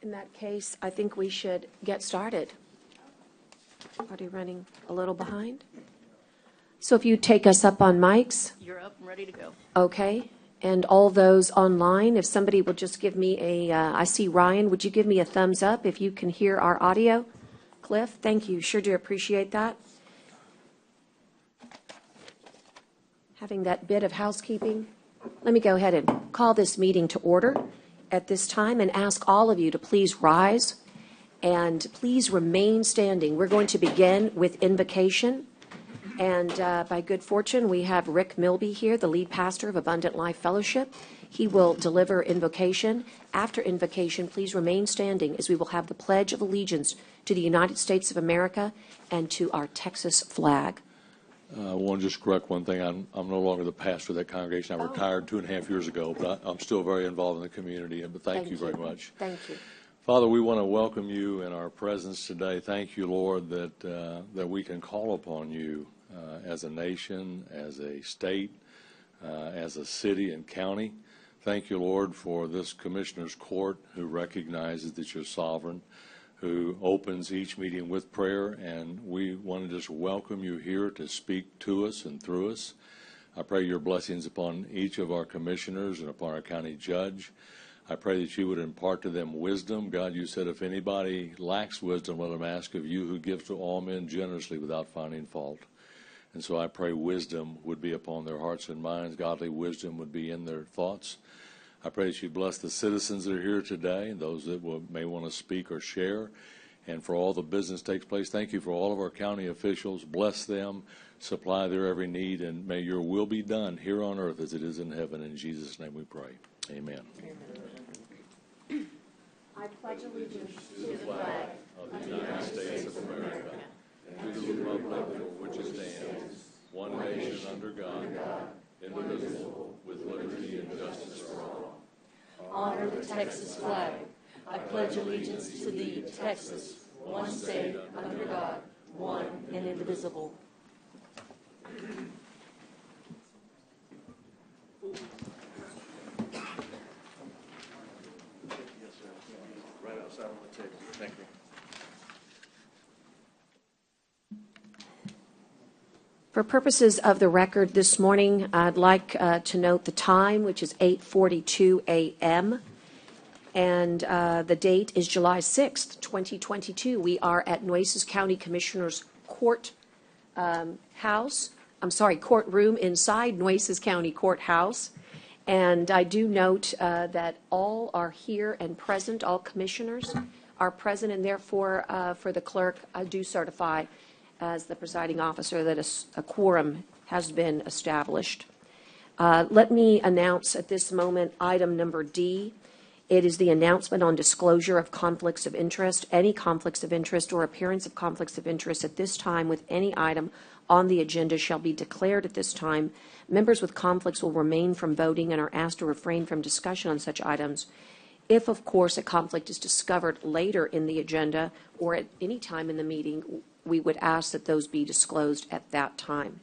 In that case, I think we should get started. Already running a little behind. So if you take us up on mics. You're up and ready to go. Okay. And all those online, if somebody will just give me I see Ryan, would you give me a thumbs up if you can hear our audio? Cliff, thank you. Sure do appreciate that. Having that bit of housekeeping. Let me go ahead and call this meeting to order at this time and ask all of you to please rise and please remain standing. We're going to begin with invocation. And by good fortune, we have Rick Milby here, the lead pastor of Abundant Life Fellowship. He will deliver invocation. After invocation, please remain standing as we will have the Pledge of Allegiance to the United States of America and to our Texas flag. I want to just correct one thing. I'm no longer the pastor of that congregation. I retired 2.5 years ago, but I'm still very involved in the community. But thank you very much. Thank you. Father, we want to welcome you in our presence today. Thank you, Lord, that we can call upon you as a nation, as a state, as a city and county. Thank you, Lord, for this commissioner's court who recognizes that you're sovereign, who opens each meeting with prayer, and we want to just welcome you here to speak to us and through us. I pray your blessings upon each of our commissioners and upon our county judge. I pray that you would impart to them wisdom. God, you said if anybody lacks wisdom, let them ask of you, who gives to all men generously without finding fault. And so I pray wisdom would be upon their hearts and minds. Godly wisdom would be in their thoughts. I pray that you bless the citizens that are here today, and those that may want to speak or share. And for all the business takes place, thank you for all of our county officials. Bless them, supply their every need, and may your will be done here on earth as it is in heaven. In Jesus' name we pray. Amen. I pledge allegiance to the flag of the United States of America and to the republic for which it stands, one nation under God, indivisible, with liberty and justice for all. Honor the Texas flag. I pledge allegiance to thee, Texas, one state, under God, one and indivisible. Right outside on the table. Thank you. For purposes of the record this morning, I'd like to note the time, which is 8:42 a.m., and the date is July 6th, 2022. We are at Nueces County Commissioner's courtroom inside Nueces County Courthouse. And I do note that all are here and present, all commissioners are present, and therefore, for the clerk, I do certify as the presiding officer that a quorum has been established. Let me announce at this moment item number D. It is the announcement on disclosure of conflicts of interest. Any conflicts of interest or appearance of conflicts of interest at this time with any item on the agenda shall be declared at this time. Members with conflicts will remain from voting and are asked to refrain from discussion on such items. If, of course, a conflict is discovered later in the agenda or at any time in the meeting, we would ask that those be disclosed at that time.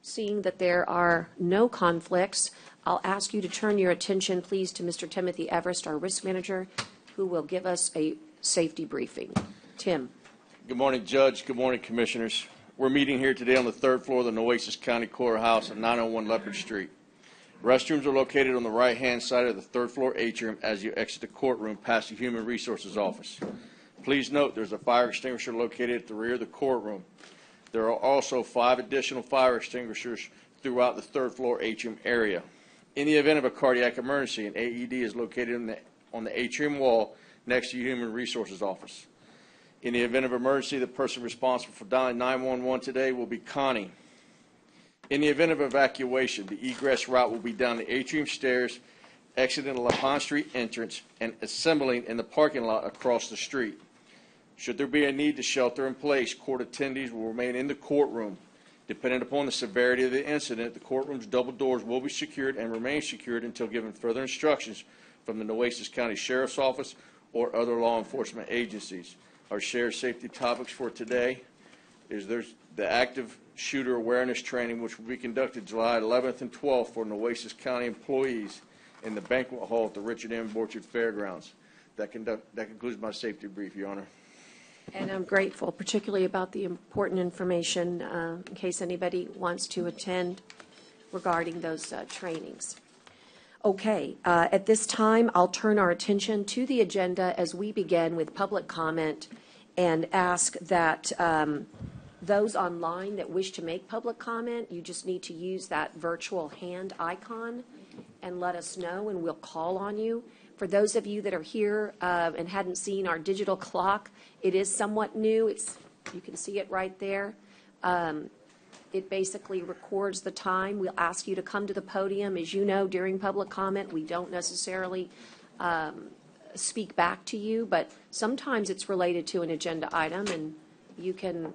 Seeing that there are no conflicts, I'll ask you to turn your attention, please, to Mr. Timothy Everest, our risk manager, who will give us a safety briefing. Tim. Good morning, Judge. Good morning, Commissioners. We're meeting here today on the third floor of the Nueces County Courthouse at 901 Leopard Street. Restrooms are located on the right-hand side of the third floor atrium as you exit the courtroom past the Human Resources Office. Please note there's a fire extinguisher located at the rear of the courtroom. There are also 5 additional fire extinguishers throughout the third floor atrium area. In the event of a cardiac emergency, an AED is located on the atrium wall next to the Human Resources Office. In the event of emergency, the person responsible for dialing 911 today will be Connie. In the event of evacuation, the egress route will be down the atrium stairs, exiting the La Pond Street entrance, and assembling in the parking lot across the street. Should there be a need to shelter in place, court attendees will remain in the courtroom. Depending upon the severity of the incident, the courtroom's double doors will be secured and remain secured until given further instructions from the Nueces County Sheriff's Office or other law enforcement agencies. Our shared safety topics for today is there's the active shooter awareness training, which will be conducted July 11th and 12th for Nueces County employees in the banquet hall at the Richard M. Borchard Fairgrounds. That concludes my safety brief, Your Honor. And I'm grateful, particularly about the important information in case anybody wants to attend regarding those trainings. Okay, at this time, I'll turn our attention to the agenda as we begin with public comment and ask that those online that wish to make public comment, you just need to use that virtual hand icon and let us know, and we'll call on you. For those of you that are here and hadn't seen our digital clock, it is somewhat new. You can see it right there. It basically records the time. We'll ask you to come to the podium. As you know, during public comment, we don't necessarily speak back to you, but sometimes it's related to an agenda item, and you can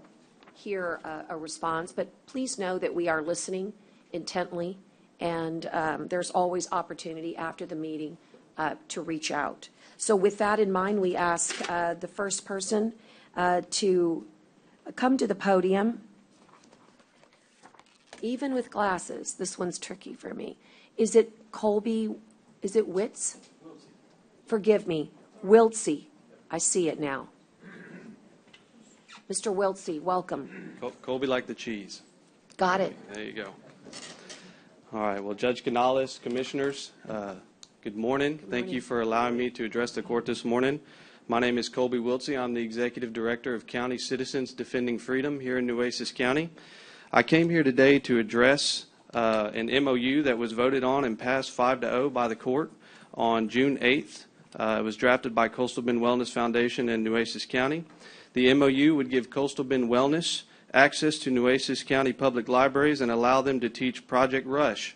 hear a response. But please know that we are listening intently, and there's always opportunity after the meeting to reach out. So with that in mind, we ask the first person to come to the podium. Even with glasses, this one's tricky for me. Is it Colby? Is it Witz? Forgive me. Wiltsey. I see it now. Mr. Wiltsey, welcome. Colby like the cheese. Got it. There you go. All right. Well, Judge Canales, commissioners, good morning. Thank you for allowing me to address the court this morning. My name is Colby Wiltsey. I'm the Executive Director of County Citizens Defending Freedom here in Nueces County. I came here today to address an MOU that was voted on and passed 5-0 by the court on June 8th. It was drafted by Coastal Bend Wellness Foundation in Nueces County. The MOU would give Coastal Bend Wellness access to Nueces County public libraries and allow them to teach Project Rush.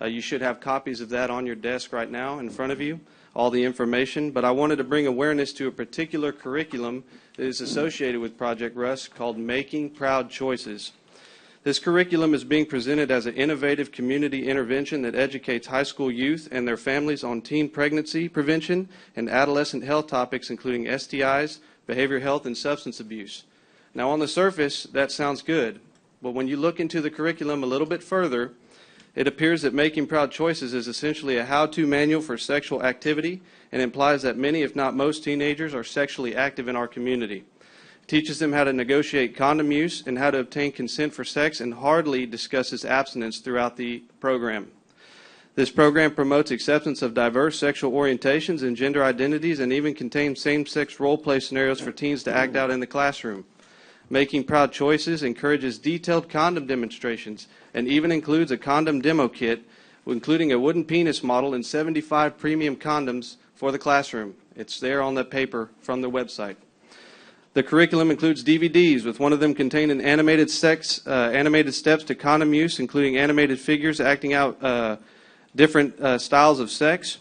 You should have copies of that on your desk right now in front of you, all the information. But I wanted to bring awareness to a particular curriculum that is associated with Project Rush called Making Proud Choices. This curriculum is being presented as an innovative community intervention that educates high school youth and their families on teen pregnancy prevention and adolescent health topics, including STIs, behavioral health, and substance abuse. Now, on the surface, that sounds good, but when you look into the curriculum a little bit further, it appears that Making Proud Choices is essentially a how-to manual for sexual activity and implies that many, if not most, teenagers are sexually active in our community. Teaches them how to negotiate condom use and how to obtain consent for sex, and hardly discusses abstinence throughout the program. This program promotes acceptance of diverse sexual orientations and gender identities, and even contains same-sex role-play scenarios for teens to act out in the classroom. Making Proud Choices encourages detailed condom demonstrations and even includes a condom demo kit, including a wooden penis model and 75 premium condoms for the classroom. It's there on the paper from the website. The curriculum includes DVDs, with one of them containing animated steps to condom use, including animated figures acting out different styles of sex.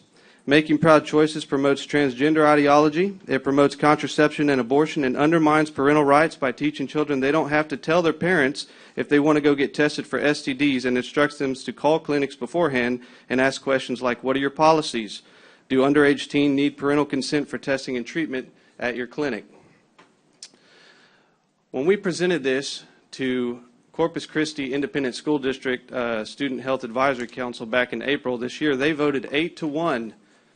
Making Proud Choices promotes transgender ideology. It promotes contraception and abortion and undermines parental rights by teaching children they don't have to tell their parents if they want to go get tested for STDs, and instructs them to call clinics beforehand and ask questions like, what are your policies? Do underage teens need parental consent for testing and treatment at your clinic? When we presented this to Corpus Christi Independent School District Student Health Advisory Council back in April this year, they voted 8-1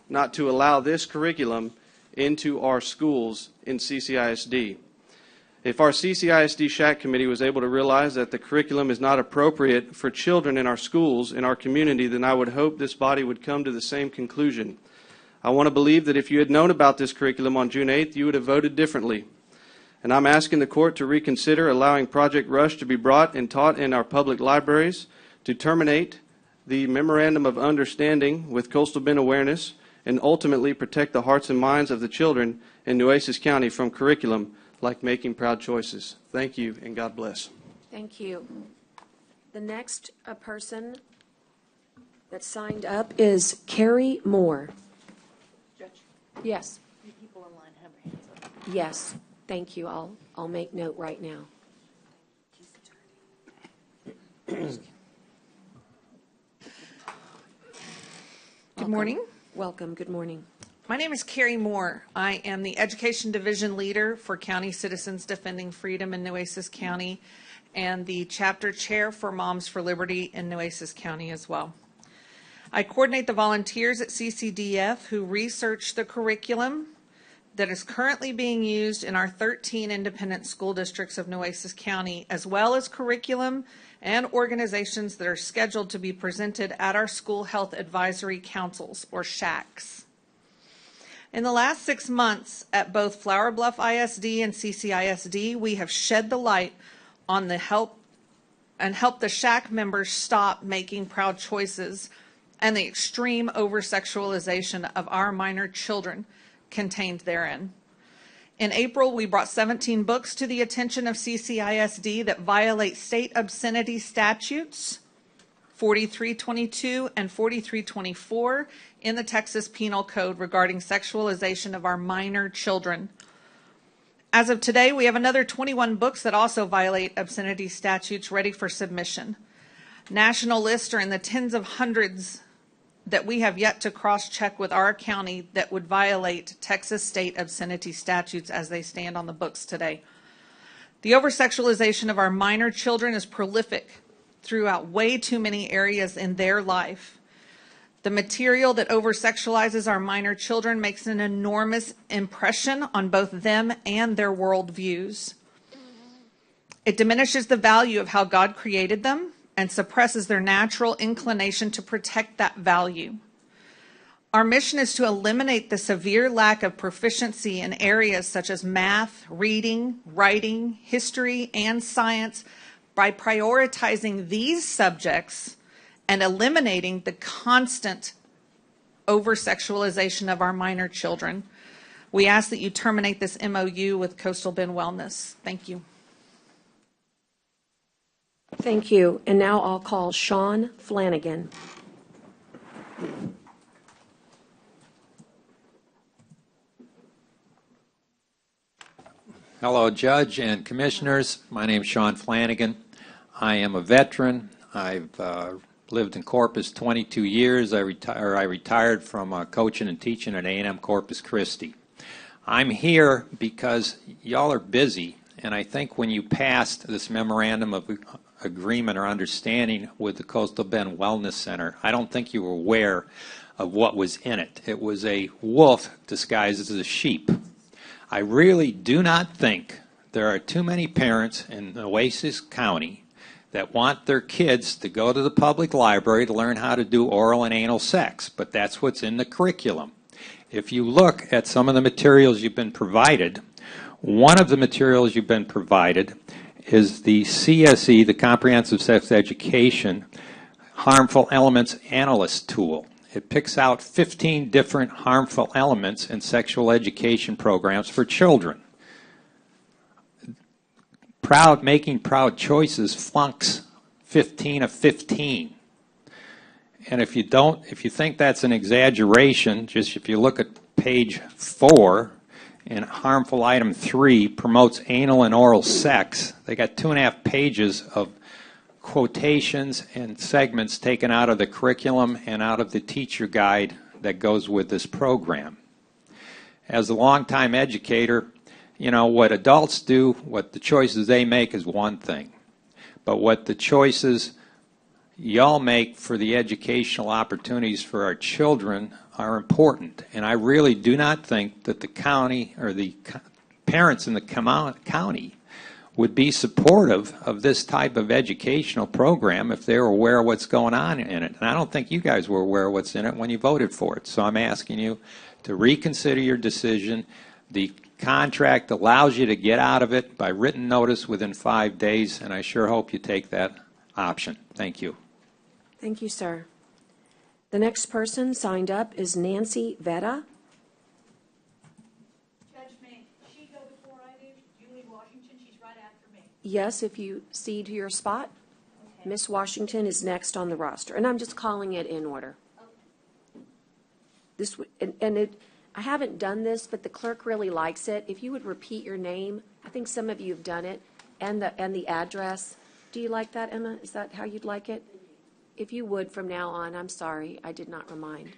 not to allow this curriculum into our schools in CCISD. If our CCISD SHAC committee was able to realize that the curriculum is not appropriate for children in our schools, in our community, then I would hope this body would come to the same conclusion. I want to believe that if you had known about this curriculum on June 8th, you would have voted differently. And I'm asking the court to reconsider allowing Project Rush to be brought and taught in our public libraries, to terminate the Memorandum of Understanding with Coastal Bend Awareness, and ultimately protect the hearts and minds of the children in Nueces County from curriculum like Making Proud Choices. Thank you, and God bless. Thank you. The next person that signed up is Carrie Moore. Judge, Yes. the people online have their hands up. Yes. Thank you. I'll make note right now. Good morning. Welcome. Good morning. My name is Carrie Moore. I am the Education Division Leader for County Citizens Defending Freedom in Nueces County, and the Chapter Chair for Moms for Liberty in Nueces County as well. I coordinate the volunteers at CCDF who research the curriculum that is currently being used in our 13 independent school districts of Nueces County, as well as curriculum and organizations that are scheduled to be presented at our School Health Advisory Councils, or SHACs. In the last 6 months at both Flower Bluff ISD and CCISD, we have shed the light on the help the SHAC members stop making proud choices and the extreme over-sexualization of our minor children contained therein. In April, we brought 17 books to the attention of CCISD that violate state obscenity statutes 4322 and 4324 in the Texas Penal Code regarding sexualization of our minor children. As of today, we have another 21 books that also violate obscenity statutes ready for submission. National lists are in the tens of hundreds that we have yet to cross-check with our county that would violate Texas state obscenity statutes as they stand on the books today. The over-sexualization of our minor children is prolific throughout way too many areas in their life. The material that over-sexualizes our minor children makes an enormous impression on both them and their worldviews. It diminishes the value of how God created them and suppresses their natural inclination to protect that value. Our mission is to eliminate the severe lack of proficiency in areas such as math, reading, writing, history, and science by prioritizing these subjects and eliminating the constant over-sexualization of our minor children. We ask that you terminate this MOU with Coastal Bend Wellness. Thank you. Thank you. And now I'll call Sean Flanagan. Hello, Judge and Commissioners. My name is Sean Flanagan. I am a veteran. I've lived in Corpus 22 years. I retired from coaching and teaching at A&M Corpus Christi. I'm here because y'all are busy, and I think when you passed this memorandum of agreement or understanding with the Coastal Bend Wellness Center, I don't think you were aware of what was in it. It was a wolf disguised as a sheep. I really do not think there are too many parents in Nueces County that want their kids to go to the public library to learn how to do oral and anal sex, but that's what's in the curriculum. If you look at some of the materials you've been provided, one of the materials you've been provided is the CSE, the Comprehensive Sex Education Harmful Elements Analyst Tool. It picks out 15 different harmful elements in sexual education programs for children. Making Proud Choices flunks 15 of 15. And if you think that's an exaggeration, just if you look at page 4, and harmful item 3 promotes anal and oral sex. They got 2.5 pages of quotations and segments taken out of the curriculum and out of the teacher guide that goes with this program. As a longtime educator, you know, what adults do, what the choices they make is one thing. But what the choices y'all make for the educational opportunities for our children are important. And I really do not think that the county or the parents in the county would be supportive of this type of educational program if they were aware of what's going on in it. And I don't think you guys were aware of what's in it when you voted for it. So I'm asking you to reconsider your decision. The contract allows you to get out of it by written notice within 5 days, and I sure hope you take that option. Thank you. Thank you, sir. The next person signed up is Nancy Vetta. Judge, may she go before I do? Julie Washington, she's right after me. Yes, if you cede to your spot. Okay. Miss Washington is next on the roster, and I'm just calling it in order. Okay. I haven't done this, but the clerk really likes it. If you would repeat your name, I think some of you have done it, and the address. Do you like that, Emma? Is that how you'd like it? If you would from now on, I'm sorry, I did not remind.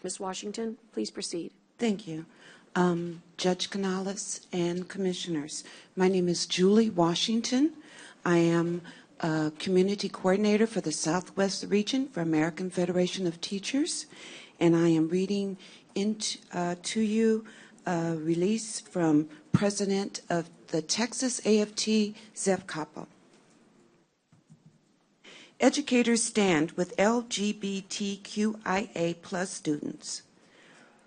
Ms. Washington, please proceed. Thank you. Judge Canales and Commissioners, my name is Julie Washington. I am Community Coordinator for the Southwest Region for American Federation of Teachers, and I am reading to you a release from President of the Texas AFT, Zev Kappa. Educators stand with LGBTQIA plus students.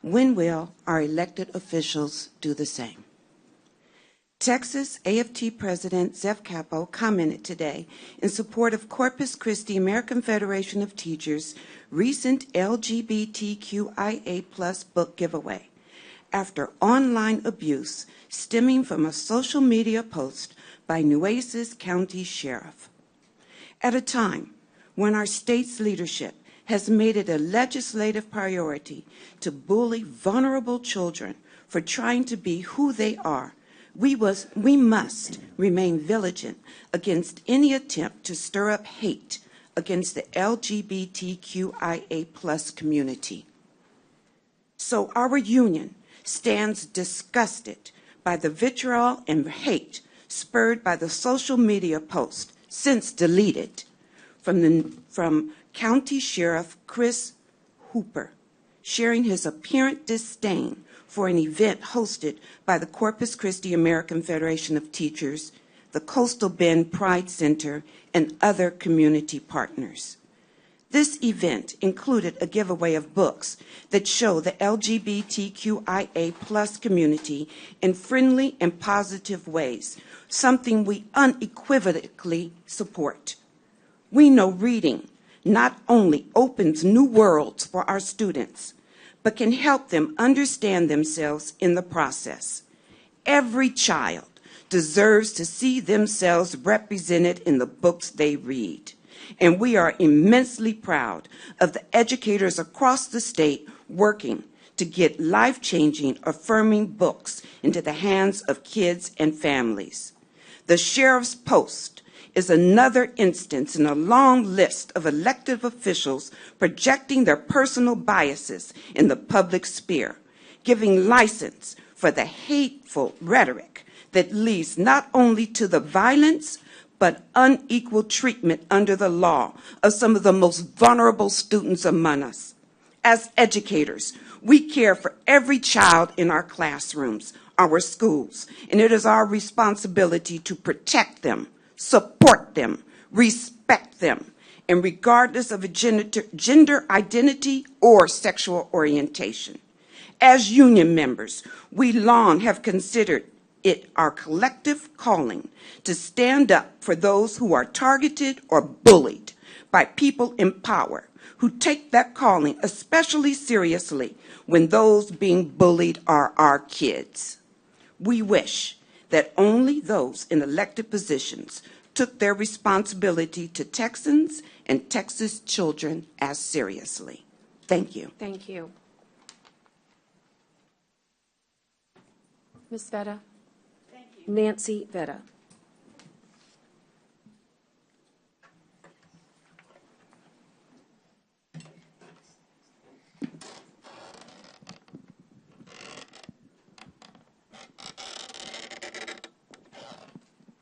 When will our elected officials do the same? Texas AFT President Zev Capo commented today in support of Corpus Christi American Federation of Teachers' recent LGBTQIA plus book giveaway after online abuse stemming from a social media post by Nueces County Sheriff. At a time when our state's leadership has made it a legislative priority to bully vulnerable children for trying to be who they are, we must remain vigilant against any attempt to stir up hate against the LGBTQIA plus community. So our union stands disgusted by the vitriol and hate spurred by the social media post, since deleted, from County Sheriff Chris Hooper, sharing his apparent disdain for an event hosted by the Corpus Christi American Federation of Teachers, the Coastal Bend Pride Center, and other community partners. This event included a giveaway of books that show the LGBTQIA plus community in friendly and positive ways, something we unequivocally support. We know reading not only opens new worlds for our students, but can help them understand themselves in the process. Every child deserves to see themselves represented in the books they read. And we are immensely proud of the educators across the state working to get life-changing, affirming books into the hands of kids and families. The sheriff's post is another instance in a long list of elected officials projecting their personal biases in the public sphere, giving license for the hateful rhetoric that leads not only to the violence, but unequal treatment under the law of some of the most vulnerable students among us. As educators, we care for every child in our classrooms, our schools, and it is our responsibility to protect them, support them, respect them, and regardless of a gender identity or sexual orientation. As union members, we long have considered it our collective calling to stand up for those who are targeted or bullied by people in power who take that calling especially seriously when those being bullied are our kids. We wish that only those in elected positions took their responsibility to Texans and Texas children as seriously. Thank you. Thank you. Ms. Vetta? Nancy Vetta.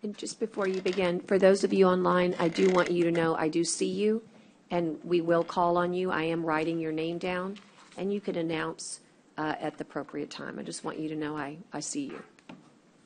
And just before you begin, for those of you online, I do want you to know I do see you, and we will call on you. I am writing your name down, and you can announce at the appropriate time. I just want you to know I see you.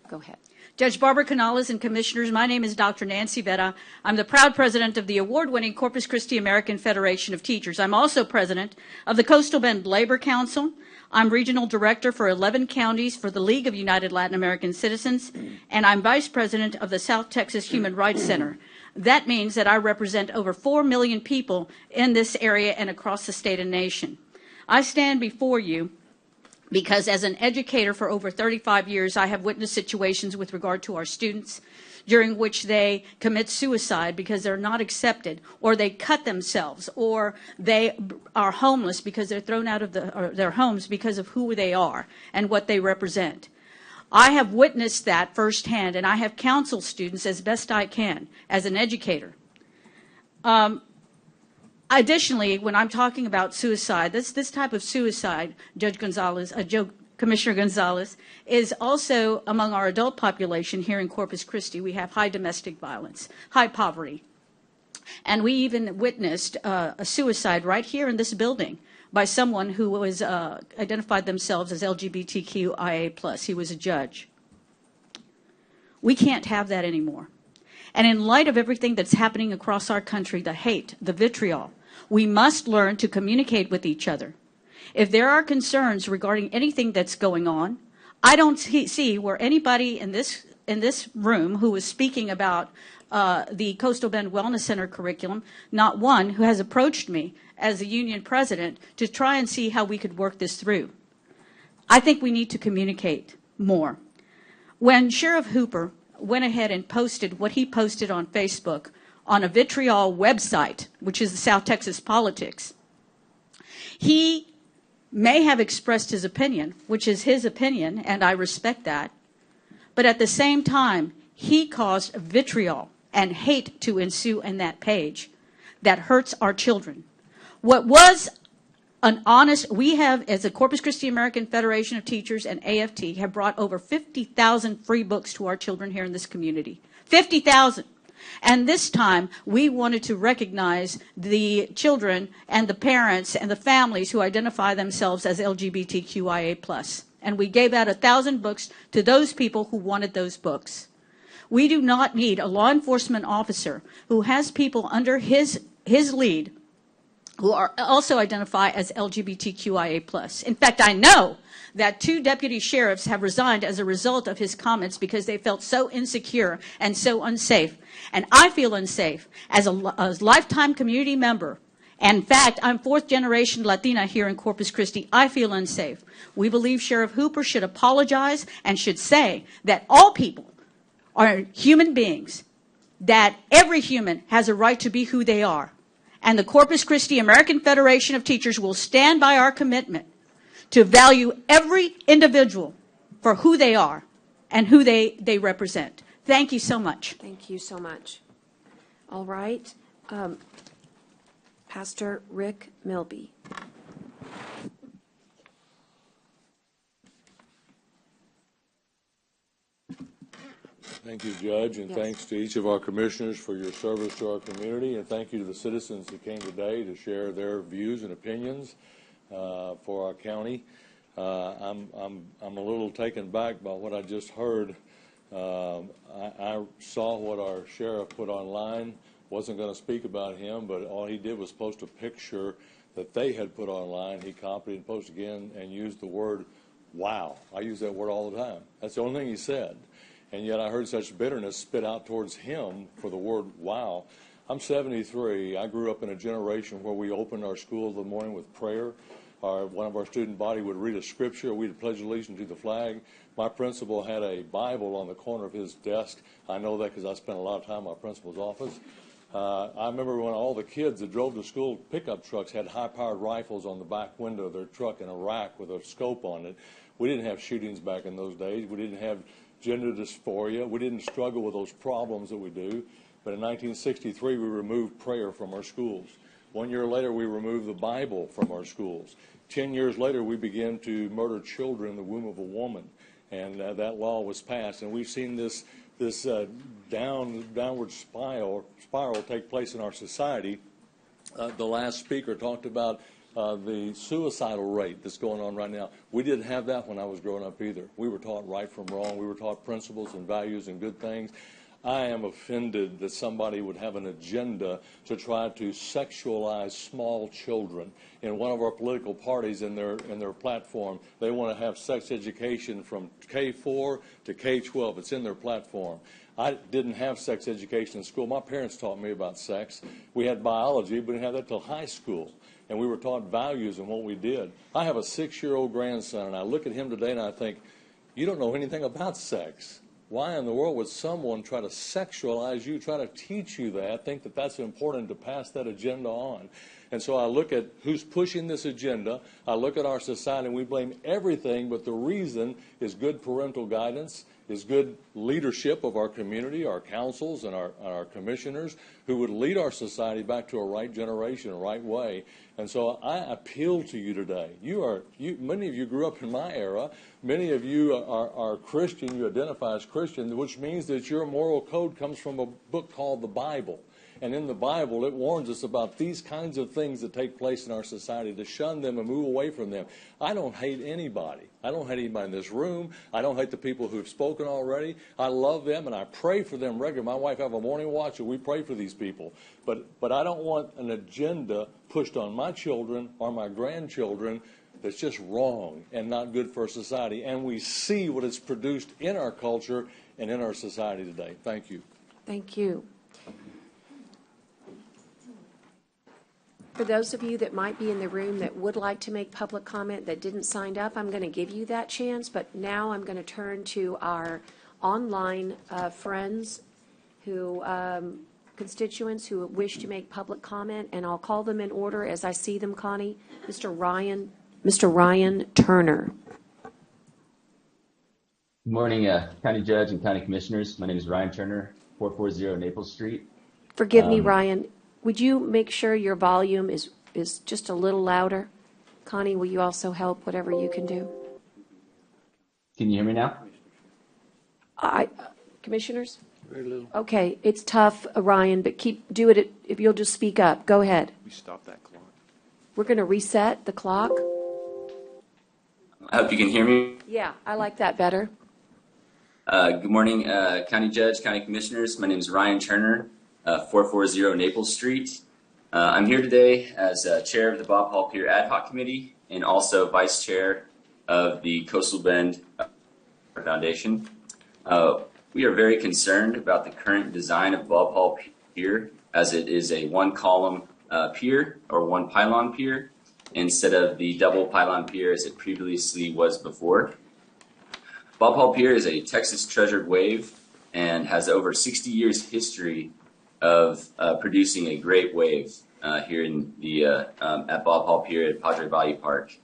Go ahead. Judge Barbara Canales and Commissioners, my name is Dr. Nancy Vetta. I'm the proud president of the award-winning Corpus Christi American Federation of Teachers. I'm also president of the Coastal Bend Labor Council. I'm regional director for 11 counties for the League of United Latin American Citizens, and I'm vice president of the South Texas Human Rights Center. That means that I represent over 4 million people in this area and across the state and nation. I stand before you because as an educator for over 35 years, I have witnessed situations with regard to our students during which they commit suicide because they're not accepted, or they cut themselves, or they are homeless because they're thrown out of their homes because of who they are and what they represent. I have witnessed that firsthand, and I have counseled students as best I can as an educator. Additionally, when I'm talking about suicide, this type of suicide, Commissioner Gonzalez, is also among our adult population here in Corpus Christi. We have high domestic violence, high poverty, And we even witnessed a suicide right here in this building by someone who was identified themselves as LGBTQIA+. He was a judge. We can't have that anymore. And in light of everything that's happening across our country, the hate, the vitriol, we must learn to communicate with each other. If there are concerns regarding anything that's going on, I don't see where anybody in this room who is speaking about the Coastal Bend Wellness Center curriculum, not one who has approached me as the union president to try and see how we could work this through. I think we need to communicate more. When Sheriff Hooper went ahead and posted what he posted on Facebook on a vitriol website, which is the South Texas Politics, he may have expressed his opinion, which is his opinion, and I respect that. But at the same time, he caused vitriol and hate to ensue in that page that hurts our children. What was an honest, we have, as the Corpus Christi American Federation of Teachers and AFT, have brought over 50,000 free books to our children here in this community. 50,000. And this time, we wanted to recognize the children and the parents and the families who identify themselves as LGBTQIA+. And we gave out 1,000 books to those people who wanted those books. We do not need a law enforcement officer who has people under his lead who are also identify as LGBTQIA+. In fact, I know that 2 deputy sheriffs have resigned as a result of his comments because they felt so insecure and so unsafe. And I feel unsafe as a lifetime community member. And in fact, I'm 4th generation Latina here in Corpus Christi. I feel unsafe. We believe Sheriff Hooper should apologize and should say that all people are human beings, that every human has a right to be who they are. And the Corpus Christi American Federation of Teachers will stand by our commitment to value every individual for who they are and who they represent. Thank you so much. Thank you so much. All right. Pastor Rick Milby. Thank you, Judge, and Yes. thanks to each of our commissioners for your service to our community, and thank you to the citizens who came today to share their views and opinions for our county. I'm a little taken back by what I just heard. I saw what our sheriff put online. Wasn't going to speak about him, but all he did was post a picture that they had put online. He copied and posted again and used the word "wow." I use that word all the time. That's the only thing he said. And yet I heard such bitterness spit out towards him for the word "wow." I'm 73. I grew up in a generation where we opened our school in the morning with prayer. One of our student body would read a scripture. We'd pledge allegiance to the flag. My principal had a Bible on the corner of his desk. I know that because I spent a lot of time in my principal's office. I remember when all the kids that drove to school pickup trucks had high-powered rifles on the back window of their truck in a rack with a scope on it. We didn't have shootings back in those days. We didn't have gender dysphoria. We didn't struggle with those problems that we do. But in 1963, we removed prayer from our schools. 1 year later, we removed the Bible from our schools. 10 years later, we began to murder children in the womb of a woman, and that law was passed. And we've seen this downward spiral take place in our society. The last speaker talked about the suicidal rate that's going on right now. We didn't have that when I was growing up either. We were taught right from wrong. We were taught principles and values and good things. I am offended that somebody would have an agenda to try to sexualize small children. In one of our political parties, in their platform, they want to have sex education from K4 to K12. It's in their platform. I didn't have sex education in school. My parents taught me about sex. We had biology, but we didn't have that till high school. And we were taught values and what we did. I have a 6-year-old grandson, and I look at him today and I think, you don't know anything about sex. Why in the world would someone try to sexualize you, try to teach you that, think that that's important to pass that agenda on? And so I look at who's pushing this agenda. I look at our society, and we blame everything, but the reason is good parental guidance, is good leadership of our community, our councils, and our commissioners who would lead our society back to a right generation, a right way. And so I appeal to you today. Many of you grew up in my era. Many of you are Christian. You identify as Christian, which means that your moral code comes from a book called the Bible. And in the Bible, it warns us about these kinds of things that take place in our society, to shun them and move away from them. I don't hate anybody. I don't hate anybody in this room. I don't hate the people who have spoken already. I love them, and I pray for them regularly. My wife have a morning watch, and we pray for these people. But I don't want an agenda pushed on my children or my grandchildren that's just wrong and not good for society. And we see what it's produced in our culture and in our society today. Thank you. Thank you. For those of you that might be in the room that would like to make public comment that didn't sign up, I'm going to give you that chance. But now I'm going to turn to our online friends who, constituents who wish to make public comment, and I'll call them in order as I see them, Connie. Mr. Ryan Turner. Good morning, County Judge and County Commissioners. My name is Ryan Turner, 440 Naples Street. Forgive me, Ryan. Would you make sure your volume is just a little louder? Connie, will you also help, whatever you can do? Can you hear me now? Commissioners? Very little. Okay, it's tough, Ryan, but do it if you'll just speak up. Go ahead. We stop that clock. We're going to reset the clock. I hope you can hear me. Yeah, I like that better. Good morning, County Judge, County Commissioners. My name is Ryan Turner, 440 Naples Street. I'm here today as Chair of the Bob Hall Pier Ad Hoc Committee and also Vice Chair of the Coastal Bend Foundation. We are very concerned about the current design of Bob Hall Pier, as it is a one-column pier or one pylon pier instead of the double pylon pier as it previously was before. Bob Hall Pier is a Texas treasured wave and has over 60 years history of producing a great wave here in the at Bob Hall Pier at Padre Valle Park.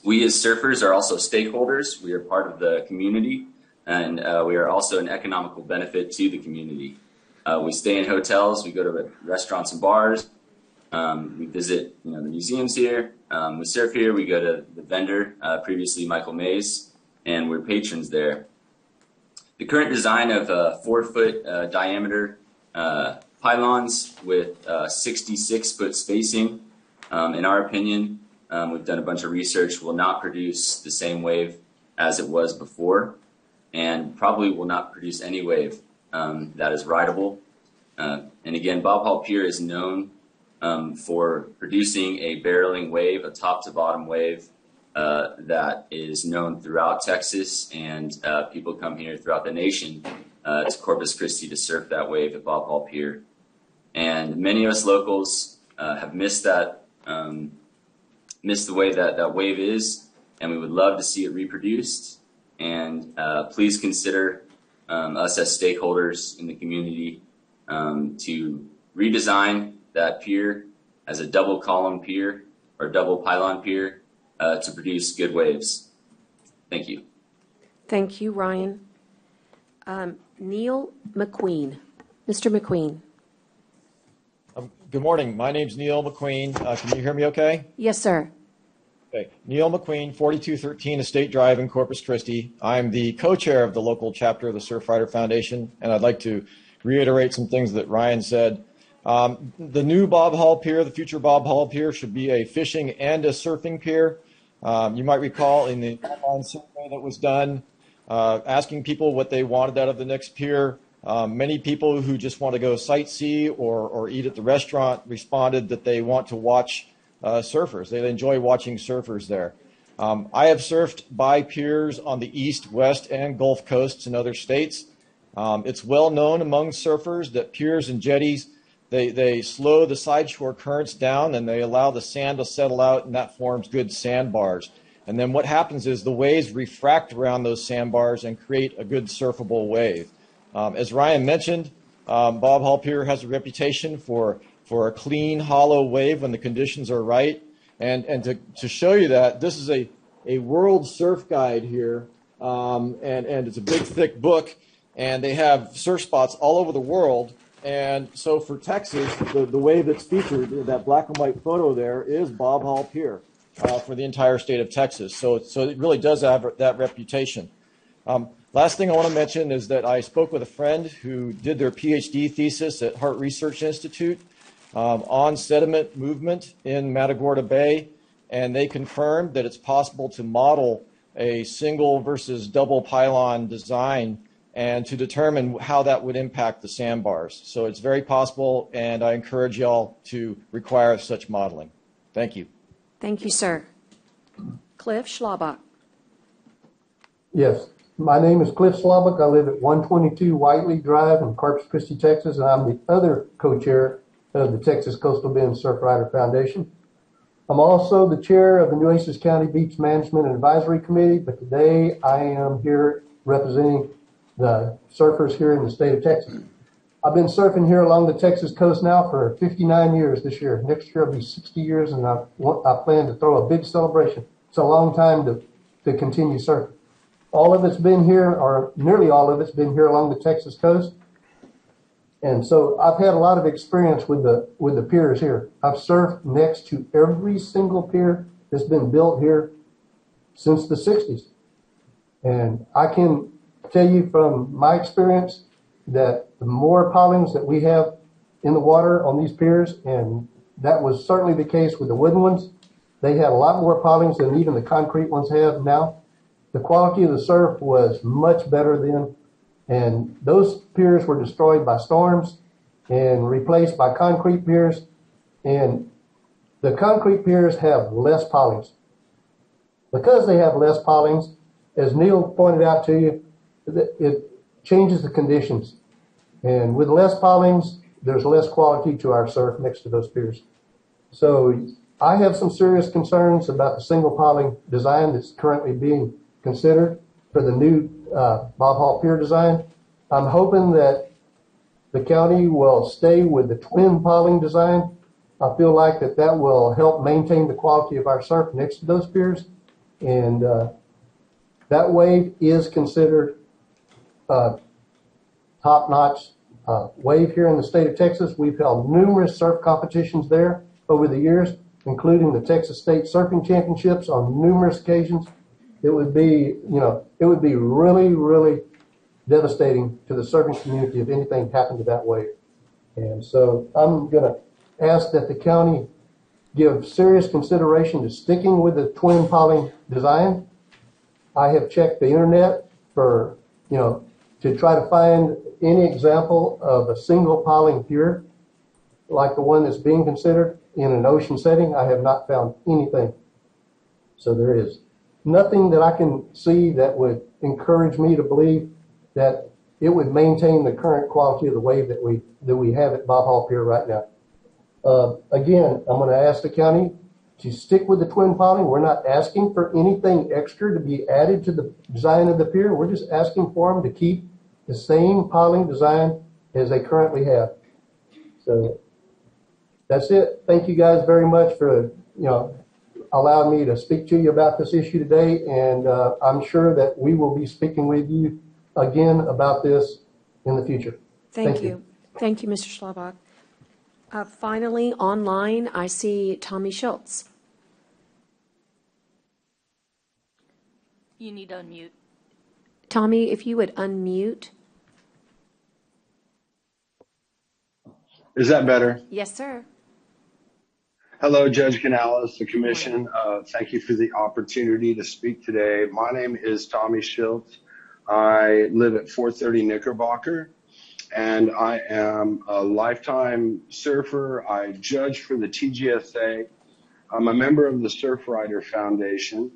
We as surfers are also stakeholders. We are part of the community, and we are also an economical benefit to the community. We stay in hotels, we go to restaurants and bars, we visit the museums here, we surf here, we go to the vendor, previously Michael Mays, and we're patrons there. The current design of 4-foot diameter pylons with 66-foot spacing, in our opinion, we've done a bunch of research, will not produce the same wave as it was before, and probably will not produce any wave that is rideable. And again, Bob Hall Pier is known for producing a barreling wave, a top-to-bottom wave that is known throughout Texas, and people come here throughout the nation to Corpus Christi to surf that wave at Bob Hall Pier. And many of us locals have missed the way that wave is, and we would love to see it reproduced. And please consider us as stakeholders in the community to redesign that pier as a double column pier or double pylon pier to produce good waves. Thank you. Thank you, Ryan. Neil McQueen. Mr. McQueen. Good morning. My name's Neil McQueen. Can you hear me okay? Yes, sir. Okay. Neil McQueen, 4213 Estate Drive in Corpus Christi. I'm the co-chair of the local chapter of the Surfrider Foundation, and I'd like to reiterate some things that Ryan said. The new Bob Hall Pier, the future Bob Hall Pier, should be a fishing and a surfing pier. You might recall in the online survey that was done, asking people what they wanted out of the next pier. Many people who just want to go sightsee or eat at the restaurant responded that they want to watch surfers. They enjoy watching surfers there. I have surfed by piers on the east, west, and Gulf coasts in other states. It's well known among surfers that piers and jetties, they slow the sideshore currents down and they allow the sand to settle out, and that forms good sandbars. And then what happens is the waves refract around those sandbars and create a good surfable wave. As Ryan mentioned, Bob Hall Pier has a reputation for a clean, hollow wave when the conditions are right. And to show you that, this is a world surf guide here, and it's a big, thick book, and they have surf spots all over the world. And so for Texas, the wave that's featured, that black and white photo there, is Bob Hall Pier for the entire state of Texas. So it really does have that reputation. Last thing I want to mention is that I spoke with a friend who did their PhD thesis at Hart Research Institute on sediment movement in Matagorda Bay, and they confirmed that it's possible to model a single versus double pylon design and to determine how that would impact the sandbars. So it's very possible, and I encourage y'all to require such modeling. Thank you. Thank you, sir. Cliff Schlabach. Yes. My name is Cliff Slobach. I live at 122 Whiteley Drive in Corpus Christi, Texas, and I'm the other co-chair of the Texas Coastal Bend Surf Rider Foundation. I'm also the chair of the Nueces County Beach Management and Advisory Committee, but today I am here representing the surfers here in the state of Texas. I've been surfing here along the Texas coast now for 59 years this year. Next year will be 60 years, and I plan to throw a big celebration. It's a long time to continue surfing. All of it's been here, or nearly all of it's been here along the Texas coast. And so I've had a lot of experience with the piers here. I've surfed next to every single pier that's been built here since the 60s. And I can tell you from my experience that the more pilings that we have in the water on these piers, and that was certainly the case with the wooden ones, they had a lot more pilings than even the concrete ones have now. The quality of the surf was much better then, and those piers were destroyed by storms and replaced by concrete piers, and the concrete piers have less pilings. Because they have less pilings, as Neil pointed out to you, it changes the conditions. And with less pilings, there's less quality to our surf next to those piers. So I have some serious concerns about the single piling design that's currently being considered for the new Bob Hall Pier design. I'm hoping that the county will stay with the twin piling design. I feel like that will help maintain the quality of our surf next to those piers. And that wave is considered top-notch wave here in the state of Texas. We've held numerous surf competitions there over the years, including the Texas State Surfing Championships on numerous occasions. It would be really, really devastating to the surfing community if anything happened to that wave. And so I'm going to ask that the county give serious consideration to sticking with the twin piling design. I have checked the internet for, to try to find any example of a single piling pier like the one that's being considered in an ocean setting. I have not found anything. So there is nothing that I can see that would encourage me to believe that it would maintain the current quality of the wave that we have at Bob Hall Pier right now. Again, I'm going to ask the county to stick with the twin piling. We're not asking for anything extra to be added to the design of the pier. We're just asking for them to keep the same piling design as they currently have. So that's it. Thank you guys very much for allowing me to speak to you about this issue today, and I'm sure that we will be speaking with you again about this in the future. Thank you. Thank you, Mr. Schlabach. Finally, online, I see Tommy Schultz. You need to unmute. Tommy, if you would unmute. Is that better? Yes, sir. Hello, Judge Canales, the Commission. Thank you for the opportunity to speak today. My name is Tommy Schultz. I live at 430 Knickerbocker, and I am a lifetime surfer. I judge for the TGSA. I'm a member of the Surf Rider Foundation,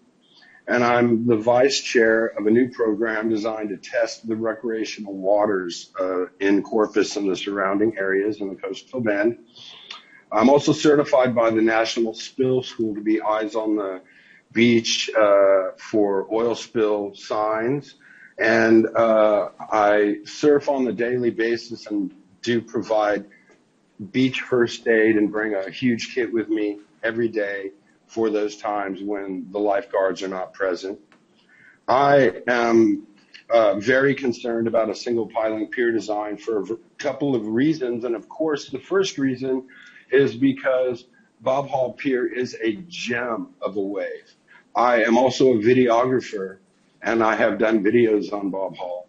and I'm the vice chair of a new program designed to test the recreational waters in Corpus and the surrounding areas in the coastal bend. I'm also certified by the National Spill School to be eyes on the beach for oil spill signs. And I surf on a daily basis and do provide beach first aid and bring a huge kit with me every day for those times when the lifeguards are not present. I am very concerned about a single piling pier design for a couple of reasons. And of course, the first reason is because Bob Hall Pier is a gem of a wave. I am also a videographer, and I have done videos on Bob Hall.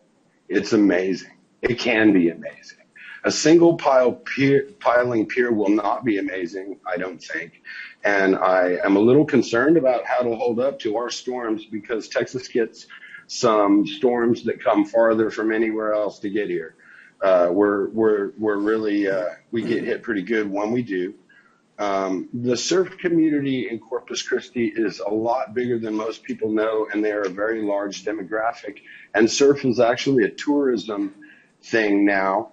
It's amazing. It can be amazing. A single piling pier will not be amazing, I don't think. And I am a little concerned about how to hold up to our storms because Texas gets some storms that come farther from anywhere else to get here. We're really, we get hit pretty good when we do. The surf community in Corpus Christi is a lot bigger than most people know, and they are a very large demographic. And surf is actually a tourism thing now.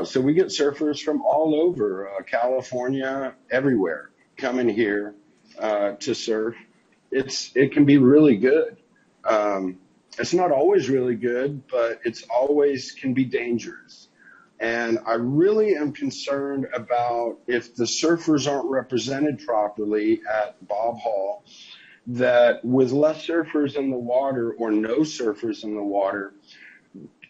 So we get surfers from all over, California, everywhere, coming here to surf. It can be really good. It's not always really good, but it's always can be dangerous. And I really am concerned about if the surfers aren't represented properly at Bob Hall, that with less surfers in the water or no surfers in the water,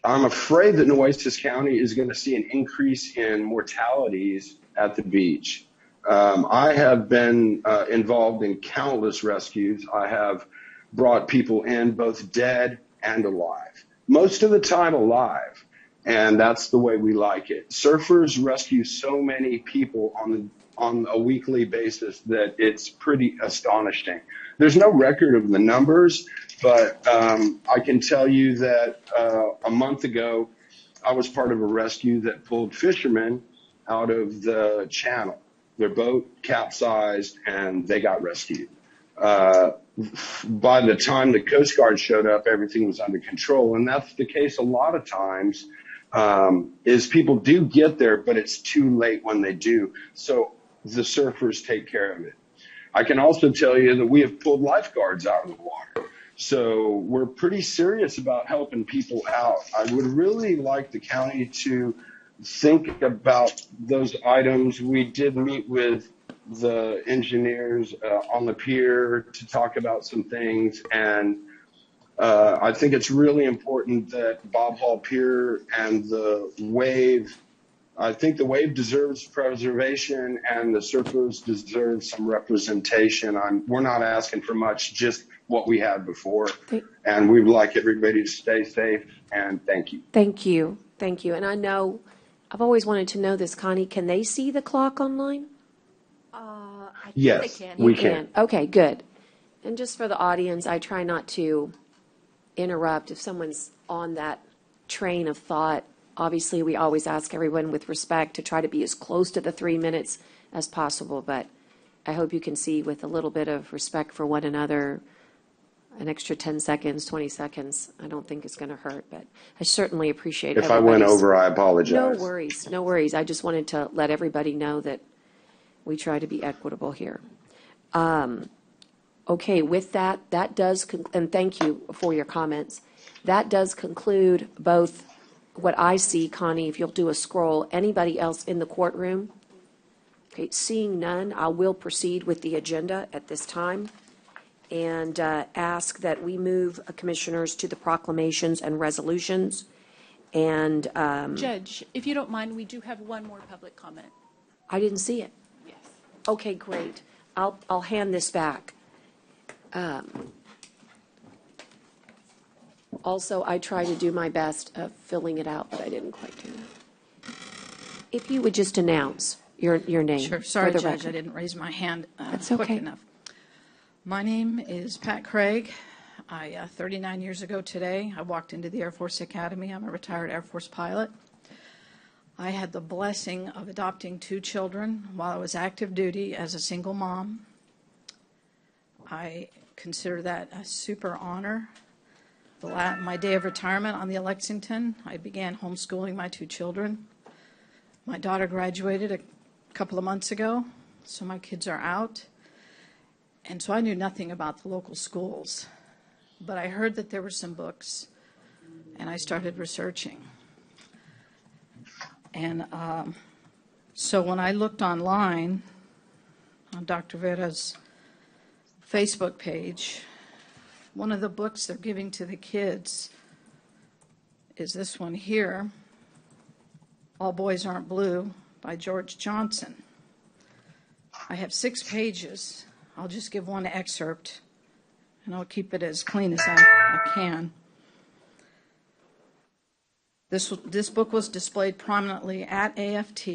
I'm afraid that Nueces County is going to see an increase in mortalities at the beach. I have been involved in countless rescues. I have brought people in both dead and alive, most of the time alive, and that's the way we like it. Surfers rescue so many people on a weekly basis that it's pretty astonishing. There's no record of the numbers, but I can tell you that a month ago, I was part of a rescue that pulled fishermen out of the channel. Their boat capsized, and they got rescued. By the time the Coast Guard showed up, everything was under control, and that's the case a lot of times, is people do get there, but it's too late when they do. So the surfers take care of it. I can also tell you that we have pulled lifeguards out of the water. So we're pretty serious about helping people out. I would really like the county to think about those items. We did meet with the engineers on the pier to talk about some things, and I think it's really important that Bob Hall Pier and the wave, I think the wave deserves preservation and the surfers deserve some representation. We're not asking for much, just what we had before, and we'd like everybody to stay safe, and thank you. Thank you. Thank you. And I know, I've always wanted to know this, Connie, can they see the clock online? I think Yes, they can. we can. Okay, good. And just for the audience, I try not to interrupt if someone's on that train of thought. Obviously, we always ask everyone with respect to try to be as close to the 3 minutes as possible, but I hope you can see with a little bit of respect for one another, an extra 10 seconds, 20 seconds, I don't think it's going to hurt, but I certainly appreciate If I went everybody's- over, I apologize. No worries, no worries. I just wanted to let everybody know that we try to be equitable here. Okay, with that, that does, and thank you for your comments. That does conclude both what I see, Connie, if you'll do a scroll, anybody else in the courtroom? Okay, seeing none, I will proceed with the agenda at this time and ask that we move, commissioners, to the proclamations and resolutions. And Judge, if you don't mind, we do have one more public comment. I didn't see it. Yes. Okay, great. I'll hand this back. Also, I try to do my best of filling it out, but I didn't quite do that. If you would just announce your name. Sure. for Sorry, the Judge, I record. didn't raise my hand That's quick okay. enough. My name is Pat Craig. 39 years ago today, I walked into the Air Force Academy. I'm a retired Air Force pilot. I had the blessing of adopting 2 children while I was active duty as a single mom. I consider that a super honor. My day of retirement on the Lexington, I began homeschooling my 2 children. My daughter graduated a couple of months ago, so my kids are out. And so I knew nothing about the local schools. But I heard that there were some books, and I started researching. And so when I looked online on Dr. Vera's Facebook page, one of the books they're giving to the kids is this one here, All Boys Aren't Blue by George Johnson. I have 6 pages. I'll just give one excerpt, and I'll keep it as clean as I I can. This book was displayed prominently at AFT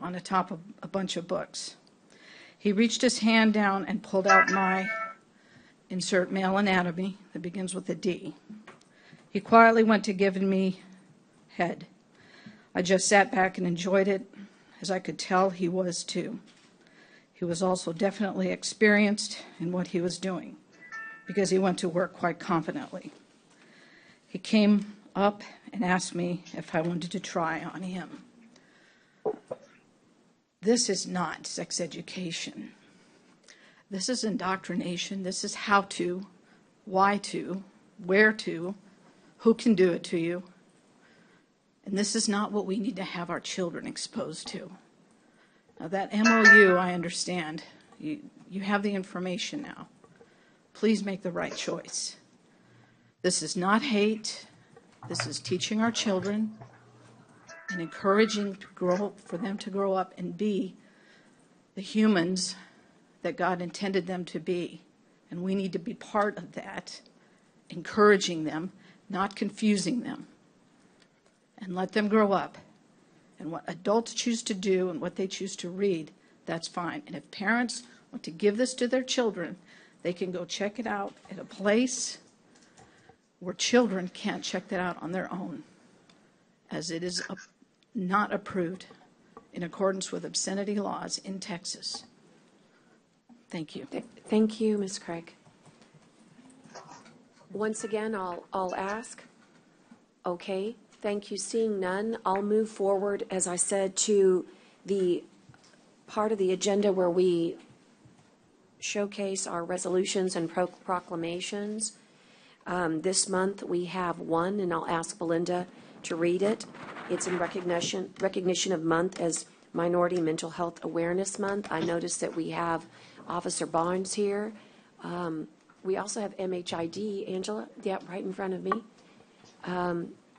on the top of a bunch of books. He reached his hand down and pulled out my insert male anatomy that begins with a D. He quietly went to giving me head. I just sat back and enjoyed it, as I could tell he was too. He was also definitely experienced in what he was doing, because he went to work quite confidently. He came up and asked me if I wanted to try on him. This is not sex education. This is indoctrination. This is how to, why to, where to, who can do it to you. And this is not what we need to have our children exposed to. Now that MOU, I understand. You have the information now. Please make the right choice. This is not hate. This is teaching our children and encouraging for them to grow up and be the humans that God intended them to be. And we need to be part of that, encouraging them, not confusing them. And let them grow up. And what adults choose to do and what they choose to read, that's fine. And if parents want to give this to their children, they can go check it out at a place where children can't check that out on their own, as it is not approved in accordance with obscenity laws in Texas. Thank you. Thank you, Ms. Craig. Once again, I'll ask. Okay, thank you. Seeing none, I'll move forward, as I said, to the part of the agenda where we showcase our resolutions and proclamations. This month we have one, and I'll ask Belinda to read it. It's in recognition of month as Minority Mental Health Awareness Month. I noticed that we have Officer Barnes here. We also have MHID, Angela, yeah, right in front of me.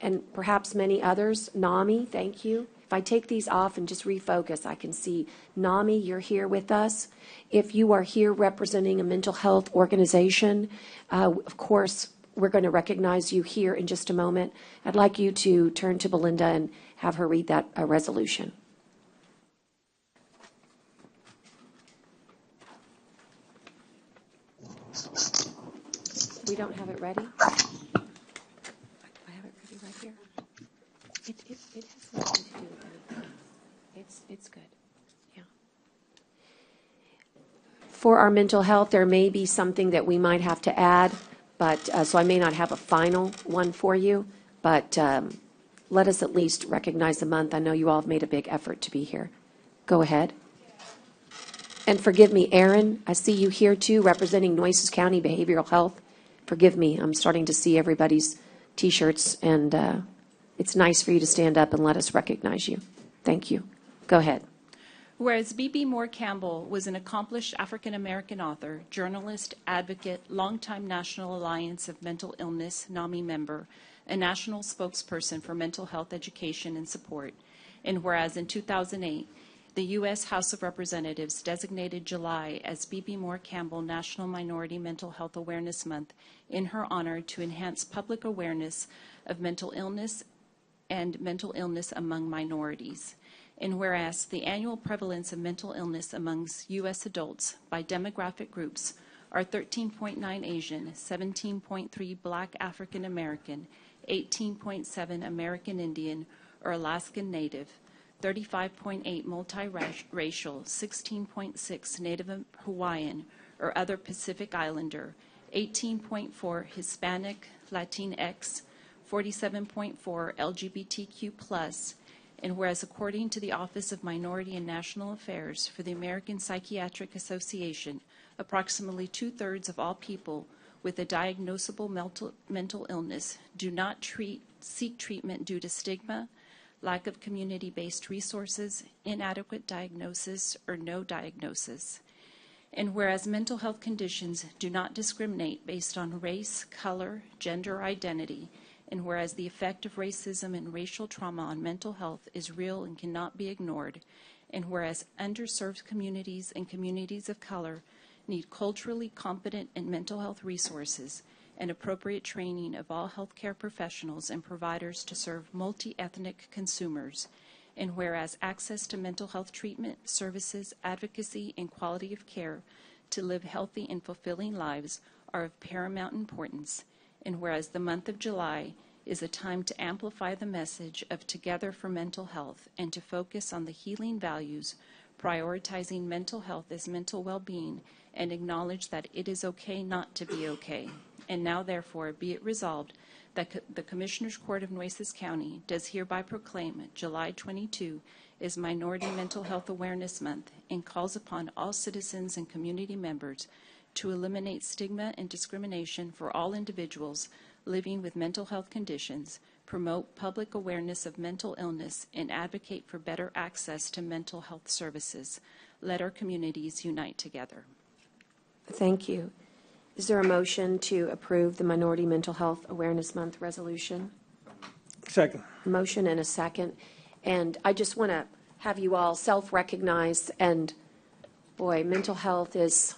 And perhaps many others. NAMI, thank you. If I take these off and just refocus, I can see NAMI, you're here with us. If you are here representing a mental health organization, of course, we're going to recognize you here in just a moment. I'd like you to turn to Belinda and have her read that resolution. We don't have it ready? I have it ready right here. It has nothing to do with anything. It's good. Yeah. For our mental health, there may be something that we might have to add, but so I may not have a final one for you, but let us at least recognize the month. I know you all have made a big effort to be here. Go ahead. And forgive me, Aaron, I see you here too, representing Nueces County Behavioral Health. Forgive me, I'm starting to see everybody's T-shirts, and it's nice for you to stand up and let us recognize you. Thank you. Go ahead. Whereas B.B. Moore Campbell was an accomplished African-American author, journalist, advocate, longtime National Alliance of Mental Illness, NAMI member, a national spokesperson for mental health education and support, and whereas in 2008, the U.S. House of Representatives designated July as B.B. Moore Campbell National Minority Mental Health Awareness Month in her honor to enhance public awareness of mental illness and mental illness among minorities. And whereas the annual prevalence of mental illness amongst U.S. adults by demographic groups are 13.9 Asian, 17.3 Black African American, 18.7 American Indian or Alaskan Native, 35.8 multiracial, 16.6 Native Hawaiian or other Pacific Islander, 18.4 Hispanic, Latinx, 47.4 LGBTQ+, and whereas according to the Office of Minority and National Affairs for the American Psychiatric Association, approximately 2/3 of all people with a diagnosable mental illness do not seek treatment due to stigma, lack of community-based resources, inadequate diagnosis, or no diagnosis. And whereas mental health conditions do not discriminate based on race, color, gender, or identity, and whereas the effect of racism and racial trauma on mental health is real and cannot be ignored, and whereas underserved communities and communities of color need culturally competent and mental health resources, and appropriate training of all healthcare professionals and providers to serve multi-ethnic consumers. And whereas access to mental health treatment, services, advocacy, and quality of care to live healthy and fulfilling lives are of paramount importance. And whereas the month of July is a time to amplify the message of Together for Mental Health and to focus on the healing values, prioritizing mental health as mental well-being, and acknowledge that it is okay not to be okay. And now, therefore, be it resolved that the Commissioners Court of Nueces County does hereby proclaim July 22 as Minority Mental Health Awareness Month and calls upon all citizens and community members to eliminate stigma and discrimination for all individuals living with mental health conditions, promote public awareness of mental illness, and advocate for better access to mental health services. Let our communities unite together. Thank you. Is there a motion to approve the Minority Mental Health Awareness Month resolution? Second. A motion and a second. And I just want to have you all self-recognize, and boy, mental health is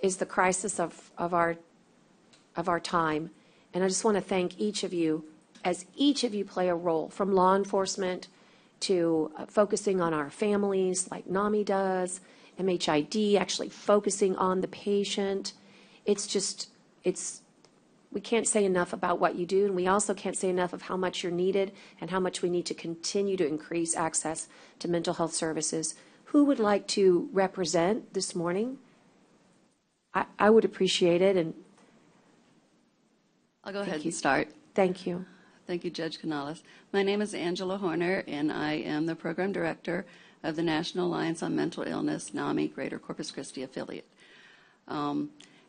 the crisis of our time. And I just want to thank each of you, as each of you play a role, from law enforcement to focusing on our families like NAMI does, MHID actually focusing on the patient. We can't say enough about what you do, and we also can't say enough of how much you're needed and how much we need to continue to increase access to mental health services. Who would like to represent this morning? I would appreciate it. And I'll go ahead and start. Thank you. Thank you, Judge Canales. My name is Angela Horner, and I am the Program Director of the National Alliance on Mental Illness, NAMI, Greater Corpus Christi affiliate.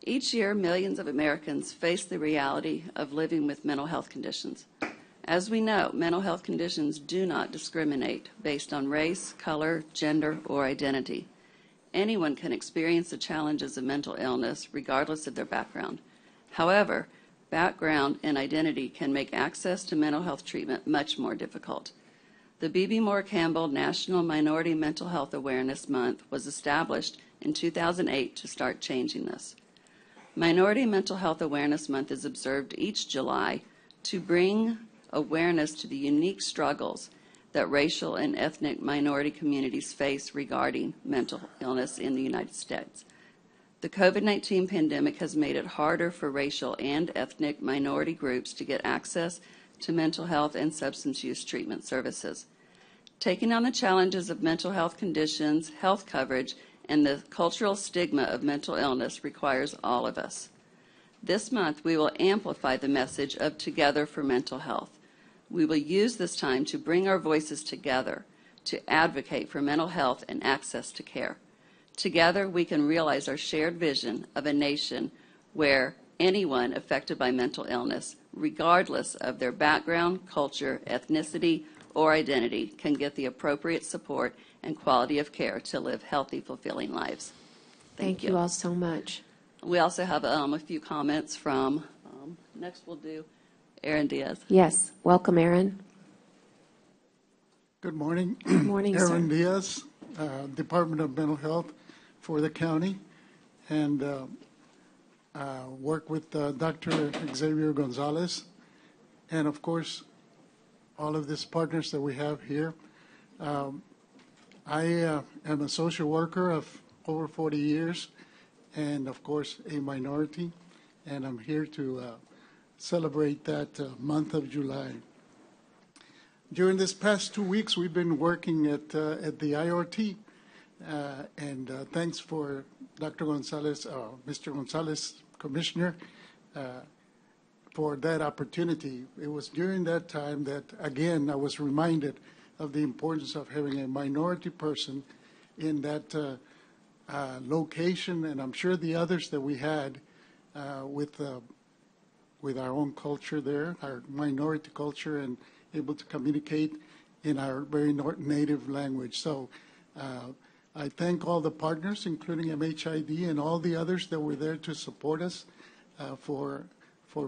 Each year, millions of Americans face the reality of living with mental health conditions. As we know, mental health conditions do not discriminate based on race, color, gender, or identity. Anyone can experience the challenges of mental illness regardless of their background. However, background and identity can make access to mental health treatment much more difficult. The B.B. Moore Campbell National Minority Mental Health Awareness Month was established in 2008 to start changing this. Minority Mental Health Awareness Month is observed each July to bring awareness to the unique struggles that racial and ethnic minority communities face regarding mental illness in the United States. The COVID-19 pandemic has made it harder for racial and ethnic minority groups to get access to mental health and substance use treatment services. Taking on the challenges of mental health conditions, health coverage, and the cultural stigma of mental illness requires all of us. This month, we will amplify the message of Together for Mental Health. We will use this time to bring our voices together to advocate for mental health and access to care. Together, we can realize our shared vision of a nation where anyone affected by mental illness, regardless of their background, culture, ethnicity, or identity, can get the appropriate support and quality of care to live healthy, fulfilling lives. Thank you all so much. We also have a few comments from, next we'll do Aaron Diaz. Yes, welcome, Aaron. Good morning. Good morning, Aaron sir. Diaz, Department of Mental Health for the county, and work with Dr. Xavier Gonzalez, and of course, all of these partners that we have here. I am a social worker of over 40 years, and of course, a minority, and I'm here to celebrate that month of July. During this past 2 weeks, we've been working at the IRT, and thanks for Dr. Gonzalez, Mr. Gonzalez, Commissioner, for that opportunity. It was during that time that, again, I was reminded of the importance of having a minority person in that location, and I'm sure the others that we had with our own culture there, our minority culture, and able to communicate in our very native language. So I thank all the partners, including MHID and all the others that were there to support us for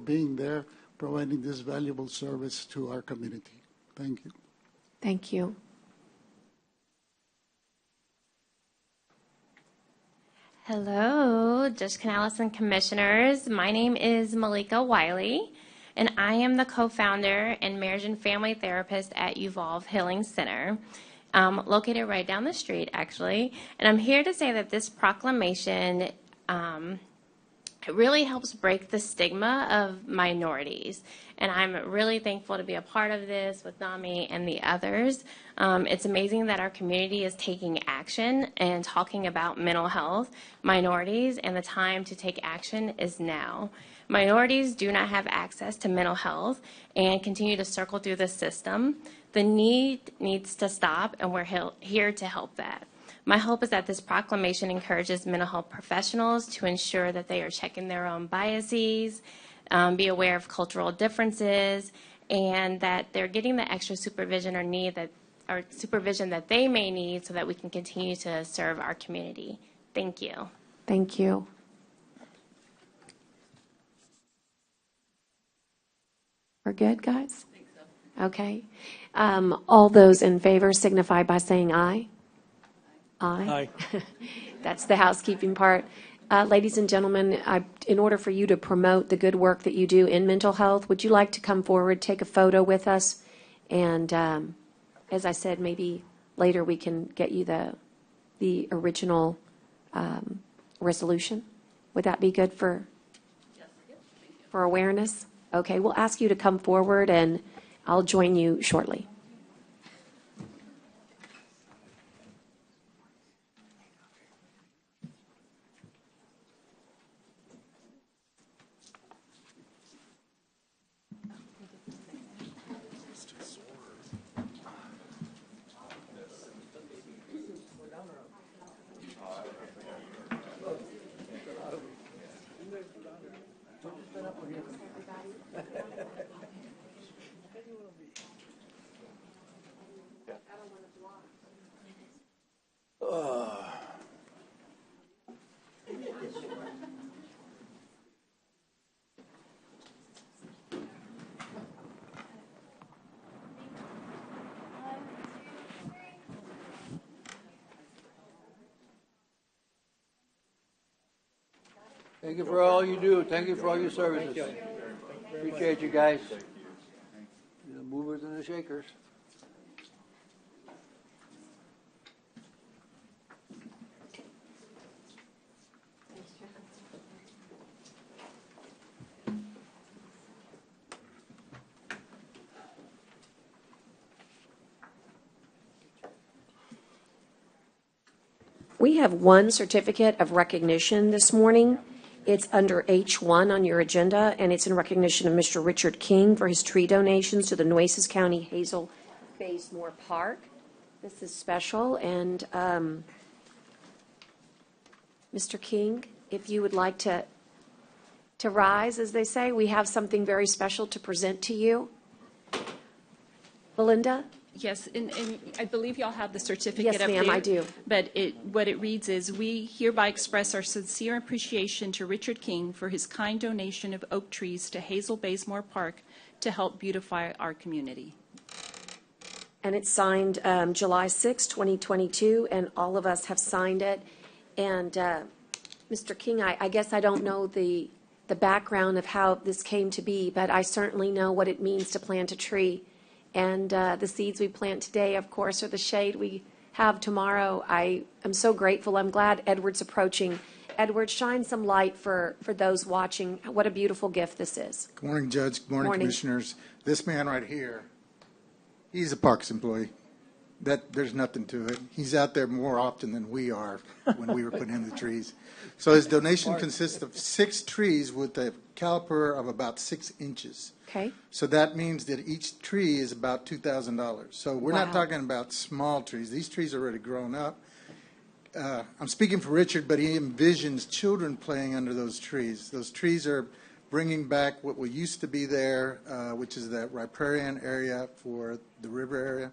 being there, providing this valuable service to our community. Thank you. Thank you. Hello, Judge Canales and Commissioners. My name is Malika Wiley, and I am the co-founder and marriage and family therapist at Uvalve Healing Center, located right down the street, actually. And I'm here to say that this proclamation it really helps break the stigma of minorities. And I'm really thankful to be a part of this with NAMI and the others. It's amazing that our community is taking action and talking about mental health, minorities, and the time to take action is now. Minorities do not have access to mental health and continue to circle through the system. The need needs to stop, and we're here to help that. My hope is that this proclamation encourages mental health professionals to ensure that they are checking their own biases, be aware of cultural differences, and that they're getting the extra supervision or supervision that they may need so that we can continue to serve our community. Thank you. Thank you. We're good, guys? I think so. Okay. All those in favor signify by saying aye. Aye. Aye. That's the housekeeping part. Ladies and gentlemen, in order for you to promote the good work that you do in mental health, would you like to come forward, take a photo with us? And as I said, maybe later we can get you the original resolution. Would that be good for awareness? Okay, we'll ask you to come forward, and I'll join you shortly. Thank you for all you do. Thank you for all your services. Appreciate you guys. The movers and the shakers. We have one certificate of recognition this morning. It's under H1 on your agenda, and it's in recognition of Mr. Richard King for his tree donations to the Nueces County Hazel Bazemore Park. This is special, and Mr. King, if you would like to rise, as they say, we have something very special to present to you. Belinda? Yes, and I believe y'all have the certificate Yes, up there. ma'am, I do. But what it reads is, we hereby express our sincere appreciation to Richard King for his kind donation of oak trees to Hazel Bazemore Park to help beautify our community. And it's signed July 6, 2022, and all of us have signed it. And Mr. King, I guess I don't know the background of how this came to be, but I certainly know what it means to plant a tree. And the seeds we plant today, of course, are the shade we have tomorrow. I am so grateful. I'm glad Edward's approaching. Edward, shine some light for those watching. What a beautiful gift this is. Good morning, Judge. Good morning, Commissioners. This man right here, he's a parks employee. There's nothing to it. He's out there more often than we are when we were putting in the trees. So his donation consists of 6 trees with a caliper of about 6 inches. Okay. So that means that each tree is about $2,000. So we're not talking about small trees. These trees are already grown up. I'm speaking for Richard, but he envisions children playing under those trees. Those trees are bringing back what used to be there, which is that riparian area for the river area.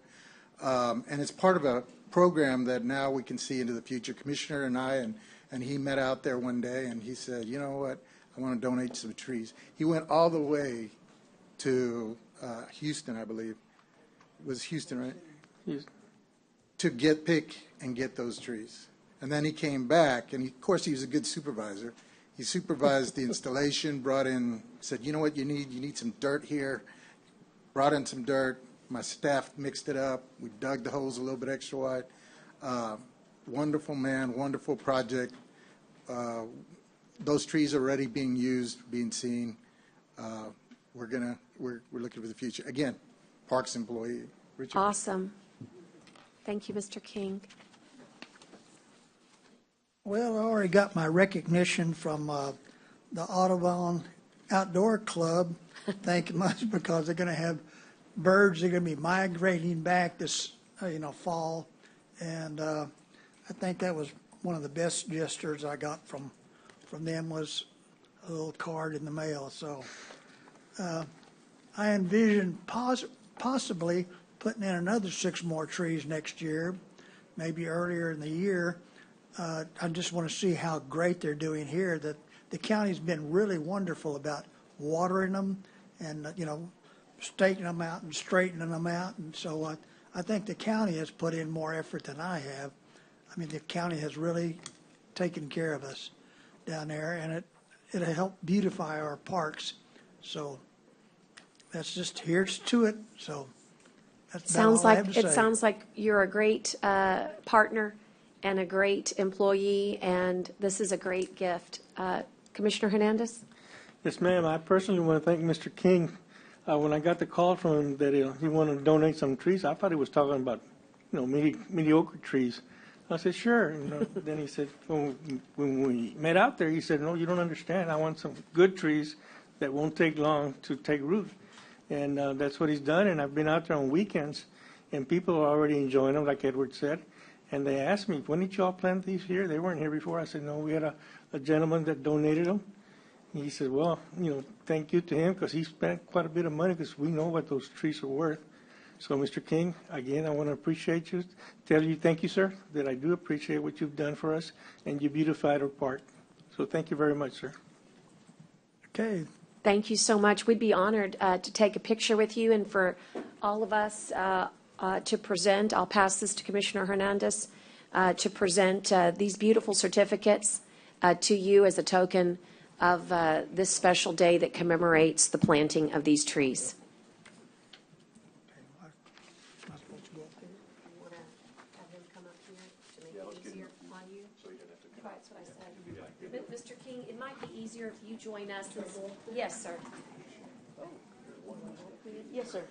And it's part of a program that now we can see into the future. Commissioner and I, and he met out there one day, and he said, you know what, I want to donate some trees. He went all the way to Houston, I believe. It was Houston, right? Houston. To pick and get those trees. And then he came back, and of course he was a good supervisor. He supervised the installation, brought in, said, you know what you need? You need some dirt here. Brought in some dirt. My staff mixed it up. We dug the holes a little bit extra wide. Wonderful man, wonderful project. Those trees are already being used, being seen. We're looking for the future. Again, Parks employee. Richard. Awesome. Thank you, Mr. King. Well, I already got my recognition from the Audubon Outdoor Club. Thank you much, because they're going to have birds. They're going to be migrating back this, fall, and I think that was one of the best gestures I got from them was a little card in the mail. So I envision possibly putting in another 6 more trees next year, maybe earlier in the year. I just want to see how great they're doing here. That the county's been really wonderful about watering them and, staking them out and straightening them out. And so I think the county has put in more effort than I have. I mean, the county has really taken care of us down there, and it'll help beautify our parks. So that's just, here's to it. So that's about all I have to say. It sounds like you're a great partner and a great employee, and this is a great gift. Commissioner Hernandez? Yes, ma'am. I personally want to thank Mr. King. When I got the call from him that he wanted to donate some trees, I thought he was talking about, mediocre trees. I said, sure. Then he said, when we met out there, he said, no, you don't understand. I want some good trees that won't take long to take root. And that's what he's done. And I've been out there on weekends, and people are already enjoying them, like Edward said. And they asked me, when did y'all plant these here? They weren't here before. I said, no, we had a gentleman that donated them. He said, well, thank you to him, because he spent quite a bit of money, because we know what those trees are worth. So, Mr. King, again, I want to appreciate you, tell you thank you, sir, that I do appreciate what you've done for us, and you beautified our park. So thank you very much, sir. Okay. Thank you so much. We'd be honored to take a picture with you, and for all of us to present. I'll pass this to Commissioner Hernandez to present these beautiful certificates to you as a token of this special day that commemorates the planting of these trees. Mr. King, it might be easier if you join us. Yes, sir. Yes, sir.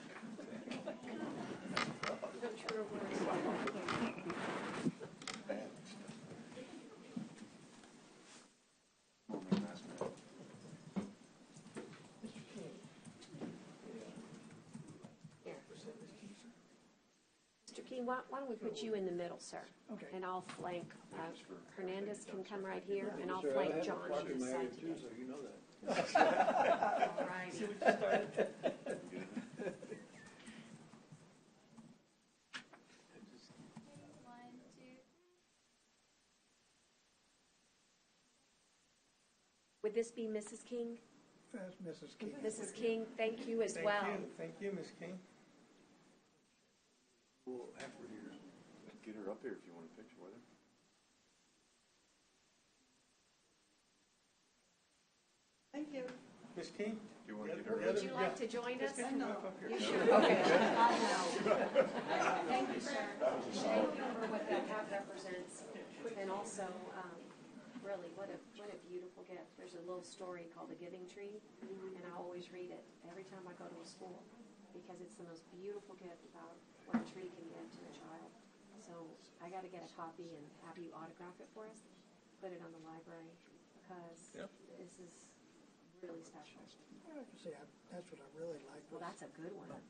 Mr. King, why don't we put you in the middle, sir? Okay. And I'll flank, Hernandez can come right here, and I'll flank John on this side. You know that. All righty. Would this be Mrs. King? That's Mrs. King. Mrs. King, thank you as well. Thank you, Ms. King. We'll have her here. Get her up here if you want a picture with her. Thank you. Ms. King? Do you want to get her? Would you like to join us? No. You should. Okay. Thank you, sir. Thank you for what that hat represents. And also, really, what a beautiful gift. There's a little story called The Giving Tree, and I always read it every time I go to a school, because it's the most beautiful gift about what a tree can give to a child. So I got to get a copy and have you autograph it for us, put it on the library, because this is really special. See, that's what I really like. Well, that's a good one, and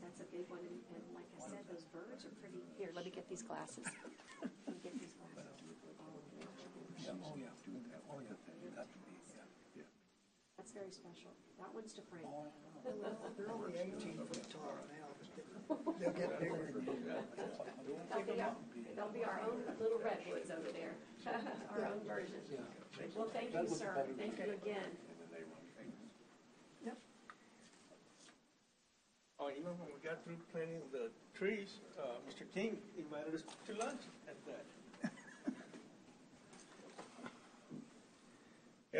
that's a big one. And like I said, those birds are pretty. Here, let me get these glasses. Let me get these glasses. Oh, yeah. Oh, yeah. That's very special. That one's to Frank. They're only 18 foot tall now. They'll get bigger. They'll be our own little redwoods over there. Our own version. Well, thank you, sir. Thank you again. Yep. Oh, when we got through planting the trees, Mr. King invited us to lunch at that.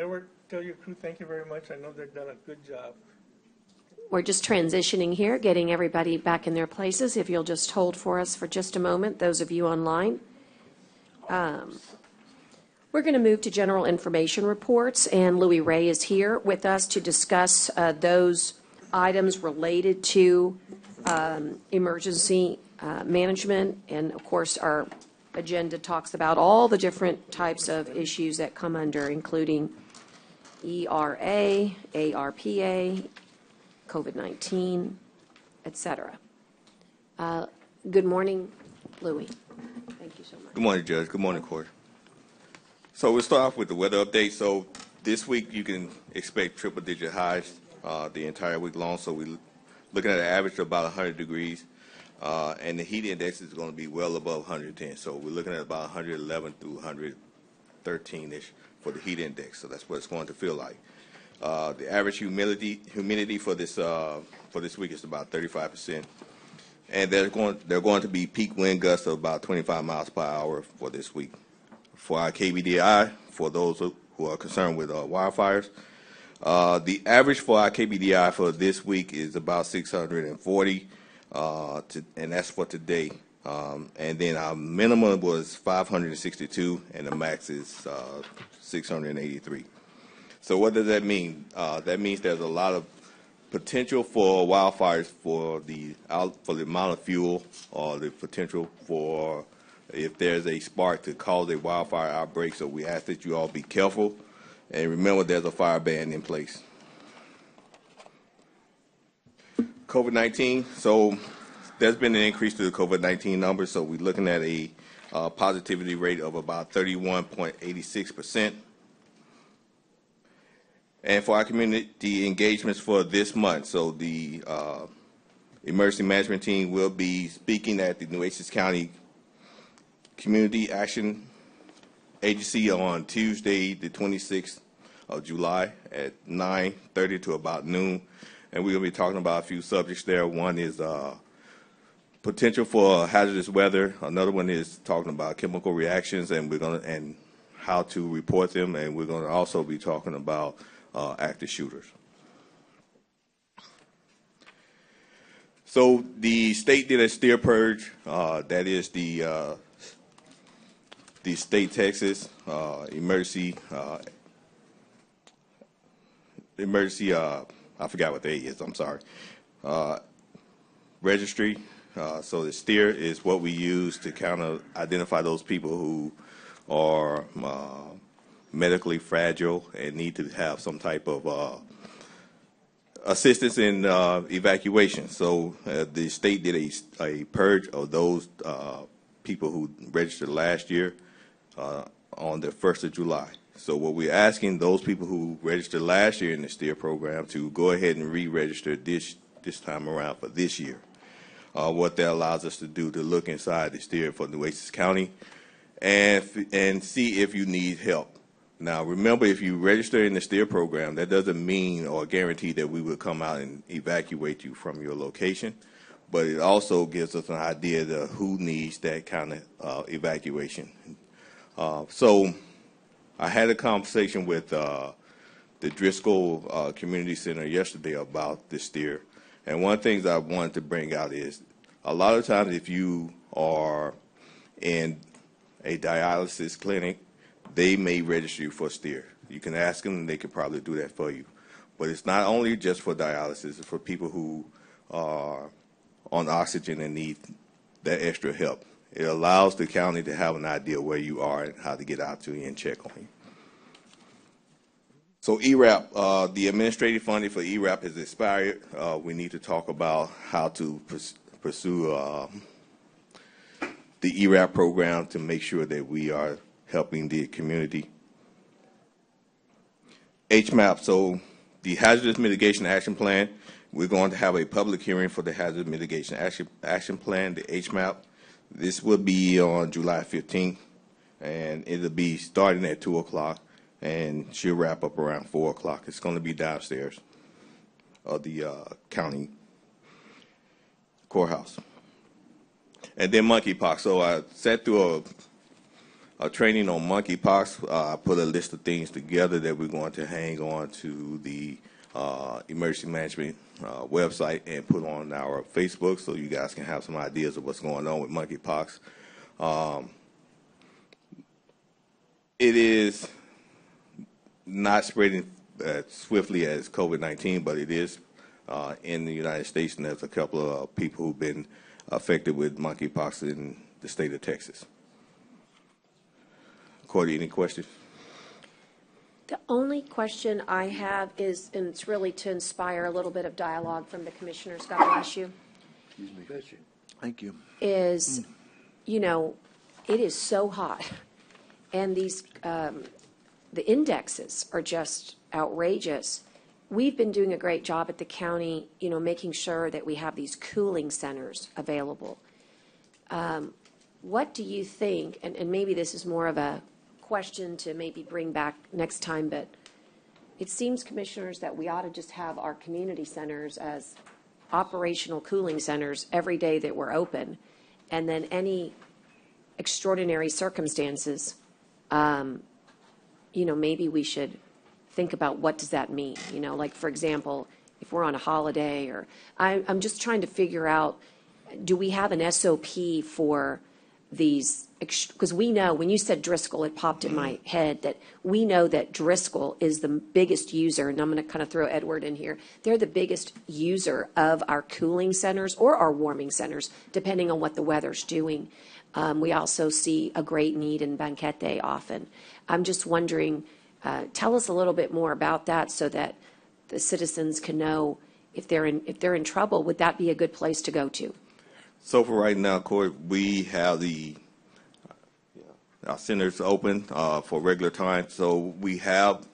Edward, tell your crew thank you very much. I know they've done a good job. We're just transitioning here, getting everybody back in their places. If you'll just hold for us for just a moment, those of you online. We're going to move to general information reports, and Louis Ray is here with us to discuss those items related to emergency management. And of course, our agenda talks about all the different types of issues that come under, including ERA, ARPA, COVID-19, et cetera. Good morning, Louis. Thank you so much. Good morning, Judge. Good morning, Court. So we'll start off with the weather update. So this week you can expect triple-digit highs the entire week long. So we're looking at an average of about 100 degrees. And the heat index is going to be well above 110. So we're looking at about 111 through 113-ish for the heat index. So that's what it's going to feel like. The average humidity for this week is about 35%. And they're going to be peak wind gusts of about 25 miles per hour for this week. For our KBDI, for those who are concerned with wildfires, the average for our KBDI for this week is about 640, and that's for today. And then our minimum was 562, and the max is 683. So what does that mean? That means there's a lot of potential for wildfires for the amount of fuel, or the potential for if there's a spark to cause a wildfire outbreak. So we ask that you all be careful, and remember there's a fire ban in place. COVID-19. So there's been an increase to the COVID-19 numbers. So we're looking at a positivity rate of about 31.86%. And for our community engagements for this month, so the emergency management team will be speaking at the Nueces County Community Action Agency on Tuesday, the 26th of July at 9:30 to about noon. And we're going to be talking about a few subjects there. One is potential for hazardous weather. Another one is talking about chemical reactions, and how to report them. And we're going to also be talking about active shooters. So the state did a steer purge. That is the state Texas emergency. I forgot what the A is. I'm sorry. Registry. So the steer is what we use to kind of identify those people who are medically fragile and need to have some type of assistance in evacuation. So the state did a purge of those people who registered last year on the 1st of July. So what we're asking those people who registered last year in the STEER program to go ahead and re-register this time around for this year. What that allows us to do to look inside the STEER for Nueces County and see if you need help. Now, remember, if you register in the STEER program, that doesn't mean or guarantee that we will come out and evacuate you from your location, but it also gives us an idea of who needs that kind of evacuation. So I had a conversation with the Driscoll Community Center yesterday about the STEER, and one of the things I wanted to bring out is a lot of times if you are in a dialysis clinic, they may register you for STEER. You can ask them, and they could probably do that for you. But it's not only just for dialysis, it's for people who are on oxygen and need that extra help. It allows the county to have an idea where you are and how to get out to you and check on you. So ERAP, the administrative funding for ERAP has expired. We need to talk about how to pursue the ERAP program to make sure that we are helping the community. HMAP, so the Hazardous Mitigation Action Plan, we're going to have a public hearing for the Hazardous Mitigation Action Plan, the HMAP. This will be on July 15th, and it'll be starting at 2 o'clock, and she'll wrap up around 4 o'clock. It's going to be downstairs of the county courthouse. And then monkeypox. So I sat through training on monkeypox. I put a list of things together that we're going to hang on to the emergency management website and put on our Facebook so you guys can have some ideas of what's going on with monkeypox. It is not spreading as swiftly as COVID-19, but it is in the United States, and there's a couple of people who've been affected with monkeypox in the state of Texas. Cordy, any questions? The only question I have is, and it's really to inspire a little bit of dialogue from the commissioners, God bless you. Excuse me. Thank you. Is, you know, it is so hot, and these, the indexes are just outrageous. We've been doing a great job at the county, you know, making sure that we have these cooling centers available. What do you think, and maybe this is more of a question to maybe bring back next time, but it seems, commissioners, that we ought to just have our community centers as operational cooling centers every day that we're open, and then any extraordinary circumstances, you know, maybe we should think about what does that mean. You know, like, for example, if we're on a holiday, or I'm just trying to figure out, do we have an SOP for these, because we know, when you said Driscoll, it popped in my head that we know that Driscoll is the biggest user, and I'm going to kind of throw Edward in here. They're the biggest user of our cooling centers or our warming centers, depending on what the weather's doing. We also see a great need in Banquete often. I'm just wondering, tell us a little bit more about that so that the citizens can know if they're in trouble, would that be a good place to go to? So for right now, Corey, we have our centers open for regular time. So we have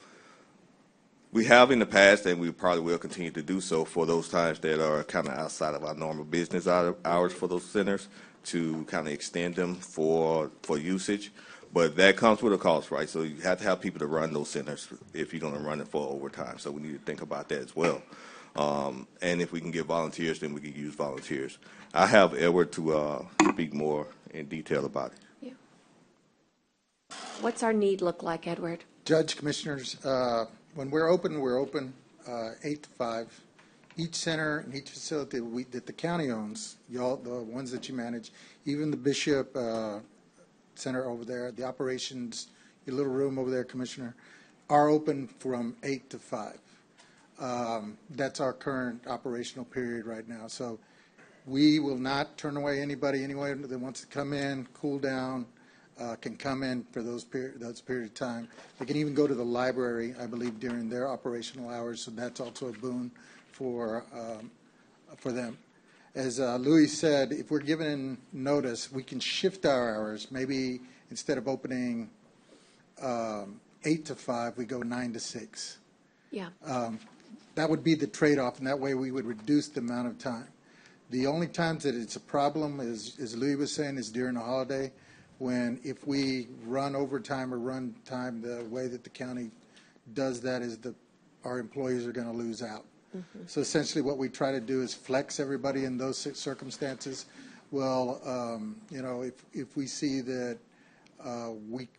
in the past, and we probably will continue to do so for those times that are kind of outside of our normal business hours for those centers, to kind of extend them for usage. But that comes with a cost, right? So you have to have people to run those centers if you're going to run it for overtime. So we need to think about that as well. And if we can get volunteers, then we can use volunteers. I have Edward to speak more in detail about it. Yeah. What's our need look like, Edward? Judge, commissioners, when we're open 8 to 5. Each center and each facility that the county owns, y'all, the ones that you manage, even the Bishop Center over there, the operations, your little room over there, Commissioner, are open from 8 to 5. That's our current operational period right now. So we will not turn away anybody anyway that wants to come in, cool down, can come in for those period of time. They can even go to the library, I believe, during their operational hours, so that's also a boon for them. As Louis said, if we're given notice, we can shift our hours. Maybe instead of opening 8 to 5, we go 9 to 6. Yeah. That would be the trade-off, and that way we would reduce the amount of time. The only times that it's a problem, as Louis was saying, is during a holiday, when if we run overtime or run time, the way that the county does that is our employees are going to lose out. Mm-hmm. So essentially what we try to do is flex everybody in those circumstances. Well, if we see that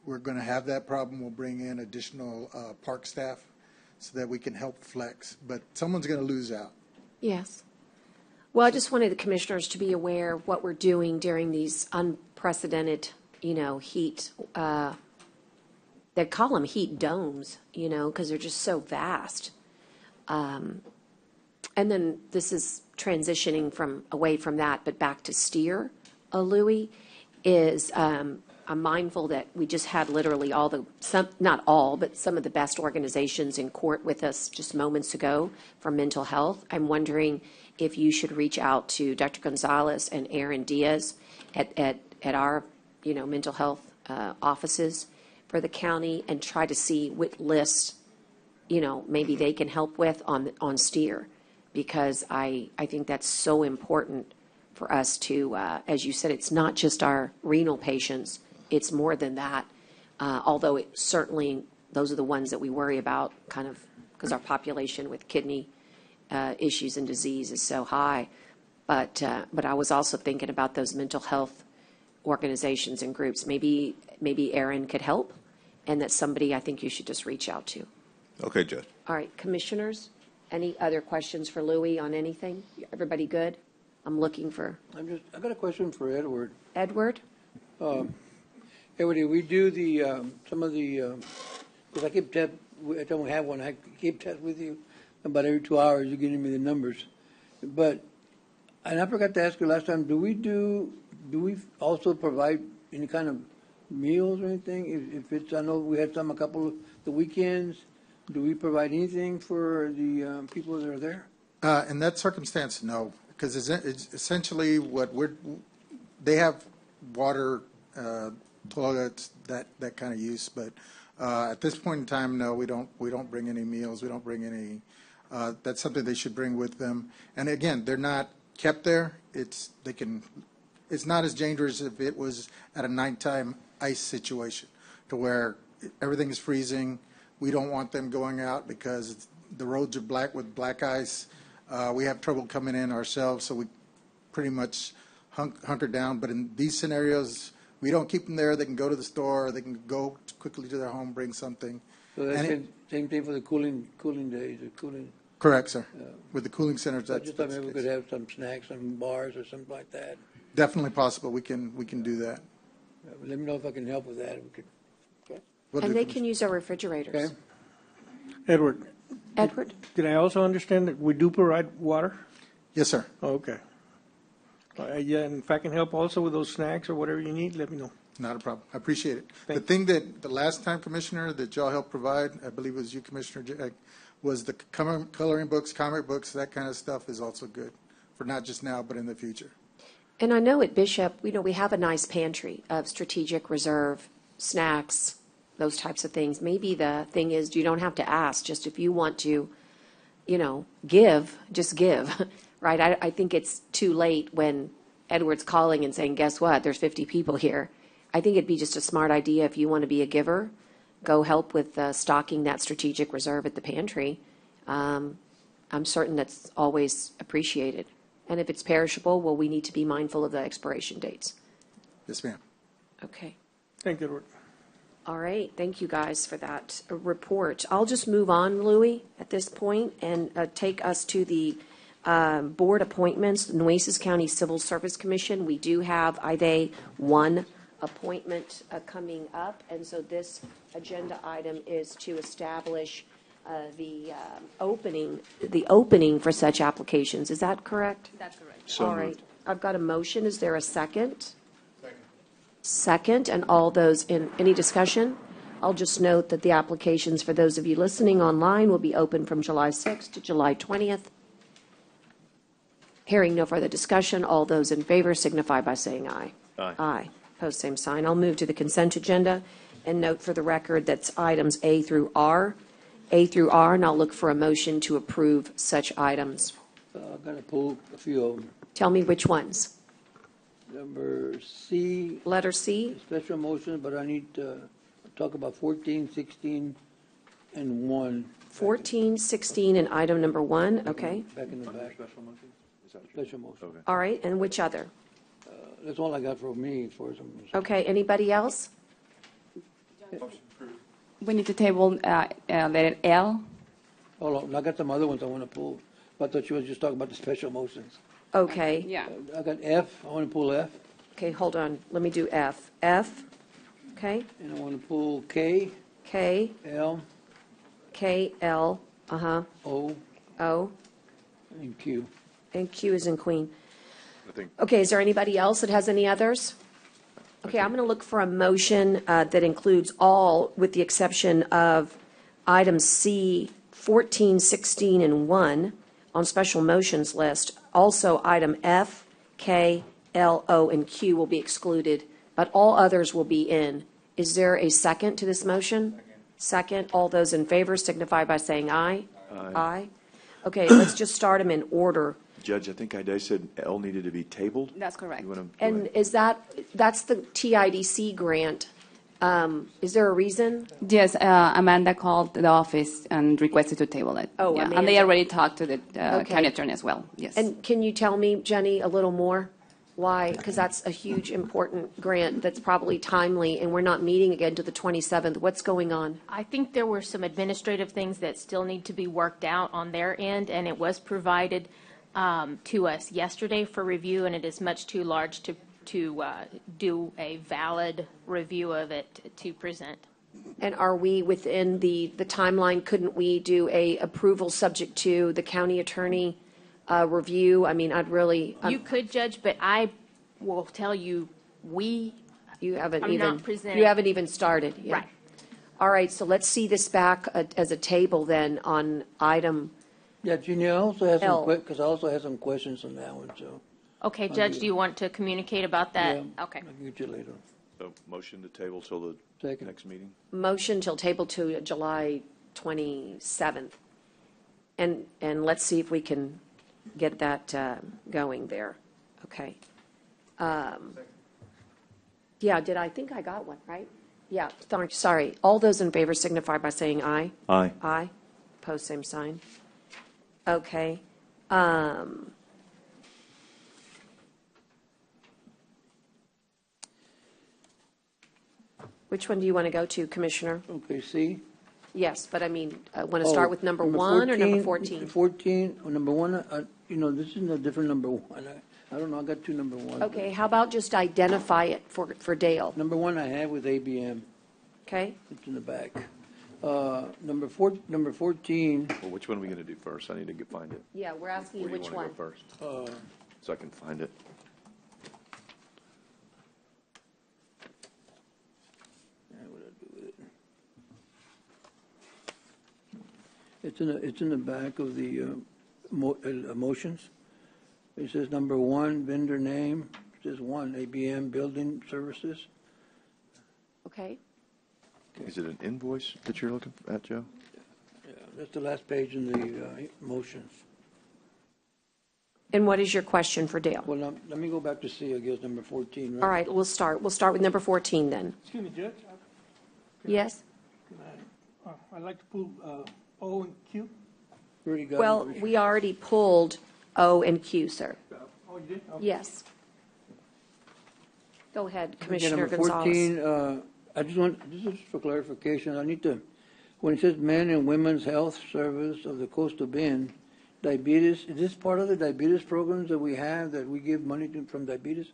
we're going to have that problem, we'll bring in additional park staff so that we can help flex. But someone's going to lose out. Yes. Well, I just wanted the commissioners to be aware of what we're doing during these unprecedented, heat. They call them heat domes, because they're just so vast. And then this is transitioning away from that, but back to steer, Louis, is I'm mindful that we just had literally not all, but some of the best organizations in court with us just moments ago for mental health. I'm wondering if you should reach out to Dr. Gonzalez and Aaron Diaz at our, mental health offices for the county and try to see what lists, maybe they can help with on steer. Because I think that's so important for us to, as you said, it's not just our renal patients, it's more than that. Although certainly those are the ones that we worry about kind of because our population with kidney issues and disease is so high. But I was also thinking about those mental health organizations and groups. Maybe Aaron could help, and that's somebody I think you should just reach out to. Okay, Judge. All right, commissioners, any other questions for Louis on anything? Everybody good? I'm looking for I got a question for Edward. Edward. Edward, we do the, some of the, because I don't have one, I keep tabs with you. About every 2 hours, you're giving me the numbers. But, and I forgot to ask you last time, do we also provide any kind of meals or anything? If it's, I know we had some a couple of the weekends. Do we provide anything for the people that are there? In that circumstance, no, because it's essentially they have water, toilets, that kind of use, but at this point in time, no, we don't bring any meals, we don't bring any, that's something they should bring with them. And again, they're not kept there, it's not as dangerous if it was at a nighttime ice situation, to where everything is freezing. We don't want them going out because the roads are black with black ice. We have trouble coming in ourselves, so we pretty much hunker down. But in these scenarios, we don't keep them there. They can go to the store. They can go quickly to their home, bring something. So that's same thing for the cooling days, or cooling. Correct, sir. With the cooling centers, I just thought maybe we could have some snacks, some bars, or something like that. Definitely possible. We can do that. Let me know if I can help with that. We could. And they can use our refrigerators. Okay. Edward. Edward? Did I also understand that we do provide water? Yes, sir. Okay. Yeah, and if I can help also with those snacks or whatever you need, let me know. Not a problem. I appreciate it. The thing that the last time, Commissioner, that y'all helped provide, I believe it was you, Commissioner Jack, was the coloring books, comic books, that kind of stuff is also good for not just now, but in the future. And I know at Bishop, we have a nice pantry of strategic reserve, snacks, those types of things. Maybe the thing is you don't have to ask, just if you want to, give, just give, right? I think it's too late when Edward's calling and saying, guess what, there's 50 people here. I think it'd be just a smart idea if you want to be a giver, go help with stocking that strategic reserve at the pantry. I'm certain that's always appreciated. And if it's perishable, well, we need to be mindful of the expiration dates. Yes, ma'am. Okay. Thank you, Edward. All right, thank you guys for that report. I'll just move on, Louis, at this point, and take us to the board appointments, the Nueces County Civil Service Commission. We do have, one appointment coming up, and so this agenda item is to establish the opening for such applications. Is that correct? That's correct. All right, I've got a motion. Is there a second? Second, and all those in any discussion? I'll just note that the applications for those of you listening online will be open from July 6th to July 20th. Hearing no further discussion, all those in favor signify by saying aye. Aye. Aye. Post same sign. I'll move to the consent agenda and note for the record that's items A through R. A through R, and I'll look for a motion to approve such items. I'm going to pull a few of them. Tell me which ones. Number C. Letter C. Special motion, but I need to talk about 14, 16, and 1. 14, 16, and item number 1, okay. Back in the back. Special motion? Special motion. Okay. All right, and which other? That's all I got for me for some. Okay, anybody else? We need to table letter L. Hold on, I got some other ones I want to pull. I thought you were just talking about the special motions. Okay. Yeah. I got F, I want to pull F. Okay, hold on, let me do F. F, okay. And I want to pull K. K. L. K, L, O. O. And Q. And Q is in Queen. Okay, is there anybody else that has any others? Okay, I'm going to look for a motion that includes all, with the exception of items C, 14, 16, and 1 on special motions list. Also, item F, K, L, O, and Q will be excluded, but all others will be in. Is there a second to this motion? Second. All those in favor signify by saying aye. Aye. Aye. Okay, let's just start them in order. Judge, I think I said L needed to be tabled. That's correct. And is that's the TIDC grant. Is there a reason? Yes, Amanda called the office and requested to table it. Oh, yeah. Amanda. And they already talked to the Okay. county attorney as well. Yes. And can you tell me, Jenny, a little more? Why? Because that's a huge, important grant that's probably timely, and we're not meeting again to the 27th. What's going on? I think there were some administrative things that still need to be worked out on their end, and it was provided to us yesterday for review, and it is much too large to do a valid review of it to present. And are we within the timeline? Couldn't we do a approval subject to the county attorney review? I mean, I'd really. You could, Judge, but I will tell you, You haven't I'm even. not presenting. You haven't even started yet. Right. All right, so let's see this back as a table then on item. Yeah, Jeannie, I also have L. some because I also have some questions on that one, so. Okay, Judge, do you want to communicate about that? Yeah, Okay. I can get you later. So motion to table till the next meeting? Motion till table to July 27th. And let's see if we can get that going there. Okay. Yeah, I think I got one, right? Yeah, sorry. All those in favor signify by saying aye. Aye. Aye. Opposed, same sign. Okay. Which one do you want to go to, Commissioner? Okay, C? Yes, but I mean, I want to start with number 1 or number 14? 14, or number 1, this is a different number 1. I don't know, I got two number 1. Okay, how about just identify it for Dale? Number 1 I have with ABM. Okay. It's in the back. Number 14. Well, which one are we going to do first? I need to find it. Yeah, we're asking you Where do which wanna one. go first? So I can find it. It's in the back of the motions. It says number 1, vendor name. It says 1, ABM Building Services. Okay. Is it an invoice that you're looking at, Joe? Yeah, that's the last page in the motions. And what is your question for Dale? Well, let me go back to C, I guess, number 14, right? All right, we'll start with number 14 then. Excuse me, Judge. Yes? I'd like to pull O and Q. Already got Well, it. we already pulled O and Q, sir. Oh, you did? Okay. Yes. Go ahead, Okay, Commissioner number Gonzalez. 14, I just want, this is for clarification, I need to, when it says men and women's health service of the coastal bend, diabetes, is this part of the diabetes programs that we have, that we give money to from diabetes?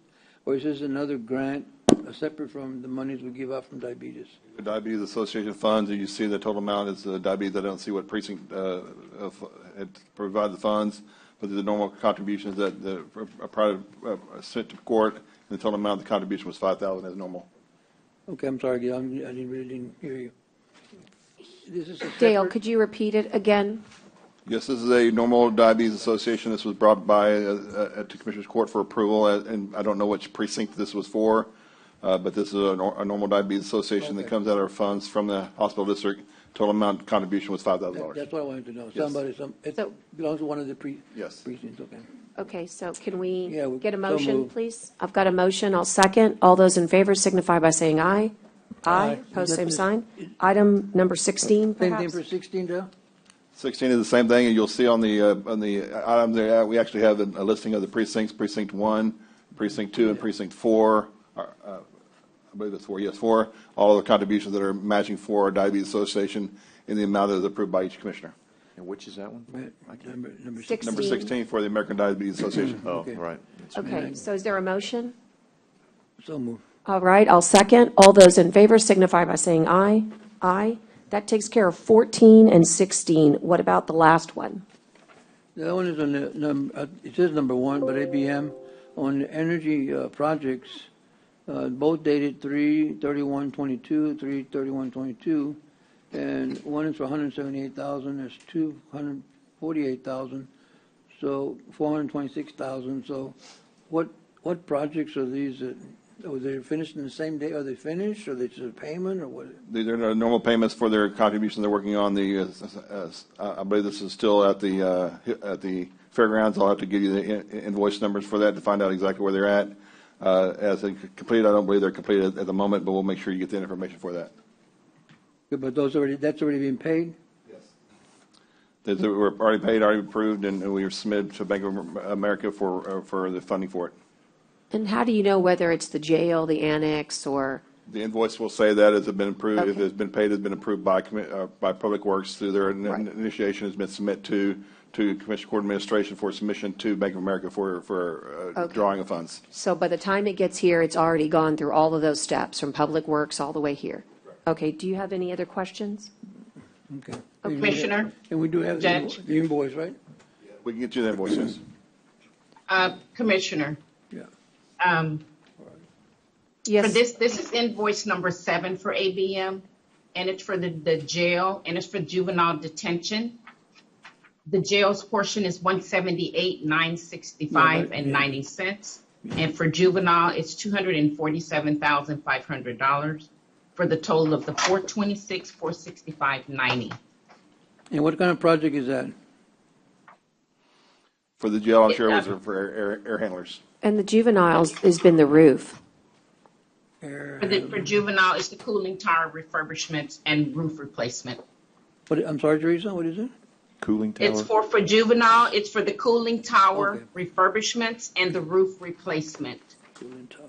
Or is this another grant, separate from the monies we give out from diabetes? The Diabetes Association funds, and you see the total amount is diabetes. I don't see what precinct had provided the funds, but the normal contributions that are prior sent to court, and the total amount of the contribution was $5,000 as normal. Okay, I'm sorry, I really didn't hear you. This is a Dale, separate- could you repeat it again? Yes, this is a normal diabetes association. This was brought by to Commissioner's Court for approval, and I don't know which precinct this was for, but this is a normal diabetes association that comes out of our funds from the hospital district. Total amount contribution was $5,000. That's what I wanted to know. Yes. It belongs to one of the Yes. precincts, okay. Okay, so can we Yeah, get a so motion, moved. please? I've got a motion, I'll second. All those in favor signify by saying aye. Aye. Pose Is that same the- sign. Item number 16, Same thing perhaps? for 16, Dale? 16 is the same thing, and you'll see on the item there, we actually have a listing of the precincts, Precinct 1, Precinct 2, and Precinct 4. I believe it's 4, yes, 4. All of the contributions that are matching for our Diabetes Association in the amount that is approved by each commissioner. And which is that one? Number 16. Number 16 for the American Diabetes Association. Oh, Okay. right. Okay, so is there a motion? So moved. All right, I'll second. All those in favor signify by saying aye. Aye. That takes care of 14 and 16. What about the last one? The other one is on the, it says number 1, but ABM, on the energy projects, both dated 3/31/22, 3/31/22, and one is for 178,000, there's 248,000, so 426,000. So what projects are these? Are they finished in the same day? Are they finished, or they just a payment, or what? These are normal payments for their contributions they're working on. I believe this is still at the fairgrounds. I'll have to give you the invoice numbers for that to find out exactly where they're at. As they complete, I don't believe they're completed at the moment, but we'll make sure you get the information for that. Good, but that's already been paid? They were already paid, already approved, and we were submitted to Bank of America for the funding for it. And how do you know whether it's the jail, the annex, or? The invoice will say that has been approved, if Okay. it's been paid, has been approved by Public Works through their Right. initiation, has been submitted to Commission Court Administration for submission to Bank of America for Okay. drawing of funds. So by the time it gets here, it's already gone through all of those steps, from Public Works all the way here? Okay, do you have any other questions? Okay. Commissioner? And we do have Judge? the invoice, right? We can get you the invoices. Commissioner? Yeah. Yes. For this is invoice number 7 for ABM, and it's for the jail, and it's for juvenile detention. The jail's portion is $178,965 and 90 cents, and for juvenile, it's $247,500 for the total of the $426,465.90. And what kind of project is that? For the jail, I'm sure it was for air handlers. And the juveniles has been the roof. For juvenile, it's the cooling tower refurbishment and roof replacement. I'm sorry, Teresa, what is it? Cooling tower? It's for juvenile, it's for the cooling tower refurbishments and the roof replacement. Cooling tower.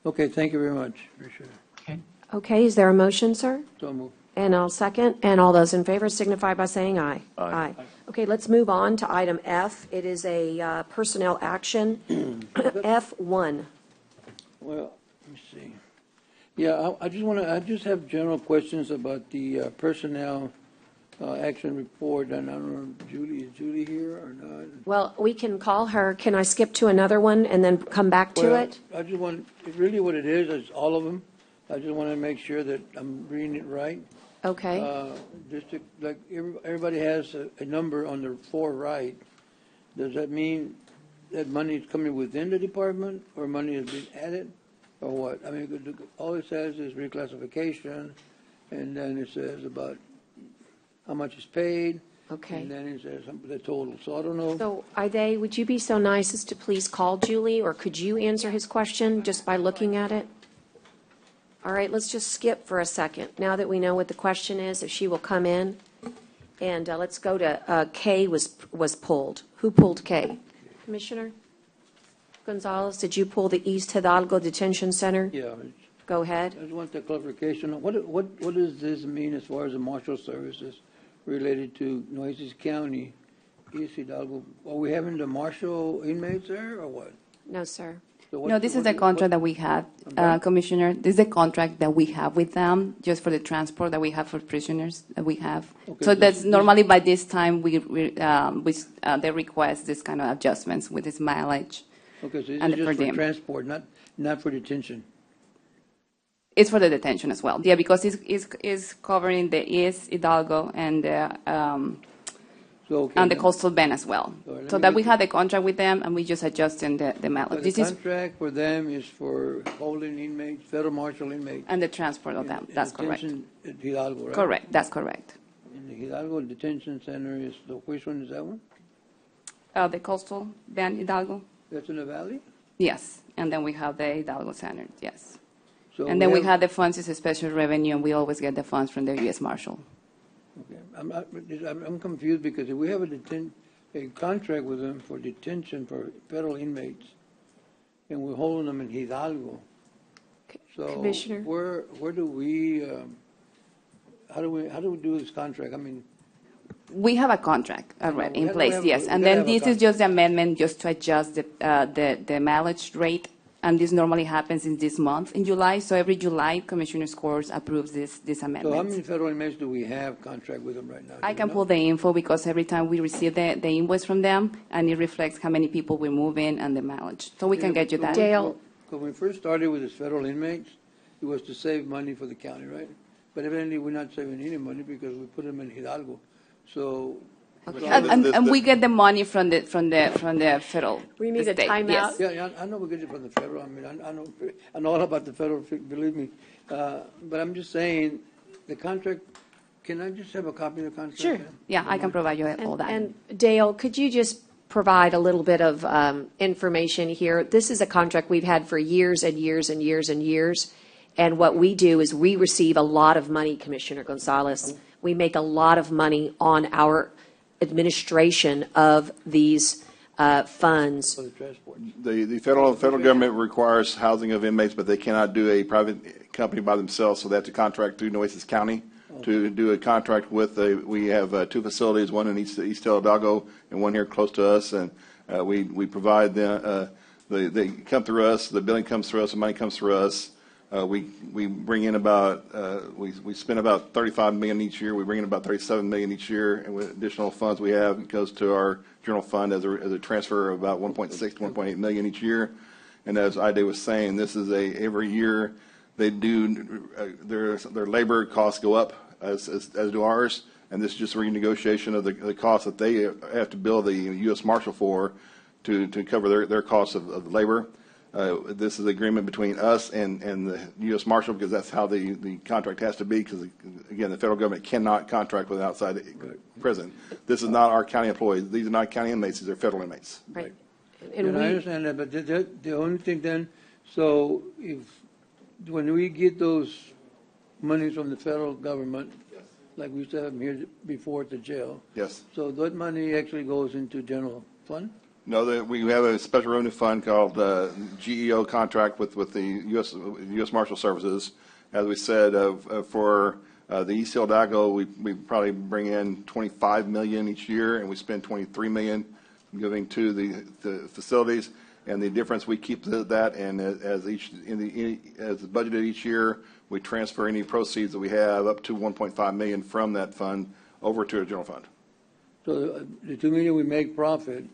Okay, thank you very much. Appreciate it. Okay, is there a motion, sir? So moved. And I'll second. And all those in favor signify by saying aye. Aye. Okay, let's move on to item F. It is a personnel action. F1. Well, let me see. Yeah, I just have general questions about the personnel action report, and I don't know, is Julie here or not? Well, we can call her. Can I skip to another one and then come back to Well, it? I just want, really what it is all of them. I just want to make sure that I'm reading it right. Okay. Like everybody has a number on the far right. Does that mean that money is coming within the department, or money is being added, or what? I mean, all it says is reclassification, and then it says about how much is paid. Okay. And then it says the total. So I don't know. So, Ide, would you be so nice as to please call Julie, or could you answer his question just by looking at it? All right, let's just skip for a second. Now that we know what the question is, if she will come in. And let's go to K was pulled. Who pulled K? Commissioner Gonzalez, did you pull the East Hidalgo Detention Center? Yeah. Go ahead. I just want the clarification. What does this mean as far as the marshal services related to Nueces County, East Hidalgo? Are we having the marshal inmates there, or what? No, sir. So No, this is the contract that we have, Commissioner. This is the contract that we have with them, just for the transport that we have for prisoners that we have. Okay, So that's normally by this time, they request this kind of adjustments with this mileage. Okay, so this and is the per just for diem. transport, not for detention. It's for the detention as well. Yeah, because it's covering the East Hidalgo and the and the coastal bend as well. let So me that get we had the contract with them, and we just adjusting the So mileage. the This is contract for them is for holding inmates, federal marshal inmates. and the transport of them. That's correct. Detention at Hidalgo, right? Correct. That's correct. And the Hidalgo Detention Center is which one is that one? The coastal bend Hidalgo. That's in the valley? Yes, and then we have the Hidalgo Center, yes. So And then we have the funds as a special revenue, and we always get the funds from the U.S. Marshal. Okay, I'm confused because if we have a contract with them for detention for federal inmates, and we're holding them in Hidalgo, so Commissioner? where do we, how do we do this contract? I mean, We have a contract already in we place, have- yes. we And gotta then have a this is just the amendment just to adjust the mileage rate. And this normally happens in this month, in July. So every July, Commissioner's Court approves this so how amendment. many federal inmates do we have contract with them right now? I can pull the info because every time we receive the invoice from them, and it reflects how many people we move in and the mileage. So we can get you that. When we first started with these federal inmates, it was to save money for the county, right? But evidently, we're not saving any money because we put them in Hidalgo. So. And we get the money from the federal. We need a state, timeout. yes. Yeah, I know we get it from the federal. I mean, I know all about the federal, believe me. But I'm just saying, the contract, can I just have a copy of the contract? Sure. Yeah, I can provide you all that. And Dale, could you just provide a little bit of information here? This is a contract we've had for years and years and years and years. And what we do is we receive a lot of money, Commissioner Gonzalez. We make a lot of money on our administration of these funds. For the transport. The federal government requires housing of inmates, but they cannot do a private company by themselves, so they have to contract through Nueces County to do a contract with we have two facilities, one in East Hidalgo and one here close to us, and we provide them, they come through us, the billing comes through us, the money comes through us. We bring in about, we spend about $35 million each year. We bring in about $37 million each year, and with additional funds we have, it goes to our general fund as a transfer of about 1.6 to 1.8 million each year. And as Ida was saying, this is every year they do, their labor costs go up as do ours, and this is just a renegotiation of the costs that they have to bill the U.S. Marshal for to cover their costs of labor. This is an agreement between us and the U.S. Marshal, because that's how the contract has to be, because, again, the federal government cannot contract with an outside prison. This is not our county employees. These are not county inmates. These are federal inmates. Right. And I understand that, but the only thing then, so when we get those monies from the federal government, like we used to have them here before at the jail. Yes. So that money actually goes into general fund? No, we have a special revenue fund called GEO contract with the U.S. Marshal Services. As we said, for the East Hidalgo, we probably bring in $25 million each year, and we spend $23 million giving to the facilities. And the difference, we keep that, and as budgeted each year, we transfer any proceeds that we have up to $1.5 million from that fund over to a general fund. So the $2 million we make profit.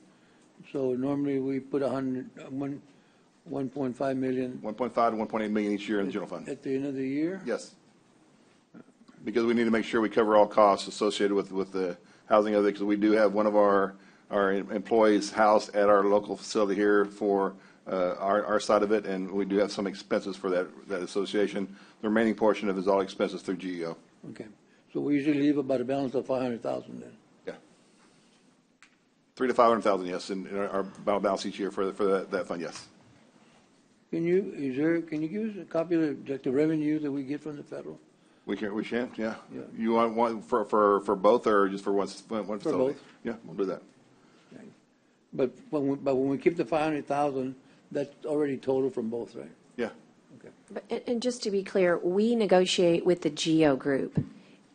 So normally we put 1.5 million. 1.5 to 1.8 million each year in the general fund. At the end of the year? Yes. Because we need to make sure we cover all costs associated with the housing of it, because we do have one of our employees housed at our local facility here for our side of it, and we do have some expenses for that association. The remaining portion of it is all expenses through GEO. Okay. So we usually leave about a balance of 500,000 then. 300,000 to 500,000, yes, in our balance each year for that fund, yes. Can you give us a copy of the revenue that we get from the federal? We can, yeah. You want one for both, or just for one facility? For both. Yeah, we'll do that. But when we keep the 500,000, that's already total from both, right? Yeah. Okay. And just to be clear, we negotiate with the GEO group.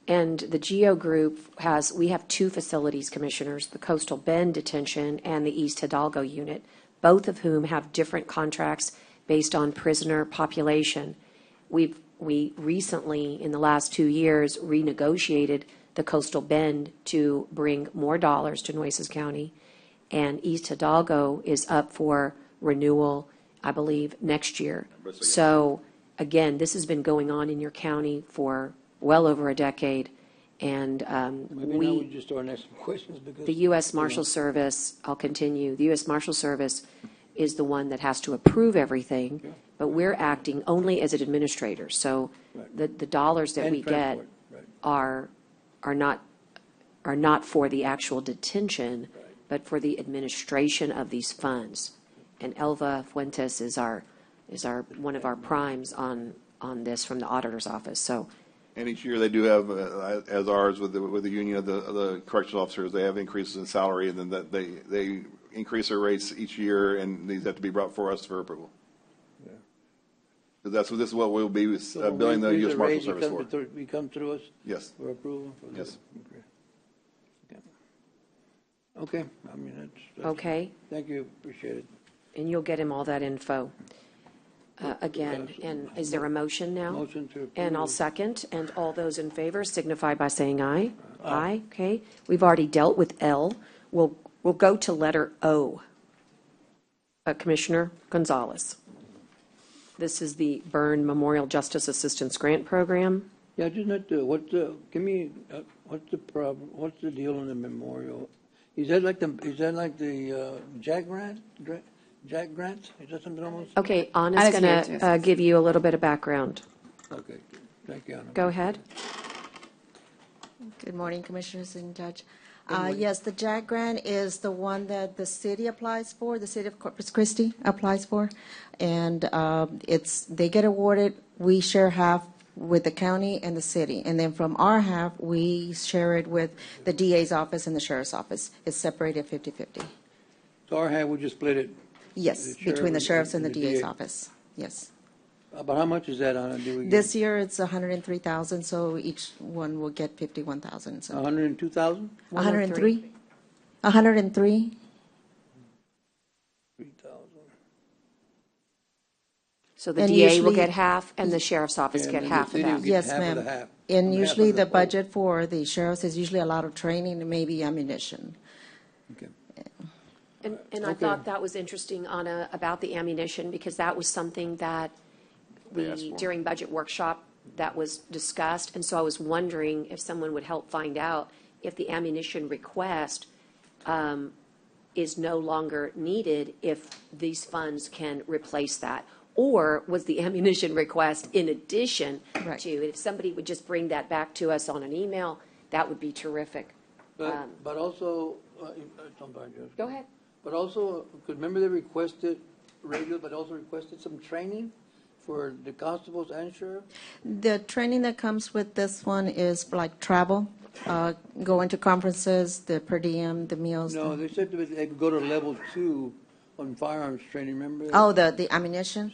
And the GEO group we have two facilities, commissioners, the Coastal Bend Detention and the East Hidalgo unit, both of whom have different contracts based on prisoner population. We recently, in the last 2 years, renegotiated the Coastal Bend to bring more dollars to Nueces County. And East Hidalgo is up for renewal, I believe, next year. So, again, this has been going on in your county for well over a decade, and Maybe now we just start asking questions because the U.S. Marshal Service, I'll continue, the U.S. Marshal Service is the one that has to approve everything, but we're acting only as an administrator. So the dollars that we get are not for the actual detention, but for the administration of these funds. And Elva Fuentes is one of our primes on this from the auditor's office. So. And each year they do have, as ours with the union of the corrections officers, they have increases in salary, and then that they increase their rates each year, and these have to be brought for us for approval. Yeah. This is what we'll be billing the U.S. Marshal Service for. We come through us. Yes. For approval. Yes. Okay. I mean that's okay. Thank you. Appreciate it. And you'll get him all that info. Again, and is there a motion now? Motion to approve. And I'll second, and all those in favor signify by saying aye. Aye, okay. We've already dealt with L. We'll go to letter O. Commissioner Gonzalez. This is the Byrne Memorial Justice Assistance Grant Program. Yeah, just not what's the problem? What's the deal on the memorial? Is that like the JAG grant? Jack grants? Is that something almost? Okay, Anna's going to give you a little bit of background. Okay, thank you, Anna. Go ahead. Good morning, Commissioners and Judge. Yes, the JAG grant is the one that the city applies for, the city of Corpus Christi applies for. And they get awarded, we share half with the county and the city. And then from our half, we share it with the DA's office and the sheriff's office. It's separated 50-50. So our half, we just split it. Yes, The between the sheriff sheriff's and the DA's DA. office, yes. About how much is that, Anna? Do we get? This year, it's 103,000, so each one will get 51,000. So 102,000? 103? 103? 3,000. So the And DA will usually- get half, and the sheriff's office And get then half the of city will that. get Yes, half of ma'am. the half. And Half usually of the whole. budget for the sheriffs is usually a lot of training and maybe ammunition. And I thought that was interesting, Anna, about the ammunition, because that was something that during budget workshop, that was discussed. And so I was wondering if someone would help find out if the ammunition request is no longer needed, if these funds can replace that. Or was the ammunition request in addition Right. to? If somebody would just bring that back to us on an email, that would be terrific. But also, I'm sorry, Judge. Go ahead. But also, because remember they requested radio, but also requested some training for the constables and sheriff? The training that comes with this one is like travel, going to conferences, the per diem, the meals. No, they said that they could go to level 2 on firearms training, remember? that? Oh, the ammunition?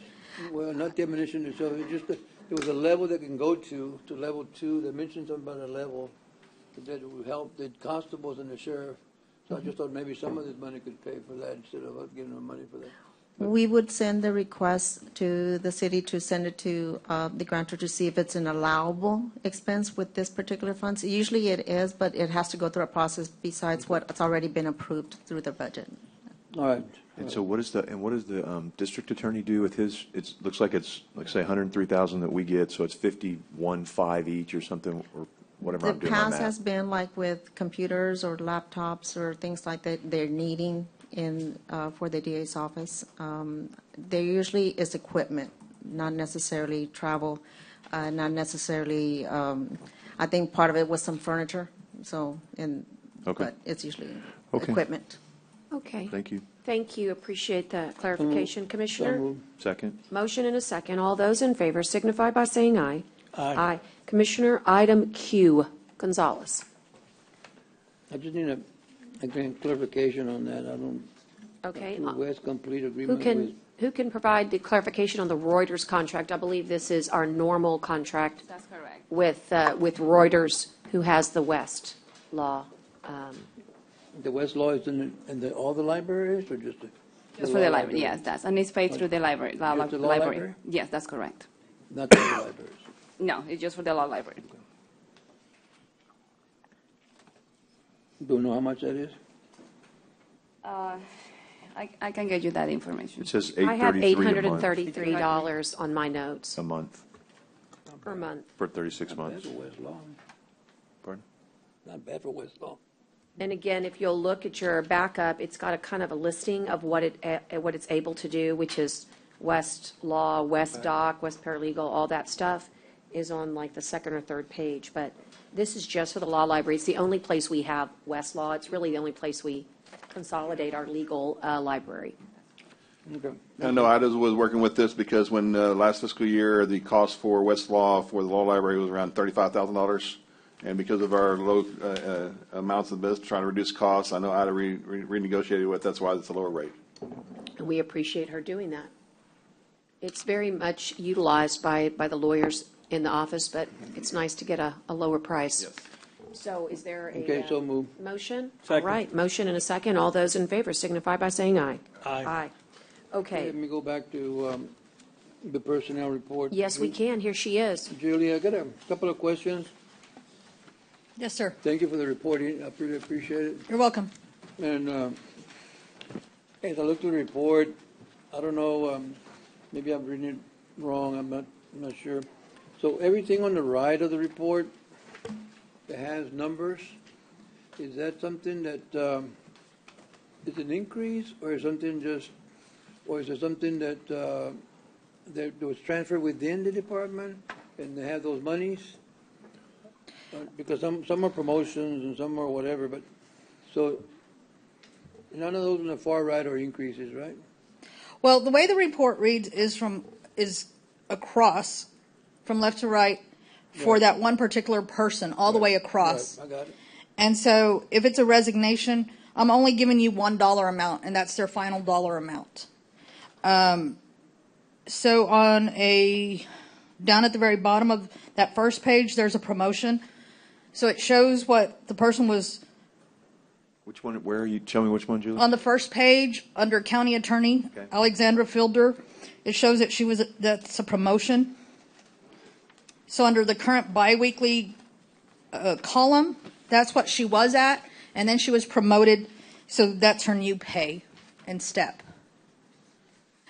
Well, not the ammunition itself, it just, there was a level they can go to level 2. They mentioned something about a level that would help the constables and the sheriff. So I just thought maybe some of this money could pay for that instead of us giving them money for that. We would send the request to the city to send it to the grantor to see if it's an allowable expense with this particular funds. Usually it is, but it has to go through a process besides what's already been approved through the budget. All right. And so what does the district attorney do with his, it looks like it's, like say, 103,000 that we get, so it's 51.5 each or something, or whatever The I'm doing my past math. has been like with computers or laptops or things like that they're needing for the DA's office. There usually is equipment, not necessarily travel, not necessarily, I think part of it was some furniture, so, but it's usually equipment. Okay. Thank you. Thank you. Appreciate the clarification, Commissioner. Second. Motion and a second. All those in favor signify by saying aye. Aye. Commissioner, item Q, Gonzalez. I just need a clarification on that. I don't. Okay. West complete agreement with. Who can provide the clarification on the Reuters contract? I believe this is our normal contract. That's correct. With Reuters, who has the West law. The West law is in all the libraries or just the? Just for the library, yes, and it's paid through the library. Just the law library? Yes, that's correct. Not the other libraries. No, it's just for the law library. Do you know how much that is? I can get you that information. It says I have $833 a month. $833 on my notes A month per month. for 36 months. Not bad for West law. Pardon? Not bad for West law. And again, if you'll look at your backup, it's got a kind of a listing of what it's able to do, which is West Law, West Doc, West Paralegal, all that stuff is on like the second or third page. But this is just for the law library. It's the only place we have West Law. It's really the only place we consolidate our legal library. Okay. I know I was working with this because when last fiscal year, the cost for West Law for the law library was around $35,000. And because of our low amounts of business, trying to reduce costs, I know Ida renegotiated with, that's why it's a lower rate. And we appreciate her doing that. It's very much utilized by the lawyers in the office, but it's nice to get a lower price. Yes. So is there a Okay, so move. motion? Second. All right, motion and a second. All those in favor signify by saying aye. Aye. Okay. Let me go back to the personnel report. Yes, we can. Here she is. Julie, I got a couple of questions. Yes, sir. Thank you for the reporting. I really appreciate it. You're welcome. And as I looked through the report, I don't know, maybe I'm reading it wrong. I'm not sure. So everything on the right of the report that has numbers, is that something that is an increase, or is something just, or is it something that that was transferred within the department and they have those monies? Because some are promotions and some are whatever, but so none of those on the far right are increases, right? Well, the way the report reads is across, from left to right, for that one particular person, all the way across. Right, I got it. And so if it's a resignation, I'm only giving you $1 amount, and that's their final dollar amount. So down at the very bottom of that first page, there's a promotion. So it shows what the person was. Which one, where are you, tell me which one, Julie? On the first page, under County Attorney, Okay. Alexandra Fielder, it shows that that's a promotion. So under the current biweekly column, that's what she was at, and then she was promoted, so that's her new pay and step.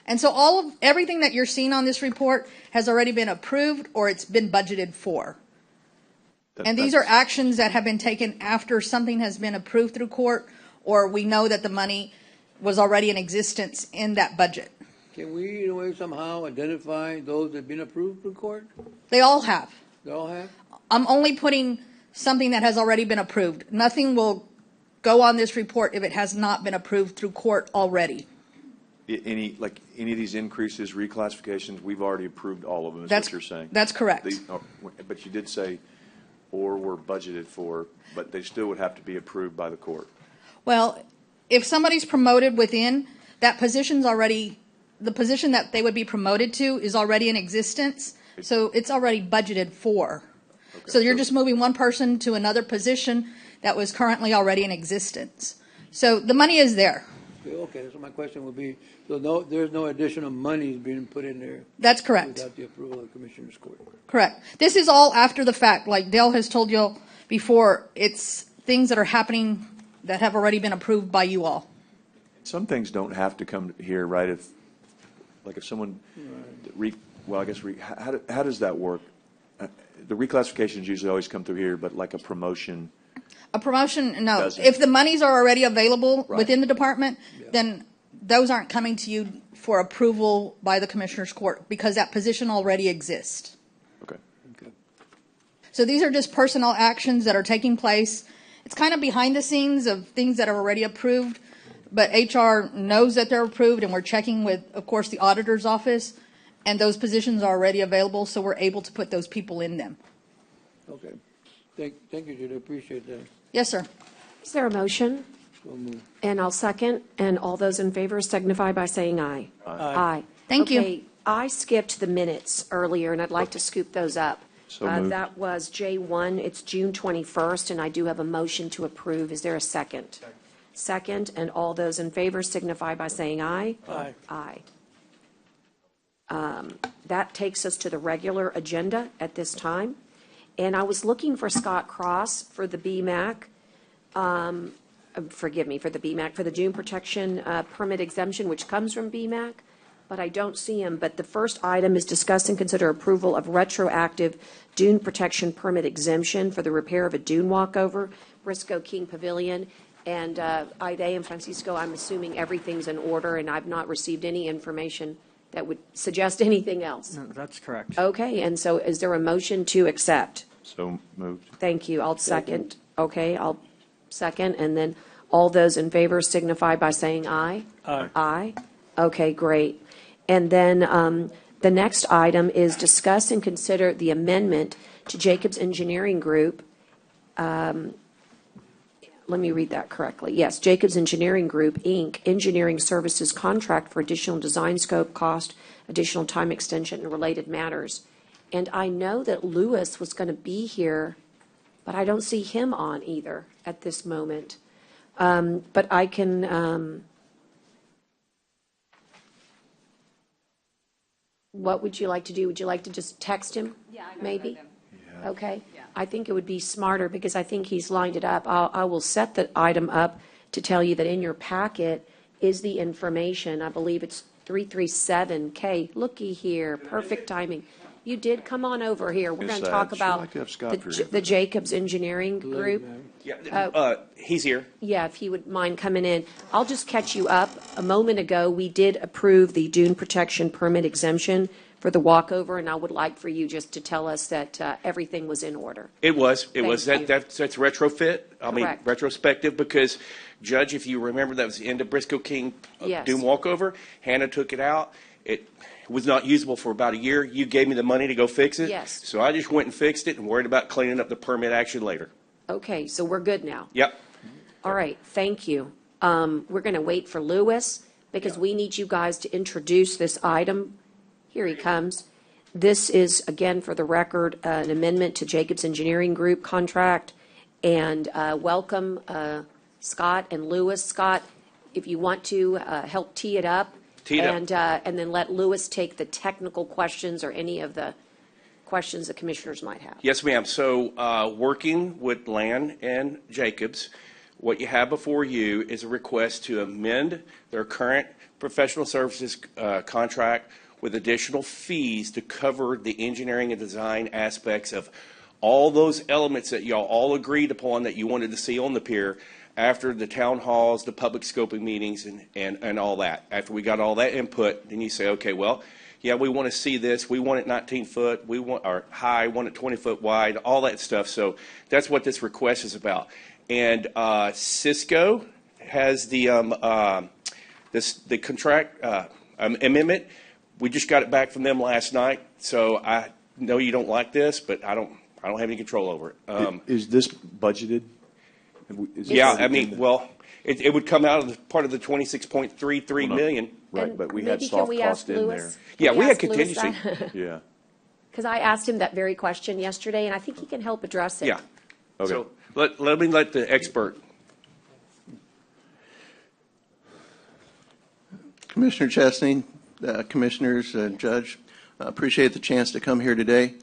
And so everything that you're seeing on this report has already been approved or it's been budgeted for. And these are actions that have been taken after something has been approved through court, or we know that the money was already in existence in that budget. Can we, in a way, somehow identify those that have been approved through court? They all have. They all have? I'm only putting something that has already been approved. Nothing will go on this report if it has not been approved through court already. Any of these increases, reclassifications, we've already approved all of them, is what you're saying? That's correct. But you did say, or were budgeted for, but they still would have to be approved by the court. Well, if somebody's promoted within, that position's already, the position that they would be promoted to is already in existence, so it's already budgeted for. Okay, so you're just moving one person to another position that was currently already in existence. So the money is there. Okay, so my question would be, so there's no additional money being put in there? That's correct. Without the approval of the Commissioner's Court? Correct. This is all after the fact. Like Dale has told you before, it's things that are happening that have already been approved by you all. Some things don't have to come here, right? If someone, how does that work? The reclassifications usually always come through here, but like a promotion. A promotion, no. Doesn't. If the monies are already available within the department, then those aren't coming to you for approval by the Commissioner's Court because that position already exists. Okay. So these are just personnel actions that are taking place. It's kind of behind the scenes of things that are already approved, but HR knows that they're approved, and we're checking with, of course, the auditor's office, and those positions are already available, so we're able to put those people in them. Okay. Thank you, Judy. Appreciate that. Yes, sir. Is there a motion? So moved. And I'll second, and all those in favor signify by saying aye. Aye. Thank you. Okay, I skipped the minutes earlier, and I'd like to scoop those up. So moved. That was J1, it's June 21st, and I do have a motion to approve. Is there a second? Second, and all those in favor signify by saying aye. Aye. Aye. That takes us to the regular agenda at this time. And I was looking for Scott Cross for the BMAC, for the Dune Protection Permit Exemption, which comes from BMAC, but I don't see him. But the first item is discuss and consider approval of retroactive Dune Protection Permit Exemption for the repair of a dune walkover, Briscoe King Pavilion. And Ida and Francisco, I'm assuming everything's in order, and I've not received any information that would suggest anything else. No, that's correct. Okay, and so is there a motion to accept? So moved. Thank you. I'll second. Okay, I'll second, and then all those in favor signify by saying aye. Aye. Aye. Okay, great. And then the next item is discuss and consider the amendment to Jacobs Engineering Group. Let me read that correctly. Yes, Jacobs Engineering Group, Inc., engineering services contract for additional design scope, cost, additional time extension, and related matters. And I know that Lewis was going to be here, but I don't see him on either at this moment. But I can, what would you like to do? Would you like to just text him? Yeah, I maybe? Yeah. Okay. Yeah. I think it would be smarter because I think he's lined it up. I will set the item up to tell you that in your packet is the information. I believe it's 337K. Looky here. Perfect timing. You did come on over here. We're going to talk about the Jacobs Engineering Group. Yeah, he's here. Yeah, if he would mind coming in. I'll just catch you up. A moment ago, we did approve the dune protection permit exemption for the walkover, and I would like for you just to tell us that everything was in order. It was. Thank you. That's retrofit. I mean, Correct. retrospective, because, Judge, if you remember, that was the end of Briscoe King Yes. dune walkover. Hannah took it out. It was not usable for about a year. You gave me the money to go fix it. Yes. So I just went and fixed it and worried about cleaning up the permit action later. Okay, so we're good now. Yep. All right, thank you. We're going to wait for Lewis because we need you guys to introduce this item. Here he comes. This is, again, for the record, an amendment to Jacobs Engineering Group contract. And welcome Scott and Lewis. Scott, if you want to help tee it up. And then let Lewis take the technical questions or any of the questions the commissioners might have. Yes, ma'am. So working with Land and Jacobs, what you have before you is a request to amend their current professional services contract with additional fees to cover the engineering and design aspects of all those elements that y'all all agreed upon that you wanted to see on the pier after the town halls, the public scoping meetings, and all that. After we got all that input, then you say, okay, well, yeah, we want to see this. We want it 19 foot. We want our high, want it 20 foot wide, all that stuff. So that's what this request is about. And Cisco has the contract amendment. We just got it back from them last night. So I know you don't like this, but I don't have any control over it. Is this budgeted? Yeah, I mean, well, it would come out of the part of the 26.33 million. Right, but we had soft cost in there. Yeah, we had contingency. Yeah. Because I asked him that very question yesterday, and I think he can help address it. Yeah. Okay. So let me let the expert. Commissioner Chesney, Commissioners, Judge, appreciate the chance to come here today.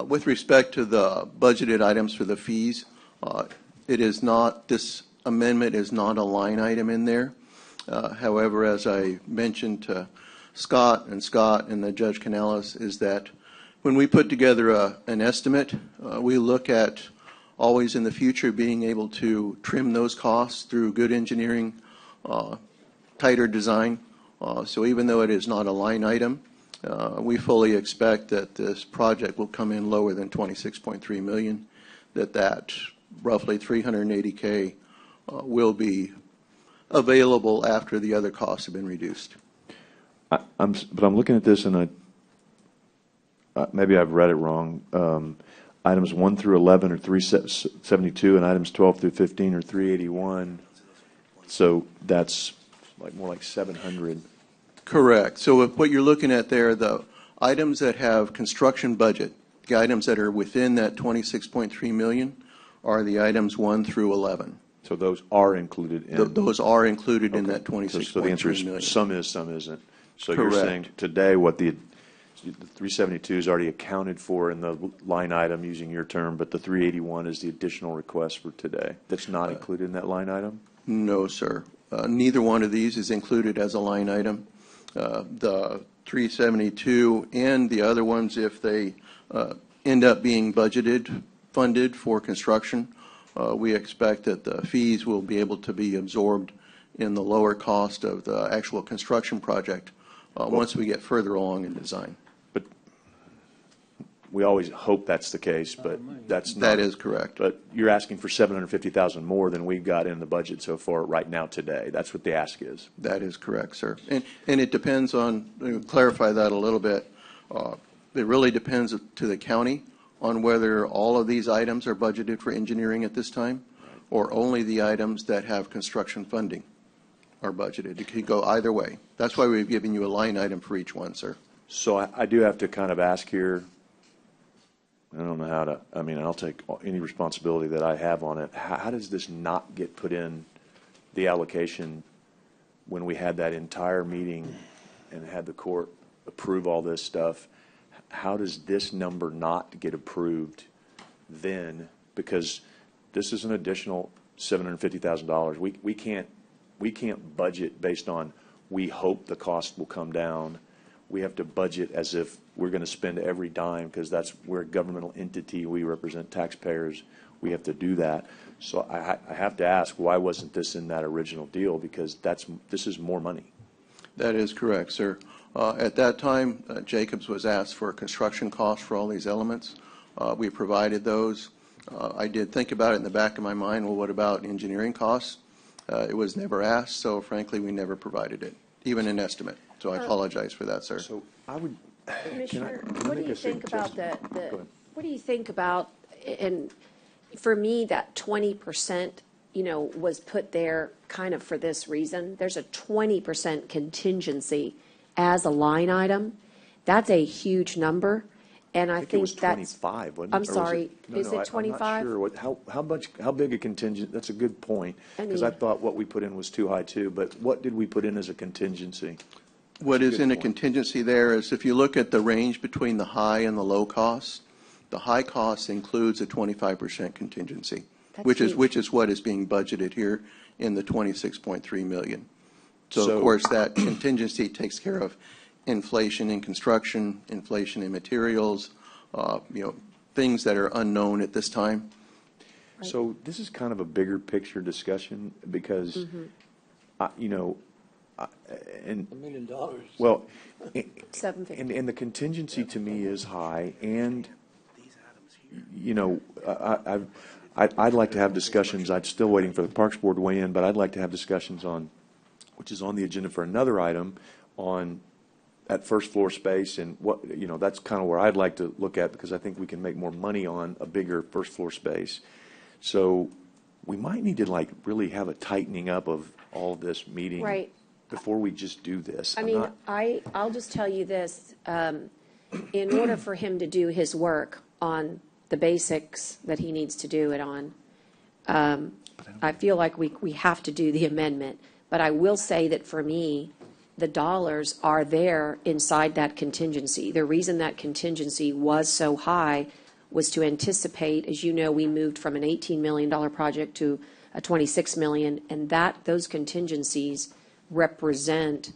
With respect to the budgeted items for the fees, it is not, this amendment is not a line item in there. However, as I mentioned to Scott and the Judge Canales, is that when we put together an estimate, we look at always in the future being able to trim those costs through good engineering, tighter design. So even though it is not a line item, we fully expect that this project will come in lower than 26.3 million, that roughly 380K will be available after the other costs have been reduced. But I'm looking at this and maybe I've read it wrong. Items 1 through 11 are 372 and items 12 through 15 are 381. So that's more like 700. Correct. So what you're looking at there, the items that have construction budget, the items that are within that 26.3 million are the items 1 through 11. So those are included in? Those are included in that 26.3 So the answer is million. some is, some isn't. So Correct. You're saying today what the 372 is already accounted for in the line item using your term, but the 381 is the additional request for today. That's not included in that line item? No, sir. Neither one of these is included as a line item. The 372 and the other ones, if they end up being budgeted, funded for construction, we expect that the fees will be able to be absorbed in the lower cost of the actual construction project once we get further along in design. But we always hope that's the case, but that's not. That is correct. But you're asking for 750,000 more than we've got in the budget so far right now today. That's what the ask is. That is correct, sir. And it depends on, to clarify that a little bit, it really depends to the county on whether all of these items are budgeted for engineering at this time, or only the items that have construction funding are budgeted. It could go either way. That's why we've given you a line item for each one, sir. So I do have to kind of ask here, I don't know how to, I mean, I'll take any responsibility that I have on it. How does this not get put in the allocation when we had that entire meeting and had the court approve all this stuff? How does this number not get approved then? Because this is an additional $750,000. We can't budget based on we hope the cost will come down. We have to budget as if we're going to spend every dime because we're a governmental entity. We represent taxpayers. We have to do that. So I have to ask, why wasn't this in that original deal? Because this is more money. That is correct, sir. At that time, Jacobs was asked for construction costs for all these elements. We provided those. I did think about it in the back of my mind, well, what about engineering costs? It was never asked, so frankly, we never provided it, even an estimate. So I apologize for that, sir. So I would. Commissioner, what do you think about what do you think about, and for me, that 20% was put there kind of for this reason. There's a 20% contingency as a line item. That's a huge number, and I it was think that's. 25, wasn't it? I'm Or was sorry, no, is no, it I'm not 25? sure. How big a contingent, that's a good point, because I mean- thought what we put in was too high too, but what did we put in as a contingency? What That's a is good in a point. contingency there is if you look at the range between the high and the low costs, the high cost includes a 25% contingency, That's which huge. is what is being budgeted here in the 26.3 million. So So- of course, that contingency takes care of inflation in construction, inflation in materials, things that are unknown at this time. So this is kind of a bigger picture discussion because, Mm-hmm. and, $1 million. well, 750. and the contingency to me is high, and, I'd like to have discussions, I'm still waiting for the Parks Board to weigh in, but I'd like to have discussions on, which is on the agenda for another item, on that first floor space and what, that's kind of where I'd like to look at because I think we can make more money on a bigger first floor space. So we might need to really have a tightening up of all this meeting. Right. Before we just do this. I I'm mean, not- I'll just tell you this, in order for him to do his work on the basics that he needs to do it on, I feel like we have to do the amendment. But I will say that for me, the dollars are there inside that contingency. The reason that contingency was so high was to anticipate, as you know, we moved from an $18 million project to a $26 million, and those contingencies represent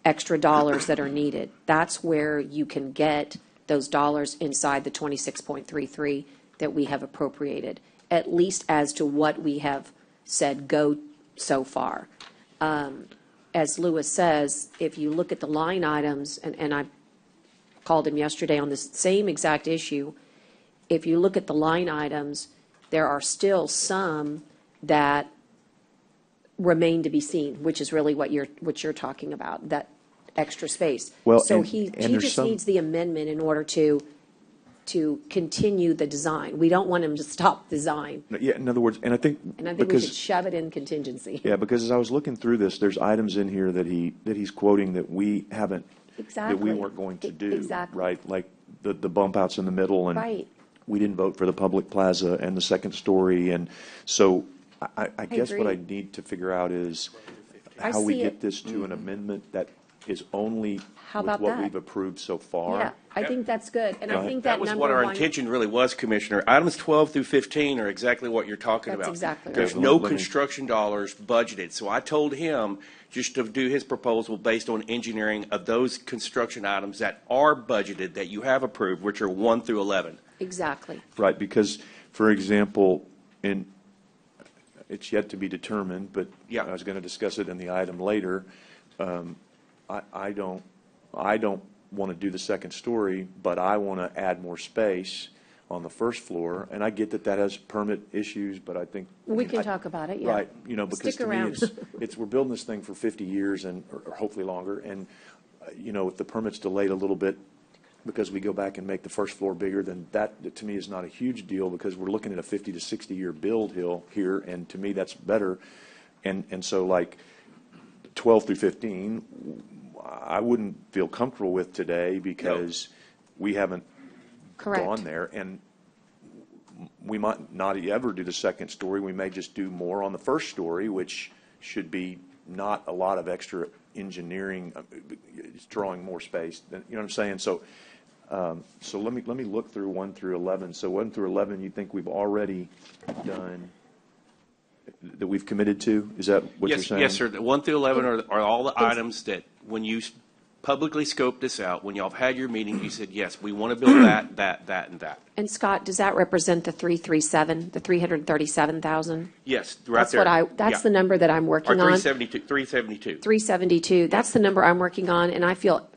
extra dollars that are needed. That's where you can get those dollars inside the 26.33 that we have appropriated, at least as to what we have said go so far. As Lewis says, if you look at the line items, and I called him yesterday on this same exact issue, if you look at the line items, there are still some that remain to be seen, which is really what you're talking about, that extra space. Well, So and he there's just some- needs the amendment in order to continue the design. We don't want him to stop design, Yeah, in other words, and I think and I think we because should shove it in contingency. yeah, because as I was looking through this, there's items in here that he's quoting that we haven't that we Exactly. weren't going to do. Exactly. Right, like the bump outs in the middle, and Right. we didn't vote for the public plaza and the second story, and so I guess what I agree. need to figure out is I how we see get it. this to an amendment that is only How with about what that? we've approved so far. Yeah, I think that's good, and I Right. think That that was number what our one. intention really was, Commissioner. Items 12 through 15 are exactly what you're talking That's about. exactly There's right. no Let me- construction dollars budgeted. So I told him just to do his proposal based on engineering of those construction items that are budgeted, that you have approved, which are 1 through 11. Exactly. Right, because, for example, it's yet to be determined, but Yeah. I was going to discuss it in the item later. I don't want to do the second story, but I want to add more space on the first floor, and I get that that has permit issues, but I think. We can talk about it, yeah. Right, because Stick to me, around. we're building this thing for 50 years or hopefully longer, and, if the permit's delayed a little bit because we go back and make the first floor bigger, then that, to me, is not a huge deal because we're looking at a 50 to 60-year build here, and to me, that's better. And so like 12 through 15, I wouldn't feel comfortable with today because we haven't Correct. gone there, and we might not ever do the second story. We may just do more on the first story, which should be not a lot of extra engineering. It's drawing more space. You know what I'm saying? So let me look through 1 through 11. So 1 through 11, you think we've already done that we've committed to? Is that what you're saying? Yes, sir. The 1 through 11 are all the items that when you publicly scoped this out, when y'all have had your meeting, you said, yes, we want to build that, and that. And Scott, does that represent the 337, the 337,000? Yes, right That's there. that's Yeah. the number that I'm Or working on. 372. 372, that's the number I'm working on, and I feel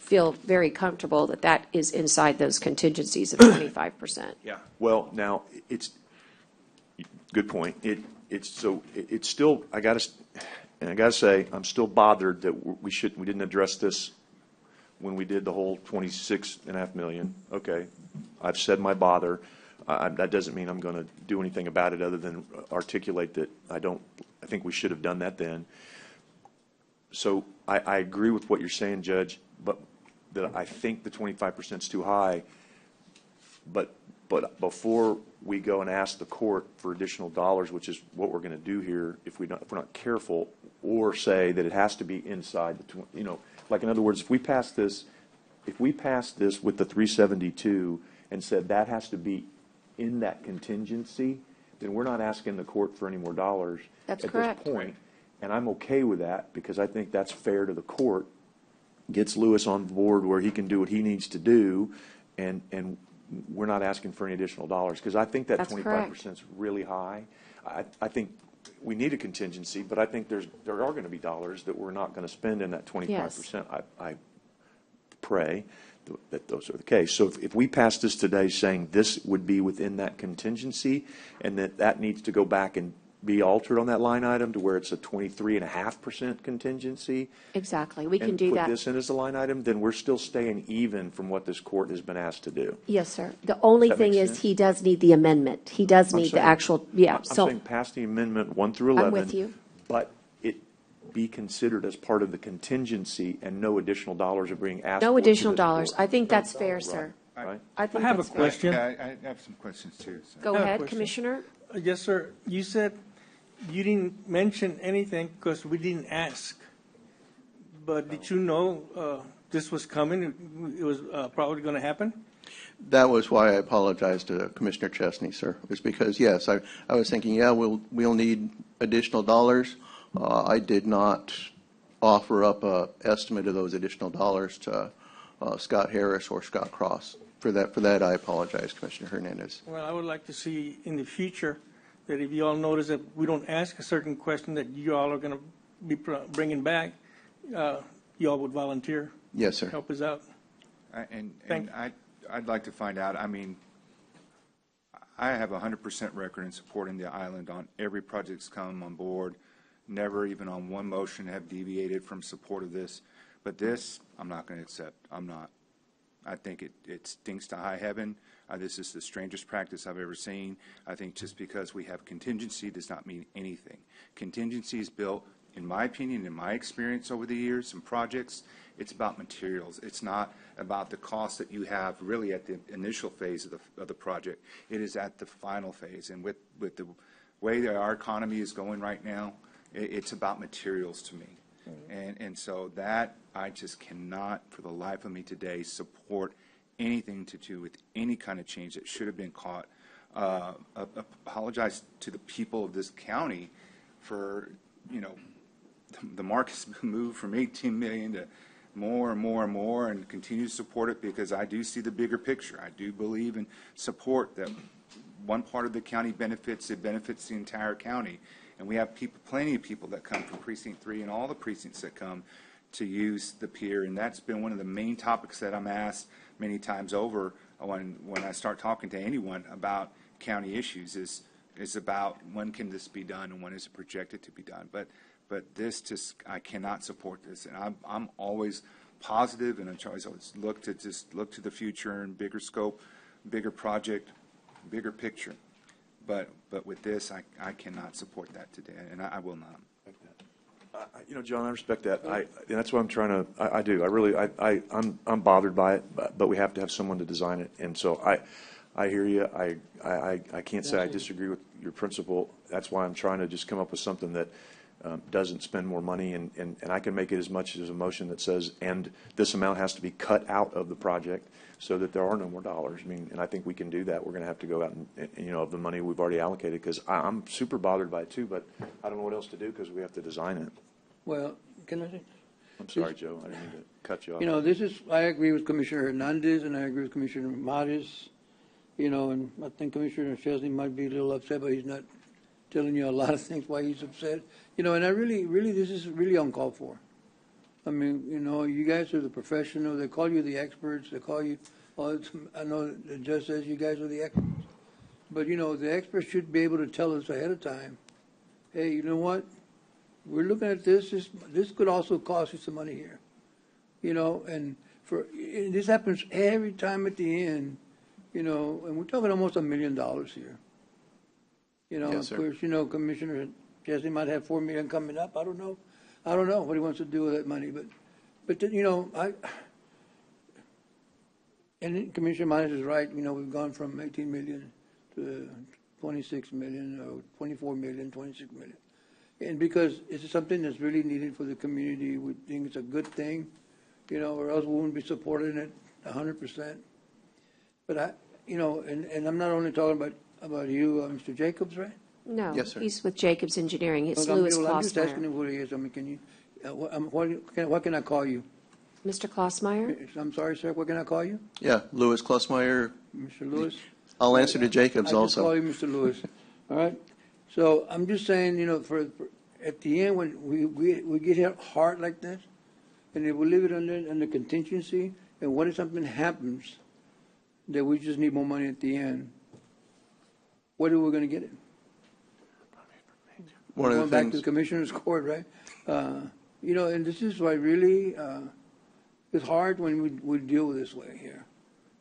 very comfortable that that is inside those contingencies of 25%. Yeah. Well, now, good point. It's still, I gotta say, I'm still bothered that we didn't address this when we did the whole 26.5 million. Okay, I've said my bother, That doesn't mean I'm going to do anything about it other than articulate that I think we should have done that then. So I agree with what you're saying, Judge, but that I think the 25% is too high. But before we go and ask the court for additional dollars, which is what we're going to do here, if we're not careful, or say that it has to be inside the, like in other words, if we pass this with the 372 and said that has to be in that contingency, then we're not asking the court for any more dollars That's at correct. this point. And I'm okay with that because I think that's fair to the court, gets Lewis on board where he can do what he needs to do, and we're not asking for any additional dollars because I think that That's 25% is really high. I think we need a contingency, but I think there are going to be dollars that we're not going to spend in that 25%. Yes. I pray that those are the case. So if we pass this today saying this would be within that contingency and that needs to go back and be altered on that line item to where it's a 23.5% contingency. Exactly. We can and do put that. this in as a line item, then we're still staying even from what this court has been asked to do. Yes, sir. The only Does that thing make is sense? he does need the amendment. He does I'm need the saying- actual, yeah. I'm So saying pass the amendment 1 through 11. I'm with you. But it be considered as part of the contingency and no additional dollars are being asked. No for to additional this dollars. court. I think that's fair, sir. Right. I think I have that's a fair. question. I have some questions too. So. Go I have a ahead, question. Commissioner. Yes, sir. You said you didn't mention anything because we didn't ask. But did you know this was coming? It was probably going to happen? That was why I apologized to Commissioner Chesney, sir. It was because, yes, I was thinking, yeah, we'll need additional dollars. I did not offer up an estimate of those additional dollars to Scott Harris or Scott Cross. For that, I apologize, Commissioner Hernandez. Well, I would like to see in the future that if you all notice that we don't ask a certain question that you all are going to be bringing back, you all would volunteer. Yes, sir. Help us out. I'd like to find out, I mean, I have 100% record in supporting the island on every project that's come on board. Never even on one motion have deviated from support of this. But this, I'm not going to accept. I'm not. I think it stinks to high heaven. This is the strangest practice I've ever seen. I think just because we have contingency does not mean anything. Contingency is built, in my opinion, in my experience over the years in projects, it's about materials. It's not about the cost that you have really at the initial phase of the project. It is at the final phase. And with the way that our economy is going right now, it's about materials to me. And so that I just cannot, for the life of me today, support anything to do with any kind of change that should have been caught. Apologize to the people of this county for, the mark has been moved from 18 million to more and more and more, and continue to support it because I do see the bigger picture. I do believe and support that one part of the county benefits, it benefits the entire county. And we have people, plenty of people that come from Precinct 3 and all the precincts that come to use the pier. And that's been one of the main topics that I'm asked many times over when I start talking to anyone about county issues is about when can this be done and when is it projected to be done. But this just, I cannot support this. And I'm always positive, and I always look to the future and bigger scope, bigger project, bigger picture. But with this, I cannot support that today, and I will not. John, I respect that. And that's what I'm trying to. I do. I really. I'm bothered by it, but we have to have someone to design it. And so I hear you. I can't say I disagree with your principle. That's why I'm trying to just come up with something that doesn't spend more money, and I can make it as much as a motion that says, and this amount has to be cut out of the project so that there are no more dollars. I mean, and I think we can do that. We're going to have to go out and of the money we've already allocated, because I'm super bothered by it too, but I don't know what else to do because we have to design it. Well, can I say? I'm sorry, Joe. I didn't mean to cut you off. I agree with Commissioner Hernandez and I agree with Commissioner Maris, and I think Commissioner Chesney might be a little upset, but he's not telling you a lot of things why he's upset. And I really, this is really uncalled for. I mean, you guys are the professionals. They call you the experts. They call you, I know the judge says you guys are the experts. But, the experts should be able to tell us ahead of time, hey, you know what? We're looking at this. This could also cost you some money here. And this happens every time at the end. you know, and we're talking almost $1 million here. You know, Yes, of sir. course, you know, Commissioner Jesse might have $4 million coming up. I don't know. I don't know what he wants to do with that money, but you know, and Commissioner Myers is right. You know, we've gone from 18 million to 26 million, or 24 million, 26 million. And because it's something that's really needed for the community, we think it's a good thing, you know, or else we wouldn't be supporting it 100%. But you know, and I'm not only talking about you, Mr. Jacobs, right? No. Yes, sir. He's with Jacobs Engineering. It's I'm Louis just asking Klossmeyer. him who he is. I mean, can you, what can I call you? Mr. Klossmeyer? I'm sorry, sir. What can I call you? Yeah, Louis Klossmeyer. Mr. Lewis? I'll answer to Jacobs I just also. call you Mr. Lewis. All right? So I'm just saying, you know, for at the end, when we get hit hard like this, and if we leave it under contingency, and what if something happens that we just need more money at the end, where are we going to get it? One of the Going back to things, the Commissioner's Court, right? You know, and this is why really it's hard when we deal with this way here.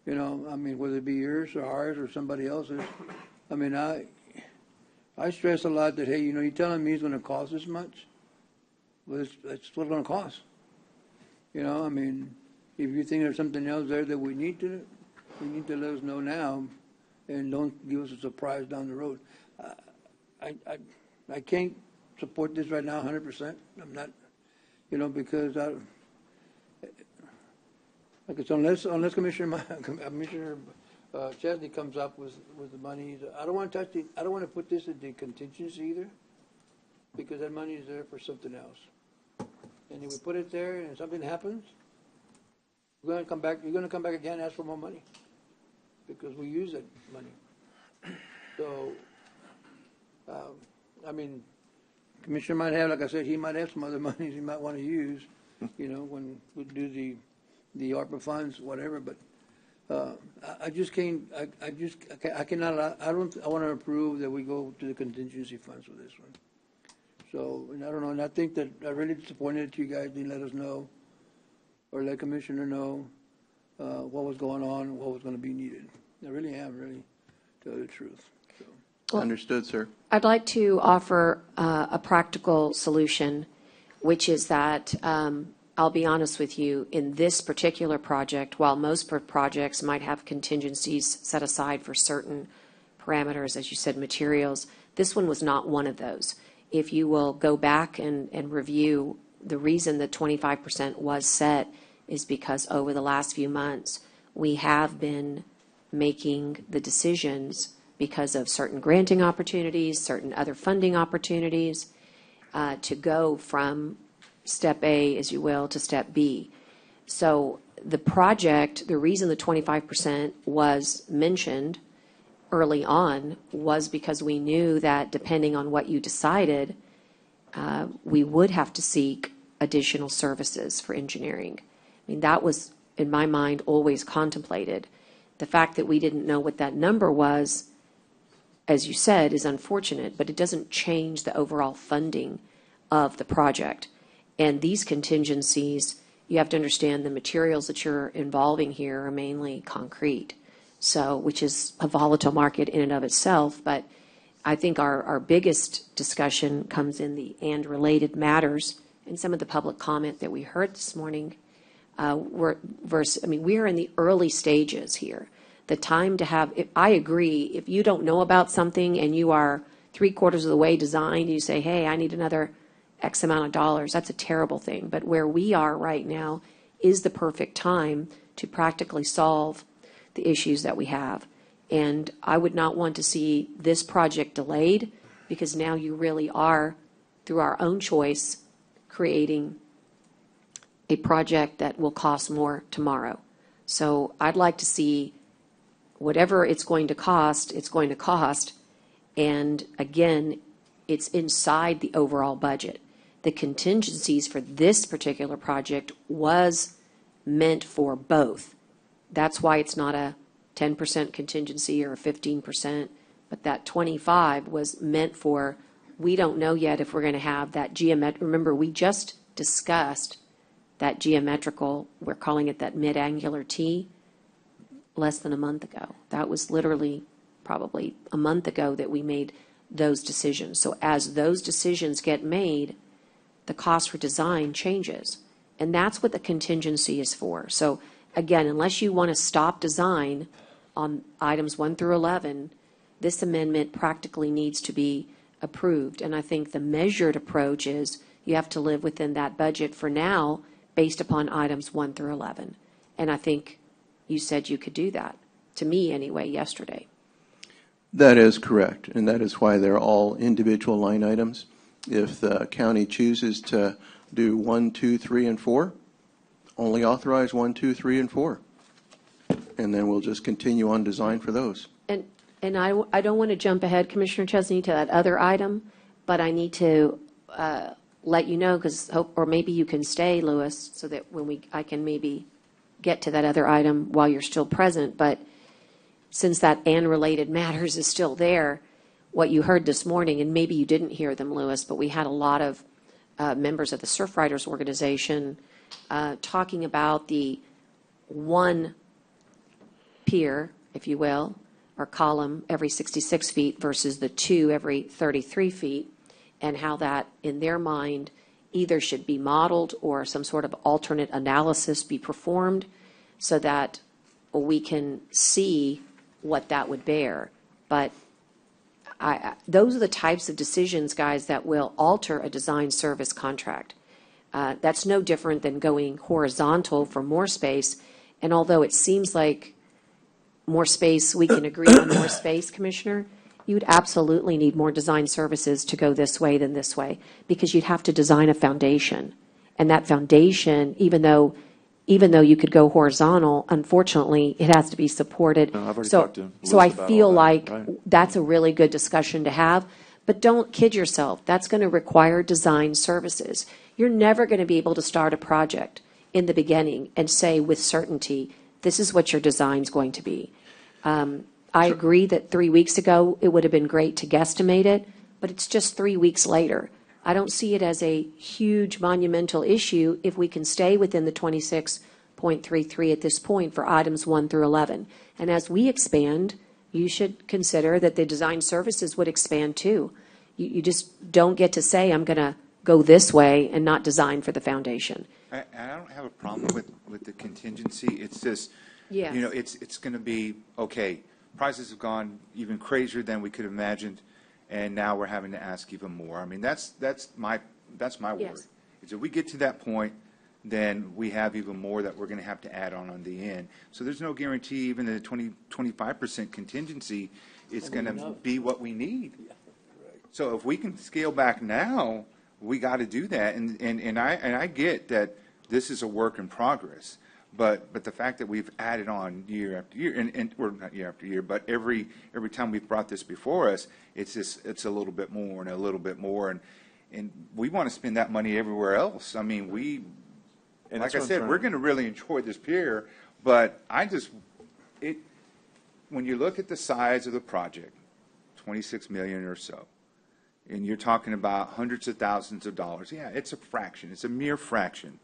You know, I mean, whether it be yours or ours or somebody else's. I mean, I stress a lot that, hey, you know, you're telling me it's going to cost this much? Well, that's what it's going to cost. You know, I mean, if you think there's something else there that we need to let us know now, and don't give us a surprise down the road. I can't support this right now 100%. I'm not, you know, because unless Commissioner Chesney comes up with the money, I don't want to touch it. I don't want to put this in the contingency either, because that money is there for something else. And if we put it there and something happens, we're going to come back. You're going to come back again and ask for more money, because we use that money. So, I mean, Commissioner might have, like I said, he might have some other monies he might want to use, you know, when we do the ARPA funds, whatever. But I just can't. I cannot. I want to approve that we go to the contingency funds for this one. So, and I don't know. And I think that I'm really disappointed that you guys didn't let us know, or let Commissioner know what was going on and what was going to be needed. I really am, really, to tell you the truth. So. Well, understood, sir. I'd like to offer a practical solution, which is that I'll be honest with you, in this particular project, while most projects might have contingencies set aside for certain parameters, as you said, materials, this one was not one of those. If you will go back and review, the reason that 25% was set is because over the last few months, we have been making the decisions because of certain granting opportunities, certain other funding opportunities, to go from step A, as you will, to step B. So the project, the reason the 25% was mentioned early on was because we knew that depending on what you decided, we would have to seek additional services for engineering. I mean, that was, in my mind, always contemplated. The fact that we didn't know what that number was, as you said, is unfortunate, but it doesn't change the overall funding of the project. And these contingencies, you have to understand the materials that you're involving here are mainly concrete, so, which is a volatile market in and of itself. But I think our biggest discussion comes in the and related matters, and some of the public comment that we heard this morning we are in the early stages here. The time to have, I agree, if you don't know about something and you are 3/4 of the way designed, you say, hey, I need another X amount of dollars, that's a terrible thing. But where we are right now is the perfect time to practically solve the issues that we have. And I would not want to see this project delayed, because now you really are, through our own choice, creating a project that will cost more tomorrow. So I'd like to see whatever it's going to cost, it's going to cost. And again, it's inside the overall budget. The contingencies for this particular project was meant for both. That's why it's not a 10% contingency or a 15%, but that 25 was meant for, we don't know yet if we're going to have that remember, we just discussed that geometrical, we're calling it that mid-angular T. less than a month ago. That was literally probably a month ago that we made those decisions. So as those decisions get made, the cost for design changes. And that's what the contingency is for. So again, unless you want to stop design on items 1 through 11, this amendment practically needs to be approved. And I think the measured approach is you have to live within that budget for now based upon items 1 through 11. And I think you said you could do that, to me anyway, yesterday. That is correct, and that is why they're all individual line items. If the county chooses to do 1, 2, 3, and 4, only authorize 1, 2, 3, and 4. And then we'll just continue on design for those. And I don't want to jump ahead, Commissioner Chesney, to that other item, but I need to let you know, or maybe you can stay, Louis, so that I can maybe get to that other item while you're still present. But since that and related matters is still there, what you heard this morning, and maybe you didn't hear them, Louis, but we had a lot of members of the Surf Riders Organization talking about the one pier, if you will, or column every 66 feet versus the 2 every 33 feet, and how that, in their mind, either should be modeled or some sort of alternate analysis be performed so that we can see what that would bear. But those are the types of decisions, guys, that will alter a design service contract. That's no different than going horizontal for more space. And although it seems like more space, we can agree on more space, Commissioner, you'd absolutely need more design services to go this way than this way, because you'd have to design a foundation. And that foundation, even though you could go horizontal, unfortunately, it has to be supported. No, I've already talked to So Liz I about feel all that. like Right. that's a really good discussion to have. But don't kid yourself. That's going to require design services. You're never going to be able to start a project in the beginning and say with certainty, this is what your design's going to be. I agree that 3 weeks ago, it would have been great to guesstimate it, but it's just 3 weeks later. I don't see it as a huge monumental issue if we can stay within the 26.33 at this point for items 1 through 11. And as we expand, you should consider that the design services would expand too. You just don't get to say, I'm going to go this way and not design for the foundation. I don't have a problem with the contingency. It's just, Yes. it's going to be, okay, prices have gone even crazier than we could have imagined, and now we're having to ask even more. I mean, that's my worry. Yes. Is if we get to that point, then we have even more that we're going to have to add on the end. So there's no guarantee even the 25% contingency is going to be what we need. So if we can scale back now, we got to do that. And I get that this is a work in progress. But the fact that we've added on year after year, and or not year after year, but every time we've brought this before us, it's a little bit more and a little bit more, and we want to spend that money everywhere else. I mean, like I said, we're going to really enjoy this pier, but when you look at the size of the project, 26 million or so, and you're talking about hundreds of thousands of dollars, yeah, it's a fraction, it's a mere fraction.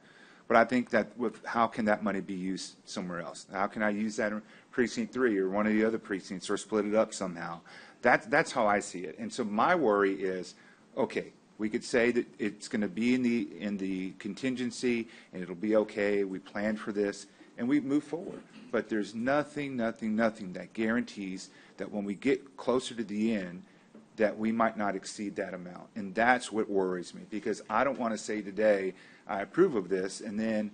But I think that how can that money be used somewhere else? How can I use that in precinct 3 or one of the other precincts, or split it up somehow? That's how I see it. And so my worry is, okay, we could say that it's going to be in the contingency, and it'll be okay. We planned for this, and we move forward. But there's nothing that guarantees that when we get closer to the end, that we might not exceed that amount. And that's what worries me, because I don't want to say today, I approve of this, and then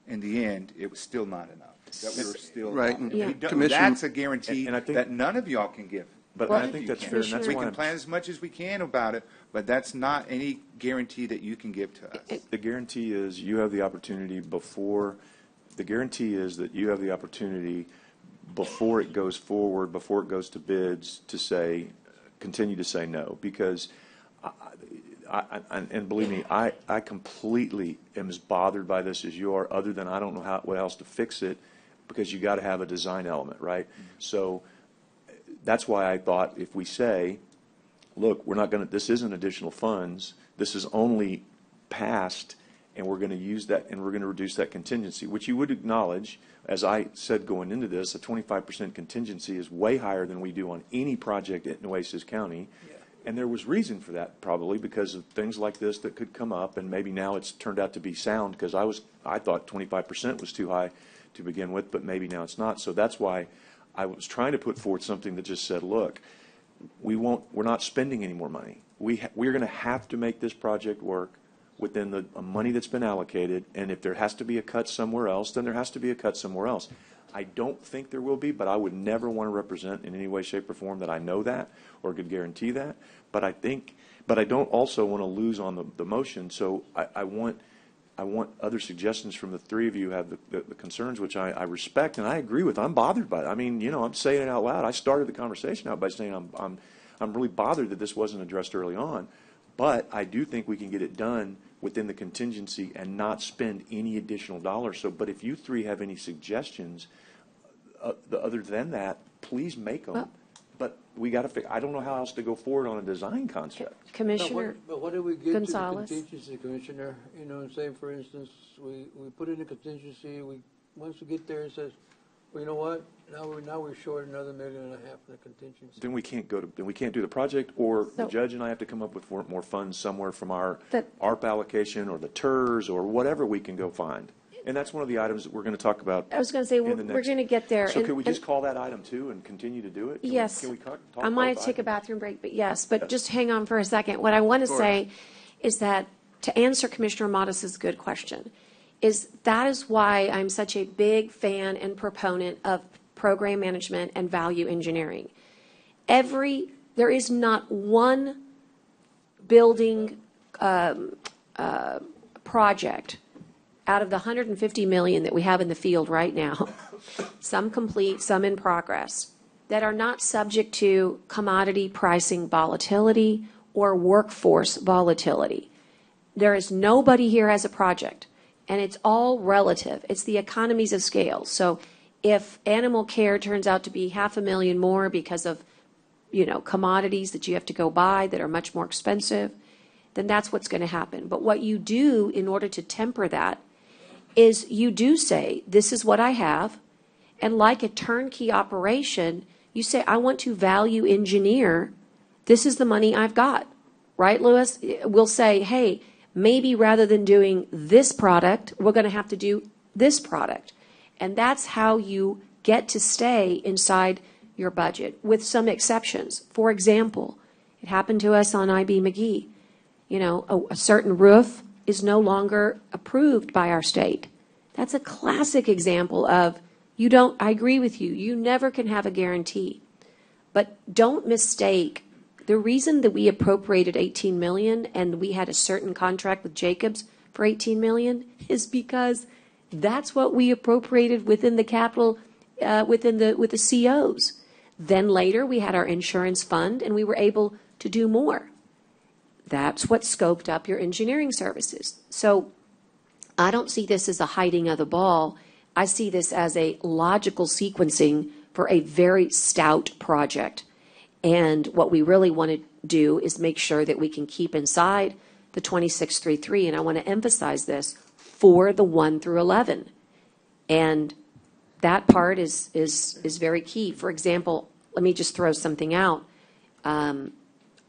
in the end, it was still not enough. That we were still right. Yeah. That's a guarantee and I think, that none of y'all can give. But I think that's fair, and that's we why can plan as much as we can about it, but that's not any guarantee that you can give to us. the guarantee is you have the opportunity before it goes forward, before it goes to bids, to say, continue to say no, because and believe me, I completely am as bothered by this as you are, other than I don't know what else to fix it, because you got to have a design element, right? Mm-hmm. So that's why I thought if we say, look, we're not going to, this isn't additional funds, this is only passed, and we're going to use that, and we're going to reduce that contingency, which you would acknowledge, as I said going into this, a 25% contingency is way higher than we do on any project at Nueces County. Yeah. And there was reason for that, probably because of things like this that could come up, and maybe now it's turned out to be sound, because I thought 25% was too high to begin with, but maybe now it's not. So that's why I was trying to put forth something that just said, look, we're not spending any more money. We're going to have to make this project work within the money that's been allocated, and if there has to be a cut somewhere else, then there has to be a cut somewhere else. I don't think there will be, but I would never want to represent in any way, shape, or form that I know that or could guarantee that. But I don't also want to lose on the motion. So I want other suggestions from the three of you who have the concerns, which I respect and I agree with. I'm bothered by it. I mean, I'm saying it out loud. I started the conversation out by saying I'm really bothered that this wasn't addressed early on. But I do think we can get it done within the contingency and not spend any additional dollars. So, but if you three have any suggestions other than that, please make them. Well, but we got to figure. I don't know how else to go forward on a design concept. Commissioner but what do we get Gonzalez? To the contingency, Commissioner? Say for instance, we put in a contingency. Once we get there, it says, well, you know what? Now we're short another $1.5 million in the contingency. Then we can't do the project, or the judge and I have to come up with more funds somewhere from our ARP allocation or the TERS or whatever we can go find. And that's one of the items that we're going to talk about. I was going to say, we're going to get there. So could we just call that item 2 and continue to do it? Yes. Can we talk I might take a bathroom break, but yes. But just hang on for a second. What I want to say is that, to answer Commissioner Modis's good question, that is why I'm such a big fan and proponent of program management and value engineering. There is not one building project out of the $150 million that we have in the field right now, some complete, some in progress, that are not subject to commodity pricing volatility or workforce volatility. There is nobody here has a project, and it's all relative. It's the economies of scale. So if animal care turns out to be $500,000 more because of, commodities that you have to go buy that are much more expensive, then that's what's going to happen. But what you do in order to temper that is you do say, this is what I have, and like a turnkey operation, you say, I want to value engineer, this is the money I've got. Right, Louis? We'll say, hey, maybe rather than doing this product, we're going to have to do this product. And that's how you get to stay inside your budget, with some exceptions. For example, it happened to us on IB McGee. A certain roof is no longer approved by our state. That's a classic example of I agree with you, you never can have a guarantee. But don't mistake, the reason that we appropriated $18 million and we had a certain contract with Jacobs for $18 million is because that's what we appropriated within the capital, with the COs. Then later we had our insurance fund and we were able to do more. That's what scoped up your engineering services. So I don't see this as a hiding of the ball. I see this as a logical sequencing for a very stout project. And what we really want to do is make sure that we can keep inside the 2633. And I want to emphasize this for the 1 through 11. And that part is very key. For example, let me just throw something out.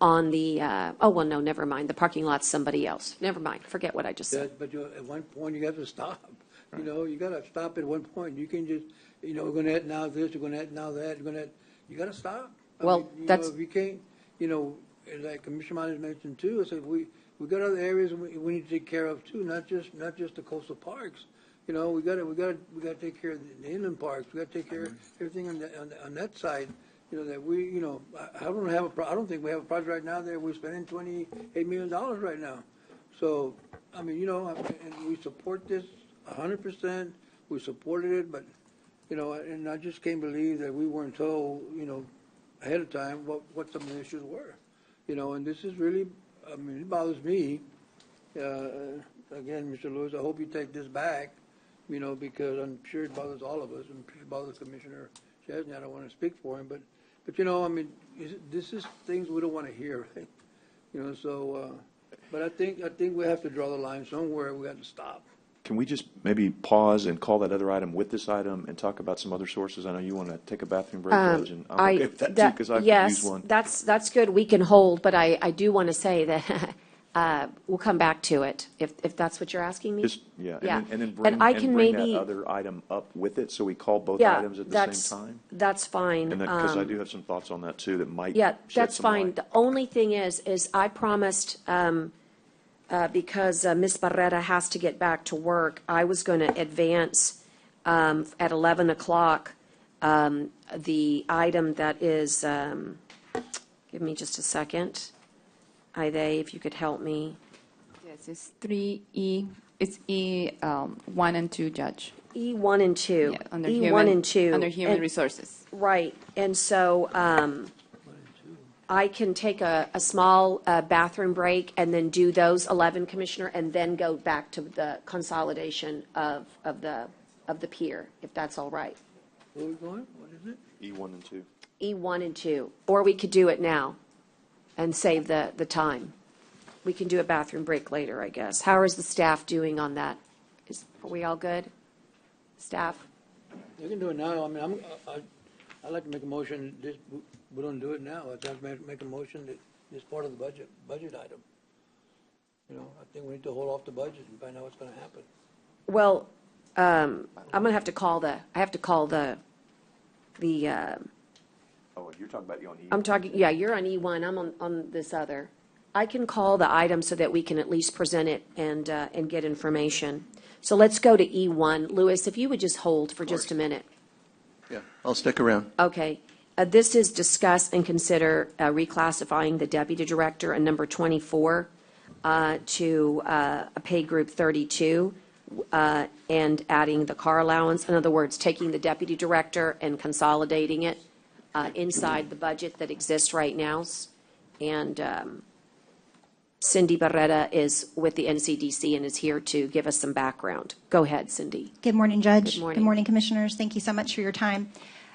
On the, no, never mind. The parking lot's somebody else. Never mind. Forget what I just said. But at one point, you got to stop. Right. You got to stop at one point. You can just, we're going to add now this, we're going to add now that, you got to stop. If you can't, like Commissioner Myers mentioned too, I said we got other areas we need to take care of too, not just the coastal parks. We got to take care of the inland parks. We got to take care of everything on that side. That I don't think we have a project right now that we're spending $28 million right now. So, and we support this 100%. We supported it, but, and I just can't believe that we weren't told, ahead of time what some of the issues were. And this is really, it bothers me. Again, Mr. Lewis, I hope you take this back, because I'm sure it bothers all of us. I'm sure it bothers Commissioner Chesney. I don't want to speak for him, but this is things we don't want to hear, right? So But I think we have to draw the line somewhere. We have to stop. Can we just maybe pause and call that other item with this item and talk about some other sources? I know you want to take a bathroom break, Judge, and I'm okay with that too, because I could use one. Yes, that's good. We can hold, but I do want to say that we'll come back to it, if that's what you're asking me. Yeah, Yeah. and then bring I can that maybe- other item up with it, so we call both Yeah, items at the same time? that's fine. And because I do have some thoughts on that too that might Yeah, shed that's some fine. light. The only thing is I promised, because Ms. Barrera has to get back to work, I was going to advance at 11 o'clock the item that is, give me just a second. Ide, if you could help me. Yes, it's 3E, it's E1 and 2, Judge. E1 and 2. Yeah, under E1 and 2. Under Human And- Resources. Right, and so I can take a small bathroom break and then do those 11, Commissioner, and then go back to the consolidation of the pier, if that's all right. Where are we going? What is it? E1 and 2. E1 and 2, or we could do it now and save the time. We can do a bathroom break later, I guess. How is the staff doing on that? Are we all good? Staff? You can do it now. I mean, I'd like to make a motion, we don't do it now. I'd like to make a motion that it's part of the budget item. You know, I think we need to hold off the budget and find out what's going to happen. Well, I'm going to have to call the Oh, you're talking about you on E1. I'm talking, yeah, you're on E1, I'm on this other. I can call the item so that we can at least present it and get information. So let's go to E1. Louis, if you would just hold for just a minute. Yeah, I'll stick around. Okay. This is discuss and consider reclassifying the deputy director in number 24 to a pay group 32 and adding the car allowance. In other words, taking the deputy director and consolidating it inside the budget that exists right now. And Cindy Barrera is with the NCDC and is here to give us some background. Go ahead, Cindy. Good morning, Judge. Good morning. Commissioners. Thank you so much for your time.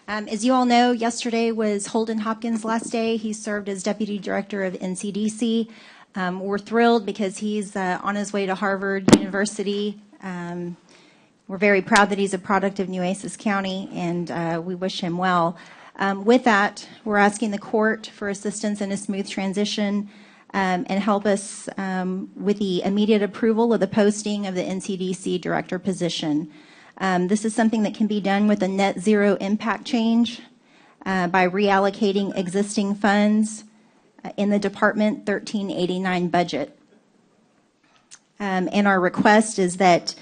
As you all know, yesterday was Holden Hopkins' last day. He served as Deputy Director of NCDC. We're thrilled because he's on his way to Harvard University. We're very proud that he's a product of Nueces County, and we wish him well. With that, we're asking the court for assistance in a smooth transition and help us with the immediate approval of the posting of the NCDC director position. This is something that can be done with a net zero impact change by reallocating existing funds in the Department 1389 budget. And our request is that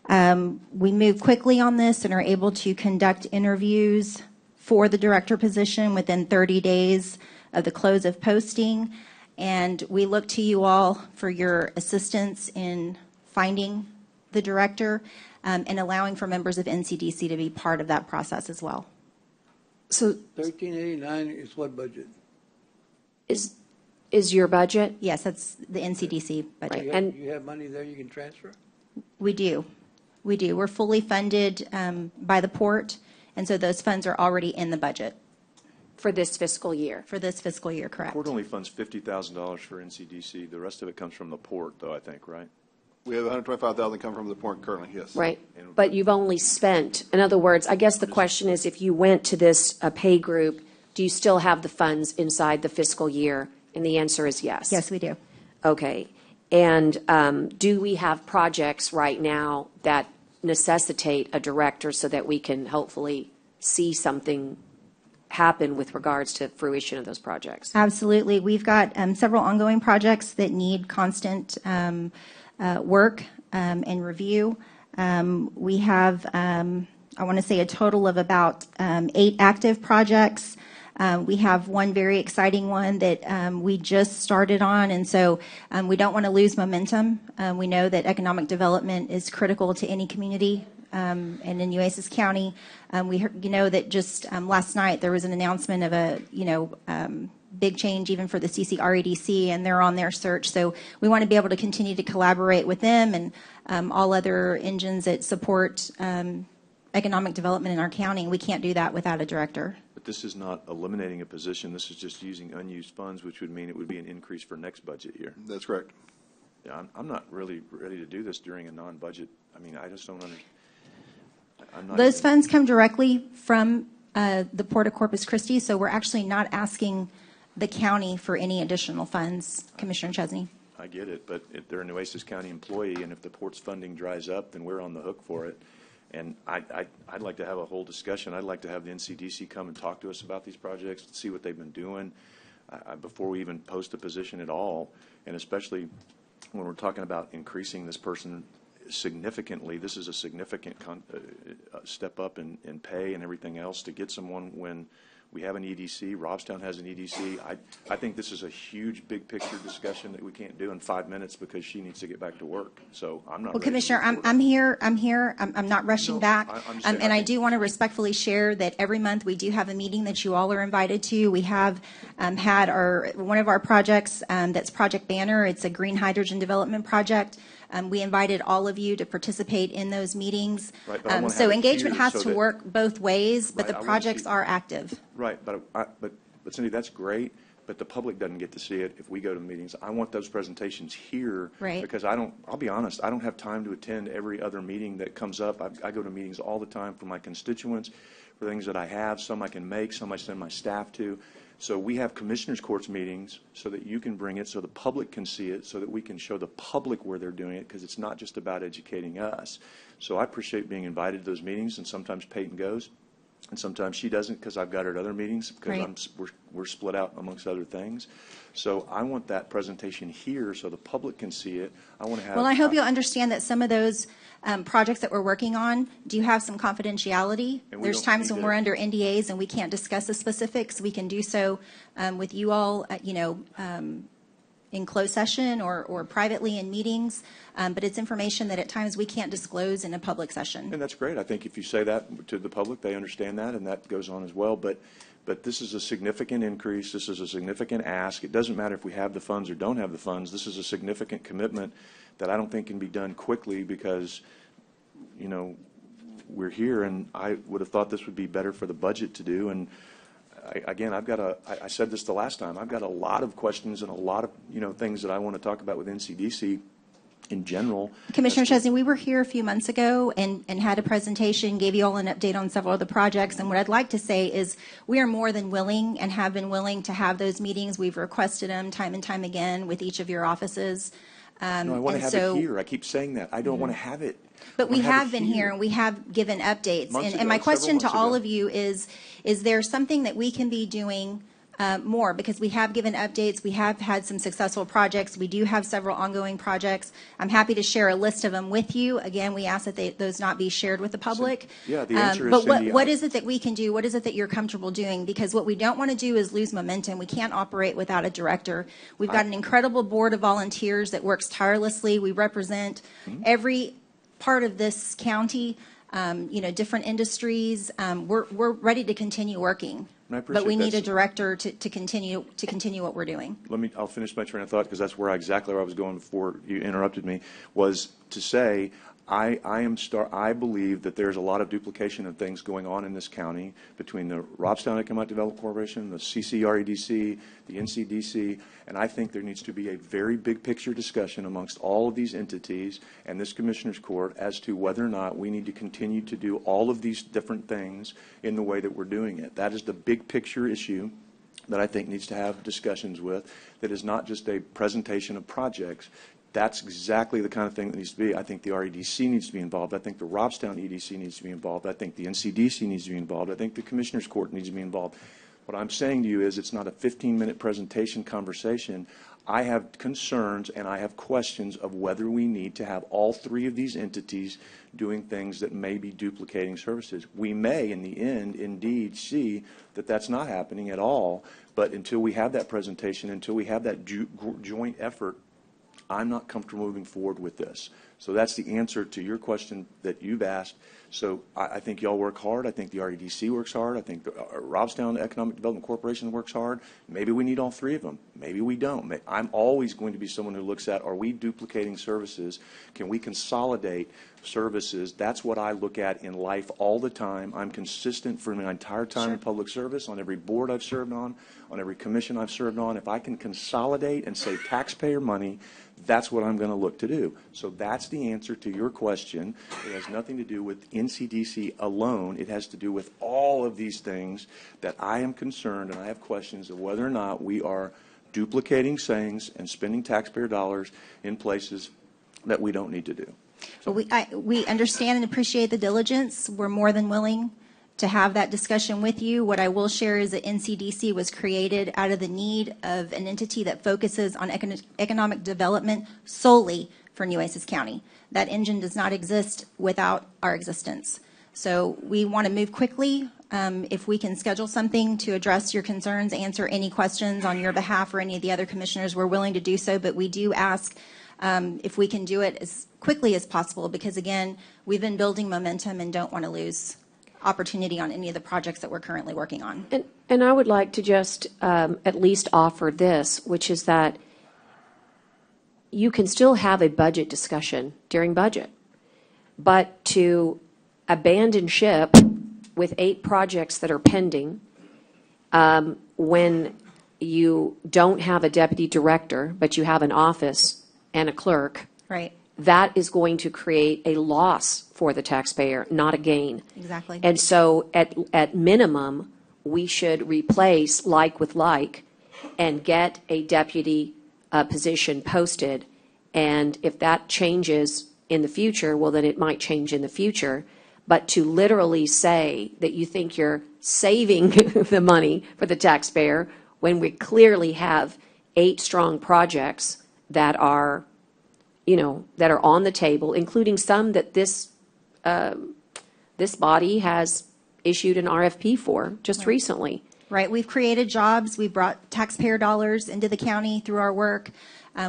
we move quickly on this and are able to conduct interviews for the director position within 30 days of the close of posting. And we look to you all for your assistance in finding the director and allowing for members of NCDC to be part of that process as well. So 1389 is what budget? Is your budget? Yes, that's the NCDC budget. Right. You have money there you can transfer? We do. We do. We're fully funded by the port, and so those funds are already in the budget. For this fiscal year? For this fiscal year, The correct. port only funds $50,000 for NCDC. The rest of it comes from the port, though, I think, right? We have 125,000 come from the port currently, yes. Right, but you've only spent, in other words, I guess the question is, if you went to this pay group, do you still have the funds inside the fiscal year? And the answer is yes. Yes, we do. Okay. And do we have projects right now that necessitate a director so that we can hopefully see something happen with regards to fruition of those projects? Absolutely. We've got several ongoing projects that need constant work and review. We have, I want to say, a total of about 8 active projects. We have one very exciting one that we just started on, and so we don't want to lose momentum. We know that economic development is critical to any community, and in Nueces County, we know that just last night there was an announcement of a big change even for the CCREDC, and they're on their search. So we want to be able to continue to collaborate with them and all other engines that support economic development in our county. We can't do that without a director. But this is not eliminating a position. This is just using unused funds, which would mean it would be an increase for next budget year. That's correct. I'm not really ready to do this during a non-budget. I mean, I just don't understand. Those funds come directly from the Port of Corpus Christi, so we're actually not asking the county for any additional funds, Commissioner Chesney. I get it, but if they're a Nueces County employee, and if the port's funding dries up, then we're on the hook for it. And I'd like to have a whole discussion. I'd like to have the NCDC come and talk to us about these projects, see what they've been doing before we even post a position at all, and especially when we're talking about increasing this person significantly. This is a significant step up in pay and everything else to get someone when we have an EDC. Robstown has an EDC. I think this is a huge, big picture discussion that we can't do in 5 minutes because she needs to get back to work. So I'm not. Well, Commissioner, I'm here. I'm not rushing back. And I do want to respectfully share that every month we do have a meeting that you all are invited to. We have had one of our projects that's Project Banner. It's a green hydrogen development project. We invited all of you to participate in those meetings. Right, so engagement has to work both ways, but the projects are active. Right, but Cindy, that's great, but the public doesn't get to see it if we go to meetings. I want those presentations here. Right. Because I'll be honest, I don't have time to attend every other meeting that comes up. I go to meetings all the time for my constituents, for things that I have. Some I can make, some I send my staff to. So we have commissioners' courts meetings so that you can bring it, so the public can see it, so that we can show the public where they're doing it, because it's not just about educating us. So I appreciate being invited to those meetings, and sometimes Peyton goes, and sometimes she doesn't because I've got her at other meetings because we're split out amongst other things. So I want that presentation here so the public can see it. I want to have. Well, I hope you'll understand that some of those projects that we're working on do have some confidentiality. There's times when we're under NDAs and we can't discuss the specifics. We can do so with you all, in closed session or privately in meetings. But it's information that at times we can't disclose in a public session. And that's great. I think if you say that to the public, they understand that, and that goes on as well. But this is a significant increase. This is a significant ask. It doesn't matter if we have the funds or don't have the funds. This is a significant commitment that I don't think can be done quickly because, we're here, and I would have thought this would be better for the budget to do. And again, I said this the last time, I've got a lot of questions and a lot of, things that I want to talk about with NCDC in general. Commissioner Chesney, we were here a few months ago and had a presentation, gave you all an update on several of the projects. And what I'd like to say is we are more than willing and have been willing to have those meetings. We've requested them time and time again with each of your offices. No, I want to have it here. I keep saying that. I don't want to have it. But we have been here and we have given updates. And my question to all of you is there something that we can be doing more? Because we have given updates. We have had some successful projects. We do have several ongoing projects. I'm happy to share a list of them with you. Again, we ask that those not be shared with the public. Yeah, the answer is, but Cindy, what is it that we can do? What is it that you're comfortable doing? Because what we don't want to do is lose momentum. We can't operate without a director. We've got an incredible board of volunteers that works tirelessly. We represent every part of this county, different industries. We're ready to continue working. But we need a director to continue what we're doing. I'll finish my train of thought because that's exactly where I was going before you interrupted me, was to say I believe that there's a lot of duplication of things going on in this county between the Robstown Economic Development Corporation, the CCREDC, the NCDC, and I think there needs to be a very big picture discussion amongst all of these entities and this Commissioner's Court as to whether or not we need to continue to do all of these different things in the way that we're doing it. That is the big picture issue that I think needs to have discussions with, that is not just a presentation of projects. That's exactly the kind of thing that needs to be. I think the REDC needs to be involved. I think the Robstown EDC needs to be involved. I think the NCDC needs to be involved. I think the Commissioner's Court needs to be involved. What I'm saying to you is it's not a 15-minute presentation conversation. I have concerns and I have questions of whether we need to have all three of these entities doing things that may be duplicating services. We may, in the end, indeed see that that's not happening at all, but until we have that presentation, until we have that joint effort, I'm not comfortable moving forward with this. So that's the answer to your question that you've asked. So I think y'all work hard. I think the REDC works hard. I think the Robstown Economic Development Corporation works hard. Maybe we need all three of them. Maybe we don't. I'm always going to be someone who looks at, are we duplicating services? Can we consolidate services? That's what I look at in life all the time. I'm consistent for my entire time in public service, on every board I've served on every commission I've served on. If I can consolidate and save taxpayer money, that's what I'm going to look to do. So that's the answer to your question. It has nothing to do with NCDC alone. It has to do with all of these things that I am concerned, and I have questions of whether or not we are duplicating things and spending taxpayer dollars in places that we don't need to do. Well, we understand and appreciate the diligence. We're more than willing to have that discussion with you. What I will share is that NCDC was created out of the need of an entity that focuses on economic development solely for Nueces County. That engine does not exist without our existence. So we want to move quickly. If we can schedule something to address your concerns, answer any questions on your behalf or any of the other commissioners, we're willing to do so. But we do ask if we can do it as quickly as possible, because again, we've been building momentum and don't want to lose opportunity on any of the projects that we're currently working on. And I would like to just at least offer this, which is that you can still have a budget discussion during budget, but to abandon ship with 8 projects that are pending when you don't have a deputy director, but you have an office and a clerk, right? That is going to create a loss for the taxpayer, not a gain. Exactly. And so at minimum, we should replace like with like and get a deputy position posted. And if that changes in the future, well, then it might change in the future. But to literally say that you think you're saving the money for the taxpayer when we clearly have 8 strong projects that are, that are on the table, including some that this body has issued an RFP for just recently. Right. We've created jobs. We've brought taxpayer dollars into the county through our work.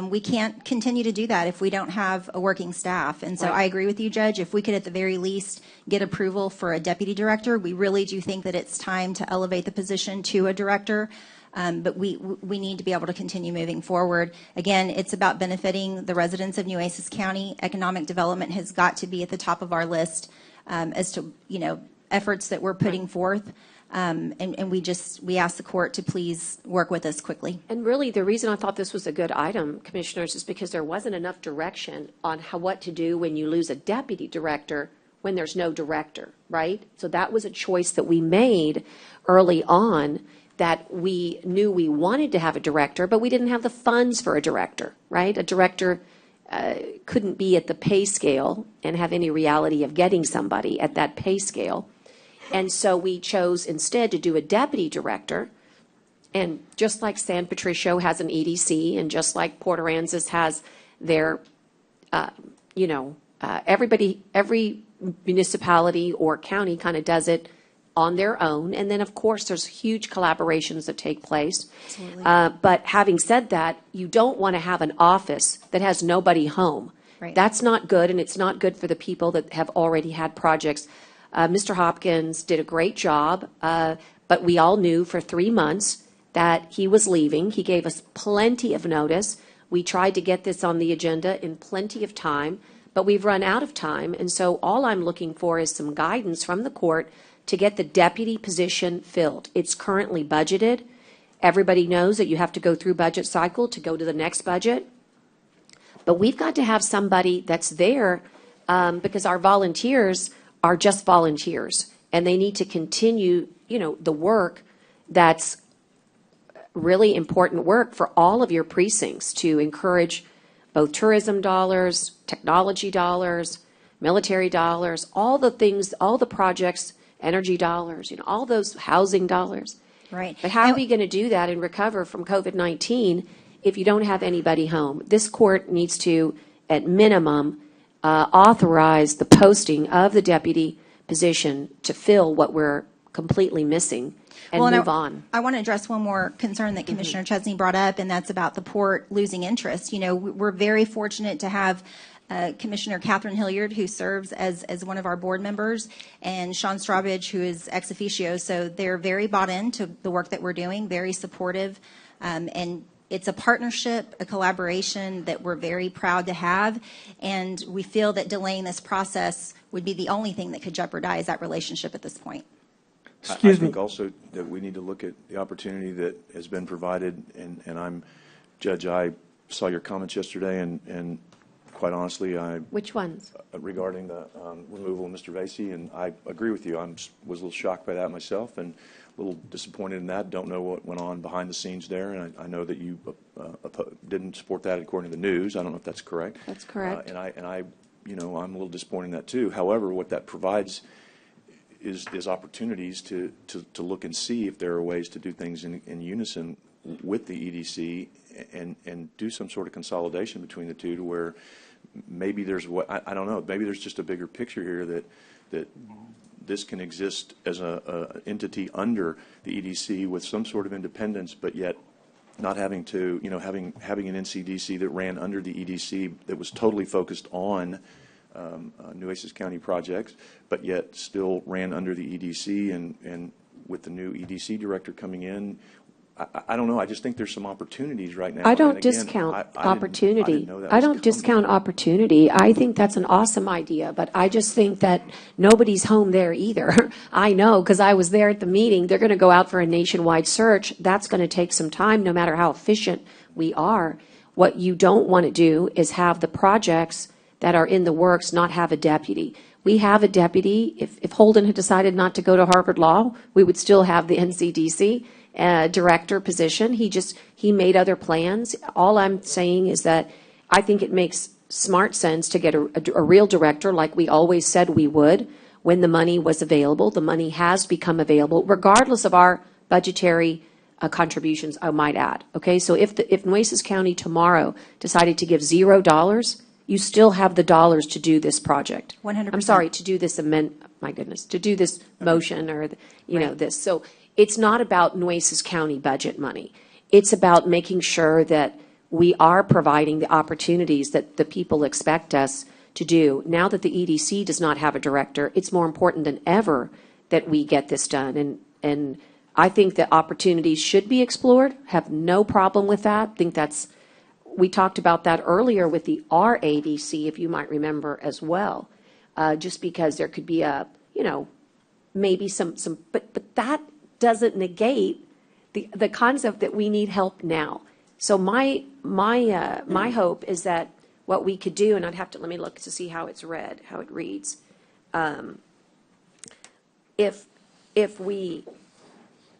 We can't continue to do that if we don't have a working staff. And so Right. I agree with you, Judge. If we could at the very least get approval for a deputy director, we really do think that it's time to elevate the position to a director. But we need to be able to continue moving forward. Again, it's about benefiting the residents of Nueces County. Economic development has got to be at the top of our list as to, efforts that we're putting forth. And we ask the court to please work with us quickly. And really, the reason I thought this was a good item, Commissioners, is because there wasn't enough direction on what to do when you lose a deputy director when there's no director, right? So that was a choice that we made early on, that we knew we wanted to have a director, but we didn't have the funds for a director, right? A director couldn't be at the pay scale and have any reality of getting somebody at that pay scale. And so we chose instead to do a deputy director. And just like San Patricio has an EDC, and just like Port Aransas has their, every municipality or county kind of does it on their own. And then, of course, there's huge collaborations that take place. But having said that, you don't want to have an office that has nobody home. Right. That's not good, and it's not good for the people that have already had projects. Mr. Hopkins did a great job, but we all knew for 3 months that he was leaving. He gave us plenty of notice. We tried to get this on the agenda in plenty of time, but we've run out of time. And so all I'm looking for is some guidance from the court to get the deputy position filled. It's currently budgeted. Everybody knows that you have to go through budget cycle to go to the next budget. But we've got to have somebody that's there because our volunteers are just volunteers, and they need to continue, the work that's really important work for all of your precincts to encourage both tourism dollars, technology dollars, military dollars, all the things, all the projects, energy dollars, all those housing dollars. Right. But how are we going to do that and recover from COVID-19 if you don't have anybody home? This court needs to, at minimum, authorize the posting of the deputy position to fill what we're completely missing and move on. I want to address one more concern that Commissioner Chesney brought up, and that's about the port losing interest. We're very fortunate to have Commissioner Catherine Hilliard, who serves as one of our board members, and Sean Strawbridge, who is ex officio. So they're very bought into the work that we're doing, very supportive, and it's a partnership, a collaboration that we're very proud to have, and we feel that delaying this process would be the only thing that could jeopardize that relationship at this point. I think also that we need to look at the opportunity that has been provided, and Judge, I saw your comments yesterday, and quite honestly, Which ones? regarding the removal of Mr. Vacy, and I agree with you. Was a little shocked by that myself, and a little disappointed in that. Don't know what went on behind the scenes there, and I know that you didn't support that according to the news. I don't know if that's correct. That's correct. And I, I'm a little disappointed in that too. However, what that provides is opportunities to look and see if there are ways to do things in unison with the EDC and do some sort of consolidation between the two, to where maybe there's I don't know, maybe there's just a bigger picture here that this can exist as a entity under the EDC with some sort of independence, but yet not having to, having an NCDC that ran under the EDC that was totally focused on Nueces County projects, but yet still ran under the EDC, and with the new EDC director coming in, I don't know. I just think there's some opportunities right now. I don't And again, discount I didn't opportunity. know that I was don't coming. discount opportunity. I think that's an awesome idea, but I just think that nobody's home there either. I know, because I was there at the meeting. They're going to go out for a nationwide search. That's going to take some time, no matter how efficient we are. What you don't want to do is have the projects that are in the works not have a deputy. We have a deputy. If Holden had decided not to go to Harvard Law, we would still have the NCDC director position. He made other plans. All I'm saying is that I think it makes smart sense to get a real director, like we always said we would, when the money was available. The money has become available, regardless of our budgetary contributions, I might add. Okay, so if Nueces County tomorrow decided to give $0, you still have the dollars to do this project. 100%. I'm sorry, to do this to do this motion or, this. So it's not about Nueces County budget money. It's about making sure that we are providing the opportunities that the people expect us to do. Now that the EDC does not have a director, it's more important than ever that we get this done. And I think that opportunities should be explored. Have no problem with that. We talked about that earlier with the RADC, if you might remember as well, just because there could be maybe some, but that doesn't negate the concept that we need help now. So my hope is that what we could do, and let me look to see how it reads. If we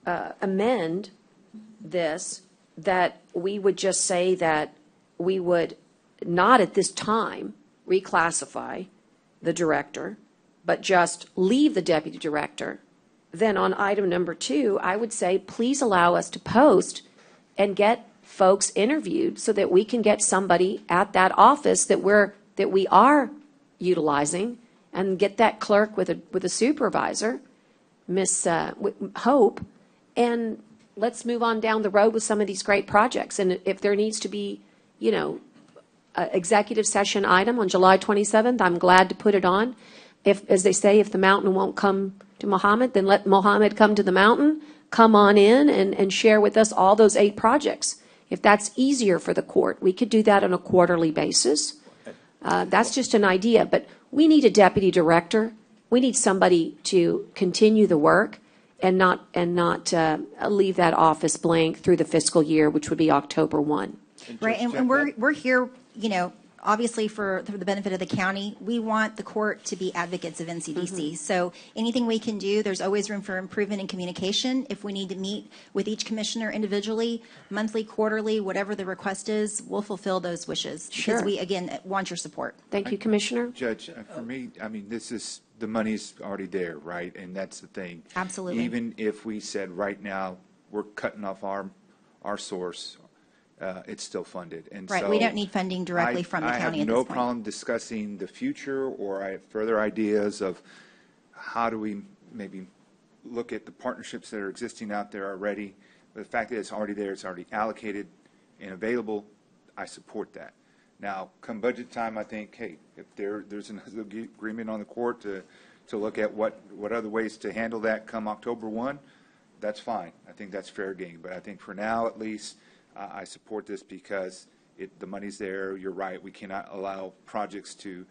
amend this, that we would just say that we would not at this time reclassify the director, but just leave the deputy director. Then on item number 2, I would say, please allow us to post and get folks interviewed so that we can get somebody at that office that we are utilizing, and get that clerk with a supervisor, Miss Hope, and let's move on down the road with some of these great projects. And if there needs to be, executive session item on July 27th, I'm glad to put it on. As they say, if the mountain won't come to Mohammed, then let Mohammed come to the mountain. Come on in and share with us all those 8 projects. If that's easier for the court, we could do that on a quarterly basis. That's just an idea, but we need a deputy director. We need somebody to continue the work and not leave that office blank through the fiscal year, which would be October 1. Right, and we're here, obviously for the benefit of the county. We want the court to be advocates of NCDC. So anything we can do, there's always room for improvement in communication. If we need to meet with each commissioner individually, monthly, quarterly, whatever the request is, we'll fulfill those wishes. Sure. Because we, again, want your support. Thank you, Commissioner. Judge, for me, the money's already there, right? And that's the thing. Absolutely. Even if we said right now, we're cutting off our source, it's still funded. And right, so we don't need funding directly from the county at this point. I have no problem discussing the future, or I have further ideas of how do we maybe look at the partnerships that are existing out there already. But the fact that it's already there, it's already allocated and available, I support that. Now, come budget time, I think, hey, if there's an agreement on the court to look at what other ways to handle that come October 1, that's fine. I think that's fair game. But I think for now, at least, I support this because the money's there. You're right. We cannot allow projects to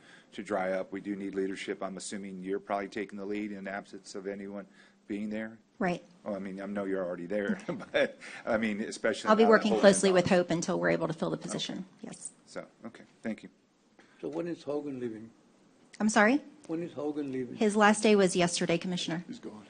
dry up. We do need leadership. I'm assuming you're probably taking the lead in the absence of anyone being there. Right. Well, I mean, I know you're already there, but I mean, especially. I'll be now that working Hope closely is with on. Hope until we're able to fill the position. Yes. So, okay, thank you. So when is Hogan leaving? I'm sorry? When is Hogan leaving? His last day was yesterday, Commissioner. He's gone.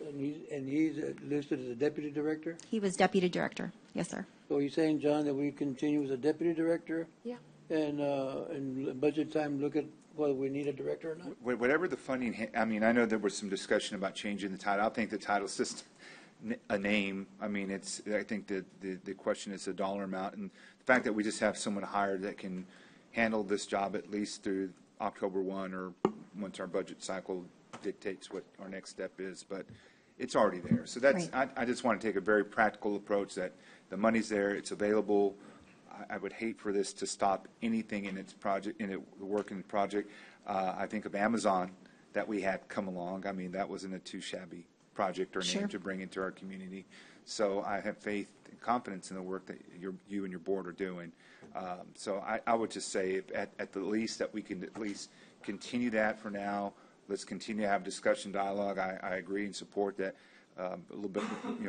And he's listed as a deputy director? He was deputy director. Yes, sir. So you're saying, John, that we continue as a deputy director? Yeah. And budget time, look at whether we need a director or not? Whatever the funding, I mean, I know there was some discussion about changing the title. I think the title's just a name. I mean, I think the question is the dollar amount, and the fact that we just have someone hired that can handle this job at least through October 1 or once our budget cycle dictates what our next step is, but it's already there. So that's, Right. I just want to take a very practical approach that the money's there, it's available. I would hate for this to stop anything in its project, in the work in the project. I think of Amazon that we had come along. I mean, that wasn't a too shabby project or Sure. name to bring into our community. So I have faith and confidence in the work that you and your board are doing. So I would just say at the least that we can at least continue that for now. Let's continue to have discussion, dialogue. I agree and support that. A little bit,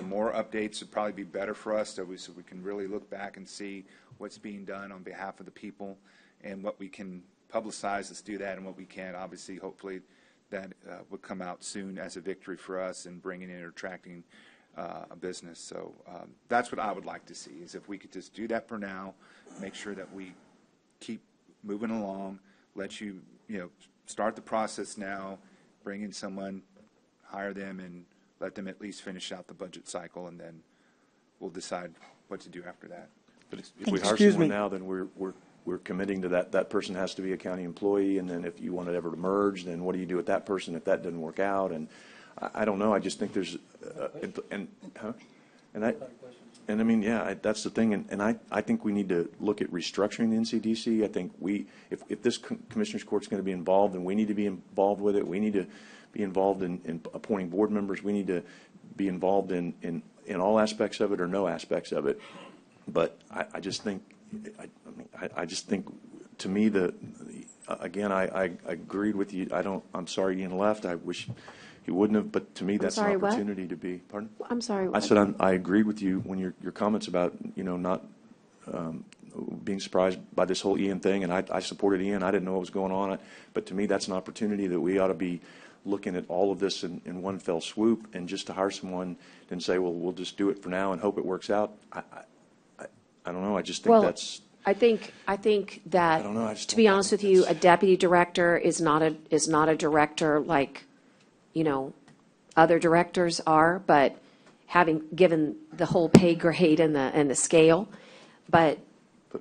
more updates would probably be better for us, so we can really look back and see what's being done on behalf of the people and what we can publicize. Let's do that, and what we can, obviously, hopefully, that would come out soon as a victory for us in bringing in or attracting a business. So that's what I would like to see, is if we could just do that for now, make sure that we keep moving along, let you, start the process now, bring in someone, hire them, and let them at least finish out the budget cycle, and then we'll decide what to do after that. But if we hire someone now, then we're committing to that. That person has to be a county employee, and then if you want it ever to merge, then what do you do with that person if that doesn't work out? And I don't know. I just think there's, and I mean, yeah, that's the thing. And I think we need to look at restructuring the NCDC. I think if this Commissioners Court's going to be involved, then we need to be involved with it. We need to be involved in appointing board members. We need to be involved in all aspects of it or no aspects of it. But I just think, I just think, to me, again, I agreed with you. I'm sorry Ian left. I wish he wouldn't have, but to me, that's an opportunity to be. Pardon? I'm sorry, what? I said I agreed with you when your comments about, not being surprised by this whole Ian thing, and I supported Ian. I didn't know what was going on. But to me, that's an opportunity that we ought to be looking at all of this in one fell swoop, and just to hire someone and say, well, we'll just do it for now and hope it works out. I don't know. I just think that's. I think that, I don't know, to be honest with you, a deputy director is not a director like, other directors are, but having given the whole pay grade and the scale, but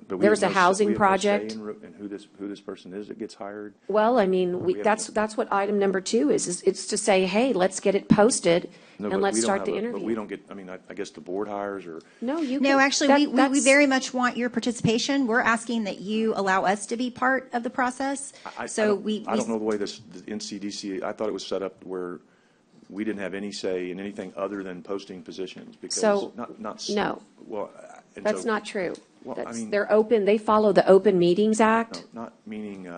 we there's a have no- housing we have no say project. in who this person is that gets hired. Well, I mean, that's what item number 2 is. It's to say, hey, let's get it posted No, and but let's we don't start have the But interview. we don't get. I mean, I guess the board hires or. No, you. No, can- actually, we that's- very much want your participation. We're asking that you allow us to be part of the process. I We don't know the way the NCDC. I thought it was set up where we didn't have any say in anything other than posting positions because So, not no. Well, and That's so- not true. Well, I mean, They're open, they follow the Open Meetings Act. no, not meaning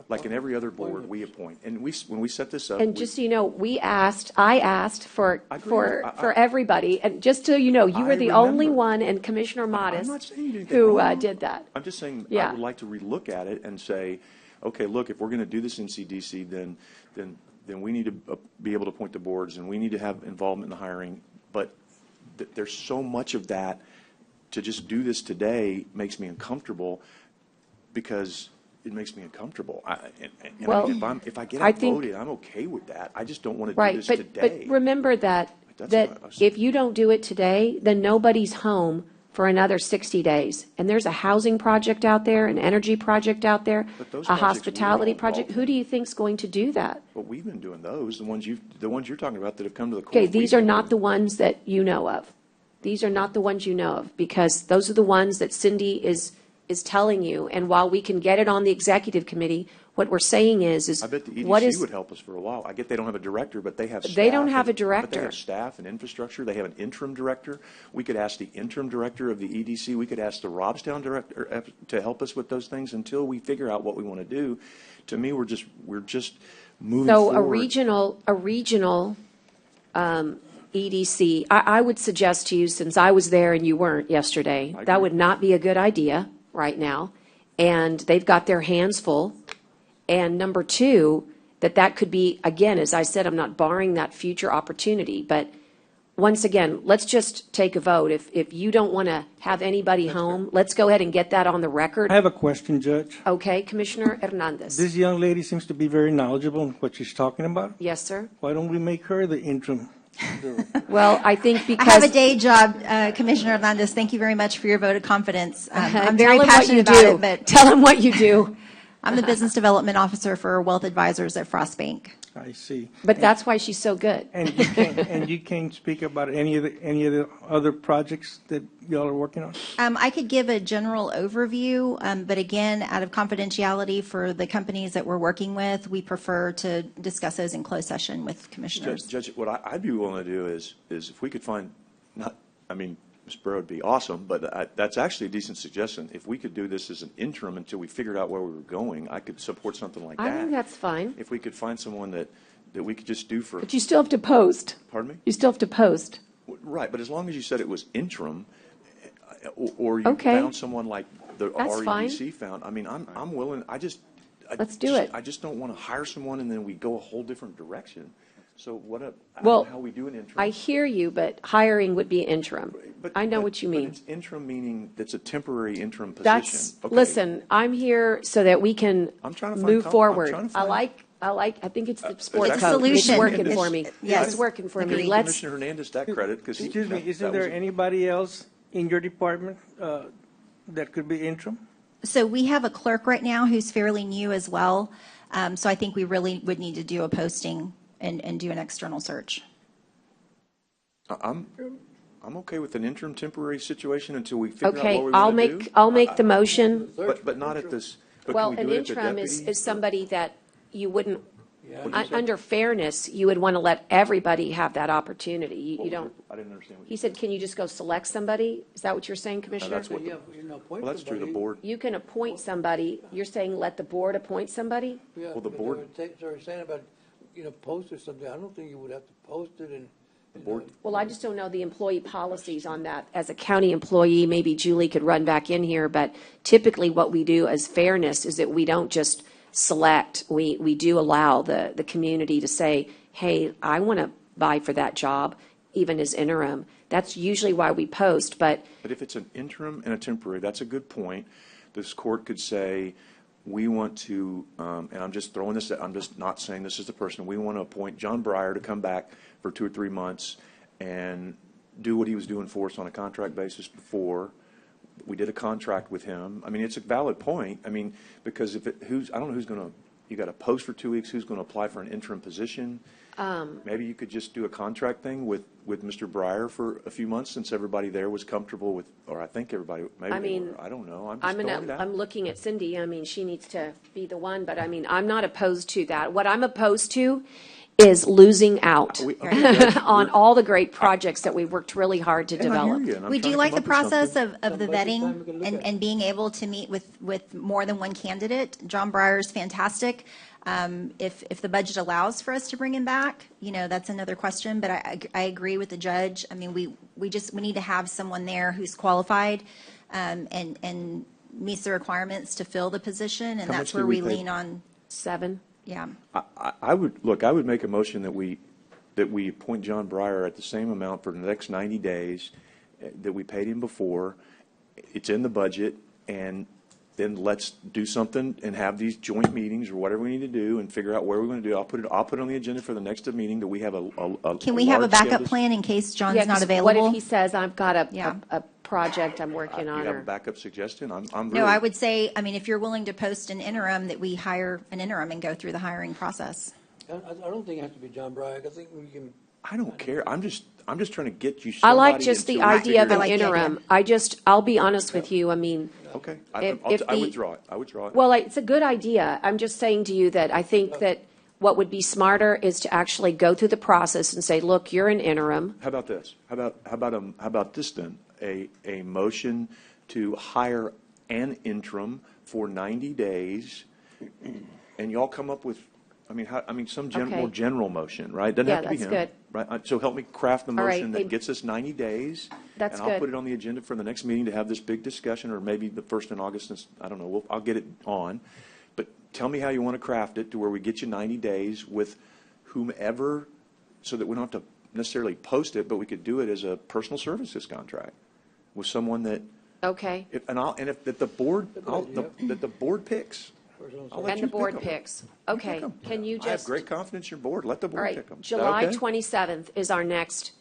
like in every other board we appoint, and when we set this up. And just so you know, I asked for agree. everybody, and just so you know, you were the only one, and Commissioner I'm not Modis, saying anything who wrong. did that. I'm just saying Yeah. I would like to relook at it and say, okay, look, if we're going to do this in CDC, then we need to be able to appoint the boards, and we need to have involvement in the hiring. But there's so much of that. To just do this today makes me uncomfortable because it makes me uncomfortable. Well, if I get I think- outvoted, I'm okay with that. I just don't want to do Right, this but today. remember that That's that what I was- if you don't do it today, then nobody's home for another 60 days. And there's a housing project out there, an energy project out there, But those a projects we're hospitality all project. involved Who do you think's going to do that? But we've been doing those, the ones you're talking about that have come to the court. Okay, these are not the ones that you know of. These are not the ones you know of, because those are the ones that Cindy is telling you. And while we can get it on the executive committee, what we're saying is I bet the what EDC is, would help us for a while. I get they don't have a director, but they have staff. They don't have a But they director. have staff and infrastructure. They have an interim director. We could ask the interim director of the EDC. We could ask the Robstown director to help us with those things until we figure out what we want to do. To me, we're just moving so forward. a regional EDC, I would suggest to you, since I was there and you weren't yesterday, that would not be a good idea right now. And they've got their hands full. And number two, that could be, again, as I said, I'm not barring that future opportunity, but once again, let's just take a vote. If you don't want to have anybody home, let's go ahead and get that on the record. I have a question, Judge. Okay, Commissioner Hernandez. This young lady seems to be very knowledgeable in what she's talking about. Yes, sir. Why don't we make her the interim? Well, I think because I have a day job, Commissioner Hernandez. Thank you very much for your vote of confidence. I'm very Tell him what passionate you about do. it, but Tell him what you do. I'm the business development officer for Wealth Advisors at Frost Bank. I see. But that's why she's so good. And you can't speak about any of the other projects that y'all are working on? I could give a general overview, but again, out of confidentiality for the companies that we're working with, we prefer to discuss those in closed session with commissioners. Judge, what I'd be willing to do is if we could find, Ms. Burrow would be awesome, but that's actually a decent suggestion. If we could do this as an interim until we figured out where we were going, I could support something like that. I think that's fine. If we could find someone that we could just do for. But you still have to post. Pardon me? You still have to post. Right, but as long as you said it was interim, or you Okay. found someone like the That's REDC found, I'm willing, Let's do it. I just don't want to hire someone and then we go a whole different direction. So I don't Well, know how we do an interim. I hear you, but hiring would be interim. I know what you mean. But it's interim meaning it's a temporary interim position. That's, Okay. listen, I'm here so that we can I'm trying to find move I'm forward. trying to I find- I think it's the sport It's a coat. solution. It's working It's- for me. yes. It's working for me. Agreed. Let's, Commissioner Hernandez that credit because Excuse me, isn't there anybody else in your department that could be interim? So we have a clerk right now who's fairly new as well. So I think we really would need to do a posting and do an external search. I'm okay with an interim temporary situation until we figure out okay, what we I'll want to do. make, I'll make the motion. But not at this. But Well, can we an do it at the interim deputy? is somebody that you wouldn't, What'd you say? under fairness, you would want to let everybody have that opportunity. You don't, I didn't understand what he you said, can you just go select somebody? Is that what you're saying, Commissioner? that's what Yeah, you know, appoint Well, that's true, the somebody. board. You can appoint somebody. You're saying let the board appoint somebody? Yeah, Well, the but board- they were saying about, post or something. I don't think you would have to post it and. The board, Well, I just don't know the employee policies on that. As a county employee, maybe Julie could run back in here, but typically what we do as fairness is that we don't just select. We do allow the community to say, hey, I want to vie for that job, even as interim. That's usually why we post, but But if it's an interim and a temporary, that's a good point. This court could say, we want to, and I'm just throwing this, I'm just not saying this is the person, we want to appoint John Breyer to come back for 2 or 3 months and do what he was doing for us on a contract basis before. We did a contract with him. It's a valid point. Because I don't know who's going to, you got to post for 2 weeks, who's going to apply for an interim position? Maybe you could just do a contract thing with Mr. Breyer for a few months since everybody there was comfortable with, or I think everybody, maybe they were. I don't know. I'm just throwing it out. I'm looking at Cindy. She needs to be the one, but I'm not opposed to that. What I'm opposed to is losing out on all the great projects that we've worked really hard to develop. We do like the process of the vetting and being able to meet with more than one candidate. John Breyer is fantastic. If the budget allows for us to bring him back, that's another question. But I agree with the judge. We need to have someone there who's qualified and meets the requirements to fill the position, and How that's much where do we we pay? lean on. 7. Yeah. I would make a motion that we appoint John Breyer at the same amount for the next 90 days that we paid him before. It's in the budget, and then let's do something and have these joint meetings or whatever we need to do and figure out where we're going to do. I'll put it on the agenda for the next meeting that we have Can we have a large backup scale- plan in case John's Yeah, not 'cause available? What if he says, I've got Yeah. a project I'm working on? You have a or- backup suggestion? I'm No, really- I would say, if you're willing to post an interim, that we hire an interim and go through the hiring process. I don't think it has to be John Breyer. I think we can. I don't care. I'm just trying to get you I somebody like just the until we idea of figure an it out. interim. I'll be honest with you. Okay. If I the- withdraw it. I withdraw it. Well, it's a good idea. I'm just saying to you that I think that what would be smarter is to actually go through the process and say, look, you're an interim. How about this? How about this then? A motion to hire an interim for 90 days, and y'all come up with I mean, some Okay. more general motion, right? Doesn't Yeah, have to be that's him. good. Right? So help me craft the All right, motion that gets us 90 days. That's And I'll good. put it on the agenda for the next meeting to have this big discussion, or maybe the first in August, I don't know, I'll get it on. But tell me how you want to craft it to where we get you 90 days with whomever, so that we don't have to necessarily post it, but we could do it as a personal services contract with someone that, Okay. if the board, that the board picks. I'll let And you the board pick 'em. picks. Okay, can you I have just, great confidence in your board. Let the all board right, pick them. July 27th is our next,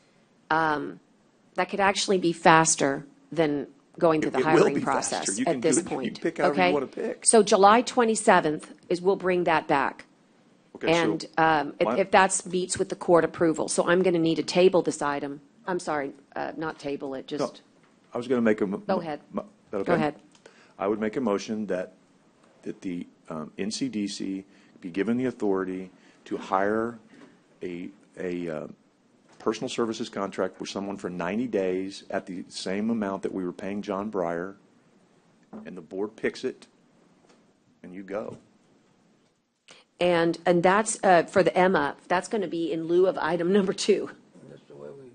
that could actually be faster than going through the It will hiring be process faster. You can at this do it. You point. can pick however you Okay? wanna pick. So July 27th is, we'll bring that back. Okay, so And my- if that meets with the court approval. So I'm going to need to table this item. I'm sorry, not table it, just, I was going to make a. Go ahead. Okay? go ahead. I would make a motion that the NCDC be given the authority to hire a personal services contract with someone for 90 days at the same amount that we were paying John Breyer, and the board picks it, and you go. And that's for the Emma, that's going to be in lieu of item number 2. That's the way we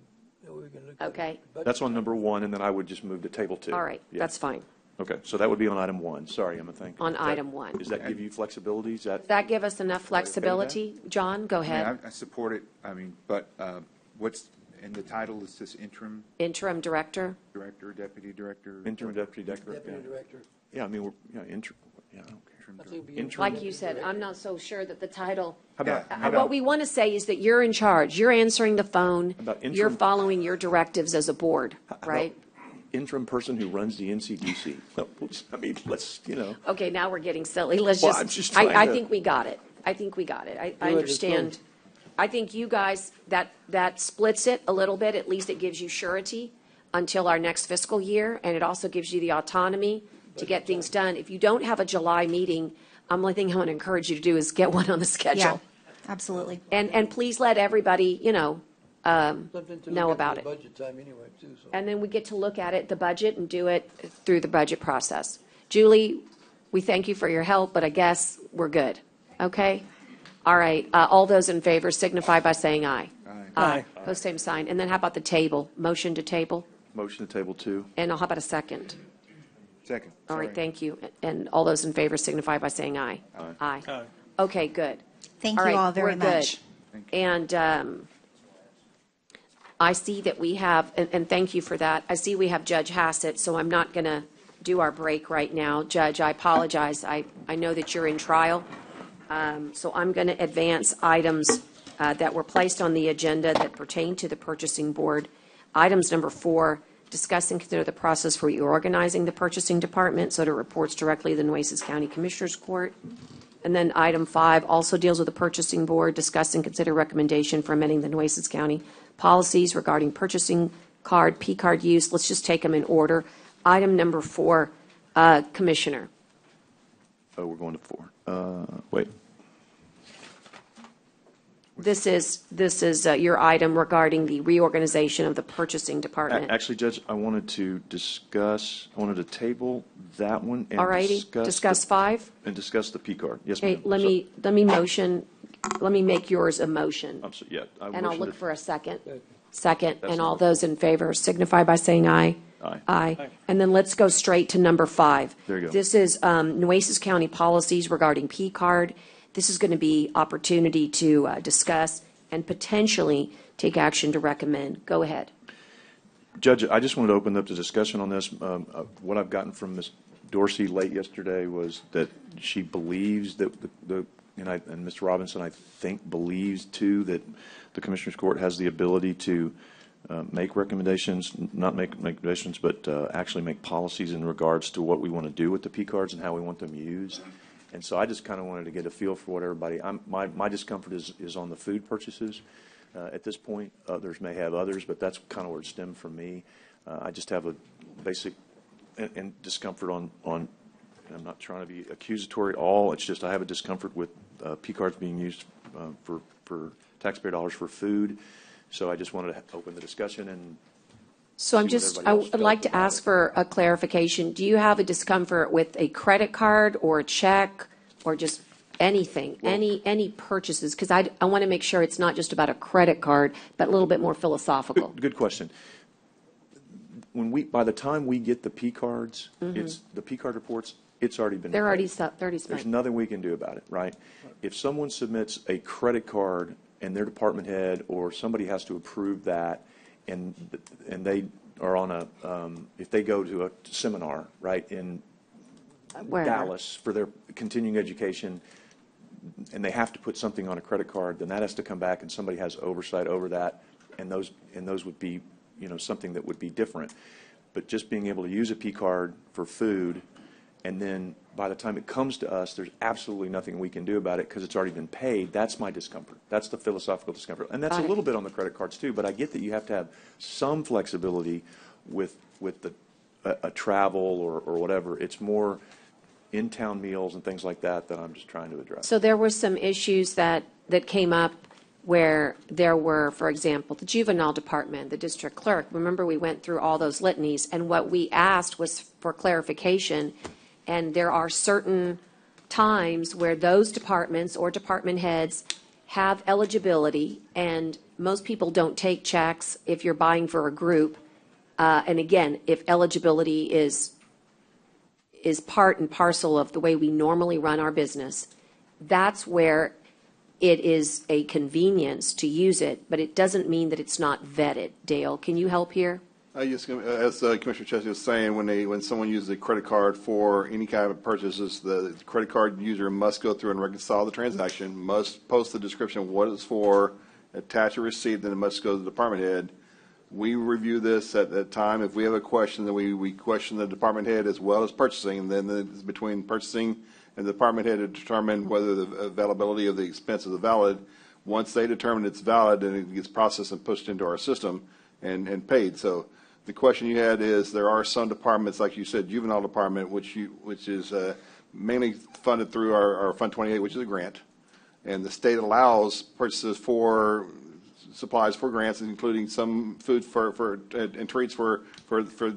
can look at it. Okay, That's on number 1, and then I would just move to table 2. all right, Yeah. that's fine. Okay, so that would be on item 1. Sorry, Emma, thank you. On item 1. Does that give you flexibility? Is that? Does that give us enough flexibility? John, go I mean, ahead. I support it, but what's, in the title, is this interim Interim director? director, deputy director? Interim deputy director. Deputy director. Yeah, I mean, yeah, I don't care. I think it'd be Interim. Like you said, I'm not so sure that the title, How about, what we want to say is that you're in charge. You're answering the phone. About interim- You're following your directives as a board, right? interim person who runs the NCDC? I mean, let's, Okay, now we're getting silly. Let's Well, just, I'm just trying I to- think we got it. I think we got it. I Do it, it's understand. fine. I think you guys, that splits it a little bit. At least it gives you surety until our next fiscal year, and it also gives you the autonomy to get things done. If you don't have a July meeting, only thing I want to encourage you to do is get one on the Yeah, schedule. absolutely. And please let everybody, Something to know look at about for it. budget time anyway, too, so. And then we get to look at it, the budget, and do it through the budget process. Julie, we thank you for your help, but I guess we're good. Okay? All right. All those in favor signify by saying aye. Aye. Post same sign. And then how about the table? Motion to table? motion to table 2. And how about a second? Second. All right, Sorry. thank you. And all those in favor signify by saying aye. Aye. Aye. Okay, good. Thank All you right, all very we're good. much. And I see that we have, and thank you for that, I see we have Judge Hassett, so I'm not going to do our break right now. Judge, I apologize. I know that you're in trial. So I'm going to advance items that were placed on the agenda that pertain to the purchasing board. Items number 4, discuss and consider the process for reorganizing the purchasing department so that it reports directly to the Nueces County Commissioners Court. And then item 5 also deals with the purchasing board, discuss and consider recommendation for amending the Nueces County policies regarding purchasing card, P-card use. Let's just take them in order. Item number 4, Commissioner. Oh, we're going to 4. Wait. This is your item regarding the reorganization of the purchasing department. Actually, Judge, I wanted to table that one and All righty, discuss 5. And discuss the P card. Yes, Okay, ma'am. let me motion, let me make yours a motion. I'm sorry, yeah. And I'll look for a second. That's And all number those in favor signify by saying aye. Aye. Aye. And then let's go straight to number 5. There you go. This is Nueces County policies regarding P-card. This is going to be opportunity to discuss and potentially take action to recommend. Go ahead. Judge, I just wanted to open up the discussion on this. What I've gotten from Ms. Dorsey late yesterday was that she believes that and Mr. Robinson, I think, believes too that the Commissioners Court has the ability to make recommendations, not make recommendations, but actually make policies in regards to what we want to do with the P cards and how we want them used. And so I just kind of wanted to get a feel for what everybody, my discomfort is on the food purchases at this point. Others may have others, but that's kind of where it stemmed from me. I just have a basic and discomfort on, and I'm not trying to be accusatory at all. It's just I have a discomfort with P cards being used for taxpayer dollars for food. So I just wanted to open the discussion and So I would like to ask for a clarification. Do you have a discomfort with a credit card or a check or just anything, any purchases? Because I want to make sure it's not just about a credit card, but a little bit more philosophical. Good question. By the time we get the P cards, it's the P card reports, it's already been They're already paid. spent. There's nothing we can do about it, right? If someone submits a credit card and their department head or somebody has to approve that, and they are on if they go to a seminar, right, in Wherever. Dallas for their continuing education, and they have to put something on a credit card, then that has to come back and somebody has oversight over that, and those would be, something that would be different. But just being able to use a P card for food, and then by the time it comes to us, there's absolutely nothing we can do about it because it's already been paid. That's my discomfort. That's the philosophical discomfort. And that's a little bit on the credit cards too, but I get that you have to have some flexibility with a travel or whatever. It's more in-town meals and things like that I'm just trying to address. So there were some issues that came up where there were, for example, the juvenile department, the district clerk. Remember, we went through all those litanies, and what we asked was for clarification. And there are certain times where those departments or department heads have eligibility, and most people don't take checks if you're buying for a group. And again, if eligibility is part and parcel of the way we normally run our business, that's where it is a convenience to use it, but it doesn't mean that it's not vetted. Dale, can you help here? Yes, as Commissioner Chesney was saying, when someone uses a credit card for any kind of purchases, the credit card user must go through and reconcile the transaction, must post the description of what it's for, attach a receipt, then it must go to the department head. We review this at that time. If we have a question, then we question the department head as well as purchasing, and then it's between purchasing and the department head to determine whether the availability of the expense is valid. Once they determine it's valid, then it gets processed and pushed into our system and paid. So the question you had is there are some departments, like you said, juvenile department, which is mainly funded through our Fund 28, which is a grant, and the state allows purchases for supplies for grants, including some food and treats for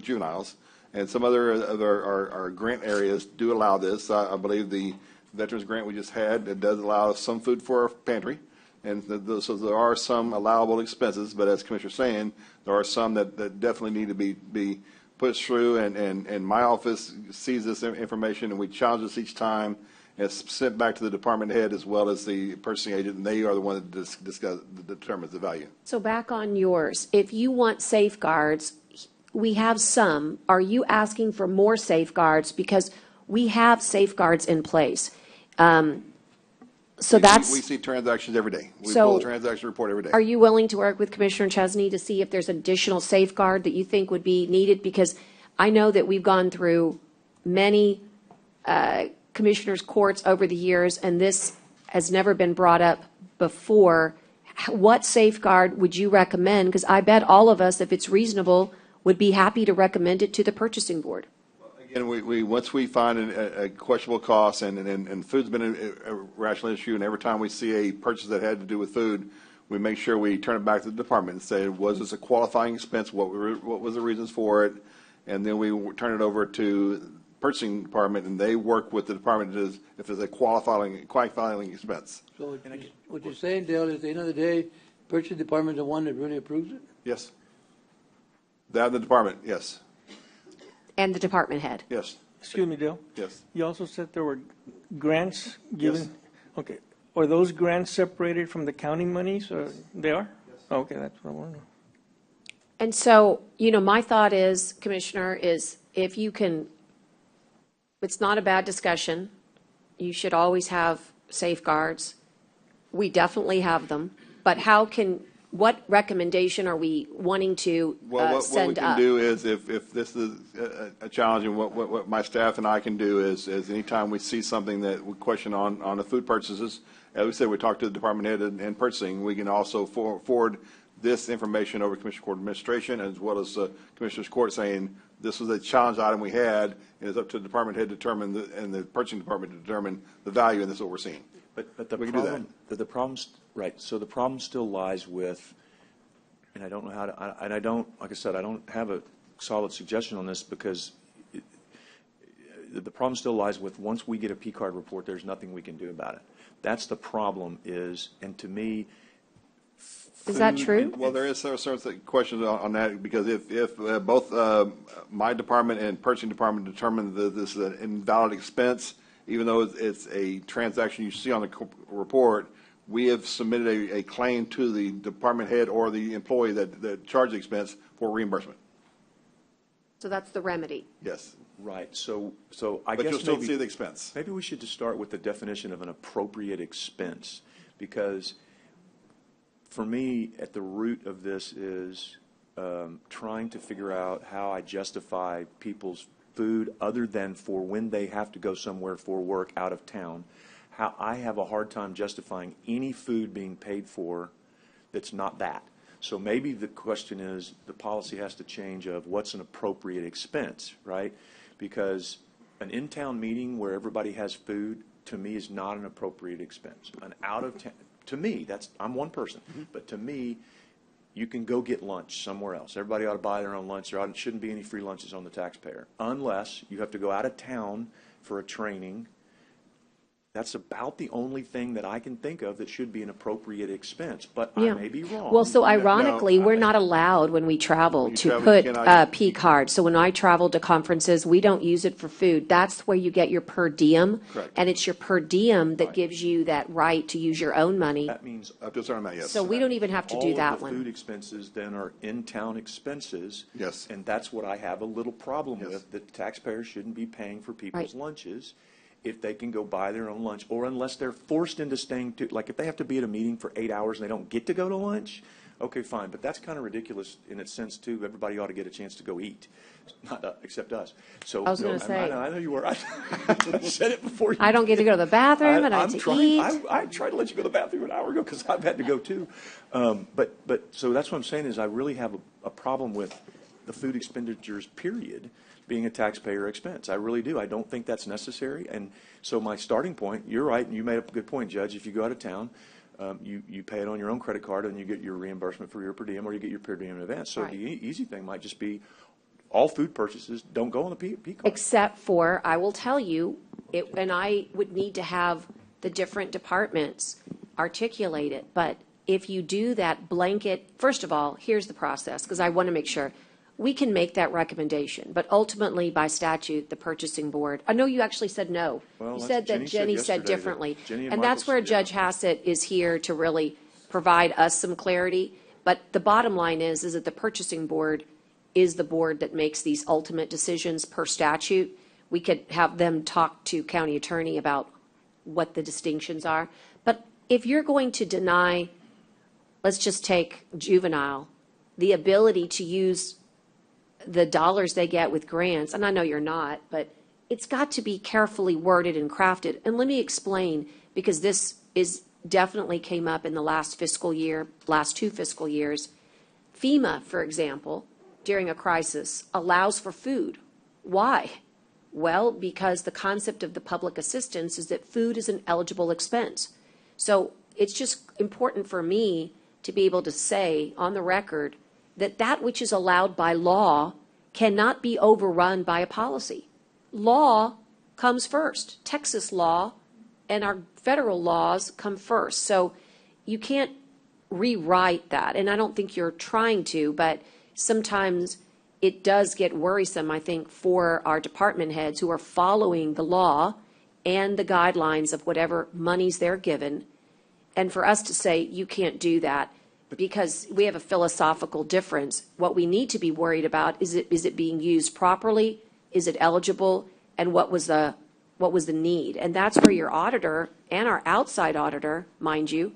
juveniles, and some other of our grant areas do allow this. I believe the Veterans Grant we just had, it does allow some food for our pantry. And so there are some allowable expenses, but as Commissioner's saying, there are some that definitely need to be pushed through, and my office sees this information, and we challenge this each time. It's sent back to the department head as well as the purchasing agent, and they are the one that determines the value. So back on yours, if you want safeguards, we have some. Are you asking for more safeguards? Because we have safeguards in place. So we see transactions every day. We pull the transaction report every day. Are you willing to work with Commissioner Chesney to see if there's additional safeguard that you think would be needed? Because I know that we've gone through many commissioners' courts over the years, and this has never been brought up before. What safeguard would you recommend? Because I bet all of us, if it's reasonable, would be happy to recommend it to the purchasing board. Again, once we find a questionable cost, and food's been a rational issue, and every time we see a purchase that had to do with food, we make sure we turn it back to the department and say, was this a qualifying expense? What was the reasons for it? And then we turn it over to the purchasing department, and they work with the department if it's a qualifying expense. So what you're saying, Dale, is at the end of the day, purchasing department is the one that really approves it? Yes. That and the department, yes. And the department head. Yes. Excuse me, Dale. Yes. You also said there were grants given? Yes. Okay. Are those grants separated from the county monies, or they are? Yes. Okay, that's what I want to know. And so, my thought is, Commissioner, is if you can, it's not a bad discussion. You should always have safeguards. We definitely have them. But what recommendation are we wanting to send up? What we can do is, if this is a challenge, and what my staff and I can do is anytime we see something that we question on the food purchases, as we said, we talk to the department head and purchasing. We can also forward this information over to Commissioner Court Administration as well as Commissioner's Court, saying this was a challenge item we had, and it's up to the department head to determine and the purchasing department to determine the value, and this is what we're seeing. But the we can problem, do that. Right. So the problem still lies with, and I don't know how to, like I said, I don't have a solid suggestion on this because the problem still lies with once we get a P card report, there's nothing we can do about it. That's the problem is, and to me, Is that true? Well, there is certain questions on that, because if both my department and purchasing department determine that this is an invalid expense, even though it's a transaction you see on the report, we have submitted a claim to the department head or the employee that charged the expense for reimbursement. So that's the remedy. Yes. Right. So I But guess you'll still maybe, see the expense. Maybe we should just start with the definition of an appropriate expense, because for me, at the root of this is trying to figure out how I justify people's food other than for when they have to go somewhere for work out of town. How I have a hard time justifying any food being paid for that's not that. So maybe the question is the policy has to change of what's an appropriate expense, right? Because an in-town meeting where everybody has food, to me, is not an appropriate expense. An out-of-town, to me, I'm one person, but to me, you can go get lunch somewhere else. Everybody ought to buy their own lunch. There shouldn't be any free lunches on the taxpayer, unless you have to go out of town for a training. That's about the only thing that I can think of that should be an appropriate expense, but I may be wrong. Well, so ironically, we're not allowed when we travel to put P cards. So when I travel to conferences, we don't use it for food. That's where you get your per diem. Correct. And it's your per diem that gives you that right to use your own money. That means up to a certain amount, yes. So we don't even have to do that all of the one. food expenses then are in-town expenses. Yes. And that's what I have a little problem with, that taxpayers shouldn't be paying for people's lunches if they can go buy their own lunch, or unless they're forced into staying to, like if they have to be at a meeting for 8 hours and they don't get to go to lunch, okay, fine. But that's kind of ridiculous in its sense too. Everybody ought to get a chance to go eat, not except us. So I was going to say. I know you were. I said it before. I don't get to go to the bathroom. I don't get to eat. I tried to let you go to the bathroom an hour ago because I've had to go too. But so that's what I'm saying is I really have a problem with the food expenditures, period, being a taxpayer expense. I really do. I don't think that's necessary. And so my starting point, you're right, and you made a good point, Judge. If you go out of town, you pay it on your own credit card and you get your reimbursement for your per diem, or you get your per diem in advance. So the easy thing might just be all food purchases don't go on the P card. Except for, I will tell you, and I would need to have the different departments articulate it. But if you do that blanket, first of all, here's the process, because I want to make sure. We can make that recommendation, but ultimately, by statute, the purchasing board, I know you actually said no. Well, You said that Jenny said yesterday differently. that Jenny and And that's Michael where said Judge Hassett is here to really provide us some clarity. But the bottom line is that the purchasing board is the board that makes these ultimate decisions per statute. We could have them talk to county attorney about what the distinctions are. But if you're going to deny, let's just take juvenile, the ability to use the dollars they get with grants, and I know you're not, but it's got to be carefully worded and crafted. And let me explain, because this is definitely came up in the last fiscal year, last 2 fiscal years. FEMA, for example, during a crisis, allows for food. Why? Well, because the concept of the public assistance is that food is an eligible expense. So it's just important for me to be able to say on the record that that which is allowed by law cannot be overrun by a policy. Law comes first. Texas law and our federal laws come first. So you can't rewrite that. And I don't think you're trying to, but sometimes it does get worrisome, I think, for our department heads who are following the law and the guidelines of whatever monies they're given. And for us to say, you can't do that, because we have a philosophical difference. What we need to be worried about is it being used properly? Is it eligible? And what was the need? And that's where your auditor and our outside auditor, mind you,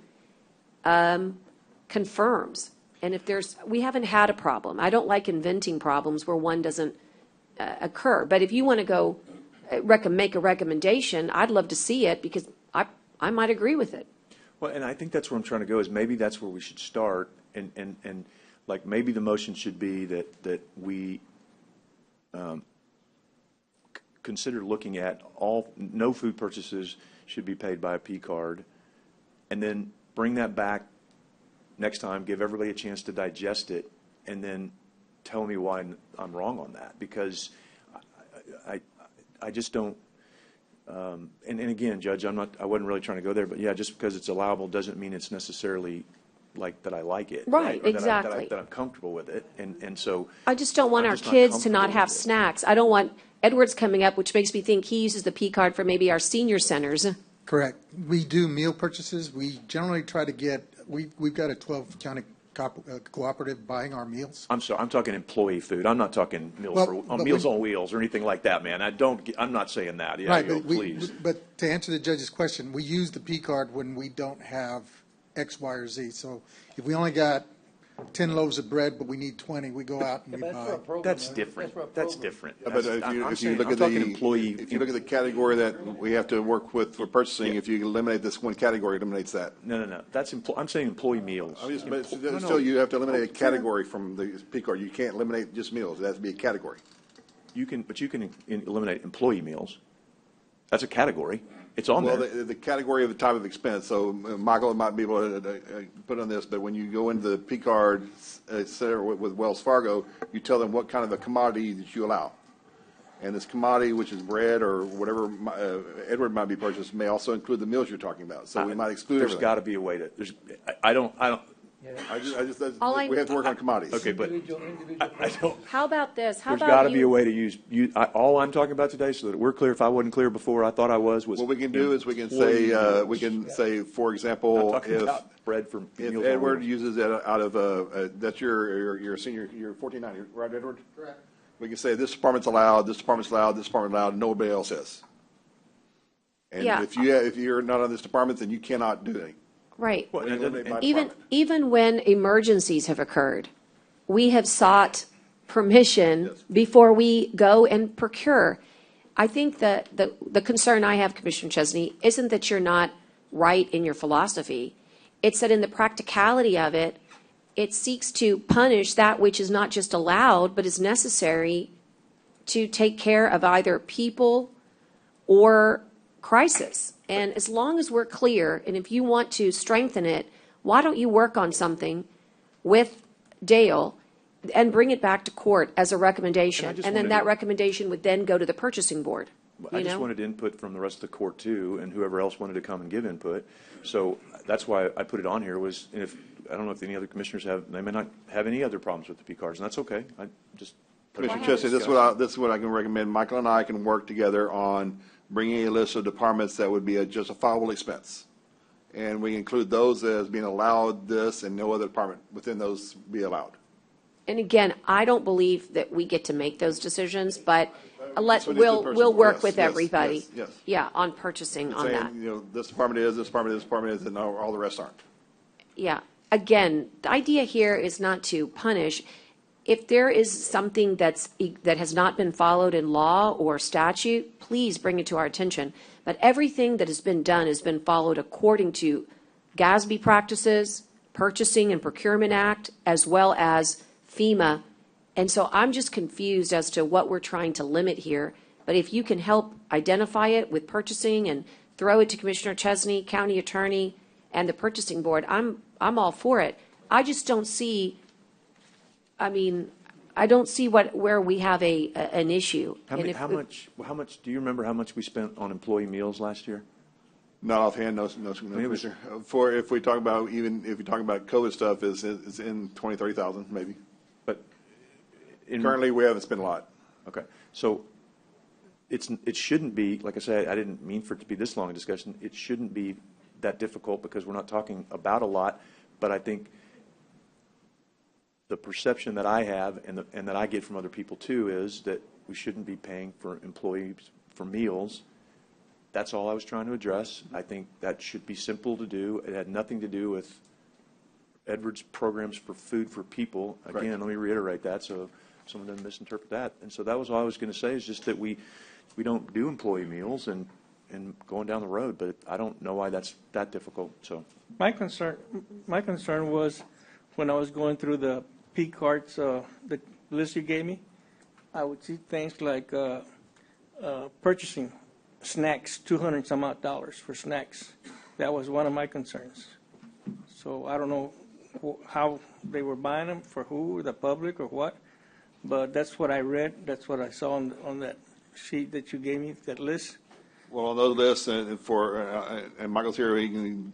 confirms. And we haven't had a problem. I don't like inventing problems where one doesn't occur. But if you want to go make a recommendation, I'd love to see it, because I might agree with it. Well, and I think that's where I'm trying to go, is maybe that's where we should start, and like maybe the motion should be that we consider looking at no food purchases should be paid by a P card, and then bring that back next time, give everybody a chance to digest it, and then tell me why I'm wrong on that, because I just don't, and again, Judge, I wasn't really trying to go there, but yeah, just because it's allowable doesn't mean it's necessarily like that I like it. Right, Or exactly. that I'm comfortable with it, and so. I just don't want I'm our just not kids to not comfortable have with it. snacks. I don't want Edward's coming up, which makes me think he uses the P card for maybe our senior centers. Correct. We do meal purchases. We generally try to get, we've got a 12-county cooperative buying our meals. I'm sorry, I'm talking employee food. I'm not talking meals Well, but Meals we- on Wheels or anything like that, man. I'm not saying that. Yeah, Right, you know, but please. but to answer the judge's question, we use the P card when we don't have X, Y, or Z. So if we only got 10 loaves of bread, but we need 20, we go out and we buy. That's different. That's different. But if you look at if you look at the category that we have to work with for purchasing, if you eliminate this one category, it eliminates that. No. I'm saying employee meals. But No. still, you have to eliminate a category from the P card. You can't eliminate just meals. It has to be a category. You can eliminate employee meals. That's a category. It's on Well, there. the category of the type of expense, so Michael might be able to put on this, but when you go into the P card, center with Wells Fargo, you tell them what kind of a commodity that you allow. And this commodity, which is bread or whatever Edward might be purchased, may also include the meals you're talking about. So we might exclude There's everything. got to be a way to, I don't, we have to work on commodities. okay, but I don't, How about this? How there's about got to be a you? way to use, all I'm talking about today, so that we're clear, if I wasn't clear before, I thought I was What we can do is we can say, for I'm example, talking if about bread from if Meals on Edward Wheels. uses it out of, that's your senior, you're 49, right, Edward? Correct. We can say this department's allowed, this department's allowed, this department's allowed, nobody else is. And Yeah. if you're not on this department, then you cannot do anything. Right. We eliminate by Even, department. even when emergencies have occurred, we have sought permission before we go and procure. I think that the concern I have, Commissioner Chesney, isn't that you're not right in your philosophy. It's that in the practicality of it, it seeks to punish that which is not just allowed, but is necessary to take care of either people or crisis. And as long as we're clear, and if you want to strengthen it, why don't you work on something with Dale and bring it back to court as a recommendation? And I just And then wanted that to- recommendation would then go to the purchasing board, I you just know? wanted input from the rest of the court too, and whoever else wanted to come and give input. So that's why I put it on here was, and if, I don't know if any other commissioners they may not have any other problems with the P cards, and that's okay. I just. Commissioner Chesney, this is what I can recommend. Michael and I can work together on bringing a list of departments that would be a justifiable expense. And we include those as being allowed this and no other department within those be allowed. And again, I don't believe that we get to make those decisions, but So it is we'll the person. work Yes, with yes, everybody. yes, yes. Yeah, on purchasing on that. Saying, this department is, this department is, this department is, and all the rest aren't. Yeah. Again, the idea here is not to punish. If there is something that has not been followed in law or statute, please bring it to our attention. But everything that has been done has been followed according to GASB practices, Purchasing and Procurement Act, as well as FEMA. And so I'm just confused as to what we're trying to limit here. But if you can help identify it with purchasing and throw it to Commissioner Chesney, County Attorney, and the Purchasing Board, I'm all for it. I just don't see, I don't see where we have an issue. How much, do you remember how much we spent on employee meals last year? Not offhand, no, Commissioner. If we talk about, even if you talk about COVID stuff, is in 20, 30,000 maybe. But currently, we haven't spent a lot. Okay, so it shouldn't be, like I said, I didn't mean for it to be this long a discussion. It shouldn't be that difficult because we're not talking about a lot, but I think the perception that I have and that I get from other people too is that we shouldn't be paying for employees for meals. That's all I was trying to address. I think that should be simple to do. It had nothing to do with Edward's programs for food for people. Again, let me reiterate that so someone doesn't misinterpret that. And so that was all I was going to say is just that we don't do employee meals and going down the road, but I don't know why that's that difficult. So My concern was when I was going through the P cards, the list you gave me, I would see things like purchasing snacks, $200 some odd for snacks. That was one of my concerns. So I don't know how they were buying them, for who, the public or what, but that's what I read. That's what I saw on that sheet that you gave me, that list? Well, on those lists, and Michael's here, he can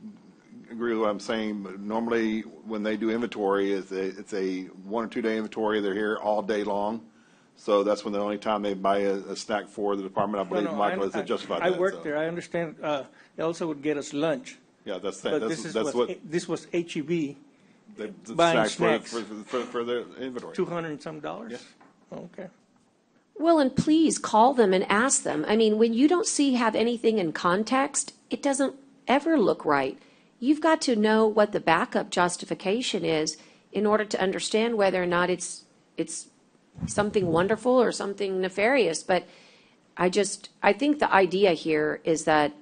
agree with what I'm saying, but normally when they do inventory, it's a 1 or 2 day inventory. They're here all day long. So that's when the only time they buy a snack for the department. I believe, Michael, is justified. I worked there. I understand. They also would get us lunch. Yeah, that's what this was HEB the buying snacks snacks for their inventory. $200 and some. Yeah. Okay. Well, and please call them and ask them. I mean, when you don't have anything in context, it doesn't ever look right. You've got to know what the backup justification is in order to understand whether or not it's something wonderful or something nefarious. But I think the idea here is that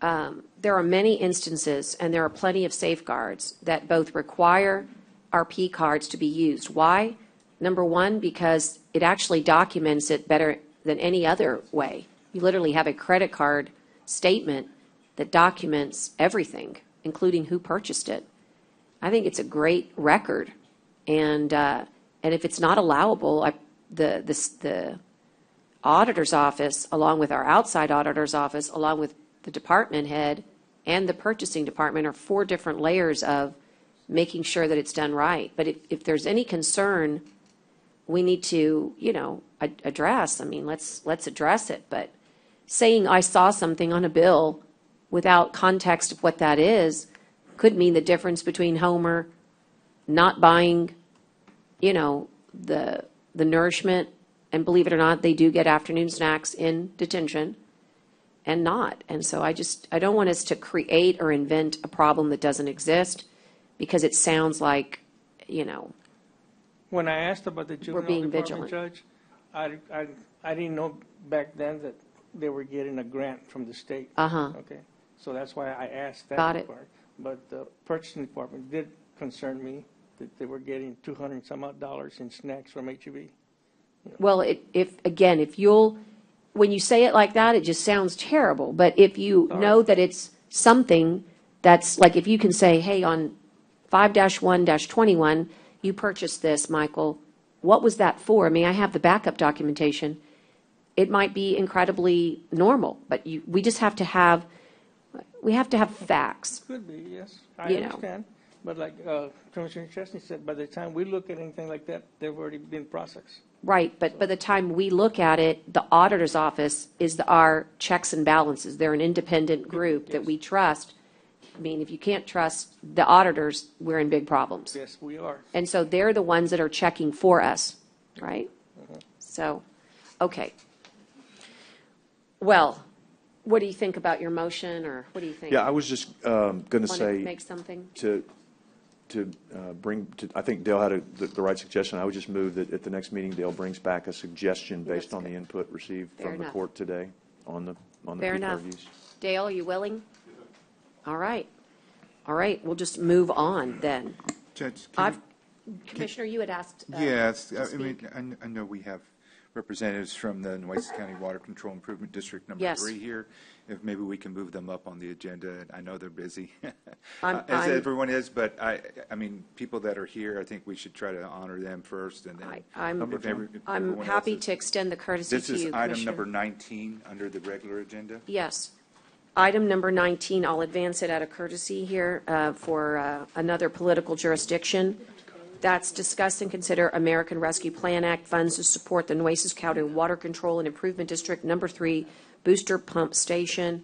there are many instances and there are plenty of safeguards that both require our P cards to be used. Why? Number one, because it actually documents it better than any other way. You literally have a credit card statement that documents everything, including who purchased it. I think it's a great record. And if it's not allowable, the auditor's office, along with our outside auditor's office, along with the department head and the purchasing department, are 4 different layers of making sure that it's done right. But if there's any concern we need to, address, I mean, let's address it. But saying I saw something on a bill without context of what that is could mean the difference between Homer not buying, the nourishment, and believe it or not, they do get afternoon snacks in detention, and not. And so I don't want us to create or invent a problem that doesn't exist, because it sounds like, When I asked about the juvenile being department, vigilant. Judge, I didn't know back then that they were getting a grant from the state. Uh-huh. Okay, so that's why I asked that Got it. part. But the purchasing department did concern me that they were getting $200 and some odd in snacks from HEB. Well, when you say it like that, it just sounds terrible. But if you know that it's something that's like, if you can say, hey, on 5-1-21, you purchased this, Michael, what was that for? I mean, I have the backup documentation. It might be incredibly normal, but we just have to have, facts. Could be, yes. I understand. But like Commissioner Chesney said, by the time we look at anything like that, they've already been processed. Right, but by the time we look at it, the auditor's office is our checks and balances. They're an independent group that we trust. I mean, if you can't trust the auditors, we're in big problems. Yes, we are. And so they're the ones that are checking for us, right? So, okay. Well, what do you think about your motion, or what do you think? Yeah, I was just going to Want to say make something? I think Dale had the right suggestion. I would just move that at the next meeting, Dale brings back a suggestion based on the input received Fair from the enough. court today on the Fair P enough. card use. Dale, are you willing? All right. All right, we'll just move on then. Judge, Commissioner, you had asked. Yes, to speak. I know we have representatives from the Nueces County Water Control Improvement District number Yes. 3 here. If maybe we can move them up on the agenda. I know they're busy, I'm- everyone is, but I mean, people that are here, I think we should try to honor them first, and then. I'm everyone happy else is- to extend the courtesy This to you, is item Commissioner. number 19 under the regular agenda. Yes. Item number 19, I'll advance it out of courtesy here for another political jurisdiction. That's discuss and consider American Rescue Plan Act funds to support the Nueces County Water Control and Improvement District number 3 Booster Pump Station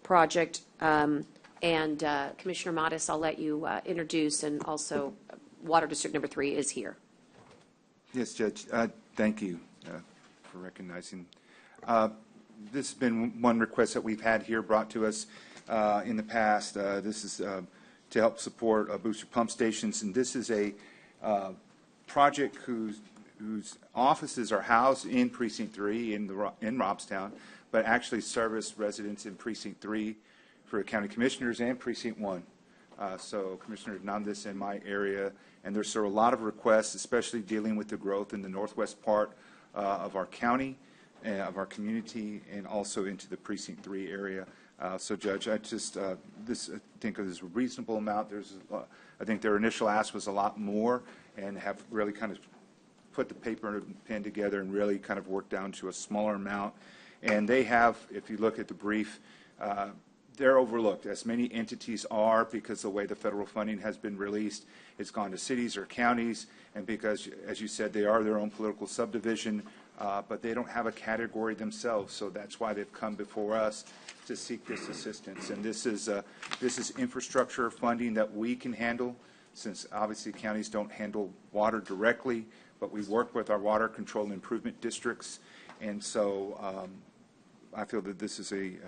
project. And Commissioner Modis, I'll let you introduce, and also Water District number 3 is here. Yes, Judge. Thank you for recognizing. This has been one request that we've had here brought to us in the past. This is to help support booster pump stations, and this is a project whose offices are housed in Precinct 3 in Robstown, but actually service residents in Precinct 3 for the county commissioners and Precinct 1. So Commissioner Hernandez in my area, and there's a lot of requests, especially dealing with the growth in the northwest part of our county, of our community, and also into the Precinct 3 area. So, Judge, I think is a reasonable amount. I think their initial ask was a lot more, and have really kind of put the paper and pen together and really kind of work down to a smaller amount. And they have, if you look at the brief, they're overlooked, as many entities are, because the way the federal funding has been released. It's gone to cities or counties, and because, as you said, they are their own political subdivision, but they don't have a category themselves, so that's why they've come before us to seek this assistance. And this is infrastructure funding that we can handle, since obviously counties don't handle water directly, but we work with our water control and improvement districts, and so I feel that this is a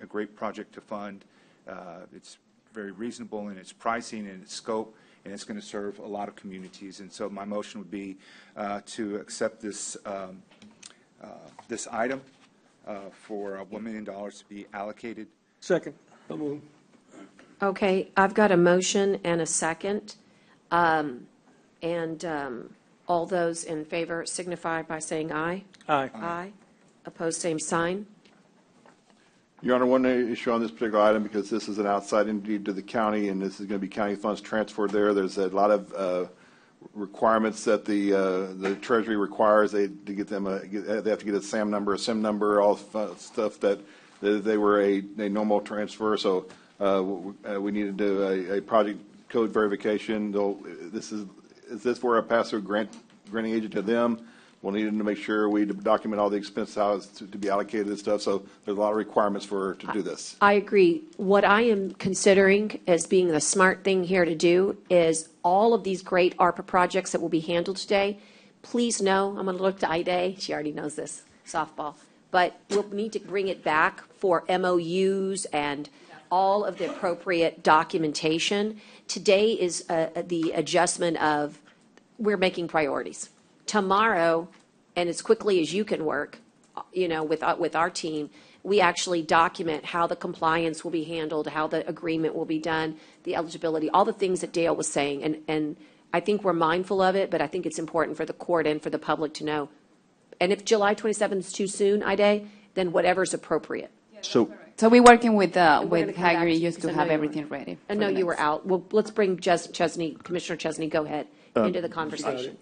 great project to fund. It's very reasonable in its pricing and its scope, and it's going to serve a lot of communities. And so my motion would be to accept this this item for $1 million to be allocated. Second. Okay, I've got a motion and a second. All those in favor signify by saying aye. Aye. Aye. Opposed, same sign. Your Honor, one issue on this particular item, because this is an outside entity to the county, and this is going to be county funds transferred there. There's a lot of requirements that the Treasury requires. They have to get a SAM number, a SIM number, all stuff that they were a normal transfer. So we need to do a project code verification. Is this for a pass-through granting agent to them? We'll need to make sure we document all the expenses, how it's to be allocated and stuff. So there's a lot of requirements to do this. I agree. What I am considering as being the smart thing here to do is all of these great ARPA projects that will be handled today, please know, I'm going to look to Ida, she already knows this, softball, but we'll need to bring it back for MOUs and all of the appropriate documentation. Today is the adjustment of, we're making priorities. Tomorrow, and as quickly as you can work, with our team, we actually document how the compliance will be handled, how the agreement will be done, the eligibility, all the things that Dale was saying. And I think we're mindful of it, but I think it's important for the court and for the public to know. And if July 27th is too soon, Ida, then whatever's appropriate. So we're working with Haggerty Haggerty just to have everything ready. I know you were out. Well, let's bring Chesney, Commissioner Chesney, go ahead, into the conversation.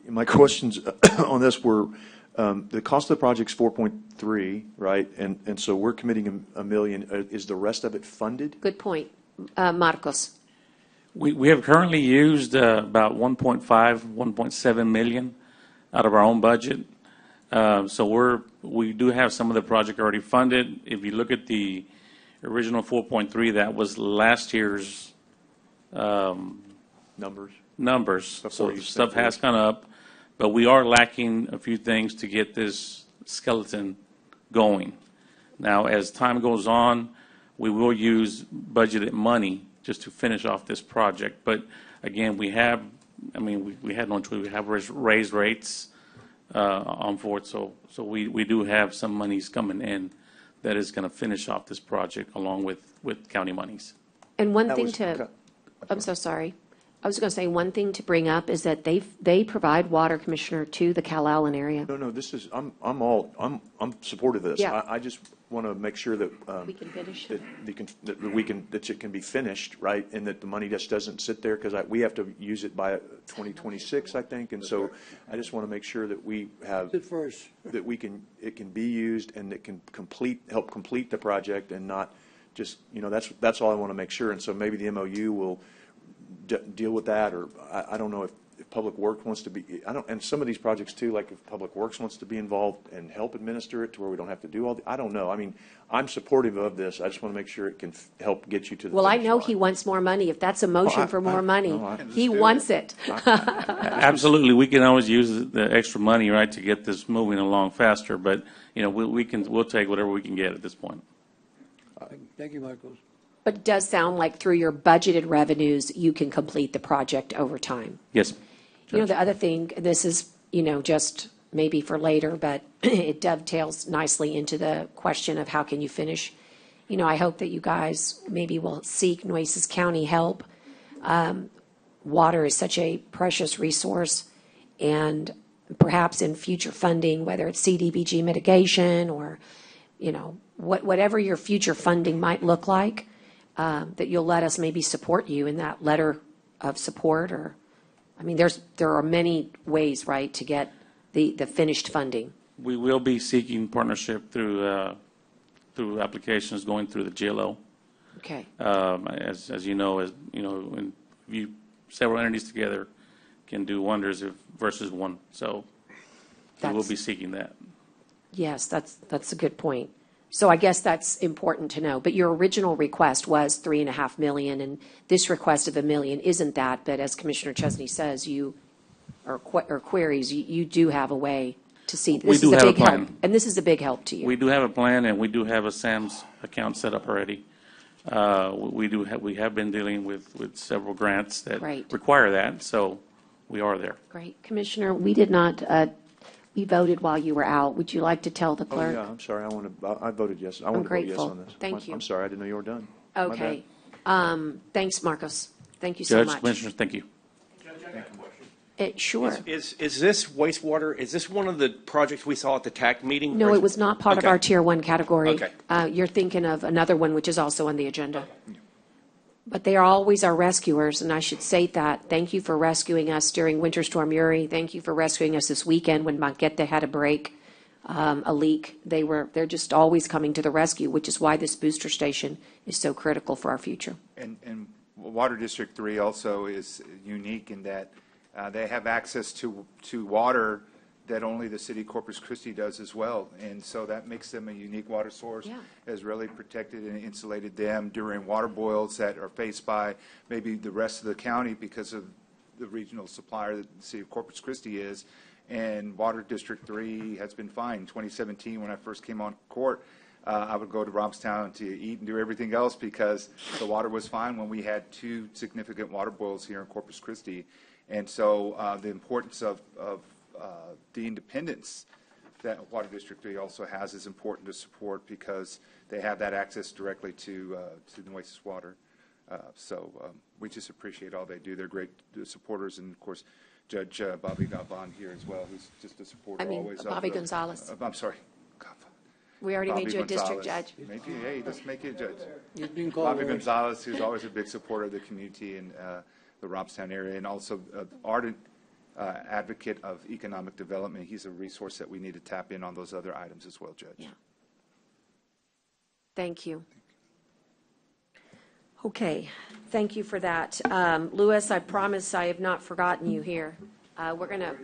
My questions on this were, the cost of the project's 4.3, right? And so we're committing $1 million. Is the rest of it funded? Good point. Marcos. We have currently used about 1.5, 1.7 million out of our own budget. So we do have some of the project already funded. If you look at the original 4.3, that was last year's numbers. So stuff has gone up, but we are lacking a few things to get this skeleton going. Now, as time goes on, we will use budgeted money just to finish off this project. But again, we had no choice. We have raised rates on Ford, so we do have some monies coming in that is going to finish off this project along with county monies. And one thing I'm so sorry. I was going to say one thing to bring up is that they provide water, Commissioner, to the Cal Allen area. No, this is, I'm supportive of this. Yeah. I just want to make sure that we can finish that it can be finished, right, and that the money just doesn't sit there, because we have to use it by 2026, I think, and so I just want to make sure that we have that it can be used and it can help complete the project and not just, that's all I want to make sure. And so maybe the MOU will deal with that, or I don't know if Public Works wants to be, and some of these projects too, like if Public Works wants to be involved and help administer it to where we don't have to do all I don't know. I mean, I'm supportive of this. I just want to make sure it can help get you to the Well, I know he wants more money. If that's a motion for more money, he wants it. Absolutely, we can always use the extra money, right, to get this moving along faster. But we'll take whatever we can get at this point. Thank you, Marcos. But it does sound like through your budgeted revenues, you can complete the project over time. Yes. The other thing, this is, just maybe for later, but it dovetails nicely into the question of how can you finish. I hope that you guys maybe will seek Nueces County help. Water is such a precious resource, and perhaps in future funding, whether it's CDBG mitigation or, whatever your future funding might look like, that you'll let us maybe support you in that letter of support, or I mean, there are many ways, right, to get the finished funding. We will be seeking partnership through applications going through the GLO. Okay. As you know, when several entities together can do wonders versus one. So we will be seeking that. Yes, that's a good point. So I guess that's important to know. But your original request was $3.5 million, and this request of $1 million isn't that. But as Commissioner Chesney says, or queries, you do have a way to see. This is a big help, and this is a big help to you. We do have a plan, and we do have a SAMS account set up already. We have been dealing with several grants that require that, so we are there. Great, Commissioner. We did not. We voted while you were out. Would you like to tell the clerk? Oh, yeah, I'm sorry. I voted yes. I want to vote yes on this. Thank you. I'm sorry. I didn't know you were done. Okay. Thanks, Marcos. Thank you so much. Judge, Commissioners, thank you. Sure. Is this wastewater, is this one of the projects we saw at the TAC meeting? No, it was not part of our Tier 1 category. Okay. You're thinking of another one, which is also on the agenda. But they are always our rescuers, and I should say that. Thank you for rescuing us during Winter Storm Uri. Thank you for rescuing us this weekend when Manquete had a break, a leak. They're just always coming to the rescue, which is why this booster station is so critical for our future. And Water District 3 also is unique in that they have access to water that only the city of Corpus Christi does as well. And so that makes them a unique water source, has really protected and insulated them during water boils that are faced by maybe the rest of the county because of the regional supplier that the city of Corpus Christi is. And Water District 3 has been fine. In 2017, when I first came on court, I would go to Robstown to eat and do everything else because the water was fine when we had 2 significant water boils here in Corpus Christi. And so the importance of the independence that Water District 3 also has is important to support because they have that access directly to Nueces water. So we just appreciate all they do. They're great supporters, and of course, Judge Bobby Gavon here as well, who's just a supporter always. Bobby Gonzalez. I'm sorry. We already made you a district judge. Hey, let's make you a judge. He's been called Bobby Gonzalez, who's always a big supporter of the community in the Robstown area, and also ardent advocate of economic development. He's a resource that we need to tap in on those other items as well, Judge. Yeah. Thank you. Okay, thank you for that. Louis, I promise I have not forgotten you here. We're going to,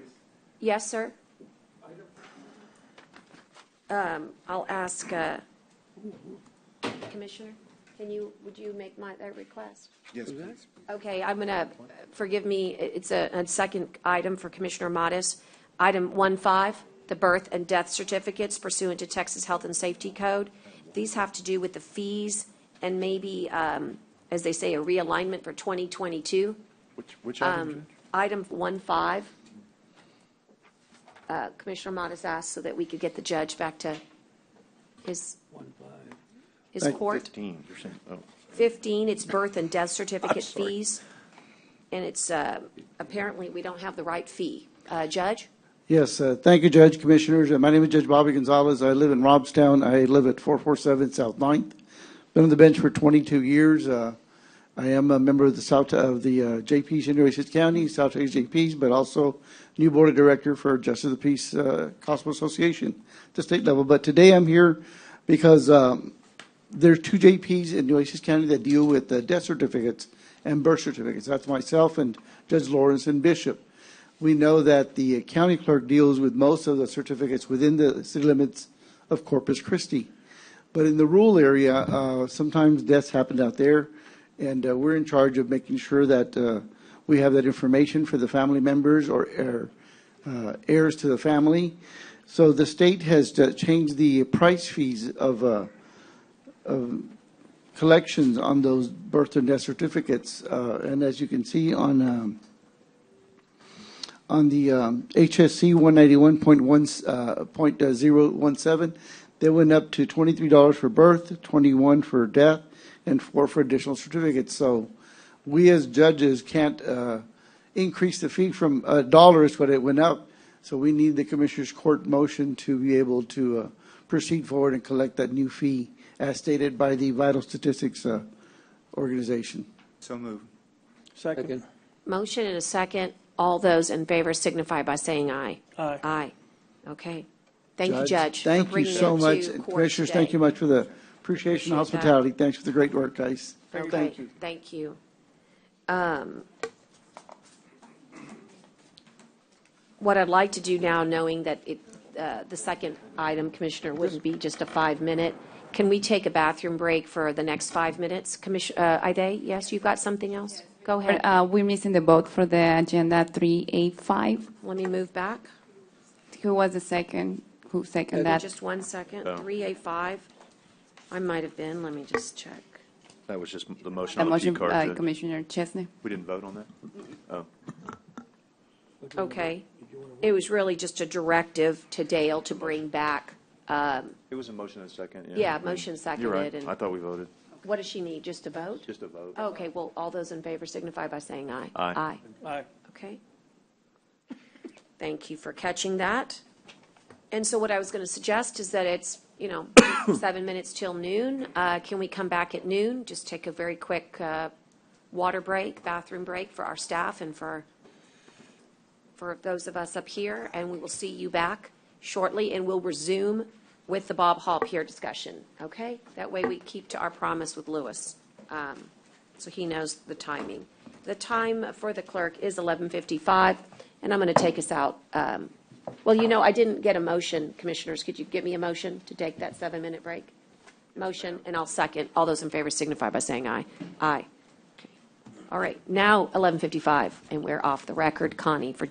yes, sir? I'll ask, Commissioner, would you make that request? Yes, please. Okay, I'm going to, forgive me, it's a second item for Commissioner Modis. Item 1.5, the birth and death certificates pursuant to Texas Health and Safety Code. These have to do with the fees and maybe, as they say, a realignment for 2022. Which item? Item 1.5. Commissioner Modis asked so that we could get the judge back to his court. 15, you're saying, oh. 15, it's birth and death certificate fees. And it's, apparently, we don't have the right fee. Judge? Yes, thank you, Judge, Commissioners. My name is Judge Bobby Gonzalez. I live in Robstown. I live at 447 South 9th. Been on the bench for 22 years. I am a member of the JPs in Nueces County, South Texas JPs, but also new board of director for Justice of the Peace Gospel Association at the state level. But today I'm here because there's 2 JPs in Nueces County that deal with death certificates and birth certificates. That's myself and Judge Lawrence and Bishop. We know that the county clerk deals with most of the certificates within the city limits of Corpus Christi. But in the rural area, sometimes deaths happen out there, and we're in charge of making sure that we have that information for the family members or heirs to the family. So the state has changed the price fees of collections on those birth and death certificates. And as you can see on the HSC 191.017, they went up to $23 for birth, $21 for death, and $4 for additional certificates. So we as judges can't increase the fee from $1, but it went up. So we need the Commissioner's Court motion to be able to proceed forward and collect that new fee as stated by the Vital Statistics Organization. So moved. Second. Motion and a second. All those in favor signify by saying aye. Aye. Aye. Okay. Thank you, Judge, for Thank you bringing so it much. to court Commissioners, today. thank you much for the appreciation and Appreciate that. hospitality. Thanks for the great work, guys. Okay, Thank you. thank you. What I'd like to do now, knowing that the second item, Commissioner, wouldn't be just a 5-minute, can we take a bathroom break for the next 5 minutes? Commissioner, Ide, yes, you've got something else? Go ahead. We're missing the vote for the agenda 385. Let me move back. Who was the second? Who seconded that? Just 1 second. Oh. 385. I might have been. Let me just check. That was just the motion The on the P motion, card, Judge. Commissioner Chesney. We didn't vote on that? Oh. Okay. It was really just a directive to Dale to bring back, It was a motion and a second, yeah, motion You're right. seconded. And I thought we voted. what does she need? Just a vote? Just a vote. Okay, well, all those in favor signify by saying aye. Aye. Aye. Okay. Thank you for catching that. And so what I was going to suggest is that it's, 7 minutes till noon. Can we come back at noon? Just take a very quick water break, bathroom break for our staff and for those of us up here, and we will see you back shortly, and we'll resume with the Bob Hall Pier discussion, okay? That way we keep to our promise with Lewis, so he knows the timing. The time for the clerk is 11:55, and I'm going to take us out. Well, I didn't get a motion, Commissioners. Could you give me a motion to take that 7-minute break? Motion, and I'll second. All those in favor signify by saying aye. Aye. Okay. All right, now 11:55, and we're off the record. Connie for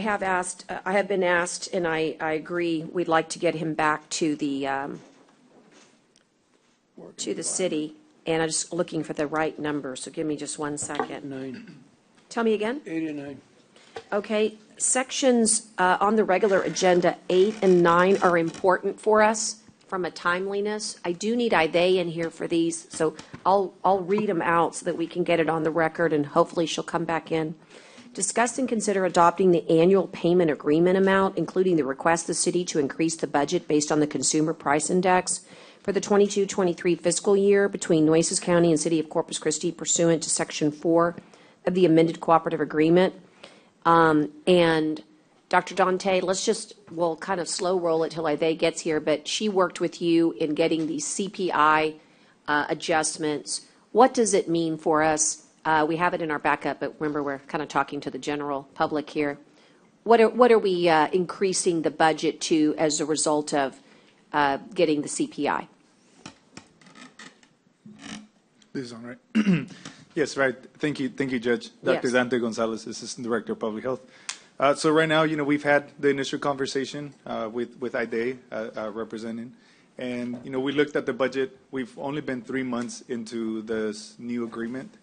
I have been asked, and I agree, we'd like to get him back to the city, and I'm just looking for the right number, so give me just 1 second. 9, Tell me again? 8 and 9. Okay, sections on the regular agenda 8 and 9 are important for us from a timeliness. I do need they in here for these, so I'll read them out so that we can get it on the record, and hopefully she'll come back in. Discuss and consider adopting the annual payment agreement amount, including the request of the city to increase the budget based on the Consumer Price Index for the 22-23 fiscal year between Nueces County and City of Corpus Christi pursuant to Section 4 of the amended cooperative agreement. And Dr. Dante, we'll kind of slow roll it till Ide gets here, but she worked with you in getting these CPI adjustments. What does it mean for us? We have it in our backup, but remember, we're kind of talking to the general public here. What are we increasing the budget to as a result of getting the CPI? This is on, right? Yes, right. Thank you, Judge. Dr. Yes. Dante Gonzalez, Assistant Director of Public Health. So right now, we've had the initial conversation with IDE representing, and we looked at the budget. We've only been 3 months into this new agreement,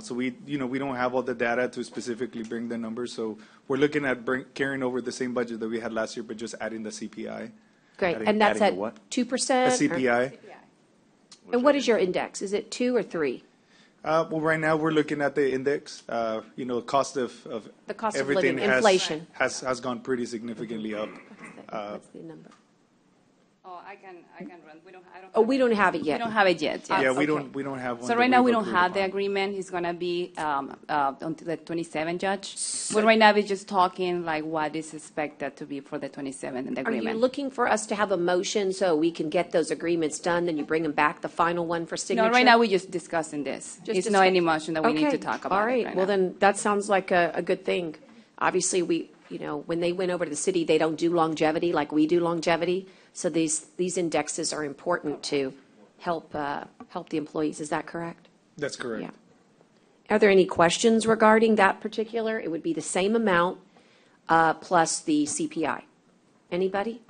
so we don't have all the data to specifically bring the numbers. So we're looking at carrying over the same budget that we had last year, but just adding the CPI. Great, and that's at 2%? A CPI. And what is your index? Is it 2 or 3? Well, right now we're looking at the index. Cost of The cost of everything living, inflation. has gone pretty significantly up. What's the number? Oh, I can run. We don't have it yet. We don't have it yet. Yeah, yes. we don't have one. So that right now, we we've don't agreed have the upon. agreement. It's going to be until the 27th, Judge. But right now, we're just talking like what is expected to be for the 27th in the Are agreement. you looking for us to have a motion so we can get those agreements done, then you bring them back, the final one for signature? No, right now, we're just discussing this. It's not any motion that we need to talk about. All right, right well, now. then, that sounds like a good thing. Obviously, when they went over to the city, they don't do longevity like we do longevity, so these indexes are important to help the employees. Is that correct? That's correct. Yeah. Are there any questions regarding that particular? It would be the same amount plus the CPI. Anybody?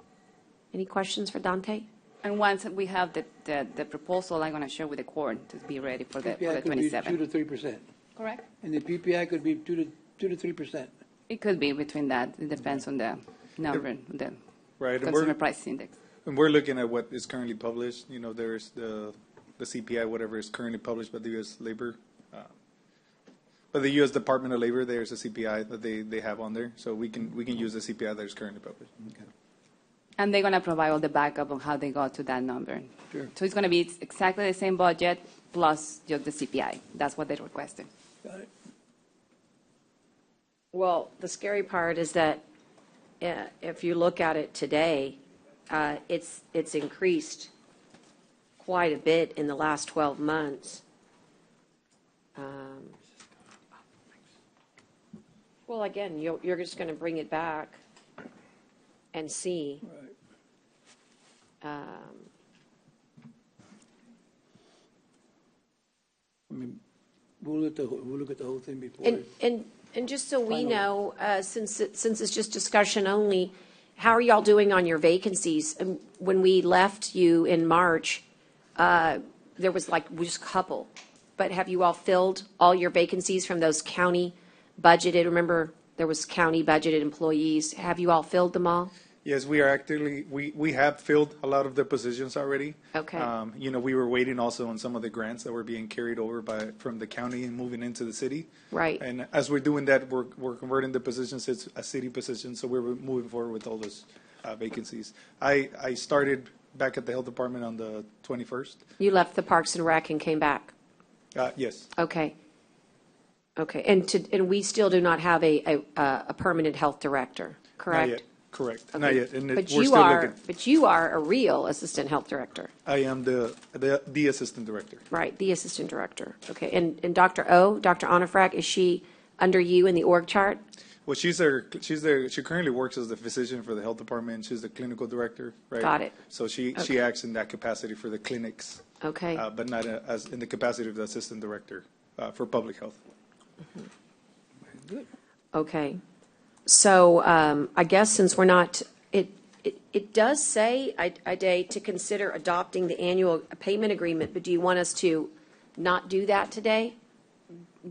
Any questions for Dante? And once we have the proposal, I'm going to share with the court to be ready for the PPI could be 27th. 2 to 3%. Correct. And the PPI could be 2 to 3%. It could be between that. It depends on the number, the Right, and consumer price index. And we're looking at what is currently published. There's the CPI, whatever is currently published by the U.S. Labor, by the U.S. Department of Labor. There's a CPI that they have on there, so we can use the CPI that is currently published. Okay. And they're going to provide all the backup on how they got to that number. Sure. So it's going to be exactly the same budget plus just the CPI. That's what they requested. Got it. Well, the scary part is that if you look at it today, it's increased quite a bit in the last 12 months. Well, again, you're just going to bring it back and see. I mean, we'll look at the whole thing before. And just so we Final. know, since it's just discussion only, how are y'all doing on your vacancies? When we left you in March, there was just a couple. But have you all filled all your vacancies from those county budgeted? Remember, there was county budgeted employees. Have you all filled them all? Yes, we are actively, we have filled a lot of the positions already. Okay. We were waiting also on some of the grants that were being carried over from the county and moving into the city. Right. And as we're doing that, we're converting the positions to a city position, so we're moving forward with all those vacancies. I started back at the health department on the 21st. You left the Parks and Rec and came back? Yes. Okay. Okay, and we still do not have a permanent health director, correct? Not yet. Correct. Okay. Not yet. And But we're you still are, looking. but you are a real assistant health director. I am the assistant director. Right, the assistant director. Okay, and Dr. Onifrak, is she under you in the org chart? Well, she currently works as the physician for the health department. She's the clinical director, right? Got it. So she acts in that capacity for the clinics. Okay. But not as in the capacity of the assistant director for public health. Okay. So I guess since we're not, it does say, Ida, to consider adopting the annual payment agreement, but do you want us to not do that today?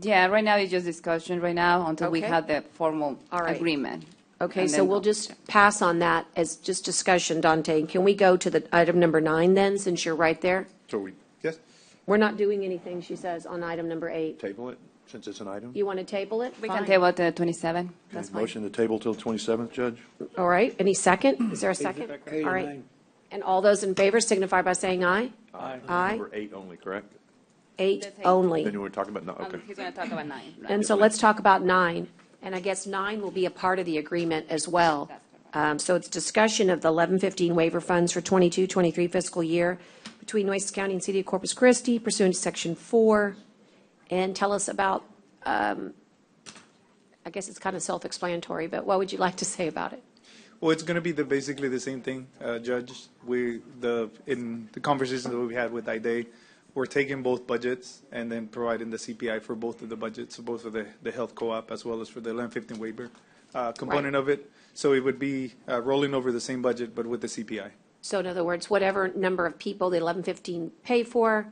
Yeah, right now it's just discussion right now until we Okay. have the formal All right. agreement. Okay, And so then- we'll just pass on that as just discussion, Dante. Can we go to the item number 9 then, since you're right there? So we, yes, We're not doing anything, she says, on item number 8. table it, since it's an item? You want to table it? We can Fine. table it to 27. That's Okay, fine. motion to table till the 27th, Judge? All right, any second? Is there a second? Eight All and right. nine. And all those in favor signify by saying aye. Aye. Number 8 only, correct? 8 That's eight. only. Then you were talking about, no, okay. He's going to talk about 9. right? And so let's talk about 9. And I guess 9 will be a part of the agreement as well. So it's discussion of the 1115 waiver funds for 22-23 fiscal year between Nueces County and City of Corpus Christi pursuant to Section 4. And tell us about, I guess it's kind of self-explanatory, but what would you like to say about it? Well, it's going to be basically the same thing, Judge. In the conversations that we had with IDA, we're taking both budgets and then providing the CPI for both of the budgets, so both of the health co-op as well as for the 1115 waiver component of it. So it would be rolling over the same budget, but with the CPI. So in other words, whatever number of people the 1115 pay for,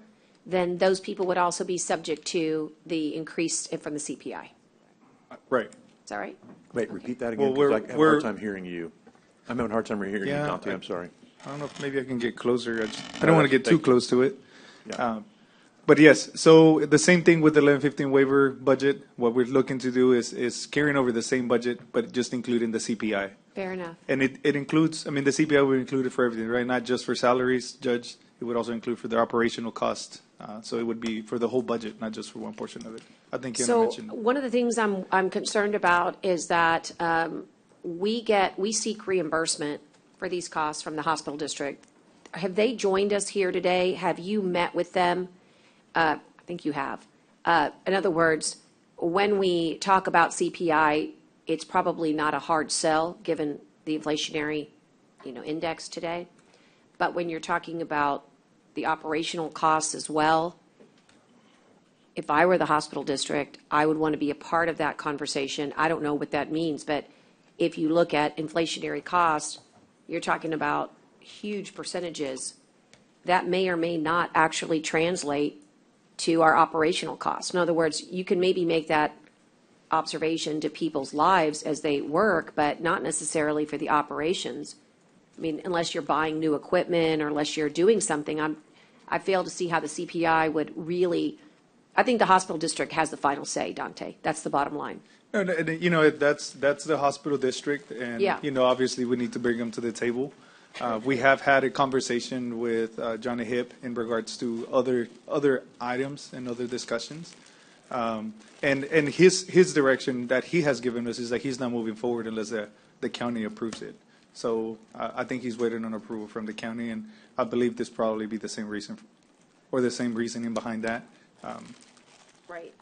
then those people would also be subject to the increase from the CPI. Right. Is that right? Wait, repeat that again, Well, because I have a hard time hearing you. I'm having a hard time hearing you, Yeah, Dante, I'm sorry. I don't know if maybe I can get closer. I No, don't want to get thank too you. close to it. Yeah. But yes, so the same thing with the 1115 waiver budget. What we're looking to do is carrying over the same budget, but just including the CPI. Fair enough. And it includes, I mean, the CPI would include it for everything, right? Not just for salaries, Judge. It would also include for the operational cost. So it would be for the whole budget, not just for one portion of it. I think you So mentioned. one of the things I'm concerned about is that we seek reimbursement for these costs from the hospital district. Have they joined us here today? Have you met with them? I think you have. In other words, when we talk about CPI, it's probably not a hard sell, given the inflationary, index today. But when you're talking about the operational costs as well, if I were the hospital district, I would want to be a part of that conversation. I don't know what that means, but if you look at inflationary costs, you're talking about huge percentages. That may or may not actually translate to our operational costs. In other words, you can maybe make that observation to people's lives as they work, but not necessarily for the operations. I mean, unless you're buying new equipment or unless you're doing something, I fail to see how the CPI would really, I think the hospital district has the final say, Dante. That's the bottom line. No, that's the hospital district, and Yeah. Obviously we need to bring them to the table. We have had a conversation with Johnny Hip in regards to other items and other discussions, and his direction that he has given us is that he's not moving forward unless the county approves it. So I think he's waiting on approval from the county, and I believe this probably be the same reason, or the same reasoning behind that. Right.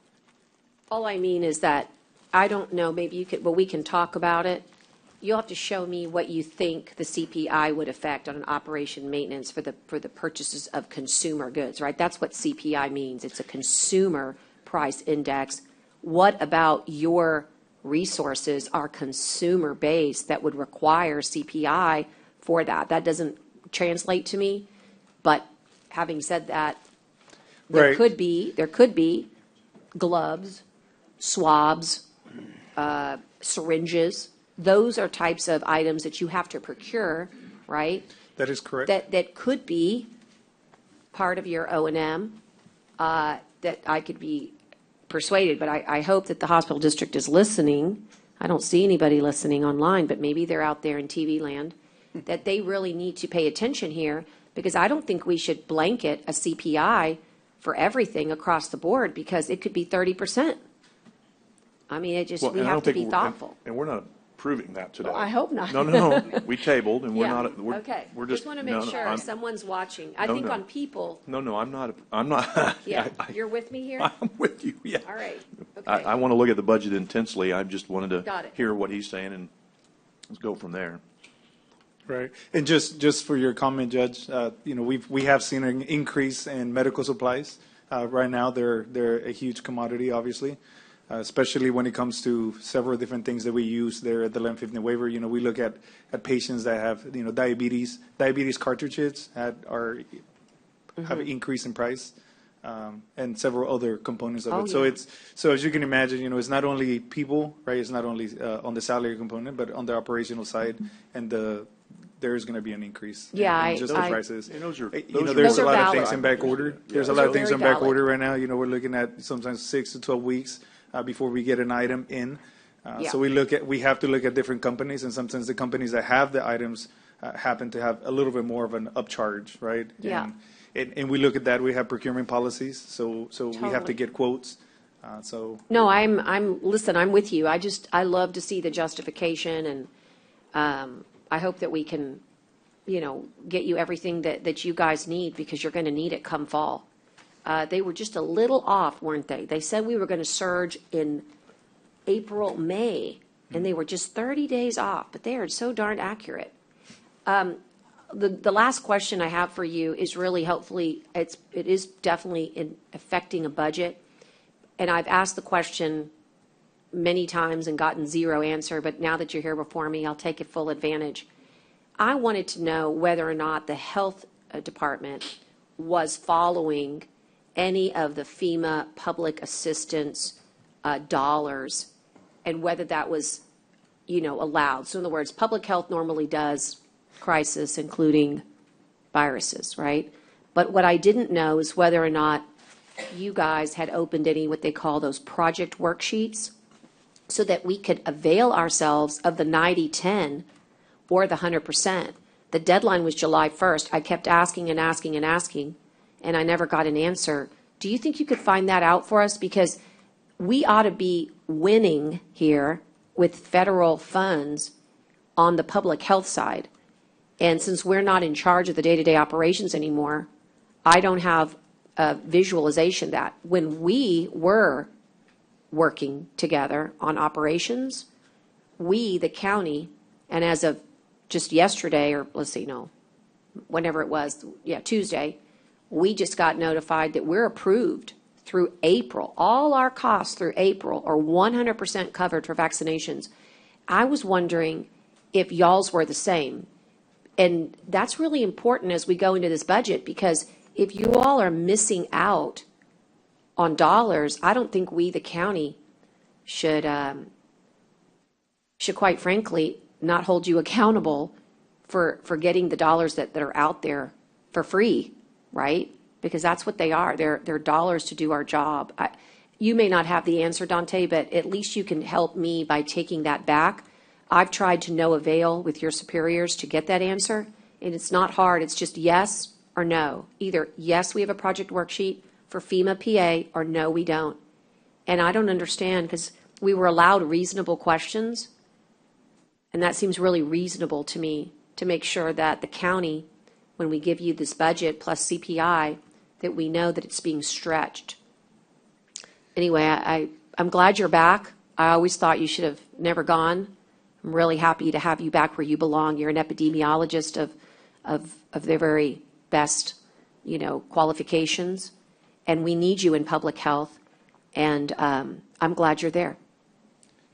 All I mean is that, I don't know, maybe you could, well, we can talk about it. You'll have to show me what you think the CPI would affect on an operation maintenance for the purchases of consumer goods, right? That's what CPI means. It's a consumer price index. What about your resources are consumer-based that would require CPI for that? That doesn't translate to me, but having said that, there Right. could be gloves, swabs, syringes. Those are types of items that you have to procure, right? That is correct. That could be part of your O&M, that I could be persuaded, but I hope that the hospital district is listening. I don't see anybody listening online, but maybe they're out there in TV land, that they really need to pay attention here, because I don't think we should blanket a CPI for everything across the board, because it could be 30%. I mean, we and I have don't to think be we're- thoughtful. And we're not approving that today. Well, I hope not. No. We tabled, and we're Yeah. not, Okay. we're Just want to make sure I'm- someone's watching. I No, think no. on people, No, I'm not. yeah, you're with me here? I'm with you, yeah. All right, I okay. want to look at the budget intensely. I just wanted Got to it. hear what he's saying, and let's go from there. Right. And just for your comment, Judge, we have seen an increase in medical supplies. Right now, they're a huge commodity, obviously. especially when it comes to several different things that we use there at the 1150 waiver. You know, we look at patients that have, you know, diabetes cartridges have increased in price, and several other components of it. So so as you can imagine, you know, it's not only people, right? It's not only on the salary component, but on the operational side, and there is going to be an increase in just the prices. And those are, You know, there's a lot of things in back order. There's a lot of things in back valid. order right now. You know, we're looking at sometimes 6 to 12 weeks before we get an item in. So we have to look at different companies, and sometimes the companies that have the items happen to have a little bit more of an upcharge, right? Yeah. And we look at that. We have procurement policies, so we have to Totally. get quotes. No, listen, I'm with you. I love to see the justification, and I hope that we can, you know, get you everything that you guys need, because you're going to need it come fall. They were just a little off, weren't they? They said we were going to surge in April, May, and they were just 30 days off, but they are so darn accurate. The last question I have for you is really, hopefully, it is definitely affecting a budget. And I've asked the question many times and gotten zero answer, but now that you're here before me, I'll take it full advantage. I wanted to know whether or not the health department was following any of the FEMA public assistance dollars, and whether that was, you know, allowed. So in other words, public health normally does crisis, including viruses, right? But what I didn't know is whether or not you guys had opened any, what they call those project worksheets, so that we could avail ourselves of the 90-10 or the 100%. The deadline was July 1st. I kept asking and asking and asking, and I never got an answer. Do you think you could find that out for us? Because we ought to be winning here with federal funds on the public health side. And since we're not in charge of the day-to-day operations anymore, I don't have a visualization that when we were working together on operations, we, the county, and as of just yesterday, or let's see, no, whenever it was, Tuesday, we just got notified that we're approved through April. All our costs through April are 100% covered for vaccinations. I was wondering if y'all's were the same. And that's really important as we go into this budget, because if you all are missing out on dollars, I don't think we, the county, should quite frankly not hold you accountable for getting the dollars that are out there for free, right? Because that's what they are. They're dollars to do our job. You may not have the answer, Dante, but at least you can help me by taking that back. I've tried to no avail with your superiors to get that answer, and it's not hard. It's just yes or no. Either yes, we have a project worksheet for FEMA PA, or no, we don't. And I don't understand, because we were allowed reasonable questions, and that seems really reasonable to me, to make sure that the county, when we give you this budget plus CPI, that we know that it's being stretched. Anyway, I'm glad you're back. I always thought you should have never gone. I'm really happy to have you back where you belong. You're an epidemiologist of the very best, you know, qualifications, and we need you in public health, and I'm glad you're there.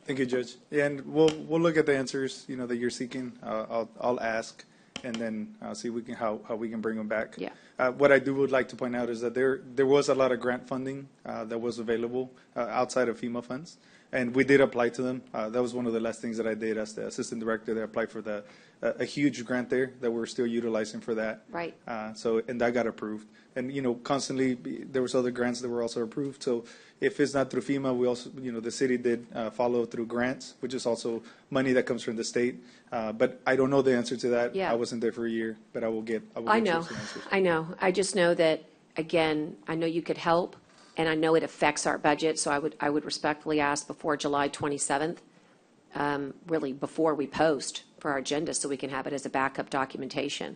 Thank you, Judge. Yeah, and we'll look at the answers, you know, that you're seeking. I'll ask, and then see how we can bring them back. Yeah. What I would like to point out is that there was a lot of grant funding that was available outside of FEMA funds, and we did apply to them. That was one of the last things that I did as the assistant director. They applied for a huge grant there that we're still utilizing for that. Right. And that got approved. And, you know, constantly there was other grants that were also approved. So if it's not through FEMA, we also, you know, the city did follow through grants, which is also money that comes from the state. But I don't know the answer to that. Yeah. I wasn't there for a year, but I will get you I know. some answers. I know. I just know that, again, I know you could help, and I know it affects our budget, so I would respectfully ask before July 27th, really before we post for our agenda, so we can have it as a backup documentation.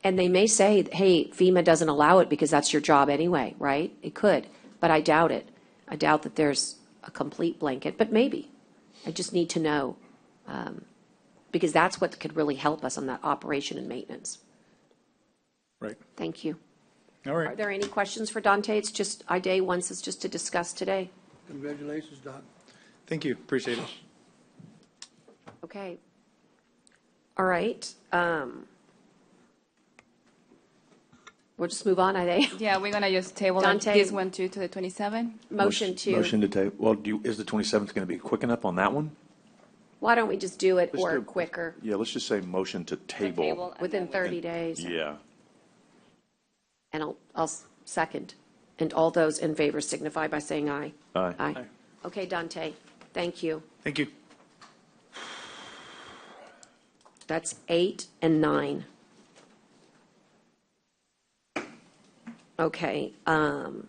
And they may say, hey, FEMA doesn't allow it because that's your job anyway, right? It could, but I doubt it. I doubt that there's a complete blanket, but maybe. I just need to know, because that's what could really help us on that operation and maintenance. Right. Thank you. All right. Are there any questions for Dante? It's just, IDA wants us just to discuss today. Congratulations, Doc. Thank you. Appreciate it. Okay. All right. We'll just move on, I think. Yeah, we're gonna just table Dante. this one too to the 27. Motion to. Motion to table. Well, is the 27th going to be quick enough on that one? Why don't we just do it Let's or do- quicker, Yeah, let's just say motion to table. within 30 days? Yeah. And I'll second. And all those in favor signify by saying aye. Aye. Aye. Okay, Dante, thank you. Thank you. That's 8 and 9. Okay, I'll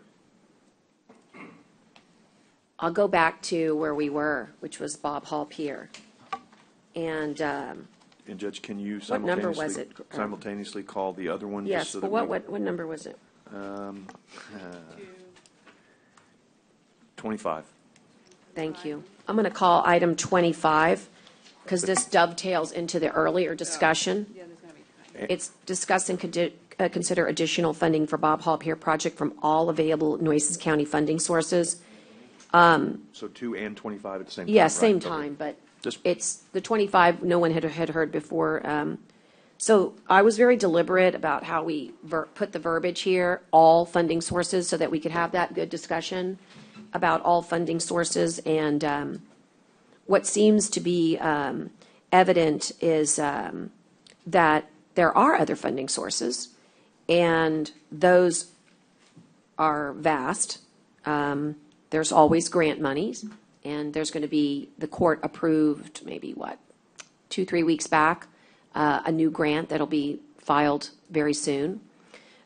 go back to where we were, which was Bob Hall Pier. And, And Judge, can you What number was it? simultaneously call the other one? just yes, so but that what number was it? 25. Thank you. I'm going to call item 25, because this dovetails into the earlier discussion. It's discuss and consider additional funding for Bob Hall Pier project from all available Nueces County funding sources. So 2 and 25 at the same time? Yes, right? same Okay. time, but Just- it's the 25, no one had heard before. So I was very deliberate about how we put the verbiage here, all funding sources, so that we could have that good discussion about all funding sources. And what seems to be evident is that there are other funding sources, and those are vast. There's always grant monies, and there's going to be, the court approved maybe, 2-3 weeks back, a new grant that'll be filed very soon.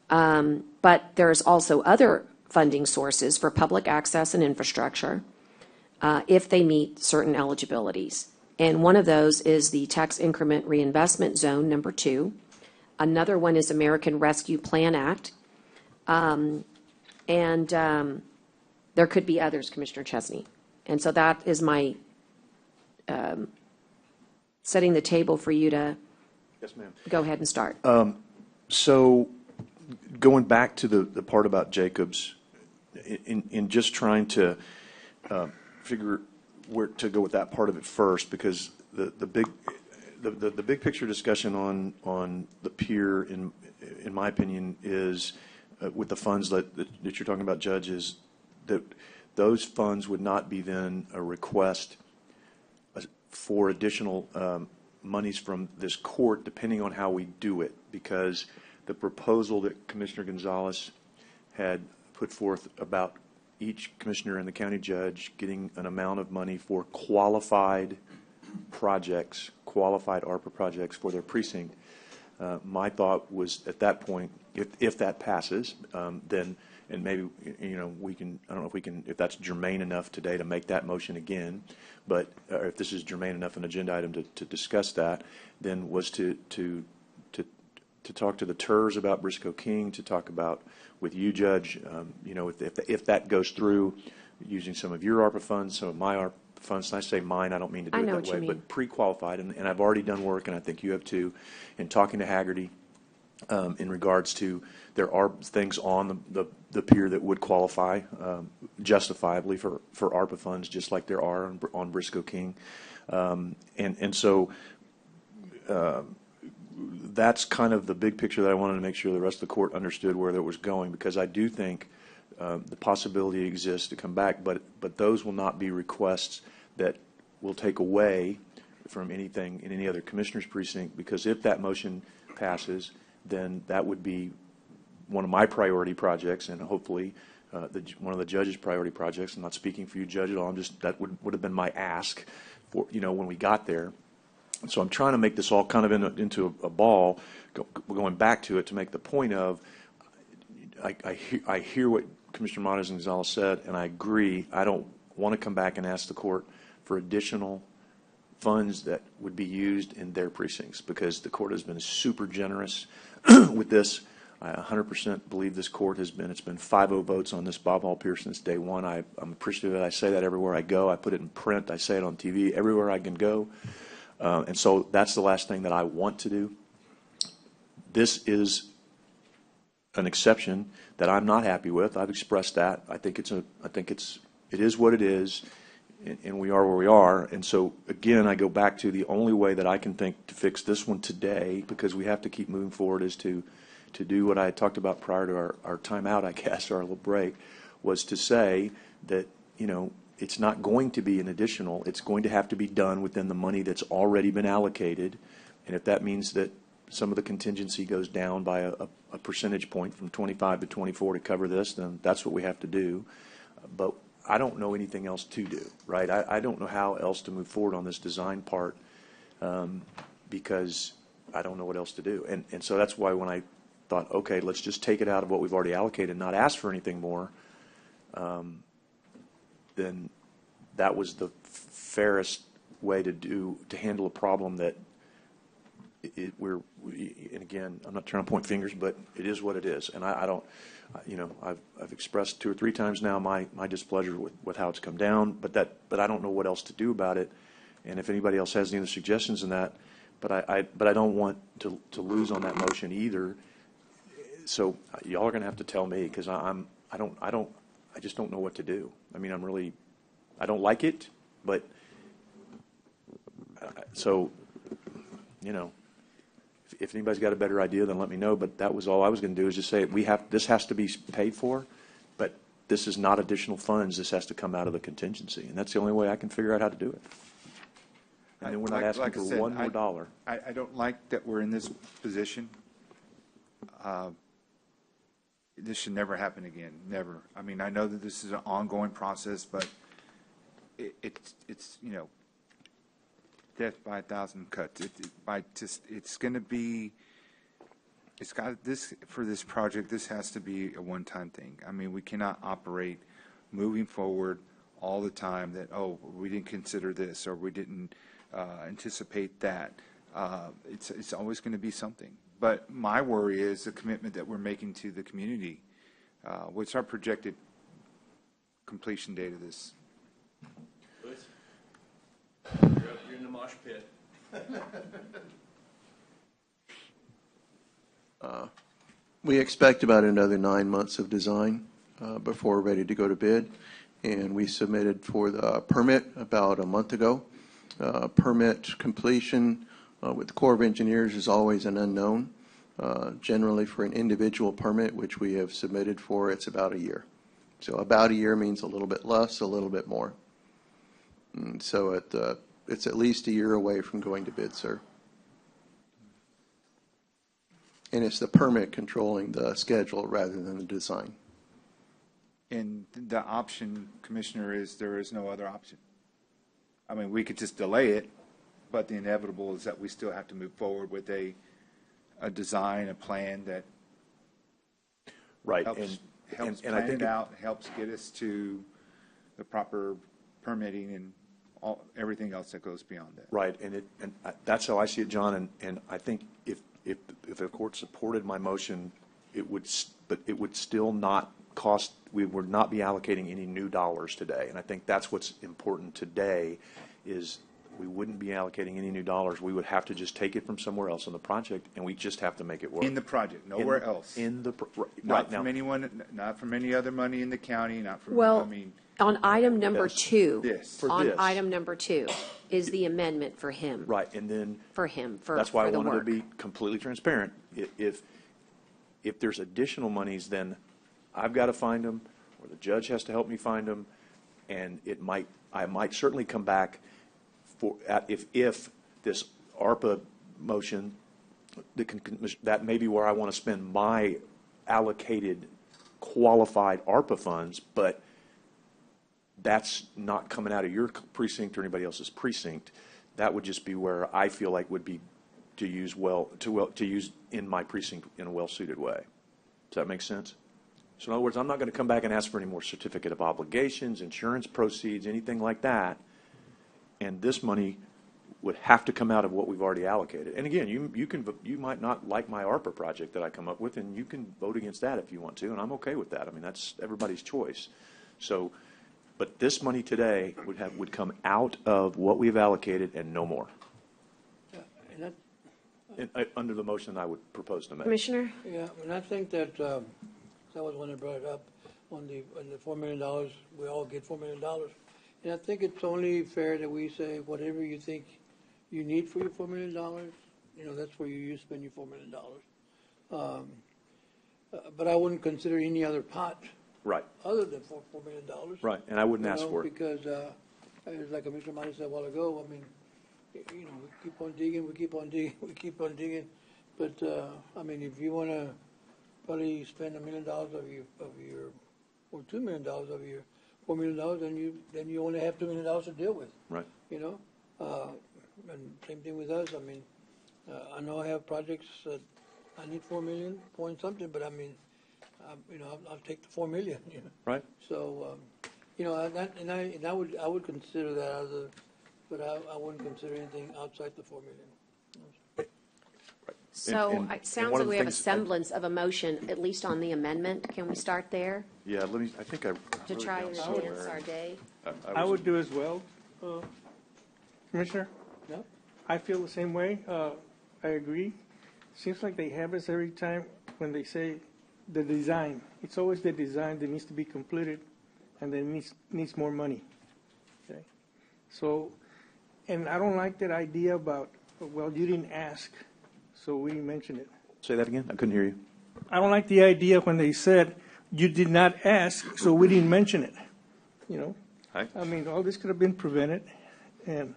But there's also other funding sources for public access and infrastructure if they meet certain eligibilities. And one of those is the Tax Increment Reinvestment Zone, number 2. Another one is American Rescue Plan Act. There could be others, Commissioner Chesney. And so that is my setting the table for you to Yes, ma'am. go ahead and start. So going back to the part about Jacobs, in just trying to figure where to go with that part of it first, because the big picture discussion on the pier, in my opinion, is with the funds that you're talking about, Judge, is that those funds would not be then a request for additional monies from this court, depending on how we do it, because the proposal that Commissioner Gonzalez had put forth about each commissioner and the county judge getting an amount of money for qualified projects, qualified ARPA projects for their precinct. My thought was at that point, if that passes, then, and maybe, we can, I don't know if we can, if that's germane enough today to make that motion again, but if this is germane enough an agenda item to discuss that, then was to talk to the TERS about Briscoe King, to talk about with you, Judge, if that goes through, using some of your ARPA funds, some of my ARPA funds. And I say mine, I don't mean to do I it know that what you way, mean. but pre-qualified, and I've already done work, and I think you have too, in talking to Haggerty in regards to there are things on the pier that would qualify justifiably for ARPA funds, just like there are on Briscoe King. And so that's kind of the big picture that I wanted to make sure the rest of the court understood where that was going, because I do think the possibility exists to come back, but those will not be requests that will take away from anything in any other commissioner's precinct, because if that motion passes, then that would be one of my priority projects, and hopefully one of the judge's priority projects. I'm not speaking for you, Judge, at all. I'm just, that would have been my ask for, when we got there. So I'm trying to make this all kind of into a ball, going back to it to make the point of, I hear what Commissioner Montes Gonzalez said, and I agree. I don't want to come back and ask the court for additional funds that would be used in their precincts, because the court has been super generous with this. I 100% believe this court has been, it's been 5-0 votes on this Bob Hall Pier since day one. I'm appreciative of it. I say that everywhere I go. I put it in print. I say it on TV, everywhere I can go. And so that's the last thing that I want to do. This is an exception that I'm not happy with. I've expressed that. I think it's it is what it is, and we are where we are. And so, again, I go back to the only way that I can think to fix this one today, because we have to keep moving forward, is to do what I had talked about prior to our timeout, I guess, or our little break, was to say that, it's not going to be an additional. It's going to have to be done within the money that's already been allocated. And if that means that some of the contingency goes down by a percentage point from 25 to 24 to cover this, then that's what we have to do. But I don't know anything else to do, right? I don't know how else to move forward on this design part, because I don't know what else to do. And so that's why when I thought, okay, let's just take it out of what we've already allocated and not ask for anything more, then that was the fairest way to handle a problem that and again, I'm not trying to point fingers, but it is what it is. And I don't, I've expressed 2 or 3 times now my displeasure with how it's come down, but I don't know what else to do about it. And if anybody else has any other suggestions in that, but I don't want to lose on that motion either. So y'all are going to have to tell me, because I just don't know what to do. I mean, I don't like it, but so, if anybody's got a better idea, then let me know. But that was all I was going to do, is just say this has to be paid for, but this is not additional funds. This has to come out of the contingency, and that's the only way I can figure out how to do it. And then we're not asking for one more dollar. I don't like that we're in this position. This should never happen again, never. I mean, I know that this is an ongoing process, but it's death by 1,000 cuts. It's going to be, it's got this, for this project, this has to be a one-time thing. I mean, we cannot operate moving forward all the time that, oh, we didn't consider this, or we didn't anticipate that. It's always going to be something. But my worry is the commitment that we're making to the community. What's our projected completion date of this? You're in the mosh pit. We expect about another 9 months of design before we're ready to go to bid. And we submitted for the permit about a month ago. Permit completion with the Corps of Engineers is always an unknown. Generally, for an individual permit, which we have submitted for, it's about a year. So about a year means a little bit less, a little bit more. And so it's at least a year away from going to bid, sir. And it's the permit controlling the schedule rather than the design. And the option, Commissioner, is there is no other option. I mean, we could just delay it, but the inevitable is that we still have to move forward with a design, a plan that right helps and plan it out, helps get us to the proper permitting and everything else that goes beyond that. Right, and that's how I see it, John. And I think if the court supported my motion, it would still not cost. We would not be allocating any new dollars today, and I think that's what's important today. Is we wouldn't be allocating any new dollars. We would have to just take it from somewhere else in the project, and we just have to make it work. In the project, nowhere else. Not from anyone, not from any other money in the county, not from. Well, I mean, on item number 2. Yes. Item number 2 is the amendment for him. Right, and then for him for that's why for I wanted work. to be completely transparent. If there's additional monies, then I've got to find them, or the judge has to help me find them, and I might certainly come back if this ARPA motion, that may be where I want to spend my allocated qualified ARPA funds, but that's not coming out of your precinct or anybody else's precinct. That would just be where I feel like would be to use in my precinct in a well-suited way. Does that make sense? So in other words, I'm not going to come back and ask for any more certificate of obligations, insurance proceeds, anything like that. And this money would have to come out of what we've already allocated. And again, you might not like my ARPA project that I come up with, and you can vote against that if you want to, and I'm okay with that. I mean, that's everybody's choice. So, but this money today would come out of what we've allocated and no more. Under the motion I would propose to make. Commissioner? Yeah, and I think that was when I brought it up. on the $4 million, we all get $4 million. And I think it's only fair that we say whatever you think you need for your $4 million, that's where you spend your $4 million. But I wouldn't consider any other pot Right. other than $4 million. Right, and I wouldn't ask for it. Because, like Mr. Monty said a while ago, I mean, we keep on digging, we keep on digging, we keep on digging. But, I mean, if you want to probably spend $1 million of your, or $2 million of your $4 million, then you only have $2 million to deal with. Right. And same thing with us. I mean, I know I have projects that I need $4 million point something, but I mean, I'll take the $4 million. Right. So, I would consider that but I wouldn't consider anything outside the $4 million. So it sounds like we have a semblance of a motion, at least on the amendment. Can we start there Yeah, I think I. to try and advance our day? I would do as well, Commissioner. Yeah. I feel the same way. I agree. Seems like they have us every time when they say the design. It's always the design that needs to be completed and then needs more money. Okay. So, and I don't like that idea about, well, you didn't ask, so we didn't mention it. Say that again? I couldn't hear you. I don't like the idea when they said, you did not ask, so we didn't mention it. Hi. I mean, all this could have been prevented, and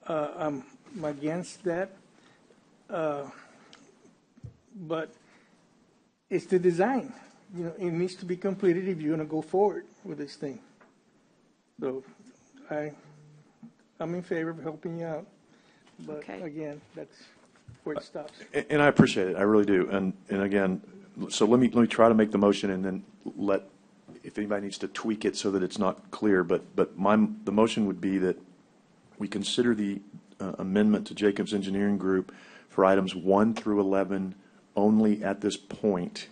I'm against that. But it's the design. It needs to be completed if you're going to go forward with this thing. So I'm in favor of helping you out. But Okay. again, that's where it stops. And I appreciate it, I really do. And again, so let me try to make the motion and then if anybody needs to tweak it so that it's not clear, but the motion would be that we consider the amendment to Jacobs Engineering Group for items 1 through 11 only at this point,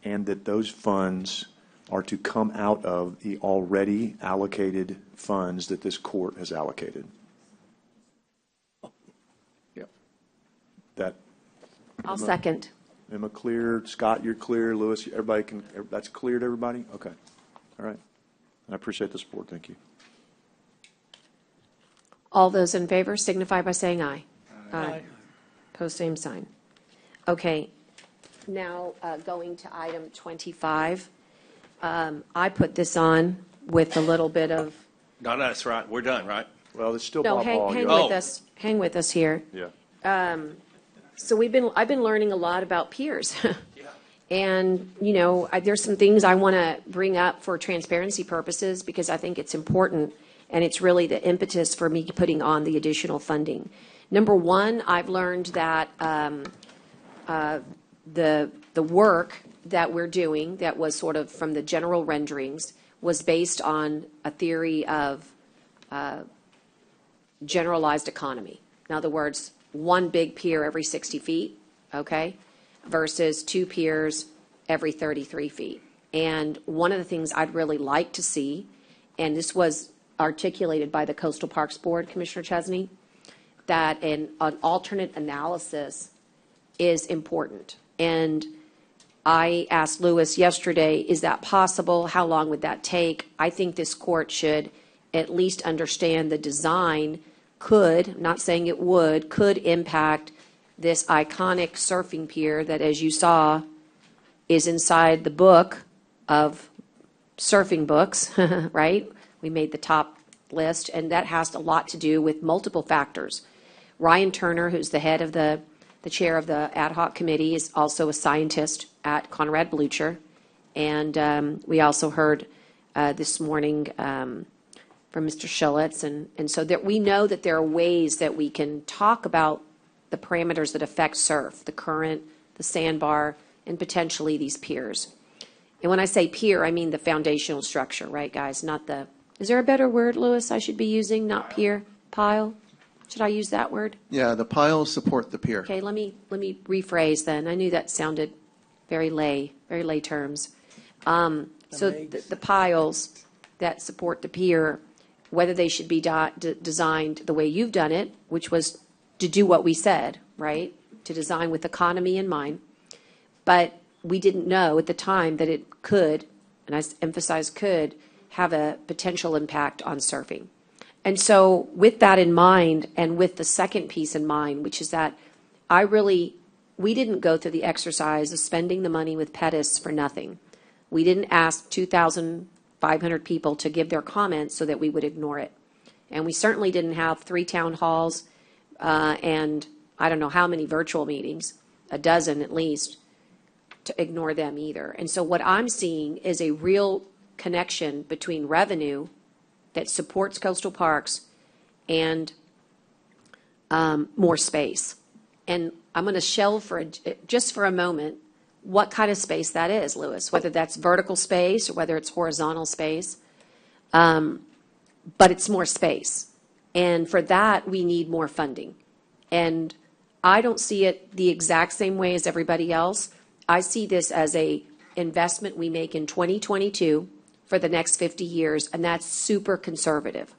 and that those funds are to come out of the already allocated funds that this court has allocated. Yep. I'll second. Emma clear, Scott, you're clear, Louis, that's clear to everybody? Okay. All right. I appreciate the support. Thank you. All those in favor signify by saying aye. Aye. Post same sign. Okay. Now, going to item 25. I put this on with a little bit of, Not us, right? We're done, right? Well, there's still no, Bob Hall. hang with us here. Yeah. So I've been learning a lot about peers. And, there's some things I want to bring up for transparency purposes because I think it's important, and it's really the impetus for me putting on the additional funding. Number one, I've learned that the work that we're doing that was sort of from the general renderings was based on a theory of generalized economy. In other words, one big pier every 60 feet, okay, versus two piers every 33 feet. And one of the things I'd really like to see, and this was articulated by the Coastal Parks Board, Commissioner Chesney, that an alternate analysis is important. And I asked Louis yesterday, is that possible? How long would that take? I think this court should at least understand the design could, I'm not saying it would, could impact this iconic surfing pier that, as you saw, is inside the book of surfing books, right? We made the top list, and that has a lot to do with multiple factors. Ryan Turner, who's the head of the chair of the ad hoc committee, is also a scientist at Conrad Blucher. And we also heard this morning from Mr. Schulitz. And so that we know that there are ways that we can talk about the parameters that affect surf, the current, the sandbar, and potentially these piers. And when I say pier, I mean the foundational structure, right, guys? Not the, is there a better word, Louis, I should be using? Not pier, pile? Should I use that word? Yeah, the piles support the pier. Okay, let me rephrase then. I knew that sounded very lay terms. So the piles that support the pier, whether they should be designed the way you've done it, which was to do what we said, right? To design with economy in mind. But we didn't know at the time that it could and I emphasize could, have a potential impact on surfing. And so with that in mind, and with the second piece in mind, which is that we didn't go through the exercise of spending the money with Pettis for nothing. We didn't ask 2,500 people to give their comments so that we would ignore it. And we certainly didn't have 3 town halls and I don't know how many virtual meetings, a dozen at least, to ignore them either. And so what I'm seeing is a real connection between revenue that supports coastal parks and more space. And I'm going to shelve just for a moment what kind of space that is, Louis, whether that's vertical space or whether it's horizontal space. But it's more space. And for that, we need more funding. And I don't see it the exact same way as everybody else. I see this as a investment we make in 2022 for the next 50 years, and that's super conservative.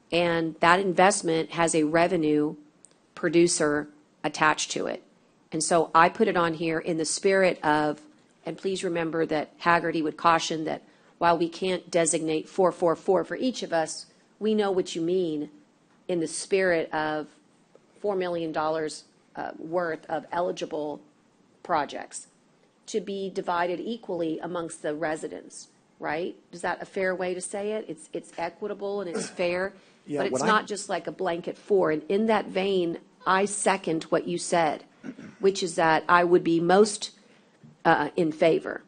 And that investment has a revenue producer attached to it. And so I put it on here in the spirit of, and please remember that Haggerty would caution that while we can't designate 444 for each of us, we know what you mean in the spirit of $4 million worth of eligible projects to be divided equally amongst the residents, right? Is that a fair way to say it? It's equitable and it's fair, Yeah, but it's when not just like a blanket for. And in that vein, I second what you said, which is that I would be most in favor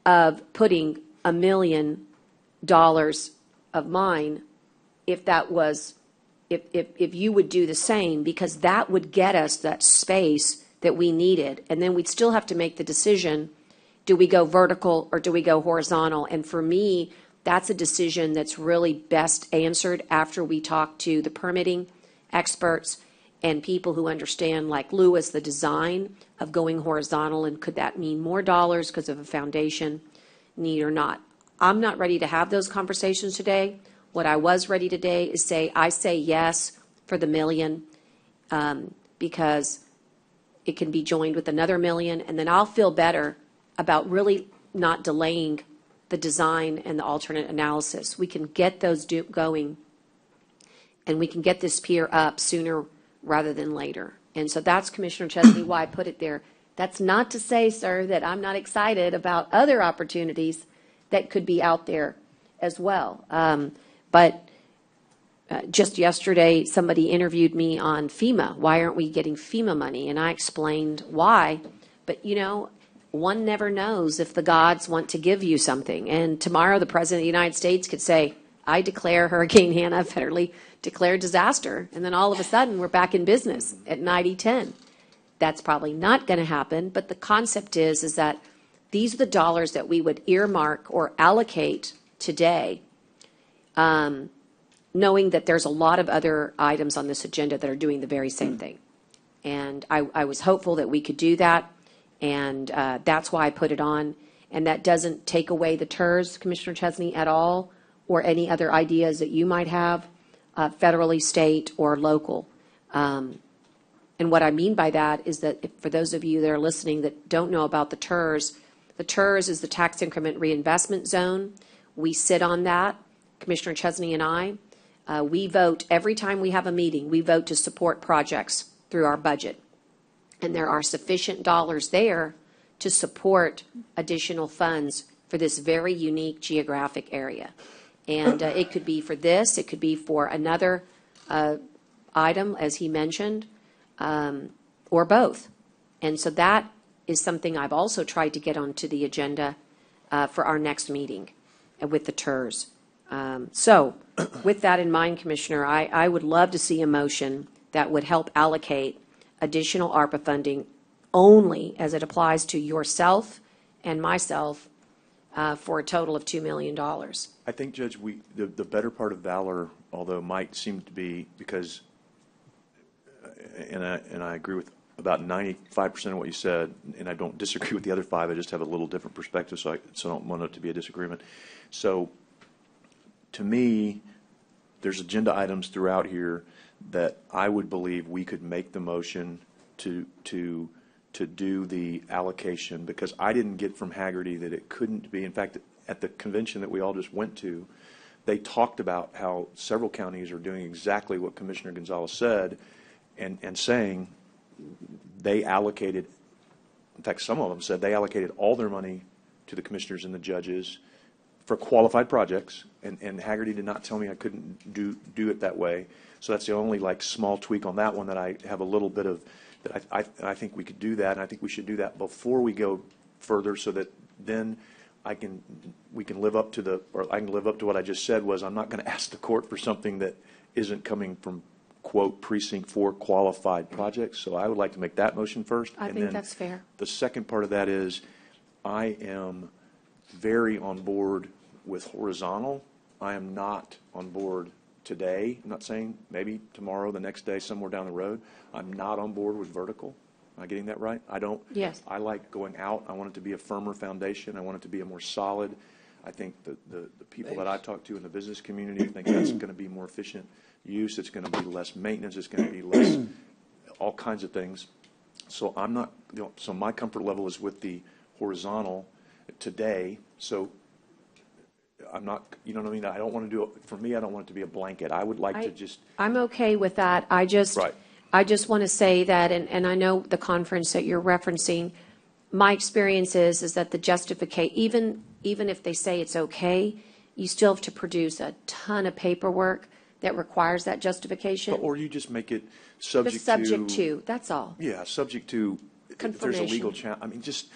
of putting $1 million of mine if that was, if you would do the same, because that would get us that space that we needed. And then we'd still have to make the decision, do we go vertical or do we go horizontal? And for me, that's a decision that's really best answered after we talk to the permitting experts and people who understand, like Louis, the design of going horizontal, and could that mean more dollars because of a foundation need or not. I'm not ready to have those conversations today. What I was ready today is I say yes for the $1 million because it can be joined with another $1 million, and then I'll feel better about really not delaying the design and the alternate analysis. We can get those going, and we can get this pier up sooner rather than later. And so that's, Commissioner Chesney, why I put it there. That's not to say, sir, that I'm not excited about other opportunities that could be out there as well. But just yesterday, somebody interviewed me on FEMA. Why aren't we getting FEMA money? And I explained why. But, you know, one never knows if the gods want to give you something. And tomorrow, the President of the United States could say, I declare Hurricane Hannah federally declared disaster. And then all of a sudden, we're back in business at 90-10. That's probably not going to happen. But the concept is that these are the dollars that we would earmark or allocate today, knowing that there's a lot of other items on this agenda that are doing the very same thing. And I was hopeful that we could do that, and that's why I put it on. And that doesn't take away the TERS, Commissioner Chesney, at all, or any other ideas that you might have, federally, state, or local. And what I mean by that is that for those of you that are listening that don't know about the TERS is the tax increment reinvestment zone. We sit on that, Commissioner Chesney and I. We vote every time we have a meeting. We vote to support projects through our budget. And there are sufficient dollars there to support additional funds for this very unique geographic area. And it could be for this, it could be for another item, as he mentioned, or both. And so that is something I've also tried to get onto the agenda for our next meeting with the TERS. So with that in mind, Commissioner, I would love to see a motion that would help allocate additional ARPA funding only as it applies to yourself and myself for a total of $2 million. I think, Judge, the better part of valor, although might seem to be, because, and I agree with about 95% of what you said, and I don't disagree with the other 5. I just have a little different perspective, so I don't want it to be a disagreement. So, to me, there's agenda items throughout here that I would believe we could make the motion to do the allocation, because I didn't get from Haggerty that it couldn't be. In fact, at the convention that we all just went to, they talked about how several counties are doing exactly what Commissioner Gonzalez said, and saying they allocated, in fact, some of them said they allocated all their money to the commissioners and the judges for qualified projects, and Haggerty did not tell me I couldn't do it that way. So that's the only like small tweak on that one that I have a little bit of, that I think we could do that, and I think we should do that before we go further, so that then we can live up to I can live up to what I just said, was I'm not going to ask the court for something that isn't coming from, quote, precinct 4 qualified projects. So I would like to make that motion first. I think that's fair. The second part of that is I am very on board with horizontal. I am not on board today. I'm not saying maybe tomorrow, the next day, somewhere down the road. I'm not on board with vertical. Am I getting that right? I don't. Yes. I like going out. I want it to be a firmer foundation. I want it to be a more solid. I think the people that I talk to in the business community think that's going to be more efficient use. It's going to be less maintenance. It's going to be less all kinds of things. So I'm not. So my comfort level is with the horizontal today. So I'm not. You know what I mean? I don't want to do it. For me, I don't want it to be a blanket. I would like to just. I'm okay with that. I just want to say that, and I know the conference that you're referencing, my experience is that the justification, even if they say it's okay, you still have to produce a ton of paperwork that requires that justification. Or you just make it subject Just subject to, that's all. Yeah, subject to, if there's a Confirmation. legal challenge. I mean, just,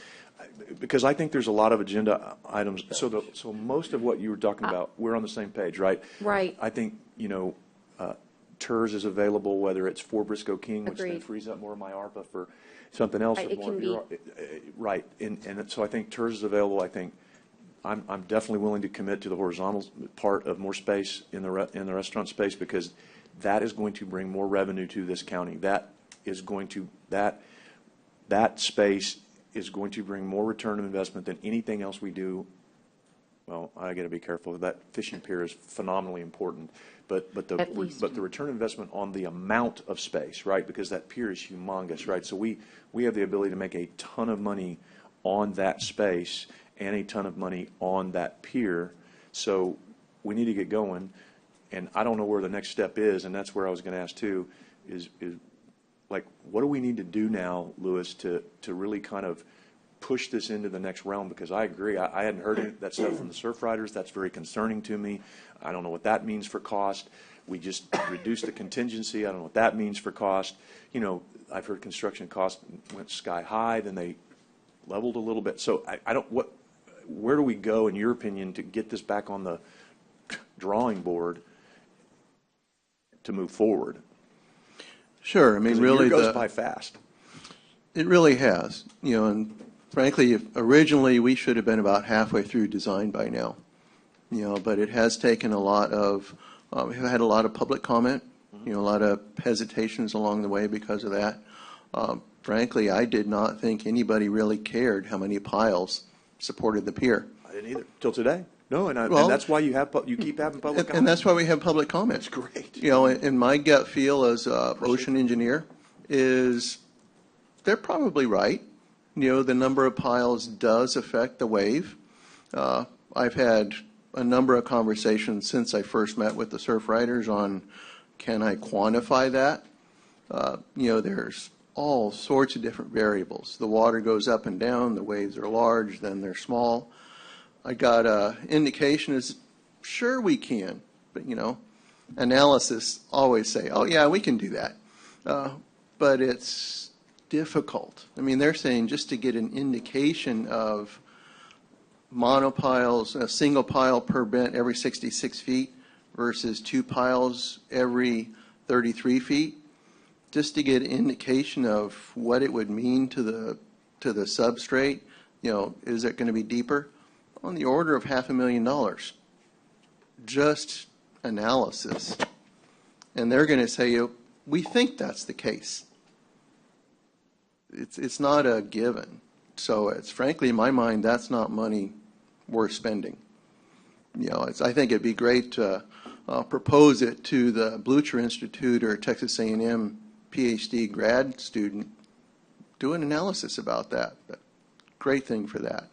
because I think there's a lot of agenda items. So most of what you were talking about, we're on the same page, right? Right. I think, TERS is available, whether it's for Briscoe King, which then Agreed. frees up more of my ARPA for something else. Right, or it more can of your- Right, and so I think TERS is available. I think I'm definitely willing to commit to the horizontal part of more space in the restaurant space, because that is going to bring more revenue to this county. That space is going to bring more return of investment than anything else we do. Well, I got to be careful. That fishing pier is phenomenally important, but the return on investment on the amount of space, right? Because that pier is humongous, right? So we have the ability to make a ton of money on that space and a ton of money on that pier. So we need to get going, and I don't know where the next step is, and that's where I was going to ask too. Is like, what do we need to do now, Louis, to really kind of push this into the next realm? Because I agree, I hadn't heard that stuff from the surf riders. That's very concerning to me. I don't know what that means for cost. We just reduced the contingency. I don't know what that means for cost. I've heard construction costs went sky high, then they leveled a little bit. So where do we go, in your opinion, to get this back on the drawing board to move forward? Sure. I mean, really, it goes by fast. It really has. And frankly, originally we should have been about halfway through design by now. But it has taken a lot of. We've had a lot of public comment. A lot of hesitations along the way because of that. Frankly, I did not think anybody really cared how many piles supported the pier. I didn't either till today. No, and that's why you keep having public comment. And that's why we have public comments. That's great. And my gut feel as an ocean engineer is they're probably right. The number of piles does affect the wave. I've had a number of conversations since I first met with the surf riders on, can I quantify that? There's all sorts of different variables. The water goes up and down, the waves are large, then they're small. I got an indication is, sure we can, but analysis always say, oh yeah, we can do that. But it's difficult. I mean, they're saying just to get an indication of monopiles, a single pile per bent every 66 feet versus 2 piles every 33 feet, just to get an indication of what it would mean to the substrate. Is it going to be deeper? On the order of $500,000. Just analysis. And they're going to say, we think that's the case. It's not a given. So it's frankly, in my mind, that's not money worth spending. I think it'd be great to propose it to the Blucher Institute or Texas A&M PhD grad student. Do an analysis about that. Great thing for that.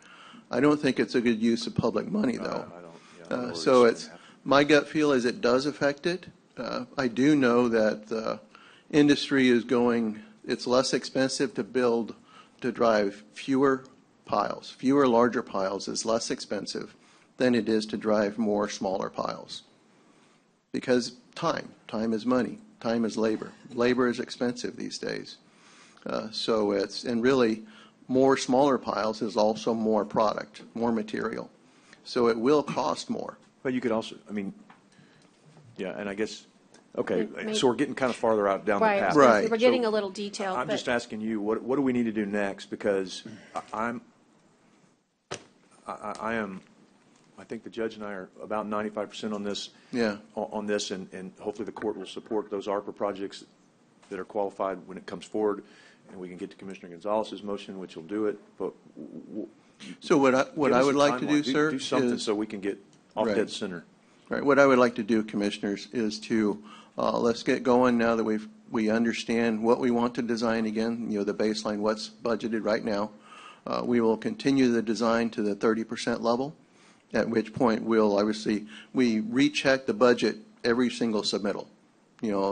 I don't think it's a good use of public money, though. I don't, yeah, I don't know So where it's, my gut feel is it does affect it. I do know that the industry is going, it's less expensive to build, to drive fewer piles. Fewer larger piles is less expensive than it is to drive more smaller piles. Because time is money, time is labor. Labor is expensive these days. So it's, and really, more smaller piles is also more product, more material. So it will cost more. But you could also, I mean, yeah, and I guess, okay, Maybe- so we're getting kind of farther out down the Right, I path. was gonna say, Right. we're getting a little detailed, I'm but just asking you, what do we need to do next? Because I think the judge and I are about 95% on this. Yeah. On this, and hopefully the court will support those ARPA projects that are qualified when it comes forward, and we can get to Commissioner Gonzalez's motion, which will do it. But So what I give would us a like to do, timeline. sir, do something is- so we can get off Right. dead center. Right. What I would like to do, Commissioners, is to, let's get going now that we understand what we want to design again, the baseline, what's budgeted right now. We will continue the design to the 30% level, at which point we'll, obviously, we recheck the budget every single submittal.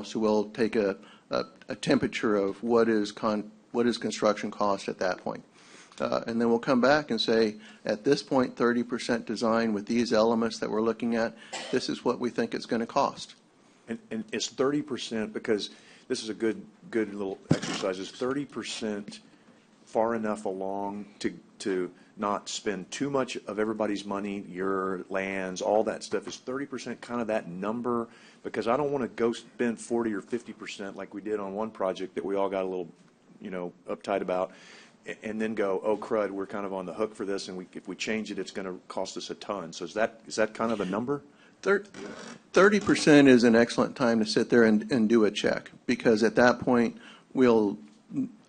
So we'll take a temperature of what is construction cost at that point. And then we'll come back and say, at this point, 30% design with these elements that we're looking at, this is what we think it's going to cost. And it's 30%, because this is a good little exercise. Is 30% far enough along to not spend too much of everybody's money, your lands, all that stuff? Is 30% kind of that number? Because I don't want to go spend 40 or 50% like we did on one project that we all got a little, uptight about, and then go, oh crud, we're kind of on the hook for this, and if we change it, it's going to cost us a ton. So is that kind of the number? 30% is an excellent time to sit there and do a check, because at that point, we'll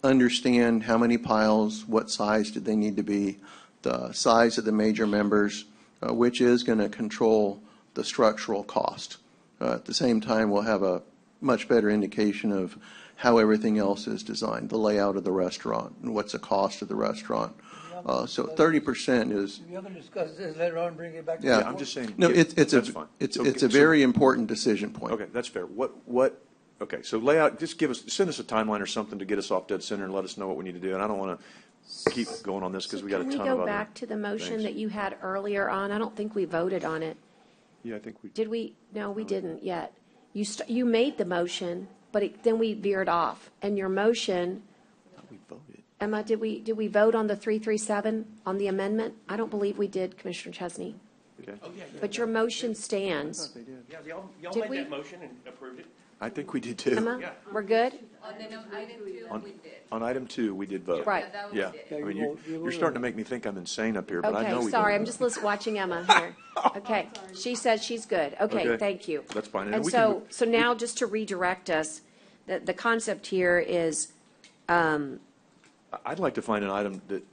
understand how many piles, what size do they need to be, the size of the major members, which is going to control the structural cost. At the same time, we'll have a much better indication of how everything else is designed, the layout of the restaurant, and what's the cost of the restaurant. So 30% is. We're going to discuss this later on, bring it back to Yeah, the I'm just saying. No, yeah, it's that's fine. it's Okay, a so- very important decision point. Okay, that's fair. Okay, so lay out, just send us a timeline or something to get us off dead center and let us know what we need to do. And I don't want to keep going on this because we got a ton of other. Can we go back to the motion things. that you had earlier on? I don't think we voted on it. Yeah, I think we. Did we? No, we didn't yet. You made the motion, but then we veered off. And your motion, We voted. Emma, did we vote on the 337 on the amendment? I don't believe we did, Commissioner Chesney. Okay. But your motion stands. Yeah, y'all Did made we? that motion and approved it. I think we did too. Emma, we're good? On item 2, we did vote. Right. Yeah. I mean, you're starting to make me think I'm insane up here, but I know Okay, we sorry, did. I'm just watching Emma here. Okay, she said she's good. Okay, Okay. thank you. That's fine. And we can so now, just to redirect us, the concept here is, I'd like to find an item that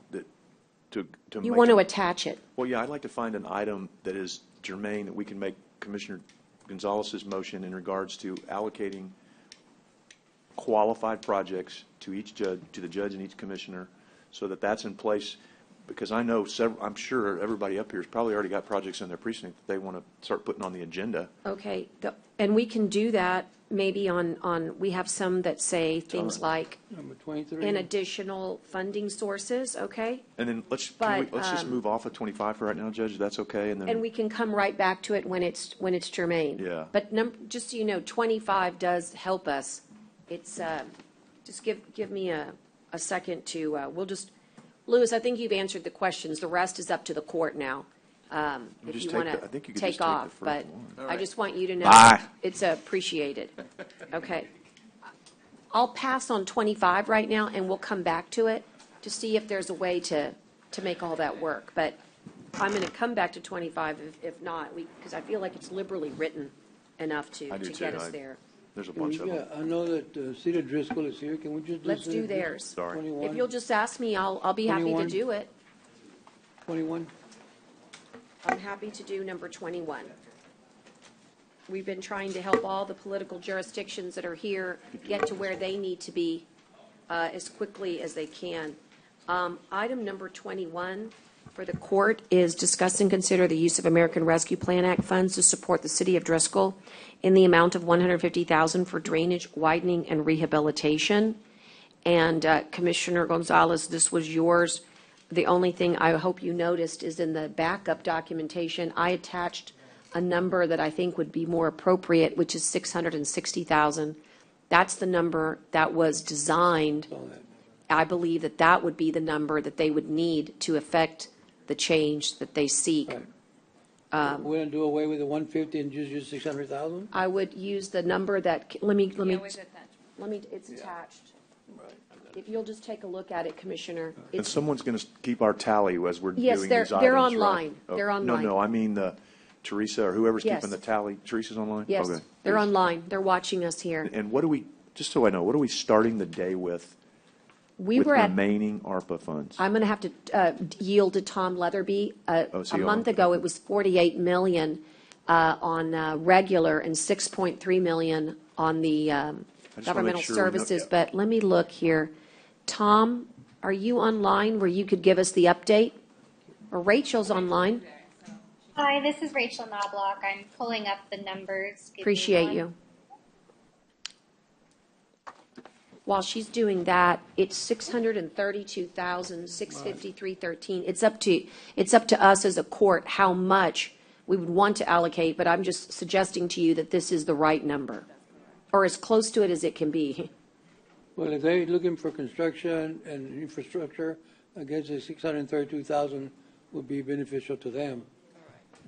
to you make want to it- attach it. Well, yeah, I'd like to find an item that is germane that we can make Commissioner Gonzalez's motion in regards to allocating qualified projects to each judge, to the judge and each commissioner, so that that's in place. Because I know I'm sure everybody up here has probably already got projects in their precinct that they want to start putting on the agenda. Okay, and we can do that maybe we have some that say things like, Number 23. in additional funding sources, okay? And then let's But, just move off of 25 for right now, Judge. That's okay. And then And we can come right back to it when it's germane. Yeah. But just so you know, 25 does help us. It's, just give me a second to, Louis, I think you've answered the questions. The rest is up to the court now. If just you take want I think to you could take just take the off, first but one. I just want you to know Bye. it's appreciated. Okay. I'll pass on 25 right now, and we'll come back to it to see if there's a way to make all that work. But I'm going to come back to 25 if not, because I feel like it's liberally written enough to I do get too. us there. There's a Can we bunch of them. I know that Cedar Driscoll is here. Can we just Let's do Cedar theirs. Sorry. 21? If you'll just ask me, I'll be happy to 21? do it. 21? I'm happy to do number 21. We've been trying to help all the political jurisdictions that are here get to where they need to be as quickly as they can. Item number 21 for the court is discuss and consider the use of American Rescue Plan Act funds to support the city of Driscoll in the amount of $150,000 for drainage widening and rehabilitation. And Commissioner Gonzalez, this was yours. The only thing I hope you noticed is in the backup documentation, I attached a number that I think would be more appropriate, which is $660,000. That's the number that was designed. I believe that that would be the number that they would need to affect the change that they seek. We're gonna do away with the 150 and just use 600,000? I would use the number that, it's attached. If you'll just take a look at it, Commissioner. And someone's going to keep our tally as we're Yes, doing they're- these items, they're right? online. Oh, They're online. No, I mean Teresa or whoever's Yes. keeping the tally. Teresa's online? Yes, Okay. they're online. They're watching us here. And what do we, just so I know, what are we starting the day with We were at, remaining ARPA funds? I'm going to have to yield to Tom Leatherby. so A you month own- ago, it was 48 million on regular and 6.3 million on the wanna make governmental sure we know- services. yeah. But let me look here. Tom, are you online where you could give us the update? Or Rachel's online? Hi, this is Rachel Knobloch. I'm pulling up the numbers. Give me Appreciate one. you. While she's doing that, it's 632,653.13. It's up to us as a court how much we would want to allocate, but I'm just suggesting to you that this is the right number, or as close to it as it can be. Well, if they're looking for construction and infrastructure, I guess the 632,000 would be beneficial to them.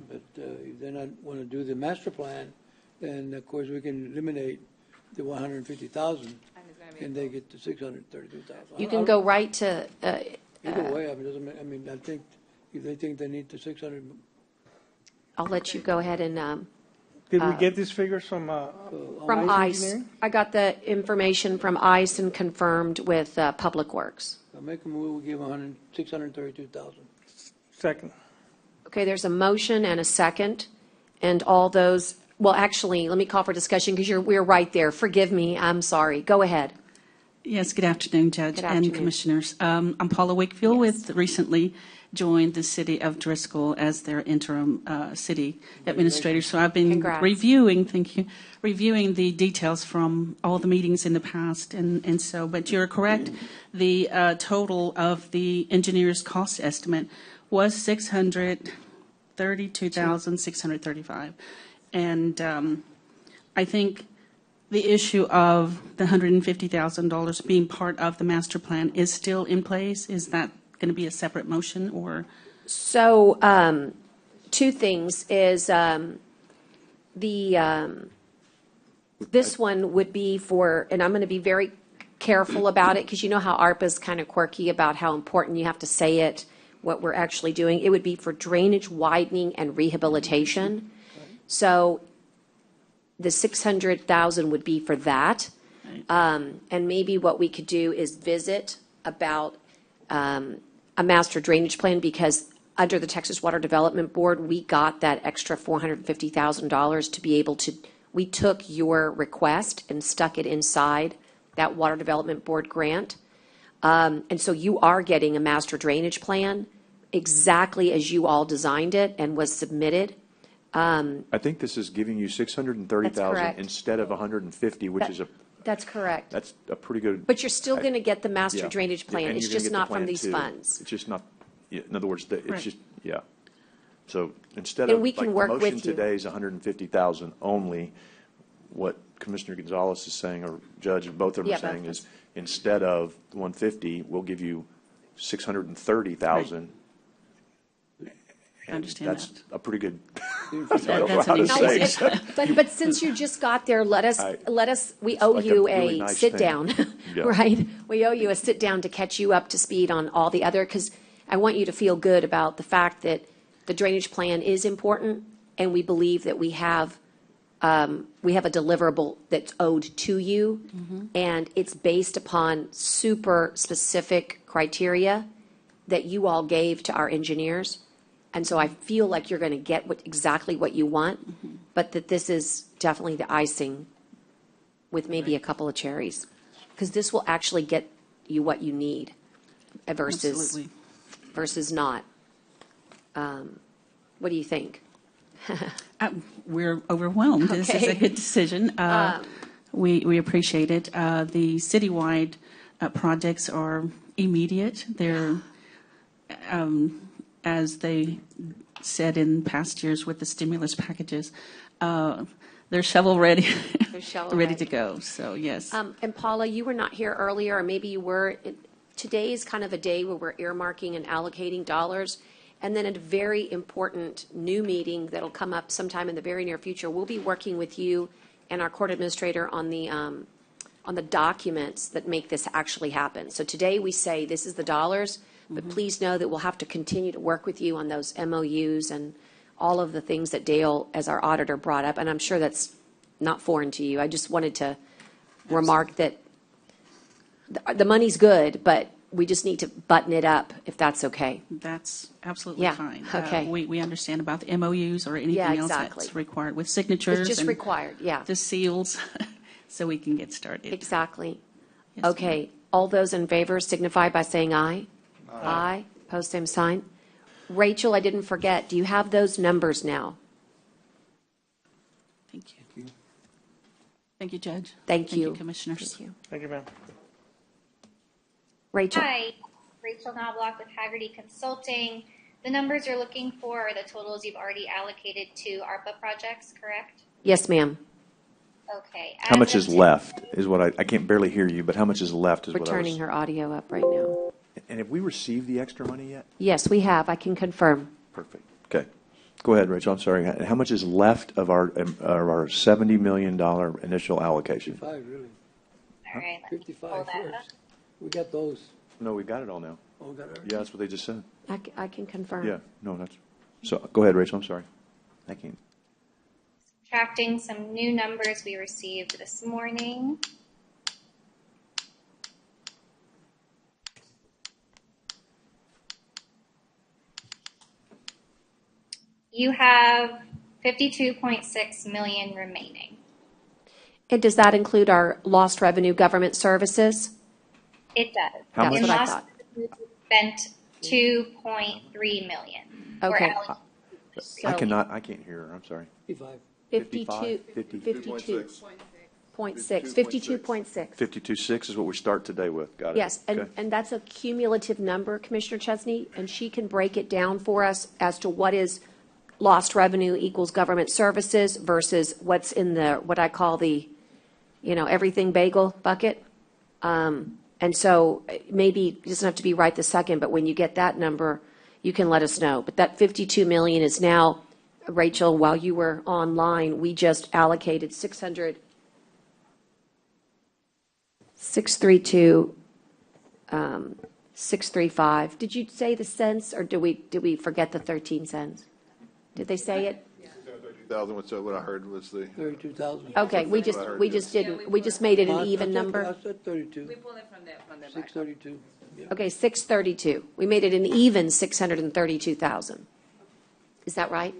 But if they not want to do the master plan, then of course we can eliminate the 150,000 and they get to 632,000. You can go right to, Either way, I mean, doesn't, I mean, I think if they think they need the 600. I'll let you go ahead and, Did we get these figures from ICE. Engineering? I got the information from ICE and confirmed with Public Works. I'll make a move, we give 632,000. Second. Okay, there's a motion and a second, and all those, well, actually, let me call for discussion because we're right there. Forgive me, I'm sorry. Go ahead. Yes, good afternoon, Judge Good and afternoon. Commissioners. I'm Paula Wakefield with recently joined the city of Driscoll as their interim city administrator. So I've been Congrats. reviewing the details from all the meetings in the past. And so, but you're correct, the total of the engineer's cost estimate was $632,635. And I think the issue of the $150,000 being part of the master plan is still in place. Is that going to be a separate motion or? So, two things is, this one would be for, and I'm going to be very careful about it because you know how ARPA is kind of quirky about how important you have to say it, what we're actually doing. It would be for drainage widening and rehabilitation. So the 600,000 would be for that. And maybe what we could do is visit about a master drainage plan because under the Texas Water Development Board, we got that extra $450,000 to be able to, we took your request and stuck it inside that Water Development Board grant. And so you are getting a master drainage plan exactly as you all designed it and was submitted. I think this is giving you That's 630,000 correct. instead of 150, which is That's correct. that's a pretty good. But you're still going to get the master Yeah. drainage plan. And It's you're gonna just get the not from plan these too. funds. It's just not, yeah, in other words, it's Right. just, yeah. So instead And of, we like, can the work motion with you. today is 150,000 only, what Commissioner Gonzalez is saying, or Judge, both of them Yeah, are saying both is, instead of 150, we'll give you 630,000. I understand That's a pretty good, I That's don't know an how to increase. say. But since you just got there, let us, we it's owe like a you really a nice sit-down, thing. Yeah. right? We owe you a sit-down to catch you up to speed on all the other, because I want you to feel good about the fact that the drainage plan is important, and we believe that we have a deliverable that's owed to you, and it's based upon super specific criteria that you all gave to our engineers. And so I feel like you're going to get exactly what you want, but that this is definitely the icing with maybe a couple of cherries. Because this will actually get you what you need versus Absolutely. versus not. What do you think? We're overwhelmed. This is a Okay. good decision. We appreciate it. The citywide projects are immediate. They're, as they said in past years with the stimulus packages, they're shovel ready, They're shovel ready ready. to go. So yes. And Paula, you were not here earlier, or maybe you were. Today is kind of a day where we're earmarking and allocating dollars. And then a very important new meeting that'll come up sometime in the very near future. We'll be working with you and our court administrator on the documents that make this actually happen. So today we say this is the dollars, but please know that we'll have to continue to work with you on those MOUs and all of the things that Dale, as our auditor, brought up. And I'm sure that's not foreign to you. I just wanted to remark that the money's good, but we just need to button it up, if that's okay. That's absolutely Yeah, fine. okay. We understand about the MOUs or anything Yeah, else exactly. that's required with signatures. It's just and required, yeah. the seals, so we can get started. Exactly. Yes, Okay, all those in favor signify by saying aye. Aye. Pose same sign. Rachel, I didn't forget, do you have those numbers now? Thank you. Thank you, Judge. Thank you. Commissioners. Thank you. Thank you, ma'am. Rachel? Hi, Rachel Knobloch with Haggerty Consulting. The numbers you're looking for are the totals you've already allocated to ARPA projects, correct? Yes, ma'am. Okay. How much As is of left is what I can't barely hear you, but how much is left is We're what I was. turning her audio up right now. And have we received the extra money yet? Yes, we have. I can confirm. Perfect. Okay. Go ahead, Rachel. I'm sorry. How much is left of our $70 million initial allocation? 55, really. All right, let me 55 pull that up. first. We got those. No, we got it all now. Oh, we got it. Yeah, that's what they just said. I can confirm. Yeah. No, that's. So go ahead, Rachel. I'm sorry. I can't. Subtracting some new numbers we received this morning. You have 52.6 million remaining. And does that include our lost revenue government services? It does. How That's much? what I Lost thought. spent 2.3 million. We're Okay. allocating I can't hear her. I'm sorry. 55. 52.6, 52.6. 52.6 is what we start today with. Got it. Yes, Okay. and that's a cumulative number, Commissioner Chesney, and she can break it down for us as to what is lost revenue equals government services versus what's in the, what I call the, everything bagel bucket. And so maybe it doesn't have to be right this second, but when you get that number, you can let us know. But that 52 million is now, Rachel, while you were online, we just allocated 632, 635. Did you say the cents, or did we forget the 13 cents? Did they say it? 32,000, which what I heard was the. 32,000. Okay, we just didn't, we just made it an even number. I said 32. We pulled it from the 632. Yeah. Okay, 632. We made it an even 632,000. Is that right?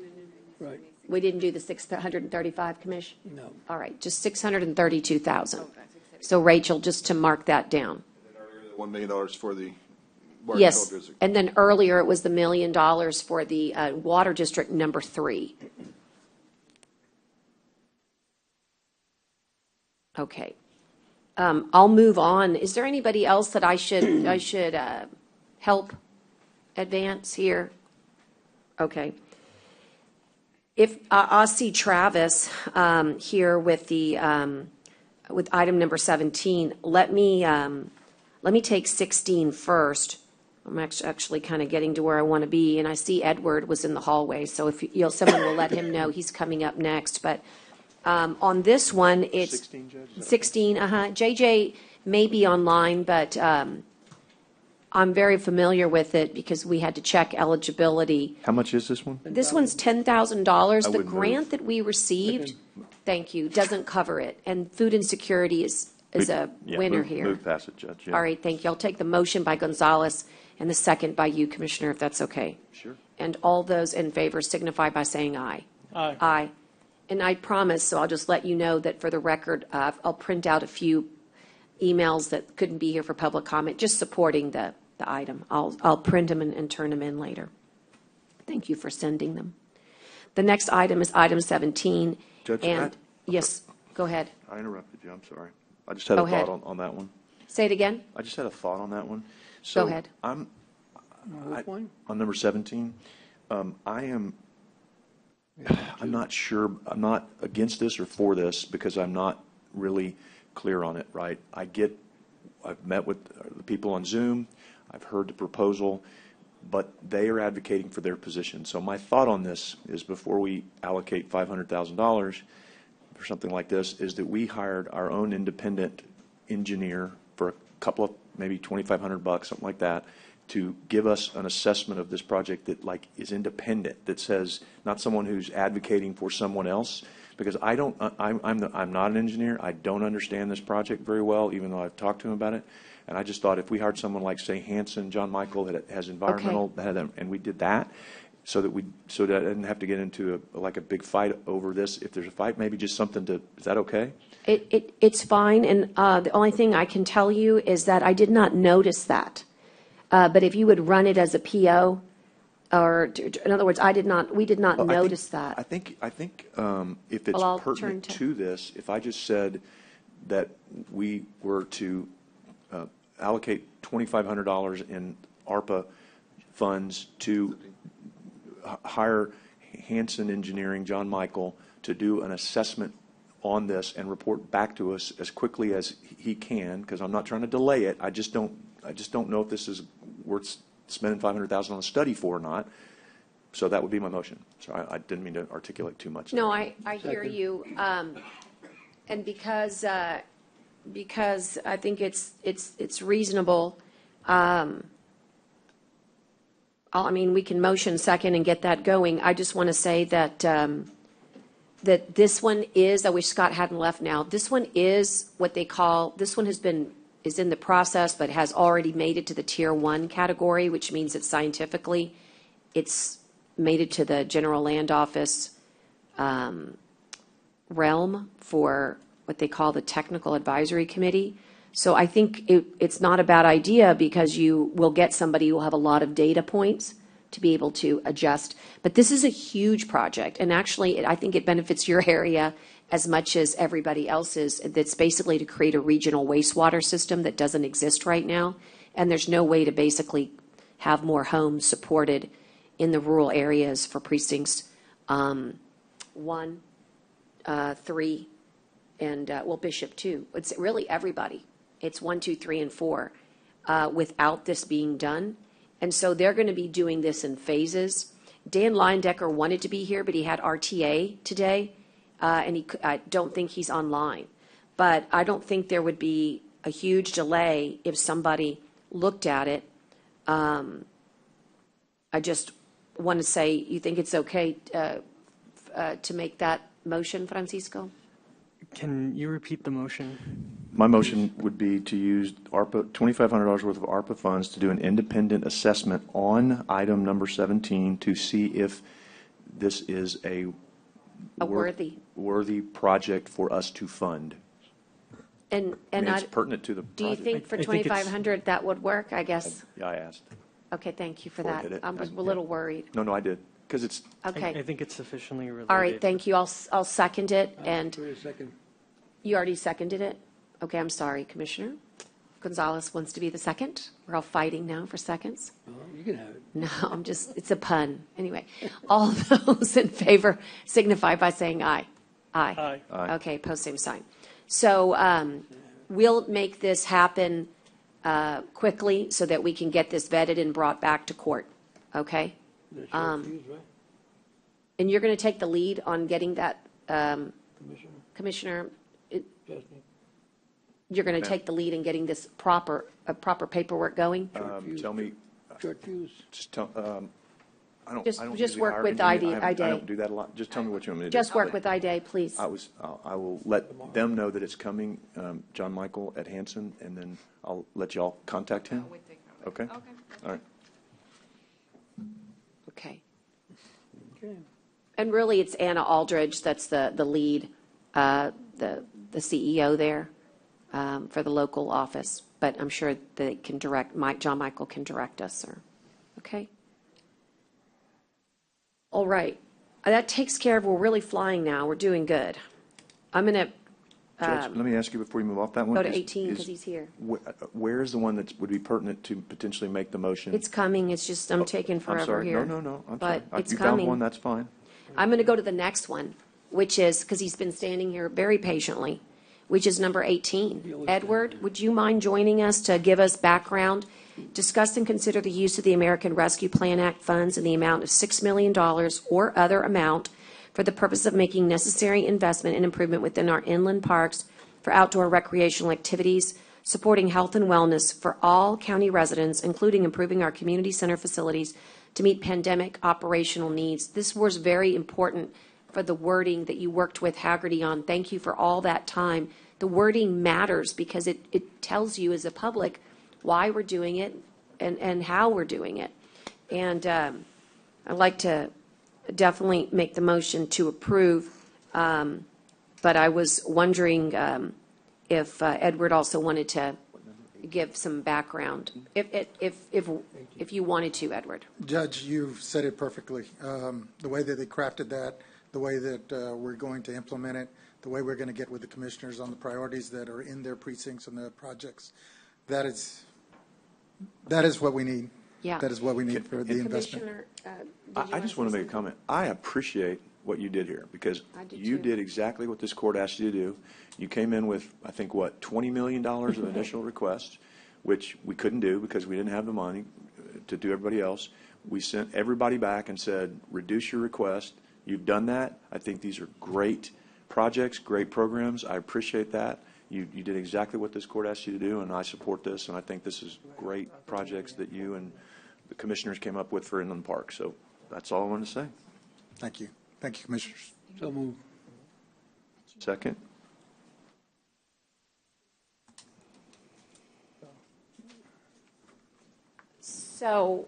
Right. We didn't do the 635, Commish? No. All right, just 632,000. So Rachel, just to mark that down. $1 million for the water Yes, control district. and then earlier it was the $1 million for the Water District number 3. Okay. I'll move on. Is there anybody else that I should help advance here? Okay. If I'll see Travis here with the with item number 17. Let me take 16 first. I'm actually kind of getting to where I want to be, and I see Edward was in the hallway, so if someone will let him know he's coming up next. But on this one, it's 16, Judge? 16. JJ may be online, but I'm very familiar with it because we had to check eligibility. How much is this one? This one's $10,000. The would grant move. that we received, thank you, doesn't cover it, and food insecurity is a Yeah, winner move- here. Move past it, Judge. Yeah. All right, thank you. I'll take the motion by Gonzalez and the second by you, Commissioner, if that's okay. Sure. And all those in favor signify by saying aye. Aye. Aye. And I promise, so I'll just let you know that for the record, I'll print out a few emails that couldn't be here for public comment, just supporting the item. I'll print them and turn them in later. Thank you for sending them. The next item is item 17. Judge, And, yes, go ahead. I interrupted you, I'm sorry. I just had Go a ahead. thought on that one. Say it again. I just had a thought on that one. Go So ahead. I'm, Which one? on number 17, I'm not sure, I'm not against this or for this because I'm not really clear on it, right? I've met with the people on Zoom, I've heard the proposal, but they are advocating for their position. So my thought on this is before we allocate $500,000 for something like this, is that we hired our own independent engineer for a couple of, maybe $2,500, something like that, to give us an assessment of this project that like is independent, that says, not someone who's advocating for someone else, because I'm not an engineer. I don't understand this project very well, even though I've talked to him about it. And I just thought if we hired someone like, say, Hanson, John Michael, that has environmental, and we did that, so that I didn't have to get into a big fight over this. If there's a fight, maybe just something to, is that okay? It's fine, and the only thing I can tell you is that I did not notice that. But if you would run it as a PO, or in other words, we did not notice that. I think if it's Well, I'll pertinent turn to this, if I just said that we were to allocate $2,500 in ARPA funds to hire Hanson Engineering, John Michael, to do an assessment on this and report back to us as quickly as he can, because I'm not trying to delay it. I just don't know if this is worth spending $500,000 on a study for or not. So that would be my motion. So I didn't mean to articulate too much. No, I hear you. And because I think it's reasonable, we can motion second and get that going. I just want to say that that this one is, I wish Scott hadn't left now, this one is what they call, this one is in the process, but has already made it to the Tier 1 category, which means that scientifically it's made it to the General Land Office realm for what they call the Technical Advisory Committee. So I think it's not a bad idea because you will get somebody who will have a lot of data points to be able to adjust. But this is a huge project, and actually I think it benefits your area as much as everybody else's. That's basically to create a regional wastewater system that doesn't exist right now, and there's no way to basically have more homes supported in the rural areas for precincts 1, 3, and Bishop 2. It's really everybody. It's 1, 2, 3, and 4 without this being done. And so they're going to be doing this in phases. Dan Leindecker wanted to be here, but he had RTA today, and I don't think he's online. But I don't think there would be a huge delay if somebody looked at it. I just want to say, you think it's okay to make that motion, Francisco? Can you repeat the motion? My motion would be to use $2,500 worth of ARPA funds to do an independent assessment on item number 17 to see if this is a worthy project for us to fund. And it's pertinent to the project. Do you think for 2,500 that would work? I guess. Yeah, I asked. Okay, thank you for Before I that. did it. I was a little worried. No, I did, because it's. Okay. I think it's sufficiently related. All right, thank you. I'll second it. And Wait a second. you already seconded it? Okay, I'm sorry, Commissioner. Gonzalez wants to be the second. We're all fighting now for seconds. You can have it. No, it's a pun. Anyway, all those in favor signify by saying aye. Aye. Aye. Okay, post same sign. So we'll make this happen quickly so that we can get this vetted and brought back to court, okay? And you're going to take the lead on getting that, Commissioner, you're going to take the lead in getting this proper paperwork going? Tell me. Short fuse. Just tell, I don't Just usually work hire with engineers. IDA. I don't do that a lot. Just tell me what you want me to do. Just work with IDA, please. I will let them know that it's coming, John Michael at Hanson, and then I'll let y'all contact him. Okay? All right. Okay. And really, it's Anna Aldridge that's the lead, the CEO there for the local office. But I'm sure that John Michael can direct us, sir. Okay? All right. That takes care of, we're really flying now. We're doing good. I'm going to Judge, let me ask you before you move off that one. go to 18 because he's here. Where is the one that would be pertinent to potentially make the motion? It's coming. It's just, I'm taking I'm forever sorry. here. No. I'm But sorry. it's You found coming. one, that's fine. I'm going to go to the next one, which is, because he's been standing here very patiently, which is number 18. Edward, would you mind joining us to give us background? Discuss and consider the use of the American Rescue Plan Act funds in the amount of $6 million or other amount for the purpose of making necessary investment and improvement within our inland parks for outdoor recreational activities, supporting health and wellness for all county residents, including improving our community center facilities to meet pandemic operational needs. This was very important for the wording that you worked with Haggerty on. Thank you for all that time. The wording matters because it tells you as a public why we're doing it and how we're doing it. And I'd like to definitely make the motion to approve, but I was wondering if Edward also wanted to give some background, if you wanted to, Edward. Judge, you've said it perfectly. The way that they crafted that, the way that we're going to implement it, the way we're going to get with the commissioners on the priorities that are in their precincts and the projects, that is what we need. Yeah. That is what we need for the investment. Commissioner, I just want to make a comment. I appreciate what you did here because you did exactly what this court asked you to do. You came in with, I think, what, $20 million of initial requests, which we couldn't do because we didn't have the money to do everybody else. We sent everybody back and said, reduce your request. You've done that. I think these are great projects, great programs. I appreciate that. You did exactly what this court asked you to do, and I support this, and I think this is great projects that you and the commissioners came up with for Inland Park. So that's all I wanted to say. Thank you. Thank you, commissioners. So move. Second. So,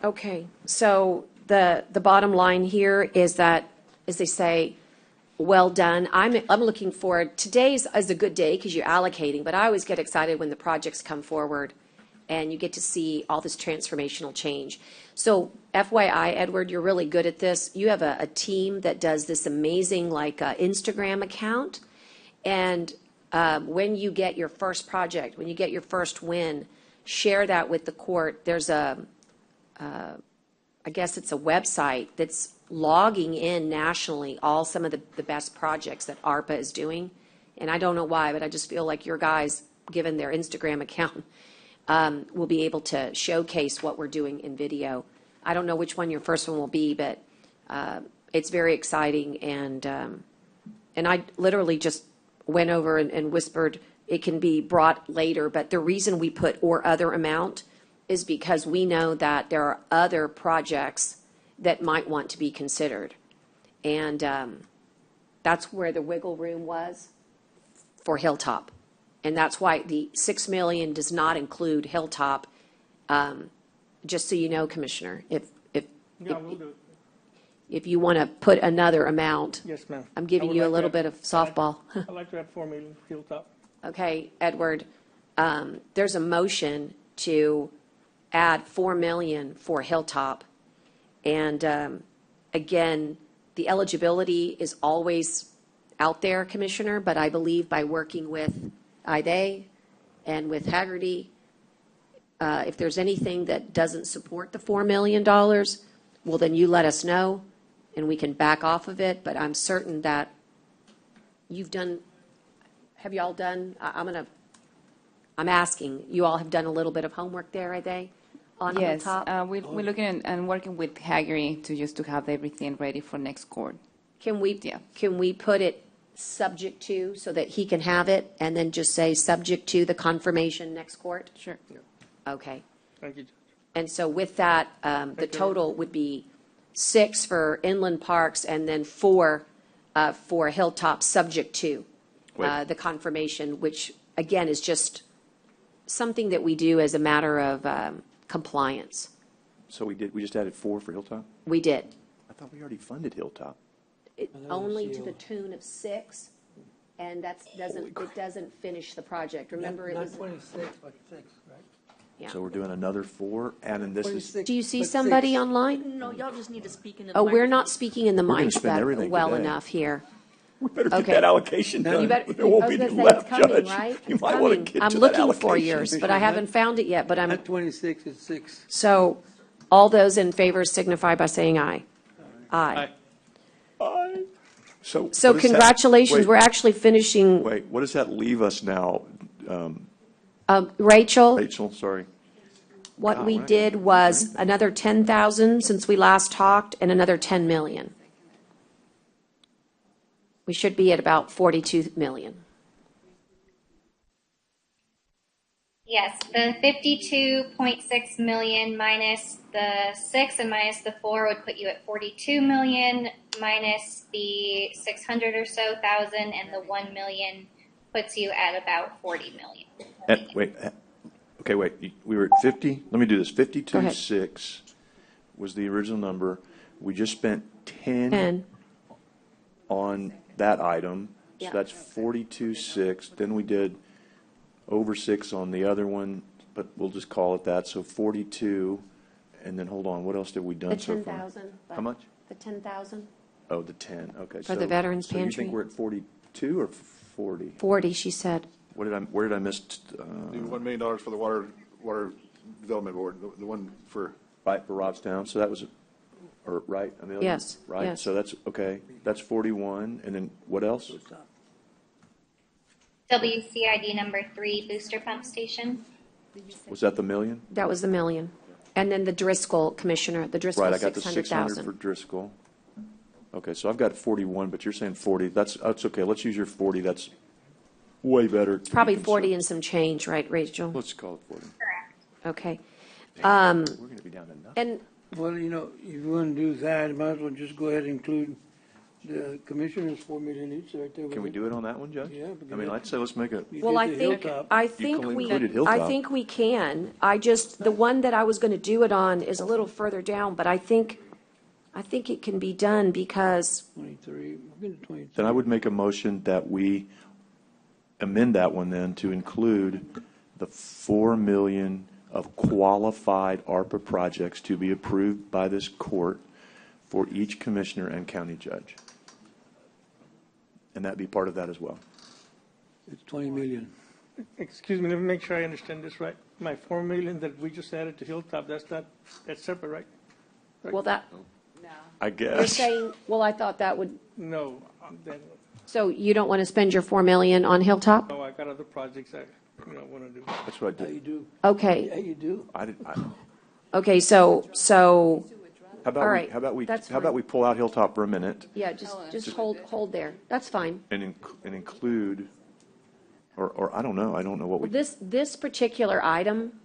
okay, so the bottom line here is that, as they say, well done. I'm looking forward. Today's is a good day because you're allocating, but I always get excited when the projects come forward and you get to see all this transformational change. So FYI, Edward, you're really good at this. You have a team that does this amazing Instagram account. And when you get your first project, when you get your first win, share that with the court. There's I guess it's a website that's logging in nationally some of the best projects that ARPA is doing. And I don't know why, but I just feel like your guys, given their Instagram account, will be able to showcase what we're doing in video. I don't know which one your first one will be, but it's very exciting. And I literally just went over and whispered it can be brought later. But the reason we put or other amount is because we know that there are other projects that might want to be considered. And that's where the wiggle room was for Hilltop. And that's why the $6 million does not include Hilltop. Just so you know, Commissioner, if you want to put another amount. Yes, ma'am. I'm giving you a little bit of softball. I'd like to have $4 million Hilltop. Okay, Edward, there's a motion to add $4 million for Hilltop. And again, the eligibility is always out there, Commissioner, but I believe by working with IDA and with Haggerty, if there's anything that doesn't support the $4 million, well, then you let us know and we can back off of it. But I'm certain that you've done, have you all done, I'm asking, you all have done a little bit of homework there, IDA? On yes, Hilltop? we're looking and working with Haggerty to have everything ready for next court. Can we put it subject to so that he can have it and then just say subject to the confirmation next court? Sure. Yeah. Okay. Thank you, Judge. And so with that, the total would be 6 for inland parks and then 4 for Hilltop, subject to the confirmation, which again is just something that we do as a matter of compliance. So we just added 4 for Hilltop? We did. I thought we already funded Hilltop. Only to the tune of 6, and it doesn't finish the project. Remember, it was 26, but 6, right? Yeah. So we're doing another 4, and this is, Do you see somebody online? No, y'all just need to speak in the Oh, we're microphone. not speaking in the We're gonna mic spend that everything well today. enough here. we better get Okay. that allocation done. You better, There won't I was be gonna any say, left, it's coming, Judge. right? You It's might want to coming. get I'm to that looking for allocation. yours, but I haven't found it yet, but I'm, Not 26, it's 6. so, all those in favor signify by saying aye. Aye. So So what does that- congratulations, wait, we're actually finishing, Wait, what does that leave us now? Rachel, Rachel, sorry. what God, we we're not did gonna was another 10,000 since we last talked, and another 10 million. We should be at about 42 million. Yes, the 52.6 million minus the 6 and minus the 4 would put you at 42 million, minus the 600 or so thousand, and the 1 million puts you at about 40 million. Okay, wait, we were at 50, let me do this, Go 52, ahead. 6 was the original number. We just spent 10 10, on that item, so Yeah. that's 42, 6. Then we did over 6 on the other one, but we'll just call it that, so 42. And then, hold on, what else did we the done so far? 10,000. How much? The 10,000? Oh, the 10, okay. For the Veterans So you Pantry. think we're at 42 or 40? 40, she said. Where did I miss? The $1 million for the Water Development Board, the one for. Right, for Robstown, so that was, or, right? Amelia? Yes, Right, yes. so that's, okay, that's 41, and then what else? WCID number 3 booster pump station. Was that the million? That was the million. And then the Driscoll, Commissioner, the Driscoll, Right, I got the 600 for 600,000. Driscoll. Okay, so I've got 41, but you're saying 40, that's okay, let's use your 40, that's way better. It's probably 40 and some change, right, Rachel? Let's call it 40. Okay. We're going to be down to nothing. And Well, you know, if you want to do that, might as well just go ahead and include the commissioners, 4 million each right there. Can we do it on that one, Judge? Yeah. I mean, I'd say let's make a, You Well, did I the think, Hilltop. I think included I Hilltop. think we can. I just, the one that I was going to do it on is a little further down, but I think it can be done because, 23, we're going to 23. then I would make a motion that we amend that one then to include the 4 million of qualified ARPA projects to be approved by this court for each commissioner and county judge. And that be part of that as well. It's 20 million. Excuse me, let me make sure I understand this right. My 4 million that we just added to Hilltop, that's separate, right? well, that, I you're guess. saying, well, I thought that would, No, then, so you don't want to spend your 4 million on Hilltop? no, I got other projects I, want to do. That's what I Yeah, you did. do. Okay, Yeah, you do. okay, so, How All right, about we that's how about fine. we pull out Hilltop for a minute yeah, just hold there. That's fine. and include, or I don't know what we. This particular item,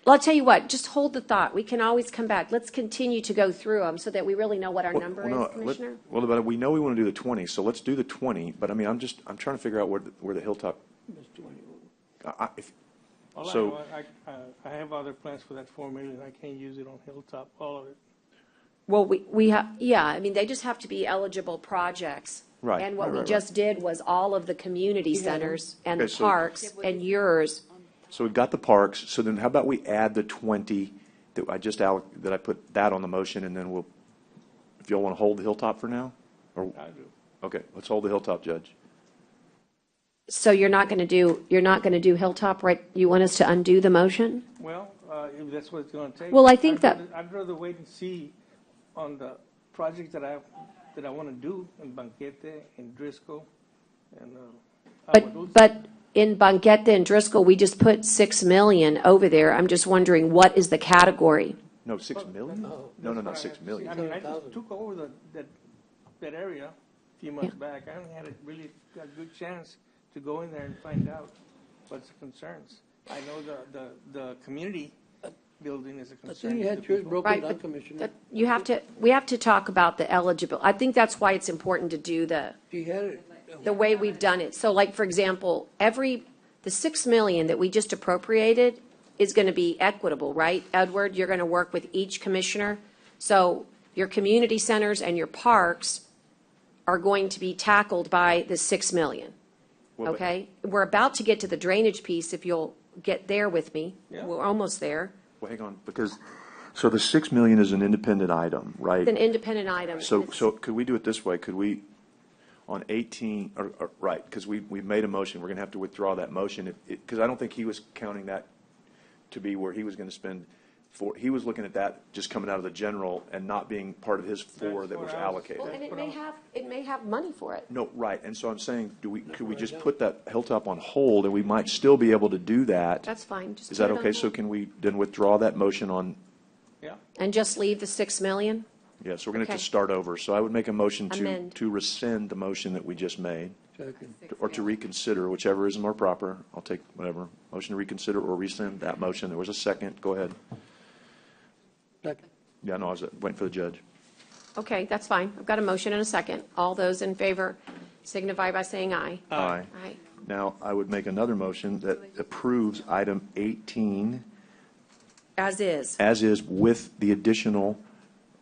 well, I'll tell you what, just hold the thought. We can always come back. Let's continue to go through them so that we really know what our number no, is, Commissioner. Well, but we know we want to do the 20, so let's do the 20. But I mean, I'm trying to figure out where the Hilltop. All So- I have other plans for that 4 million. I can't use it on Hilltop, all of it. Well, we have, yeah, I mean, they just have to be eligible projects. Right, And what right, we right, just did was all of the community centers and the Okay, so- parks and yours. So we've got the parks. So then, how about we add the 20 that I put that on the motion, and then if y'all want to hold the Hilltop for now, or I do. okay, let's hold the Hilltop, Judge. So you're not going to do Hilltop, right? You want us to undo the motion? Well, if that's what it's going to take. Well, I think that- I'd rather wait and see on the projects that I want to do in Banquete, in Driscoll, and Aguadulce. But in Banquete and Driscoll, we just put 6 million over there. I'm just wondering, what is the category? No, 6 million? No, not 6 million. I mean, I just took over that area a few months back. I haven't had a good chance to go in there and find out what's the concerns. I know the community building is a I concern. think you to had yours people. broken Right, down, but Commissioner. we have to talk about the eligible. I think that's why it's important to do You had it. the way we've done it. So like, for example, the 6 million that we just appropriated is going to be equitable, right? Edward, you're going to work with each commissioner. So your community centers and your parks are going to be tackled by the 6 million. Well, but- Okay? We're about to get to the drainage piece, if you'll get there with me. Yeah. We're almost there. Well, hang on, because, so the 6 million is an independent item, right? It's an independent item. So, and it's- so could we do it this way? Could we, on 18, right, because we've made a motion, we're going to have to withdraw that motion, because I don't think he was counting that to be where he was going to spend, he was looking at that just coming out of the general and not being part of his 4 that was allocated. Well, and it may have money for it. No, right, and so I'm saying, could we just put that Hilltop on hold, and we might still be able to do that? That's fine. Just Is put that it on okay? So hold. can we then withdraw that motion on, And just leave the 6 million? yeah, so we're going to have Okay. to start over. So I would make a motion Amend. to rescind the motion that we just made, Second. or to reconsider, whichever is more proper. I'll take whatever. Motion to reconsider or rescind that motion. There was a second. Go ahead. Second. Yeah, no, I was waiting for the judge. Okay, that's fine. I've got a motion and a second. All those in favor signify by saying aye. Aye. Aye. Now, I would make another motion that approves item 18 As is. as is with the additional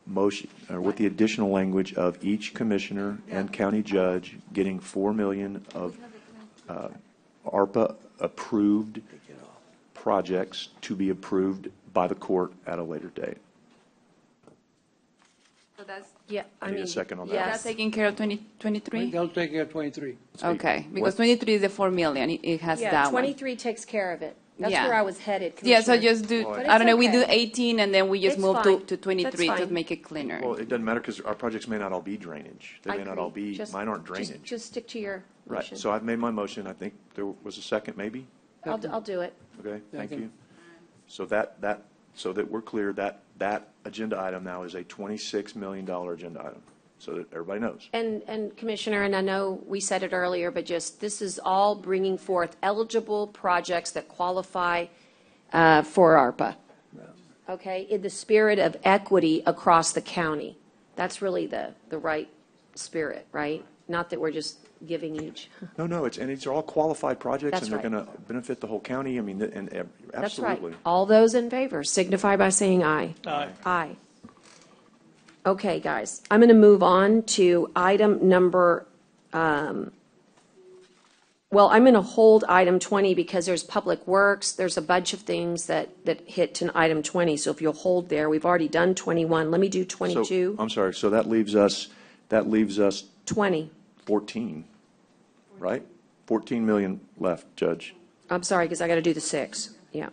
motion, or with the additional language of each commissioner and county judge getting 4 million of ARPA-approved projects to be approved by the court at a later date. So that's, Yeah, I need a second on that. that's taking care of 2023? I'll take care of 23. Okay, because 23 is the 4 million, it has Yeah, that one. 23 takes care of it. That's Yeah. where I was headed, Yeah, so Commissioner. just do, But I don't know, it's we do okay. 18 and then we just It's move fine. to 23 That's to fine. make it cleaner. Well, it doesn't matter because our projects may not all be drainage. They I may not all agree. be, Just- mine aren't just- drainage. Just stick to your Right, motion. so I've made my motion. I think there was a second, maybe? I'll do it. Okay, thank Second. you. So so that we're clear, that agenda item now is a $26 million agenda item, so that everybody knows. And Commissioner, and I know we said it earlier, but just, this is all bringing forth eligible projects that qualify for ARPA. Okay, in the spirit of equity across the county. That's really the right spirit, right? Not that we're just giving each. No, it's all qualified projects, That's and they're right. going to benefit the whole county. I mean, and That's right. absolutely. All those in favor signify by saying aye. Aye. Aye. Okay, guys, I'm going to move on to item number, well, I'm going to hold item 20 because there's Public Works, there's a bunch of things that hit to item 20, so if you'll hold there, we've already done 21, let me do So, 22, I'm sorry, so that leaves us 20. 14, right? 14 million left, Judge. I'm sorry, because I got to do the 6, yeah.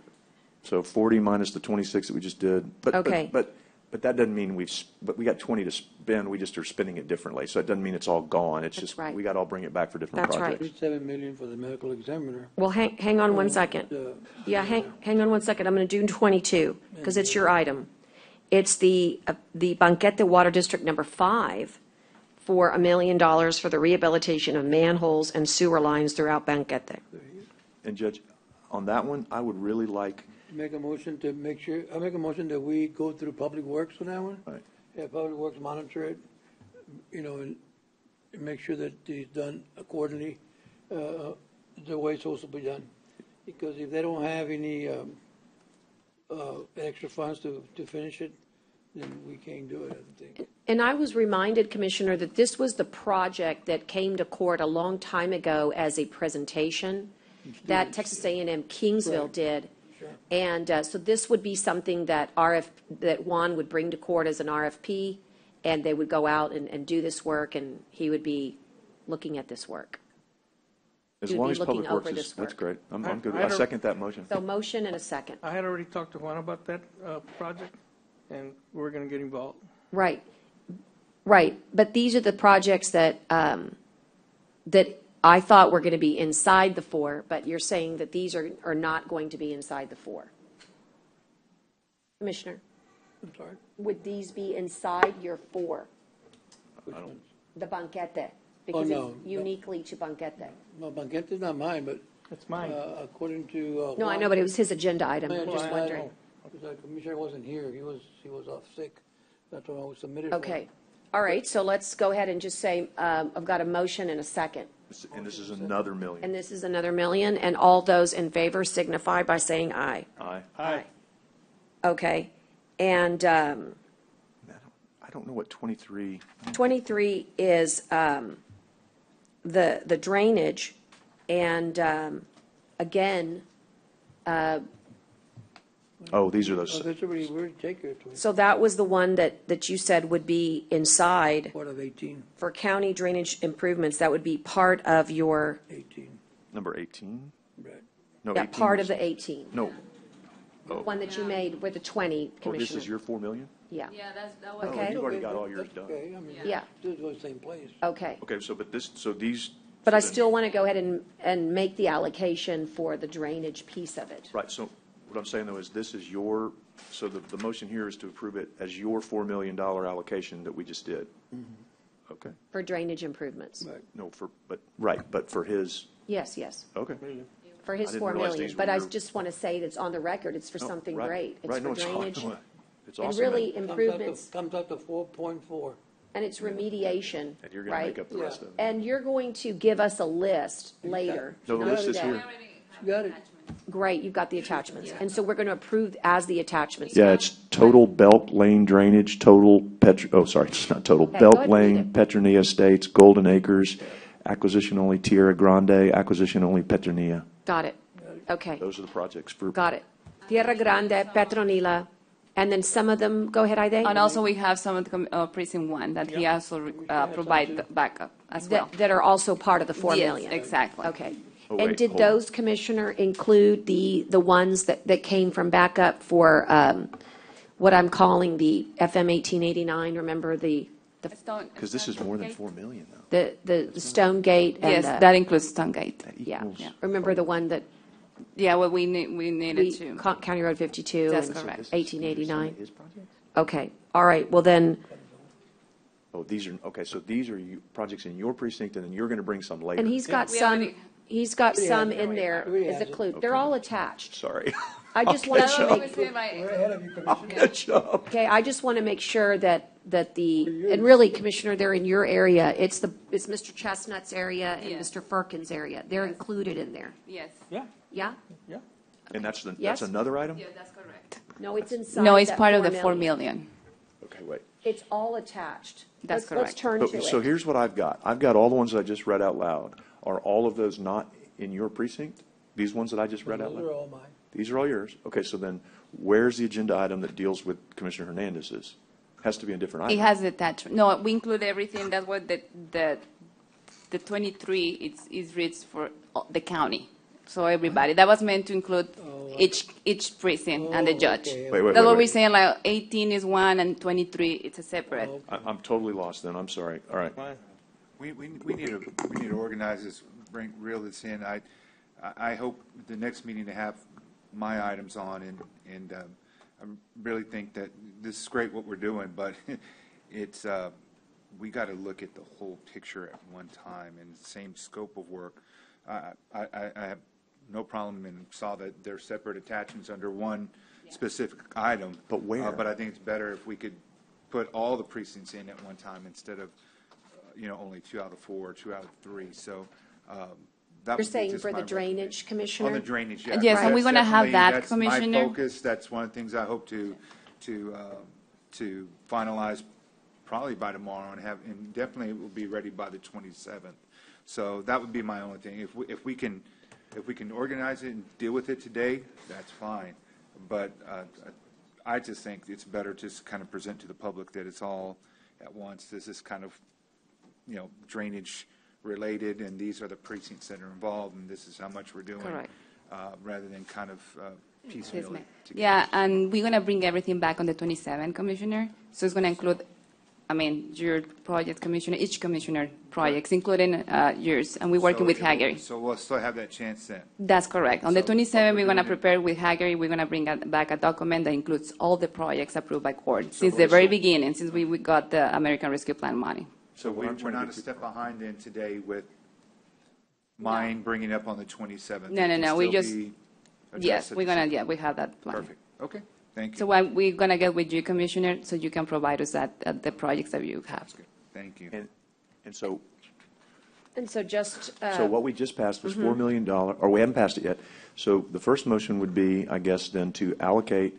So 40 minus the 26 that we just did. Okay. But that doesn't mean but we got 20 to spend, we just are spending it differently. So it doesn't mean it's all gone. It's That's just, right. we got to all bring it back for different That's right. projects. 7 million for the medical examiner. Well, hang on one second. Yeah, hang on one second. I'm going to do 22, because it's your item. It's the Banquete Water District number 5 for $1 million for the rehabilitation of manholes and sewer lines throughout Banquete. And Judge, on that one, I would really like, Make a motion to make sure, I make a motion that we go through Public Works on that one. Right. Yeah, Public Works monitor it, and make sure that it's done accordingly, the way it's supposed to be done. Because if they don't have any, extra funds to finish it, then we can't do it, I think. And I was reminded, Commissioner, that this was the project that came to court a long time ago as a presentation that Texas A&M Kingsville Right. did. Sure. And so this would be something that that Juan would bring to court as an RFP, and they would go out and do this work, and he would be looking at this work. as You'd long be as looking Public Works over is, this that's work. great. I'm good. I I don't- second that motion. So motion and a second. I had already talked to Juan about that project, and we're going to get involved. Right, right. But these are the projects that I thought were going to be inside the 4, but you're saying that these are not going to be inside the 4. Commissioner, I'm sorry? would these be inside your 4? Which ones? The banquete? Because no, it's uniquely to banquete. No, Banquete is not mine, but. It's mine. According to. No, I know, but it was his agenda item. I'm just I wondering. know, because the commissioner wasn't here, he was off sick. That's why I was submitted for. Okay. All right, so let's go ahead and just say, I've got a motion and a second. And this is another million. And this is another million, and all those in favor signify by saying aye. Aye. Aye. Okay, and I don't know what 23, 23 is the drainage, and again, Oh, these are Oh, those, that's already, we're taking it to So that was the one that you said would be inside part of 18, for county drainage improvements. That would be part of your, 18, number 18? right. No, yeah, 18 part was- of the 18. No. The one that you made with the 20, Oh, Commissioner. this is your 4 million? Yeah. Yeah, that Oh, Okay. you've already got all yours That's done. okay, I mean, Yeah. still go to the same place. Okay. Okay, so, but this, so these. But so I then- still want to go ahead and make the allocation for the drainage piece of it. Right, so what I'm saying though is this is your, so the motion here is to approve it as your $4 million allocation that we just did. Okay, For drainage improvements. no, but for his, Yes, yes, okay. for his I didn't 4 realize million. these But were I your- just want to say it's on the record, it's for No, something right, great. It's right, no, for it's drainage. awesome. It's And awesome. really and- improvements, Comes out to 4.4. and it's remediation, And you're going to right? make up the rest of it. And you're going to give us a list later. No, the not list is today. here. Got it. Great, you've got the attachments. And so we're going to approve as the attachments. Yeah, it's total Belt Lane drainage, total it's not total. Okay, go Belt ahead and read Lane, it. Petronia Estates, Golden Acres, acquisition only Tierra Grande, acquisition only Petronia. Got it. Okay, Those are the projects for. got it. Tierra Grande, Petronila, and then some of them, go ahead, Ide. And also we have some of the precinct 1 that he also provide the backup as well. That are also part of the 4 Yes, million. exactly. Okay. Oh, And wait, did hold on. those, Commissioner, include the ones that came from backup for what I'm calling the FM 1889? Remember the Because this is more than 4 million though. the Stone Gate? And Yes, that includes Stonegate. yeah. equals- Remember the one that Yeah, well, we needed to. County Road 52 That's and correct. 1889? His projects? Okay, all right, well then, Oh, these are, okay, so these are projects in your precinct and then you're going to bring some later. and he's got We some, already- he's got Yeah, some we in there already as a has it. clue. They're all attached. Sorry. I just want That's to what make, we say by- We're ahead of you, I'll Commissioner. catch up. okay, I just want to make sure that and really, Commissioner, they're in your area. It's Mr. Chestnut's area and Yes. Mr. Firkin's area. They're included in there. Yes. Yeah, Yeah? yeah. And that's Yes? another item? Yeah, that's correct. No, it's inside No, it's that part of 4 the 4 million. Okay, wait. It's all attached. That's Let's correct. turn to So it. here's what I've got. I've got all the ones that I just read out loud. Are all of those not in your precinct? These ones that I just read out Those are loud? all mine. These are all yours? Okay, so then where's the agenda item that deals with Commissioner Hernandez's? Has to be a different It item. has the attachment. No, we include everything. That's what the 23 is reached for the county. So everybody. That was meant to include each precinct and the judge. okay. Wait, That's what wait. we're saying, like 18 is one and 23 it's a separate. I'm totally lost then. I'm sorry. All right. Fine. We need to organize this, reel this in. I hope the next meeting to have my items on, and I really think that this is great what we're doing, but it's, we got to look at the whole picture at one time and the same scope of work. I have no problem and saw that they're separate attachments under one specific item. But where? But I think it's better if we could put all the precincts in at one time instead of, only 2 out of 4, 2 out of 3. So that You're would be saying just for my the drainage, Commissioner? on the drainage, yeah. Yes, and That's we're gonna have definitely- that, that's Commissioner. my focus. That's one of the things I hope to finalize probably by tomorrow and definitely it will be ready by the 27th. So that would be my only thing. If we can organize it and deal with it today, that's fine. But I just think it's better to just kind of present to the public that it's all at once. This is kind of, drainage related, and these are the precincts that are involved, and this is how much we're doing. Correct. Rather than kind of piecemeal it together. Yeah, and we're going to bring everything back on the 27th, Commissioner. So it's going to include, your project, Commissioner, each Commissioner projects, including yours, and we're working with Haggerty. So we'll still have that chance then. That's correct. On the So, 27th, we're going to doing it- prepare with Haggerty. We're going to bring back a document that includes all the projects approved by court So since the we're very still- beginning, since we got the American Rescue Plan money. So what we're I'm trying to not a get step behind then today with mine bringing up on the 27th. No, It can no, we still just- be Yes, adjusted we're to going something. we have that plan. Perfect. Okay, thank you. So we're going to get with you, Commissioner, so you can provide us at the projects that you have. That's good. Thank you. And so And so just, So what we just passed was $4 million, or we haven't passed it yet. So the first motion would be, I guess, then to allocate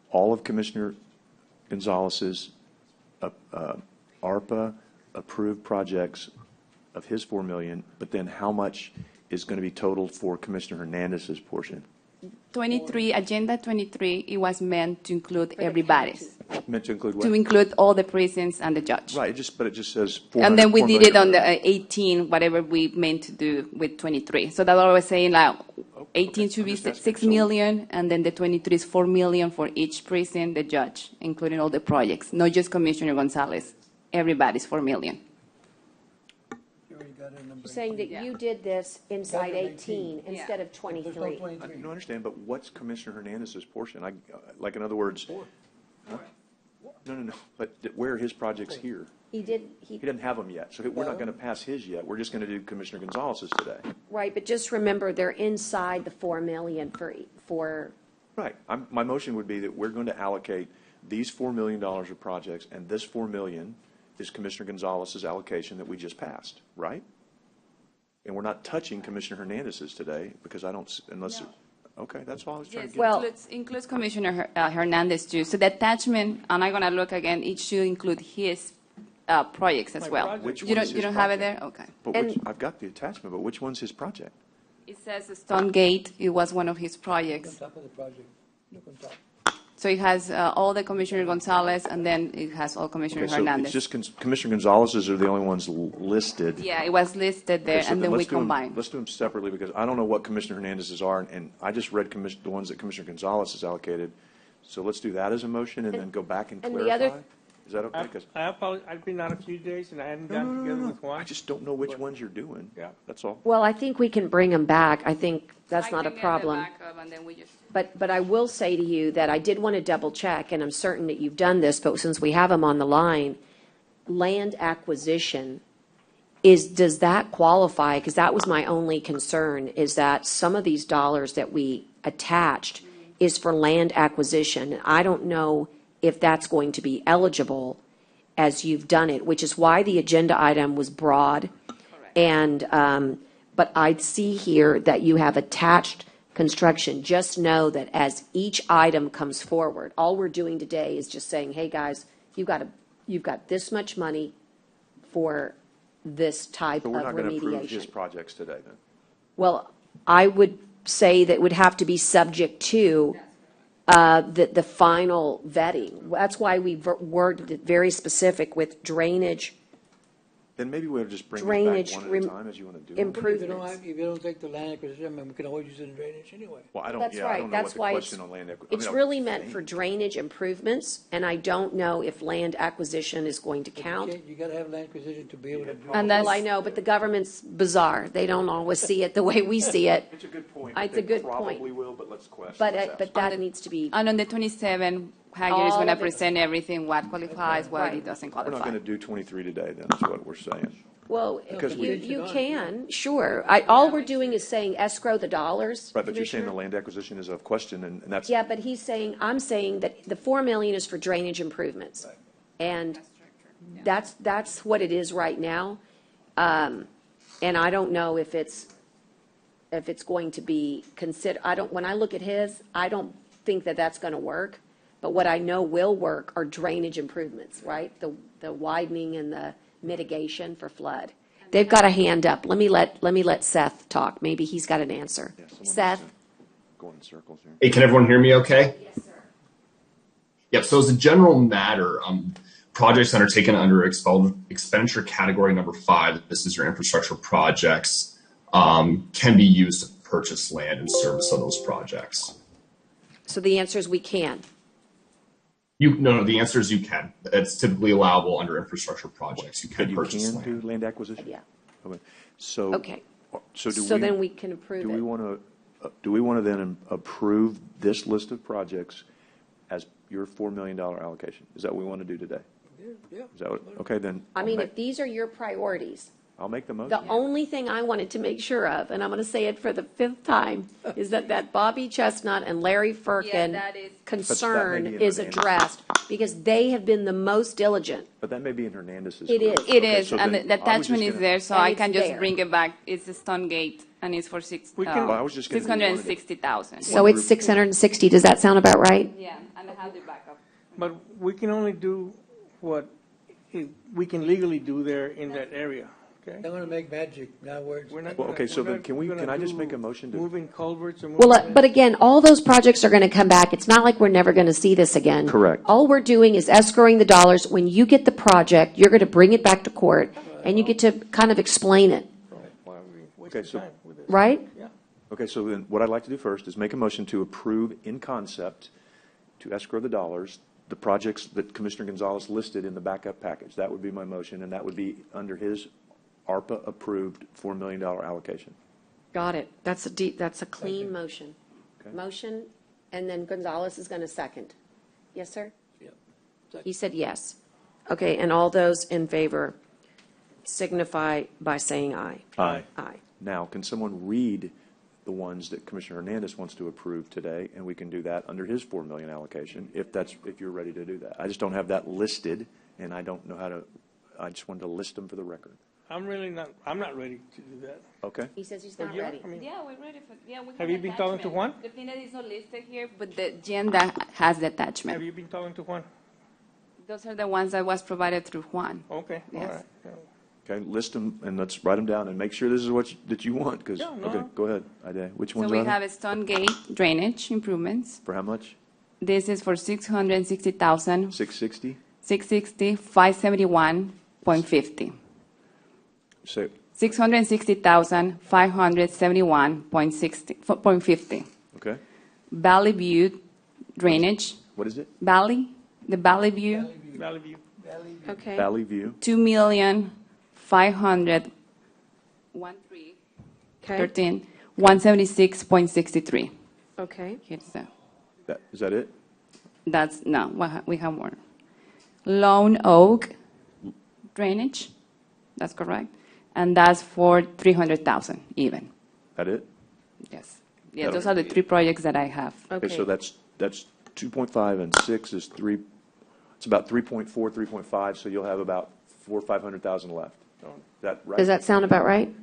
all of Commissioner Gonzalez's ARPA-approved projects of his $4 million, but then how much is going to be totaled for Commissioner Hernandez's portion? 23, Agenda 23, it was meant to include everybody's, Meant to include to what? include all the precincts and the judge. Right, but it just says And then we 4 did it million. on the 18, whatever we meant to do with 23. So that's what I was saying, like, 18 should be 6 million, and then the 23 is 4 million for each precinct, the judge, including all the projects, not just Commissioner Gonzalez. Everybody's 4 million. You're saying that you did this inside 18 instead of 23. I don't understand, but what's Commissioner Hernandez's portion? Like, in other words. Huh? No, but where are his projects here? He doesn't have them yet, so we're not going to pass his yet. We're just going to do Commissioner Gonzalez's today. Right, but just remember, they're inside the 4 million for. Right. My motion would be that we're going to allocate these $4 million of projects, and this $4 million is Commissioner Gonzalez's allocation that we just passed, right? And we're not touching Commissioner Hernandez's today because unless. Okay, that's all I was trying to get. Includes Commissioner Hernandez too. So the attachment, and I'm going to look again, it should include his projects as well. You don't have it there? Okay. But I've got the attachment, but which one's his project? It says Stone Gate, it was one of his projects. On top of the project. Look on top. So it has all the Commissioner Gonzalez, and then it has all Commissioner So Hernandez. it's just Commissioner Gonzalez's are the only ones listed. Yeah, it was listed there, Okay, so and then we let's do 'em- combine. Let's do them separately because I don't know what Commissioner Hernandez's are, and I just read the ones that Commissioner Gonzalez has allocated. So let's do that as a motion and then go back and and the clarify. other- Is that okay? 'Cause I apologize, I've been out a few days and I hadn't gotten together with one. I just don't know which ones you're doing. Yeah. That's all. Well, I think we can bring them back. I think that's I not a can get the problem. backup, and then we just- But I will say to you that I did want to double check, and I'm certain that you've done this, but since we have them on the line, land acquisition, does that qualify? Because that was my only concern, is that some of these dollars that we attached is for land acquisition. And I don't know if that's going to be eligible as you've done it, which is why the agenda item was broad. And, but I see here that you have attached construction. Just know that as each item comes forward, all we're doing today is just saying, hey, guys, you've got this much money for this type So of we're not going to approve his remediation. projects today then? Well, I would say that would have to be subject to the final vetting. That's why we worded it very specific with drainage, Then maybe we'll just bring these Drainage back one at a time as you want to do them. improvements. If you don't take the land acquisition, I mean, we can always use it in drainage anyway. Well, I don't That's know right. what That's the why question on land acquisition. it's really meant for drainage improvements, and I don't know if land acquisition is going to count. You gotta have land acquisition to be able to do. And Well, I know, but the government's bizarre. They don't always see it the way we see it. It's a good point. It's a good Probably point. will, but let's question. But that needs to be, And on the 27, Hager is All going to of it. present everything, what qualifies, what Right. it doesn't We're not qualify. going to do 23 today then, is what we're saying. well, Because we- you can, sure. All we're doing is saying escrow the dollars. Right, but you're saying Commissioner. the land acquisition is a question and that's. Yeah, but I'm saying that the 4 million is for drainage improvements. And that's what it is right now. And I don't know if it's going to be when I look at his, I don't think that that's going to work. But what I know will work are drainage improvements, right? The widening and the mitigation for flood. They've got a hand up. Let me let Seth talk. Maybe he's got an answer. Yeah, someone Seth? needs to go in circles here. Hey, can everyone hear me okay? Yes, sir. Yep, so as a general matter, projects undertaken under expenditure category number 5, this is your infrastructure projects, can be used to purchase land in service of those projects. So the answer is we can. No, the answer is you can. It's typically allowable under infrastructure projects. You can You purchase can land. do land acquisition? Yeah. Okay. So. Okay. So then we can approve Do it. we want to then approve this list of projects as your $4 million allocation? Is that what we want to do today? Yeah. Is that what, okay, then. I mean, if these are your priorities, I'll make the motion. the only thing I wanted to make sure of, and I'm going to say it for the 5th time, is that Bobby Chestnut and Larry Firkin that is- concern But that may be in is Hernandez. addressed, because they have been the most diligent. But that may be in Hernandez's. It is. group. It Okay, is, so and then the I was just attachment is gonna- there, so And I it's can just there. bring it back. It's the Stone Gate, and it's for Well, I was just gonna do one of the- 660,000. So it's 660, does that sound about right? Yeah, and I have the backup. But we can only do what we can legally do there in that area. Okay. I'm gonna make magic, not words. We're not Well, okay, so we're then not can we, gonna can I just do make a motion to? Moving culverts and Well, moving. but again, all those projects are going to come back. It's not like we're never going to see this again. Correct. All we're doing is escrowing the dollars. When you get the project, you're going to bring it back to court, and you get to kind of explain it, Why are we Okay, wasting so- time with this? right? Yeah. Okay, so then what I'd like to do first is make a motion to approve in concept, to escrow the dollars, the projects that Commissioner Gonzalez listed in the backup package. That would be my motion, and that would be under his ARPA-approved $4 million allocation. Got it. That's a clean motion. Okay. Motion, and then Gonzalez is going to second. Yes, sir? Yep. He said yes. Okay, and all those in favor signify by saying aye. Aye. Aye. Now, can someone read the ones that Commissioner Hernandez wants to approve today, and we can do that under his $4 million allocation, if you're ready to do that. I just don't have that listed, and I don't know how to, I just wanted to list them for the record. I'm not ready to do that. Okay? He says he's But not yeah, ready. I mean, Yeah, we're ready for, yeah, we have Have you been talking to Juan? The thing that is not listed here, but the agenda has the Have attachment. you been talking to Juan? Those are the ones that was provided through Juan. Okay, all Yes. right. Yeah. Okay, list them, and let's write them down, and make sure this is what that you want, because, Yeah, no, okay, no. go ahead, Ida. Which So ones we are have they? a Stone Gate drainage improvements. For how much? This is for 660,000, 660? 660, 571.50. Say, 660,000, 571.50. okay. Valley View drainage, What is it? Valley, the Valley View, Valley View. Okay. Valley View. 2,500,000, Okay. 176.63. Okay. Here's the, Is that it? that's, no, we have more. Lone Oak drainage, that's correct. And that's for 300,000 even. That it? Yes. Yeah, those are the three projects that I have. Okay, so that's 2.5 and 6 is 3, it's about 3.4, 3.5, so you'll have about 400,000 or 500,000 left. Is that right? Does that sound about right?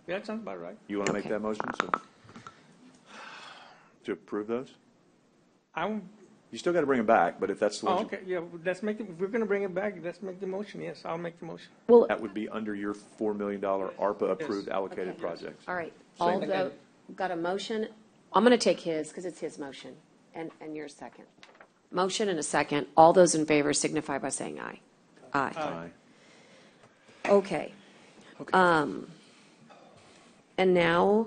Yeah, that sounds about right. You want to make Okay. that motion, so, to approve those? You still got to bring them back, but if that's the Oh, one, okay, yeah, let's make it, if we're going to bring it back, let's make the motion. Yes, I'll make the motion. Well, that would be under your $4 million ARPA-approved allocated Okay. projects. all right. Although, got a motion. I'm going to take his because it's his motion and your second. Motion and a second. All those in favor signify by saying aye. Aye. Aye. Okay. And now,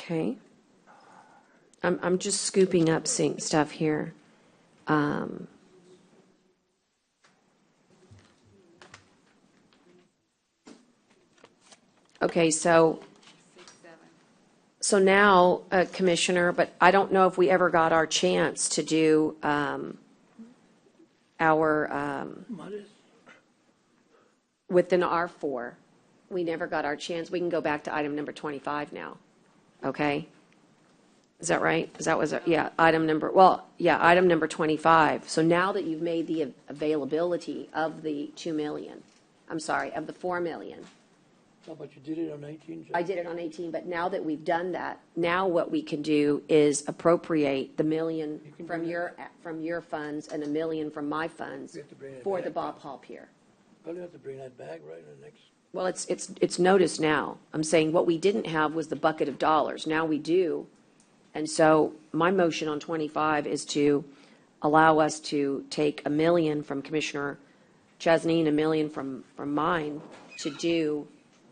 okay. I'm just scooping up stuff here. Okay, so now, Commissioner, but I don't know if we ever got our chance to do our, within R4, we never got our chance. We can go back to item number 25 now, okay? Is that right? Item number 25. So now that you've made the availability of the 2 million, I'm sorry, of the 4 million, No, but you did it on 18, Judge. I did it on 18, but now that we've done that, now what we can do is appropriate the million from your funds and $1 million from my funds We have to bring it for the back. Bob Hall Pier. Probably have to bring that back right in the next. Well, it's noticed now. I'm saying what we didn't have was the bucket of dollars. Now we do. And so my motion on 25 is to allow us to take $1 million from Commissioner Chesney and $1 million from mine to do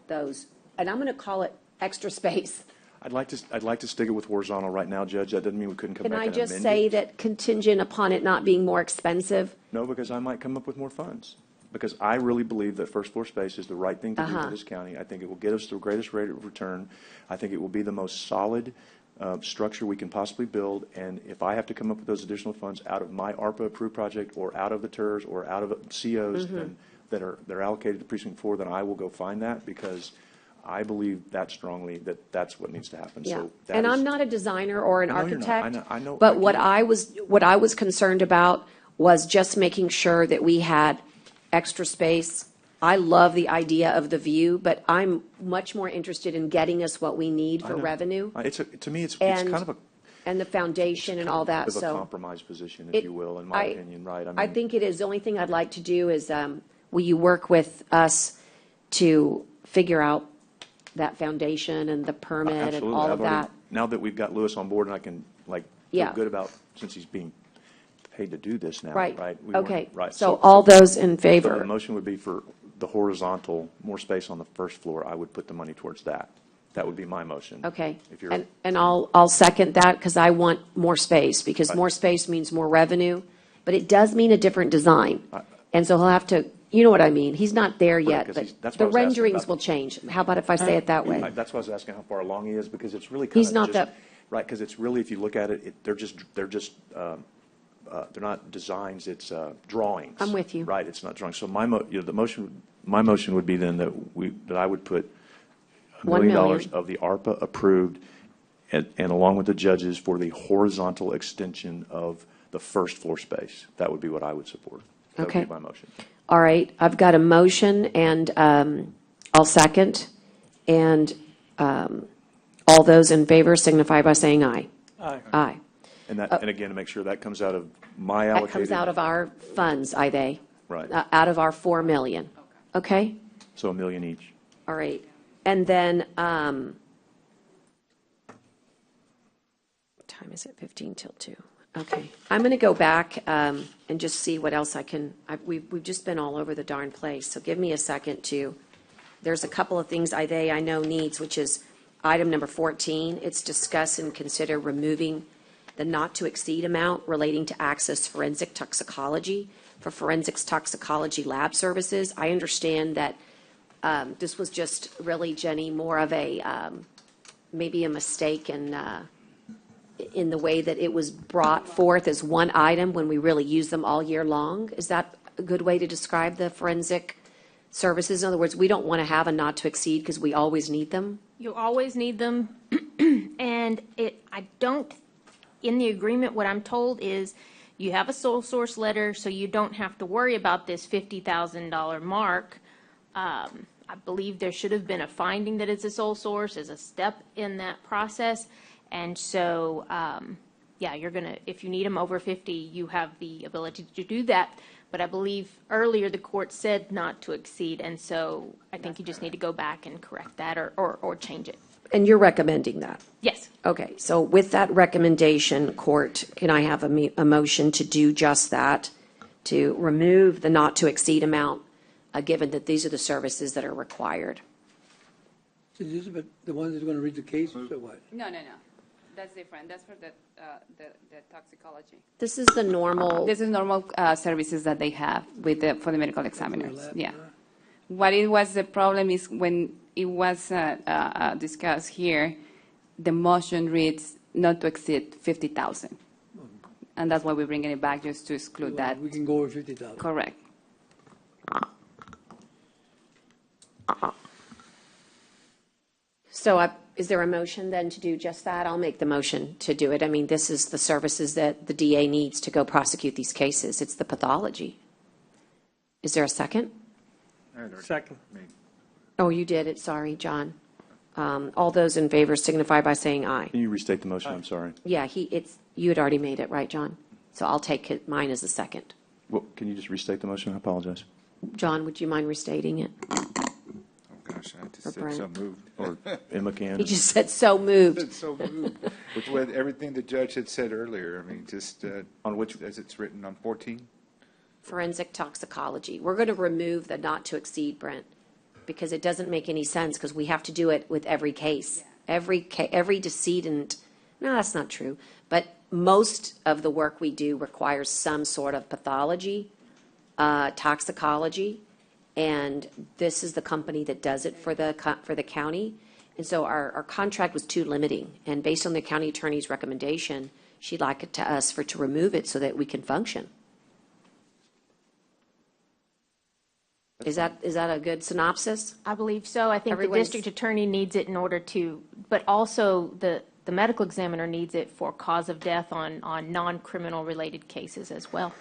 those, and I'm going to call it extra space. I'd like to stick it with horizontal right now, Judge. That doesn't mean we couldn't come Can back I and just amend say it. that contingent upon it not being more expensive? No, because I might come up with more funds. Because I really believe that first floor space is the right thing to do for this county. I think it will get us the greatest rate of return. I think it will be the most solid structure we can possibly build. And if I have to come up with those additional funds out of my ARPA-approved project or out of the TERS or out of COs that are allocated to Precinct 4, then I will go find that because I believe that strongly that that's what needs to happen. Yeah, So that and is- I'm not a designer or an I know you're not. architect. I know. But what I was concerned about was just making sure that we had extra space. I love the idea of the view, but I'm much more interested in getting us what we need I for know. revenue. To me, it's And- kind of a, and the foundation and all that, Of a so. compromise position, if It- you will, in my opinion, right? I think it is. The only thing I'd like to do is, will you work with us to figure out that foundation and the permit and Absolutely. all I've of already- that? Now that we've got Lewis on board, and I can, like, feel Yeah. good about, since he's being paid to do this now, Right. right? We weren't- Okay. Right. So all those in So favor? the motion would be for the horizontal, more space on the first floor. I would put the money towards that. That would be my motion. Okay. If you're, And I'll second that because I want more space, because Right. more space means more revenue, but it does mean a different design. And so he'll have to, you know what I mean? He's not there yet, 'cause but he's- that's what the I was asking renderings about. will change. How about if I say it that way? That's why I was asking how far along he is, because it's really kind of He's not just- that- Right, because it's really, if you look at it, they're not designs, it's drawings. I'm with you. Right, it's not drawings. So my motion would be then that I would put $1 $1 million million. of the ARPA approved, and along with the judges, for the horizontal extension of the first floor space. That would be what I would support. That would Okay. be my motion. All right, I've got a motion, and I'll second. And all those in favor signify by saying aye. Aye. Aye. And that, and again, to make sure that comes out of my That allocated. comes out of our funds, they? Right. Out of our 4 million. Okay? So $1 million each. All right. And then, what time is it? 15 till 2. Okay. I'm going to go back and just see what else I can, we've just been all over the darn place, so give me a second to, there's a couple of things I know needs, which is item number 14. It's discuss and consider removing the not-to-exceed amount relating to access forensic toxicology for forensics toxicology lab services. I understand that this was just really, Jenny, more of a, maybe a mistake in the way that it was brought forth as one item when we really use them all year long. Is that a good way to describe the forensic services? In other words, we don't want to have a not-to-exceed because we always need them? You always need them, and I don't, in the agreement, what I'm told is you have a sole source letter, so you don't have to worry about this $50,000 mark. I believe there should have been a finding that it's a sole source as a step in that process. And so, yeah, you're going to, if you need them over 50, you have the ability to do that. But I believe earlier the court said not to exceed, and so I think you just need to go back and correct that or change it. And you're recommending that? Yes. Okay, so with that recommendation, court, can I have a motion to do just that, to remove the not-to-exceed amount, given that these are the services that are required? Elizabeth, the one that's going to read the case, or what? No. That's different. That's for the toxicology. This is the normal. This is normal services that they have for the medical examiners. Yeah. What it was the problem is when it was discussed here, the motion reads not to exceed 50,000, and that's why we're bringing it back just to exclude that. We can go over 50,000. Correct. So is there a motion then to do just that? I'll make the motion to do it. I mean, this is the services that the DA needs to go prosecute these cases. It's the pathology. Is there a second? Second. Oh, you did it. Sorry, John. All those in favor signify by saying aye. Can you restate the motion? I'm sorry. Yeah, you had already made it, right, John? So I'll take mine as a second. Well, can you just restate the motion? I apologize. John, would you mind restating it? Gosh, I just Or said Brian. so moved. Or Emma can. He just said so moved. Said so moved. With everything the judge had said earlier, I mean, just on which, as it's written on 14. Forensic toxicology. We're going to remove the not to exceed, Brent, because it doesn't make any sense because we have to do it with every case. Every decedent. No, that's not true. But most of the work we do requires some sort of pathology, toxicology, and this is the company that does it for the county. And so our contract was too limiting. And based on the county attorney's recommendation, she'd like it to remove it so that we can function. Is that a good synopsis? I believe so. I think Everyone's- the district attorney needs it in order to, but also the medical examiner needs it for cause of death on non-criminal related cases as well.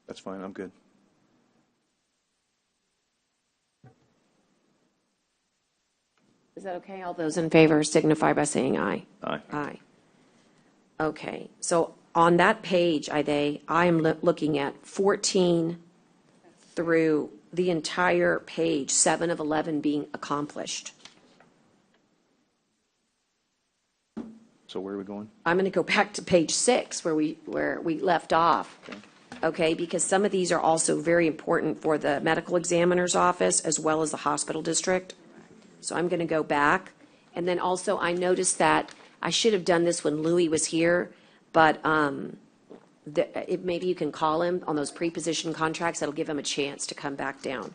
That's fine. I'm good. that okay? All those in favor signify by saying aye. Aye. Aye. Okay, so on that page, I am looking at 14 through the entire page, 7 of 11 being accomplished. So where are we going? I'm going to go back to page 6 where we left off. Okay, because some of these are also very important for the medical examiner's office as well as the hospital district. So I'm going to go back. And then also I noticed that I should have done this when Louis was here, but maybe you can call him on those pre-position contracts. That'll give him a chance to come back down.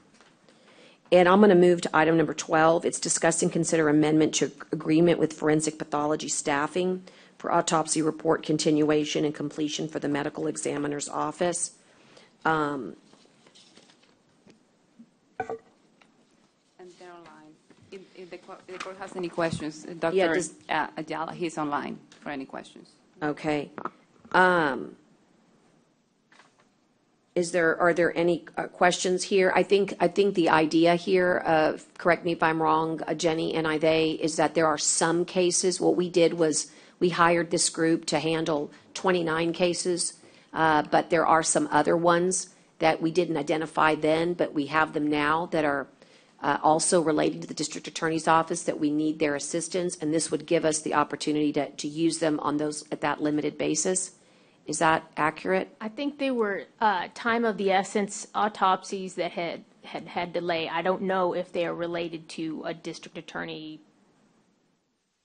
And I'm going to move to item number 12. It's discuss and consider amendment to agreement with forensic pathology staffing for autopsy report continuation and completion for the medical examiner's office. And they're online. If the court has any questions, Dr. Yeah, Ayala, he's online for any questions. Okay. Are there any questions here? I think the idea here, correct me if I'm wrong, Jenny and they, is that there are some cases. What we did was we hired this group to handle 29 cases, but there are some other ones that we didn't identify then, but we have them now that are also related to the district attorney's office that we need their assistance, and this would give us the opportunity to use them on those at that limited basis. Is that accurate? I think they were time of the essence autopsies that had delay. I don't know if they are related to a district attorney.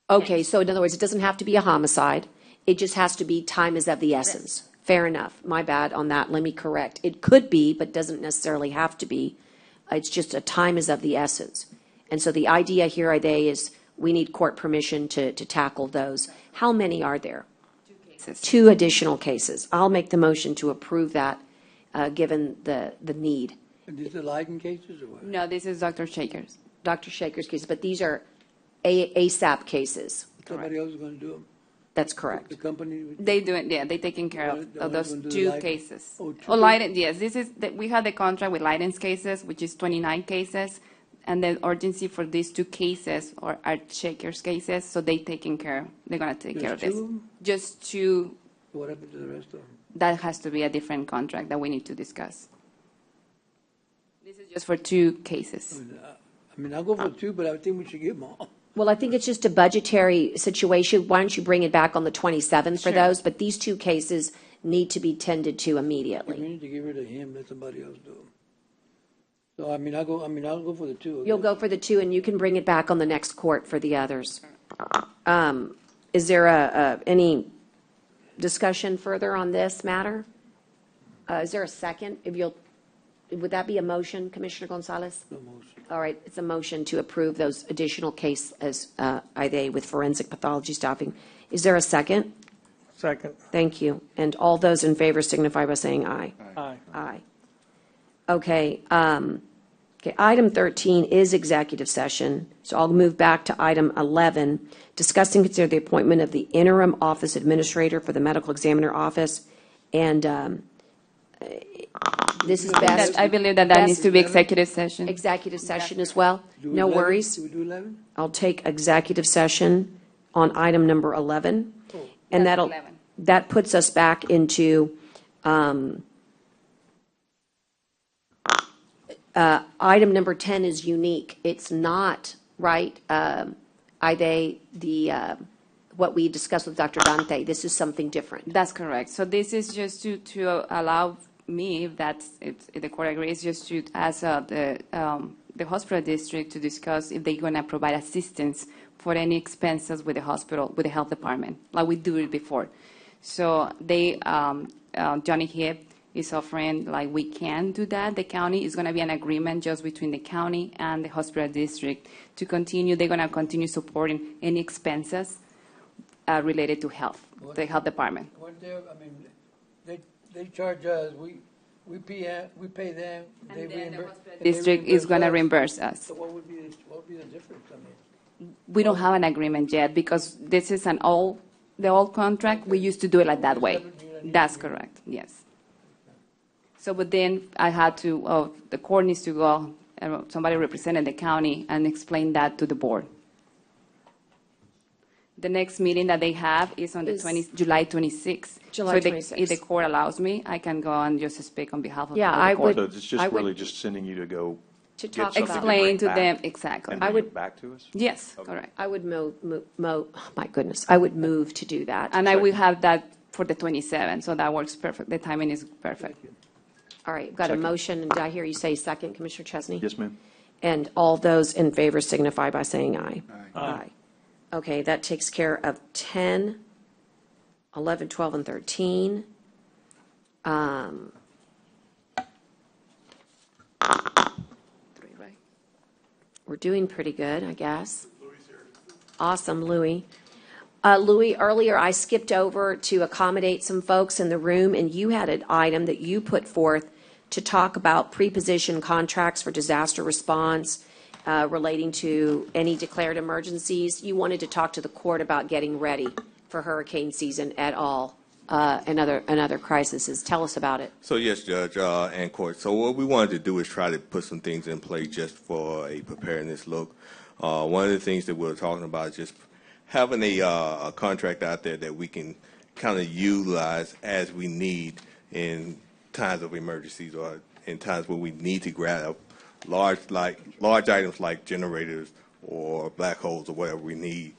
Okay, so in other words, it doesn't have to be a homicide. It just has to be time is of the essence. Yes. Fair enough. My bad on that. Let me correct. It could be, but doesn't necessarily have to be. It's just a time is of the essence. And so the idea here is we need court permission to tackle those. How many are there? 2 additional cases. I'll make the motion to approve that, given the need. And these are Leiden cases or what? No, this is Dr. Shaker's. Dr. Shaker's cases, but these are ASAP cases. Somebody else is going to do them? That's correct. The company? They do it, yeah, they're taking care of those 2 cases. Oh, 2 Leiden, yes, we have the contract with Leiden's cases, which is 29 cases, and the urgency for these 2 cases are Shaker's cases, so they're going to take care of this. Just 2. What happened to the rest of them? That has to be a different contract that we need to discuss. This is just for 2 cases. I mean, I'll go for 2, but I think we should give them all. Well, I think it's just a budgetary situation. Why don't you bring it back on the 27th for those? But these 2 cases need to be tended to immediately. We need to get rid of him, let somebody else do them. So, I'll go for the 2. You'll go for the 2, and you can bring it back on the next court for the others. Is there any discussion further on this matter? Is there a second? Would that be a motion, Commissioner Gonzalez? No motion. All right, it's a motion to approve those additional cases with forensic pathology staffing. Is there a second? Second. Thank you. And all those in favor signify by saying aye. Aye. Aye. Okay, item 13 is executive session, so I'll move back to item 11, discuss and consider the appointment of the interim office administrator for the medical examiner office, and this is best. I believe that needs to be executive session. Executive session as well? No worries. Do we do 11? I'll take executive session on item number 11, and That's 11. that puts us back into item number 10 is unique. It's not, right, what we discussed with Dr. Dante. This is something different. That's correct. So this is just to allow me, if the court agrees, just to ask the hospital district to discuss if they're going to provide assistance for any expenses with the hospital, with the health department, like we do it before. So Johnny Hip is offering, like, we can do that. The county is going to be an agreement just between the county and the hospital district to continue. They're going to continue supporting any expenses related to health, the health department. They charge us. We pay them. And then the hospital district is going to reimburse us. So what would be the difference? We don't have an agreement yet because this is the old contract. We used to do it like that way. That's correct. Yes. So, but then I had to. The court needs to go. Somebody representing the county and explain that to the board. The next meeting that they have is on the July 26th. July So 26th. if the court allows me, I can go and just speak on behalf of Yeah, the I court. would- So it's just really just sending you to go To get talk something about- Explain bring to back them, exactly. and I bring would- it back to us? Yes, correct. I would move, oh my goodness, I would move to do that. And I will have that for the 27th, so that works perfect. The timing is perfect. All right, got a Second. motion, and did I hear you say second, Commissioner Chesney? Yes, ma'am. And all those in favor signify by saying aye. Aye. Okay, that takes care of 10, 11, 12, and 13. Three, right? We're doing pretty good, I guess. Awesome, Louis. Louis, earlier I skipped over to accommodate some folks in the room, and you had an item that you put forth to talk about preposition contracts for disaster response relating to any declared emergencies. You wanted to talk to the court about getting ready for hurricane season at all and other crises. Tell us about it. So yes, Judge and Court. So what we wanted to do is try to put some things in place just for a preparedness look. One of the things that we're talking about is just having a contract out there that we can kind of utilize as we need in times of emergencies or in times where we need to grab large items like generators or black holes or whatever we need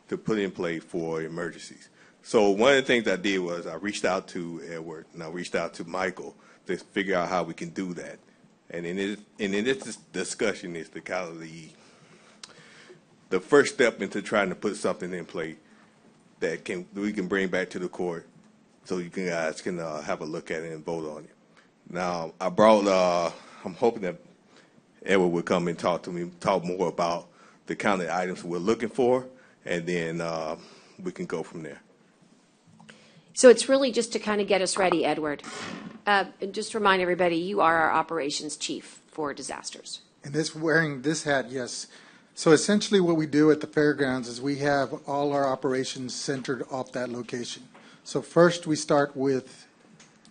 to put in place for emergencies. So one of the things I did was I reached out to Edward and I reached out to Michael to figure out how we can do that. And in this discussion is the kind of the first step into trying to put something in place that we can bring back to the court so you guys can have a look at it and vote on it. Now, I'm hoping that Edward will come and talk to me, talk more about the kind of items we're looking for, and then we can go from there. So it's really just to kind of get us ready, Edward. And just remind everybody, you are our operations chief for disasters. And wearing this hat, yes. So essentially what we do at the fairgrounds is we have all our operations centered off that location. So first we start with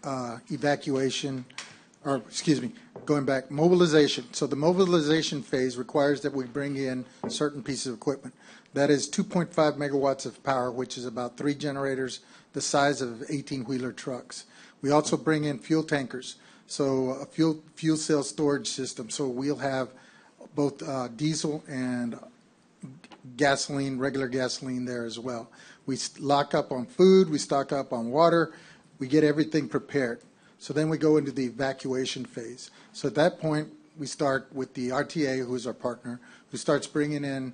evacuation, or excuse me, going back, mobilization. So the mobilization phase requires that we bring in certain pieces of equipment. That is 2.5 megawatts of power, which is about 3 generators the size of 18-wheeler trucks. We also bring in fuel tankers, so a fuel cell storage system. So we'll have both diesel and gasoline, regular gasoline there as well. We lock up on food, we stock up on water, we get everything prepared. So then we go into the evacuation phase. So at that point, we start with the RTA, who is our partner, who starts bringing in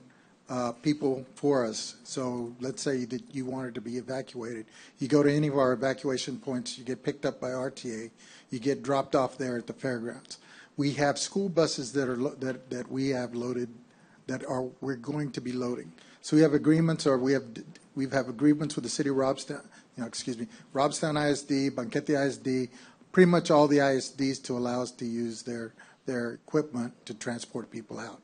people for us. So let's say that you wanted to be evacuated. You go to any of our evacuation points, you get picked up by RTA, you get dropped off there at the fairgrounds. We have school buses that we have loaded we're going to be loading. So we have agreements, or we have agreements with the city of Robstown, Robstown ISD, Banquete ISD, pretty much all the ISDs to allow us to use their equipment to transport people out.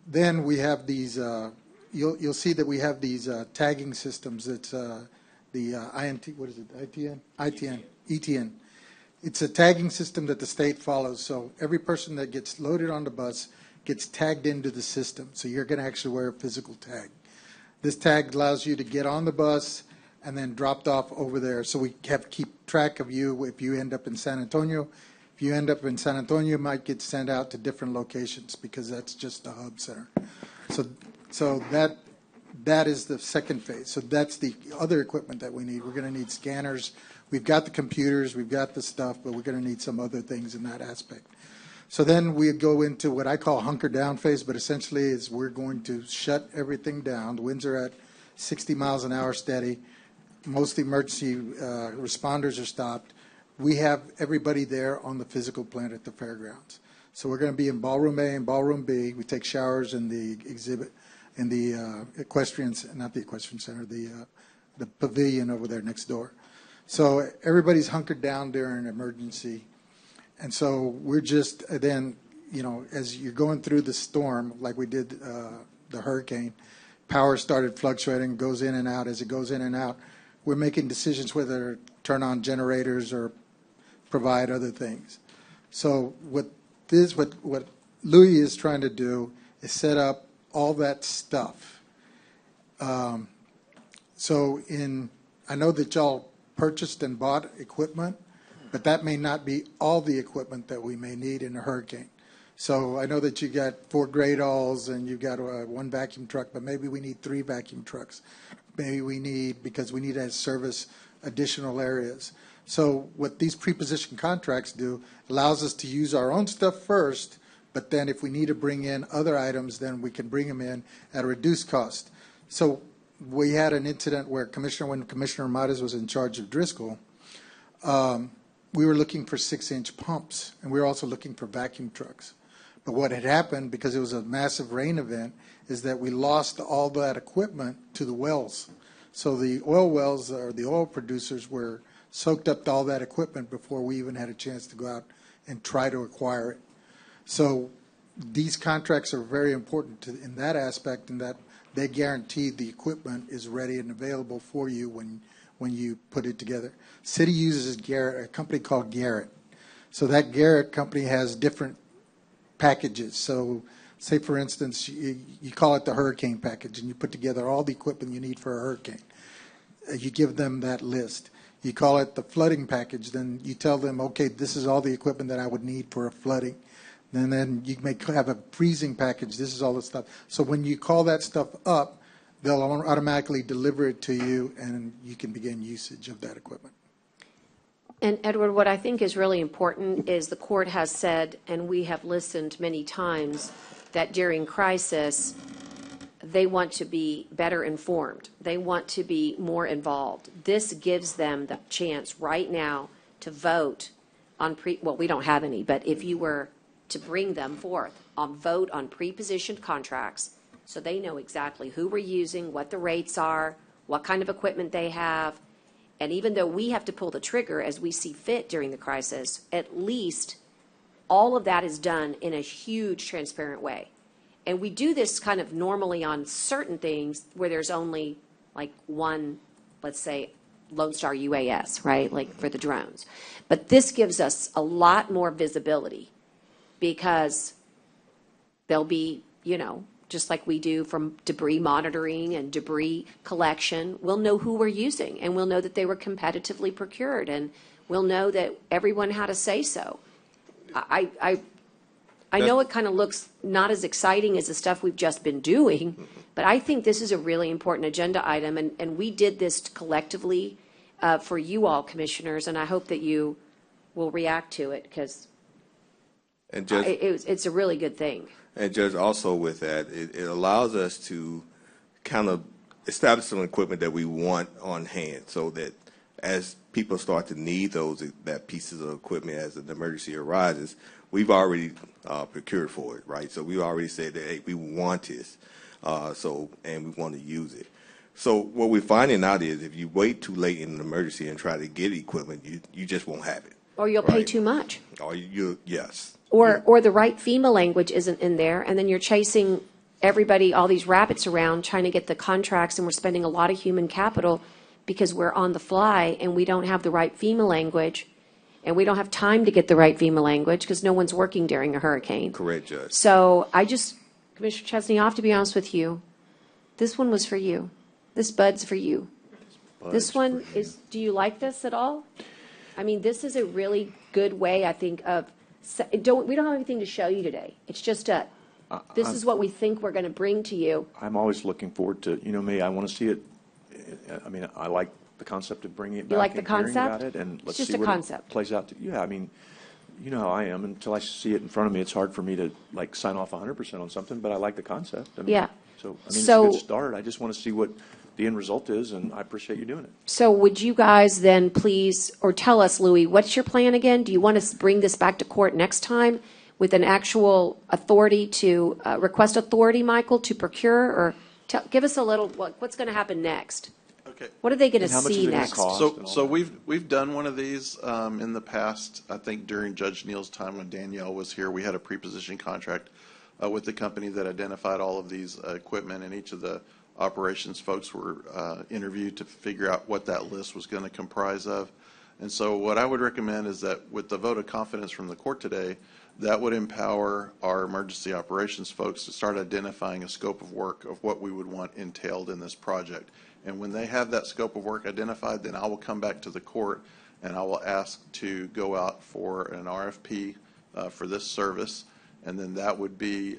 Then we have these, you'll see that we have these tagging systems. It's the INT, what is it, ETN. It's a tagging system that the state follows. So every person that gets loaded on the bus gets tagged into the system. So you're going to actually wear a physical tag. This tag allows you to get on the bus and then dropped off over there. So we have to keep track of you if you end up in San Antonio. If you end up in San Antonio, you might get sent out to different locations because that's just the hub center. So that is the second phase. So that's the other equipment that we need. We're going to need scanners. We've got the computers, we've got the stuff, but we're going to need some other things in that aspect. So then we go into what I call hunker down phase, but essentially is we're going to shut everything down. The winds are at 60 miles an hour steady. Most emergency responders are stopped. We have everybody there on the physical plant at the fairgrounds. So we're going to be in Ballroom A and Ballroom B. We take showers in the exhibit, in the equestrian, not the equestrian center, the pavilion over there next door. So everybody's hunkered down during an emergency. And so we're just then, as you're going through the storm, like we did the hurricane, power started fluctuating, goes in and out. As it goes in and out, we're making decisions whether to turn on generators or provide other things. So what Louis is trying to do is set up all that stuff So I know that y'all purchased and bought equipment, but that may not be all the equipment that we may need in a hurricane. So I know that you got 4 gradals and you've got 1 vacuum truck, but maybe we need 3 vacuum trucks. Maybe we need, because we need to service additional areas. So what these preposition contracts do allows us to use our own stuff first, but then if we need to bring in other items, then we can bring them in at a reduced cost. So we had an incident where when Commissioner Mares was in charge of Driscoll, we were looking for 6-inch pumps, and we were also looking for vacuum trucks. But what had happened, because it was a massive rain event, is that we lost all that equipment to the wells. So the oil wells, or the oil producers, were soaked up to all that equipment before we even had a chance to go out and try to acquire it. So these contracts are very important in that aspect, in that they guarantee the equipment is ready and available for you when you put it together. City uses Garrett, a company called Garrett. So that Garrett company has different packages. So say, for instance, you call it the hurricane package, and you put together all the equipment you need for a hurricane. You give them that list. You call it the flooding package, then you tell them, okay, this is all the equipment that I would need for a flooding. And then you may have a freezing package. This is all the stuff. So when you call that stuff up, they'll automatically deliver it to you, and you can begin usage of that equipment. And Edward, what I think is really important is the court has said, and we have listened many times, that during crisis, they want to be better informed. They want to be more involved. This gives them the chance right now to vote on well, we don't have any, but if you were to bring them forth on vote on pre-positioned contracts, so they know exactly who we're using, what the rates are, what kind of equipment they have. And even though we have to pull the trigger as we see fit during the crisis, at least all of that is done in a huge transparent way. And we do this kind of normally on certain things where there's only like one, let's say, Lone Star UAS, right, like for the drones. But this gives us a lot more visibility because there'll be, just like we do from debris monitoring and debris collection, we'll know who we're using, and we'll know that they were competitively procured, and we'll know that everyone had a say-so. I know it kind of looks not as exciting as the stuff we've just been doing, but I think this is a really important agenda item, and we did this collectively for you all, commissioners, and I hope that you will react to it because it's a really good thing. And Judge, also with that, it allows us to kind of establish some equipment that we want on hand so that as people start to need that pieces of equipment as an emergency arises, we've already procured for it, right? So we already said that, hey, we want this, and we want to use it. So what we're finding out is if you wait too late in an emergency and try to get equipment, you just won't have it. Or you'll pay too much. Or yes. Or the right FEMA language isn't in there, and then you're chasing everybody, all these rabbits around, trying to get the contracts, and we're spending a lot of human capital because we're on the fly, and we don't have the right FEMA language, and we don't have time to get the right FEMA language because no one's working during a hurricane. Correct, Judge. So Commissioner Chesney, I have to be honest with you. This one was for you. This bud's for you. This one is, do you like this at all? I mean, this is a really good way, I think, of, we don't have anything to show you today. It's just this is what we think we're going to bring to you. I'm always looking forward to, me, I want to see it. I mean, I like the concept of bringing it back. You like the and hearing concept? about it, and let's It's just see a what concept. it plays out. Yeah, I mean, you know how I am. Until I see it in front of me, it's hard for me to sign off 100% on something. But I like the concept. I mean, Yeah. So it's a good start. I just want to see what the end result is, and I appreciate you doing it. So would you guys then please, or tell us, Louis, what's your plan again? Do you want to bring this back to court next time with an actual authority to request authority, Michael, to procure, or give us a little what's going to happen next? Okay. What are they going to see next? So we've done one of these in the past. I think during Judge Neal's time when Danielle was here, we had a preposition contract with the company that identified all of these equipment, and each of the operations folks were interviewed to figure out what that list was going to comprise of. And so what I would recommend is that with the vote of confidence from the court today, that would empower our emergency operations folks to start identifying a scope of work of what we would want entailed in this project. And when they have that scope of work identified, then I will come back to the court and I will ask to go out for an RFP for this service. And then that would be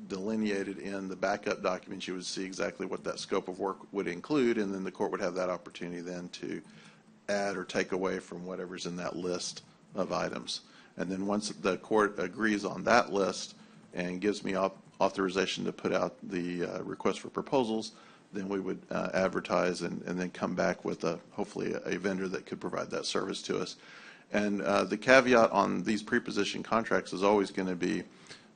delineated in the backup documents. You would see exactly what that scope of work would include, and then the court would have that opportunity then to add or take away from whatever's in that list of items. And then once the court agrees on that list and gives me authorization to put out the request for proposals, then we would advertise and then come back with hopefully a vendor that could provide that service to us. And the caveat on these pre-position contracts is always going to be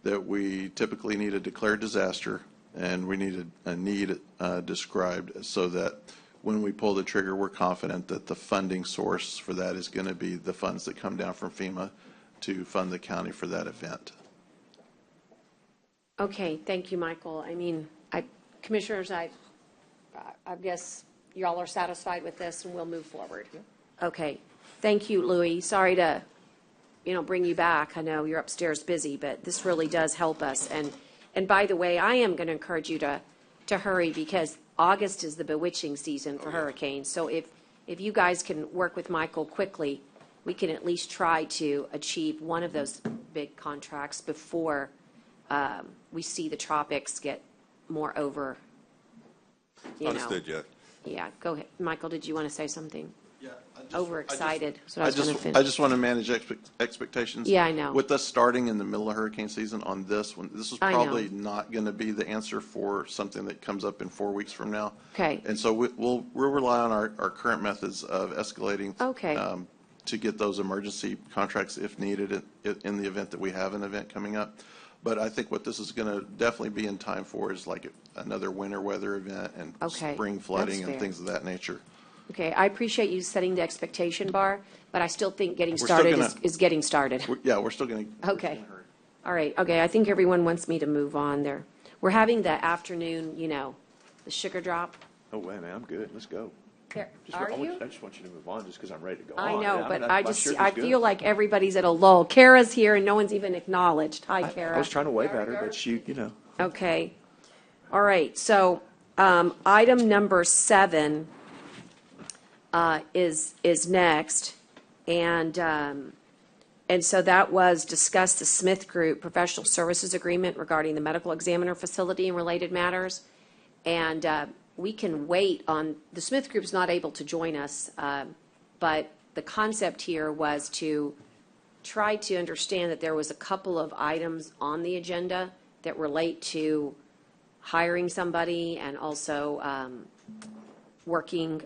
that we typically need a declared disaster and we need a need described so that when we pull the trigger, we're confident that the funding source for that is going to be the funds that come down from FEMA to fund the county for that event. Okay, thank you, Michael. I mean, Commissioners, I guess y'all are satisfied with this and we'll move forward. Okay. Thank you, Louis. Sorry to, bring you back. I know you're upstairs busy, but this really does help us. And by the way, I am going to encourage you to hurry because August is the bewitching season for hurricanes. So if you guys can work with Michael quickly, we can at least try to achieve one of those big contracts before we see the tropics get more over. Understood, Jeff. Yeah, go ahead. Michael, did you want to say something? Yeah, Overexcited. I just want to manage expectations. Yeah, I know. With us starting in the middle of hurricane season on this one, this is probably not going to be the answer for something that comes up in 4 weeks from now. Okay. And so we'll rely on our current methods of escalating. Okay. To get those emergency contracts if needed in the event that we have an event coming up. But I think what this is going to definitely be in time for is like another winter weather event and spring flooding and things of that nature. Okay, I appreciate you setting the expectation bar, but I still think getting started is getting started. We're still going to. Okay. All right. Okay, I think everyone wants me to move on there. We're having the afternoon, the sugar drop. Oh, wait, man, I'm good. Let's go. Are you? I just want you to move on just because I'm ready to go I on. know, I but mean, I feel like everybody's at a lull. Kara's here and no one's even acknowledged. Hi, Kara. I was trying to wave at her, but she, Okay. All right. So item number 7 is next, and so that was discuss the Smith Group professional services agreement regarding the medical examiner facility and related matters, and we can wait on the Smith Group's not able to join us, but the concept here was to try to understand that there was a couple of items on the agenda that relate to hiring somebody and also working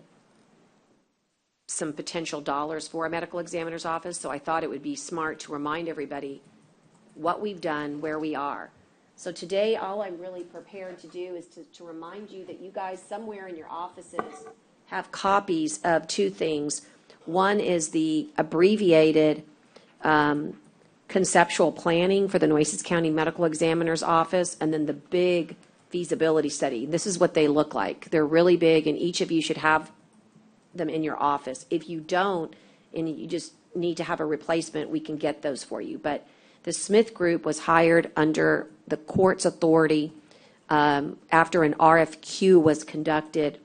some potential dollars for a medical examiner's office. So I thought it would be smart to remind everybody what we've done, where we are. So today, all I'm really prepared to do is to remind you that you guys somewhere in your offices have copies of 2 things. One is the abbreviated conceptual planning for the Nueces County Medical Examiner's Office, and then the big feasibility study. This is what they look like. They're really big, and each of you should have them in your office. If you don't, and you just need to have a replacement, we can get those for you. But the Smith Group was hired under the court's authority after an RFQ was conducted,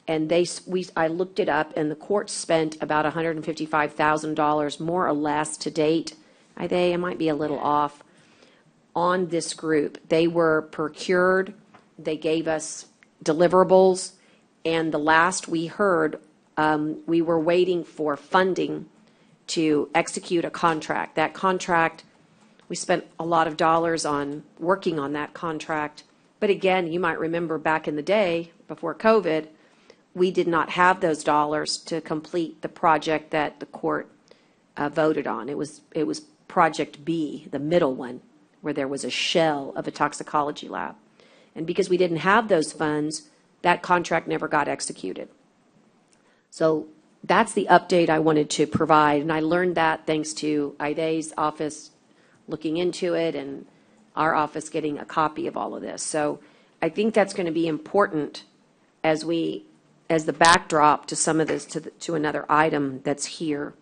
and I looked it up, and the court spent about $155,000 more or less to date. I might be a little off on this group. They were procured. They gave us deliverables, and the last we heard, we were waiting for funding to execute a contract. That contract, we spent a lot of dollars on working on that contract. But again, you might remember back in the day, before COVID, we did not have those dollars to complete the project that the court voted on. It was Project B, the middle one, where there was a shell of a toxicology lab. And because we didn't have those funds, that contract never got executed. So that's the update I wanted to provide. And I learned that thanks to Ide's office looking into it and our office getting a copy of all of this. So I think that's going to be important as the backdrop to some of this, to another item that's here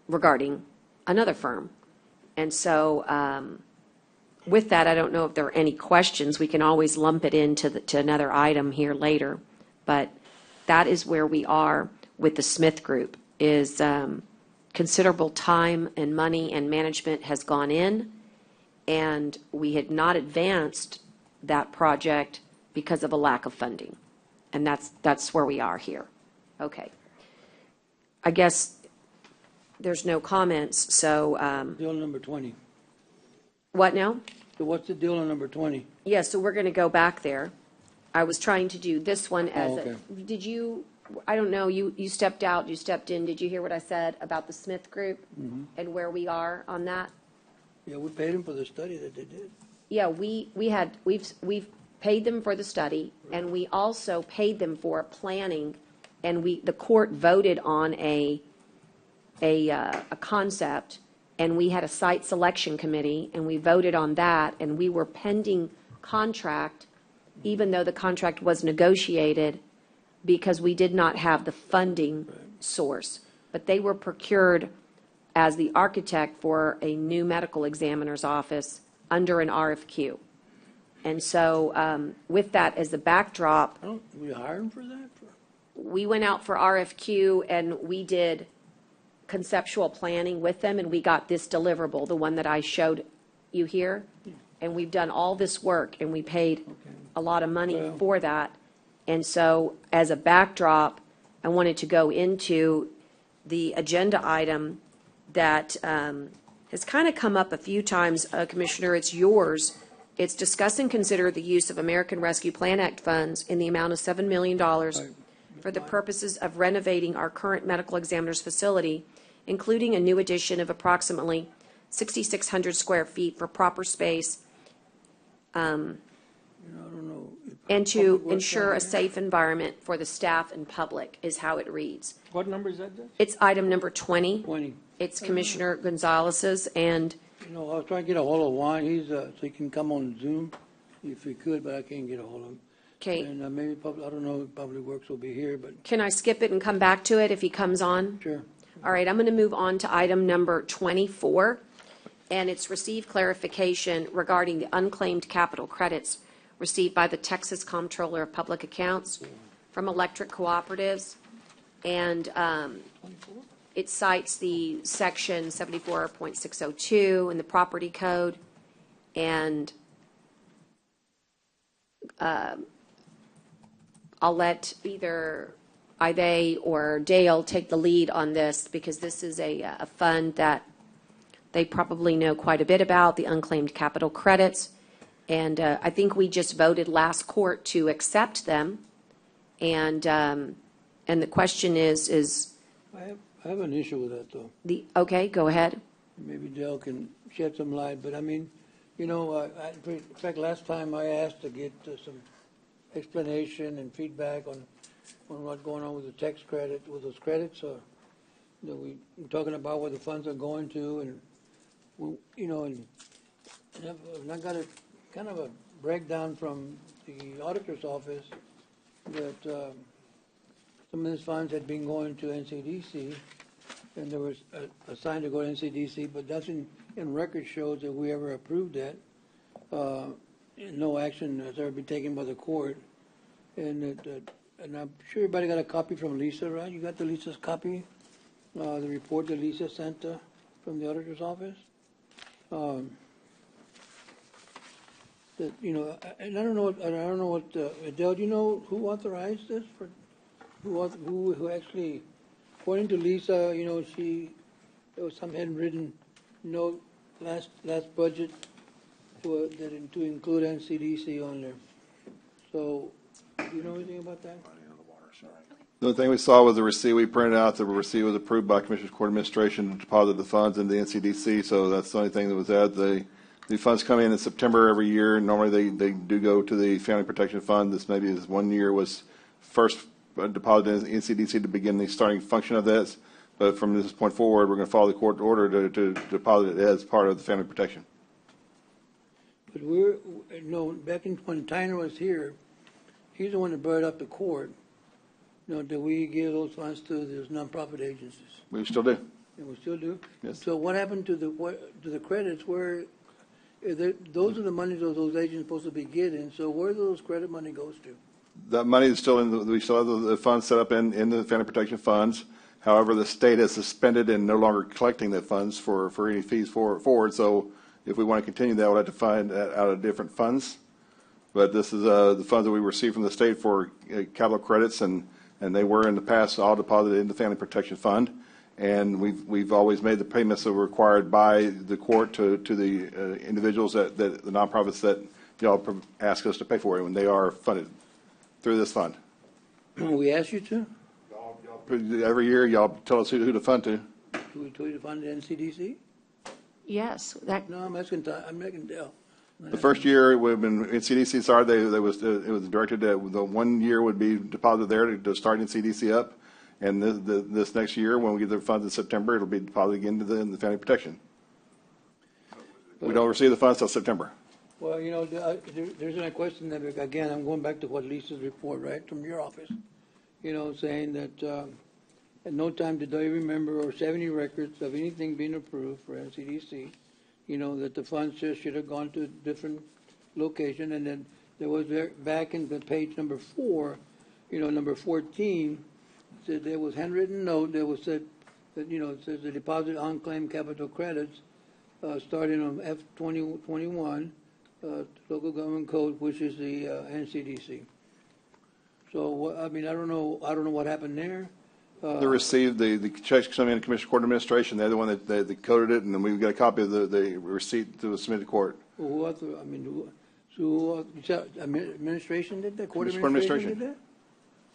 regarding another firm. And so with that, I don't know if there are any questions. We can always lump it into to another item here later. But that is where we are with the Smith Group, is considerable time and money and management has gone in, and we had not advanced that project because of a lack of funding. And that's where we are here. Okay. I guess there's no comments, so, Deal number 20. what now? So what's the deal on number 20? Yeah, so we're going to go back there. I was trying to do this one as Oh, okay. did you, I don't know, you stepped out, you stepped in. Did you hear what I said about the Smith Group Mhm. and where we are on that? Yeah, we paid them for the study that they did. Yeah, we've paid them for the study, and we also paid them for planning, and the court voted on a concept, and we had a site selection committee, and we voted on that, and we were pending contract, even though the contract was negotiated, because we did not have the funding source. But they were procured as the architect for a new medical examiner's office under an RFQ. And so with that as the backdrop, We hired them for that? we went out for RFQ and we did conceptual planning with them, and we got this deliverable, the one that I showed you here. And we've done all this work, and we paid a lot of money for that. And so as a backdrop, I wanted to go into the agenda item that has kind of come up a few times, Commissioner. It's yours. It's discuss and consider the use of American Rescue Plan Act funds in the amount of $7 million for the purposes of renovating our current medical examiner's facility, including a new addition of approximately 6,600 square feet for proper space, and to ensure a safe environment for the staff and public, is how it reads. What number is that, Judge? It's item number 20. 20. It's Commissioner Gonzalez's, and You know, I was trying to get a hold of Juan. So he can come on Zoom if he could, but I can't get a hold of him. Okay. And maybe, I don't know, Public Works will be here, but can I skip it and come back to it if he comes on? sure. All right, I'm going to move on to item number 24, and it's received clarification regarding the unclaimed capital credits received by the Texas Comptroller of Public Accounts from electric cooperatives. And it cites the section 74.602 in the property code. And I'll let either Ide or Dale take the lead on this, because this is a fund that they probably know quite a bit about, the unclaimed capital credits. And I think we just voted last court to accept them. And the question is I have an issue with that, though. Okay, go ahead. Maybe Dale can shed some light, but I mean, you know, in fact, last time I asked to get some explanation and feedback on what's going on with the tax credit, with those credits, or, you know, we're talking about where the funds are going to, and, you know, and I got a kind of a breakdown from the auditor's office that some of these funds had been going to NCDC, and there was assigned to go to NCDC, but nothing in record shows that we ever approved that. No action has ever been taken by the court. And I'm sure everybody got a copy from Lisa, right? You got the Lisa's copy? The report that Lisa sent from the auditor's office? That, you know, and I don't know what, Adele, do you know who authorized this? Who actually, according to Lisa, you know, there was some handwritten note last budget to include NCDC on there. So, do you know anything about that? The only thing we saw was the receipt we printed out. The receipt was approved by Commissioners Court Administration to deposit the funds into the NCDC. So that's the only thing that was added. The funds come in September every year. Normally they do go to the Family Protection Fund. This maybe this 1 year was first deposited in NCDC to begin the starting function of this. But from this point forward, we're going to follow the court order to deposit it as part of the Family Protection. But back when Tyner was here, he's the one that brought up the court. You know, do we give those funds to those nonprofit agencies? We still do. And we still do? Yes. So what happened to the credits? Those are the monies those agents supposed to be getting. So where do those credit money goes to? That money is still we still have the funds set up in the family protection funds. However, the state has suspended and no longer collecting the funds for any fees forward. So if we want to continue that, we'll have to find that out of different funds. But this is the funds that we received from the state for capital credits, and they were in the past all deposited in the family protection fund. And we've always made the payments that were required by the court to the individuals the nonprofits that y'all ask us to pay for it when they are funded through this fund. We asked you to? Every year, y'all tell us who to fund to. Do we tell you to fund the NCDC? Yes. No, I'm asking Dale. The first year it would have been in CDC. Sorry, it was directed that the 1 year would be deposited there to start in CDC up, and this next year when we get the funds in September, it'll be deposited again to the family protection. We don't receive the funds till September. Well, there's a question that, again, I'm going back to what Lisa's report, right, from your office, saying that at no time did they remember or have any records of anything being approved for NCDC, that the funds just should have gone to a different location. And then there was back in the page number 4, number 14, said there was handwritten note that was said that, it says the deposit unclaimed capital credits starting on F2021, local government code, which is the NCDC. So, I don't know what happened there. They received the checks coming in Commissioner Court Administration. They're the one that they coded it, and then we've got a copy of the receipt to submit to court. Who administration did that? Court Commissioner administration did that?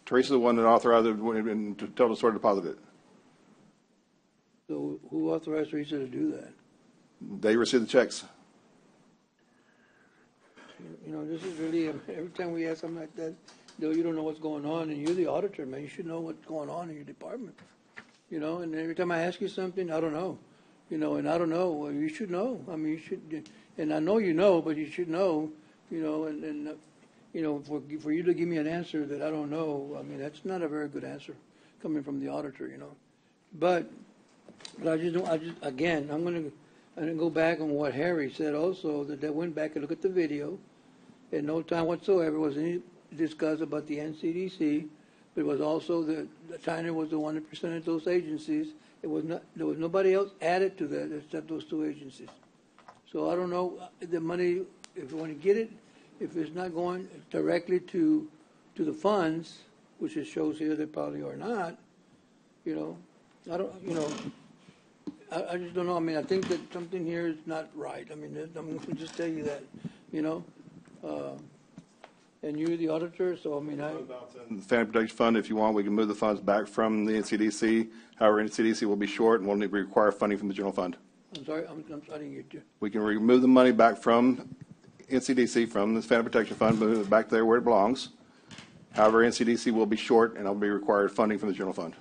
Teresa's the one that authorized it and to tell us where to deposit it. So who authorized Teresa to do that? They received the checks. This is really, every time we ask something like that, you don't know what's going on, and you're the auditor, man. You should know what's going on in your department. And every time I ask you something, I don't know. And I don't know. Well, you should know. You should, and I know you know, but you should know, and for you to give me an answer that I don't know, that's not a very good answer coming from the auditor, But I just again, I'm going to go back on what Harry said also, that they went back and looked at the video. At no time whatsoever was any discuss about the NCDC, but it was also that China was the one that presented those agencies. There was nobody else added to that except those two agencies. So I don't know the money, if you want to get it, if it's not going directly to the funds, which it shows here they probably are not, I don't, I just don't know. I think that something here is not right. I'm going to just tell you that, and you're the auditor, so The Family Protection Fund, if you want, we can move the funds back from the NCDC. However, NCDC will be short and will need to require funding from the general fund. I'm sorry, I didn't get you. We can remove the money back from NCDC, from the Family Protection Fund, move it back there where it belongs. However, NCDC will be short and will be required funding from the general fund.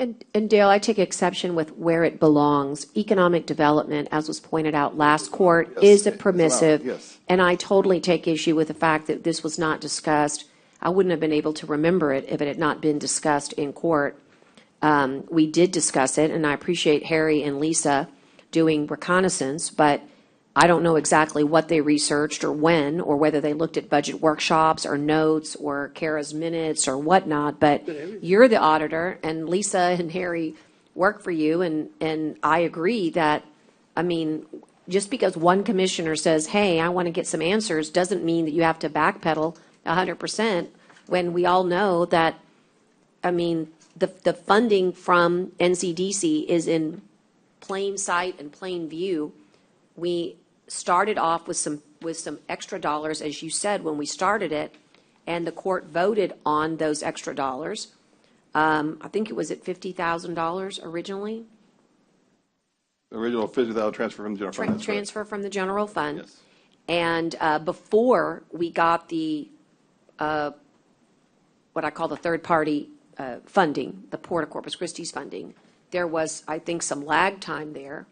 And Dale, I take exception with where it belongs. Economic development, as was pointed out last court, is a permissive. Yes. And I totally take issue with the fact that this was not discussed. I wouldn't have been able to remember it if it had not been discussed in court. We did discuss it, and I appreciate Harry and Lisa doing reconnaissance, but I don't know exactly what they researched or when, or whether they looked at budget workshops or notes or Kara's minutes or whatnot, but you're the auditor, and Lisa and Harry work for you, and I agree that, just because one commissioner says, hey, I want to get some answers, doesn't mean that you have to backpedal 100%, when we all know that, the funding from NCDC is in plain sight and plain view. We started off with some extra dollars, as you said, when we started it, and the court voted on those extra dollars. I think it was at $50,000 originally. The original $50,000 transfer from the general fund. Transfer from the general fund. Yes. And before we got the, what I call the third-party funding, the Port of Corpus Christi's funding, there was, I think, some lag time there.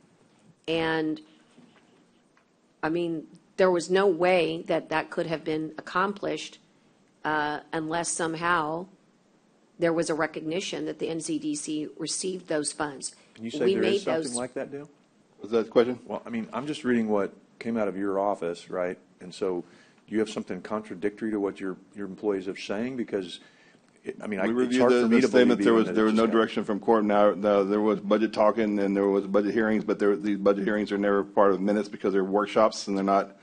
And there was no way that that could have been accomplished unless somehow there was a recognition that the NCDC received those funds. Can you say there is something like that, Dale? Was that the question? Well, I'm just reading what came out of your office, right? And so do you have something contradictory to what your employees are saying? Because, I mean, We it's reviewed hard for me the to statement. believe There was no direction from court. Now, there was budget talking and there was budget hearings, but these budget hearings are never part of minutes because they're workshops and they're not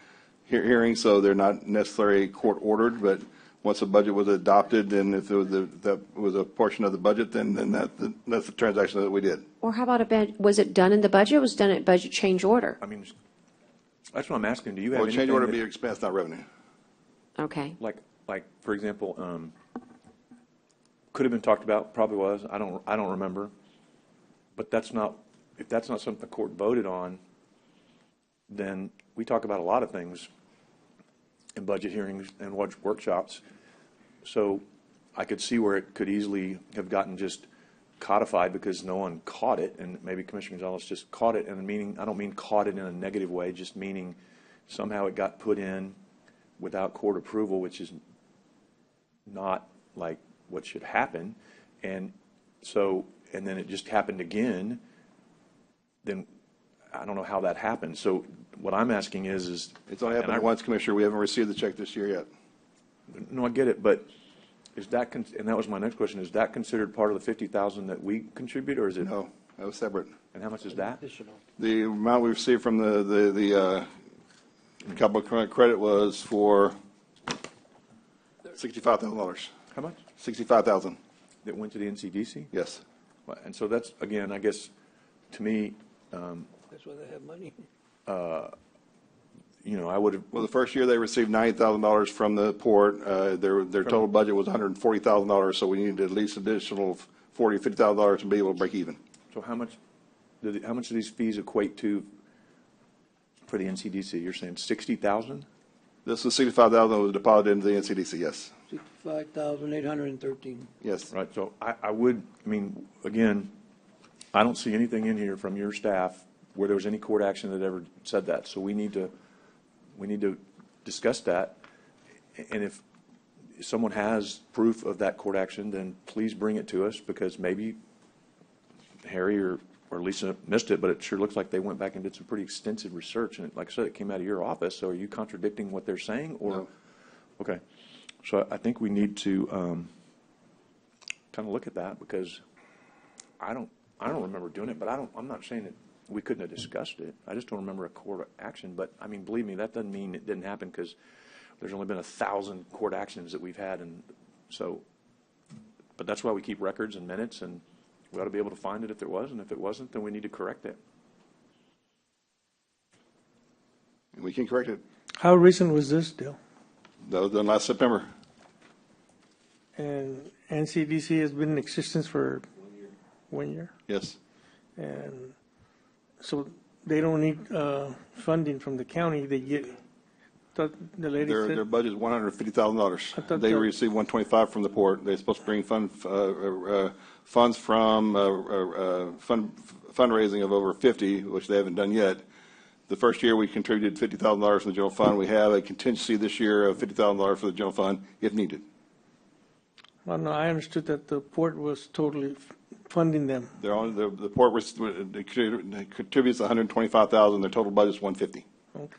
hearings, so they're not necessarily court ordered. But once the budget was adopted, and if it was that was a portion of the budget, then that's the transaction that we did. Or how about was it done in the budget? It was done at budget change order. I mean, that's what I'm asking. Do you have Well, anything change order that- be expense, not revenue. Okay. Like, for example, could have been talked about, probably was, I don't remember. But if that's not something the court voted on, then we talk about a lot of things in budget hearings and workshops. So I could see where it could easily have gotten just codified because no one caught it, and maybe Commissioner Gonzalez just caught it, and meaning, I don't mean caught it in a negative way, just meaning somehow it got put in without court approval, which is not like what should happen. And so, and then it just happened again, then I don't know how that happened. So what I'm asking is It's only happened once, Commissioner. We haven't received the check this year yet. No, I get it, but is that, and that was my next question, is that considered part of the 50,000 that we contribute, or is it? No, that was separate. And how much is that? The amount we received from the capital credit was for $65,000. How much? $65,000. That went to the NCDC? Yes. And so that's, again, I guess, to me, That's why they have money. you know, I would have. Well, the first year they received $90,000 from the port. Their total budget was $140,000, so we needed at least additional $40,000 to $50,000 to be able to break even. So how much do these fees equate to for the NCDC? You're saying 60,000? This was $65,000 that was deposited into the NCDC, yes. 65,813. Yes. Right, so I mean, again, I don't see anything in here from your staff where there was any court action that ever said that. So we need to discuss that. And if someone has proof of that court action, then please bring it to us, because maybe Harry or Lisa missed it, but it sure looks like they went back and did some pretty extensive research. And like I said, it came out of your office. So are you contradicting what they're saying? Or No. Okay. So I think we need to kind of look at that, because I don't remember doing it, but I'm not saying that we couldn't have discussed it. I just don't remember a court action. But I mean, believe me, that doesn't mean it didn't happen, because there's only been 1,000 court actions that we've had, and so. But that's why we keep records and minutes, and we ought to be able to find it if there was, and if it wasn't, then we need to correct it. And we can correct it. How recent was this deal? That was done last September. And NCDC has been in existence for 1 year? Yes. And so they don't need funding from the county. They get, thought the lady Their said. budget is $150,000. thought They that- received $125 from the port. They're supposed to bring funds from fundraising of over 50, which they haven't done yet. The first year we contributed $50,000 from the general fund. We have a contingency this year of $50,000 for the general fund if needed. Well, no, I understood that the port was totally funding them. They're on the port contributes $125,000. Their total budget is $150. Okay.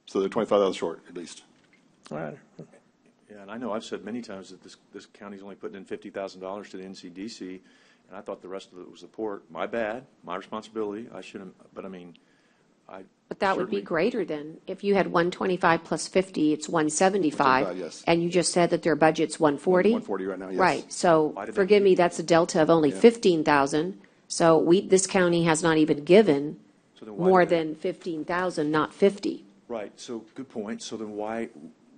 So they're $25,000 short at least. All right. Yeah, and I know I've said many times that this county's only putting in $50,000 to the NCDC, and I thought the rest of it was the port. My bad, my responsibility. I shouldn't, but I mean, But that would be certainly- greater than, if you had 125 plus 50, it's 175. 175, yes. And you just said that their budget's 140? 140 right now, yes. Right, so Why did they- forgive me, that's a delta of only Yeah. 15,000. So this county has not even given So then why more did they- than 15,000, not 50. Right, so good point. So then why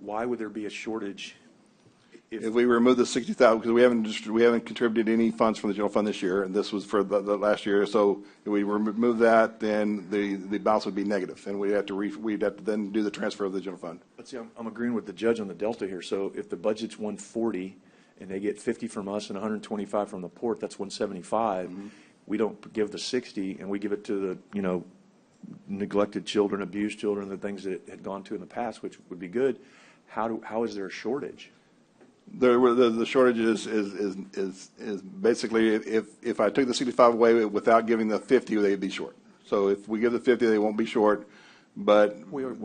would there be a shortage? If we remove the 60,000, because we haven't contributed any funds from the general fund this year, and this was for the last year. So if we remove that, then the balance would be negative, and we'd have to then do the transfer of the general fund. But see, I'm agreeing with the judge on the delta here. So if the budget's 140 and they get 50 from us and 125 from the port, that's 175. Mm-hmm. We don't give the 60 and we give it to the, neglected children, abused children, the things that it had gone to in the past, which would be good. How is there a shortage? The shortage is basically if I took the 65 away without giving the 50, they'd be short. So if we give the 50, they won't be short. But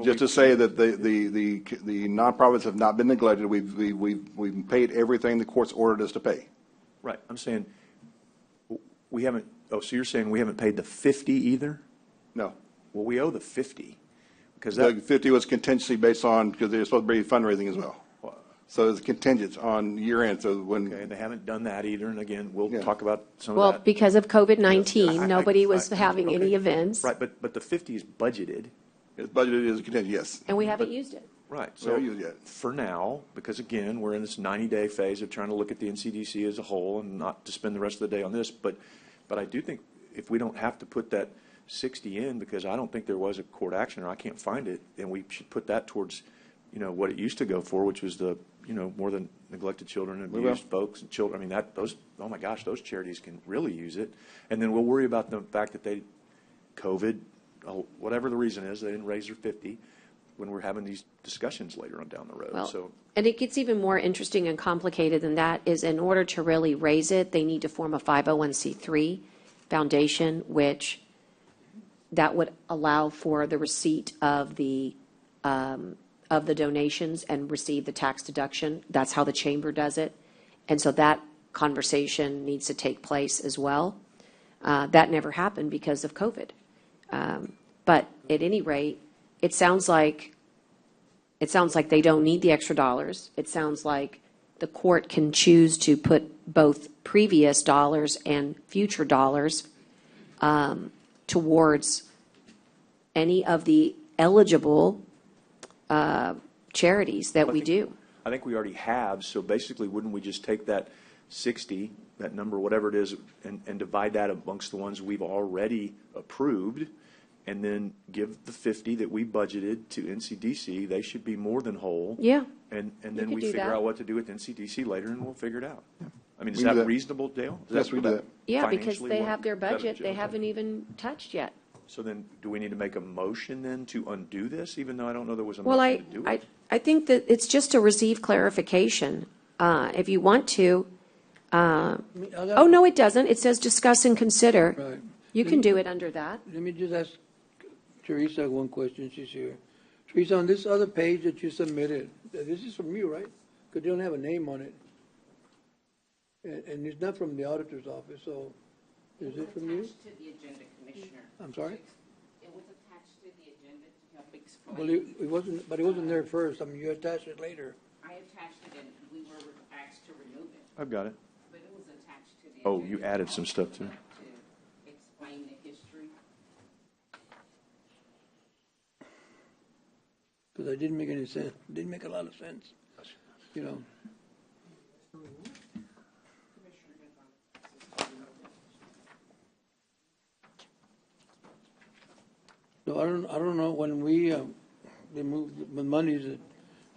just to say that the nonprofits have not been neglected, we've paid everything the courts ordered us to pay. Right, I'm saying, we haven't, oh, so you're saying we haven't paid the 50 either? No. Well, we owe the 50. Because The 50 was contingency based on, because they're supposed to be fundraising as well. So it's contingent on year end, so when. Okay, they haven't done that either, and again, we'll talk about some of Well, that. because of COVID-19, Yeah, nobody was having okay. any events, Right, but the 50 is budgeted. It's budgeted as a contingent, yes. and we haven't used it. Right, We so haven't used it yet. for now, because again, we're in this 90-day phase of trying to look at the NCDC as a whole and not to spend the rest of the day on this, but I do think if we don't have to put that 60 in, because I don't think there was a court action or I can't find it, then we should put that towards, what it used to go for, which was the, more than neglected children, abused folks and children. I mean, those, oh my gosh, those charities can really use it. And then we'll worry about the fact that COVID, whatever the reason is, they didn't raise their 50 when we're having these discussions later on down the road. Well, and it gets even more interesting and complicated than that is in order to really raise it, they need to form a 501c3 foundation, which that would allow for the receipt of the donations and receive the tax deduction. That's how the chamber does it. And so that conversation needs to take place as well. That never happened because of COVID. But at any rate, it sounds like they don't need the extra dollars. It sounds like the court can choose to put both previous dollars and future dollars towards any of the eligible charities that we do. I think we already have, so basically, wouldn't we just take that 60, that number, whatever it is, and divide that amongst the ones we've already approved, and then give the 50 that we budgeted to NCDC? They should be more than whole. Yeah. And You then could we do figure that. out what to do with NCDC later, and we'll figure it out. I mean, is We can do that that. reasonable, Dale? Yes, we do that. Yeah, because financially they what- have their budget they okay. haven't even touched yet. So then, do we need to make a motion then to undo this, even though I don't know there was a Well, motion to do it? I think that it's just to receive clarification. If you want to, oh, no, it doesn't. It says discuss and consider. Right. You can do it under that. Let me just ask Teresa one question, she's here. Teresa, on this other page that you submitted, this is from you, right? Because they don't have a name on it. And it's not from the auditor's office, so is it from you? To the agenda, Commissioner. I'm sorry? It was attached to the agenda to help explain. Well, it wasn't, but it wasn't there first. I mean, you attached it later. I attached it and we were asked to remove it, I've got it. but it was attached to the. Oh, agenda you added some stuff too. to explain the history. Because it didn't make any sense. It didn't make a lot of sense, you know? So I don't know, when they moved the monies,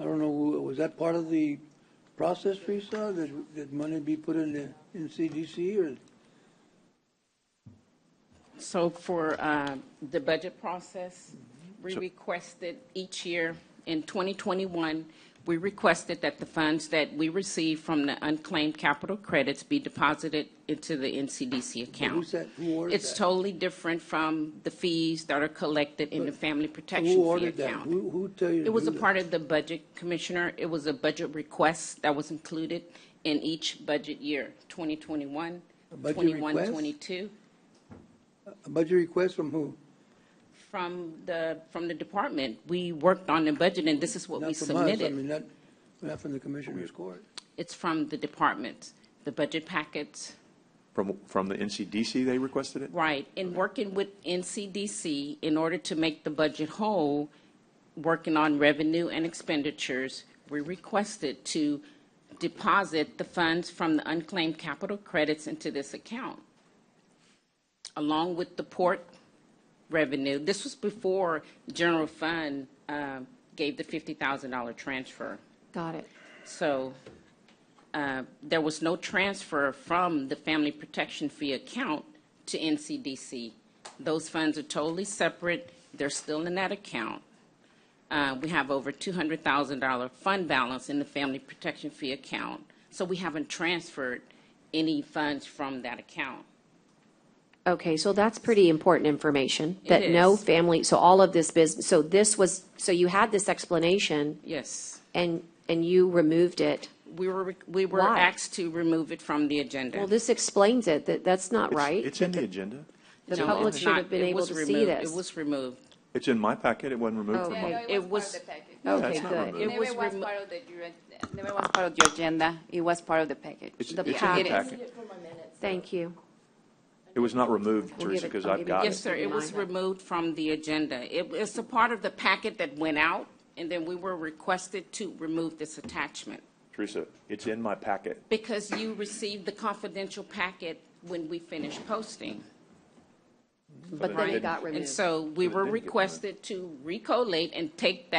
I don't know, was that part of the process, Teresa, that money be put in CDC or? So for the budget process, we requested each year in 2021, we requested that the funds that we receive from the unclaimed capital credits be deposited into the NCDC account. Who's that? Who ordered It's that? totally different from the fees that are collected in the family Who protection fee ordered that? account. Who tell you to It was do a that? part of the budget, Commissioner. It was a budget request that was included in each budget year, 2021, A budget 21, request? 22, A budget request from who? from the department. We worked on the budget, and this is what we Not from us, I submitted. mean, not from the Commissioner's Court. It's from the department, the budget packets. From the NCDC, they requested it? Right, in working with NCDC, in order to make the budget whole, working on revenue and expenditures, we requested to deposit the funds from the unclaimed capital credits into this account, along with the port revenue. This was before general fund gave the $50,000 transfer. Got it. So there was no transfer from the family protection fee account to NCDC. Those funds are totally separate. They're still in that account. We have over $200,000 fund balance in the family protection fee account. So we haven't transferred any funds from that account. Okay, so that's pretty important information, It that no is. family, so all of this business, so this was, so you had this explanation Yes. and you removed it. We were Why? asked to remove it from the agenda. Well, this explains it, that's not right. It's in the agenda. The No, public it's should not. have been It able was to see removed. this. It was removed. It's in my packet. It wasn't removed from Okay. mine. It was part of the package. Okay, it's not good. removed. It was part of the, never was part of your agenda. It was part of the package. It's The in the packet. packet. Thank you. It was not removed, We'll Teresa, give it- because I'll I've give got you- Yes, it. sir. It was removed from the agenda. It's a part of the packet that went out, and then we were requested to remove this attachment. Teresa, it's in my packet. Because you received the confidential packet when we finished posting. But then it got And removed. so we But it were didn't get requested to recollate and take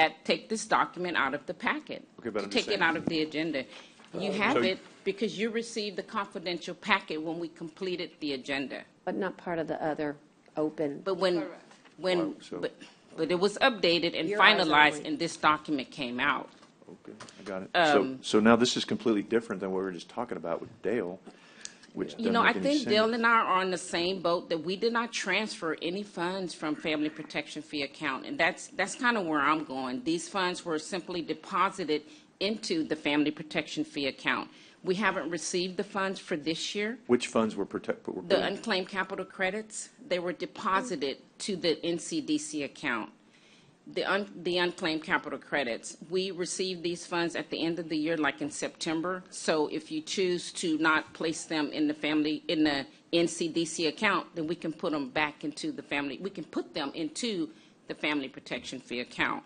this document out of the packet. Okay, but To I'm take just it saying- out of the agenda. You have So- it because you received the confidential packet when we completed the agenda. But not part of the other open. But when, Wow, so- but it was updated and Your eyes finalized, only. and this document came out. Okay, I got it. Um, So now this is completely different than what we were just talking about with Dale, which You doesn't know, I make any think sense. Dale and I are on the same boat, that we did not transfer any funds from Family Protection Fee account, and that's kind of where I'm going. These funds were simply deposited into the Family Protection Fee account. We haven't received the funds for this year. Which funds were protected? The unclaimed capital credits, they were deposited to the NCDC account. The unclaimed capital credits, we received these funds at the end of the year, like in September. So if you choose to not place them in the NCDC account, then we can put them back into we can put them into the Family Protection Fee account.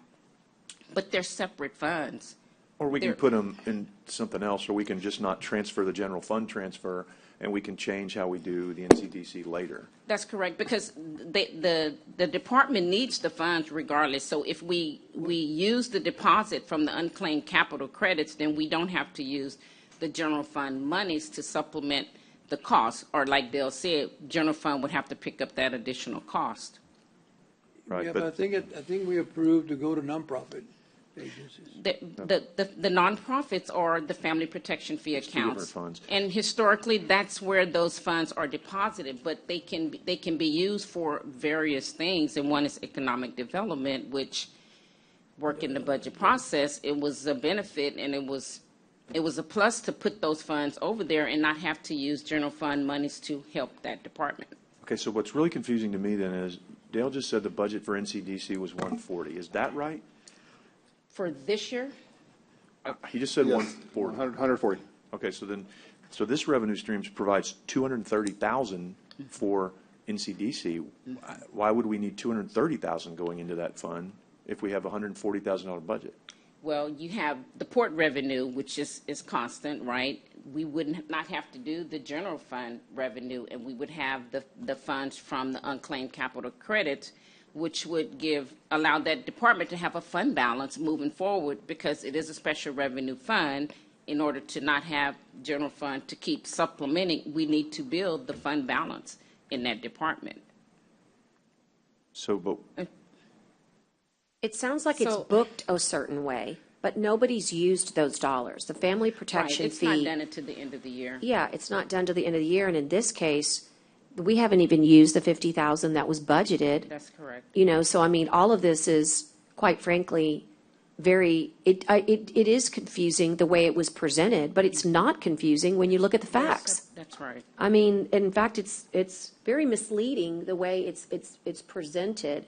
But they're separate funds. Or we can They're- put them in something else, or we can just not transfer the general fund transfer, and we can change how we do the NCDC later. That's correct, because the department needs the funds regardless. So if we use the deposit from the unclaimed capital credits, then we don't have to use the general fund monies to supplement the cost. Or like Dale said, general fund would have to pick up that additional cost. Right, Yeah, but I think we approved to go to nonprofit agencies. The nonprofits are the Family Protection Fee two different accounts. funds. And historically, that's where those funds are deposited, but they can be used for various things. And one is economic development, which work in the budget process, it was a benefit, and it was a plus to put those funds over there and not have to use general fund monies to help that department. Okay, so what's really confusing to me then is, Dale just said the budget for NCDC was 140. Is that right? For this year, He just said Yes, 140. 140. Okay, so this revenue streams provides 230,000 for NCDC. Why would we need 230,000 going into that fund if we have a $140,000 budget? well, you have the port revenue, which is constant, right? We would not have to do the general fund revenue, and we would have the funds from the unclaimed capital credits, which would allow that department to have a fund balance moving forward, because it is a special revenue fund. In order to not have general fund to keep supplementing, we need to build the fund balance in that department. So, but It sounds like it's So- booked a certain way, but nobody's used those dollars. The family protection Right, it's fee. not done until the end of the year. Yeah, it's not done to the end of the year, and in this case, we haven't even used the 50,000 that was budgeted. That's correct. You know, so I mean, all of this is, quite frankly, it is confusing the way it was presented, but it's not confusing when you look at the facts. That's right. I mean, in fact, it's very misleading the way it's presented,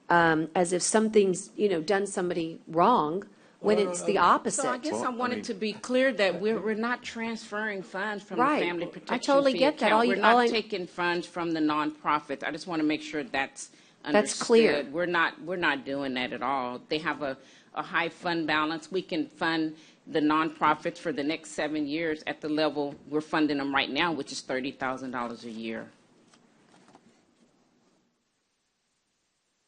as if something's, done somebody wrong, when it's the opposite. So I guess I wanted to be clear that we're not transferring funds from Right. the Family Protection I totally Fee get that. account. We're all not I- taking funds from the nonprofits. I just want to make sure that's understood. That's clear. We're not doing that at all. They have a high fund balance. We can fund the nonprofits for the next 7 years at the level we're funding them right now, which is $30,000 a year.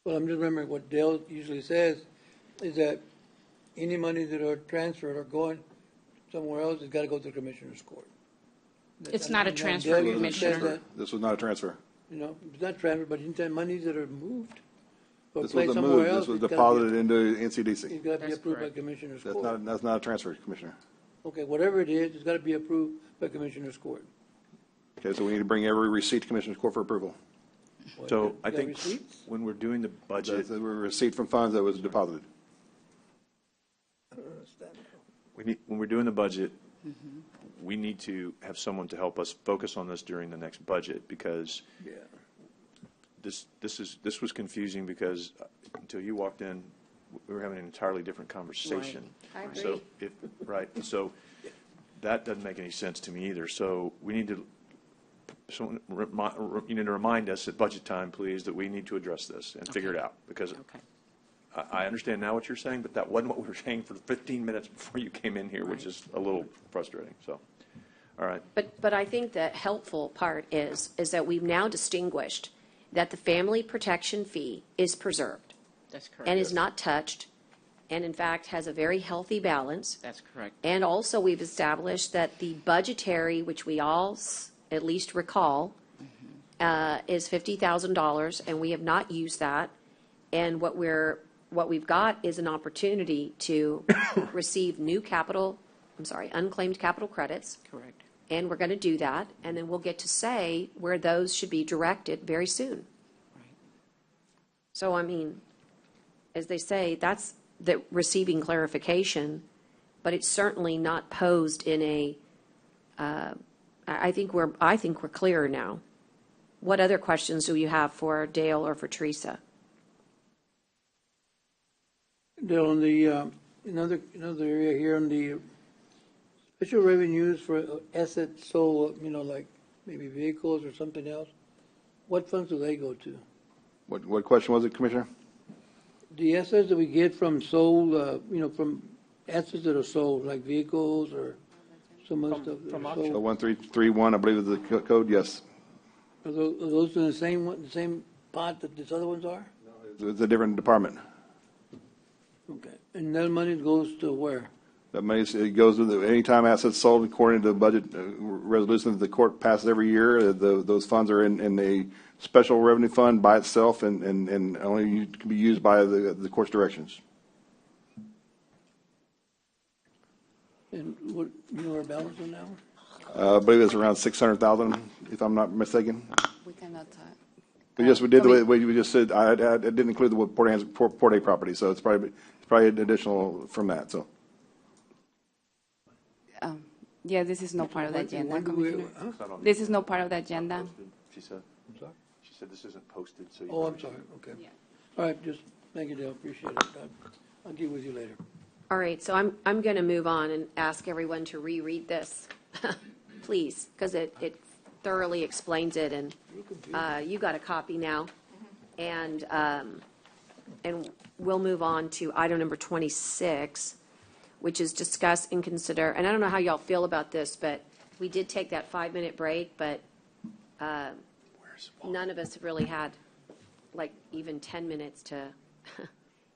Well, I'm just remembering what Dale usually says, is that any money that are transferred or going somewhere else has got to go to the Commissioner's Court. It's not a And transfer, Dale usually Commissioner. says that, This was not a transfer. it's not transferred, but anytime monies that are moved or This placed was a somewhere move. else, This was it's gotta deposited be- into NCDC. it's got to be That's approved by correct. Commissioner's Court. That's not a transfer, Commissioner. Okay, whatever it is, it's got to be approved by Commissioner's Court. Okay, so we need to bring every receipt to Commissioners Court for approval. So I got think receipts? when we're doing the budget, The receipt from funds that was deposited. I don't understand. when we're doing the budget, we need to have someone to help us focus on this during the next budget, because Yeah. this was confusing, because until you walked in, we were having an entirely different conversation. Right. I agree. So that doesn't make any sense to me either. So we need to, you need to remind us at budget time, please, that we need to address this and figure it out, because I understand now what you're saying, but that wasn't what we were saying for 15 minutes before you came in here, which is a little frustrating. So, all right. But I think the helpful part is that we've now distinguished that the family protection fee is preserved. That's correct. And is not touched, and in fact has a very healthy balance. That's correct. And also we've established that the budgetary, which we all at least recall, is $50,000, and we have not used that. And what we've got is an opportunity to receive unclaimed capital credits. Correct. And we're going to do that, and then we'll get to say where those should be directed very soon. Right. So, I mean, as they say, that's the receiving clarification, but it's certainly not posed in a, I think we're clearer now. What other questions do you have for Dale or for Teresa? Dale, on the, another area here on the special revenues for assets sold, like maybe vehicles or something else, what funds do they go to? What question was it, Commissioner? The assets that we get from sold, from assets that are sold, like vehicles or some other stuff that are sold. So 1331, I believe is the code, yes. Are those in the same pot that these other ones are? It's a different department. Okay. And that money goes to where? That money, it goes to anytime assets sold according to the budget resolution that the court passes every year. Those funds are in a special revenue fund by itself, and only can be used by the court's directions. And what, our balance on that one? I believe it's around 600,000, if I'm not mistaken. We cannot talk. We did the way we just said. I didn't include the Port A property, so it's probably additional from that. So. Yeah, this is no part of the agenda, when do Commissioner. Huh? This is no part of the agenda. She said. I'm sorry? She said this isn't posted, so. Oh, I'm sorry, okay. Yeah. All right, just, thank you, Dale, appreciate it. I'll get with you later. All right, so I'm going to move on and ask everyone to reread this, please, because it thoroughly explains it, and you got a copy now. And we'll move on to item number 26, which is discuss and consider, and I don't know how y'all feel about this, but we did take that 5-minute break, but none of us have really had like even 10 minutes to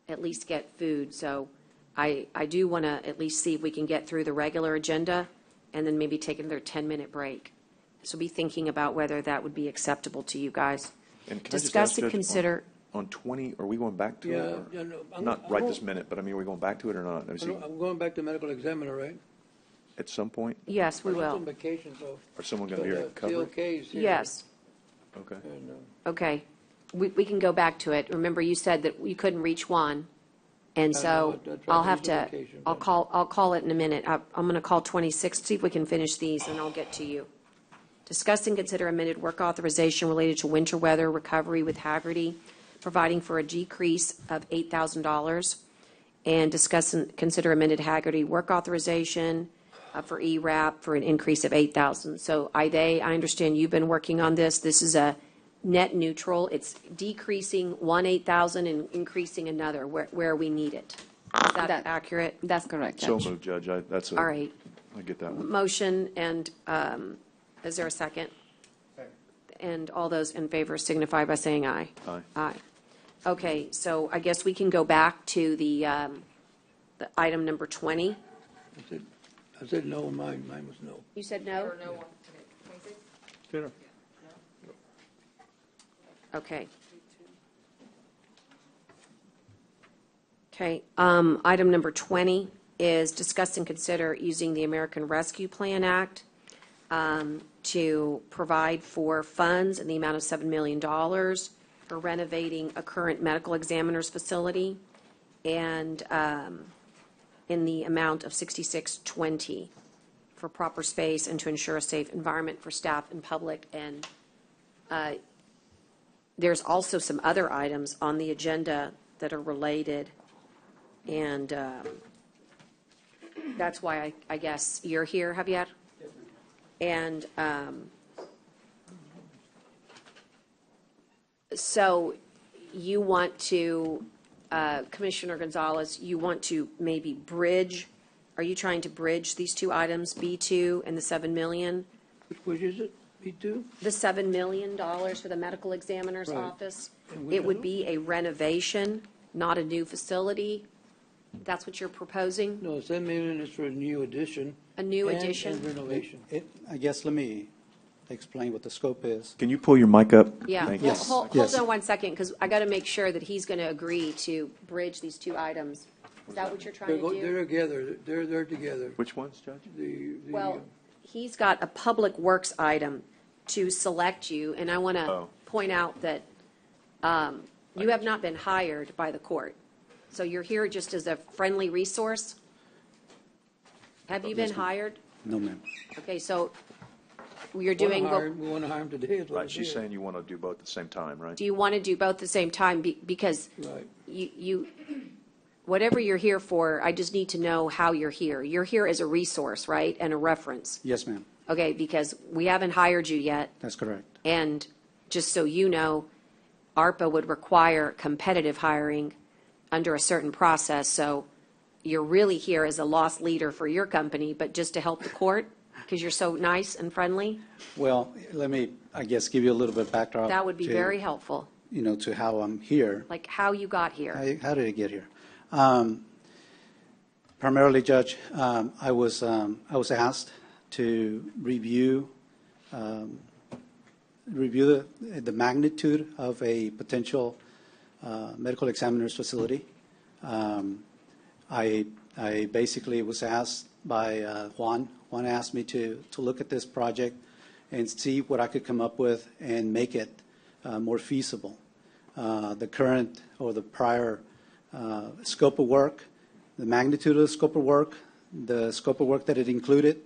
at least get food. So I do want to at least see if we can get through the regular agenda and then maybe take another 10-minute break. So be thinking about whether that would be acceptable to you guys. And can I just Discuss ask, and Judge, consider. On 20, are we going back to it? Yeah, no, Not right this minute, but I mean, are we going back to it or not? I'm going back to medical examiner, right? At some point? Yes, we I'm will. on vacation, so. Or someone going to be here to cover it? COK's here. Yes. Okay. And, Okay. We can go back to it. Remember, you said that you couldn't reach Juan. And I so know, I tried I'll to have use the to, vacation, I'll but- call it in a minute. I'm going to call 26, see if we can finish these, and I'll get to you. Discuss and consider amended work authorization related to winter weather recovery with Hagerty, providing for a decrease of $8,000. And discuss and consider amended Hagerty work authorization for ERAP for an increase of $8,000. So I understand you've been working on this. This is a net neutral. It's decreasing one $8,000 and increasing another where we need it. Is that accurate? That's correct, So Judge. moved, Judge. All right. I get that one. Motion, and is there a second? And all those in favor signify by saying aye. Aye. Aye. Okay, so I guess we can go back to the item number 20. I said no, mine was no. You said no? Sure. Okay. Okay, item number 20 is discuss and consider using the American Rescue Plan Act to provide for funds in the amount of $7 million for renovating a current medical examiner's facility, and in the amount of $6620 for proper space and to ensure a safe environment for staff and public. And there's also some other items on the agenda that are related, and that's why I guess you're here, Javier. And so you want to, Commissioner Gonzalez, you want to maybe bridge, are you trying to bridge these two items, B2 and the $7 million? Which is it, B2? The $7 million for the medical examiner's Right. office? And which It would one? be a renovation, not a new facility. That's what you're proposing? No, $7 million is for a new addition. A new and- addition? And renovation. I guess let me explain what the scope is. Can you pull your mic up? Yeah, Thank well, you. hold on one second, because I got to make sure that he's going to agree to bridge these two items. Is that what you're trying to do? They're together, they're together. Which ones, Judge? Well, he's got a public works item to select you, and I want to point out that you have not been hired by the court. So you're here just as a friendly resource? Have you been Yes, ma'am. hired? No, ma'am. Okay, so you're doing, We want to hire him today. is what Right, it she's is. saying you want to do both at the same time, right? do you want to do both at the same time? Because Right. you, whatever you're here for, I just need to know how you're here. You're here as a resource, right, and a reference? Yes, ma'am. Okay, because we haven't hired you yet, That's correct. and just so you know, ARPA would require competitive hiring under a certain process, so you're really here as a loss leader for your company, but just to help the court, because you're so nice and friendly? Well, let me, I guess, give you a little bit of backdrop. That would be to, very helpful, You know, to how I'm here. like how you got here. How did I get here? Primarily, Judge, I was asked to review the magnitude of a potential medical examiner's facility. I basically was asked by Juan. Juan asked me to look at this project and see what I could come up with and make it more feasible. The current or the prior scope of work, the magnitude of the scope of work, the scope of work that it included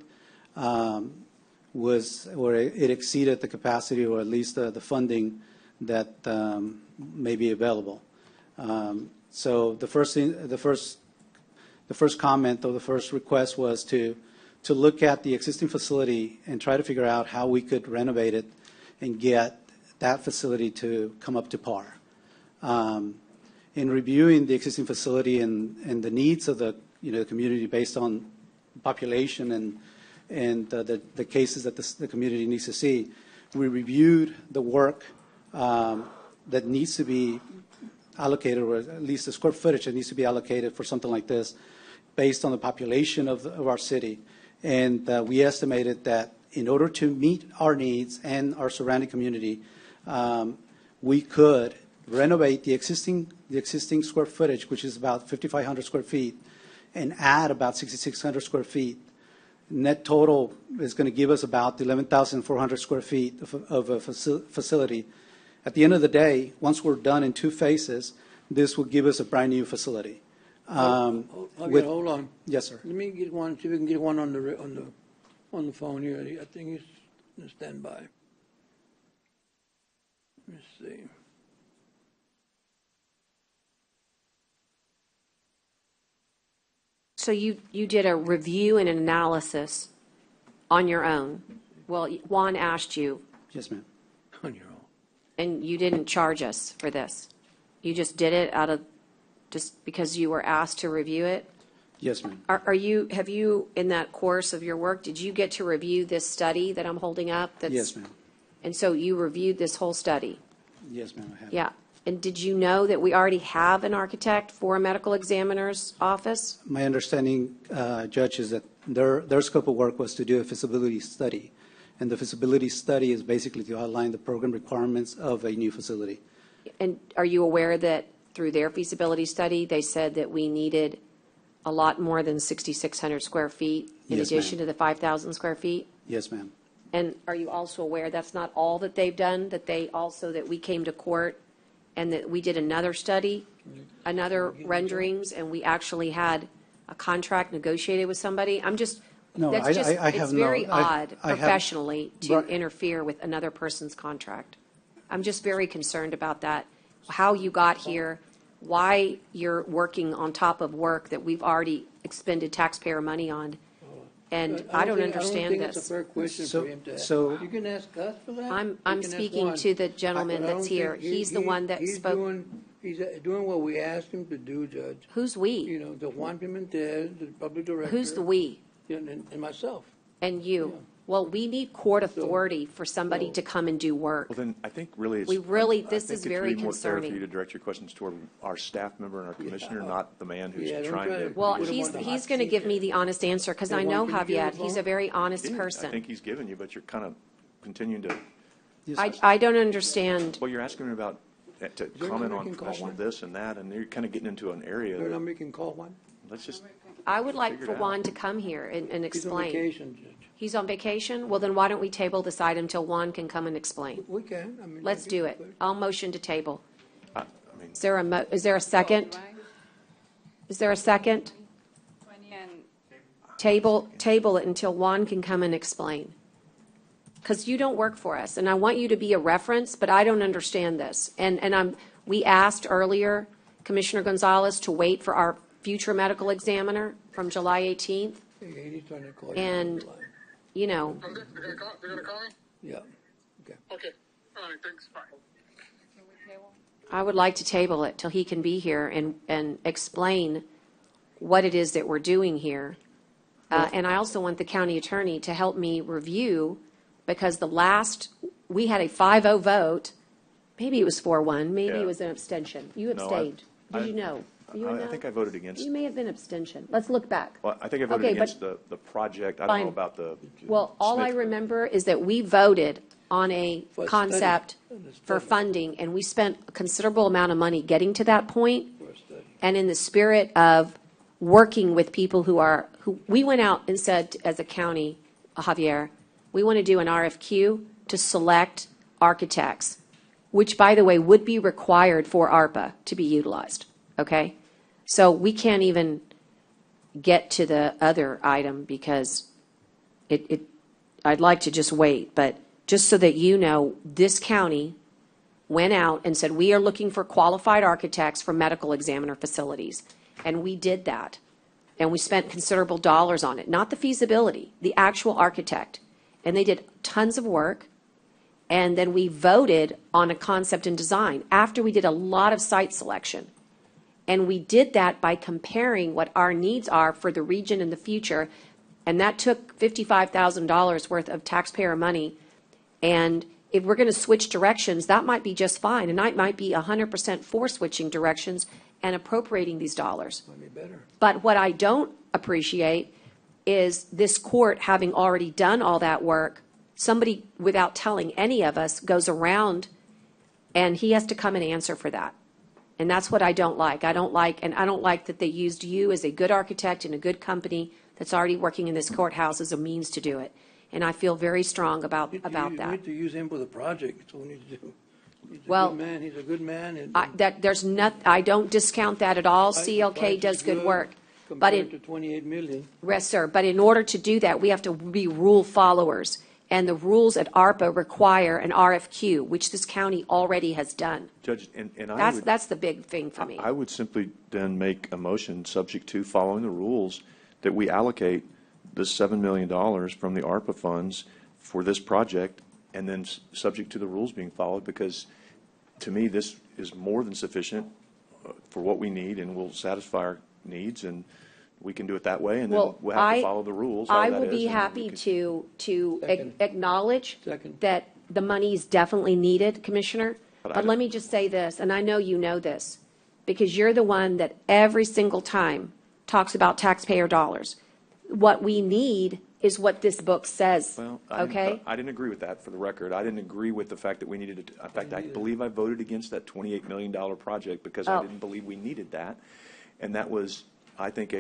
was, or it exceeded the capacity or at least the funding that may be available. So the first comment or the first request was to look at the existing facility and try to figure out how we could renovate it and get that facility to come up to par. In reviewing the existing facility and the needs of the community based on population and the cases that the community needs to see, we reviewed the work that needs to be allocated, or at least the square footage that needs to be allocated for something like this based on the population of our city. And we estimated that in order to meet our needs and our surrounding community, we could renovate the existing square footage, which is about 5,500 square feet, and add about 6,600 square feet. Net total is going to give us about 11,400 square feet of a facility. At the end of the day, once we're done in two phases, this will give us a brand-new facility. Hold on. Yes, sir. Let me get one, see if we can get one on the phone here. I think he's on standby. Let's see. So you did a review and an analysis on your own. Well, Juan asked you, Yes, ma'am. On your own. and you didn't charge us for this. You just did it just because you were asked to review it? Yes, ma'am. Have you, in that course of your work, did you get to review this study that I'm holding up? Yes, ma'am. And so you reviewed this whole study? Yes, ma'am, I have. Yeah. And did you know that we already have an architect for a medical examiner's office? My understanding, Judge, is that their scope of work was to do a feasibility study. And the feasibility study is basically to outline the program requirements of a new facility. And are you aware that through their feasibility study, they said that we needed a lot more than 6,600 square feet in Yes, addition ma'am. to the 5,000 square feet? Yes, ma'am. And are you also aware that's not all that they've done, that we came to court and that we did another study, another renderings, and we actually had a contract negotiated with somebody? No, That's just, I it's have very no, odd I have- professionally to Right. interfere with another person's contract. I'm just very concerned about that, how you got here, why you're working on top of work that we've already expended taxpayer money on. And I don't understand I don't think it's a this. fair question So- for him to ask. so- You can ask us for that. I'm You can ask speaking Juan. to the gentleman But I that's don't here. think He's the one that he's spoke. He's doing what we asked him to do, Judge. Who's we? You know, the Juan Pimentel, the public director. Who's the we? And myself. And you? Well, we need court authority for somebody to come and do work. Well, then, I think really it's. We really- I this think is it's very really more fair concerning. for you to direct your questions toward our staff member and our commissioner, not the man who's Yeah, don't trying try to. to- Well, put him he's on the he's hot going to seat give me there. the honest answer because Hey, I Juan, know can you give him Javier. the He's a phone? very honest Yeah, person. I think he's given you, but you're kind of continuing to. I don't understand. Well, you're asking me about, to there a comment number on you can call professional one? this and that, and you're kind of getting into an area Their that, number you can call one. let's just, I would like Figure for it out. Juan to come here and He's on explain. vacation, Judge. He's on vacation? Well, then why don't we table this item till Juan can come and explain? We can. I mean, Let's do it. I'll motion to table. I mean, Is there is there a second? Is there a second? 20 and Table it until Juan can come and explain. Because you don't work for us, and I want you to be a reference, but I don't understand this. We asked earlier, Commissioner Gonzalez, to wait for our future medical examiner from July 18th, He's trying to call you. and, you know, They're gonna call me? Yeah. Okay. Okay. All right, thanks, bye. I would like to table it till he can be here and explain what it is that we're doing here. And I also want the county attorney to help me review, because we had a 5-0 vote. Maybe it was 4-1, maybe Yeah. it was an abstention. You No, abstained. I- Did you know? You I know? think I voted against. You may have been abstention. Let's look back. Well, I think I voted Okay, but- against the project. I don't know Fine. about the. Well, all I Smith- remember is that we voted on a For a concept study. for funding, and we spent a considerable amount of money getting to that point. For a study. And in the spirit of working with people who we went out and said, as a county, Javier, we want to do an RFQ to select architects, which, by the way, would be required for ARPA to be utilized, okay? So we can't even get to the other item because I'd like to just wait, but just so that you know, this county went out and said, we are looking for qualified architects for medical examiner facilities. And we did that. And we spent considerable dollars on it, not the feasibility, the actual architect. And they did tons of work. And then we voted on a concept and design after we did a lot of site selection. And we did that by comparing what our needs are for the region in the future. And that took $55,000 worth of taxpayer money. And if we're going to switch directions, that might be just fine. And I might be 100% for switching directions and appropriating these dollars. Might be better. But what I don't appreciate is this court having already done all that work, somebody without telling any of us goes around and he has to come and answer for that. And that's what I don't like. I don't like that they used you as a good architect and a good company that's already working in this courthouse as a means to do it. And I feel very strong about We that. need to use him for the project. That's what we need to do. He's a Well, good man. He's a good man. And I don't discount that at all. CLK does good work. But compared to 28 million. Yes, sir. But in order to do that, we have to be rule followers. And the rules at ARPA require an RFQ, which this county already has done. Judge, and I would. That's the big thing for me. I would simply then make a motion subject to following the rules that we allocate the $7 million from the ARPA funds for this project, and then subject to the rules being followed, because to me, this is more than sufficient for what we need and will satisfy our needs, and we can do it that way, and then Well, we'll have to follow the rules. how I that will is, be and then we happy can- to Second. acknowledge Second. that the money is definitely needed, Commissioner. But I But don't- let me just say this, and I know you know this, because you're the one that every single time talks about taxpayer dollars. What we need is what this book says, Well, okay? I didn't agree with that, for the record. I didn't agree with the fact that we needed to, in fact, I believe I voted against that $28 million project because I Oh. didn't believe we needed that. And that was, I think,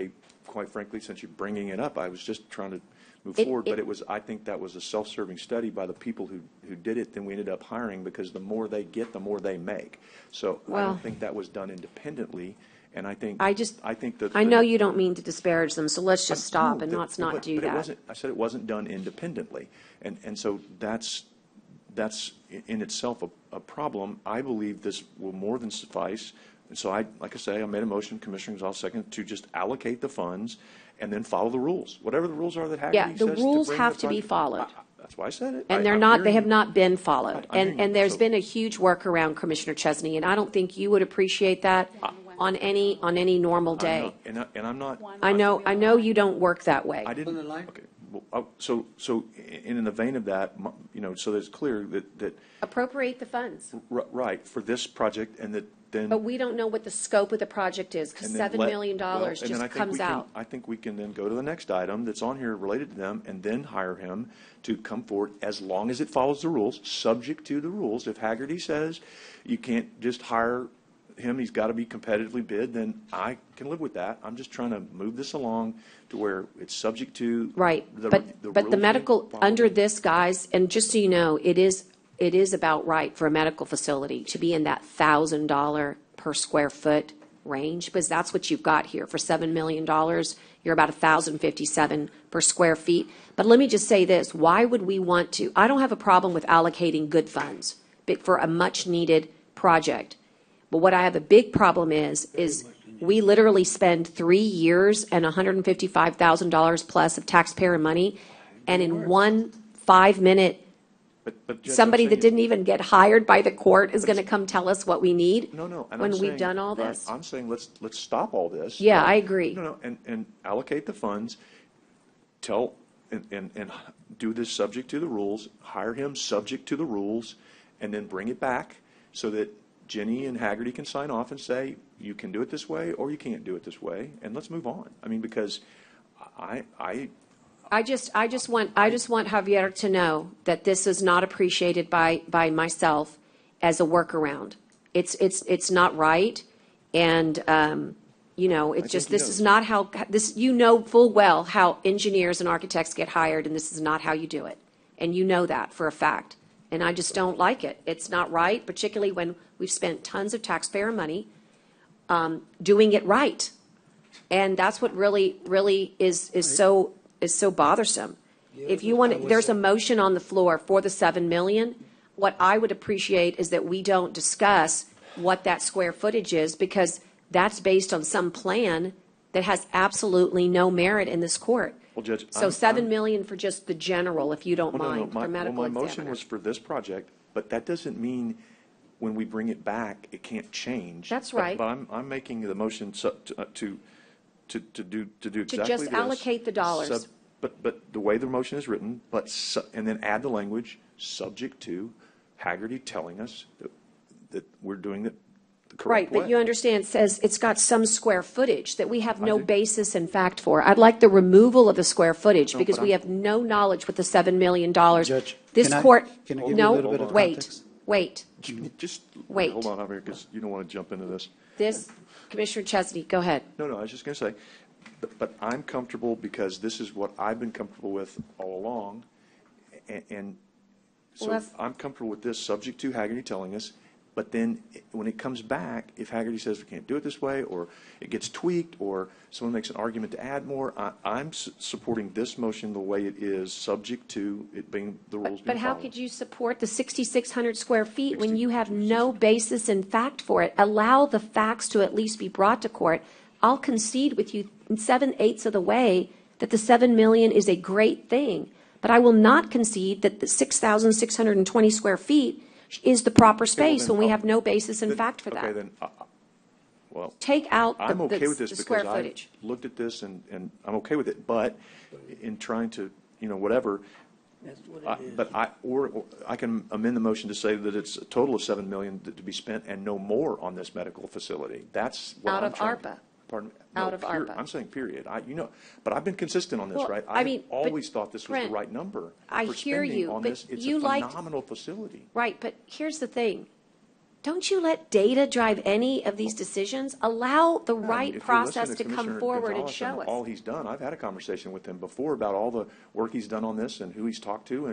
quite frankly, since you're bringing it up, I was just trying to move forward. But I think that was a self-serving study by the people who did it. Then we ended up hiring because the more they get, the more they make. So I don't think that was done independently. And I think that I know you don't mean to disparage them, so let's just stop and let's not do but that. It wasn't, I said it wasn't done independently. And so that's in itself a problem. I believe this will more than suffice. And so like I say, I made a motion, Commissioners, I'll second, to just allocate the funds and then follow the rules. Whatever the rules are that Haggerty says. Yeah, the rules bring have the to be fund- followed. That's why I said it. And they have not been followed. And there's been a huge workaround, Commissioner Chesney, and I don't think you would appreciate that on any normal day. And I'm not. I know you don't work that way. I didn't. Okay. Well, so in the vein of that, so that it's clear that Appropriate the funds. right for this project, and that then. But we don't know what the scope of the project is, because and then $7 million just comes out. I think we can then go to the next item that's on here related to them, and then hire him to come forward as long as it follows the rules, subject to the rules. If Haggerty says you can't just hire him, he's got to be competitively bid, then I can live with that. I'm just trying to move this along to where it's subject to. Right, but the rules medical, being followed. under this, guys, and just so you know, it is about right for a medical facility to be in that $1,000 per square foot range, because that's what you've got here. For $7 million, you're about $1,057 per square feet. But let me just say this, why would we want to? I don't have a problem with allocating good funds for a much-needed project. But what I have a big problem is we literally spend 3 years and $155,000 plus of taxpayer money, and in one 5-minute, But Judge, somebody I'm that saying- didn't even get hired by the court is going to come tell us what we need? No, and when I'm we've saying- done all this? I'm saying let's stop all this. Yeah, I agree. No, and allocate the funds, and do this subject to the rules, hire him subject to the rules, and then bring it back so that Jenny and Haggerty can sign off and say, you can do it this way or you can't do it this way, and let's move on. I mean, because I just want Javier to know that this is not appreciated by myself as a workaround. It's not right, and it's just, this is not how full well how engineers and architects get hired, and this is not how you do it, and you know that for a fact. And I just don't like it. It's not right, particularly when we've spent tons of taxpayer money doing it right, and that's what really is so bothersome. If you want, there's a motion on the floor for the $7 million. What I would appreciate is that we don't discuss what that square footage is, because that's based on some plan that has absolutely no merit in this court. Well, Judge, So $7 million for just the general, if you don't mind, for medical my motion examiner. was for this project, but that doesn't mean when we bring it back, it can't change. That's But- right. But I'm making the motion to do exactly To this. just allocate the dollars. But the way the motion is written, and then add the language, subject to Haggerty telling us that we're doing it the correct Right, way. but you understand, it says it's got some square footage that we have no basis in fact for. I'd like the removal of the square footage, No, because but we I'm- have no knowledge with the $7 million. Judge, This can I- court, can I give you a no, little bit of wait, context? wait. Just Wait. hold on over here, because you don't want to jump into this. This, Commissioner Chesney, go ahead. No, I was just going to say, but I'm comfortable because this is what I've been comfortable with all along. And so Well, that's- I'm comfortable with this, subject to Haggerty telling us. But then when it comes back, if Haggerty says we can't do it this way, or it gets tweaked, or someone makes an argument to add more, I'm supporting this motion the way it is, subject to it being the rules being But how followed. could you support the 6,600 square feet when you have no basis in fact for it? Allow the facts to at least be brought to court. I'll concede with you in 7/8 of the way that the $7 million is a great thing, but I will not concede that the 6,620 square feet is the proper space when we have no basis in fact for that. Okay, then, well. Take out I'm okay with this the square because I footage. looked at this and I'm okay with it, but in trying to, whatever. But I can amend the motion to say that it's a total of $7 million to be spent and no more on this medical facility. That's what Out I'm of trying. ARPA. Pardon me? Out No, of ARPA. I'm saying period. But I've been consistent on this, Well, right? I mean, I've but always thought this was the Brent, right number I for hear spending you, on but this. It's you a liked- phenomenal facility. Right, but here's the thing. Don't you let data drive any of these decisions? Allow the right If you process listen to come Commissioner forward and Gonzalez show us. all he's done, I've had a conversation with him before about all the work he's done on this and who he's talked to,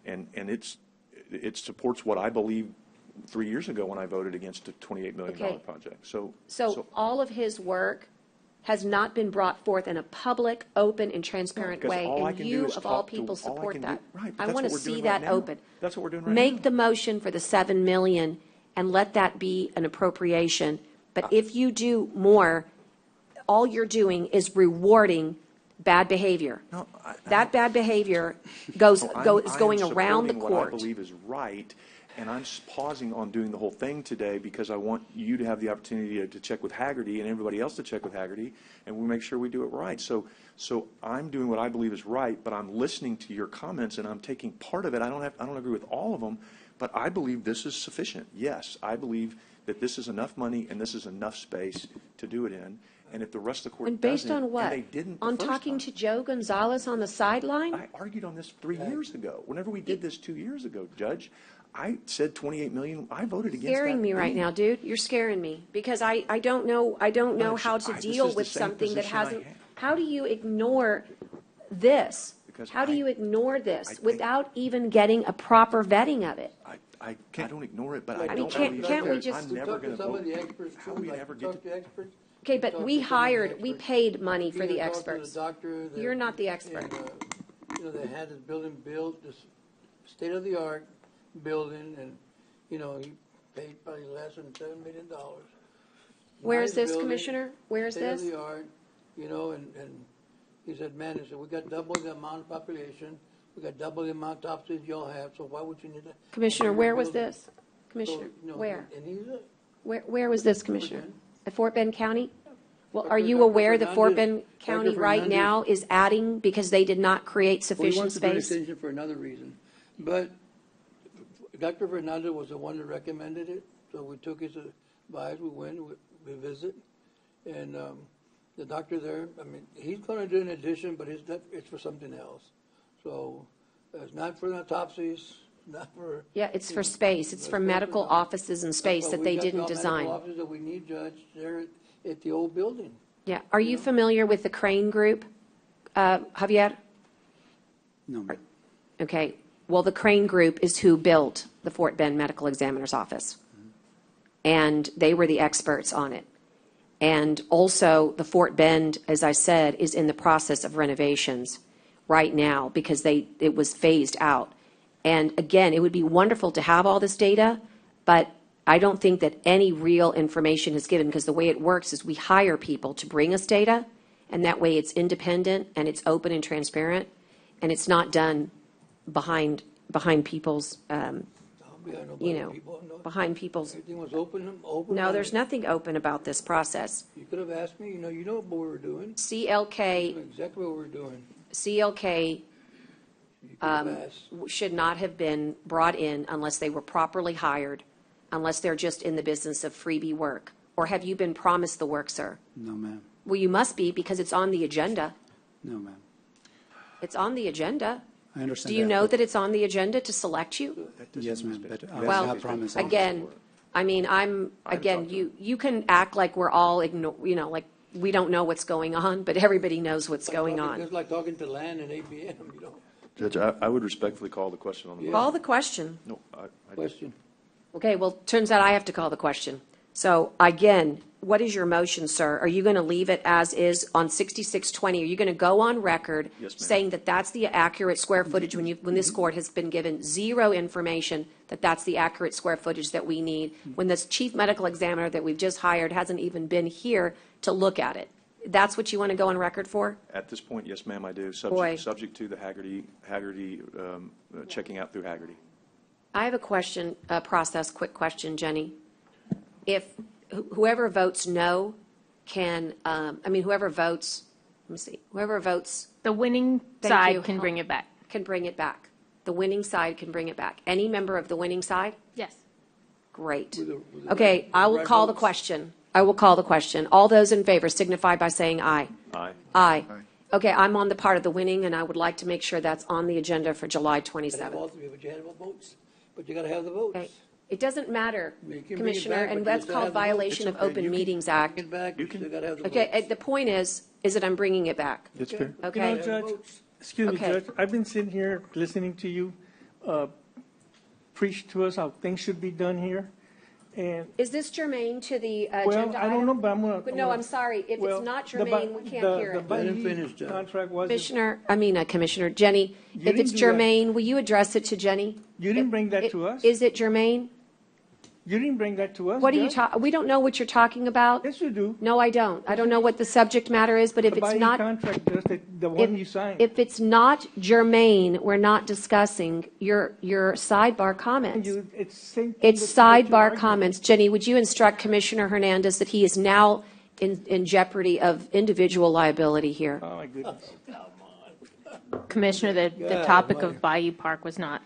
and it supports what I believe 3 years ago when I voted against a $28 million Okay. project. So all of his work has not been brought forth in a public, open, and transparent Because way, all I and can you, do is of all talk to- people, all I support can do- that. right, but I that's want to what we're see doing that right now. open. That's what we're doing right Make now. the motion for the 7 million and let that be an appropriation. But if you do more, all you're doing is rewarding bad behavior. That bad behavior is going around the I'm supporting court. what I believe is right, and I'm pausing on doing the whole thing today because I want you to have the opportunity to check with Haggerty and everybody else to check with Haggerty, and we make sure we do it right. So I'm doing what I believe is right, but I'm listening to your comments and I'm taking part of it. I don't agree with all of them, but I believe this is sufficient. Yes, I believe that this is enough money and this is enough space to do it in. And if the rest of the court And based doesn't, on what? and they didn't the On first talking time. to Joe Gonzalez on the sideline? I argued on this 3 years ago. Whenever we did this 2 years ago, Judge, I said 28 million. I voted against that. Scaring me right deal. now, dude. You're scaring me because I don't know Judge, how to this deal is the with same something that position I hasn't. have. How do you ignore this? Because How do you ignore this think- without even getting a proper vetting of it? I don't ignore it, but I I mean, don't can't- believe can't we that just- I'm never talked to going to some of vote. the experts, How do we ever get talk to experts? Okay, but Talk we to some of the hired, we experts. paid money for You the know, talk to experts. the doctor that- You're not the expert. and, you know, they had this building built, this state-of-the-art building, and, you know, he paid probably less than $7 million. Where is Nice this, building, Commissioner? Where is this? State-of-the-art, you know, and he said, man, he said, we got double the amount of population, we got double the amount of offices y'all have, so why would you need that? Commissioner, where was this? So, Commissioner, you know, where? And he's a, Where was this, Commissioner? At Fort Bend County? Well, are Dr. you aware that Fort Fernandez- Bend County Dr. right Fernandez- now is adding because they did not create well, he sufficient wants to do an space? extension for another reason. But Dr. Fernandez was the one that recommended it, so we took his advice, we went, we visit, and the doctor there, I mean, he's gonna do an addition, but it's for something else. So it's not for autopsies, not for. Yeah, it's for space. It's for medical offices and space But that we they got didn't all design. medical offices that we need, Judge, there at the old building. Yeah. Are you familiar with the Crane Group, Javier? No, ma'am. Okay. Well, the Crane Group is who built the Fort Bend Medical Examiner's Office. And they were the experts on it. And also, the Fort Bend, as I said, is in the process of renovations right now because it was phased out. And again, it would be wonderful to have all this data, but I don't think that any real information is given because the way it works is we hire people to bring us data, and that way it's independent and it's open and transparent, and it's not done behind people's, behind people's. Everything was open. No, there's nothing open about this process. You could have asked me, you know what we were doing. You know CLK, exactly what we were doing. CLK You could have asked. should not have been brought in unless they were properly hired, unless they're just in the business of freebie work. Or have you been promised the work, sir? No, ma'am. Well, you must be because it's on the agenda. No, ma'am. It's on the agenda. I understand Do you that, know but- that it's on the agenda to select you? Yes, ma'am, but I was Well, not promised. again, I mean, you can act like we're all like we don't know what's going on, but everybody knows what's going on. It's like talking to land and ABM, you know. Judge, I would respectfully call the question on the. Call the question. No, Question. Okay, well, turns out I have to call the question. So again, what is your motion, sir? Are you going to leave it as is on 6620? Are you going to go on record Yes, ma'am. saying that that's the accurate square footage when this court has been given zero information that that's the accurate square footage that we need, when this chief medical examiner that we've just hired hasn't even been here to look at it? That's what you want to go on record for? At this point, yes, ma'am, I do. Boy. Subject to the Haggerty checking out through Haggerty. I have a question, quick question, Jenny. If whoever votes no can, whoever votes, let me see, whoever votes. The winning Thank side you. can bring it back. Can bring it back. The winning side can bring it back. Any member of the winning side? Yes. Great. With the Okay, I will right call the votes. question. I will call the question. All those in favor signify by saying aye. Aye. Aye. Okay, I'm on the part of the winning, and I would like to make sure that's on the agenda for July You gotta have 27th. all three, but you had votes. But you gotta have the votes. Okay. It doesn't matter, You can bring it Commissioner, back, but and you that's still called have the vote. violation It's of okay. Open You can Meetings Act. Bring it back, you still gotta have the Okay, votes. the point is that I'm bringing it back. It's fair. Okay? You know, Judge, excuse me, Okay. Judge, I've been sitting here listening to you preach to us how things should be done here, and, Is this germane to the well, agenda I don't item? know, but I'm gonna. No, I'm sorry. If well, it's not the Ba- germane, we can't the- hear the it. Let him Bailey finish, Judge. contract wasn't, Commissioner, Jenny, You if didn't it's do that. germane, will you address it to Jenny? you didn't bring that to us? Is it germane? You didn't bring that to us, What are you Judge. we don't know what you're talking about? Yes, you do. No, I don't. I don't know what the subject matter is, but if The it's Bailey not, contract, Judge, the one you signed. if it's not germane, we're not discussing your sidebar comments. It's same thing It's with what you sidebar argued. comments. Jenny, would you instruct Commissioner Hernandez that he is now in jeopardy of individual liability here? Oh, my goodness. Commissioner, the God topic almighty. of Bayou Park was not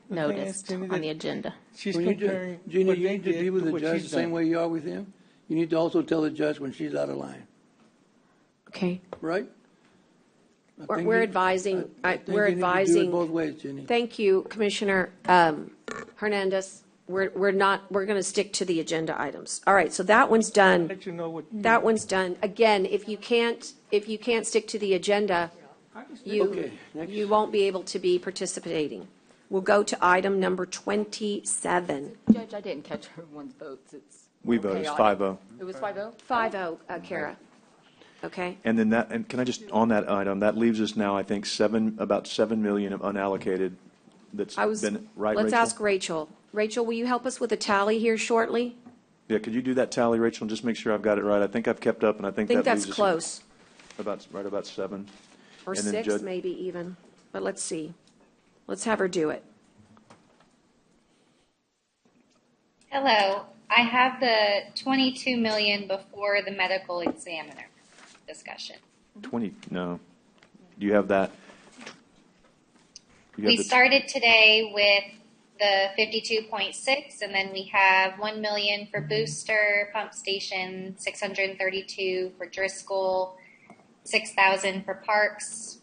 thing is, noticed Jenny, on that- the agenda. She's When you do, comparing Gina, what you they need to did deal with to the what judge the she's same done. way you are with him. You need to also tell the judge when she's out of line, Okay. right? I think We're you- advising, I think we're you need to do it advising. both ways, Ginny. Thank you, Commissioner Hernandez. We're going to stick to the agenda items. All right, so that one's done. Let you know what. That one's done. Again, if you can't stick to the agenda, Okay, next. you won't be able to be participating. We'll go to item number 27. Judge, I didn't catch everyone's votes. We voted chaotic. 5-0. It was 5-0? 5-0, Kara. Okay? And then that, and can I just, on that item, that leaves us now, I think, about 7 million of unallocated that's been, right, Let's Rachel? ask Rachel. Rachel, will you help us with a tally here shortly? Yeah, could you do that tally, Rachel, and just make sure I've got it right? I think I've kept up, and I I think think that that's leaves us close, right about 7. or And then 6 Judge- maybe even, but let's see. Let's have her do it. Hello, I have the 22 million before the medical examiner discussion. 20, no. Do you have that? You have We the- started today with the 52.6, and then we have 1 million for booster, pump station, 632 for Driscoll, 6,000 for parks,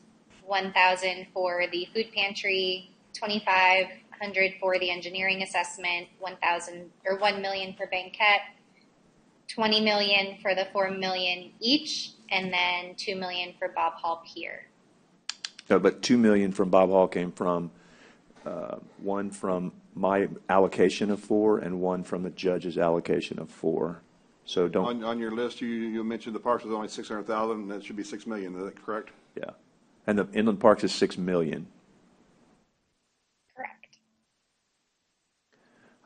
1,000 for the food pantry, 2,500 for the engineering assessment, 1 million for banquet, 20 million for the 4 million each, and then 2 million for Bob Hall Pier. No, but 2 million from Bob Hall came from, one from my allocation of 4 and one from the judge's allocation of 4. So don't, On your list, you mentioned the parks was only 600,000, and that should be 6 million, is that correct? yeah. And the inland parks is 6 million. Correct.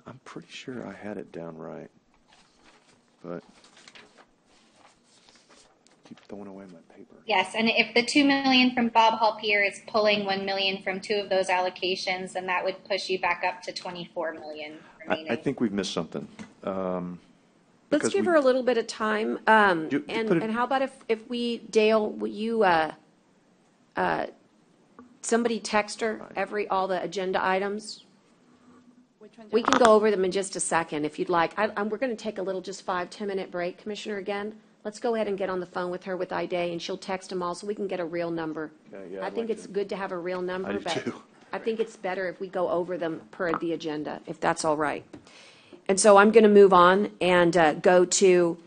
I'm pretty sure I had it down right, but keep throwing away my paper. Yes, and if the 2 million from Bob Hall Pier is pulling 1 million from 2 of those allocations, then that would push you back up to 24 million remaining. I think we've missed something. Let's Because give we- her a little bit of time. You put it- And how about if we, Dale, will you, somebody text her all the agenda items? We can go over them in just a second if you'd like. We're going to take a little, just 5-10 minute break, Commissioner, again. Let's go ahead and get on the phone with her with IDA, and she'll text them all so we can get a real number. Okay, yeah, I I'd think like it's to. good to have a real number, I do but too. I think it's better if we go over them per the agenda, if that's all right. And so I'm going to move on and go to,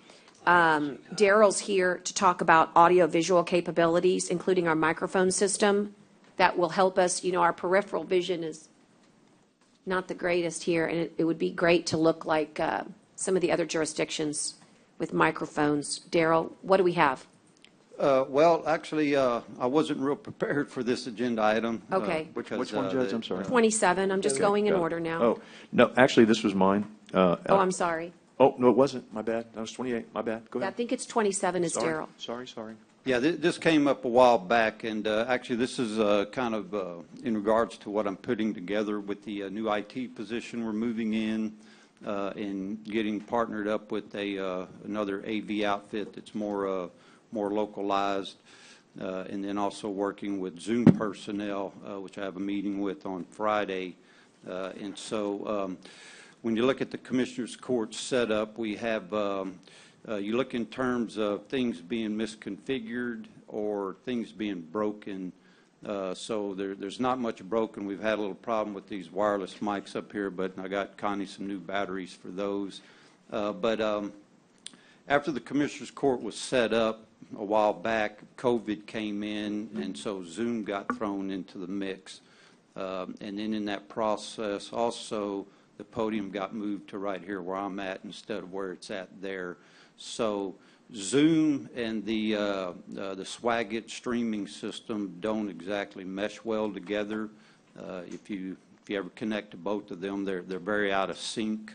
Daryl's here to talk about audio-visual capabilities, including our microphone system that will help us. You know, our peripheral vision is not the greatest here, and it would be great to look like some of the other jurisdictions with microphones. Daryl, what do we have? Well, actually, I wasn't real prepared for this agenda item. Okay. Which one, Judge? I'm sorry. 27, I'm just Okay, going in got it. order now. Oh, no, actually, this was mine. Oh, I'm sorry. Oh, no, it wasn't. My bad. That was 28. My bad. Go I ahead. think it's 27 is Sorry. Daryl. Sorry. Yeah, this came up a while back, and actually, this is kind of in regards to what I'm putting together with the new IT position we're moving in and getting partnered up with another AV outfit that's more localized, and then also working with Zoom personnel, which I have a meeting with on Friday. And so when you look at the Commissioners Court setup, we have you look in terms of things being misconfigured or things being broken. So there's not much broken. We've had a little problem with these wireless mics up here, but I got Connie some new batteries for those. But after the Commissioners Court was set up a while back, COVID came in, and so Zoom got thrown into the mix. And then in that process, also, the podium got moved to right here where I'm at instead of where it's at there. So Zoom and the Swagit streaming system don't exactly mesh well together. If you ever connect to both of them, they're very out of sync.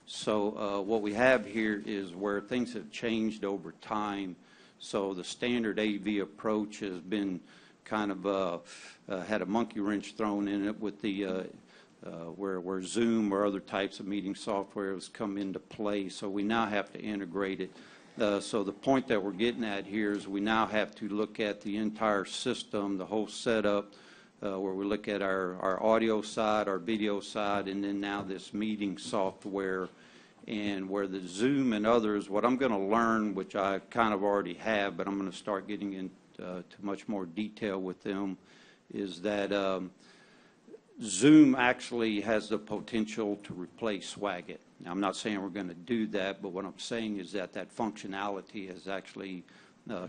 So what we have here is where things have changed over time. So the standard AV approach has been kind of had a monkey wrench thrown in it with the where Zoom or other types of meeting software has come into play. So we now have to integrate it. So the point that we're getting at here is we now have to look at the entire system, the whole setup, where we look at our audio side, our video side, and then now this meeting software. And where the Zoom and others, what I'm going to learn, which I kind of already have, but I'm going to start getting into much more detail with them, is that Zoom actually has the potential to replace Swagit. Now, I'm not saying we're going to do that, but what I'm saying is that that functionality has actually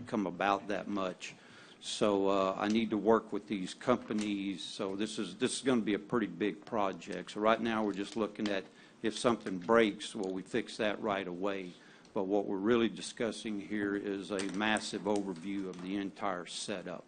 come about that much. So I need to work with these companies. So this is going to be a pretty big project. So right now we're just looking at if something breaks, well, we fix that right away. But what we're really discussing here is a massive overview of the entire setup.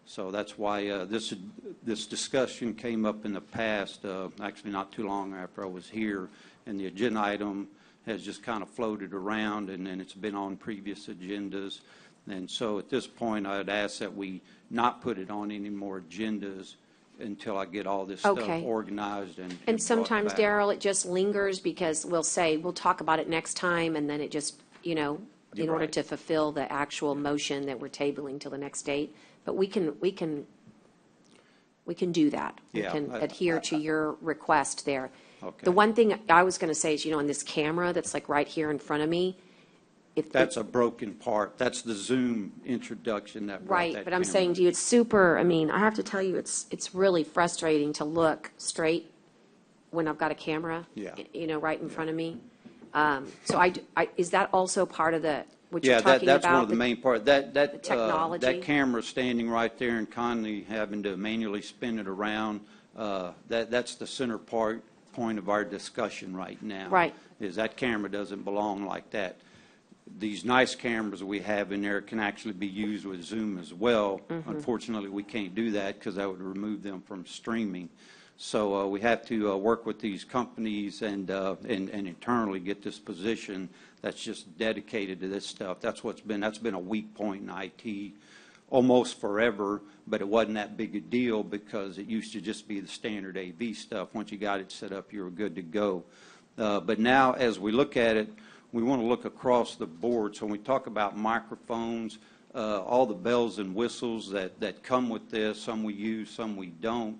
So that's why this discussion came up in the past, actually not too long after I was here, and the agenda item has just kind of floated around, and then it's been on previous agendas. And so at this point, I'd ask that we not put it on any more agendas until I get all this stuff organized and And sometimes, brought back. Daryl, it just lingers because we'll say, we'll talk about it next time, and then it just, in order to fulfill the actual motion that we're tabling till the next date. But we can do that. We can adhere to your request there. Okay. The one thing I was going to say is, on this camera that's like right here in front of me, That's a broken part. That's the Zoom introduction that brought right, that but I'm camera. saying to you, it's super, I have to tell you, it's really frustrating to look straight when I've got a camera, Yeah. Right in front of me. So is that also part of what you're talking that's about? one of the main parts. That technology? That camera standing right there and Conley having to manually spin it around, that's the center point of our discussion right now. Right. Is that camera doesn't belong like that. These nice cameras we have in there can actually be used with Zoom as well. Mm-hmm. Unfortunately, we can't do that because that would remove them from streaming. So we have to work with these companies and internally get this position that's just dedicated to this stuff. That's been a weak point in IT almost forever, but it wasn't that big a deal because it used to just be the standard AV stuff. Once you got it set up, you were good to go. But now as we look at it, we want to look across the board. So when we talk about microphones, all the bells and whistles that come with this, some we use, some we don't.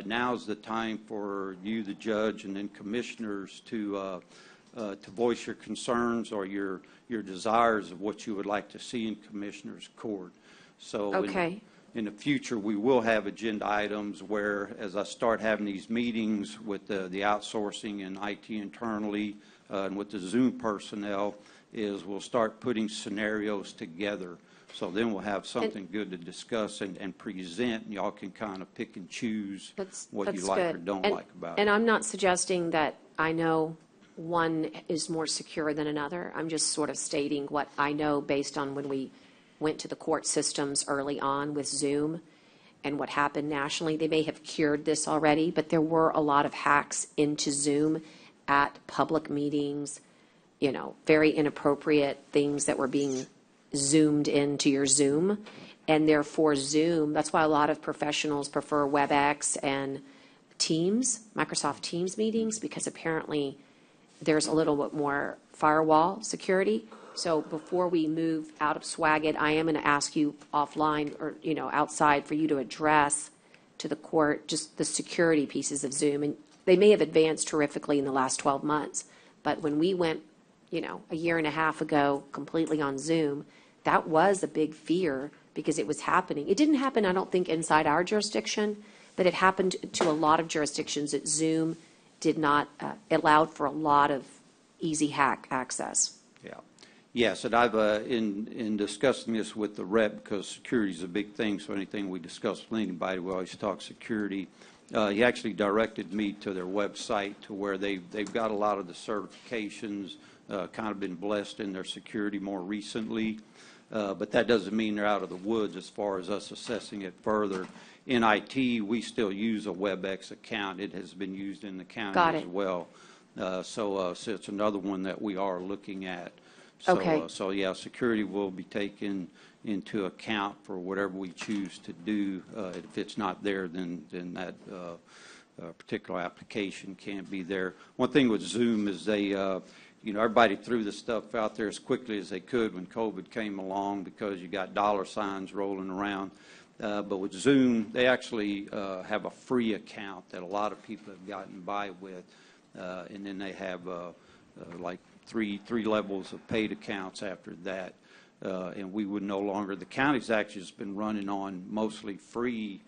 Now's the time for you, the judge, and then commissioners to voice your concerns or your desires of what you would like to see in commissioners' court. So in the future, we will have agenda items where, as I start having these meetings with the outsourcing and IT internally and with the Zoom personnel, is we'll start putting scenarios together. So then we'll have something good to discuss and present, and y'all can kind of pick and choose what you like or don't like about it. And I'm not suggesting that I know one is more secure than another. I'm just sort of stating what I know based on when we went to the court systems early on with Zoom and what happened nationally. They may have cured this already, but there were a lot of hacks into Zoom at public meetings, very inappropriate things that were being zoomed into your Zoom. And therefore Zoom, that's why a lot of professionals prefer WebEx and Teams, Microsoft Teams meetings, because apparently there's a little bit more firewall security. So before we move out of Swagit, I am going to ask you offline or, outside for you to address to the court just the security pieces of Zoom. And they may have advanced terrifically in the last 12 months, but when we went, a year and a half ago completely on Zoom, that was a big fear because it was happening. It didn't happen, I don't think, inside our jurisdiction, but it happened to a lot of jurisdictions that Zoom did not, allowed for a lot of easy hack access. Yeah. Yes, and I've, in discussing this with the rep, because security is a big thing, so anything we discuss with anybody, we always talk security. He actually directed me to their website to where they've got a lot of the certifications, kind of been blessed in their security more recently. But that doesn't mean they're out of the woods as far as us assessing it further. In IT, we still use a WebEx account. It has been used in the county as well. So it's another one that we are looking at. So, Okay. So yeah, security will be taken into account for whatever we choose to do. If it's not there, then that particular application can't be there. One thing with Zoom is they, everybody threw the stuff out there as quickly as they could when COVID came along because you got dollar signs rolling around. But with Zoom, they actually have a free account that a lot of people have gotten by with, and then they have like three levels of paid accounts after that. And we would no longer, the county's actually has been running on mostly free.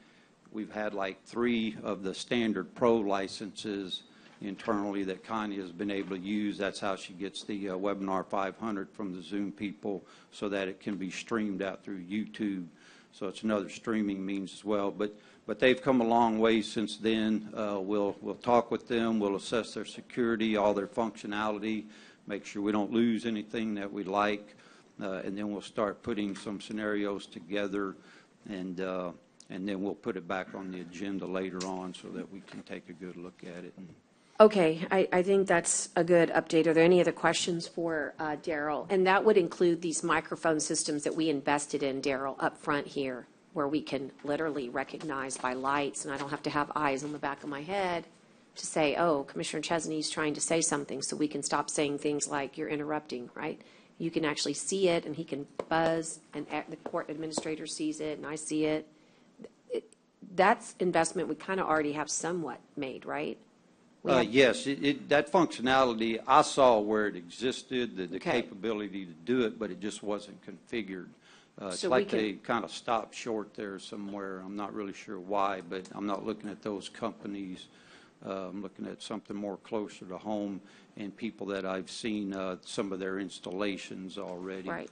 We've had like 3 of the standard pro licenses internally that Connie has been able to use. That's how she gets the Webinar 500 from the Zoom people so that it can be streamed out through YouTube. So it's another streaming means as well. But they've come a long way since then. We'll talk with them. We'll assess their security, all their functionality, make sure we don't lose anything that we like. And then we'll start putting some scenarios together, and then we'll put it back on the agenda later on so that we can take a good look at it. Okay, I think that's a good update. Are there any other questions for Daryl? And that would include these microphone systems that we invested in, Daryl, up front here, where we can literally recognize by lights, and I don't have to have eyes on the back of my head to say, oh, Commissioner Chesney's trying to say something, so we can stop saying things like you're interrupting, right? You can actually see it, and he can buzz, and the court administrator sees it, and I see it. That's investment we kind of already have somewhat made, right? Yes, that functionality, I saw where it existed, the capability to do it, but it just wasn't configured. It's So like they kind of stopped short there somewhere. I'm not really sure why, but I'm not looking at those companies. I'm looking at something more closer to home and people that I've seen some of their installations already. Right.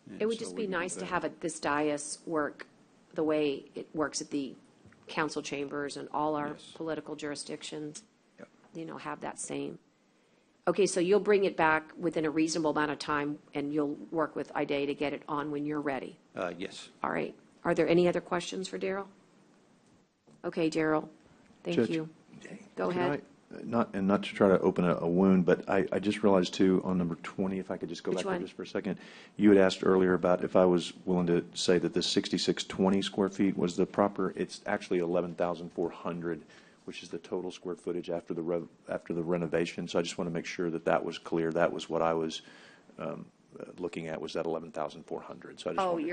And It would so just we be do nice to that. have this dais work the way it works at the council chambers and all our political jurisdictions. Have that same. Okay, so you'll bring it back within a reasonable amount of time, and you'll work with IDA to get it on when you're ready. Yes. All right. Are there any other questions for Daryl? Okay, Daryl. Thank Judge, you. Go Can ahead. not to try to open a wound, but I just realized too on number 20, if I could just go Which back there one? just for a second. You had asked earlier about if I was willing to say that this 6620 square feet was the proper. It's actually 11,400, which is the total square footage after the renovation. So I just want to make sure that was clear. That was what I was looking at, was that 11,400. So I just Oh, wanted-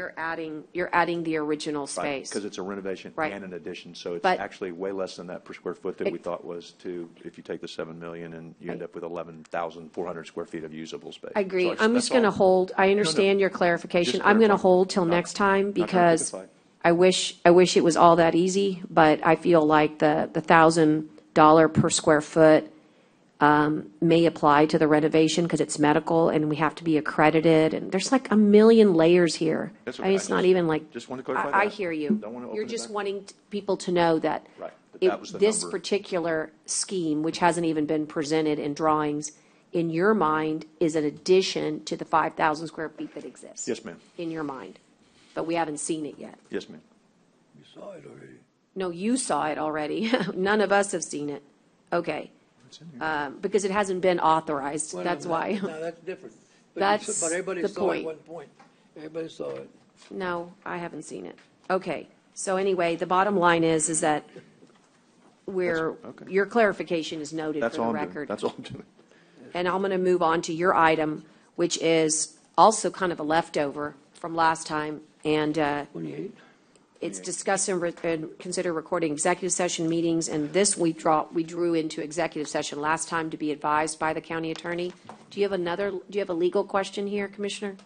you're adding the original space. because it's a renovation Right. and an addition, so it's But- actually way less than that per square foot that we thought was if you take the 7 million and you end up with 11,400 square feet of usable space. I agree. So I'm that's just going to all. hold, I No, understand no. your clarification. Just I'm going to clarify. hold till Not- next time not trying to pick a because fight. I wish it was all that easy, but I feel like the $1,000 per square foot may apply to the renovation because it's medical and we have to be accredited, and there's like a million layers here. That's I mean, okay. it's not even like. Just want to clarify I that. hear you. Don't want to You're open it just back. wanting people to know that Right, that was the this number. particular scheme, which hasn't even been presented in drawings, in your mind, is an addition to the 5,000 square feet that exists. Yes, ma'am. In your mind. But we haven't seen it yet. Yes, ma'am. You saw it already. No, you saw it already. None of us have seen it. Okay. Because it hasn't been authorized. Well, That's no, why. No, that's different. But That's but everybody the saw it at point. one point. Everybody saw it. No, I haven't seen it. Okay. So anyway, the bottom line is that your clarification is noted That's for the all I'm doing. record. That's all I'm doing. And I'm going to move on to your item, which is also kind of a leftover from last time. And 28? it's discuss and consider recording executive session meetings. And this we drew into executive session last time to be advised by the county attorney. Do you have a legal question here, Commissioner?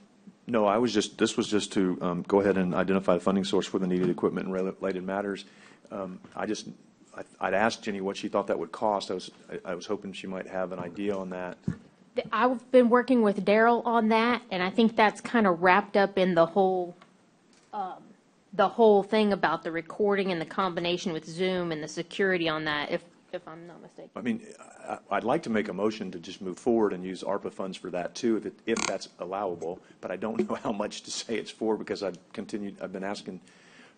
No, this was just to go ahead and identify the funding source for the needed equipment and related matters. I'd asked Jenny what she thought that would cost. I was hoping she might have an idea on that. I've been working with Daryl on that, and I think that's kind of wrapped up in the whole thing about the recording and the combination with Zoom and the security on that, if I'm not mistaken. I mean, I'd like to make a motion to just move forward and use ARPA funds for that too, if that's allowable, but I don't know how much to say it's for because I've been asking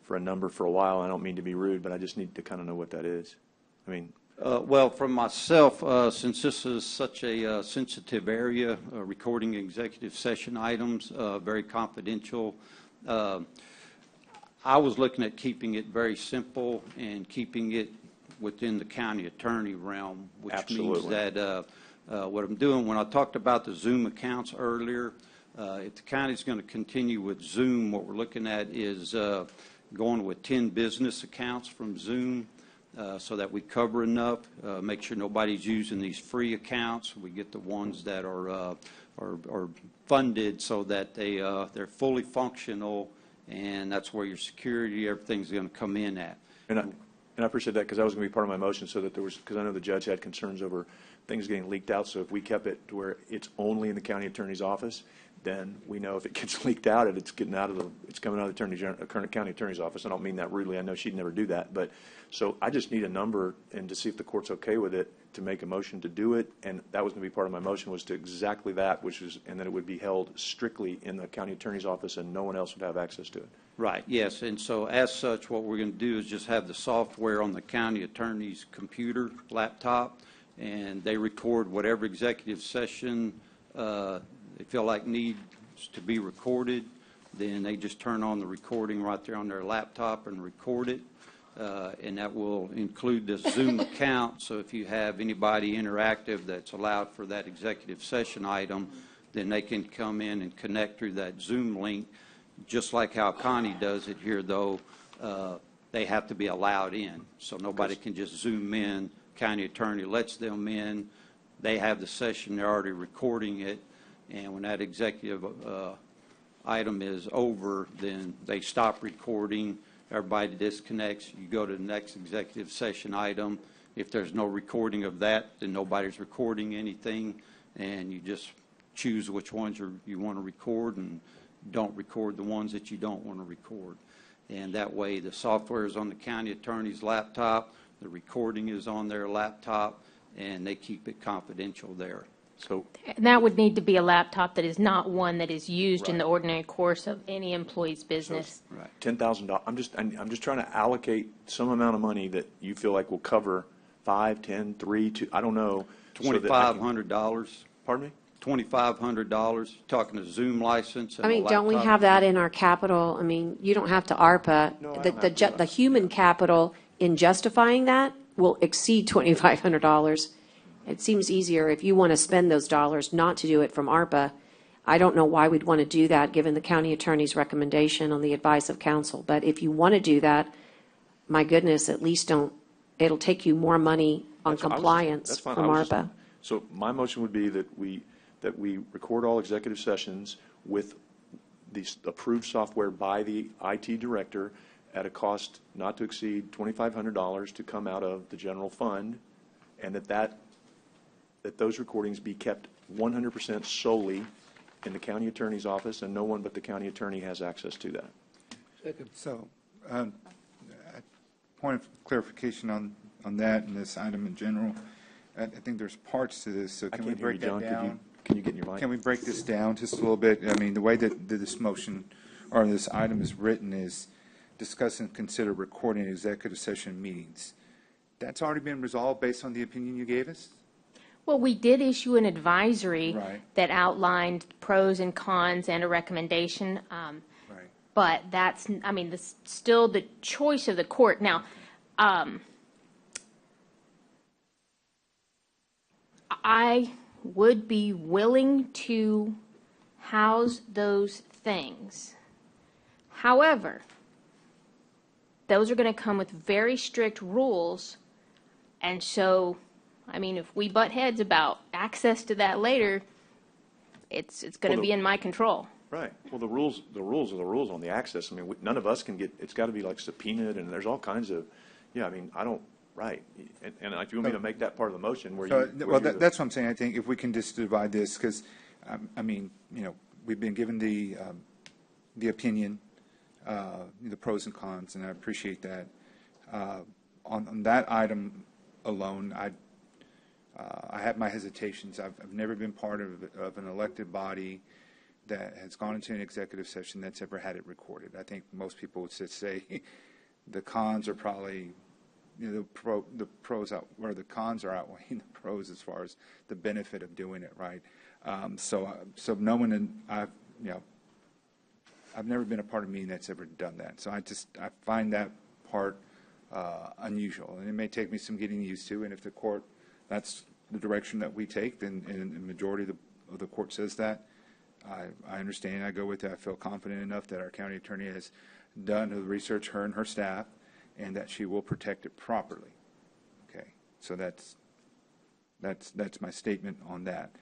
for a number for a while. I don't mean to be rude, but I just need to kind of know what that is. I mean, well, for myself, since this is such a sensitive area, recording executive session items, very confidential, I was looking at keeping it very simple and keeping it within the county attorney realm, which means that what I'm doing, when I talked about the Zoom accounts earlier, if the county's going to continue with Zoom, what we're looking at is going with 10 business accounts from Zoom so that we cover enough, make sure nobody's using these free accounts. We get the ones that are funded so that they're fully functional, and that's where your security, everything's going to come in at. And I appreciate that because that was going to be part of my motion so that because I know the judge had concerns over things getting leaked out. So if we kept it to where it's only in the county attorney's office, then we know if it gets leaked out, it's coming out of the current county attorney's office. I don't mean that rudely. I know she'd never do that. But so I just need a number and to see if the court's okay with it to make a motion to do it. And that was going to be part of my motion was to exactly that, and that it would be held strictly in the county attorney's office and no one else would have access to it. Right, yes, and so as such, what we're going to do is just have the software on the county attorney's computer, laptop, and they record whatever executive session they feel like needs to be recorded. Then they just turn on the recording right there on their laptop and record it, and that will include the Zoom account. So if you have anybody interactive that's allowed for that executive session item, then they can come in and connect through that Zoom link. Just like how Connie does it here, though, they have to be allowed in. So nobody can just Zoom in. County attorney lets them in. They have the session. They're already recording it. And when that executive item is over, then they stop recording. Everybody disconnects. You go to the next executive session item. If there's no recording of that, then nobody's recording anything. And you just choose which ones you want to record and don't record the ones that you don't want to record. And that way the software is on the county attorney's laptop, the recording is on their laptop, and they keep it confidential there. So, and that would need to be a laptop that is not one that is used in the ordinary course of any employee's business. So, right. $10,000. I'm just trying to allocate some amount of money that you feel like will cover 5, 10, 3, 2, I don't know. $2,500. Pardon me? $2,500, talking a Zoom license. And I mean, don't we have that in our capital? I mean, you don't have to ARPA. No, The human capital in justifying that will exceed $2,500. It seems easier if you want to spend those dollars not to do it from ARPA. I don't know why we'd want to do that, given the county attorney's recommendation on the advice of counsel. But if you want to do that, my goodness, at least it'll take you more money on compliance from ARPA. So my motion would be that we record all executive sessions with the approved software by the IT director at a cost not to exceed $2,500 to come out of the general fund, and that those recordings be kept 100% solely in the county attorney's office, and no one but the county attorney has access to that. Second. So, point of clarification on that and this item in general. I think there's parts to this, so can we break that down? Can you get in your mic? Can we break this down just a little bit? I mean, the way that this motion or this item is written is discuss and consider recording executive session meetings. That's already been resolved based on the opinion you gave us? Well, we did issue an advisory Right. that outlined pros and cons and a recommendation. Right. But that's, I mean, still the choice of the court. Now, I would be willing to house those things. However, those are going to come with very strict rules. And so, I mean, if we butt heads about access to that later, it's going to be in my control. Right. Well, the rules are the rules on the access. I mean, none of us can get, it's got to be like subpoenaed, and there's all kinds of, yeah, I mean, I don't, right. And if you want me to make that part of the motion where So, you. well, that's what I'm saying. I think if we can just divide this, because, I mean, we've been given the opinion, the pros and cons, and I appreciate that. On that item alone, I have my hesitations. I've never been part of an elected body that has gone into an executive session that's ever had it recorded. I think most people would just say the cons are probably, the pros out, or the cons are outweighing the pros as far as the benefit of doing it, right? So no one, I've never been a part of a meeting that's ever done that. So I find that part unusual, and it may take me some getting used to. And if the court, that's the direction that we take, then and the majority of the court says that, I understand. I go with it. I feel confident enough that our county attorney has done the research, her and her staff, and that she will protect it properly. Okay, so that's my statement on that.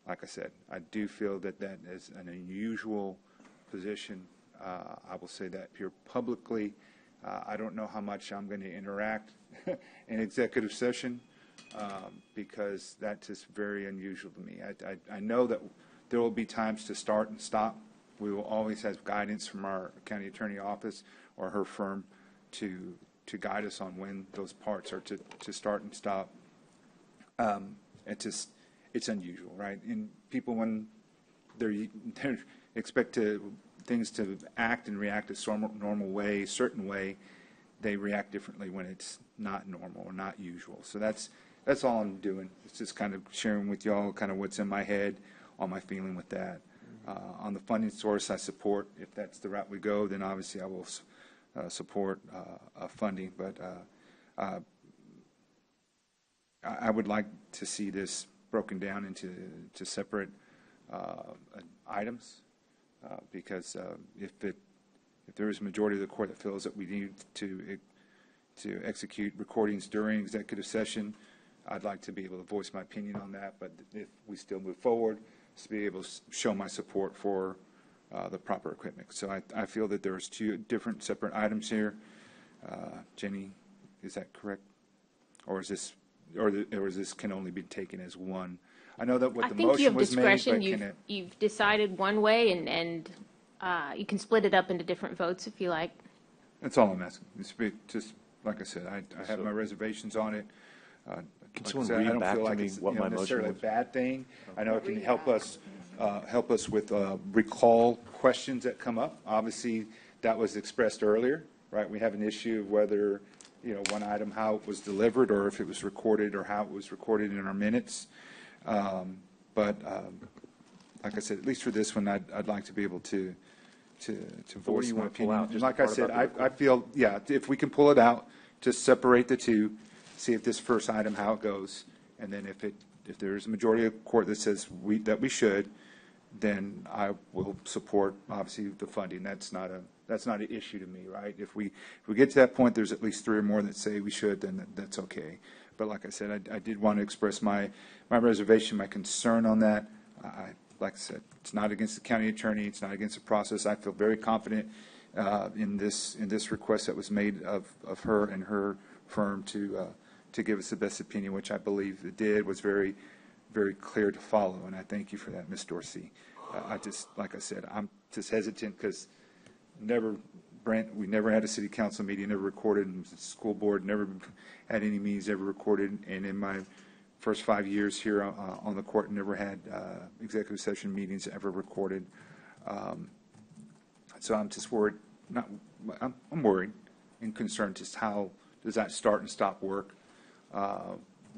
Like I said, I do feel that is an unusual position. I will say that here publicly. I don't know how much I'm going to interact in executive session because that's just very unusual to me. I know that there will be times to start and stop. We will always have guidance from our county attorney office or her firm to guide us on when those parts are to start and stop. It's unusual, right? And people, when they expect things to act and react a normal way, certain way, they react differently when it's not normal or not usual. So that's all I'm doing. It's just kind of sharing with y'all kind of what's in my head, on my feeling with that. On the funding source, I support. If that's the route we go, then obviously I will support funding. But I would like to see this broken down into separate items because if there is a majority of the court that feels that we need to execute recordings during executive session, I'd like to be able to voice my opinion on that. But if we still move forward, to be able to show my support for the proper equipment. So I feel that there's two different separate items here. Jenny, is that correct? Or is this can only be taken as one? I know that what the motion was made, but I think you have discretion. You've decided one way, and you can split it up into different votes if you like. That's all I'm asking. Just like I said, I have my reservations on it. Can someone read back to me what my motion necessarily a was? bad thing. I know it can help us with recall questions that come up. Obviously, that was expressed earlier, right? We have an issue of whether, one item, how it was delivered, or if it was recorded, or how it was recorded in our minutes. But like I said, at least for this one, I'd like to be able to voice my opinion. And like I said, I feel, if we can pull it out, just separate the two, see if this first item, how it goes, and then if there is a majority of court that says that we should, then I will support, obviously, the funding. That's not an issue to me, right? If we get to that point, there's at least three or more that say we should, then that's okay. But like I said, I did want to express my reservation, my concern on that. Like I said, it's not against the county attorney. It's not against the process. I feel very confident in this request that was made of her and her firm to give us the best opinion, which I believe it did, was very, very clear to follow. And I thank you for that, Ms. Dorsey. Like I said, I'm just hesitant because we never had a city council meeting, never recorded, and the school board never had any meetings ever recorded. And in my first 5 years here on the court, never had executive session meetings ever recorded. So I'm just worried. I'm worried and concerned just how does that start and stop work.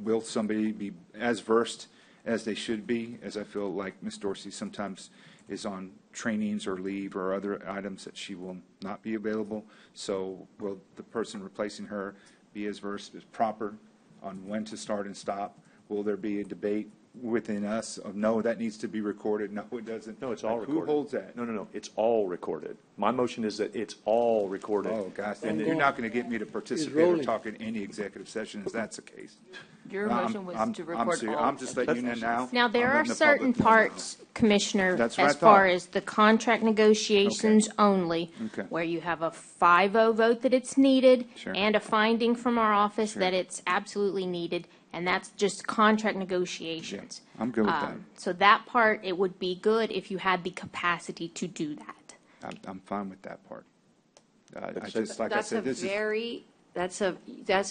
Will somebody be as versed as they should be, as I feel like Ms. Dorsey sometimes is on trainings or leave or other items that she will not be available. So will the person replacing her be as versed as proper on when to start and stop? Will there be a debate within us of, no, that needs to be recorded, no, it doesn't? No, it's all recorded. Who holds that? No, it's all recorded. My motion is that it's all recorded. Oh, gosh, then you're not going to get me to participate or talk in any executive session if that's the case. Your motion was to record all. I'm just letting you know now. Now, there I'm are letting the certain public know parts Commissioner, That's what I as far thought. as the contract negotiations only, Okay. where you have a 5-0 vote that it's needed Sure. and a finding from our office Sure. that it's absolutely needed, and that's just contract negotiations. I'm good with that. So that part, it would be good if you had the capacity to do that. I'm fine with that part. I So just, like I That's a said, this is, very, that's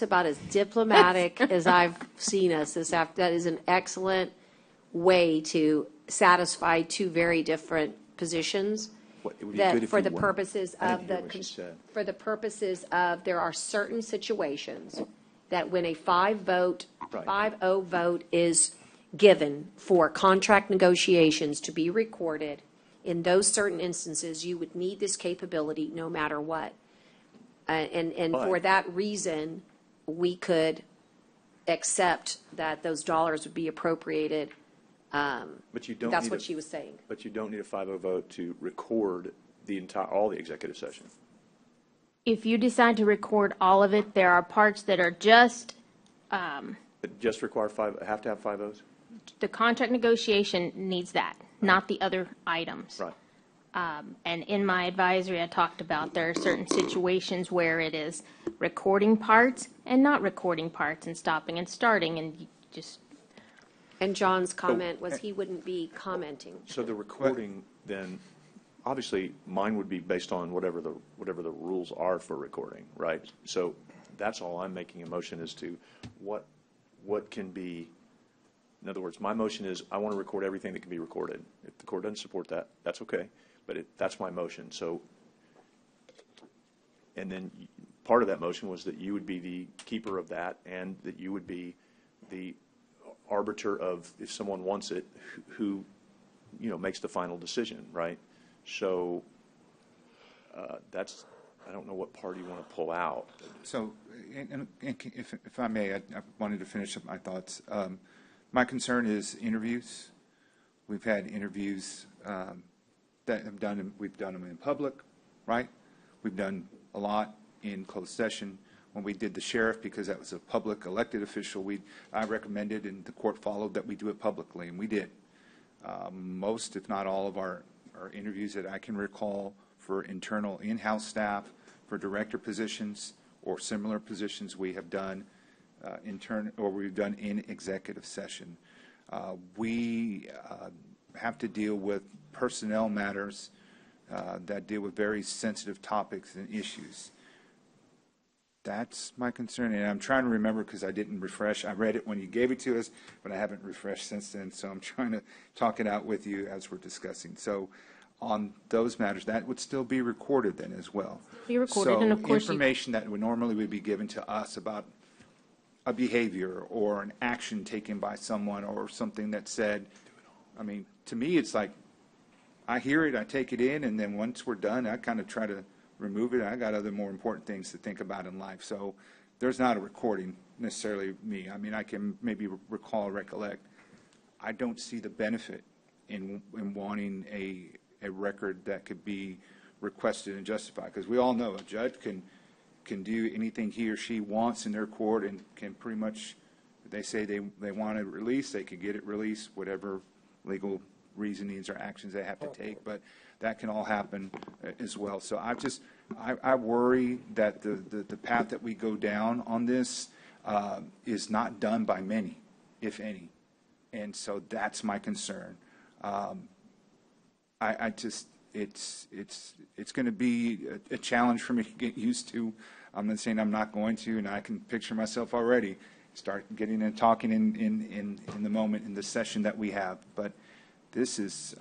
about as diplomatic as I've seen us that is an excellent way to satisfy two very different positions. What- it would be That good if for you the weren't. purposes I didn't of hear the, what you said. for the purposes of, there are certain situations that when a 5-0 vote is given for contract negotiations to be recorded, in those certain instances, you would need this capability no matter what. And for But- that reason, we could accept that those dollars would be appropriated. But you don't That's need what a- she was saying. But you don't need a 5-0 vote to record all the executive session. If you decide to record all of it, there are parts that are just, It just require have to have 5 votes? the contract negotiation needs that, not the other items. Right. And in my advisory, I talked about there are certain situations where it is recording parts and not recording parts and stopping and starting and you just. And John's comment was he wouldn't be commenting. So the recording then, obviously, mine would be based on whatever the rules are for recording, right? So that's all I'm making a motion as to what can be. In other words, my motion is I want to record everything that can be recorded. If the court doesn't support that, that's okay. But that's my motion. So, and then part of that motion was that you would be the keeper of that and that you would be the arbiter of if someone wants it, who makes the final decision, right? So that's, I don't know what part you want to pull out. so, and if I may, I wanted to finish up my thoughts. My concern is interviews. We've had interviews that we've done them in public, right? We've done a lot in closed session. When we did the sheriff, because that was a public elected official, I recommended and the court followed that we do it publicly, and we did. Most, if not all, of our interviews that I can recall for internal in-house staff, for director positions or similar positions, we have done we've done in executive session. We have to deal with personnel matters that deal with very sensitive topics and issues. That's my concern, and I'm trying to remember because I didn't refresh. I read it when you gave it to us, but I haven't refreshed since then, so I'm trying to talk it out with you as we're discussing. So on those matters, that would still be recorded then as well. Be recorded, and of course information that would normally be given to us about a behavior or an action taken by someone or something that said, I mean, to me, it's like, I hear it, I take it in, and then once we're done, I kind of try to remove it. I got other more important things to think about in life. So there's not a recording necessarily of me. I mean, I can maybe recall, recollect. I don't see the benefit in wanting a record that could be requested and justified, because we all know a judge can do anything he or she wants in their court and can pretty much, if they say they want it released, they could get it released, whatever legal reasonings or actions they have to take, but that can all happen as well. So I worry that the path that we go down on this is not done by many, if any. And so that's my concern. It's going to be a challenge for me to get used to. I'm not saying I'm not going to, and I can picture myself already start getting and talking in the moment in the session that we have. But this is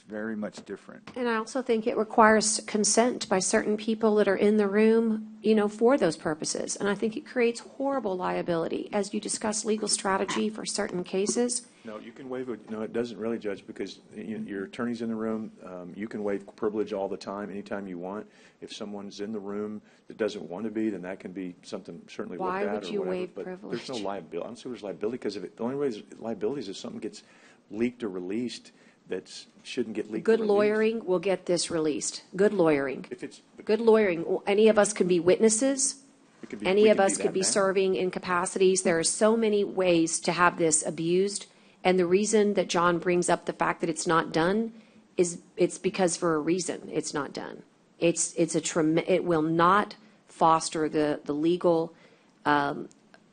very much different. And I also think it requires consent by certain people that are in the room, for those purposes. And I think it creates horrible liability as you discuss legal strategy for certain cases. No, you can waive it. No, it doesn't really, Judge, because your attorney's in the room. You can waive privilege all the time, anytime you want. If someone's in the room that doesn't want to be, then that can be something certainly looked at or whatever. Why would you waive but privilege? There's no liability. I don't see there's liability, because the only way there's liability is if something gets leaked or released that shouldn't get leaked. Good or released. lawyering will get this released. Good lawyering. If it's Good lawyering. Any of us can be witnesses. Any of us could be that now. serving in capacities. There are so many ways to have this abused, And the reason that John brings up the fact that it's not done is it's because for a reason it's not done. It will not foster the legal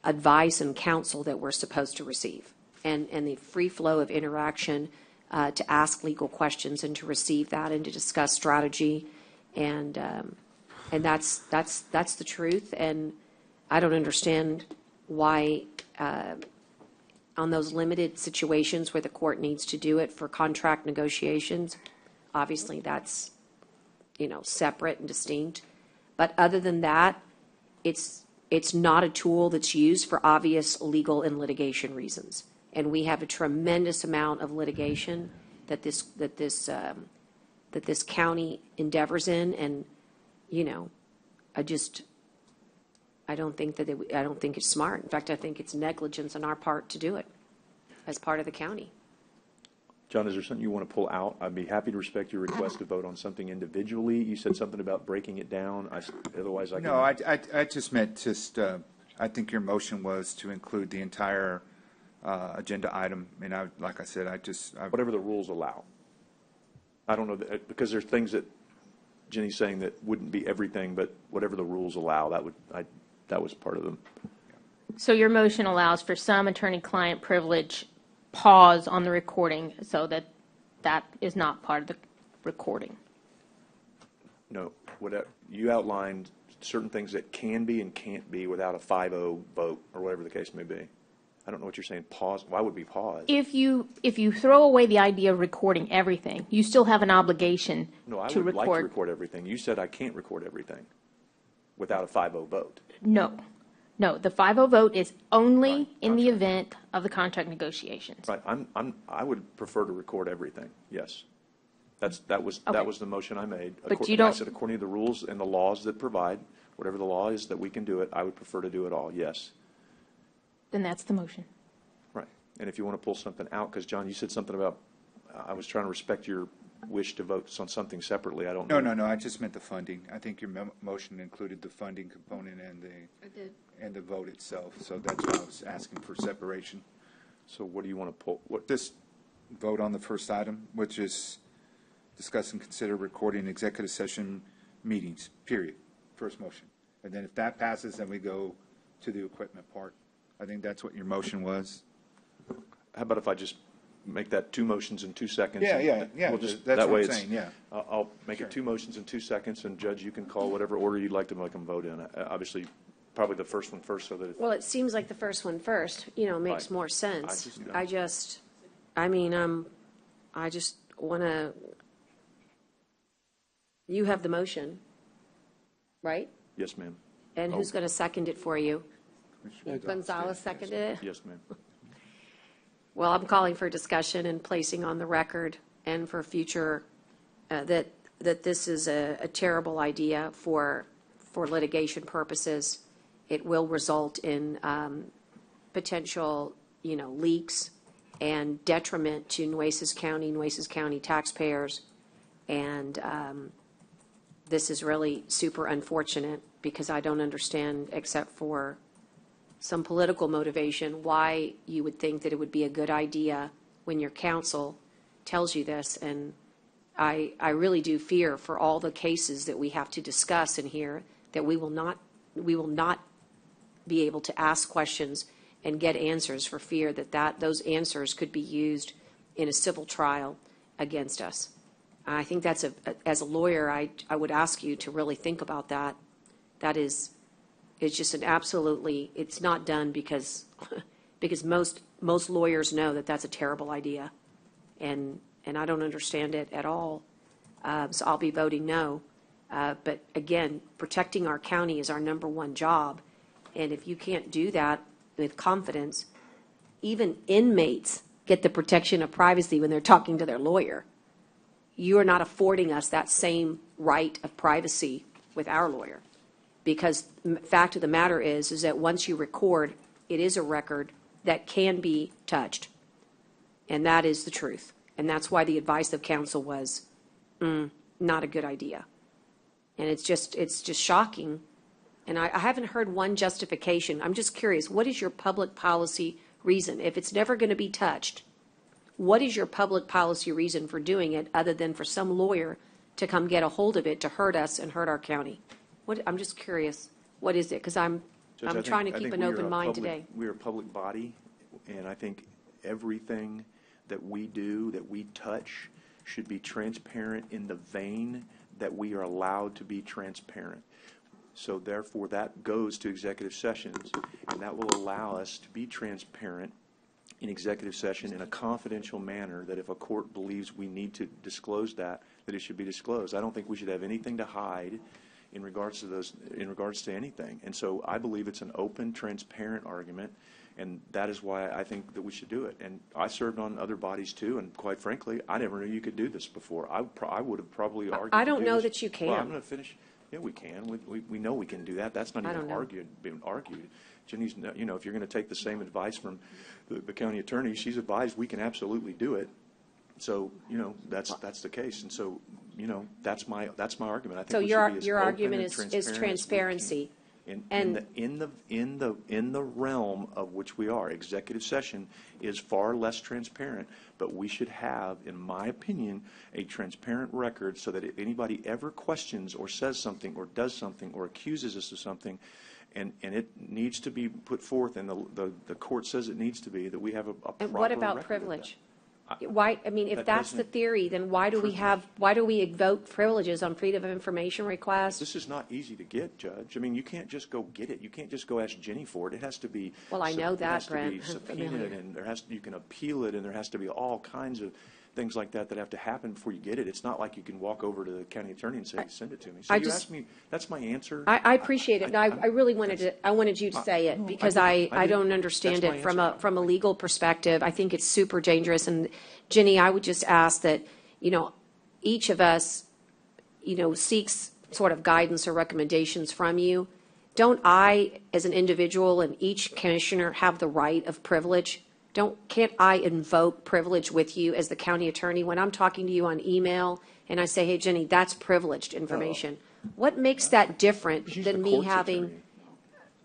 advice and counsel that we're supposed to receive, and the free flow of interaction to ask legal questions and to receive that and to discuss strategy, and that's the truth. And I don't understand why on those limited situations where the court needs to do it for contract negotiations, obviously that's separate and distinct. But other than that, it's not a tool that's used for obvious legal and litigation reasons. And we have a tremendous amount of litigation that this county endeavors in, and I don't think it's smart. In fact, I think it's negligence on our part to do it as part of the county. John, is there something you want to pull out? I'd be happy to respect your request to vote on something individually. You said something about breaking it down. Otherwise, I can. No, I just meant I think your motion was to include the entire agenda item. And like I said, whatever the rules allow. I don't know, because there's things that Jenny's saying that wouldn't be everything, but whatever the rules allow, that was part of them. So your motion allows for some attorney-client privilege pause on the recording so that is not part of the recording. No, you outlined certain things that can be and can't be without a 5-0 vote or whatever the case may be. I don't know what you're saying. Pause. Why would we pause? If you throw away the idea of recording everything, you still have an obligation No, I to would record. like to record everything. You said I can't record everything without a 5-0 vote. No, the 5-0 vote is only in the event of the contract negotiations. Right. I would prefer to record everything. Yes. That was the motion I made. But you don't. I said according to the rules and the laws that provide, whatever the law is that we can do it, I would prefer to do it all. Yes. Then that's the motion. Right. And if you want to pull something out, because John, you said something about, I was trying to respect your wish to vote on something separately. I don't know. No. I just meant the funding. I think your motion included the funding component and the vote itself. So that's why I was asking for separation. So what do you want to pull? This vote on the first item, which is discuss and consider recording executive session meetings, period. First motion. And then if that passes, then we go to the equipment part. I think that's what your motion was. How about if I just make that 2 motions in 2 seconds? Yeah. We'll just, that's that what way I'm saying, yeah. I'll make Sure. it 2 motions in 2 seconds, and Judge, you can call whatever order you'd like to make them vote in. Obviously, probably the first one first, so that. Well, it seems like the first one first, makes Right. more sense. I just don't. I just want to, you have the motion, right? Yes, ma'am. And who's going to second it for you? Second. Gonzalez seconded it? Yes, ma'am. Well, I'm calling for discussion and placing on the record and for future, that this is a terrible idea for litigation purposes. It will result in potential, leaks and detriment to Nueces County taxpayers. And this is really super unfortunate because I don't understand, except for some political motivation, why you would think that it would be a good idea when your counsel tells you this. And I really do fear for all the cases that we have to discuss in here that we will not be able to ask questions and get answers for fear that those answers could be used in a civil trial against us. I think that's as a lawyer, I would ask you to really think about that. It's just it's not done because most lawyers know that that's a terrible idea, and I don't understand it at all. So I'll be voting no. But again, protecting our county is our number one job, and if you can't do that with confidence, even inmates get the protection of privacy when they're talking to their lawyer. You are not affording us that same right of privacy with our lawyer. Because the fact of the matter is that once you record, it is a record that can be touched. And that is the truth. And that's why the advice of counsel was not a good idea. And it's just shocking. And I haven't heard one justification. I'm just curious, what is your public policy reason? If it's never going to be touched, what is your public policy reason for doing it, other than for some lawyer to come get a hold of it to hurt us and hurt our county? I'm just curious, what is it? Because I'm Judge, trying to I keep think an we are open a mind public- today. We are a public body, and I think everything that we do, that we touch, should be transparent in the vein that we are allowed to be transparent. So therefore, that goes to executive sessions, and that will allow us to be transparent in executive session in a confidential manner, that if a court believes we need to disclose that it should be disclosed. I don't think we should have anything to hide in regards to anything. And so I believe it's an open, transparent argument, and that is why I think that we should do it. And I served on other bodies too, and quite frankly, I never knew you could do this before. I would have probably argued. I don't to do know this. that you can. Well, I'm going to finish. Yeah, we can. We know we can do that. That's not I even don't know. being argued. Jenny's, you know, if you're going to take the same advice from the county attorney, she's advised we can absolutely do it. So, you know, that's the case. And so, you know, that's my argument. I think So we your should be as your open argument and is transparent as we transparency. can. And- In the realm of which we are, executive session is far less transparent, but we should have, in my opinion, a transparent record so that if anybody ever questions or says something or does something or accuses us of something, and it needs to be put forth, and the court says it needs to be, that we have a proper And what about record of privilege? that. Why, I mean, if That that's the doesn't- theory, then why do we invoke privileges on freedom of information requests? This is not easy to get, Judge. I mean, you can't just go get it. You can't just go ask Jenny for it. It has to be. Well, I know it that, has to be Brent. I'm subpoenaed, familiar. and you can appeal it, and there has to be all kinds of things like that have to happen before you get it. It's not like you can walk over to the county attorney and say, send it to me. So you asked me, that's my answer. I appreciate it. No, I really wanted you to say it, because I don't understand That's it my from a legal perspective. I think it's super dangerous. And Jenny, I would just ask that, you know, each of us, you know, seeks sort of guidance or recommendations from you. Don't I, as an individual, and each commissioner have the right of privilege? Can't I invoke privilege with you as the county attorney when I'm talking to you on email and I say, hey, Jenny, that's privileged information? What makes that different She's than the me court's having? attorney.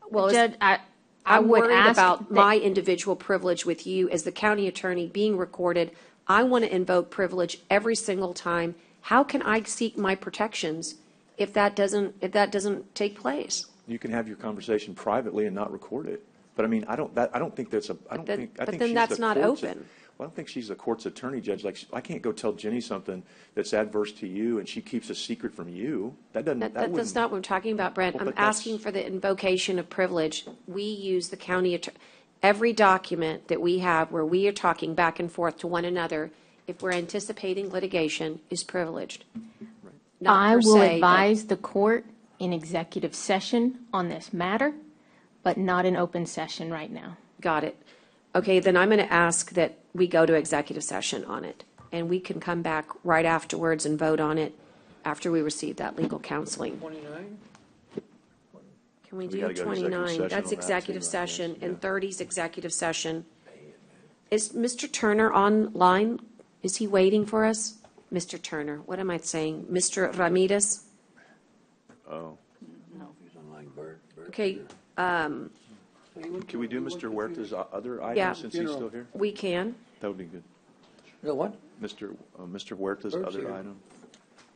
Well, Judge, I'm I'm worried ask about that- my individual privilege with you as the county attorney being recorded. I want to invoke privilege every single time. How can I seek my protections if that doesn't take place? You can have your conversation privately and not record it. But I mean, I don't think that's a, I don't then- think, I but think then she's that's the not court's- open. Well, I don't think she's the court's attorney, Judge. Like, I can't go tell Jenny something that's adverse to you and she keeps a secret from you. That doesn't, that That's wouldn't. not what I'm talking about, Brent. Well, I'm but that's- asking for the invocation of privilege. We use the county attorney. Every document that we have where we are talking back and forth to one another, if we're anticipating litigation, is privileged. Not I per will se, but- advise the court in executive session on this matter, but not in open session right now. Got it. Okay, then I'm going to ask that we go to executive session on it, and we can come back right afterwards and vote on it after we receive that legal counseling. 29? Can we So we do gotta go to executive 29? session on That's that executive too, I session, guess. and Yeah. 30 is executive session. Is Mr. Turner online? Is he waiting for us? Mr. Turner, what am I saying? Mr. Ramirez? Oh. He's online, Bert. Okay, Can we do Mr. Huerta's other Yeah. item since he's still here? we can. That would be good. The what? Mr. Huerta's Bert's other here. item.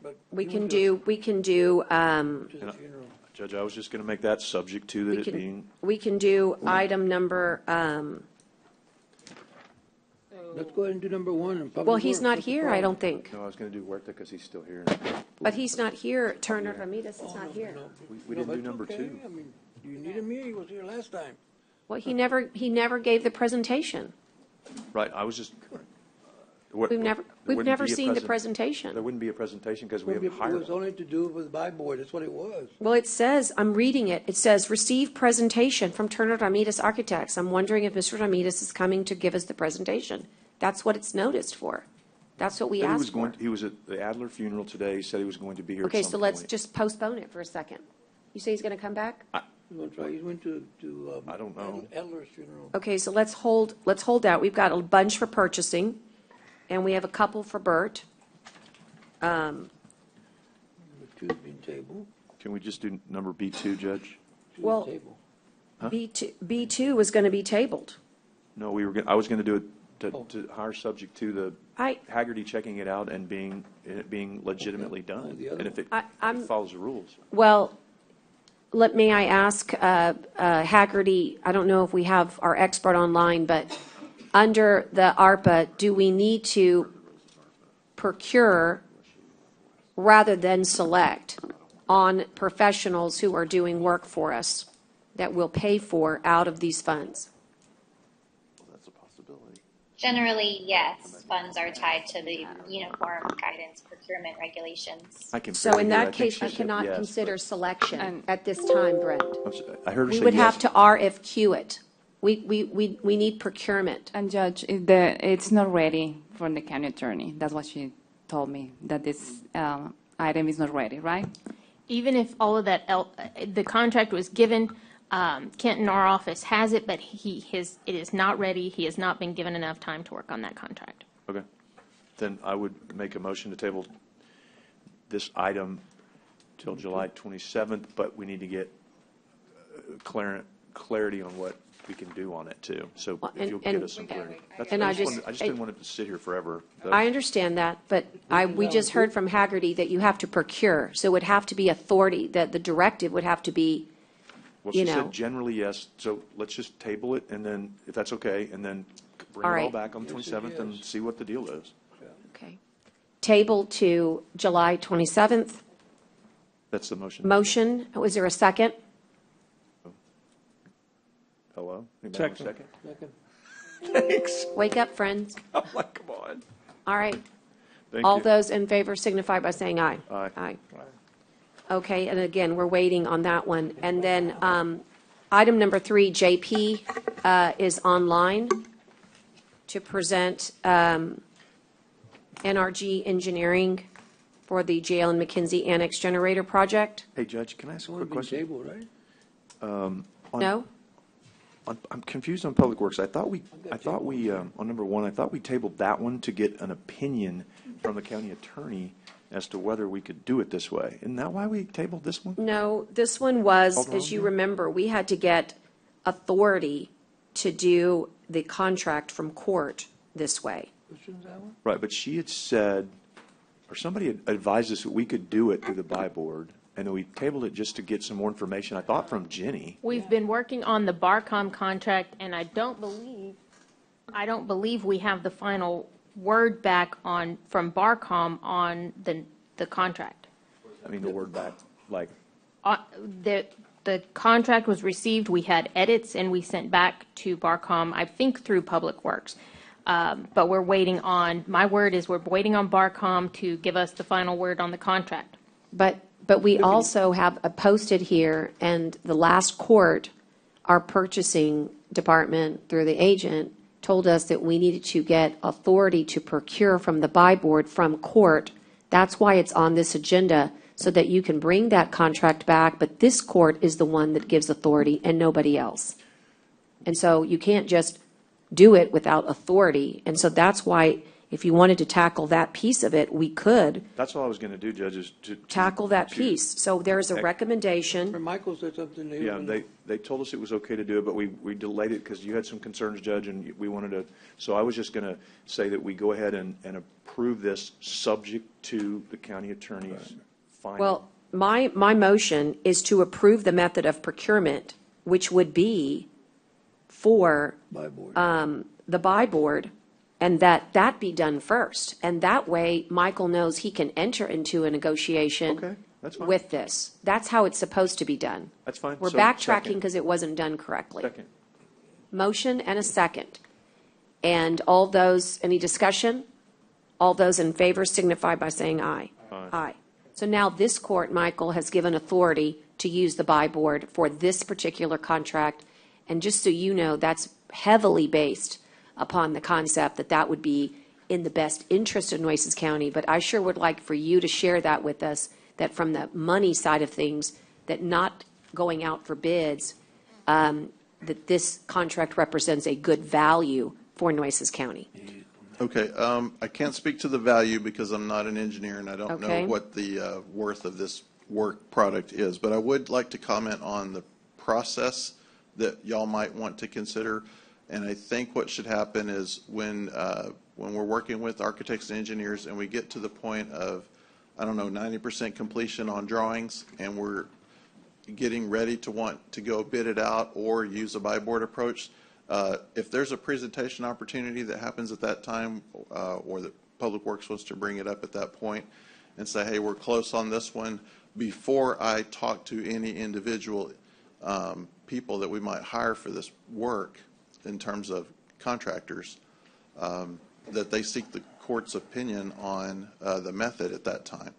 But We you can want do, to the funeral. Judge, I was just going to make that subject to that it being, we can do item number, Let's go ahead and do number one. And public well, he's works. not What's the here, I problem? don't think. no, I was going to do Huerta because he's still here. But he's not here. Turner Ramirez is not here. We No, didn't but do it's number okay. two. I mean, do you need him here? He was here last time. Well, he never gave the presentation. Right, I was just. We've never seen the presentation. There wouldn't be a presentation because we It haven't hired was him. only to do with the buy board. That's what it was. Well, it says, I'm reading it, it says, receive presentation from Turner Ramirez Architects. I'm wondering if Mr. Ramirez is coming to give us the presentation. That's what it's noticed for. That's what we Said he was asked for. going. He was at the Adler funeral today. He said he was going to be here. Okay, at some so let's point. just postpone it for a second. You say he's going to come back? He went to I don't know. Adler's funeral. Okay, so let's hold that. We've got a bunch for purchasing, and we have a couple for Bert. Number two's been tabled. Can we just do number B2, Judge? Well, Table. Huh? B2 was going to be tabled. No, we were. I was going to do it to hire subject to the I- Haggerty checking it out and it being legitimately done, and if it follows the rules. Well, may I ask Haggerty, I don't know if we have our expert online, but under the ARPA, do we need to procure rather than select on professionals who are doing work for us that we'll pay for out of these funds? That's a possibility. Generally, yes, funds are tied to the uniform guidance procurement regulations. I can So barely in hear. I that think case, she we said cannot yes, consider but- selection at this time, Brent. I heard her We say would yes. have to RFQ it. We need procurement. And Judge, it's not ready for the county attorney. That's what she told me, that this item is not ready, right? Even if all of that, the contract was given, Kent in our office has it, but it is not ready. He has not been given enough time to work on that contract. Okay. Then I would make a motion to table this item till July 27th, but we need to get clarity on what we can do on it too. So if you'll give us some clarity. I just didn't want it to sit here forever. I understand that, but we just heard from Haggerty that you have to procure. So it would have to be authority, that the directive would have to be, Well, you she know. said generally yes, so let's just table it, and then, if that's okay, and then bring All it all right. back on the 27th and see what the deal is. Okay. Table to July 27th. That's the motion. Motion, was there a second? Hello? Anybody want a Second. Thanks. Wake up, friends. I'm like, come on. All right. Thank All you. those in favor signify by saying aye. Aye. Aye. Okay, and again, we're waiting on that one. And then item number 3, JP is online to present NRG Engineering for the JL and McKinsey Annex Generator Project. Hey, Judge, can I ask a quick Been question? tabled, right? No? I'm confused on Public Works. I thought we, on number 1, I thought we tabled that one to get an opinion from the county attorney as to whether we could do it this way. Isn't that why we tabled this one? No, this one was, Called as you wrong? remember, we had to get authority to do the contract from court this way. Which one's that one? Right, but she had said, or somebody had advised us that we could do it through the buy board, and then we tabled it just to get some more information, I thought from Jenny. We've been working on the Barcom contract, and I don't believe we have the final word back from Barcom on the contract. I mean, the word back, like, The contract was received, we had edits, and we sent back to Barcom, I think through Public Works. But we're waiting on, my word is we're waiting on Barcom to give us the final word on the contract. But we also have a posted here, and the last court, our purchasing department through the agent told us that we needed to get authority to procure from the buy board from court. That's why it's on this agenda, so that you can bring that contract back, but this court is the one that gives authority and nobody else. And so you can't just do it without authority. And so that's why, if you wanted to tackle that piece of it, we could that's all I was going to do, Judge, is to. tackle that piece. So there's a recommendation. Michael said something. Yeah, they told us it was okay to do it, but we delayed it because you had some concerns, Judge, and we wanted to, so I was just going to say that we go ahead and approve this subject to the county attorney's final. Well, my motion is to approve the method of procurement, which would be for Buy board. the buy board, and that be done first. And that way, Michael knows he can enter into a negotiation Okay, that's fine. with this. That's how it's supposed to be done. That's fine. We're So, backtracking second. because it wasn't done correctly. Second. Motion and a second. And all those, any discussion? All those in favor signify by saying aye. Aye. So now this court, Michael, has given authority to use the buy board for this particular contract. And just so you know, that's heavily based upon the concept that that would be in the best interest of Nueces County. But I sure would like for you to share that with us, that from the money side of things, that not going out for bids, that this contract represents a good value for Nueces County. Okay, I can't speak to the value because I'm not an engineer and I don't Okay. know what the worth of this work product is. But I would like to comment on the process that y'all might want to consider. And I think what should happen is when we're working with architects and engineers and we get to the point of, I don't know, 90% completion on drawings, and we're getting ready to want to go bid it out or use a buy board approach, if there's a presentation opportunity that happens at that time, or that Public Works wants to bring it up at that point and say, hey, we're close on this one, before I talk to any individual people that we might hire for this work in terms of contractors, that they seek the court's opinion on the method at that time.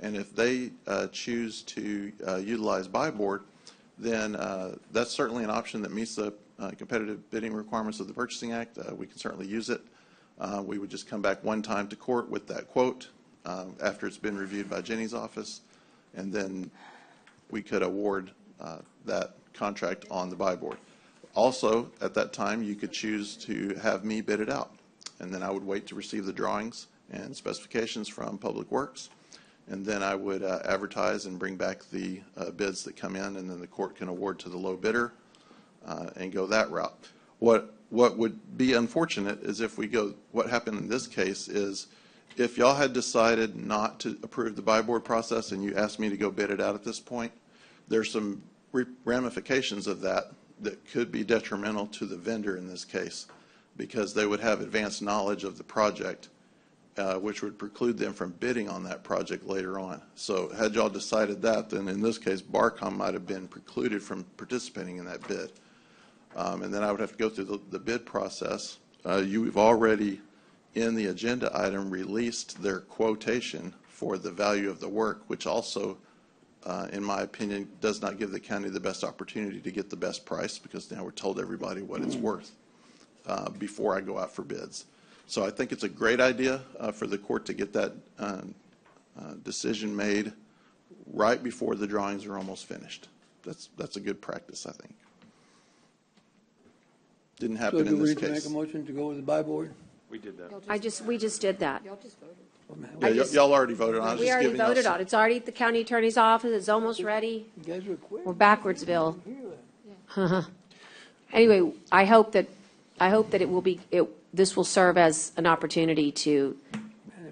And if they choose to utilize buy board, then that's certainly an option that meets the competitive bidding requirements of the Purchasing Act. We can certainly use it. We would just come back one time to court with that quote after it's been reviewed by Jenny's office, and then we could award that contract on the buy board. Also, at that time, you could choose to have me bid it out, and then I would wait to receive the drawings and specifications from Public Works, and then I would advertise and bring back the bids that come in, and then the court can award to the low bidder and go that route. What would be unfortunate is if we go, what happened in this case is if y'all had decided not to approve the buy board process and you asked me to go bid it out at this point, there's some ramifications of that that could be detrimental to the vendor in this case, because they would have advanced knowledge of the project, which would preclude them from bidding on that project later on. So had y'all decided that, then in this case, Barcom might have been precluded from participating in that bid. And then I would have to go through the bid process. You've already, in the agenda item, released their quotation for the value of the work, which also, in my opinion, does not give the county the best opportunity to get the best price, because now we're told everybody what it's worth before I go out for bids. So I think it's a great idea for the court to get that decision made right before the drawings are almost finished. That's a good practice, I think. Didn't happen in this So do we need case. to make a motion to go with the buy board? We did that. We just did that. Yeah, y'all already voted on it. I was We just already giving y'all voted some- on it. It's already at the county attorney's office. It's almost ready. You guys were quick. We're backwards, Bill. Anyway, I hope that it will be, this will serve as an opportunity to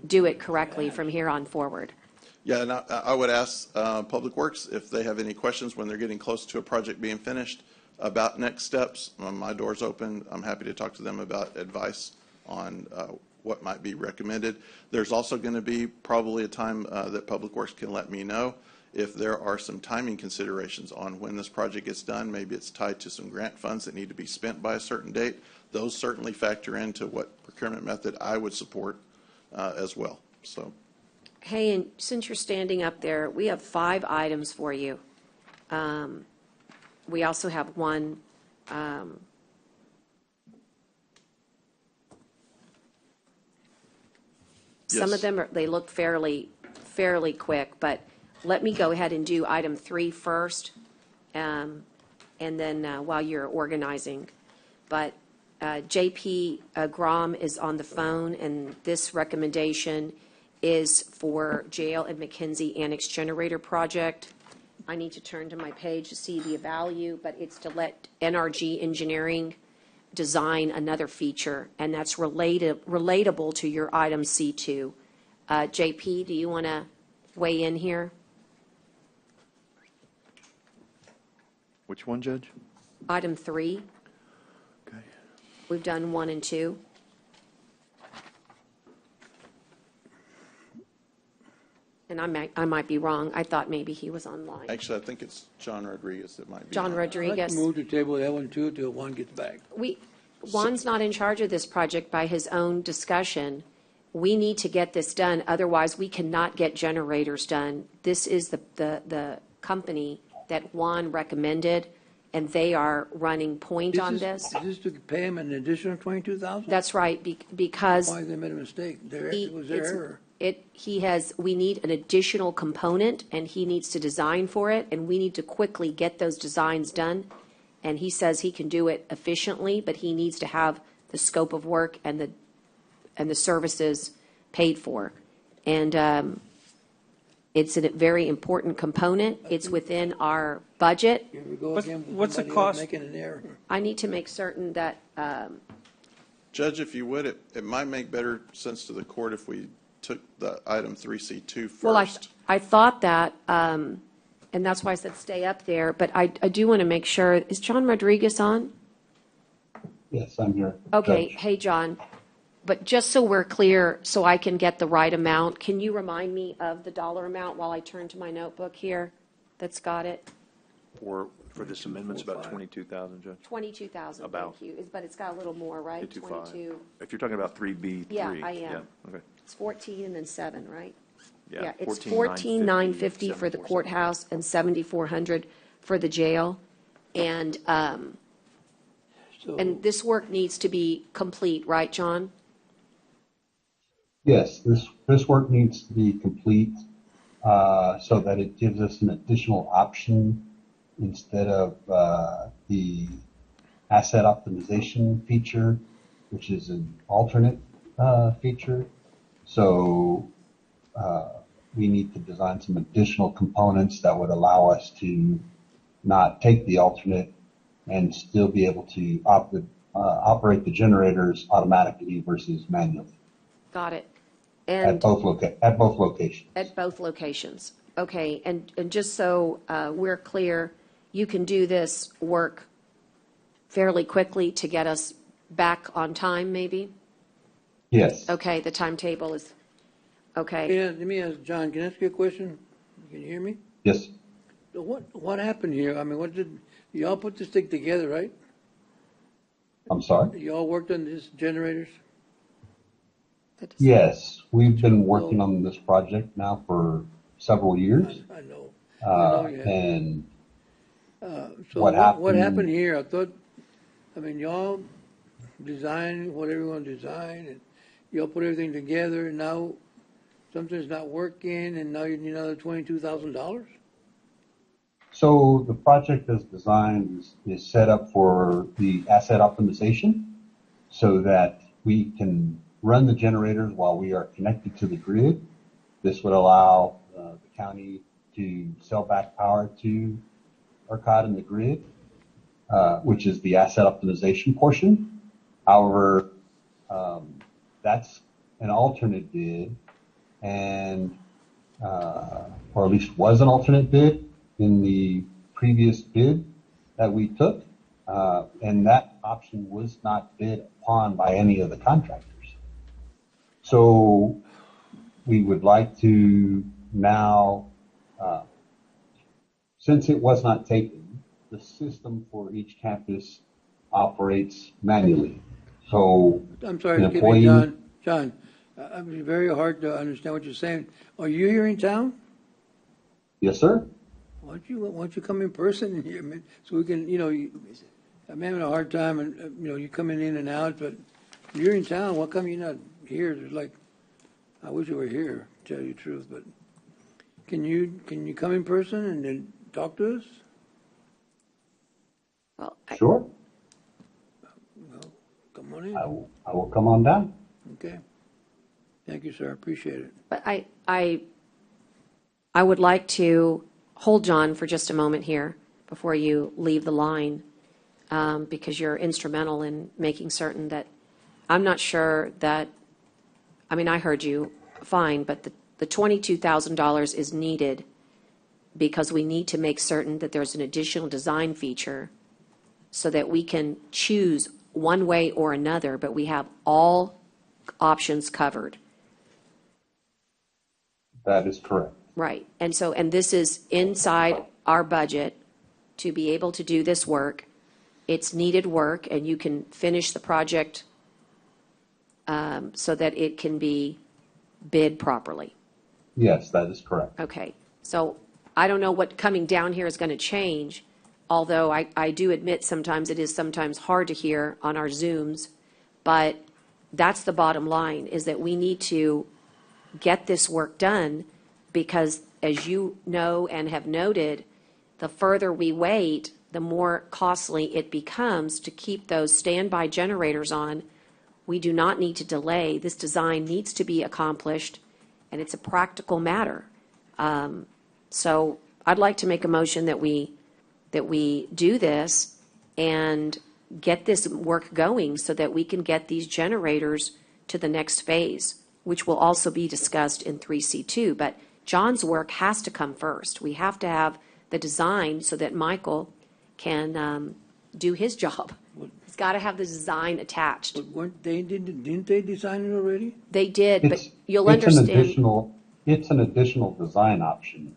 do it correctly from here on forward. Yeah, and I would ask Public Works if they have any questions when they're getting close to a project being finished about next steps. My door's open. I'm happy to talk to them about advice on what might be recommended. There's also going to be probably a time that Public Works can let me know if there are some timing considerations on when this project gets done. Maybe it's tied to some grant funds that need to be spent by a certain date. Those certainly factor into what procurement method I would support as well. So, Hey, and since you're standing up there, we have 5 items for you. We also have one, some of them they look fairly quick, but let me go ahead and do item 3 first, and then while you're organizing. But JP Grom is on the phone, and this recommendation is for Jail and McKenzie Annex Generator Project. I need to turn to my page to see the value, but it's to let NRG Engineering design another feature, and that's relatable to your item C2. JP, do you want to weigh in here? Which one, Judge? Item 3. Okay. We've done 1 and 2. And I might be wrong. I thought maybe he was online. actually, I think it's John Rodriguez that might be. John on. Rodriguez. I'd like to move to table that one too till Juan gets back. Juan's not in charge of this project by his own discussion. We need to get this done, otherwise we cannot get generators done. This is the company that Juan recommended, and they are running point on this. Is this to pay him an additional $22,000? That's right, because Why they made a mistake? It was their error. we need an additional component, and he needs to design for it, and we need to quickly get those designs done. And he says he can do it efficiently, but he needs to have the scope of work and the services paid for. And It's a very important component. It's within our budget. Here we go What's- again with what's the somebody else cost? making an error. I need to make certain that, Judge, if you would, it might make better sense to the court if we took the item 3C2 first. well, I thought that, and that's why I said stay up there, but I do want to make sure, is John Rodriguez on? Yes, I'm here. Okay, Judge. hey, John, but just so we're clear, so I can get the right amount, can you remind me of the dollar amount while I turn to my notebook here that's got it? For this amendment's about 22,000, Judge? 22,000, About. thank you. But it's got a little more, right? 225. 22. If you're talking about 3B3. Yeah, I am. Yeah, okay. It's 14 and then 7, right? Yeah, It's 14,950 14,950 for the courthouse and 7,400 for the jail. And this work needs to be complete, right, John? Yes, this work needs to be complete so that it gives us an additional option instead of the asset optimization feature, which is an alternate feature. So we need to design some additional components that would allow us to not take the alternate and still be able to operate the generators automatically versus manually Got it. at And both locations. at both locations. Okay, and just so we're clear, you can do this work fairly quickly to get us back on time, maybe? Yes. Okay, the timetable is, okay. Yeah, let me ask, John, can I ask you a question? Can you hear me? Yes. So what happened here? I mean, y'all put this thing together, right? I'm sorry? Y'all worked on these generators? Yes, we've been working on this project now for several years. I know. You have. And So what what happened? happened here? I mean, y'all designed whatever you want to design, and y'all put everything together, and now something's not working, and now you need another $22,000? So the project as designed is set up for the asset optimization so that we can run the generators while we are connected to the grid. This would allow the county to sell back power to ERCOT and the grid, which is the asset optimization portion. However, that's an alternate bid, and or at least was an alternate bid in the previous bid that we took, and that option was not bid upon by any of the contractors. So we would like to now, since it was not taken, the system for each campus operates manually. So I'm sorry an to keep you, employee, John, I'm very hard to understand what you're saying. Are you here in town? yes, sir. Why don't you come in person here, man, so we can, I'm having a hard time, and, you're coming in and out, but you're in town, why come you're not here? It's like, I wish you were here, to tell you the truth, but can you come in person and then talk to us? Well, Sure. Come on in. I will come on down. Okay. Thank you, sir, I appreciate it. But I would like to hold John for just a moment here before you leave the line, because you're instrumental in making certain that, I'm not sure that, I mean, I heard you fine, but the $22,000 is needed because we need to make certain that there's an additional design feature so that we can choose one way or another, but we have all options covered. That is correct. Right. And so, and this is inside our budget to be able to do this work. It's needed work, and you can finish the project so that it can be bid properly. Yes, that is correct. Okay. So I don't know what coming down here is going to change, although I do admit sometimes it is sometimes hard to hear on our Zooms, but that's the bottom line, is that we need to get this work done because, as you know and have noted, the further we wait, the more costly it becomes to keep those standby generators on. We do not need to delay. This design needs to be accomplished, and it's a practical matter. So I'd like to make a motion that we do this and get this work going so that we can get these generators to the next phase, which will also be discussed in 3C2. But John's work has to come first. We have to have the design so that Michael can do his job. He's got to have the design attached. But didn't they design it already? They did, but you'll It's understand. It's an additional design option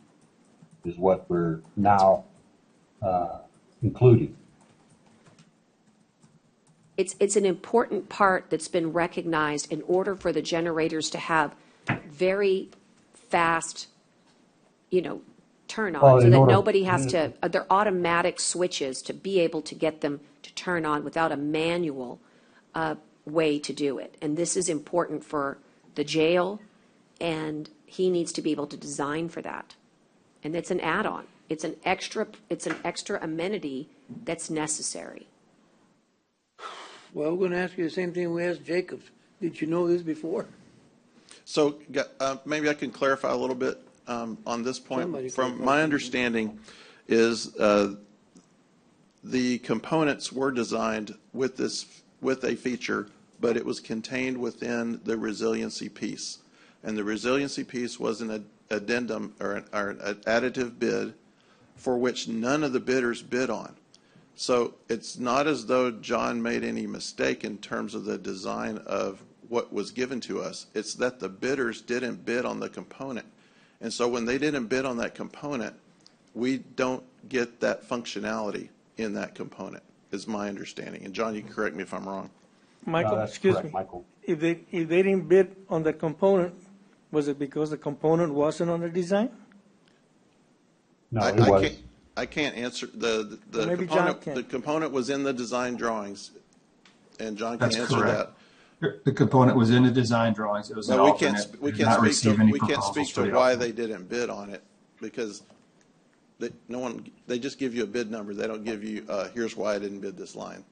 is what we're now including. It's an important part that's been recognized in order for the generators to have very fast, turn on, so that nobody has to, they're automatic switches to be able to get them to turn on without a manual way to do it. And this is important for the jail, and he needs to be able to design for that. And it's an add-on. It's an extra amenity that's necessary. Well, we're going to ask you the same thing we asked Jacobs. Did you know this before? So maybe I can clarify a little bit on this point. From my understanding is the components were designed with a feature, but it was contained within the resiliency piece. And the resiliency piece was an addendum or an additive bid for which none of the bidders bid on. So it's not as though John made any mistake in terms of the design of what was given to us. It's that the bidders didn't bid on the component. And so when they didn't bid on that component, we don't get that functionality in that component, is my understanding. And John, you can correct me if I'm wrong. Michael, that's excuse correct, me. Michael. If they didn't bid on the component, was it because the component wasn't on the design? No, it was. I can't answer the Maybe component. John can. The component was in the design drawings, and John can That's answer correct. that. The component was in the design drawings. It was an No, we alternate. we Did not receive any can't proposals speak for to the why alternate. they didn't bid on it, because they just give you a bid number. They don't give you here's why I didn't bid this line.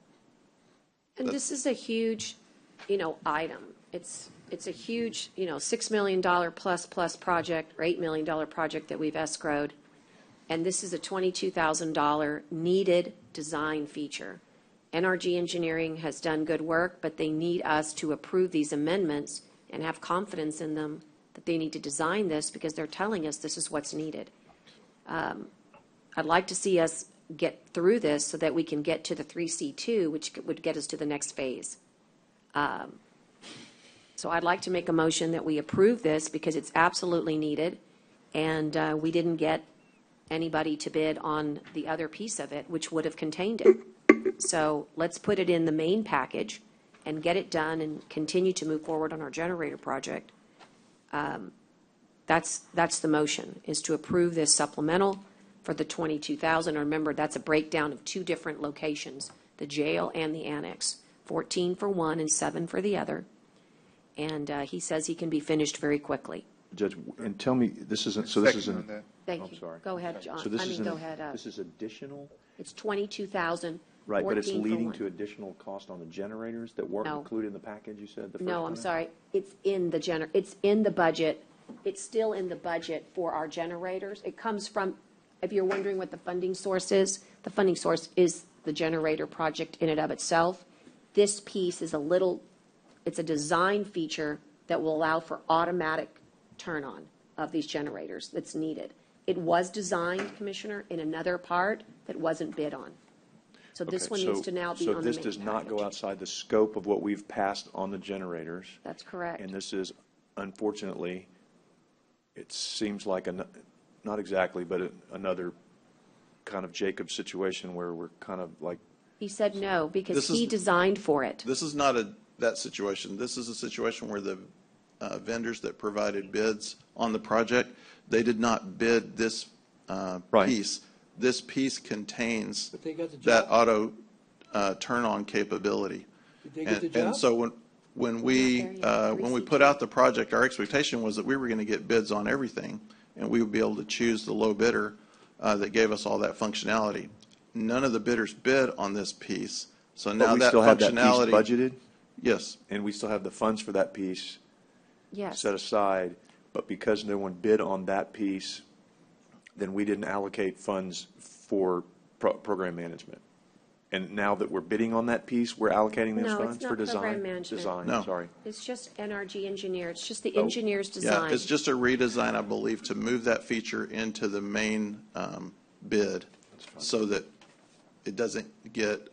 And this is a huge, item. It's a huge, $6 million plus project or $8 million project that we've escrowed. And this is a $22,000 needed design feature. NRG Engineering has done good work, but they need us to approve these amendments and have confidence in them that they need to design this because they're telling us this is what's needed. I'd like to see us get through this so that we can get to the 3C2, which would get us to the next phase. So I'd like to make a motion that we approve this because it's absolutely needed, and we didn't get anybody to bid on the other piece of it, which would have contained it. So let's put it in the main package and get it done and continue to move forward on our generator project. That's the motion, is to approve this supplemental for the 22,000. Remember, that's a breakdown of two different locations, the jail and the annex, 14 for one and 7 for the other. And he says he can be finished very quickly. Judge, and tell me, this isn't, so this isn't. Thank you. Sorry. Go ahead, John. So this Go ahead. This is additional? It's 22,000. Right, but it's 14 for leading one. to additional cost on the generators that weren't No. included in the package, you said? No, I'm sorry. It's in the it's in the budget. It's still in the budget for our generators. It comes from, if you're wondering what the funding source is, the funding source is the generator project in and of itself. This piece is it's a design feature that will allow for automatic turn-on of these generators that's needed. It was designed, Commissioner, in another part that wasn't bid on. So this one needs to now be on the main So this does not go package. outside the scope of what we've passed on the generators. That's correct. And this is, unfortunately, it seems like, not exactly, but another kind of Jacob situation where we're kind of like. He said no, because This is- he designed for it. This is not that situation. This is a situation where the vendors that provided bids on the project, they did not bid this piece. This piece contains But they got the that job. auto turn-on capability. Did they get the And job? so when we put out the project, our expectation was that we were going to get bids on everything, and we would be able to choose the low bidder that gave us all that functionality. None of the bidders bid on this piece, so now But we that still have that functionality. piece budgeted? Yes. And we still have the funds for that piece Yes. set aside, but because no one bid on that piece, then we didn't allocate funds for program management. And now that we're bidding on that piece, we're allocating those No, funds it's for not design? program management. Design, No. sorry. It's just NRG engineer. It's just the Oh. engineer's design. Yeah, it's just a redesign, I believe, to move that feature into the main bid so that it doesn't get.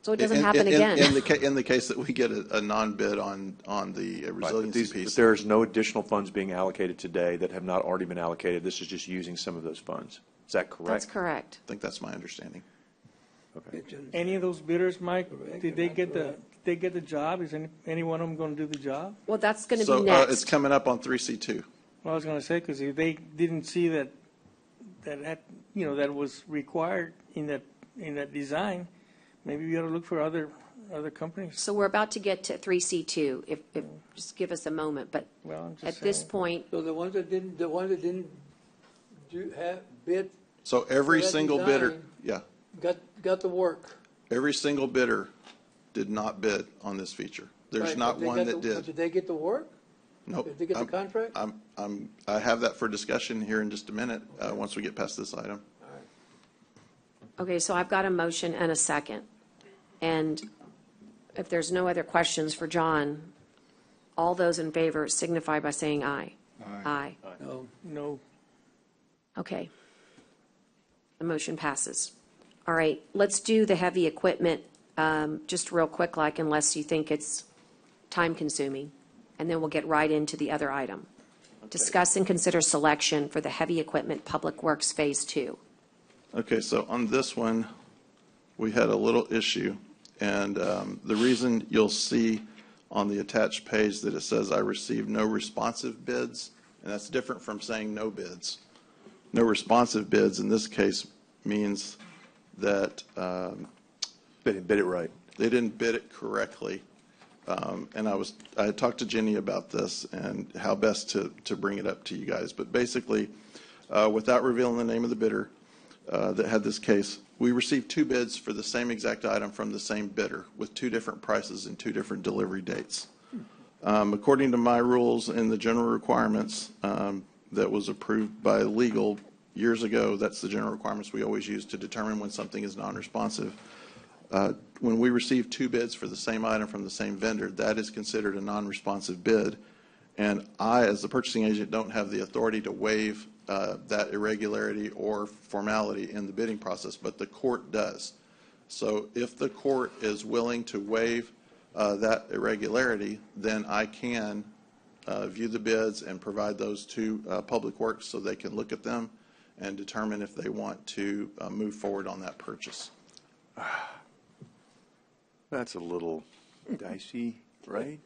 So it doesn't happen again. In the case that we get a non-bid on the resiliency But piece. there's no additional funds being allocated today that have not already been allocated. This is just using some of those funds. Is that correct? That's correct. I think that's my understanding. Okay. Any of those bidders, Mike, did they get the job? Is any one of them going to do the job? Well, that's going to So be next. it's coming up on 3C2. Well, I was going to say, because if they didn't see that was required in that design, maybe we ought to look for other companies. So we're about to get to 3C2, if just give us a moment, but Well, I'm just at this saying. point, So the ones that didn't have bid So every for that single design bidder, yeah, got the work. every single bidder did not bid on this feature. There's Right, not but they one got that the- did. Did they get the work? Nope. Did they get the contract? I have that for discussion here in just a minute, once we get past this item. okay, so I've got a motion and a second. And if there's no other questions for John, all those in favor signify by saying aye. Aye. No. No. Okay. The motion passes. All right, let's do the heavy equipment, just real quick, like, unless you think it's time-consuming, and then we'll get right into the other item. Discuss and consider selection for the heavy equipment Public Works Phase 2. Okay, so on this one, we had a little issue, and the reason you'll see on the attached page that it says I received no responsive bids, and that's different from saying no bids. No responsive bids in this case means that They didn't bid it right. they didn't bid it correctly. And I had talked to Jenny about this and how best to bring it up to you guys. But basically, without revealing the name of the bidder that had this case, we received two bids for the same exact item from the same bidder with two different prices and two different delivery dates. According to my rules and the general requirements that was approved by legal years ago, that's the general requirements we always use to determine when something is non-responsive. When we receive two bids for the same item from the same vendor, that is considered a non-responsive bid. And I, as the purchasing agent, don't have the authority to waive that irregularity or formality in the bidding process, but the court does. So if the court is willing to waive that irregularity, then I can view the bids and provide those to Public Works so they can look at them and determine if they want to move forward on that purchase. That's a little dicey, right?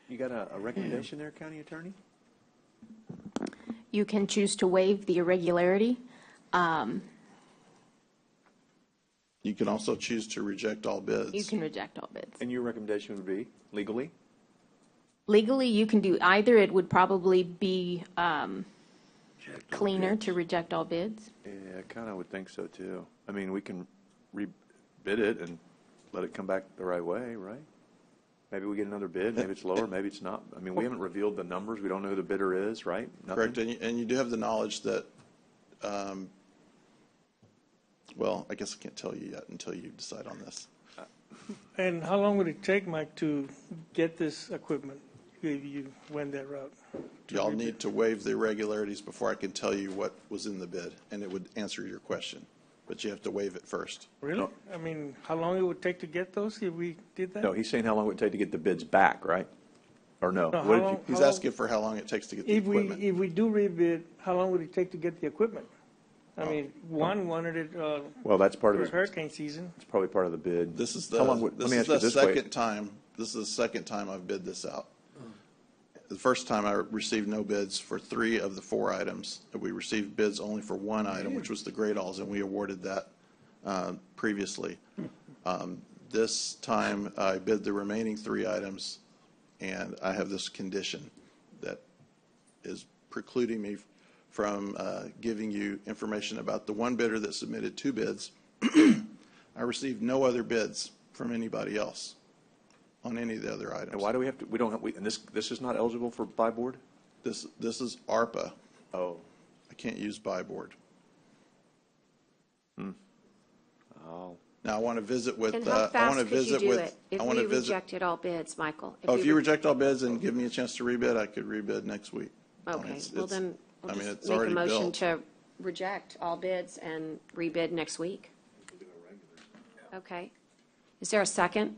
You got a recommendation there, County Attorney? You can choose to waive the irregularity. You can also choose to reject all bids. You can reject all bids. And your recommendation would be legally? Legally, you can do either. It would probably be cleaner to reject all bids. Yeah, I kind of would think so too. I mean, we can rebid it and let it come back the right way, right? Maybe we get another bid, maybe it's lower, maybe it's not. I mean, we haven't revealed the numbers, we don't know who the bidder is, right? Nothing? Correct, and you do have the knowledge that, well, I guess I can't tell you yet until you decide on this. And how long would it take, Mike, to get this equipment if you went that route? Y'all need to waive the irregularities before I can tell you what was in the bid, and it would answer your question. But you have to waive it first. Really? I mean, how long it would take to get those if we did that? No, he's saying how long it would take to get the bids back, right? Or no? No, What how did long- you- He's asking for how long it takes to get the If equipment. we do rebid, how long would it take to get the equipment? I mean, one wanted it Well, that's part of for his, hurricane season. it's probably part of the bid. This is How long would- the let me ask you this way. this is the second time I've bid this out. The first time I received no bids for 3 of the 4 items. We received bids only for 1 item, which was the Great Alls, and we awarded that previously. This time I bid the remaining 3 items, and I have this condition that is precluding me from giving you information about the one bidder that submitted 2 bids. I received no other bids from anybody else. on any of the other items. And why do we have to, we don't have, and this is not eligible for buy board? This is ARPA. Oh. I can't use buy board. Oh. Now, I want to visit with, And how I want fast to could you visit do with, it if I want we to visit. rejected all bids, Michael? If you reject all bids and give me a chance to rebid, I could rebid next week. Okay, well then, we'll I mean, just it's make a already motion built. to reject all bids and rebid next week. Okay. Is there a second?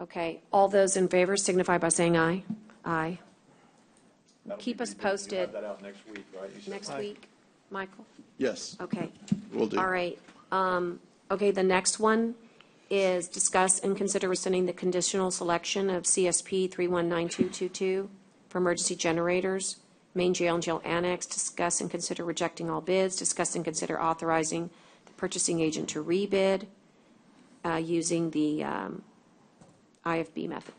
Okay, all those in favor signify by saying aye. Aye. Keep us posted. You'll have that out next week, right? You said. Next week, Michael? Yes. Okay. Will do. All right. Okay, the next one is discuss and consider rescinding the conditional selection of CSP 319222 for emergency generators, main jail and jail annex. Discuss and consider rejecting all bids. Discuss and consider authorizing the purchasing agent to rebid using the IFB method.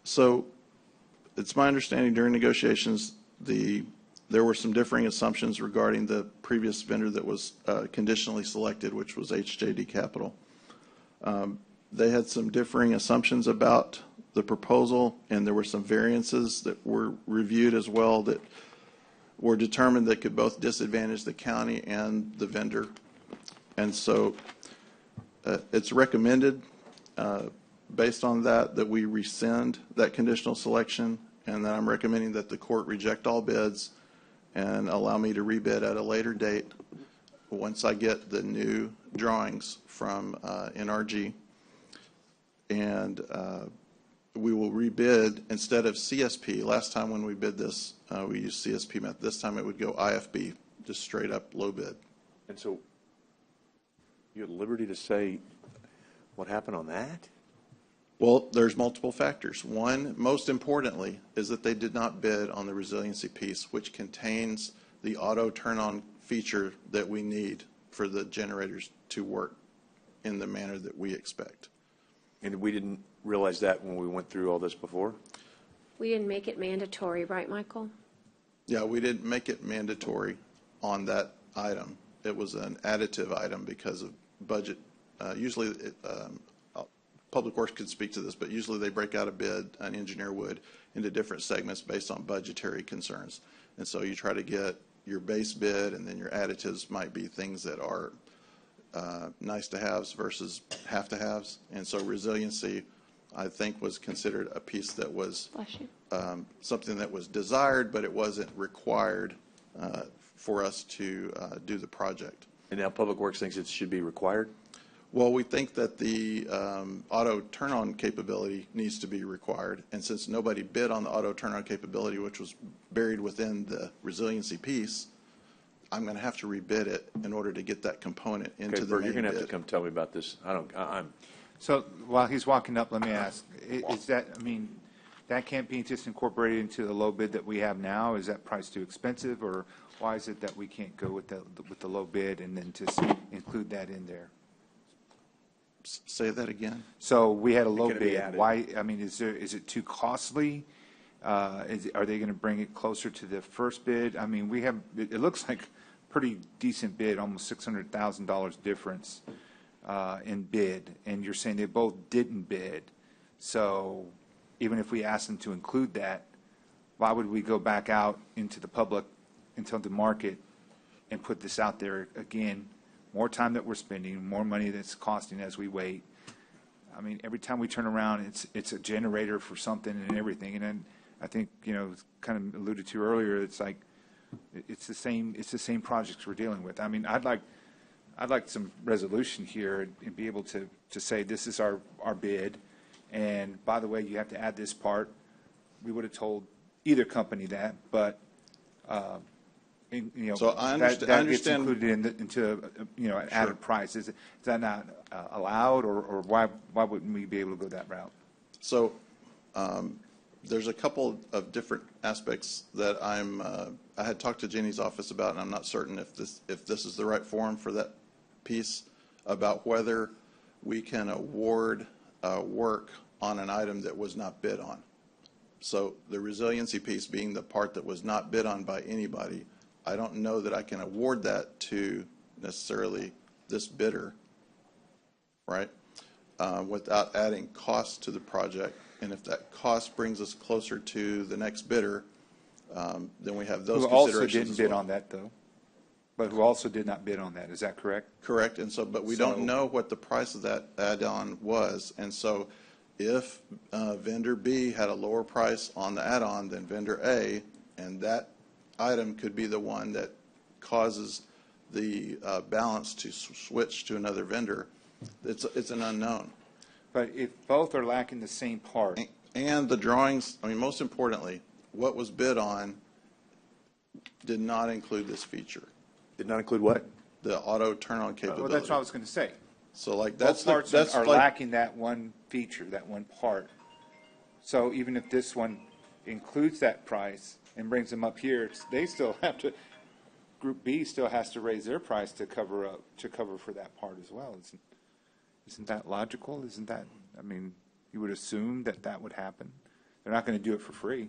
So it's my understanding during negotiations, there were some differing assumptions regarding the previous vendor that was conditionally selected, which was HJD Capital. They had some differing assumptions about the proposal, and there were some variances that were reviewed as well that were determined that could both disadvantage the county and the vendor. And so it's recommended, based on that we rescind that conditional selection, and then I'm recommending that the court reject all bids and allow me to rebid at a later date once I get the new drawings from NRG. And we will rebid instead of CSP. Last time when we bid this, we used CSP method. This time it would go IFB, just straight up low bid. And so you're at liberty to say what happened on that? Well, there's multiple factors. One, most importantly, is that they did not bid on the resiliency piece, which contains the auto turn-on feature that we need for the generators to work in the manner that we expect. And we didn't realize that when we went through all this before? We didn't make it mandatory, right, Michael? Yeah, we didn't make it mandatory on that item. It was an additive item because of budget. Usually, Public Works could speak to this, but usually they break out a bid, an engineer would, into different segments based on budgetary concerns. And so you try to get your base bid, and then your additives might be things that are nice to haves versus have to haves. And so resiliency, I think, was considered a piece that was something that was desired, but it wasn't required for us to do the project. And now Public Works thinks it should be required? Well, we think that the auto turn-on capability needs to be required, and since nobody bid on the auto turn-on capability, which was buried within the resiliency piece, I'm going to have to rebid it in order to get that component into the Bert, main you're going to have bid. to come tell me about this. I'm. So while he's walking up, let me ask, is that, I mean, that can't be just incorporated into the low bid that we have now? Is that price too expensive, or why is it that we can't go with the low bid and then just include that in there? Say that again. So we had a low Can it be bid. added? Why? I mean, is it too costly? Are they going to bring it closer to the first bid? I mean, we have. It looks like pretty decent bid, almost $600,000 difference in bid, and you're saying they both didn't bid. So even if we asked them to include that, why would we go back out into the public, into the market, and put this out there again? More time that we're spending, more money that's costing as we wait. I mean, every time we turn around, it's a generator for something and everything. And then I think, kind of alluded to earlier, it's like it's the same projects we're dealing with. I mean, I'd like some resolution here and be able to say this is our bid, and by the way, you have to add this part. We would have told either company that, but So I that gets understand. included into an added price. Is that not allowed, or why wouldn't we be able to go that route? So there's a couple of different aspects that I had talked to Jeannie's office about, and I'm not certain if this is the right forum for that piece, about whether we can award work on an item that was not bid on. So the resiliency piece being the part that was not bid on by anybody, I don't know that I can award that to necessarily this bidder, right? without adding cost to the project. And if that cost brings us closer to the next bidder, then we have those Who also considerations didn't as bid well. on that, though? But who also did not bid on that, is that correct? Correct, and so, but we don't know what the price of that add-on was, and so if vendor B had a lower price on the add-on than vendor A, and that item could be the one that causes the balance to switch to another vendor, it's an unknown. But if both are lacking the same part. And the drawings, I mean, most importantly, what was bid on did not include this feature. Did not include what? The auto turn-on capability. Well, that's what I was going to say. So like Both that's parts are like, lacking that one feature, that one part. So even if this one includes that price and brings them up here, they still have to, Group B still has to raise their price to cover for that part as well. Isn't that logical? Isn't that, I mean, you would assume that that would happen. They're not going to do it for free.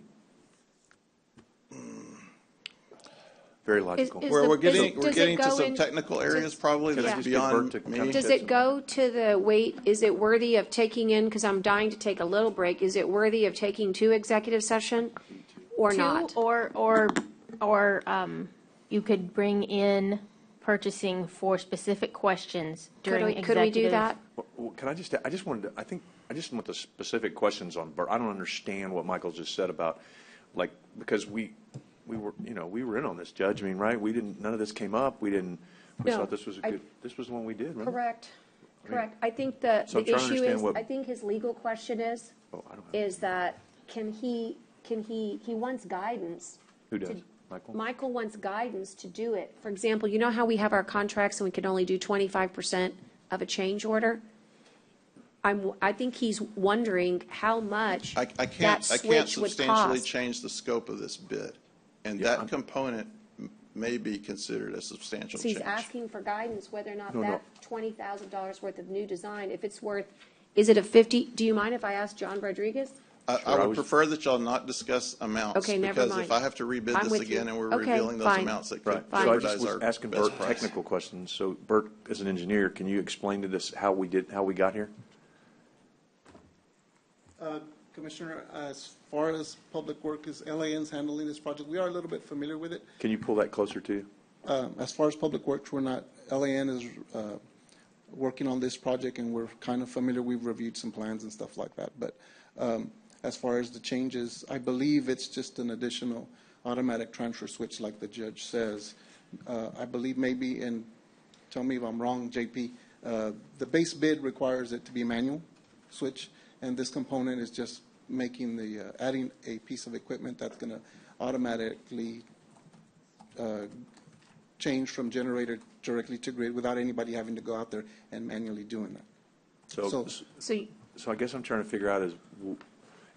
Very logical. We're getting does it to go some in- technical areas probably Can I that's just get Bert beyond to me. kind of Does it go to the, wait, is it worthy of taking in, because I'm dying to take a little break, is it worthy of taking to executive session or not? Or you could bring in purchasing for specific questions during executive. Could we do that? Well, can I just wanted to, I just want the specific questions on Bert. I don't understand what Michael just said about, like, because we were, we were in on this, Judge. I mean, right? None of this came up. We No, thought this was this was the one we did, remember? Correct. I think the So I'm trying to issue understand is, what- I think his legal question is that he wants guidance. Who does? Michael? Michael wants guidance to do it. For example, you know how we have our contracts and we can only do 25% of a change order? I think he's wondering how much I that can't switch would substantially cost. change the scope of this bid, and that component may be considered a substantial So he's change. asking for guidance whether or not No, that $20,000 worth of new design, if it's worth, is it a 50, do you mind if I ask John Rodriguez? I would prefer that y'all not discuss amounts. Okay, never Because mind. if I have to rebid I'm this with you. again and we're Okay, revealing those fine. amounts that Right. could So I jeopardize just was our asking best Bert price. technical questions. So Bert, as an engineer, can you explain to this how we got here? Commissioner, as far as Public Works is LAN's handling this project, we are a little bit familiar with it. Can you pull that closer to you? As far as Public Works, we're not, LAN is working on this project and we're kind of familiar. We've reviewed some plans and stuff like that. But as far as the changes, I believe it's just an additional automatic transfer switch like the judge says. I believe maybe, and tell me if I'm wrong, JP, the base bid requires it to be manual switch, and this component is just making the, adding a piece of equipment that's going to automatically change from generator directly to grid without anybody having to go out there and manually doing that. So I guess I'm trying to figure out is,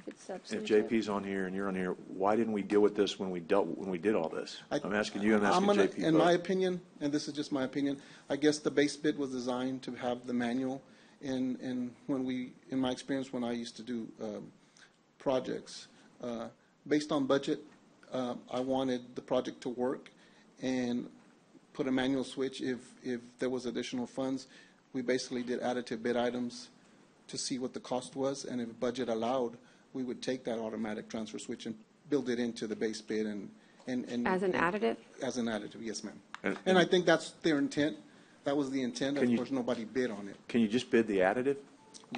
It's if substantive. JP's on here and you're on here, why didn't we deal with this when we did all this? I'm asking you, I'm asking JP. In my both. opinion, and this is just my opinion, I guess the base bid was designed to have the manual. And when in my experience, when I used to do projects, based on budget, I wanted the project to work and put a manual switch if there was additional funds. We basically did additive bid items to see what the cost was, and if budget allowed, we would take that automatic transfer switch and build it into the base bid and As an additive? As an additive, yes, ma'am. And I think that's their intent. That was the intent. Of course, nobody bid on it. Can you just bid the additive?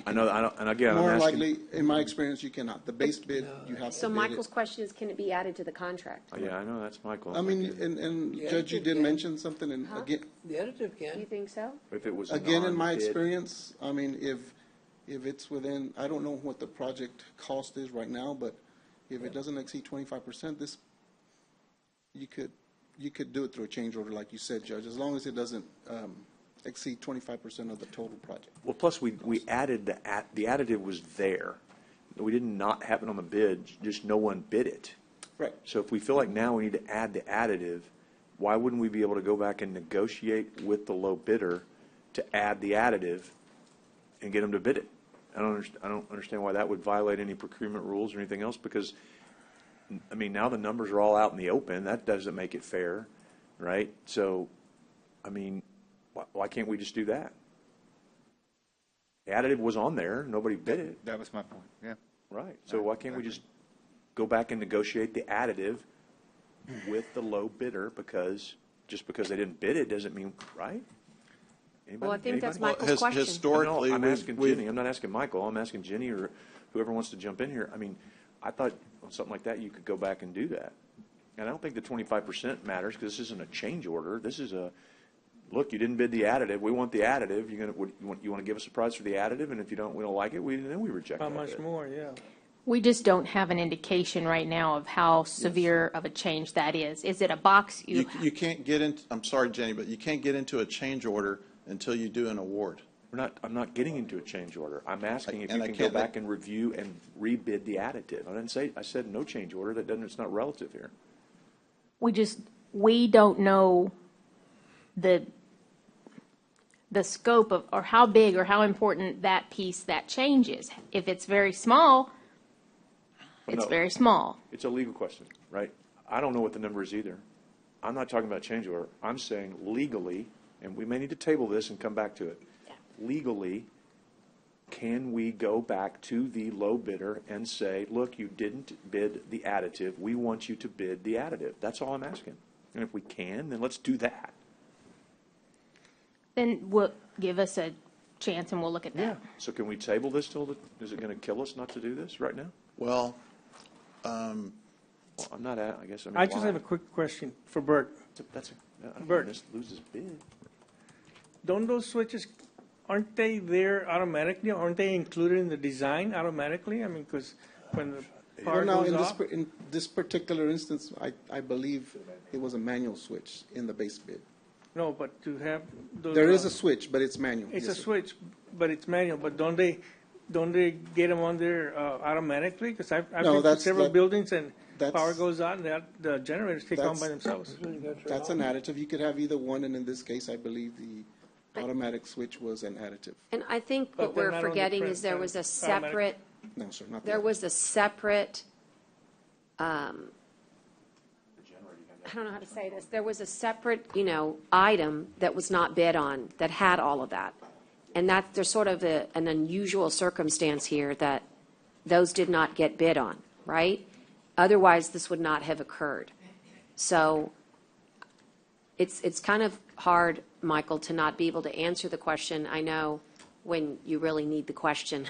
And again, More I'm asking. likely, in my experience, you cannot. The base bid, you have to So bid Michael's it. question is, can it be added to the contract? Yeah, I know, that's Michael. I mean, and Judge, you did mention something, and again, The additive can. You think so? If it was again, in my non-bid. experience, I mean, if it's within, I don't know what the project cost is right now, but if it doesn't exceed 25%, this, you could do it through a change order, like you said, Judge, as long as it doesn't exceed 25% of the total project. Well, plus we added the additive was there. We did not have it on the bid, just no one bid it. Right. So if we feel like now we need to add the additive, why wouldn't we be able to go back and negotiate with the low bidder to add the additive and get them to bid it? I don't understand why that would violate any procurement rules or anything else, because, I mean, now the numbers are all out in the open. That doesn't make it fair, right? So, I mean, why can't we just do that? The additive was on there, nobody bid it. That was my point, yeah. Right, so why can't we just go back and negotiate the additive with the low bidder, because, just because they didn't bid it doesn't mean, right? Well, I think that's Anybody? Michael's question. Historically, I'm asking we've- Jenny, I'm not asking Michael, I'm asking Jenny or whoever wants to jump in here. I mean, I thought on something like that, you could go back and do that. And I don't think the 25% matters, because this isn't a change order. This is a, look, you didn't bid the additive, we want the additive, you want to give us a price for the additive, and if you don't, we don't like it, then we reject How that much bid. more, yeah. We just don't have an indication right now of how severe of a change that is. Is it a box? You can't get into, I'm sorry, Jenny, but you can't get into a change order until you do an award. I'm not getting into a change order. I'm asking if And you I can go can't- back and review and rebid the additive. I said no change order. That doesn't, it's not relative here. We don't know the scope of, or how big or how important that piece, that change is. If it's very small, it's No. very small. It's a legal question, right? I don't know what the number is either. I'm not talking about change order. I'm saying legally, and we may need to table this and come back to it. Legally, can we go back to the low bidder and say, look, you didn't bid the additive. We want you to bid the additive. That's all I'm asking. And if we can, then let's do that. Then give us a chance and we'll look at that. So can we table this is it going to kill us not to do this right now? Well, I'm not I guess. I just have a quick question for Bert. Bert, This loses bid. don't those switches, aren't they there automatically? Aren't they included in the design automatically? I mean, because when the power Well, goes no, off. in this particular instance, I believe it was a manual switch in the base bid. No, but to have those. There is a switch, but it's manual. It's a Yes, sir. switch, but it's manual. But don't they get them on there automatically? Because I've No, been to that's- several that- buildings and that's- power goes out and the generators kick on by That's- themselves. That's an additive. You could have either one, and in this case, I believe the automatic switch was an additive. And I think But what they're we're not on the forgetting print is there was a automatic. separate, No, sir, not there that. was a separate, I don't know how to say this, there was a separate, item that was not bid on that had all of that. And there's sort of an unusual circumstance here that those did not get bid on, right? Otherwise, this would not have occurred. So it's kind of hard, Michael, to not be able to answer the question, I know, when you really need the question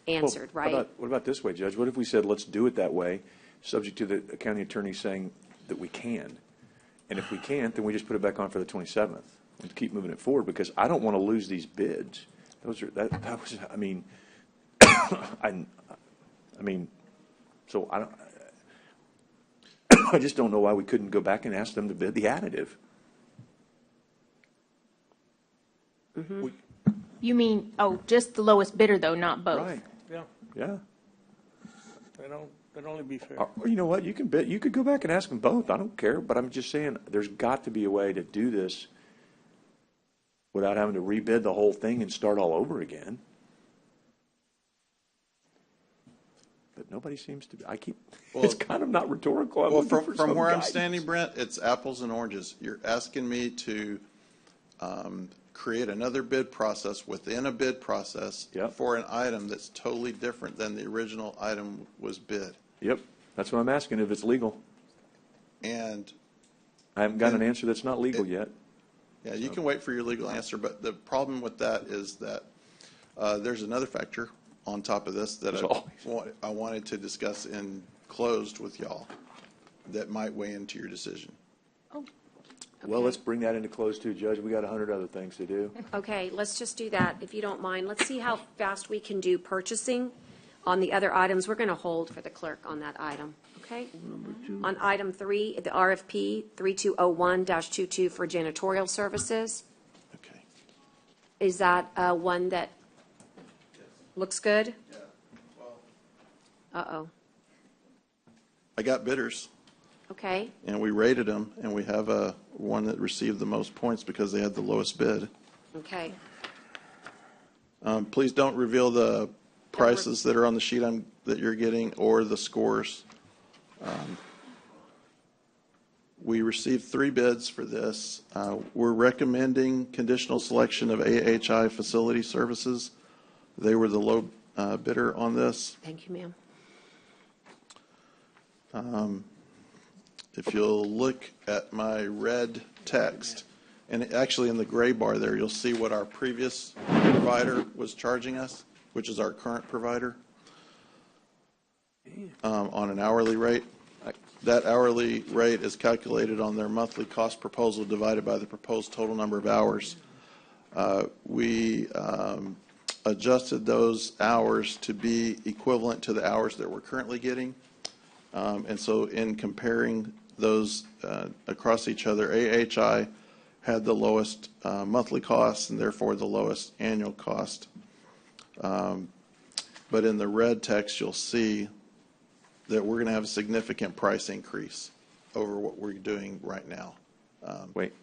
answered, Well, right? What about this way, Judge? What if we said, let's do it that way, subject to the county attorney saying that we can? And if we can't, then we just put it back on for the 27th and keep moving it forward, because I don't want to lose these bids. That was, I mean, so I don't, I just don't know why we couldn't go back and ask them to bid the additive. You mean, just the lowest bidder though, not both? Right. Yeah, Yeah. that'd only be fair. Or you know what? You could go back and ask them both. I don't care. But I'm just saying, there's got to be a way to do this without having to rebid the whole thing and start all over again. But nobody seems to. It's kind of not rhetorical. Well, from where I'm standing, Brent, it's apples and oranges. You're asking me to create another bid process within a bid process for an item that's totally different than the original item was bid. Yep, that's what I'm asking, if it's legal. And I haven't got an answer that's not legal yet. yeah, you can wait for your legal answer, but the problem with that is that there's another factor on top of this that I wanted to discuss in closed with y'all that might weigh into your decision. Well, let's bring that into close too, Judge. We got 100 other things to do. Okay, let's just do that, if you don't mind. Let's see how fast we can do purchasing on the other items. We're going to hold for the clerk on that item, okay? On item 3, the RFP 3201-22 for janitorial services. Okay. Is that one that looks good? Yeah. Uh-oh. I got bidders. Okay. And we rated them, and we have one that received the most points because they had the lowest bid. Okay. Please don't reveal the prices that are on the sheet that you're getting or the scores. We received 3 bids for this. We're recommending conditional selection of AHI Facility Services They were the low bidder on this. Thank you, ma'am. If you'll look at my red text, and actually in the gray bar there, you'll see what our previous provider was charging us, which is our current provider, on an hourly rate. That hourly rate is calculated on their monthly cost proposal divided by the proposed total number of hours. We adjusted those hours to be equivalent to the hours that we're currently getting. And so in comparing those across each other, AHI had the lowest monthly cost and therefore the lowest annual cost. But in the red text, you'll see that we're going to have a significant price increase over what we're doing right now. Wait.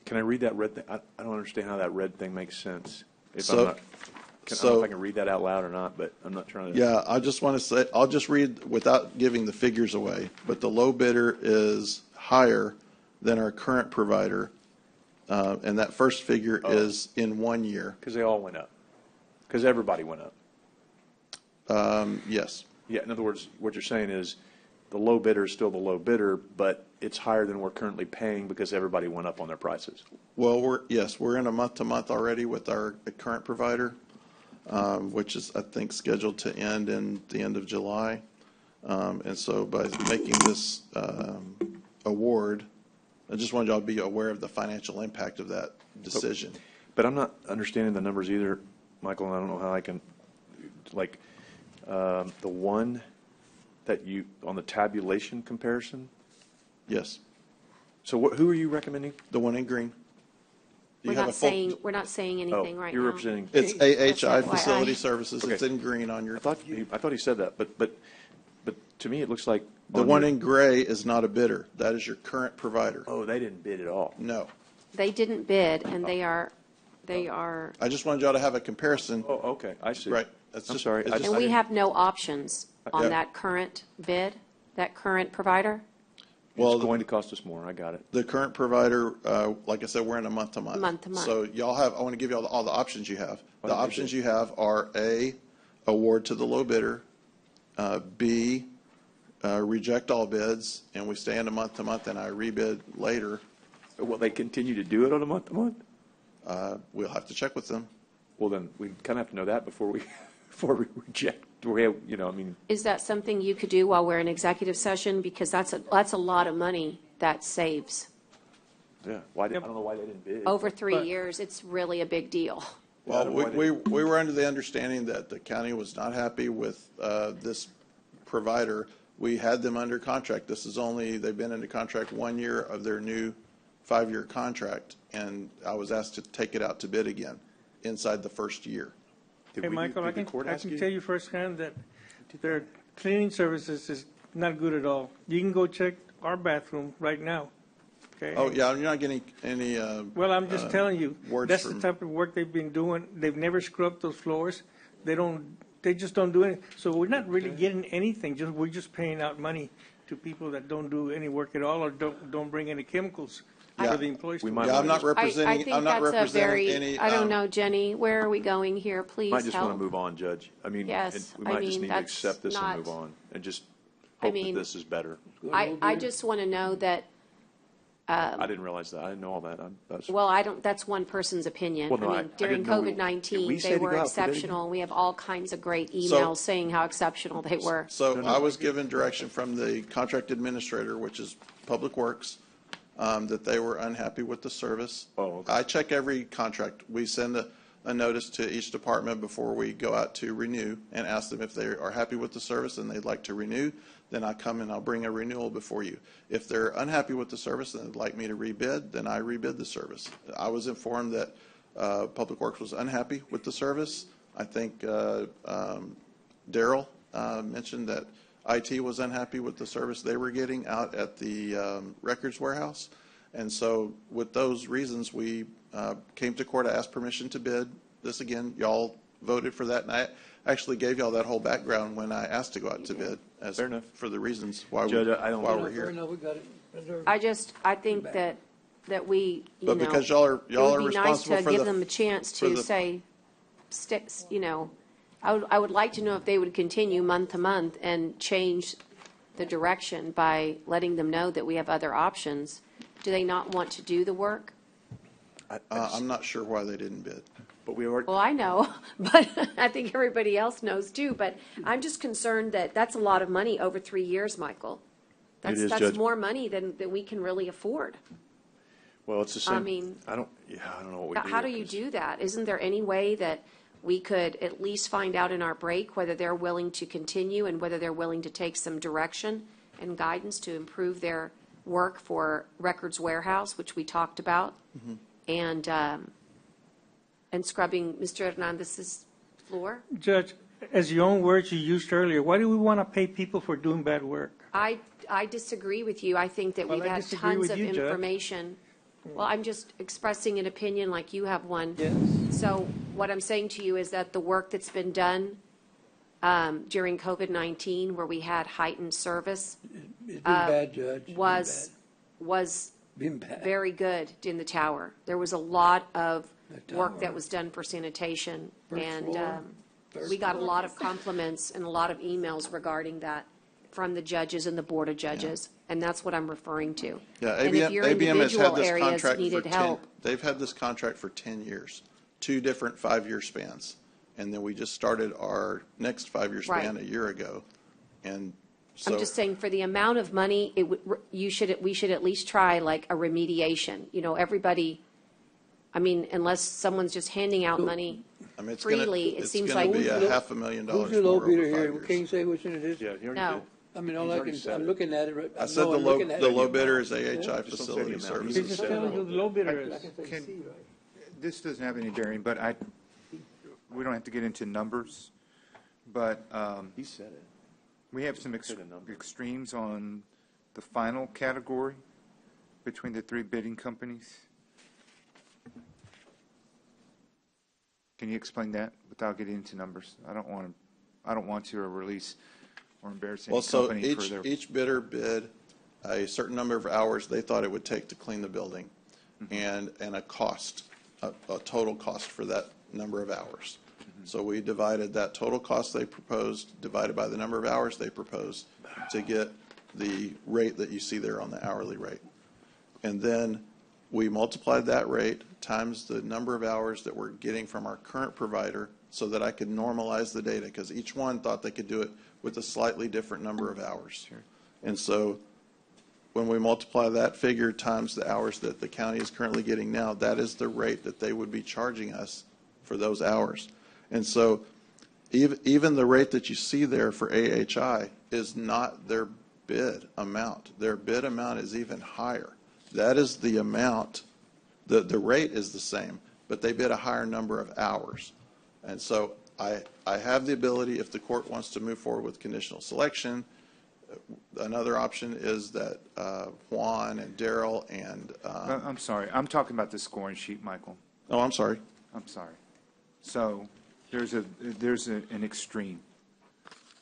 Can I read that red thing? I don't understand how that red thing makes sense. I don't know if I can read that out loud or not, but I'm not trying to. Yeah, I just want to say, I'll just read without giving the figures away, but the low bidder is higher than our current provider, and that first figure is in 1 year. Because they all went up. Because everybody went up. Yes. Yeah, in other words, what you're saying is the low bidder is still the low bidder, but it's higher than we're currently paying because everybody went up on their prices. Well, we're in a month-to-month already with our current provider, which is, I think, scheduled to end in the end of July. And so by making this award, I just wanted y'all to be aware of the financial impact of that decision. But I'm not understanding the numbers either, Michael, and I don't know how I can, like, the one that you, on the tabulation comparison? Yes. So who are you recommending? The one in green. We're not saying anything right now. You're representing. It's AHI FYI. Facility Services. Okay. It's in green on your. I thought he said that, but to me it looks like The one in gray is not a bidder. That is your current provider. Oh, they didn't bid at all. No. They didn't bid, and they are. I just wanted y'all to have a comparison. Oh, okay, I see. Right. I'm sorry. And we have no options on Yeah. that current bid, that current provider? Well, It's going to cost us more, I got it. The current provider, like I said, we're in a month-to-month. Month-to-month. So y'all have, I want to give you all the options you have. The options you have are A, award to the low bidder, B, reject all bids, and we stay in a month-to-month, and I rebid later. Will they continue to do it on a month-to-month? We'll have to check with them. Well, then, we kind of have to know that before we reject, Is that something you could do while we're in executive session? Because that's a lot of money that saves. Yeah, I don't know why they didn't bid. Over 3 years, it's really a big deal. Well, we were under the understanding that the county was not happy with this provider. We had them under contract. They've been under contract 1 year of their new 5-year contract, and I was asked to take it out to bid again inside the first year. Hey, Michael, I can tell you firsthand that their cleaning services is not good at all. You can go check our bathroom right now. Okay? Oh, yeah, you're not getting any Well, I'm just telling you, that's the from- type of work they've been doing. They've never scrubbed those floors. They just don't do anything. So we're not really getting anything. We're just paying out money to people that don't do any work at all or don't bring any chemicals for the employees. I'm not representing. I think I'm not that's representing a very, any. I don't know, Jenny, where are we going here? Please Might just want to help. move on, Judge. I mean, Yes, we might just need to that's accept this not- and move on and just I hope mean, that this is better. I just want to know that, I didn't realize that. I didn't know all that. that's one person's opinion. Well, no, I I mean, during didn't know we COVID-19, say they to were go out for bid exceptional. We have all kinds of great emails So- saying how exceptional they were. So I was given direction from the contract administrator, which is Public Works, that they were unhappy with the service. Oh, okay. I check every contract. We send a notice to each department before we go out to renew and ask them if they are happy with the service and they'd like to renew. Then I come and I'll bring a renewal before you. If they're unhappy with the service and they'd like me to rebid, then I rebid the service. I was informed that Public Works was unhappy with the service. I think Daryl mentioned that IT was unhappy with the service they were getting out at the records warehouse. And so with those reasons, we came to court. I asked permission to bid this again. Y'all voted for that. And I actually gave y'all that whole background when I asked to go out to bid Fair enough. for the reasons why, Judge, why we're here. We got it. Reserved. I think that we, But because y'all are it would be nice responsible to for give the- them a chance for to the- say, I would like to know if they would continue month to month and change the direction by letting them know that we have other options. Do they not want to do the work? I'm not sure why they didn't bid. But we already, Well, I know, but I think everybody else knows too. But I'm just concerned that that's a lot of money over 3 years, Michael. That's, is, that's Judge. more money than we can really afford. well, it's the same. I mean, I don't know what we do. How do you do that? Isn't there any way that we could at least find out in our break whether they're willing to continue and whether they're willing to take some direction and guidance to improve their work for Records Warehouse, which we talked about, and scrubbing Mr. Hernandez's floor? Judge, as your own words you used earlier, why do we want to pay people for doing bad work? I disagree with you. I think that we've I had disagree tons with of you, Judge. information. Well, I'm just expressing an opinion like you have one. Yes. So what I'm saying to you is that the work that's been done during COVID-19, where we had heightened service, It's been bad, Judge. It's was been bad. very good in the tower. There was a lot of work that was done for sanitation, First and floor. we got a lot of compliments and a lot of emails regarding that from the judges and the Board of Judges, and that's what I'm referring to. Yeah, And if your ABM has had individual this areas contract for needed 10, help, they've had this contract for 10 years, 2 different 5-year spans. And then we just started our next 5-year span Right. a year ago. And so. I'm just saying for the amount of money, we should at least try like a remediation. Everybody, I mean, unless someone's just handing out money I mean, freely, it seems like. It's going to be $500,000 Who's the more low over bidder 5 here? years. Can you say which one it is? Yeah, you already No. did. I mean, all He's I already can, said I'm it. looking at it. Right. I said No, the I'm low, looking at the it. low bidder is AHI Just don't say the Facility amount. Services. He's just telling you the low bidder is. This doesn't have any bearing, but we don't have to get into numbers, but He said it. we have some extremes on the final category between the 3 bidding companies. Can you explain that without getting into numbers? I don't want to release or embarrass any Well, so company for their. each bidder bid a certain number of hours they thought it would take to clean the building, and a cost, a total cost for that number of hours. So we divided that total cost they proposed, divided by the number of hours they proposed, to get the rate that you see there on the hourly rate. And then we multiplied that rate times the number of hours that we're getting from our current provider so that I could normalize the data, because each one thought they could do it with a slightly different number of hours. Sure. And so when we multiply that figure times the hours that the county is currently getting now, that is the rate that they would be charging us for those hours. And so even the rate that you see there for AHI is not their bid amount. Their bid amount is even higher. That is the amount, the rate is the same, but they bid a higher number of hours. And so I have the ability, if the court wants to move forward with conditional selection, another option is that Juan and Daryl and. I'm sorry. I'm talking about the scoring sheet, Michael. Oh, I'm sorry. I'm sorry. So there's an extreme.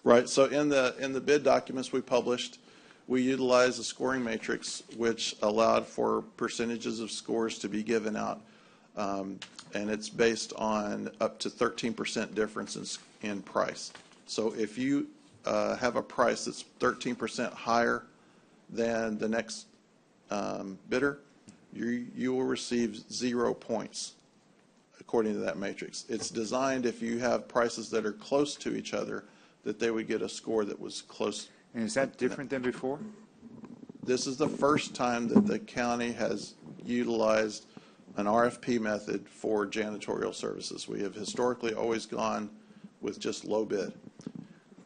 Right. So in the bid documents we published, we utilized a scoring matrix which allowed for percentages of scores to be given out, and it's based on up to 13% difference in price. So if you have a price that's 13% higher than the next bidder, you will receive 0 points according to that matrix. It's designed if you have prices that are close to each other, that they would get a score that was close. And is that different than before? This is the first time that the county has utilized an RFP method for janitorial services. We have historically always gone with just low bid.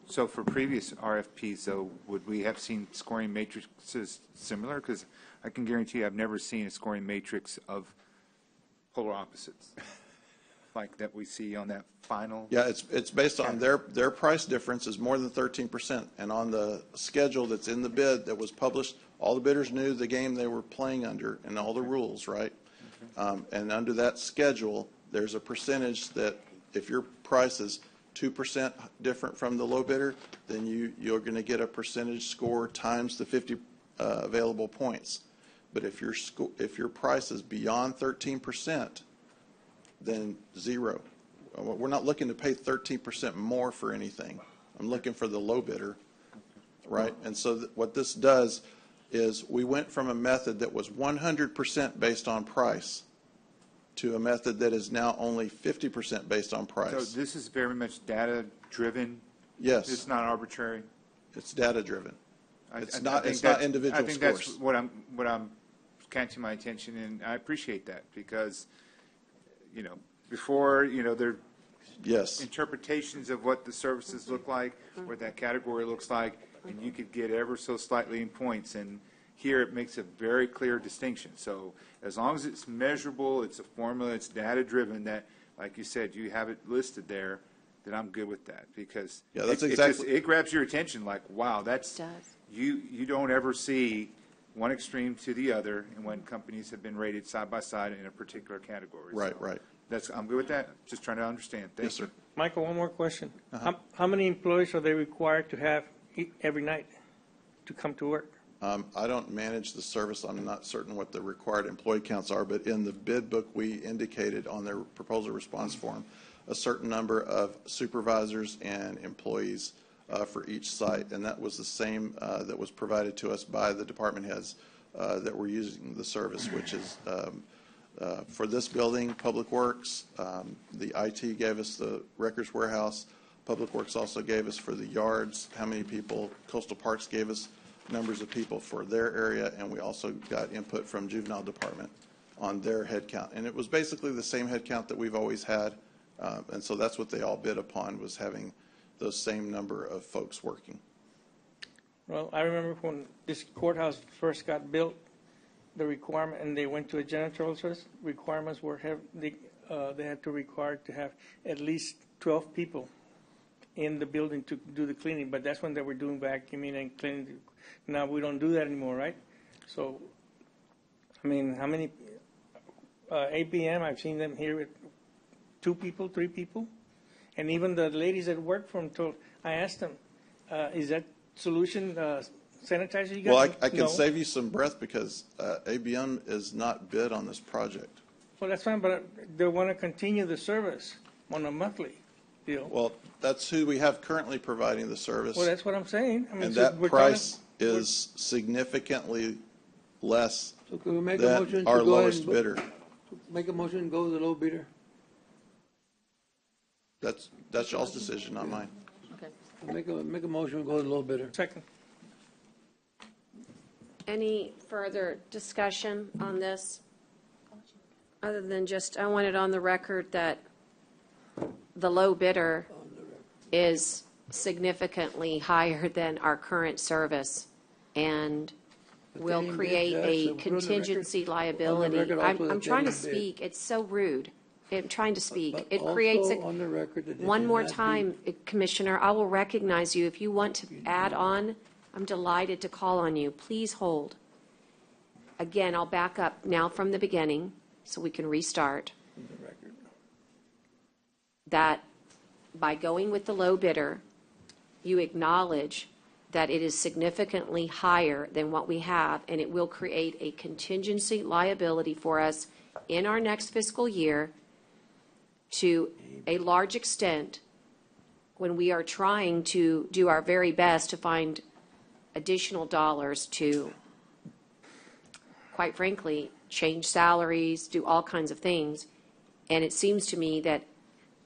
So for previous RFPs, though, would we have seen scoring matrices similar? Because I can guarantee you I've never seen a scoring matrix of polar opposites like that we see on that final. Yeah, it's based on their price difference is more than 13%. And on the schedule that's in the bid that was published, all the bidders knew the game they were playing under and all the rules, right? And under that schedule, there's a percentage that if your price is 2% different from the low bidder, then you're going to get a percentage score times the 50 available points. But if your price is beyond 13%, then 0. we're not looking to pay 13% more for anything. I'm looking for the low bidder, right? And so what this does is we went from a method that was 100% based on price to a method that is now only 50% based on price. So this is very much data-driven? Yes. It's not arbitrary? It's data-driven. It's I not think individual I think scores. that's what I'm catching my attention, and I appreciate that because, before, there Yes. interpretations of what the services look like, what that category looks like, and you could get ever so slightly in points. And here it makes a very clear distinction. So as long as it's measurable, it's a formula, it's data-driven, that, like you said, you have it listed there, then I'm good with that because it grabs your attention like, wow, that's, you don't ever see one extreme to the other and when companies have been rated side by side in a particular category. Right, So right. I'm good with that. Just trying to understand. Thank you. Sir. Michael, one more question. How many employees are they required to have every night to come to work? I don't manage the service. I'm not certain what the required employee counts are, but in the bid book, we indicated on their proposal response form a certain number of supervisors and employees for each site, and that was the same that was provided to us by the department heads that were using the service, which is for this building, Public Works, the IT gave us the records warehouse, Public Works also gave us for the yards, how many people, Coastal Parks gave us numbers of people for their area, and we also got input from Juvenile Department on their head count. And it was basically the same head count that we've always had, and so that's what they all bid upon, was having those same number of folks working. Well, I remember when this courthouse first got built, the requirement, and they went to a janitorial service, requirements were they had to require to have at least 12 people in the building to do the cleaning, but that's when they were doing vacuuming and cleaning. Now we don't do that anymore, right? So, I mean, how many, APM, I've seen them here with 2 people, 3 people, and even the ladies that work for them told, I asked them, is that solution sanitizer you got? Well, I can No. save you some breath because ABM is not bid on this project. Well, that's fine, but they want to continue the service on a monthly deal. Well, that's who we have currently providing the service. Well, that's what I'm saying. I mean, And so that we're price talking- is significantly less So can we make a than motion to our go ahead lowest and bidder. Make a motion and go with the low bidder? That's y'all's decision, not mine. Make a motion and go with the low bidder. Second. Any further discussion on this? Other than just, I want it on the record that the low bidder is significantly higher than our current service and will didn't create bid, Judge, so a put on the contingency record- liability. on the record also I'm that trying they to didn't bid. speak. It's so rude. I'm trying to speak. But It also creates a. on the record that they One did more not bid. time, Commissioner, I will recognize you. If you want to add on, I'm delighted to call on you. Please hold. Again, I'll back up now from the beginning so we can restart. That by going with the low bidder, you acknowledge that it is significantly higher than what we have, and it will create a contingency liability for us in our next fiscal year to a large extent when we are trying to do our very best to find additional dollars to, quite frankly, change salaries, do all kinds of things. And it seems to me that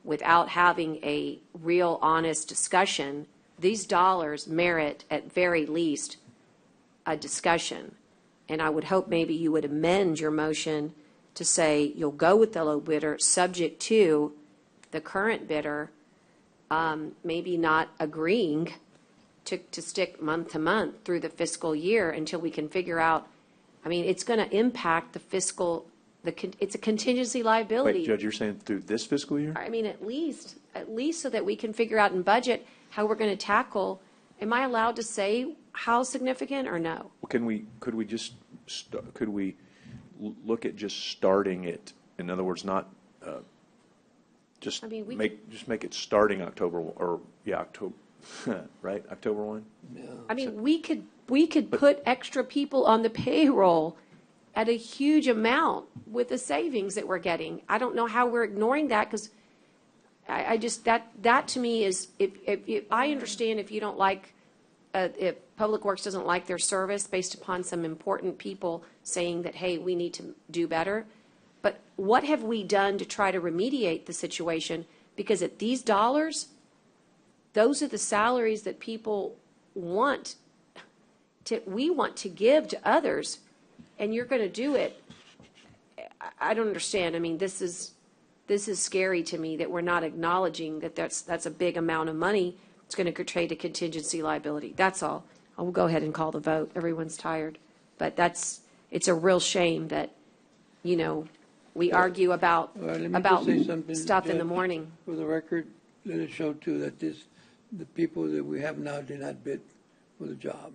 without having a real honest discussion, these dollars merit at very least a discussion. And I would hope maybe you would amend your motion to say you'll go with the low bidder subject to the current bidder maybe not agreeing to stick month to month through the fiscal year until we can figure out. I mean, it's going to impact the fiscal, it's a contingency liability. Wait, Judge, you're saying through this fiscal year? I mean, at least so that we can figure out in budget how we're going to tackle. Am I allowed to say how significant or no? Could we look at just starting it? In other words, not just I mean, make it starting October October, right? October 1. I mean, we could put extra people on the payroll at a huge amount with the savings that we're getting. I don't know how we're ignoring that because I just, that to me is, if I understand if you don't like, if Public Works doesn't like their service based upon some important people saying that, hey, we need to do better. But what have we done to try to remediate the situation? Because at these dollars, those are the salaries that people want to, we want to give to others, and you're going to do it. I don't understand. I mean, this is scary to me that we're not acknowledging that that's a big amount of money. It's going to trade to contingency liability. That's all. I will go ahead and call the vote. Everyone's tired. But it's a real shame that, we argue about stuff in the morning. For the record, let it show too that the people that we have now did not bid for the job.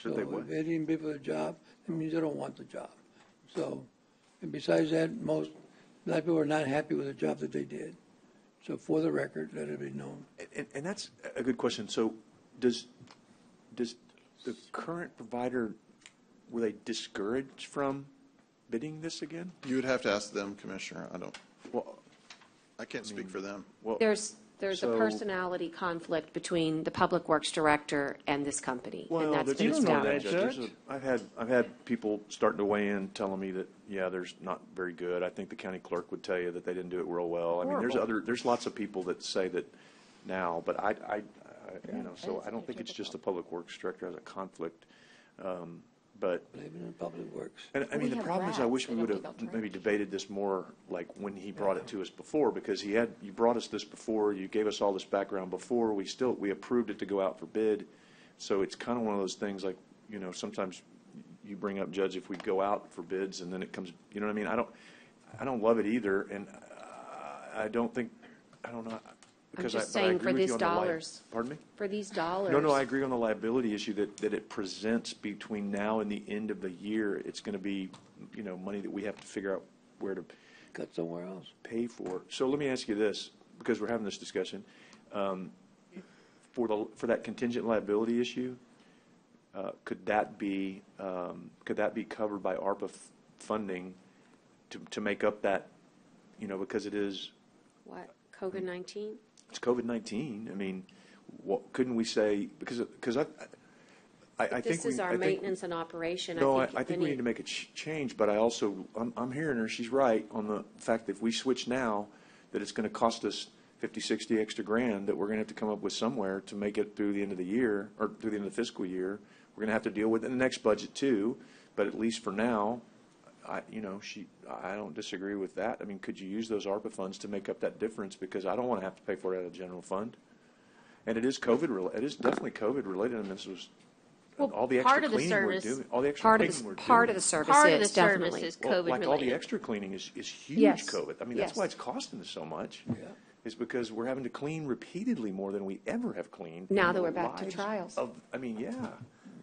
So if they didn't bid for the job, that means they don't want the job. So, and besides that, a lot of people are not happy with the job that they did. So for the record, let it be known. And that's a good question. So does the current provider, were they discouraged from bidding this again? You would have to ask them, Commissioner. I can't speak for them. Well, There's a personality conflict between the Public Works Director and this company, and that's been established. I've had people starting to weigh in, telling me that there's not very good. I think the county clerk would tell you that they didn't do it real well. I mean, there's lots of people that say that now, but so I don't think it's just the Public Works Director has a conflict. But blaming Public Works. And I mean, the problem is, I wish we would have maybe debated this more, like when he brought it to us before, because you brought us this before, you gave us all this background before, we approved it to go out for bid. So it's kind of one of those things, like, sometimes you bring up, Judge, if we go out for bids and then it comes, you know what I mean? I don't love it either, and I don't know. I'm just saying, for these dollars. Pardon me? For these dollars. No, I agree on the liability issue that it presents between now and the end of the year. It's going to be, money that we have to figure out where to cut somewhere else, pay for. So let me ask you this, because we're having this discussion. For that contingent liability issue, could that be covered by ARPA funding to make up that, because it is what, COVID-19? It's COVID-19. I mean, couldn't we say, because I think this is our maintenance and operation. No, I think we need to make a change, but I'm hearing her. She's right on the fact that if we switch now, that it's going to cost us 50, 60 extra grand that we're going to have to come up with somewhere to make it through the end of the year, or through the end of the fiscal year. We're going to have to deal with it in the next budget too, but at least for now, I don't disagree with that. I mean, could you use those ARPA funds to make up that difference? Because I don't want to have to pay for it out of the general fund. And it is COVID-related. It is definitely COVID-related. I mean, this was all the extra cleaning we're doing. All the extra cleaning we're doing. Part of the service is definitely COVID-related. Like all the extra cleaning is huge COVID. I mean, that's why it's costing us so much. Yeah. It's because we're having to clean repeatedly more than we ever have cleaned. Now that we're back to trials.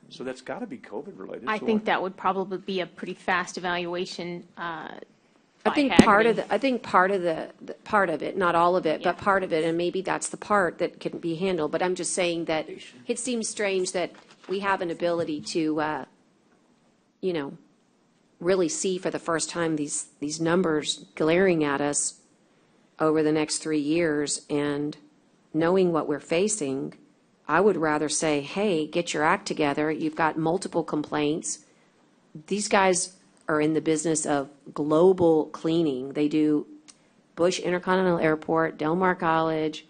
So that's got to be COVID related. I think that would probably be a pretty fast evaluation. I think part of it, not all of it, but part of it, and maybe that's the part that can be handled. But I'm just saying that it seems strange that we have an ability to, really see for the first time these numbers glaring at us over the next 3 years, and knowing what we're facing. I would rather say, hey, get your act together. You've got multiple complaints. These guys are in the business of global cleaning. They do Bush Intercontinental Airport, Del Mar College,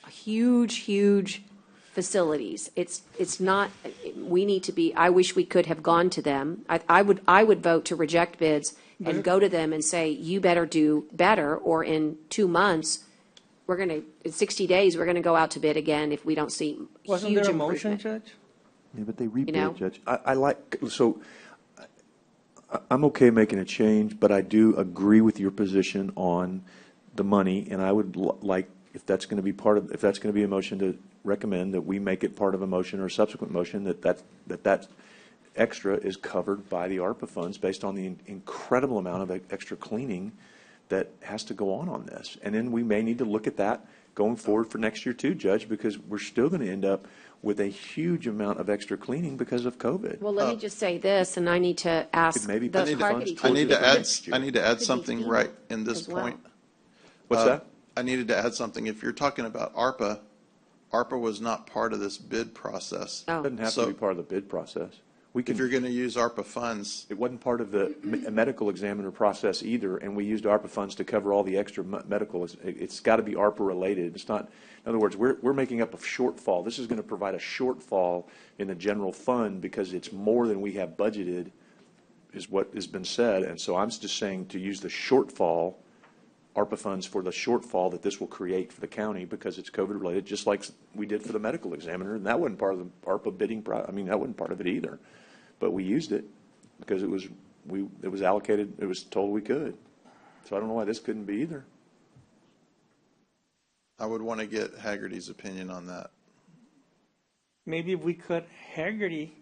huge facilities. It's not, we need to be, I wish we could have gone to them. I would vote to reject bids and go to them and say, you better do better, or in 2 months, in 60 days, we're going to go out to bid again if we don't see Wasn't huge there a improvement. motion, Judge? Yeah, but they rebid, Judge. I'm okay making a change, but I do agree with your position on the money, and I would like, if that's going to be a motion, to recommend that we make it part of a motion or a subsequent motion that extra is covered by the ARPA funds based on the incredible amount of extra cleaning that has to go on this. And then we may need to look at that going forward for next year too, Judge, because we're still going to end up with a huge amount of extra cleaning because of COVID. Well, let me just say this, and I need to ask maybe the put the funds Hargity I need to add something right in this point. What's that? I needed to add something. If you're talking about ARPA, ARPA was not part of this bid process. Oh. It doesn't have to be part of the bid process. If you're going to use ARPA funds. It wasn't part of the medical examiner process either, and we used ARPA funds to cover all the extra medical. It's got to be ARPA related. It's not, in other words, we're making up a shortfall. This is going to provide a shortfall in the general fund because it's more than we have budgeted, is what has been said. And so I'm just saying to use the shortfall, ARPA funds for the shortfall that this will create for the county because it's COVID related, just like we did for the medical examiner. And that wasn't part of the ARPA bidding, that wasn't part of it either. But we used it because it was allocated, it was told we could. So I don't know why this couldn't be either. I would want to get Haggerty's opinion on that. Maybe if we cut Haggerty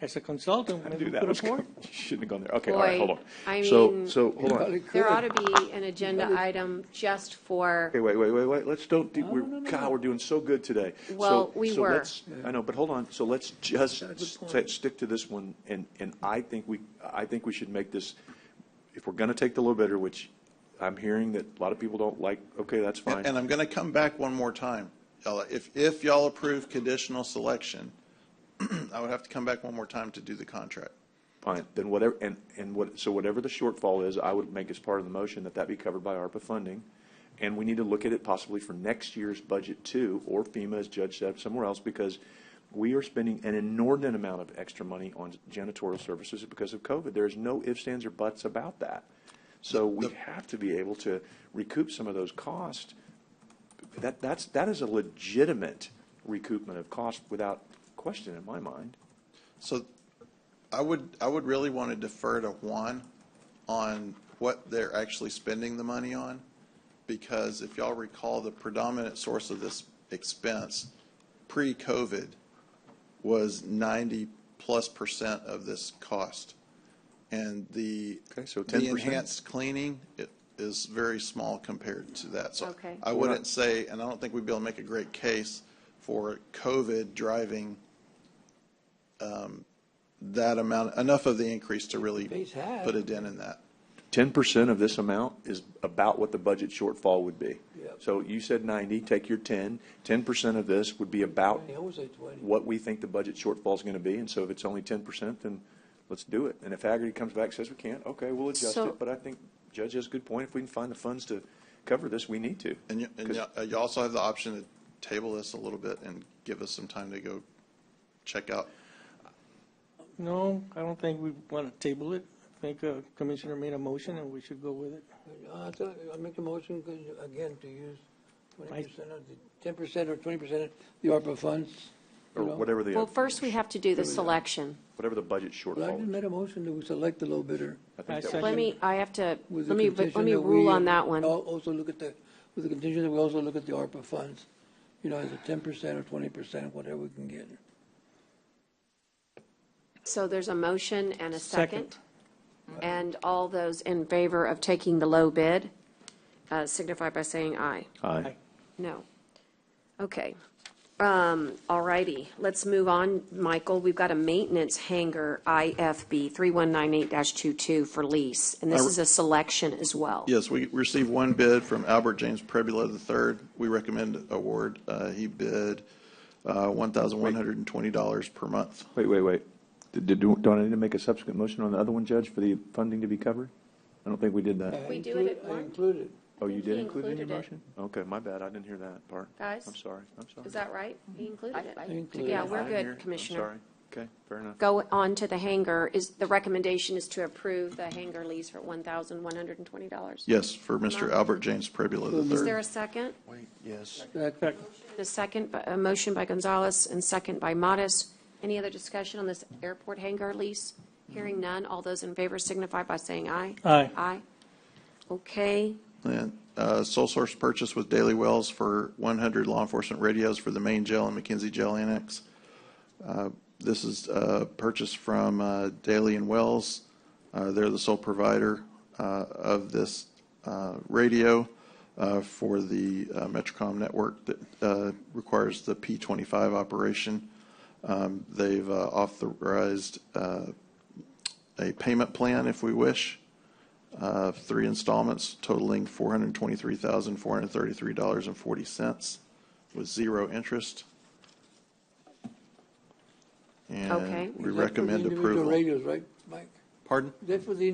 as a consultant, maybe we could afford. You shouldn't have gone there. Okay, Boy, all right, hold on. I So mean, hold on. there ought to be an agenda item just for, Okay, wait. Let's don't. God, we're doing so good today. Well, we were. I know, but hold on. So let's just stick to this one, and I think we should make this. If we're going to take the low bidder, which I'm hearing that a lot of people don't like. Okay, that's fine. And I'm going to come back one more time. If y'all approve conditional selection, I would have to come back one more time to do the contract. Fine. Then whatever, so whatever the shortfall is, I would make as part of the motion that be covered by ARPA funding. And we need to look at it possibly for next year's budget too, or FEMA, as Judge said, somewhere else, because we are spending an inordinate amount of extra money on janitorial services because of COVID. There's no ifs, ands, or buts about that. So we have to be able to recoup some of those costs. That is a legitimate recoupment of cost without question in my mind. So I would really want to defer to Juan on what they're actually spending the money on, because if y'all recall, the predominant source of this expense pre-COVID was 90+% of this cost. And the enhanced cleaning is very small compared to that. So I wouldn't say, and I don't think we'd be able to make a great case for COVID driving that amount, enough of the increase to really put a dent in that. 10% of this amount is about what the budget shortfall would be. Yep. So you said 90, take your 10. 10% of this would be about what we think the budget shortfall is going to be. And so if it's only 10%, then let's do it. And if Haggerty comes back and says we can't, okay, we'll adjust it. But I think Judge has a good point. If we can find the funds to cover this, we need to. And you also have the option to table this a little bit and give us some time to go check out. No, I don't think we want to table it. I think Commissioner made a motion and we should go with it. I make a motion, again, to use 20% of the 10% or 20% of the ARPA funds. Or whatever the. well, first we have to do the selection. Whatever the budget shortfall. Well, I just made a motion that we select the low bidder. Let me rule on that one. Also look at with the condition that we also look at the ARPA funds, as a 10% or 20%, whatever we can get. So there's a motion and a second. And all those in favor of taking the low bid signify by saying aye. Aye. No. Okay. All righty. Let's move on, Michael. We've got a maintenance hangar, IFB 3198-22 for lease. And this is a selection as well. Yes, we received one bid from Albert James Prebula III. We recommend award. He bid $1,120 per month. Wait. Don't I need to make a subsequent motion on the other one, Judge, for the funding to be covered? I don't think we did that. We do it at once. Included. Oh, you did include it in your motion? Okay, my bad. I didn't hear that part. Guys? I'm sorry. Is that right? He included it. Included. Yeah, we're good, Commissioner. I'm sorry. Okay, fair enough. Go on to the hangar. The recommendation is to approve the hangar lease for $1,120. Yes, for Mr. Albert James Prebula III. Is there a second? Wait, yes. A motion by Gonzalez and second by Modis. Any other discussion on this airport hangar lease? Hearing none. All those in favor signify by saying aye. Aye. Aye. Okay. And sole source purchase with Daily Wells for 100 law enforcement radios for the main jail and McKenzie Jail Annex. This is purchased from Daily and Wells. They're the sole provider of this radio for the Metrocom network that requires the P25 operation. They've authorized a payment plan if we wish. 3 installments totaling $423,433.40 with 0 interest. And Okay. we Is that for the recommend individual approval. radios, right, Mike? Pardon? That's for the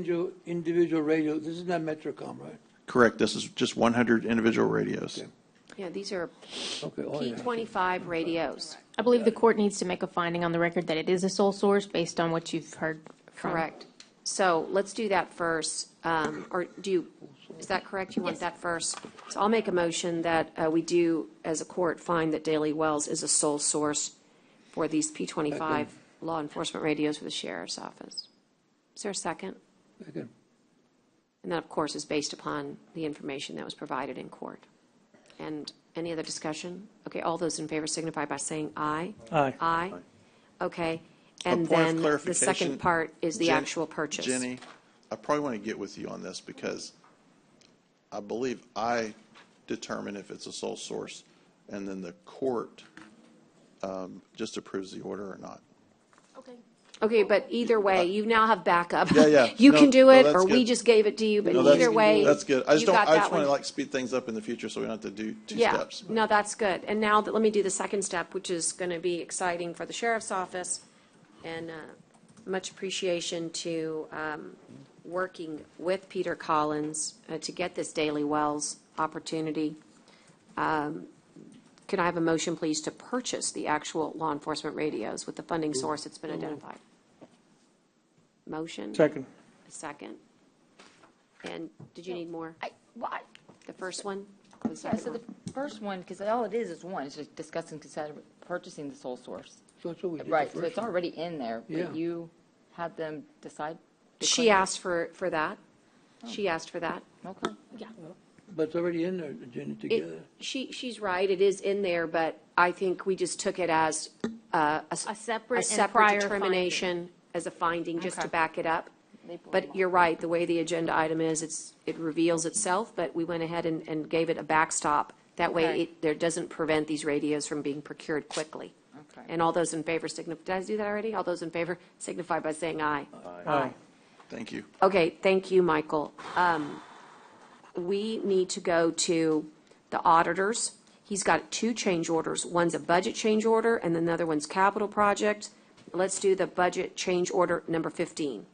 individual radio. This is not Metrocom, right? Correct. This is just 100 individual radios. Okay. Yeah, these are Okay. Oh, yeah. P25 radios. I believe the court needs to make a finding on the record that it is a sole source based on what you've heard from. Correct. So let's do that first. Or is that correct? You want that first? So I'll make a motion that we do, as a court, find that Daily Wells is a sole source for these P25 law enforcement radios for the sheriff's office. Is there a second? Second. And that, of course, is based upon the information that was provided in court. And any other discussion? Okay, all those in favor signify by saying aye. Aye. Aye. Okay. A And point of then the clarification, second part is the Jen- actual purchase. Jenny, I probably want to get with you on this because I believe I determine if it's a sole source, and then the court just approves the order or not. Okay, but either way, you now have backup. Yeah. You No, can do no, it, that's or we good. just gave it to you, but No, that's- either way, That's good. I just you don't, got I that just want to one. like speed things up in the future so we don't have to do two Yeah, steps. no, that's good. And now let me do the second step, which is going to be exciting for the sheriff's office, and much appreciation to working with Peter Collins to get this Daily Wells opportunity. Can I have a motion, please, to purchase the actual law enforcement radios with the funding source that's been identified? Motion? Second. A second. And did you need more? The first one? The Yeah, second so one? the first one, because all it is one, it's just discussing, consider purchasing the sole source. So we did the Right, so first it's one. already in there, Yeah. but you had them decide? She asked for that. She asked for that. Okay, yeah. But it's already in there, Jenny, together. She's right, it is in there, but I think we just took it as a separate and prior determination as a finding, just to Okay. back it up. But you're right, the way the agenda item is, it reveals itself, but we went ahead and gave it a backstop. That way, Okay. there doesn't prevent these radios from being procured quickly. Okay. And all those in favor signify, did I do that already? All those in favor signify by saying aye. Aye. Thank you. Okay, thank you, Michael. We need to go to the auditors. He's got 2 change orders. One's a budget change order, and another one's capital project. Let's do the budget change order number 15.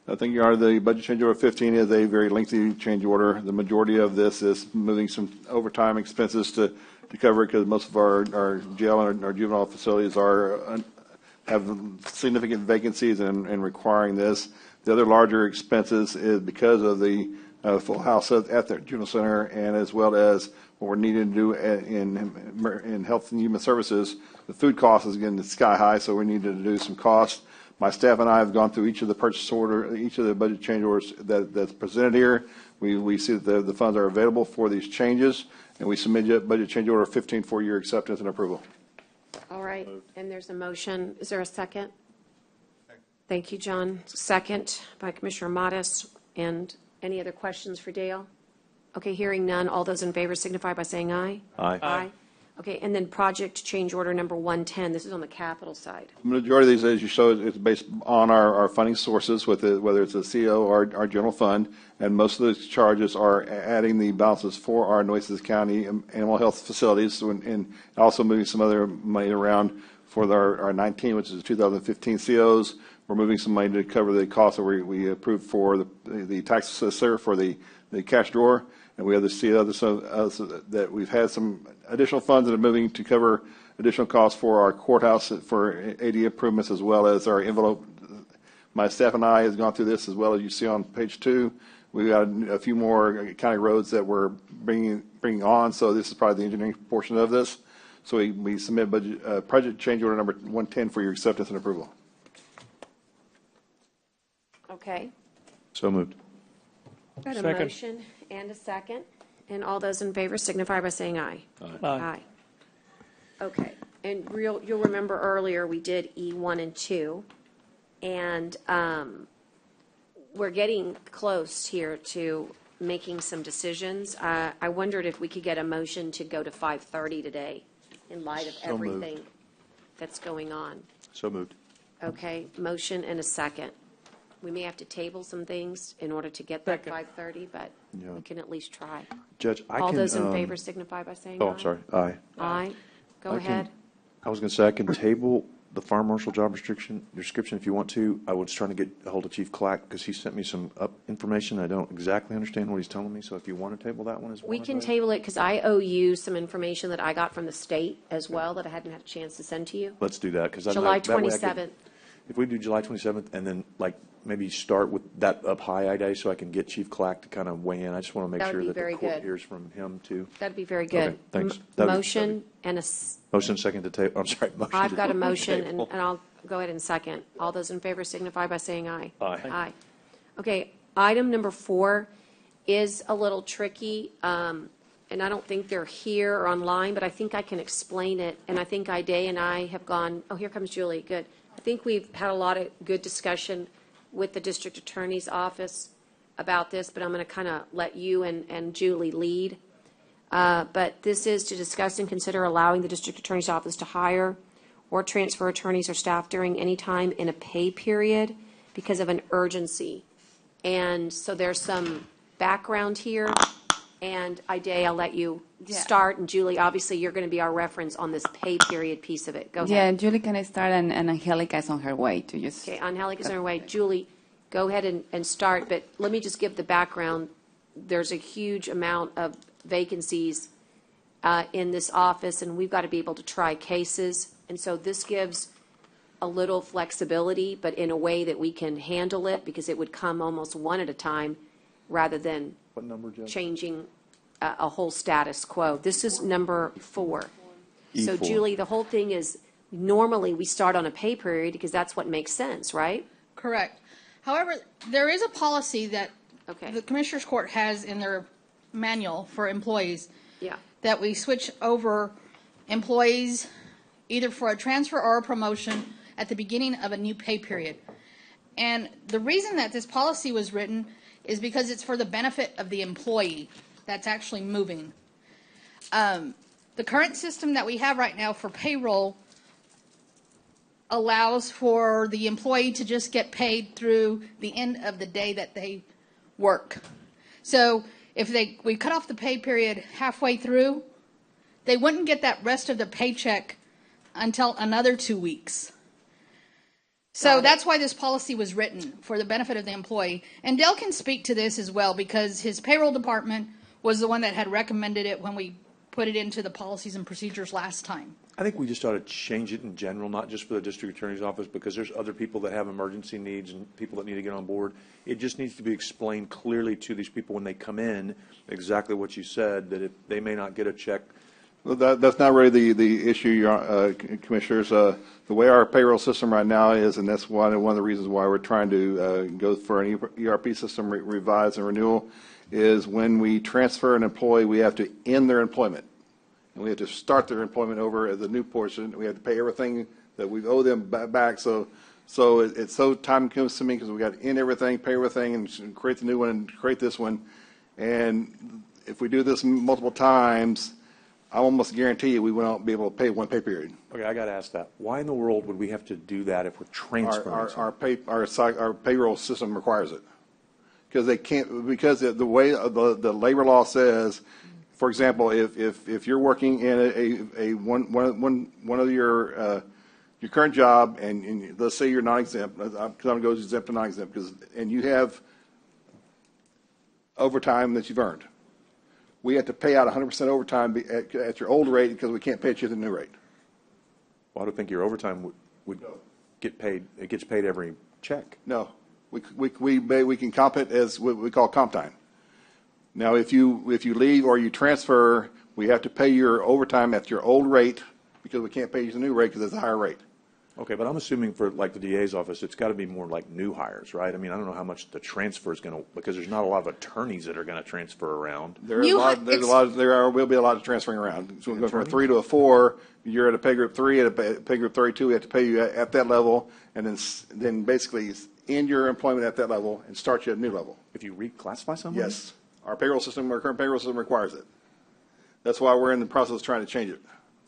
I think the budget change order 15 is a very lengthy change order. The majority of this is moving some overtime expenses to cover it because most of our jail and our juvenile facilities have significant vacancies and requiring this. The other larger expenses is because of the full house at the juvenile center, and as well as what we're needing to do in health and human services. The food cost is getting sky high, so we need to do some costs. My staff and I have gone through each of the purchase order, each of the budget change orders that's presented here. We see that the funds are available for these changes, and we submit a budget change order 15 for your acceptance and approval. All right, and there's a motion. Is there a second? Thank you, John. Second by Commissioner Modis. And any other questions for Dale? Okay, hearing none. All those in favor signify by saying aye. Aye. Aye. Okay, and then project change order number 110. This is on the capital side. The majority of these, as you showed, is based on our funding sources, whether it's a CO or our general fund, and most of those charges are adding the balances for our Nueces County animal health facilities, and also moving some other money around for our 19, which is the 2015 COs. We're moving some money to cover the costs that we approved for the tax assessor for the cash drawer. And we have the CO that we've had some additional funds that are moving to cover additional costs for our courthouse for AD improvements, as well as our envelope. My staff and I has gone through this, as well as you see on page 2. We've got a few more county roads that we're bringing on, so this is probably the engineering portion of this. So we submit project change order number 110 for your acceptance and approval. Okay. So moved. Got a Second. motion and a second. And all those in favor signify by saying aye. Aye. Okay. And you'll remember earlier, we did E1 and 2. And we're getting close here to making some decisions. I wondered if we could get a motion to go to 5:30 today in light of So moved. everything that's going on. So moved. Okay, motion and a second. we may have to table some things in order to get that Second. 5:30, but Yeah. we can at least try. Judge, I All can. those in favor signify by saying aye. Oh, I'm sorry. Aye. Aye. Go I ahead. I was going to say I can table the fire marshal job description if you want to. I was trying to get a hold of Chief Clack because he sent me some information. I don't exactly understand what he's telling me. So if you want to table that one as well. We can table it because I owe you some information that I got from the state as well that I hadn't had a chance to send to you. Let's do that because July 27th. If we do July 27th and then like maybe start with that up high day so I can get Chief Clack to kind of weigh in. I just want to make That would sure be that very the court good. hears from him too. That'd be very good. Okay, thanks. That'd be- Motion and a, Motion second to table. I'm sorry. Motion I've to got a table. motion and I'll go ahead and second. All those in favor signify by saying aye. Aye. Aye. Okay, item number 4 is a little tricky, and I don't think they're here or online, but I think I can explain it. And I think Ida and I have gone, oh, here comes Julie, good. I think we've had a lot of good discussion with the district attorney's office about this, but I'm going to kind of let you and Julie lead. But this is to discuss and consider allowing the district attorney's office to hire or transfer attorneys or staff during any time in a pay period because of an urgency. And so there's some background here. And Ida, I'll let you start. And Julie, obviously, you're going to be our reference on this pay period piece of it. Go Yeah, ahead. Julie can start, and Angelica is on her way to just. Okay, Angelica's on her way. Julie, go ahead and start. But let me just give the background. There's a huge amount of vacancies in this office, and we've got to be able to try cases. And so this gives a little flexibility, but in a way that we can handle it because it would come almost one at a time rather than What number, Judge? changing a whole status quo. This is number 4. So E4. Julie, the whole thing is, normally we start on a pay period because that's what makes sense, right? Correct. However, there is a policy that Okay. the Commissioners Court has in their manual for employees Yeah. that we switch over employees either for a transfer or a promotion at the beginning of a new pay period. And the reason that this policy was written is because it's for the benefit of the employee that's actually moving. The current system that we have right now for payroll allows for the employee to just get paid through the end of the day that they work. So if we cut off the pay period halfway through, they wouldn't get that rest of the paycheck until another 2 weeks. So that's why this policy was written, for the benefit of the employee. And Dale can speak to this as well, because his payroll department was the one that had recommended it when we put it into the policies and procedures last time. I think we just ought to change it in general, not just for the district attorney's office, because there's other people that have emergency needs and people that need to get on board. It just needs to be explained clearly to these people when they come in, exactly what you said, that if they may not get a check. Well, that's not really the issue, Commissioners. The way our payroll system right now is, and that's one of the reasons why we're trying to go for an ERP system revise and renewal, is when we transfer an employee, we have to end their employment. And we have to start their employment over as a new portion. We have to pay everything that we owe them back. So it's so time consuming because we got to end everything, pay everything, and create the new one and create this one. And if we do this multiple times, I almost guarantee you we won't be able to pay one pay period. Okay, I got to ask that. Why in the world would we have to do that if we're transferring? Our payroll system requires it. Because they can't, because the way the labor law says, for example, if you're working in one of your current job, and let's say you're non-exempt, because I'm going to go exempt to non-exempt, and you have overtime that you've earned, we have to pay out 100% overtime at your old rate because we can't pay it you at the new rate. Well, I don't think your overtime would get paid. It gets paid every check. No, we can comp it as what we call comp time. Now, if you leave or you transfer, we have to pay your overtime at your old rate because we can't pay you the new rate because it's a higher rate. Okay, but I'm assuming for like the DA's office, it's got to be more like new hires, right? I mean, I don't know how much the transfer is going to, because there's not a lot of attorneys that are going to transfer around. There will be a lot of transferring around. So we go from a 3 to a 4. You're at a pay group 3, at a pay group 32. We have to pay you at that level, and then basically end your employment at that level and start you at a new level. If you reclassify someone? Yes, our current payroll system requires it. That's why we're in the process of trying to change it.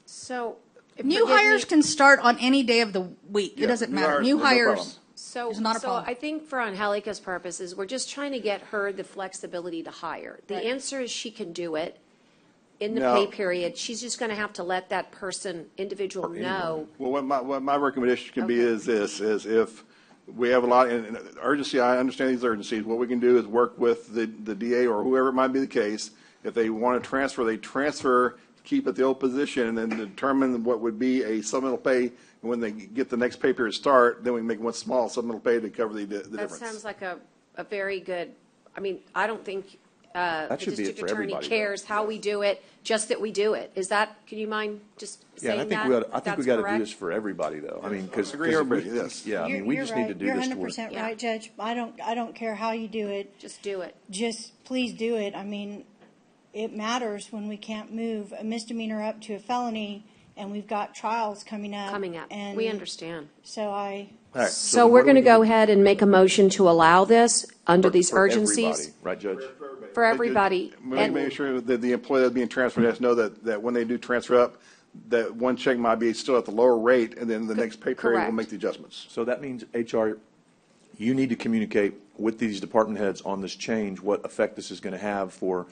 So new hires can start on any day of the week. It doesn't matter. New hires. So, It's not a so problem. I think for Angelica's purposes, we're just trying to get her the flexibility to hire. The Right. answer is she can do it in the No. pay period. She's just going to have to let that person, individual, know. Well, what my recommendation can be Okay. is this, is if we have a lot, and urgency, I understand these urgencies, what we can do is work with the DA or whoever it might be the case. If they want to transfer, they transfer, keep it the old position, and then determine what would be a supplemental pay. And when they get the next pay period start, then we can make one small supplemental pay to cover the That difference. sounds like a very good, I mean, I don't think the That should be it district for attorney everybody, cares how we do it, just that we do it. Is that, can you mind just Yeah, saying and that? I think we That's got to do correct? this for everybody, though. I mean, because Agree, everybody, yes. Yeah, I mean, we You're just need to right. do You're this to 100% Yeah. right, Judge. I don't care how you do it. Just do it. Just please do it. I mean, it matters when we can't move a misdemeanor up to a felony, and we've got trials coming up. And We understand. So All right, So then we're what do going to we go need ahead and make a motion to allow this under these for urgencies. everybody, right, Judge? For everybody. Make sure that the employee that's being transferred has to know that when they do transfer up, that one check might be still at the lower rate, and then the next pay period will correct. make the adjustments. So that means, HR, you need to communicate with these department heads on this change, what effect this is going to have for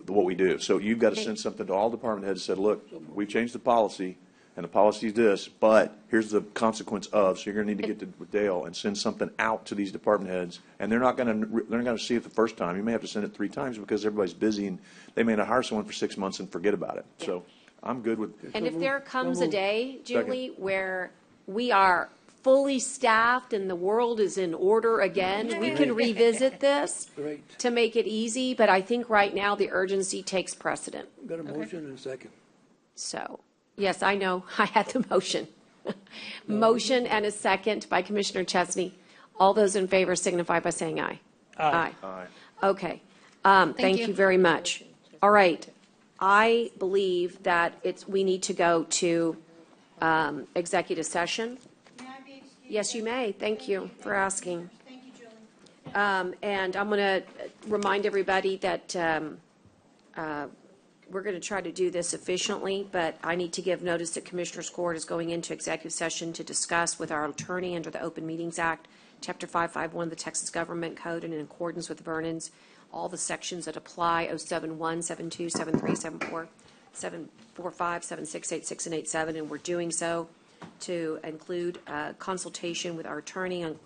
what we do. So you've got to send something to all department heads that said, look, we've changed the policy, and the policy is this, but here's the consequence of, so you're going to need to get to with Dale and send something out to these department heads, and they're not going to see it the first time. You may have to send it 3 times because everybody's busy, and they may not hire someone for 6 months and forget about it. So I'm good with. And if there comes a day, Julie, where we are fully staffed and the world is in order again, we can revisit this Great. to make it easy, but I think right now the urgency takes precedent. Got a motion and a second. So, yes, I know, I had the motion. Motion and a second by Commissioner Chesney. All those in favor signify by saying aye. Aye. Aye. Okay. Thank you. you very much. All right. I believe that we need to go to executive session. Yes, you may. Thank you for asking. Thank you, Julie. And I'm going to remind everybody that we're going to try to do this efficiently, but I need to give notice that Commissioners Court is going into executive session to discuss with our attorney under the Open Meetings Act, Chapter 551 of the Texas Government Code, and in accordance with Vernon's, all the sections that apply, 071, 72, 73, 74, 745, 76, 86, and 87, and we're doing so to include consultation with our attorney on,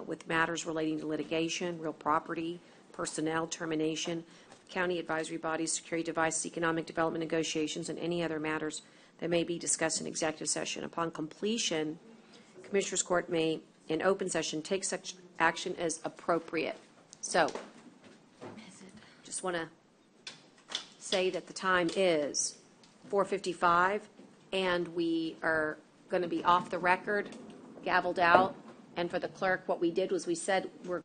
with matters relating to litigation, real property, personnel, termination, county advisory bodies, security devices, economic development negotiations, and any other matters that may be discussed in executive session. Upon completion, Commissioners Court may, in open session, take such action as appropriate. So, just want to say that the time is 4:55, and we are going to be off the record, gavelled out, and for the clerk, what we did was we said we're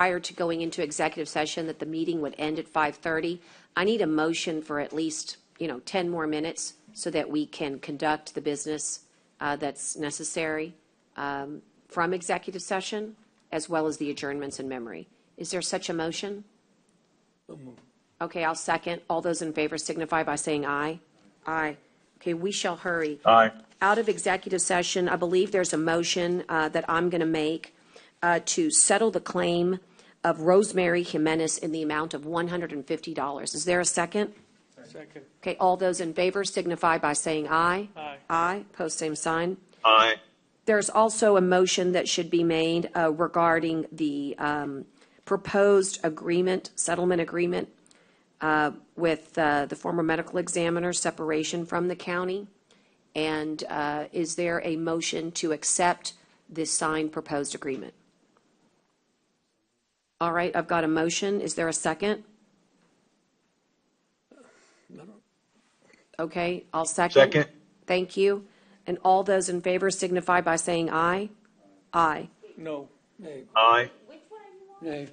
prior to going into executive session that the meeting would end at 5:30. I need a motion for at least, 10 more minutes so that we can conduct the business that's necessary from executive session, as well as the adjournments in memory. Is there such a motion? Okay, I'll second. All those in favor signify by saying aye. Aye. Okay, we shall hurry. Aye. Out of executive session, I believe there's a motion that I'm going to make to settle the claim of Rosemary Jimenez in the amount of $150. Is there a second? Second. Okay, all those in favor signify by saying aye. Aye. Aye, post same sign. Aye. There's also a motion that should be made regarding the proposed agreement, settlement agreement with the former medical examiner, separation from the county. And is there a motion to accept this signed proposed agreement? All right, I've got a motion. Is there a second? Okay, I'll second. Second. Thank you. And all those in favor signify by saying aye. Aye. No. Nay. Aye. Nay.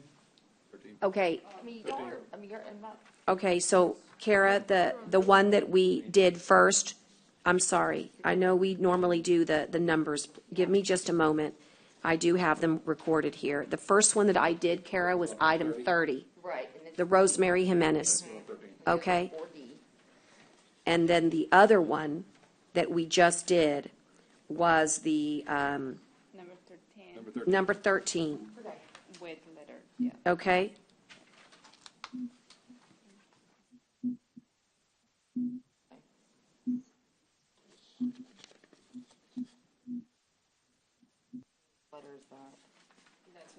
Okay. You're not. Okay, so Kara, the one that we did first, I'm sorry. I know we normally do the numbers. Give me just a moment. I do have them recorded here. The first one that I did, Kara, was item 30. Right. The Rosemary Jimenez. Okay? And then the other one that we just did was the Number 13 number 13. with letter, yeah. Okay?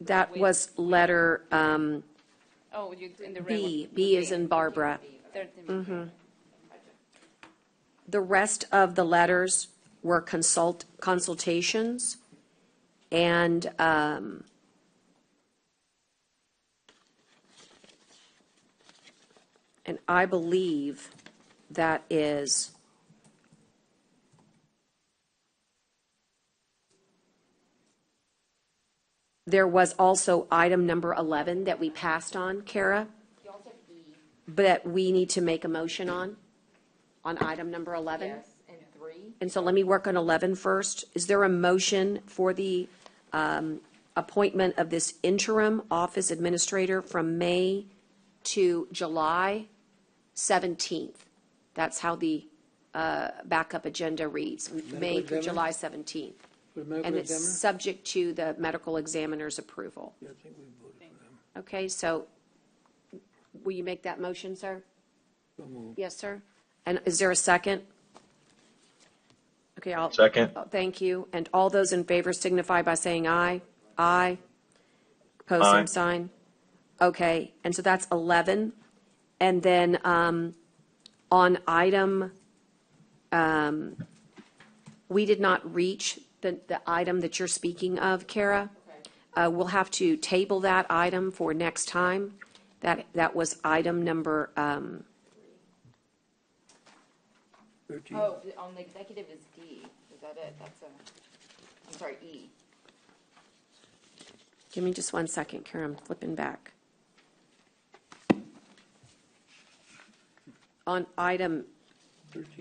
That was letter Oh, you, in the red B. one. B is in Barbara. 13. The rest of the letters were consultations, and I believe that is there was also item number 11 that we passed on, Kara, but we need to make a motion on item number 11. Yes, and 3. And so let me work on 11 first. Is there a motion for the appointment of this interim office administrator from May to July 17th? That's how the backup agenda reads, May through examiner? July 17th. For the medical And it's examiner? subject to the medical examiner's approval. Yeah, I think we voted for them. Okay, so will you make that motion, sir? So moved. Yes, sir. And is there a second? Okay, I'll. Second. Thank you. And all those in favor signify by saying aye. Aye. Pose Aye. same sign. Okay, and so that's 11. And then on item, we did not reach the item that you're speaking of, Kara. We'll have to table that item for next time. That was item number, 13. Oh, on the executive is D. Is that it? That's I'm sorry, E. give me just 1 second, Kara, I'm flipping back. On item,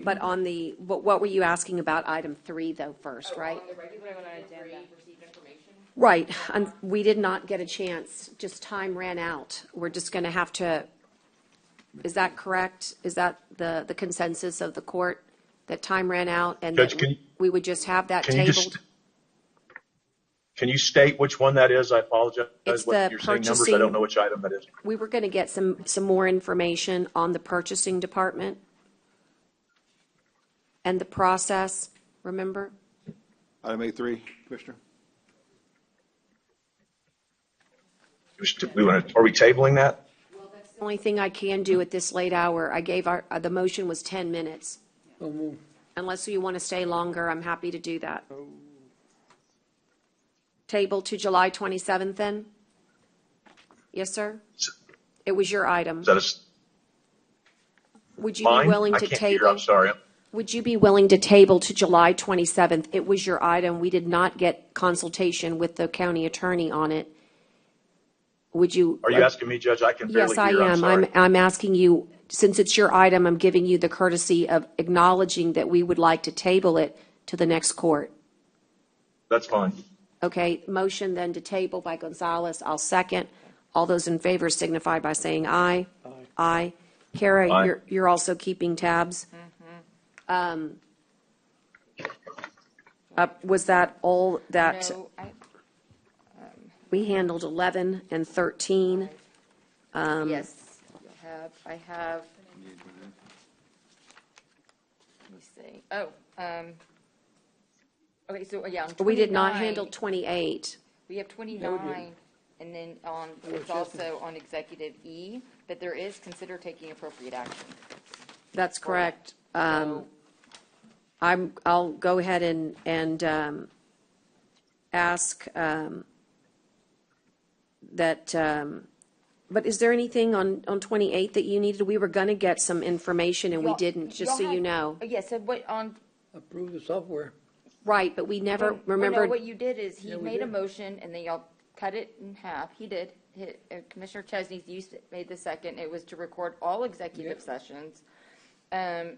but on the, what were you asking about item 3 though first, right? The regular agenda. Received information. Right, and we did not get a chance, just time ran out. We're just going to have to, is that correct? Is that the consensus of the court, that time ran out and Judge, that we would just have that Can you tabled? can you state which one that is? I apologize. It's What the you're saying numbers, I purchasing- don't know which item that is. We were going to get some more information on the purchasing department and the process, remember? Item A3, Commissioner. Are we tabling that? The only thing I can do at this late hour, I gave the motion was 10 minutes. So moved. Unless you want to stay longer, I'm happy to do that. Table to July 27th then? Yes, sir? It was your item. Is that Would you mine? be willing I to can't hear, table? I'm sorry. Would you be willing to table to July 27th? It was your item. We did not get consultation with the county attorney on it. Would you? Are you asking me, Judge? I can barely Yes, I hear. I'm am. sorry. I'm asking you, since it's your item, I'm giving you the courtesy of acknowledging that we would like to table it to the next court. That's fine. Okay, motion then to table by Gonzalez. I'll second. All those in favor signify by saying aye. Aye. Aye. Kara, Aye. you're also keeping tabs. Was that all that? No, We handled 11 and 13. yes, I have, let me see. Oh, okay, so, yeah, on 29. We did not handle 28. We have 29, and then it's also on Executive E, but there is consider taking appropriate action. That's correct. I'll go ahead and ask that, but is there anything on 28 that you needed? We were going to get some information and we didn't, just so you know. Yes, so what, Approve the software. Right, but we never Well, remembered. no, what you did is he Yeah, we made a did. motion and then y'all cut it in half. He did. Commissioner Chesney made the second. It was to record all executive sessions. And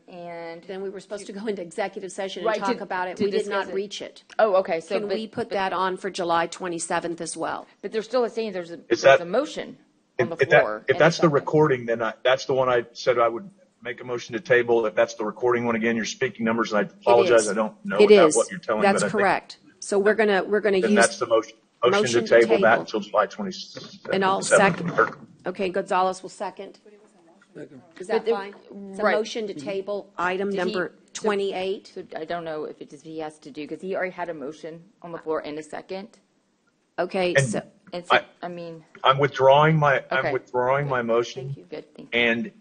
Then we were supposed to go into executive session and Right, talk to- about it. to We did discuss not it. reach it. Oh, okay. So, Can we put that on for July 27th as well? But they're still saying there's Is a that- motion on the If floor. if and that's a the second. recording, then that's the one I said I would make a motion to table. If that's the recording one, again, you're speaking numbers, and I apologize. I don't know It about is. what you're telling. That's but I think correct. So we're gonna Then use. that's the motion. Motion to table that until July 27th. And I'll second. Okay, Gonzalez will second. Is that But the- fine? It's a right. motion to table item Did number 28. So I don't know if he has to do, because he already had a motion on the floor in a second. Okay, And so, And so, I mean, I'm withdrawing my Okay. motion. thank you. Good, thank you. And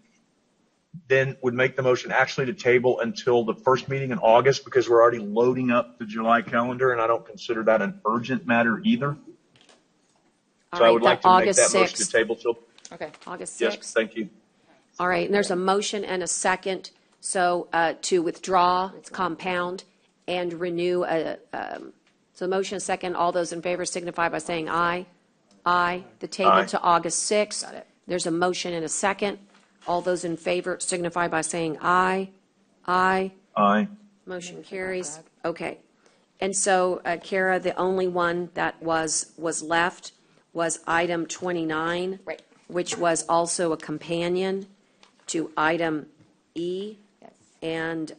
then would make the motion actually to table until the first meeting in August, because we're already loading up the July calendar, and I don't consider that an urgent matter either. all So I right, would like the to make August that motion to 6th. table till, Okay. August yes, 6th. thank you. All right, and there's a motion and a second. So to withdraw, it's compound, and renew. So motion and second. All those in favor signify by saying aye. Aye. The table Aye. to August 6th. Got it. There's a motion and a second. All those in favor signify by saying aye. Aye. Aye. Motion carries. Okay. And so, Kara, the only one that was left was item 29. Right. Which was also a companion to item E. Yes. And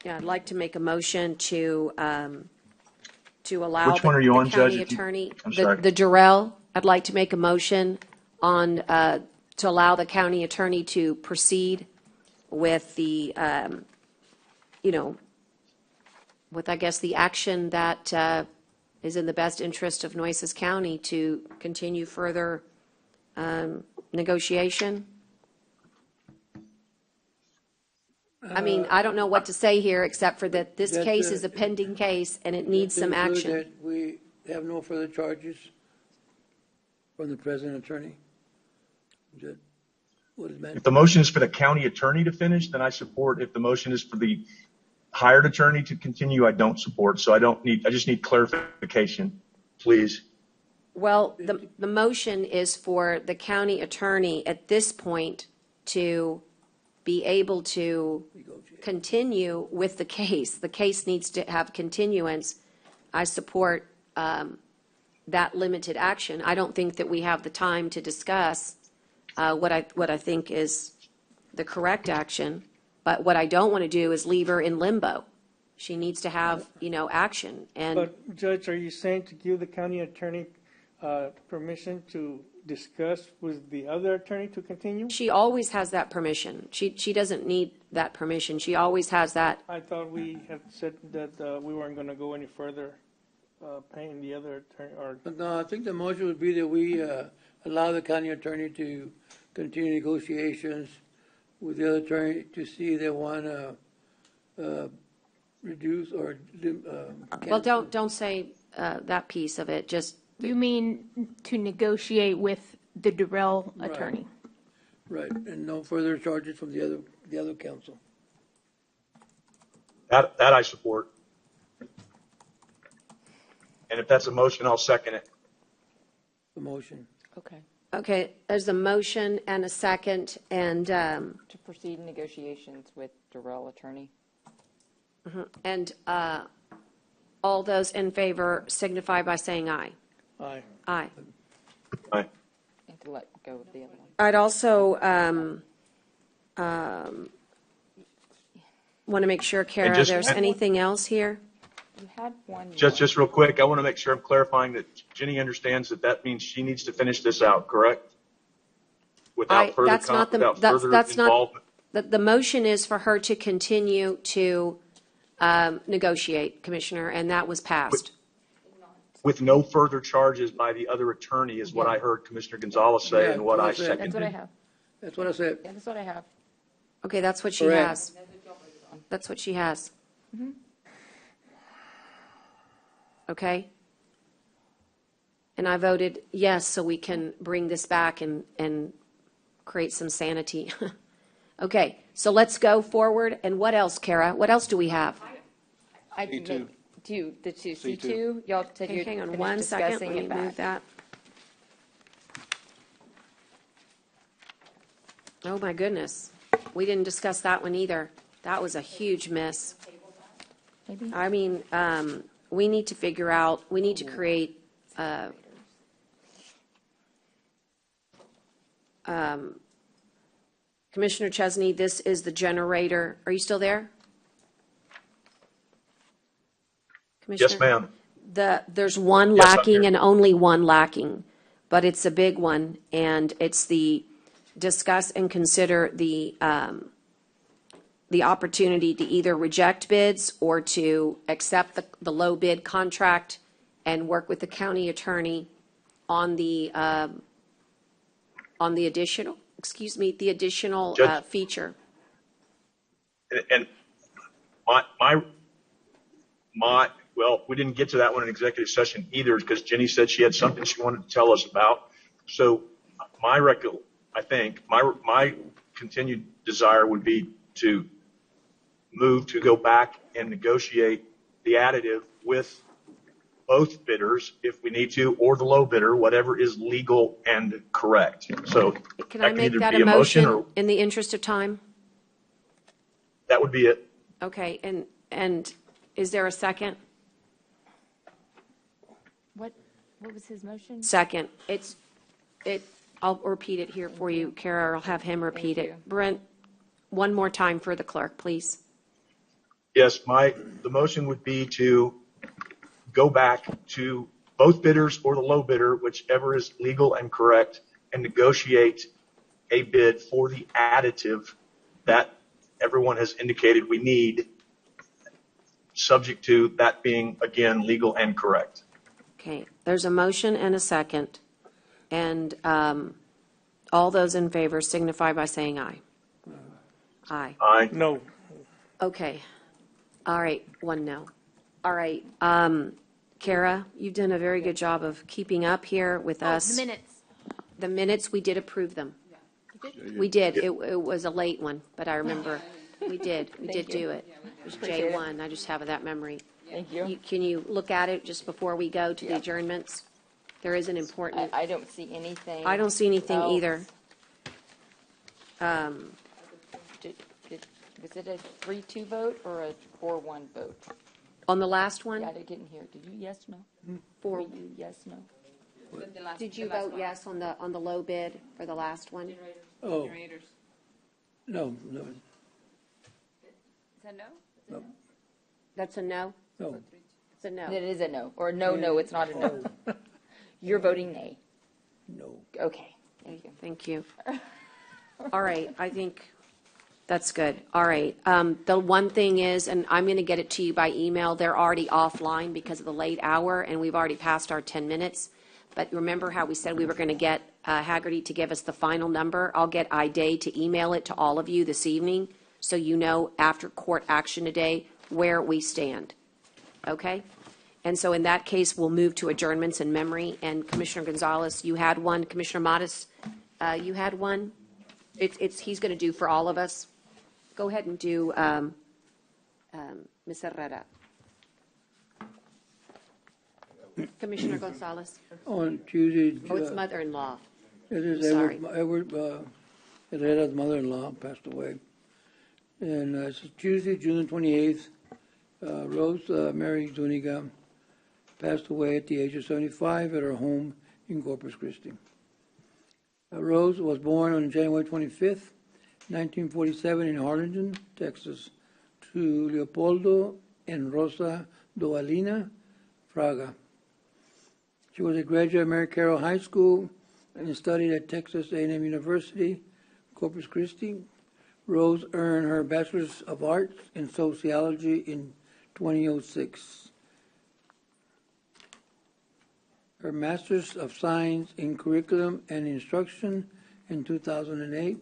yeah, I'd like to make a motion to allow Which one are you the on, county Judge? If you- attorney, I'm sorry. the Durrell, I'd like to make a motion on, to allow the county attorney to proceed with the, with, I guess, the action that is in the best interest of Nueces County to continue further negotiation. I mean, I don't know what to say here, except for that this That, case is a pending case and it needs some Include action. that we have no further charges from the president attorney? Is that what is meant? If the motion is for the county attorney to finish, then I support. If the motion is for the hired attorney to continue, I don't support. So I just need clarification, please. Well, the motion is for the county attorney at this point to be able to continue with the case. The case needs to have continuance. I support that limited action. I don't think that we have the time to discuss what I think is the correct action, but what I don't want to do is leave her in limbo. She needs to have, action. And But Judge, are you saying to give the county attorney permission to discuss with the other attorney to continue? she always has that permission. She doesn't need that permission. She always has that. I thought we had said that we weren't going to go any further paying the other attorney, or No, I think the motion would be that we allow the county attorney to continue negotiations with the other attorney to see if they want to reduce or. Well, don't say that piece of it. Just You mean to negotiate with the Durrell attorney? Right, and no further charges from the other council. That I support. And if that's a motion, I'll second it. The motion. Okay. Okay, there's a motion and a second, and, To proceed negotiations with Durrell Attorney. and all those in favor signify by saying aye. Aye. Aye. Aye. And to let go of the other one. I'd also want to make sure, Kara, just- there's anything else here? You had one. Just real quick, I want to make sure I'm clarifying that Jenny understands that means she needs to finish this out, correct? Without further, That's not the, without that's further not, involvement. the motion is for her to continue to negotiate, Commissioner, and that was passed. With no further charges by the other attorney is what I heard Commissioner Gonzalez say Yeah, and what I that's what I said. seconded. That's what I have. That's what I said. Yeah, that's what I have. Okay, that's what she Correct. has. That's what she has. Okay? And I voted yes, so we can bring this back and create some sanity. Okay, so let's go forward. And what else, Kara? What else do we have? I C2. the two, C2. C2, y'all said Okay, you hang on finished one second. discussing Let me it back. move that. Oh, my goodness. We didn't discuss that one either. That was a huge miss. Maybe? I mean, we need to figure out, we need to create, Commissioner Chesney, this is the generator. Are you still there? Yes, Commissioner? ma'am. There's one Yes, I'm lacking here. and only one lacking, but it's a big one, and it's the discuss and consider the opportunity to either reject bids or to accept the low bid contract and work with the county attorney on the additional, the additional Judge- feature. And well, we didn't get to that one in executive session either because Jenny said she had something she wanted to tell us about. So my continued desire would be to move to go back and negotiate the additive with both bidders if we need to, or the low bidder, whatever is legal and correct. So Can I make either that be a motion motion or in the interest of time? that would be it. Okay, and is there a second? What was his motion? Second. I'll repeat it here for you, Kara, or I'll have him repeat Thank it. you. Brent, one more time for the clerk, please. Yes, the motion would be to go back to both bidders or the low bidder, whichever is legal and correct, and negotiate a bid for the additive that everyone has indicated we need, subject to that being, again, legal and correct. Okay, there's a motion and a second. And all those in favor signify by saying aye. Aye. Aye. No. Okay. All right, one no. All right, Kara, you've done a very good job of keeping up here with us. The minutes. The minutes, we did approve them. We did. It was a late one, but I remember we did. We did do it. It was Appreciate it. J1. I just have that memory. Thank you. Can you look at it just before we go to the adjournments? There is an important, I don't see anything. I don't see anything else. either. Was it a 3-2 vote or a 4-1 vote? On the last one? Yeah, I didn't hear. Did you yes, no? For- Were you yes, no? Did you vote yes on the low bid for the last one? Oh, no. Is that no? No. That's a no? No. It's a no. It is a no. Or no, it's not a no. You're voting nay. No. Okay. Thank you. Thank you. All right, I think that's good. All right. The one thing is, and I'm going to get it to you by email, they're already offline because of the late hour, and we've already passed our 10 minutes. But remember how we said we were going to get Haggerty to give us the final number? I'll get IDay to email it to all of you this evening, so you know after court action today where we stand. Okay? And so in that case, we'll move to adjournments in memory. And Commissioner Gonzalez, you had one. Commissioner Modis, you had one. he's going to do for all of us. Go ahead and do Ms. Herrera. Commissioner Gonzalez. On Tuesday. Oh, it's mother-in-law. It is Sorry. Edward Herrera's mother-in-law passed away. And it's Tuesday, June 28th. Rose Mary Zuniga passed away at the age of 75 at her home in Corpus Christi. Rose was born on January 25th, 1947 in Harlingen, Texas, to Leopoldo and Rosa Doalina Fraga. She was a graduate of Mary Carroll High School and studied at Texas A&M University, Corpus Christi. Rose earned her Bachelor's of Arts in Sociology in 2006. Her Master's of Science in Curriculum and Instruction in 2008.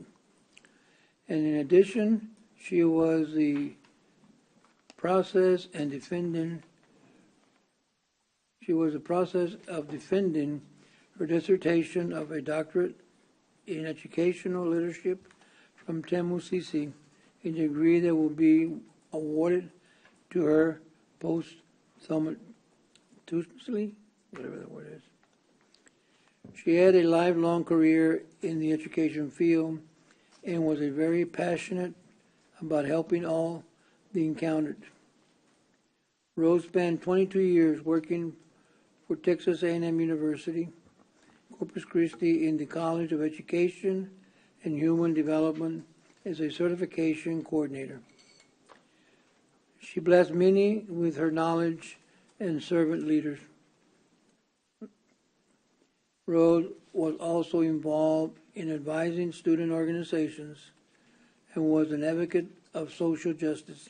And in addition, she was the process of defending her dissertation of a doctorate in educational leadership from TEMUCC, a degree that will be awarded to her posthumously, whatever that word is. She had a lifelong career in the education field and was very passionate about helping all the encountered. Rose spent 22 years working for Texas A&M University, Corpus Christi in the College of Education and Human Development as a certification coordinator. She blessed many with her knowledge and servant leaders. Rose was also involved in advising student organizations and was an advocate of social justice.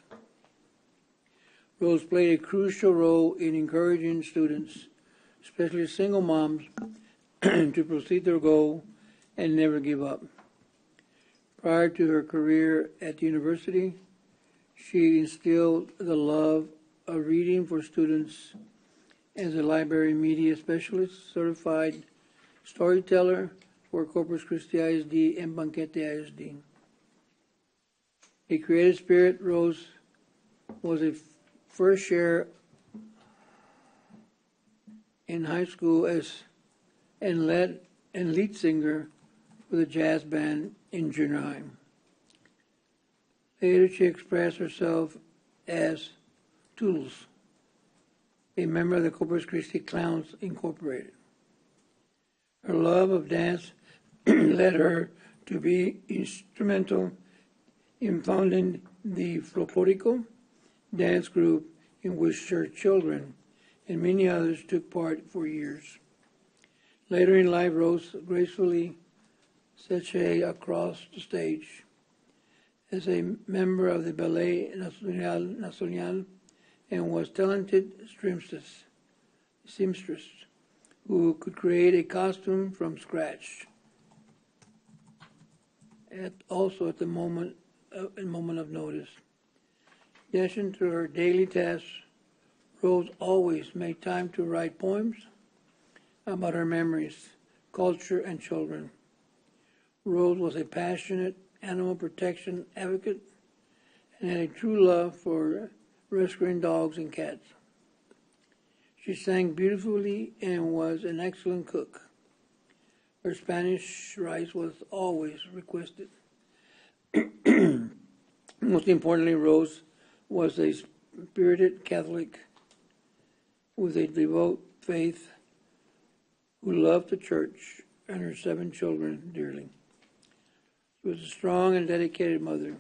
Rose played a crucial role in encouraging students, especially single moms, to proceed their goal and never give up. Prior to her career at the university, she instilled the love of reading for students as a library media specialist, certified storyteller for Corpus Christi ISD and Banquete ISD. A creative spirit, Rose was a first share in high school and lead singer for the jazz band in junior high. Later, she expressed herself as Toodles, a member of the Corpus Christi Clowns Incorporated. Her love of dance led her to be instrumental in founding the Folklorico dance group in which her children and many others took part for years. Later in life, Rose gracefully sashayed across the stage as a member of the Ballet Nacional and was talented seamstress who could create a costume from scratch. Also at the moment of notice. In addition to her daily tasks, Rose always made time to write poems about her memories, culture, and children. Rose was a passionate animal protection advocate and had a true love for rescuing dogs and cats. She sang beautifully and was an excellent cook. Her Spanish rice was always requested. Most importantly, Rose was a spirited Catholic with a devout faith who loved the church and her 7 children dearly. She was a strong and dedicated mother,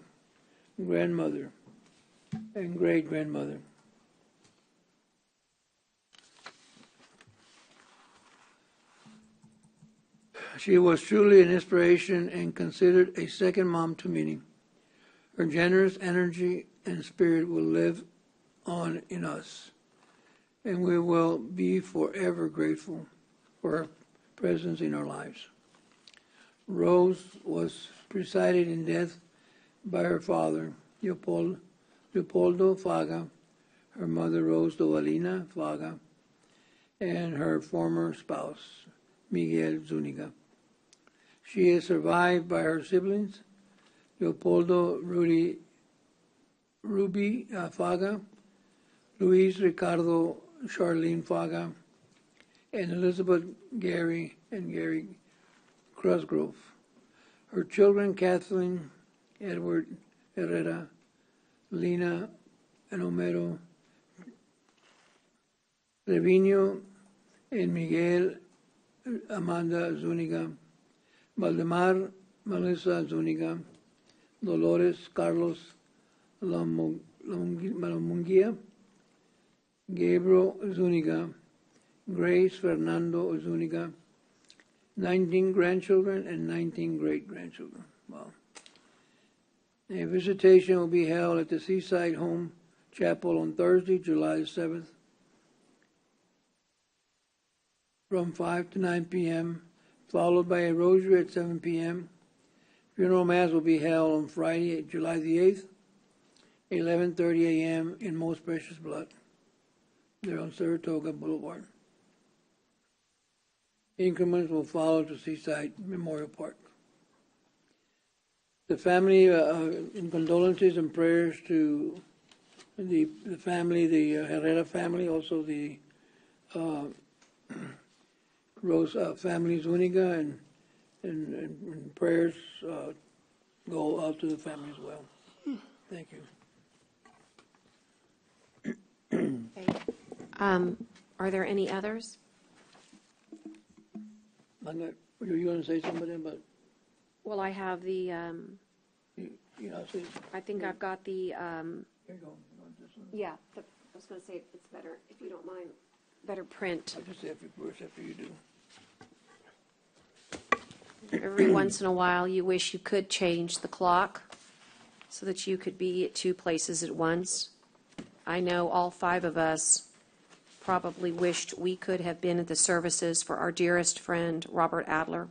grandmother, and great-grandmother. She was truly an inspiration and considered a second mom to many. Her generous energy and spirit will live on in us, and we will be forever grateful for her presence in our lives. Rose was preceded in death by her father, Leopoldo Faga, her mother, Rose Doalina Faga, and her former spouse, Miguel Zuniga. She is survived by her siblings, Leopoldo Ruby Faga, Luis Ricardo Charlene Faga, and Elizabeth Gary and Gary Crosgrove. Her children, Kathleen, Edward Herrera, Lina and Homero Trevino, and Miguel Amanda Zuniga, Valdemar Melissa Zuniga, Dolores Carlos Malamungia, Gabriel Zuniga, Grace Fernando Zuniga, 19 grandchildren and 19 great-grandchildren. Wow. A visitation will be held at the Seaside Home Chapel on Thursday, July 7th, from 5 to 9 p.m., followed by a rosary at 7 p.m. Funeral Mass will be held on Friday, July the 8th, 11:30 a.m. in Most Precious Blood. They're on Saratoga Boulevard. Increments will follow to Seaside Memorial Park. The family, in condolences and prayers to the family, the Herrera family, also the Rose family Zuniga, and prayers go out to the family as well. Thank you. Are there any others? I'm not, were you going to say something about? Well, I have the, See, I think I've got the, here you go. You want this one? yeah, I was going to say it's better, if you don't mind, better print. I'll just say after you do. Every once in a while, you wish you could change the clock so that you could be at two places at once. I know all five of us probably wished we could have been at the services for our dearest friend, Robert Adler.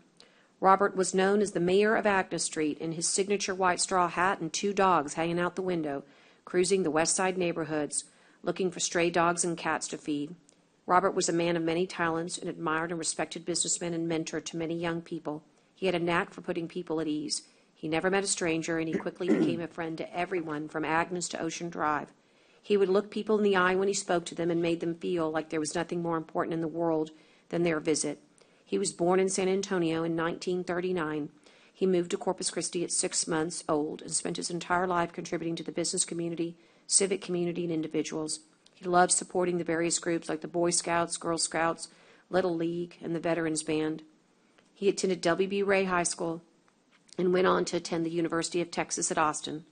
Robert was known as the mayor of Agnes Street in his signature white straw hat and two dogs hanging out the window, cruising the West Side neighborhoods, looking for stray dogs and cats to feed. Robert was a man of many talents, an admired and respected businessman and mentor to many young people. He had a knack for putting people at ease. He never met a stranger, and he quickly became a friend to everyone from Agnes to Ocean Drive. He would look people in the eye when he spoke to them and made them feel like there was nothing more important in the world than their visit. He was born in San Antonio in 1939. He moved to Corpus Christi at 6 months old and spent his entire life contributing to the business community, civic community, and individuals. He loved supporting the various groups like the Boy Scouts, Girl Scouts, Little League, and the Veterans Band. He attended W.B. Ray High School and went on to attend the University of Texas at Austin.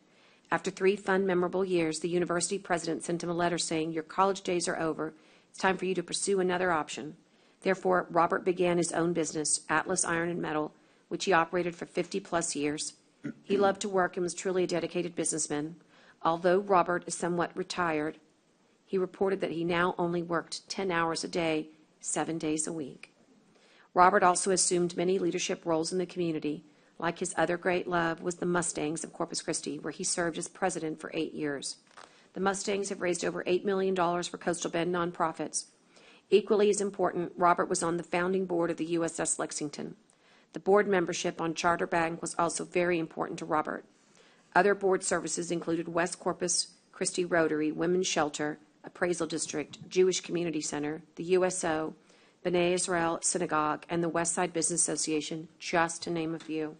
After 3 fun, memorable years, the university president sent him a letter saying, "Your college days are over. It's time for you to pursue another option." Therefore, Robert began his own business, Atlas Iron and Metal, which he operated for 50-plus years. He loved to work and was truly a dedicated businessman. Although Robert is somewhat retired, he reported that he now only worked 10 hours a day, 7 days a week. Robert also assumed many leadership roles in the community. Like his other great love was the Mustangs of Corpus Christi, where he served as president for 8 years. The Mustangs have raised over $8 million for Coastal Bend nonprofits. Equally as important, Robert was on the founding board of the USS Lexington. The board membership on Charter Bank was also very important to Robert. Other board services included West Corpus Christi Rotary, Women's Shelter, Appraisal District, Jewish Community Center, the USO, B'nai Israel Synagogue, and the West Side Business Association, just to name a few.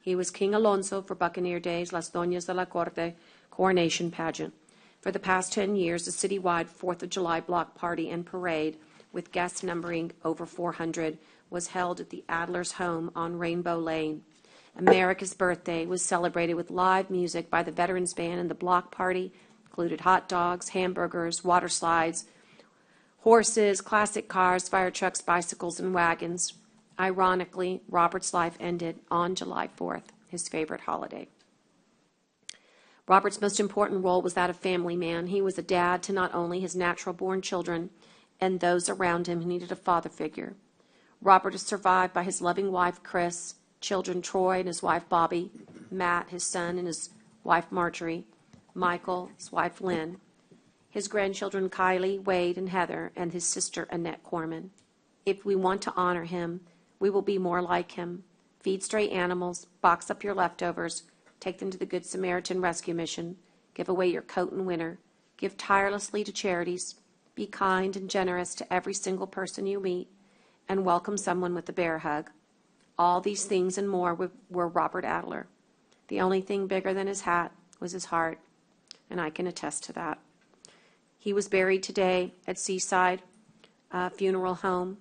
He was King Alonso for Buccaneer Days, Las Doñas de la Corte coronation pageant. For the past 10 years, a citywide 4th of July block party and parade, with guests numbering over 400, was held at the Adler's home on Rainbow Lane. America's birthday was celebrated with live music by the Veterans Band, and the block party included hot dogs, hamburgers, water slides, horses, classic cars, fire trucks, bicycles, and wagons. Ironically, Robert's life ended on July 4th, his favorite holiday. Robert's most important role was that of family man. He was a dad to not only his natural-born children and those around him who needed a father figure. Robert is survived by his loving wife, Chris, children Troy and his wife, Bobby, Matt, his son, and his wife, Marjorie, Michael, his wife, Lynn, his grandchildren, Kylie, Wade, and Heather, and his sister, Annette Corman. If we want to honor him, we will be more like him, feed stray animals, box up your leftovers, take them to the Good Samaritan Rescue Mission, give away your coat in winter, give tirelessly to charities, be kind and generous to every single person you meet, and welcome someone with a bear hug. All these things and more were Robert Adler. The only thing bigger than his hat was his heart, and I can attest to that. He was buried today at Seaside Funeral Home,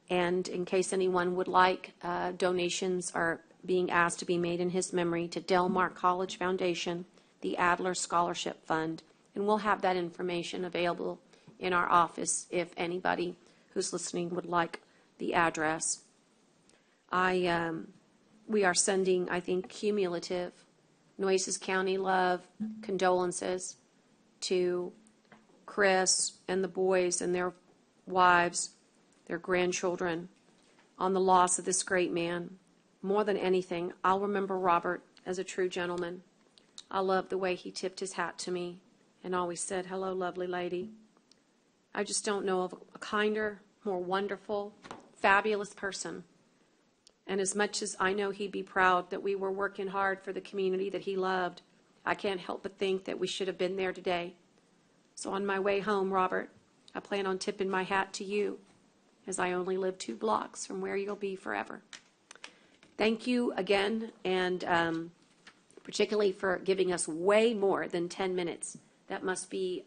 and in case anyone would like, donations are being asked to be made in his memory to Del Mar College Foundation, the Adler Scholarship Fund, and we'll have that information available in our office if anybody who's listening would like the address. We are sending, I think, cumulative Nueces County love, condolences to Chris and the boys and their wives, their grandchildren, on the loss of this great man. More than anything, I'll remember Robert as a true gentleman. I love the way he tipped his hat to me and always said, "Hello, lovely lady." I just don't know of a kinder, more wonderful, fabulous person. And as much as I know he'd be proud that we were working hard for the community that he loved, I can't help but think that we should have been there today. So on my way home, Robert, I plan on tipping my hat to you, as I only live 2 blocks from where you'll be forever. Thank you again, and particularly for giving us way more than 10 minutes. That must be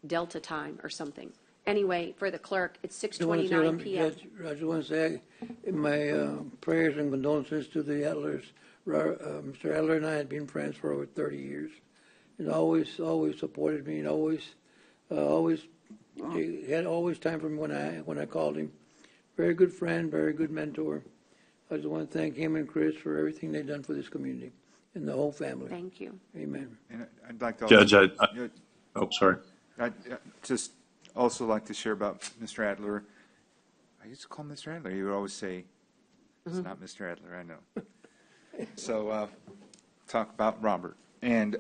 Delta time or something. Anyway, for the clerk, it's 6:29 p.m. I just want to say my prayers and condolences to the Adlers. Mr. Adler and I had been friends for over 30 years, and always supported me, and he had always time for me when I called him. Very good friend, very good mentor. I just want to thank him and Chris for everything they've done for this community and the whole family. Thank you. Amen. And I'd like to Judge, also, sorry. I'd just also like to share about Mr. Adler. I used to call him Mr. Adler. He would always say, "It's not Mr. Adler, I know." So talk about Robert. And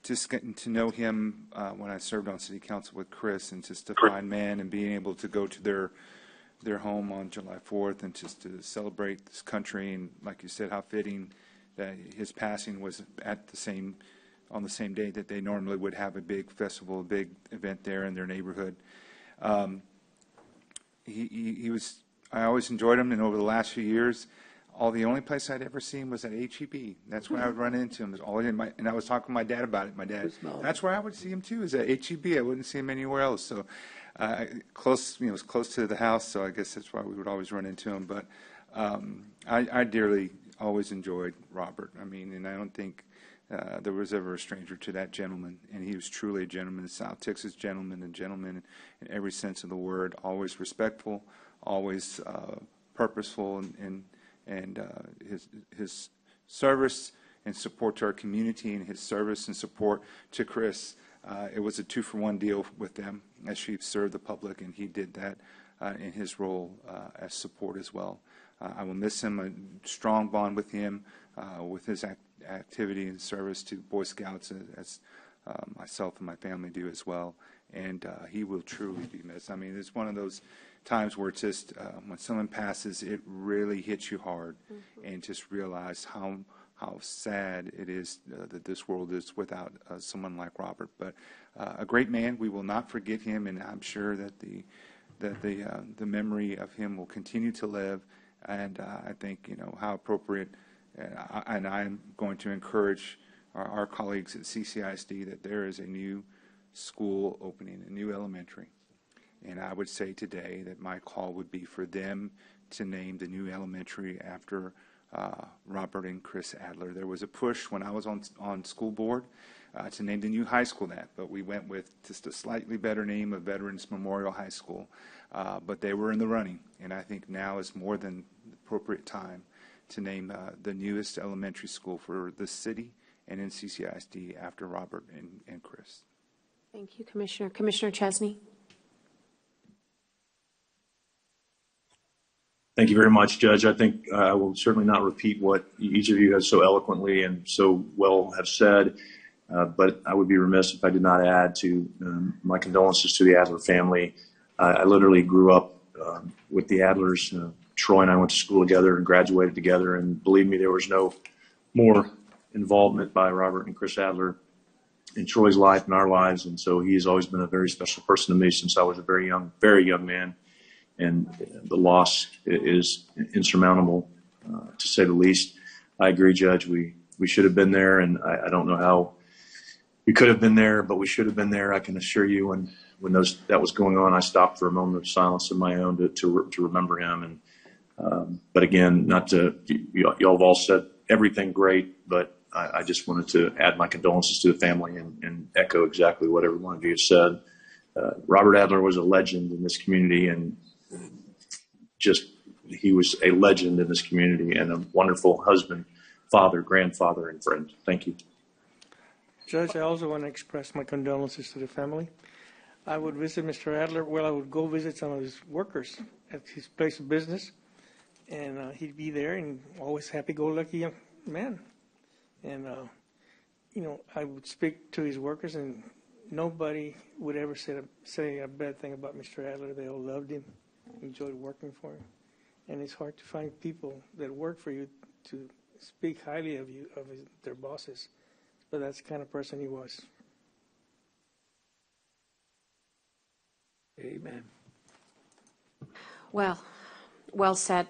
just getting to know him when I served on city council with Chris, and just a fine man, and being able to go to their home on July 4th and just to celebrate this country. And like you said, how fitting that his passing was on the same day that they normally would have a big festival, a big event there in their neighborhood. He was, I always enjoyed him, and over the last few years, the only place I'd ever seen was at HEB. That's where I would run into him. And I was talking to my dad about it. My dad, that's where I would see him too, is at HEB. I wouldn't see him anywhere else. So it was close to the house, so I guess that's why we would always run into him. But I dearly always enjoyed Robert. I mean, and I don't think there was ever a stranger to that gentleman, and he was truly a gentleman, a South Texas gentleman, and gentleman in every sense of the word. Always respectful, always purposeful, and his service and support to our community, and his service and support to Chris. It was a 2-for-1 deal with them, as she served the public, and he did that in his role as support as well. I will miss him, a strong bond with him, with his activity and service to Boy Scouts, as myself and my family do as well. And he will truly be missed. I mean, it's one of those times where it's just, when someone passes, it really hits you hard, and just realize how sad it is that this world is without someone like Robert. But a great man. We will not forget him, and I'm sure that the memory of him will continue to live. And I think, how appropriate, and I'm going to encourage our colleagues at CCISD that there is a new school opening, a new elementary. And I would say today that my call would be for them to name the new elementary after Robert and Chris Adler. There was a push when I was on school board to name the new high school that, but we went with just a slightly better name of Veterans Memorial High School. But they were in the running, and I think now is more than the appropriate time to name the newest elementary school for the city and in CCISD after Robert and Chris. Thank you, Commissioner. Commissioner Chesney. Thank you very much, Judge. I think I will certainly not repeat what each of you has so eloquently and so well have said, but I would be remiss if I did not add to my condolences to the Adler family. I literally grew up with the Adlers Troy and I went to school together and graduated together, and believe me, there was no more involvement by Robert and Chris Adler in Troy's life and our lives, and so he has always been a very special person to me since I was a very young man, and the loss is insurmountable, to say the least. I agree, Judge. We should have been there, and I don't know how we could have been there, but we should have been there. I can assure you, when that was going on, I stopped for a moment of silence of my own to remember him. And but again, y'all have all said everything great, but I just wanted to add my condolences to the family and echo exactly what every one of you has said. Robert Adler was a legend in this community, and he was a legend in this community and a wonderful husband, father, grandfather, and friend. Thank you. Judge, I also want to express my condolences to the family. I would visit Mr. Adler. Well, I would go visit some of his workers at his place of business, and he'd be there, and always happy-go-lucky young man. And, I would speak to his workers, and nobody would ever say a bad thing about Mr. Adler. They all loved him, enjoyed working for him. And it's hard to find people that work for you to speak highly of you, their bosses. But that's the kind of person he was. Amen. Well said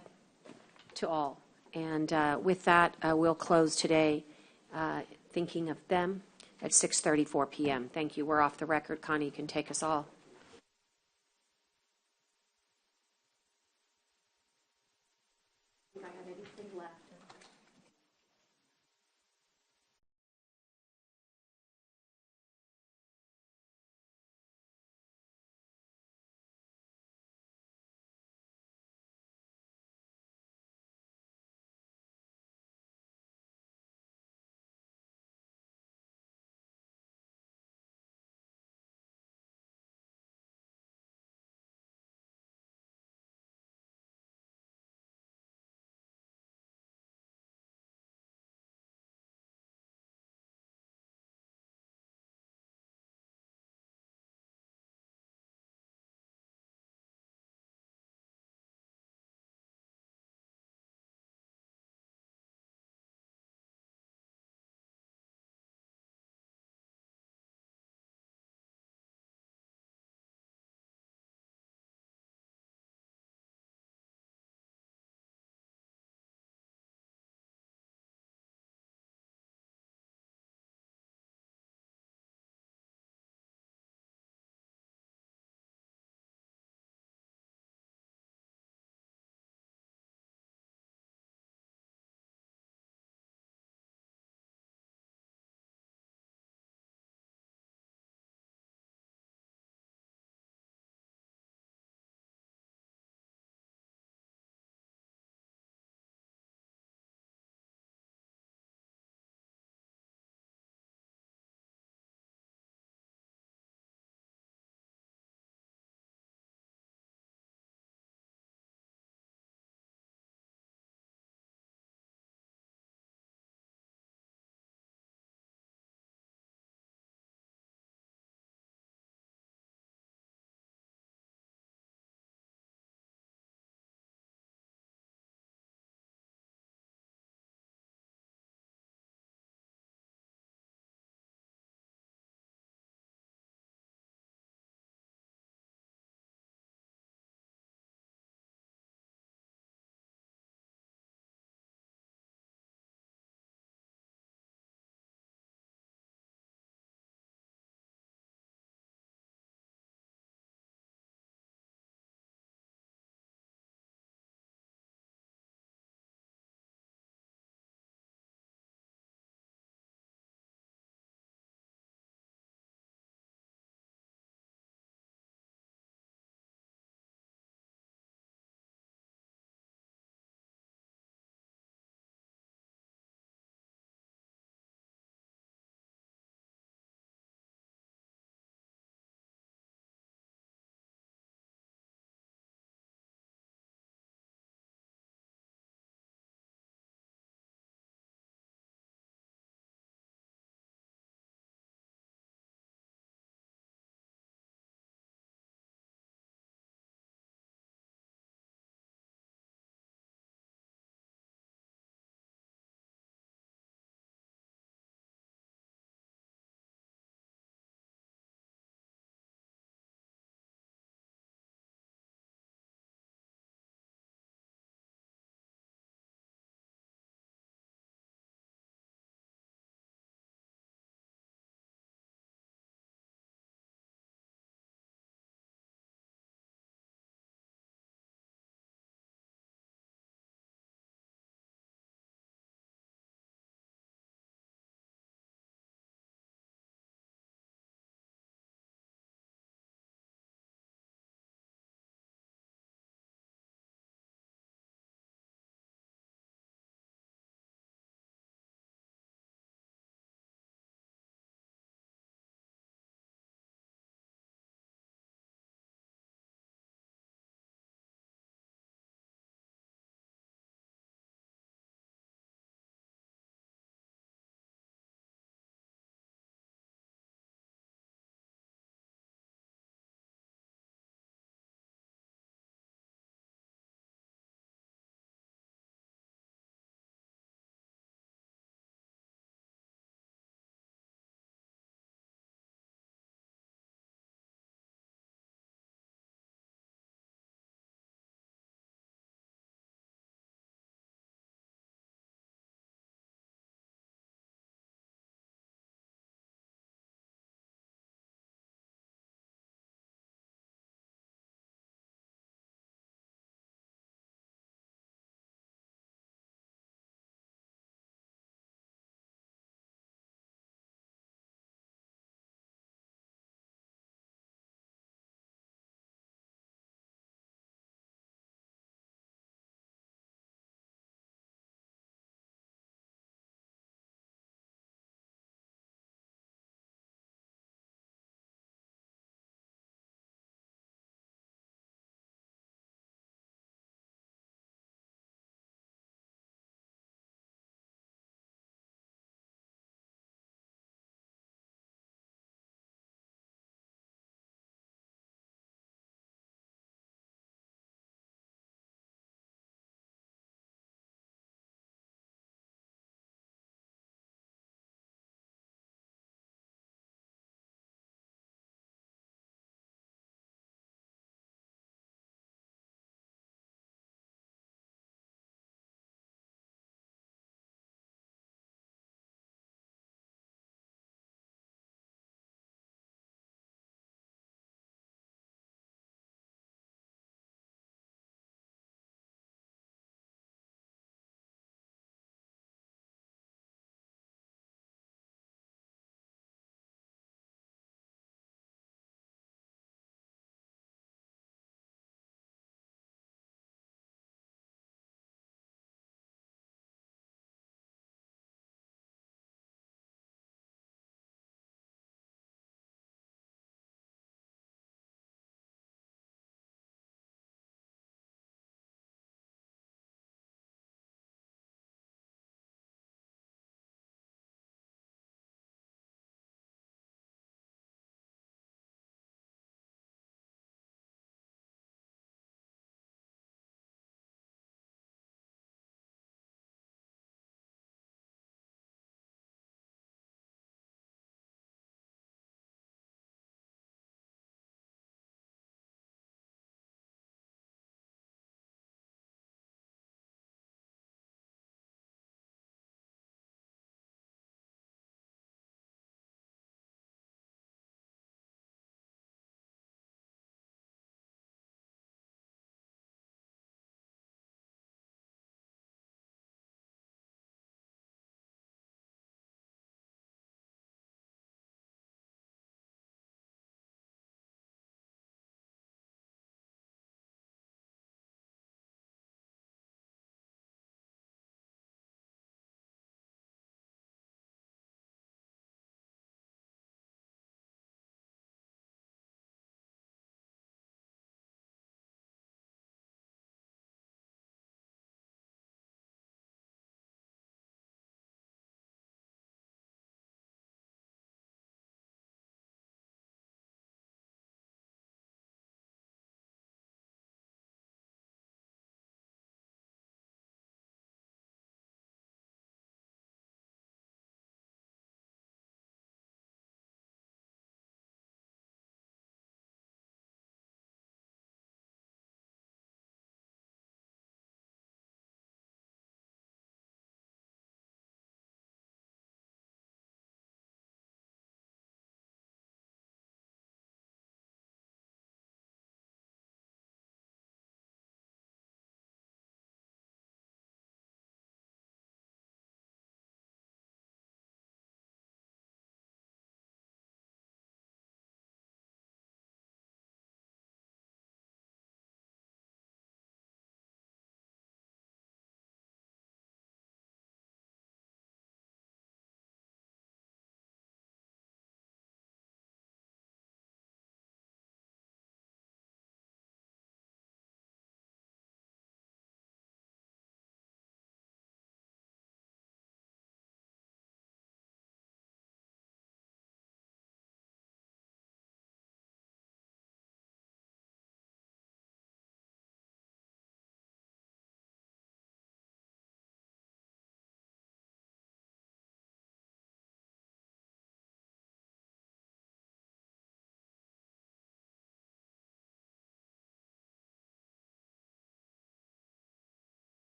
to all. And with that, we'll close today thinking of them at 6:34 p.m. Thank you. We're off the record. Connie, you can take us all.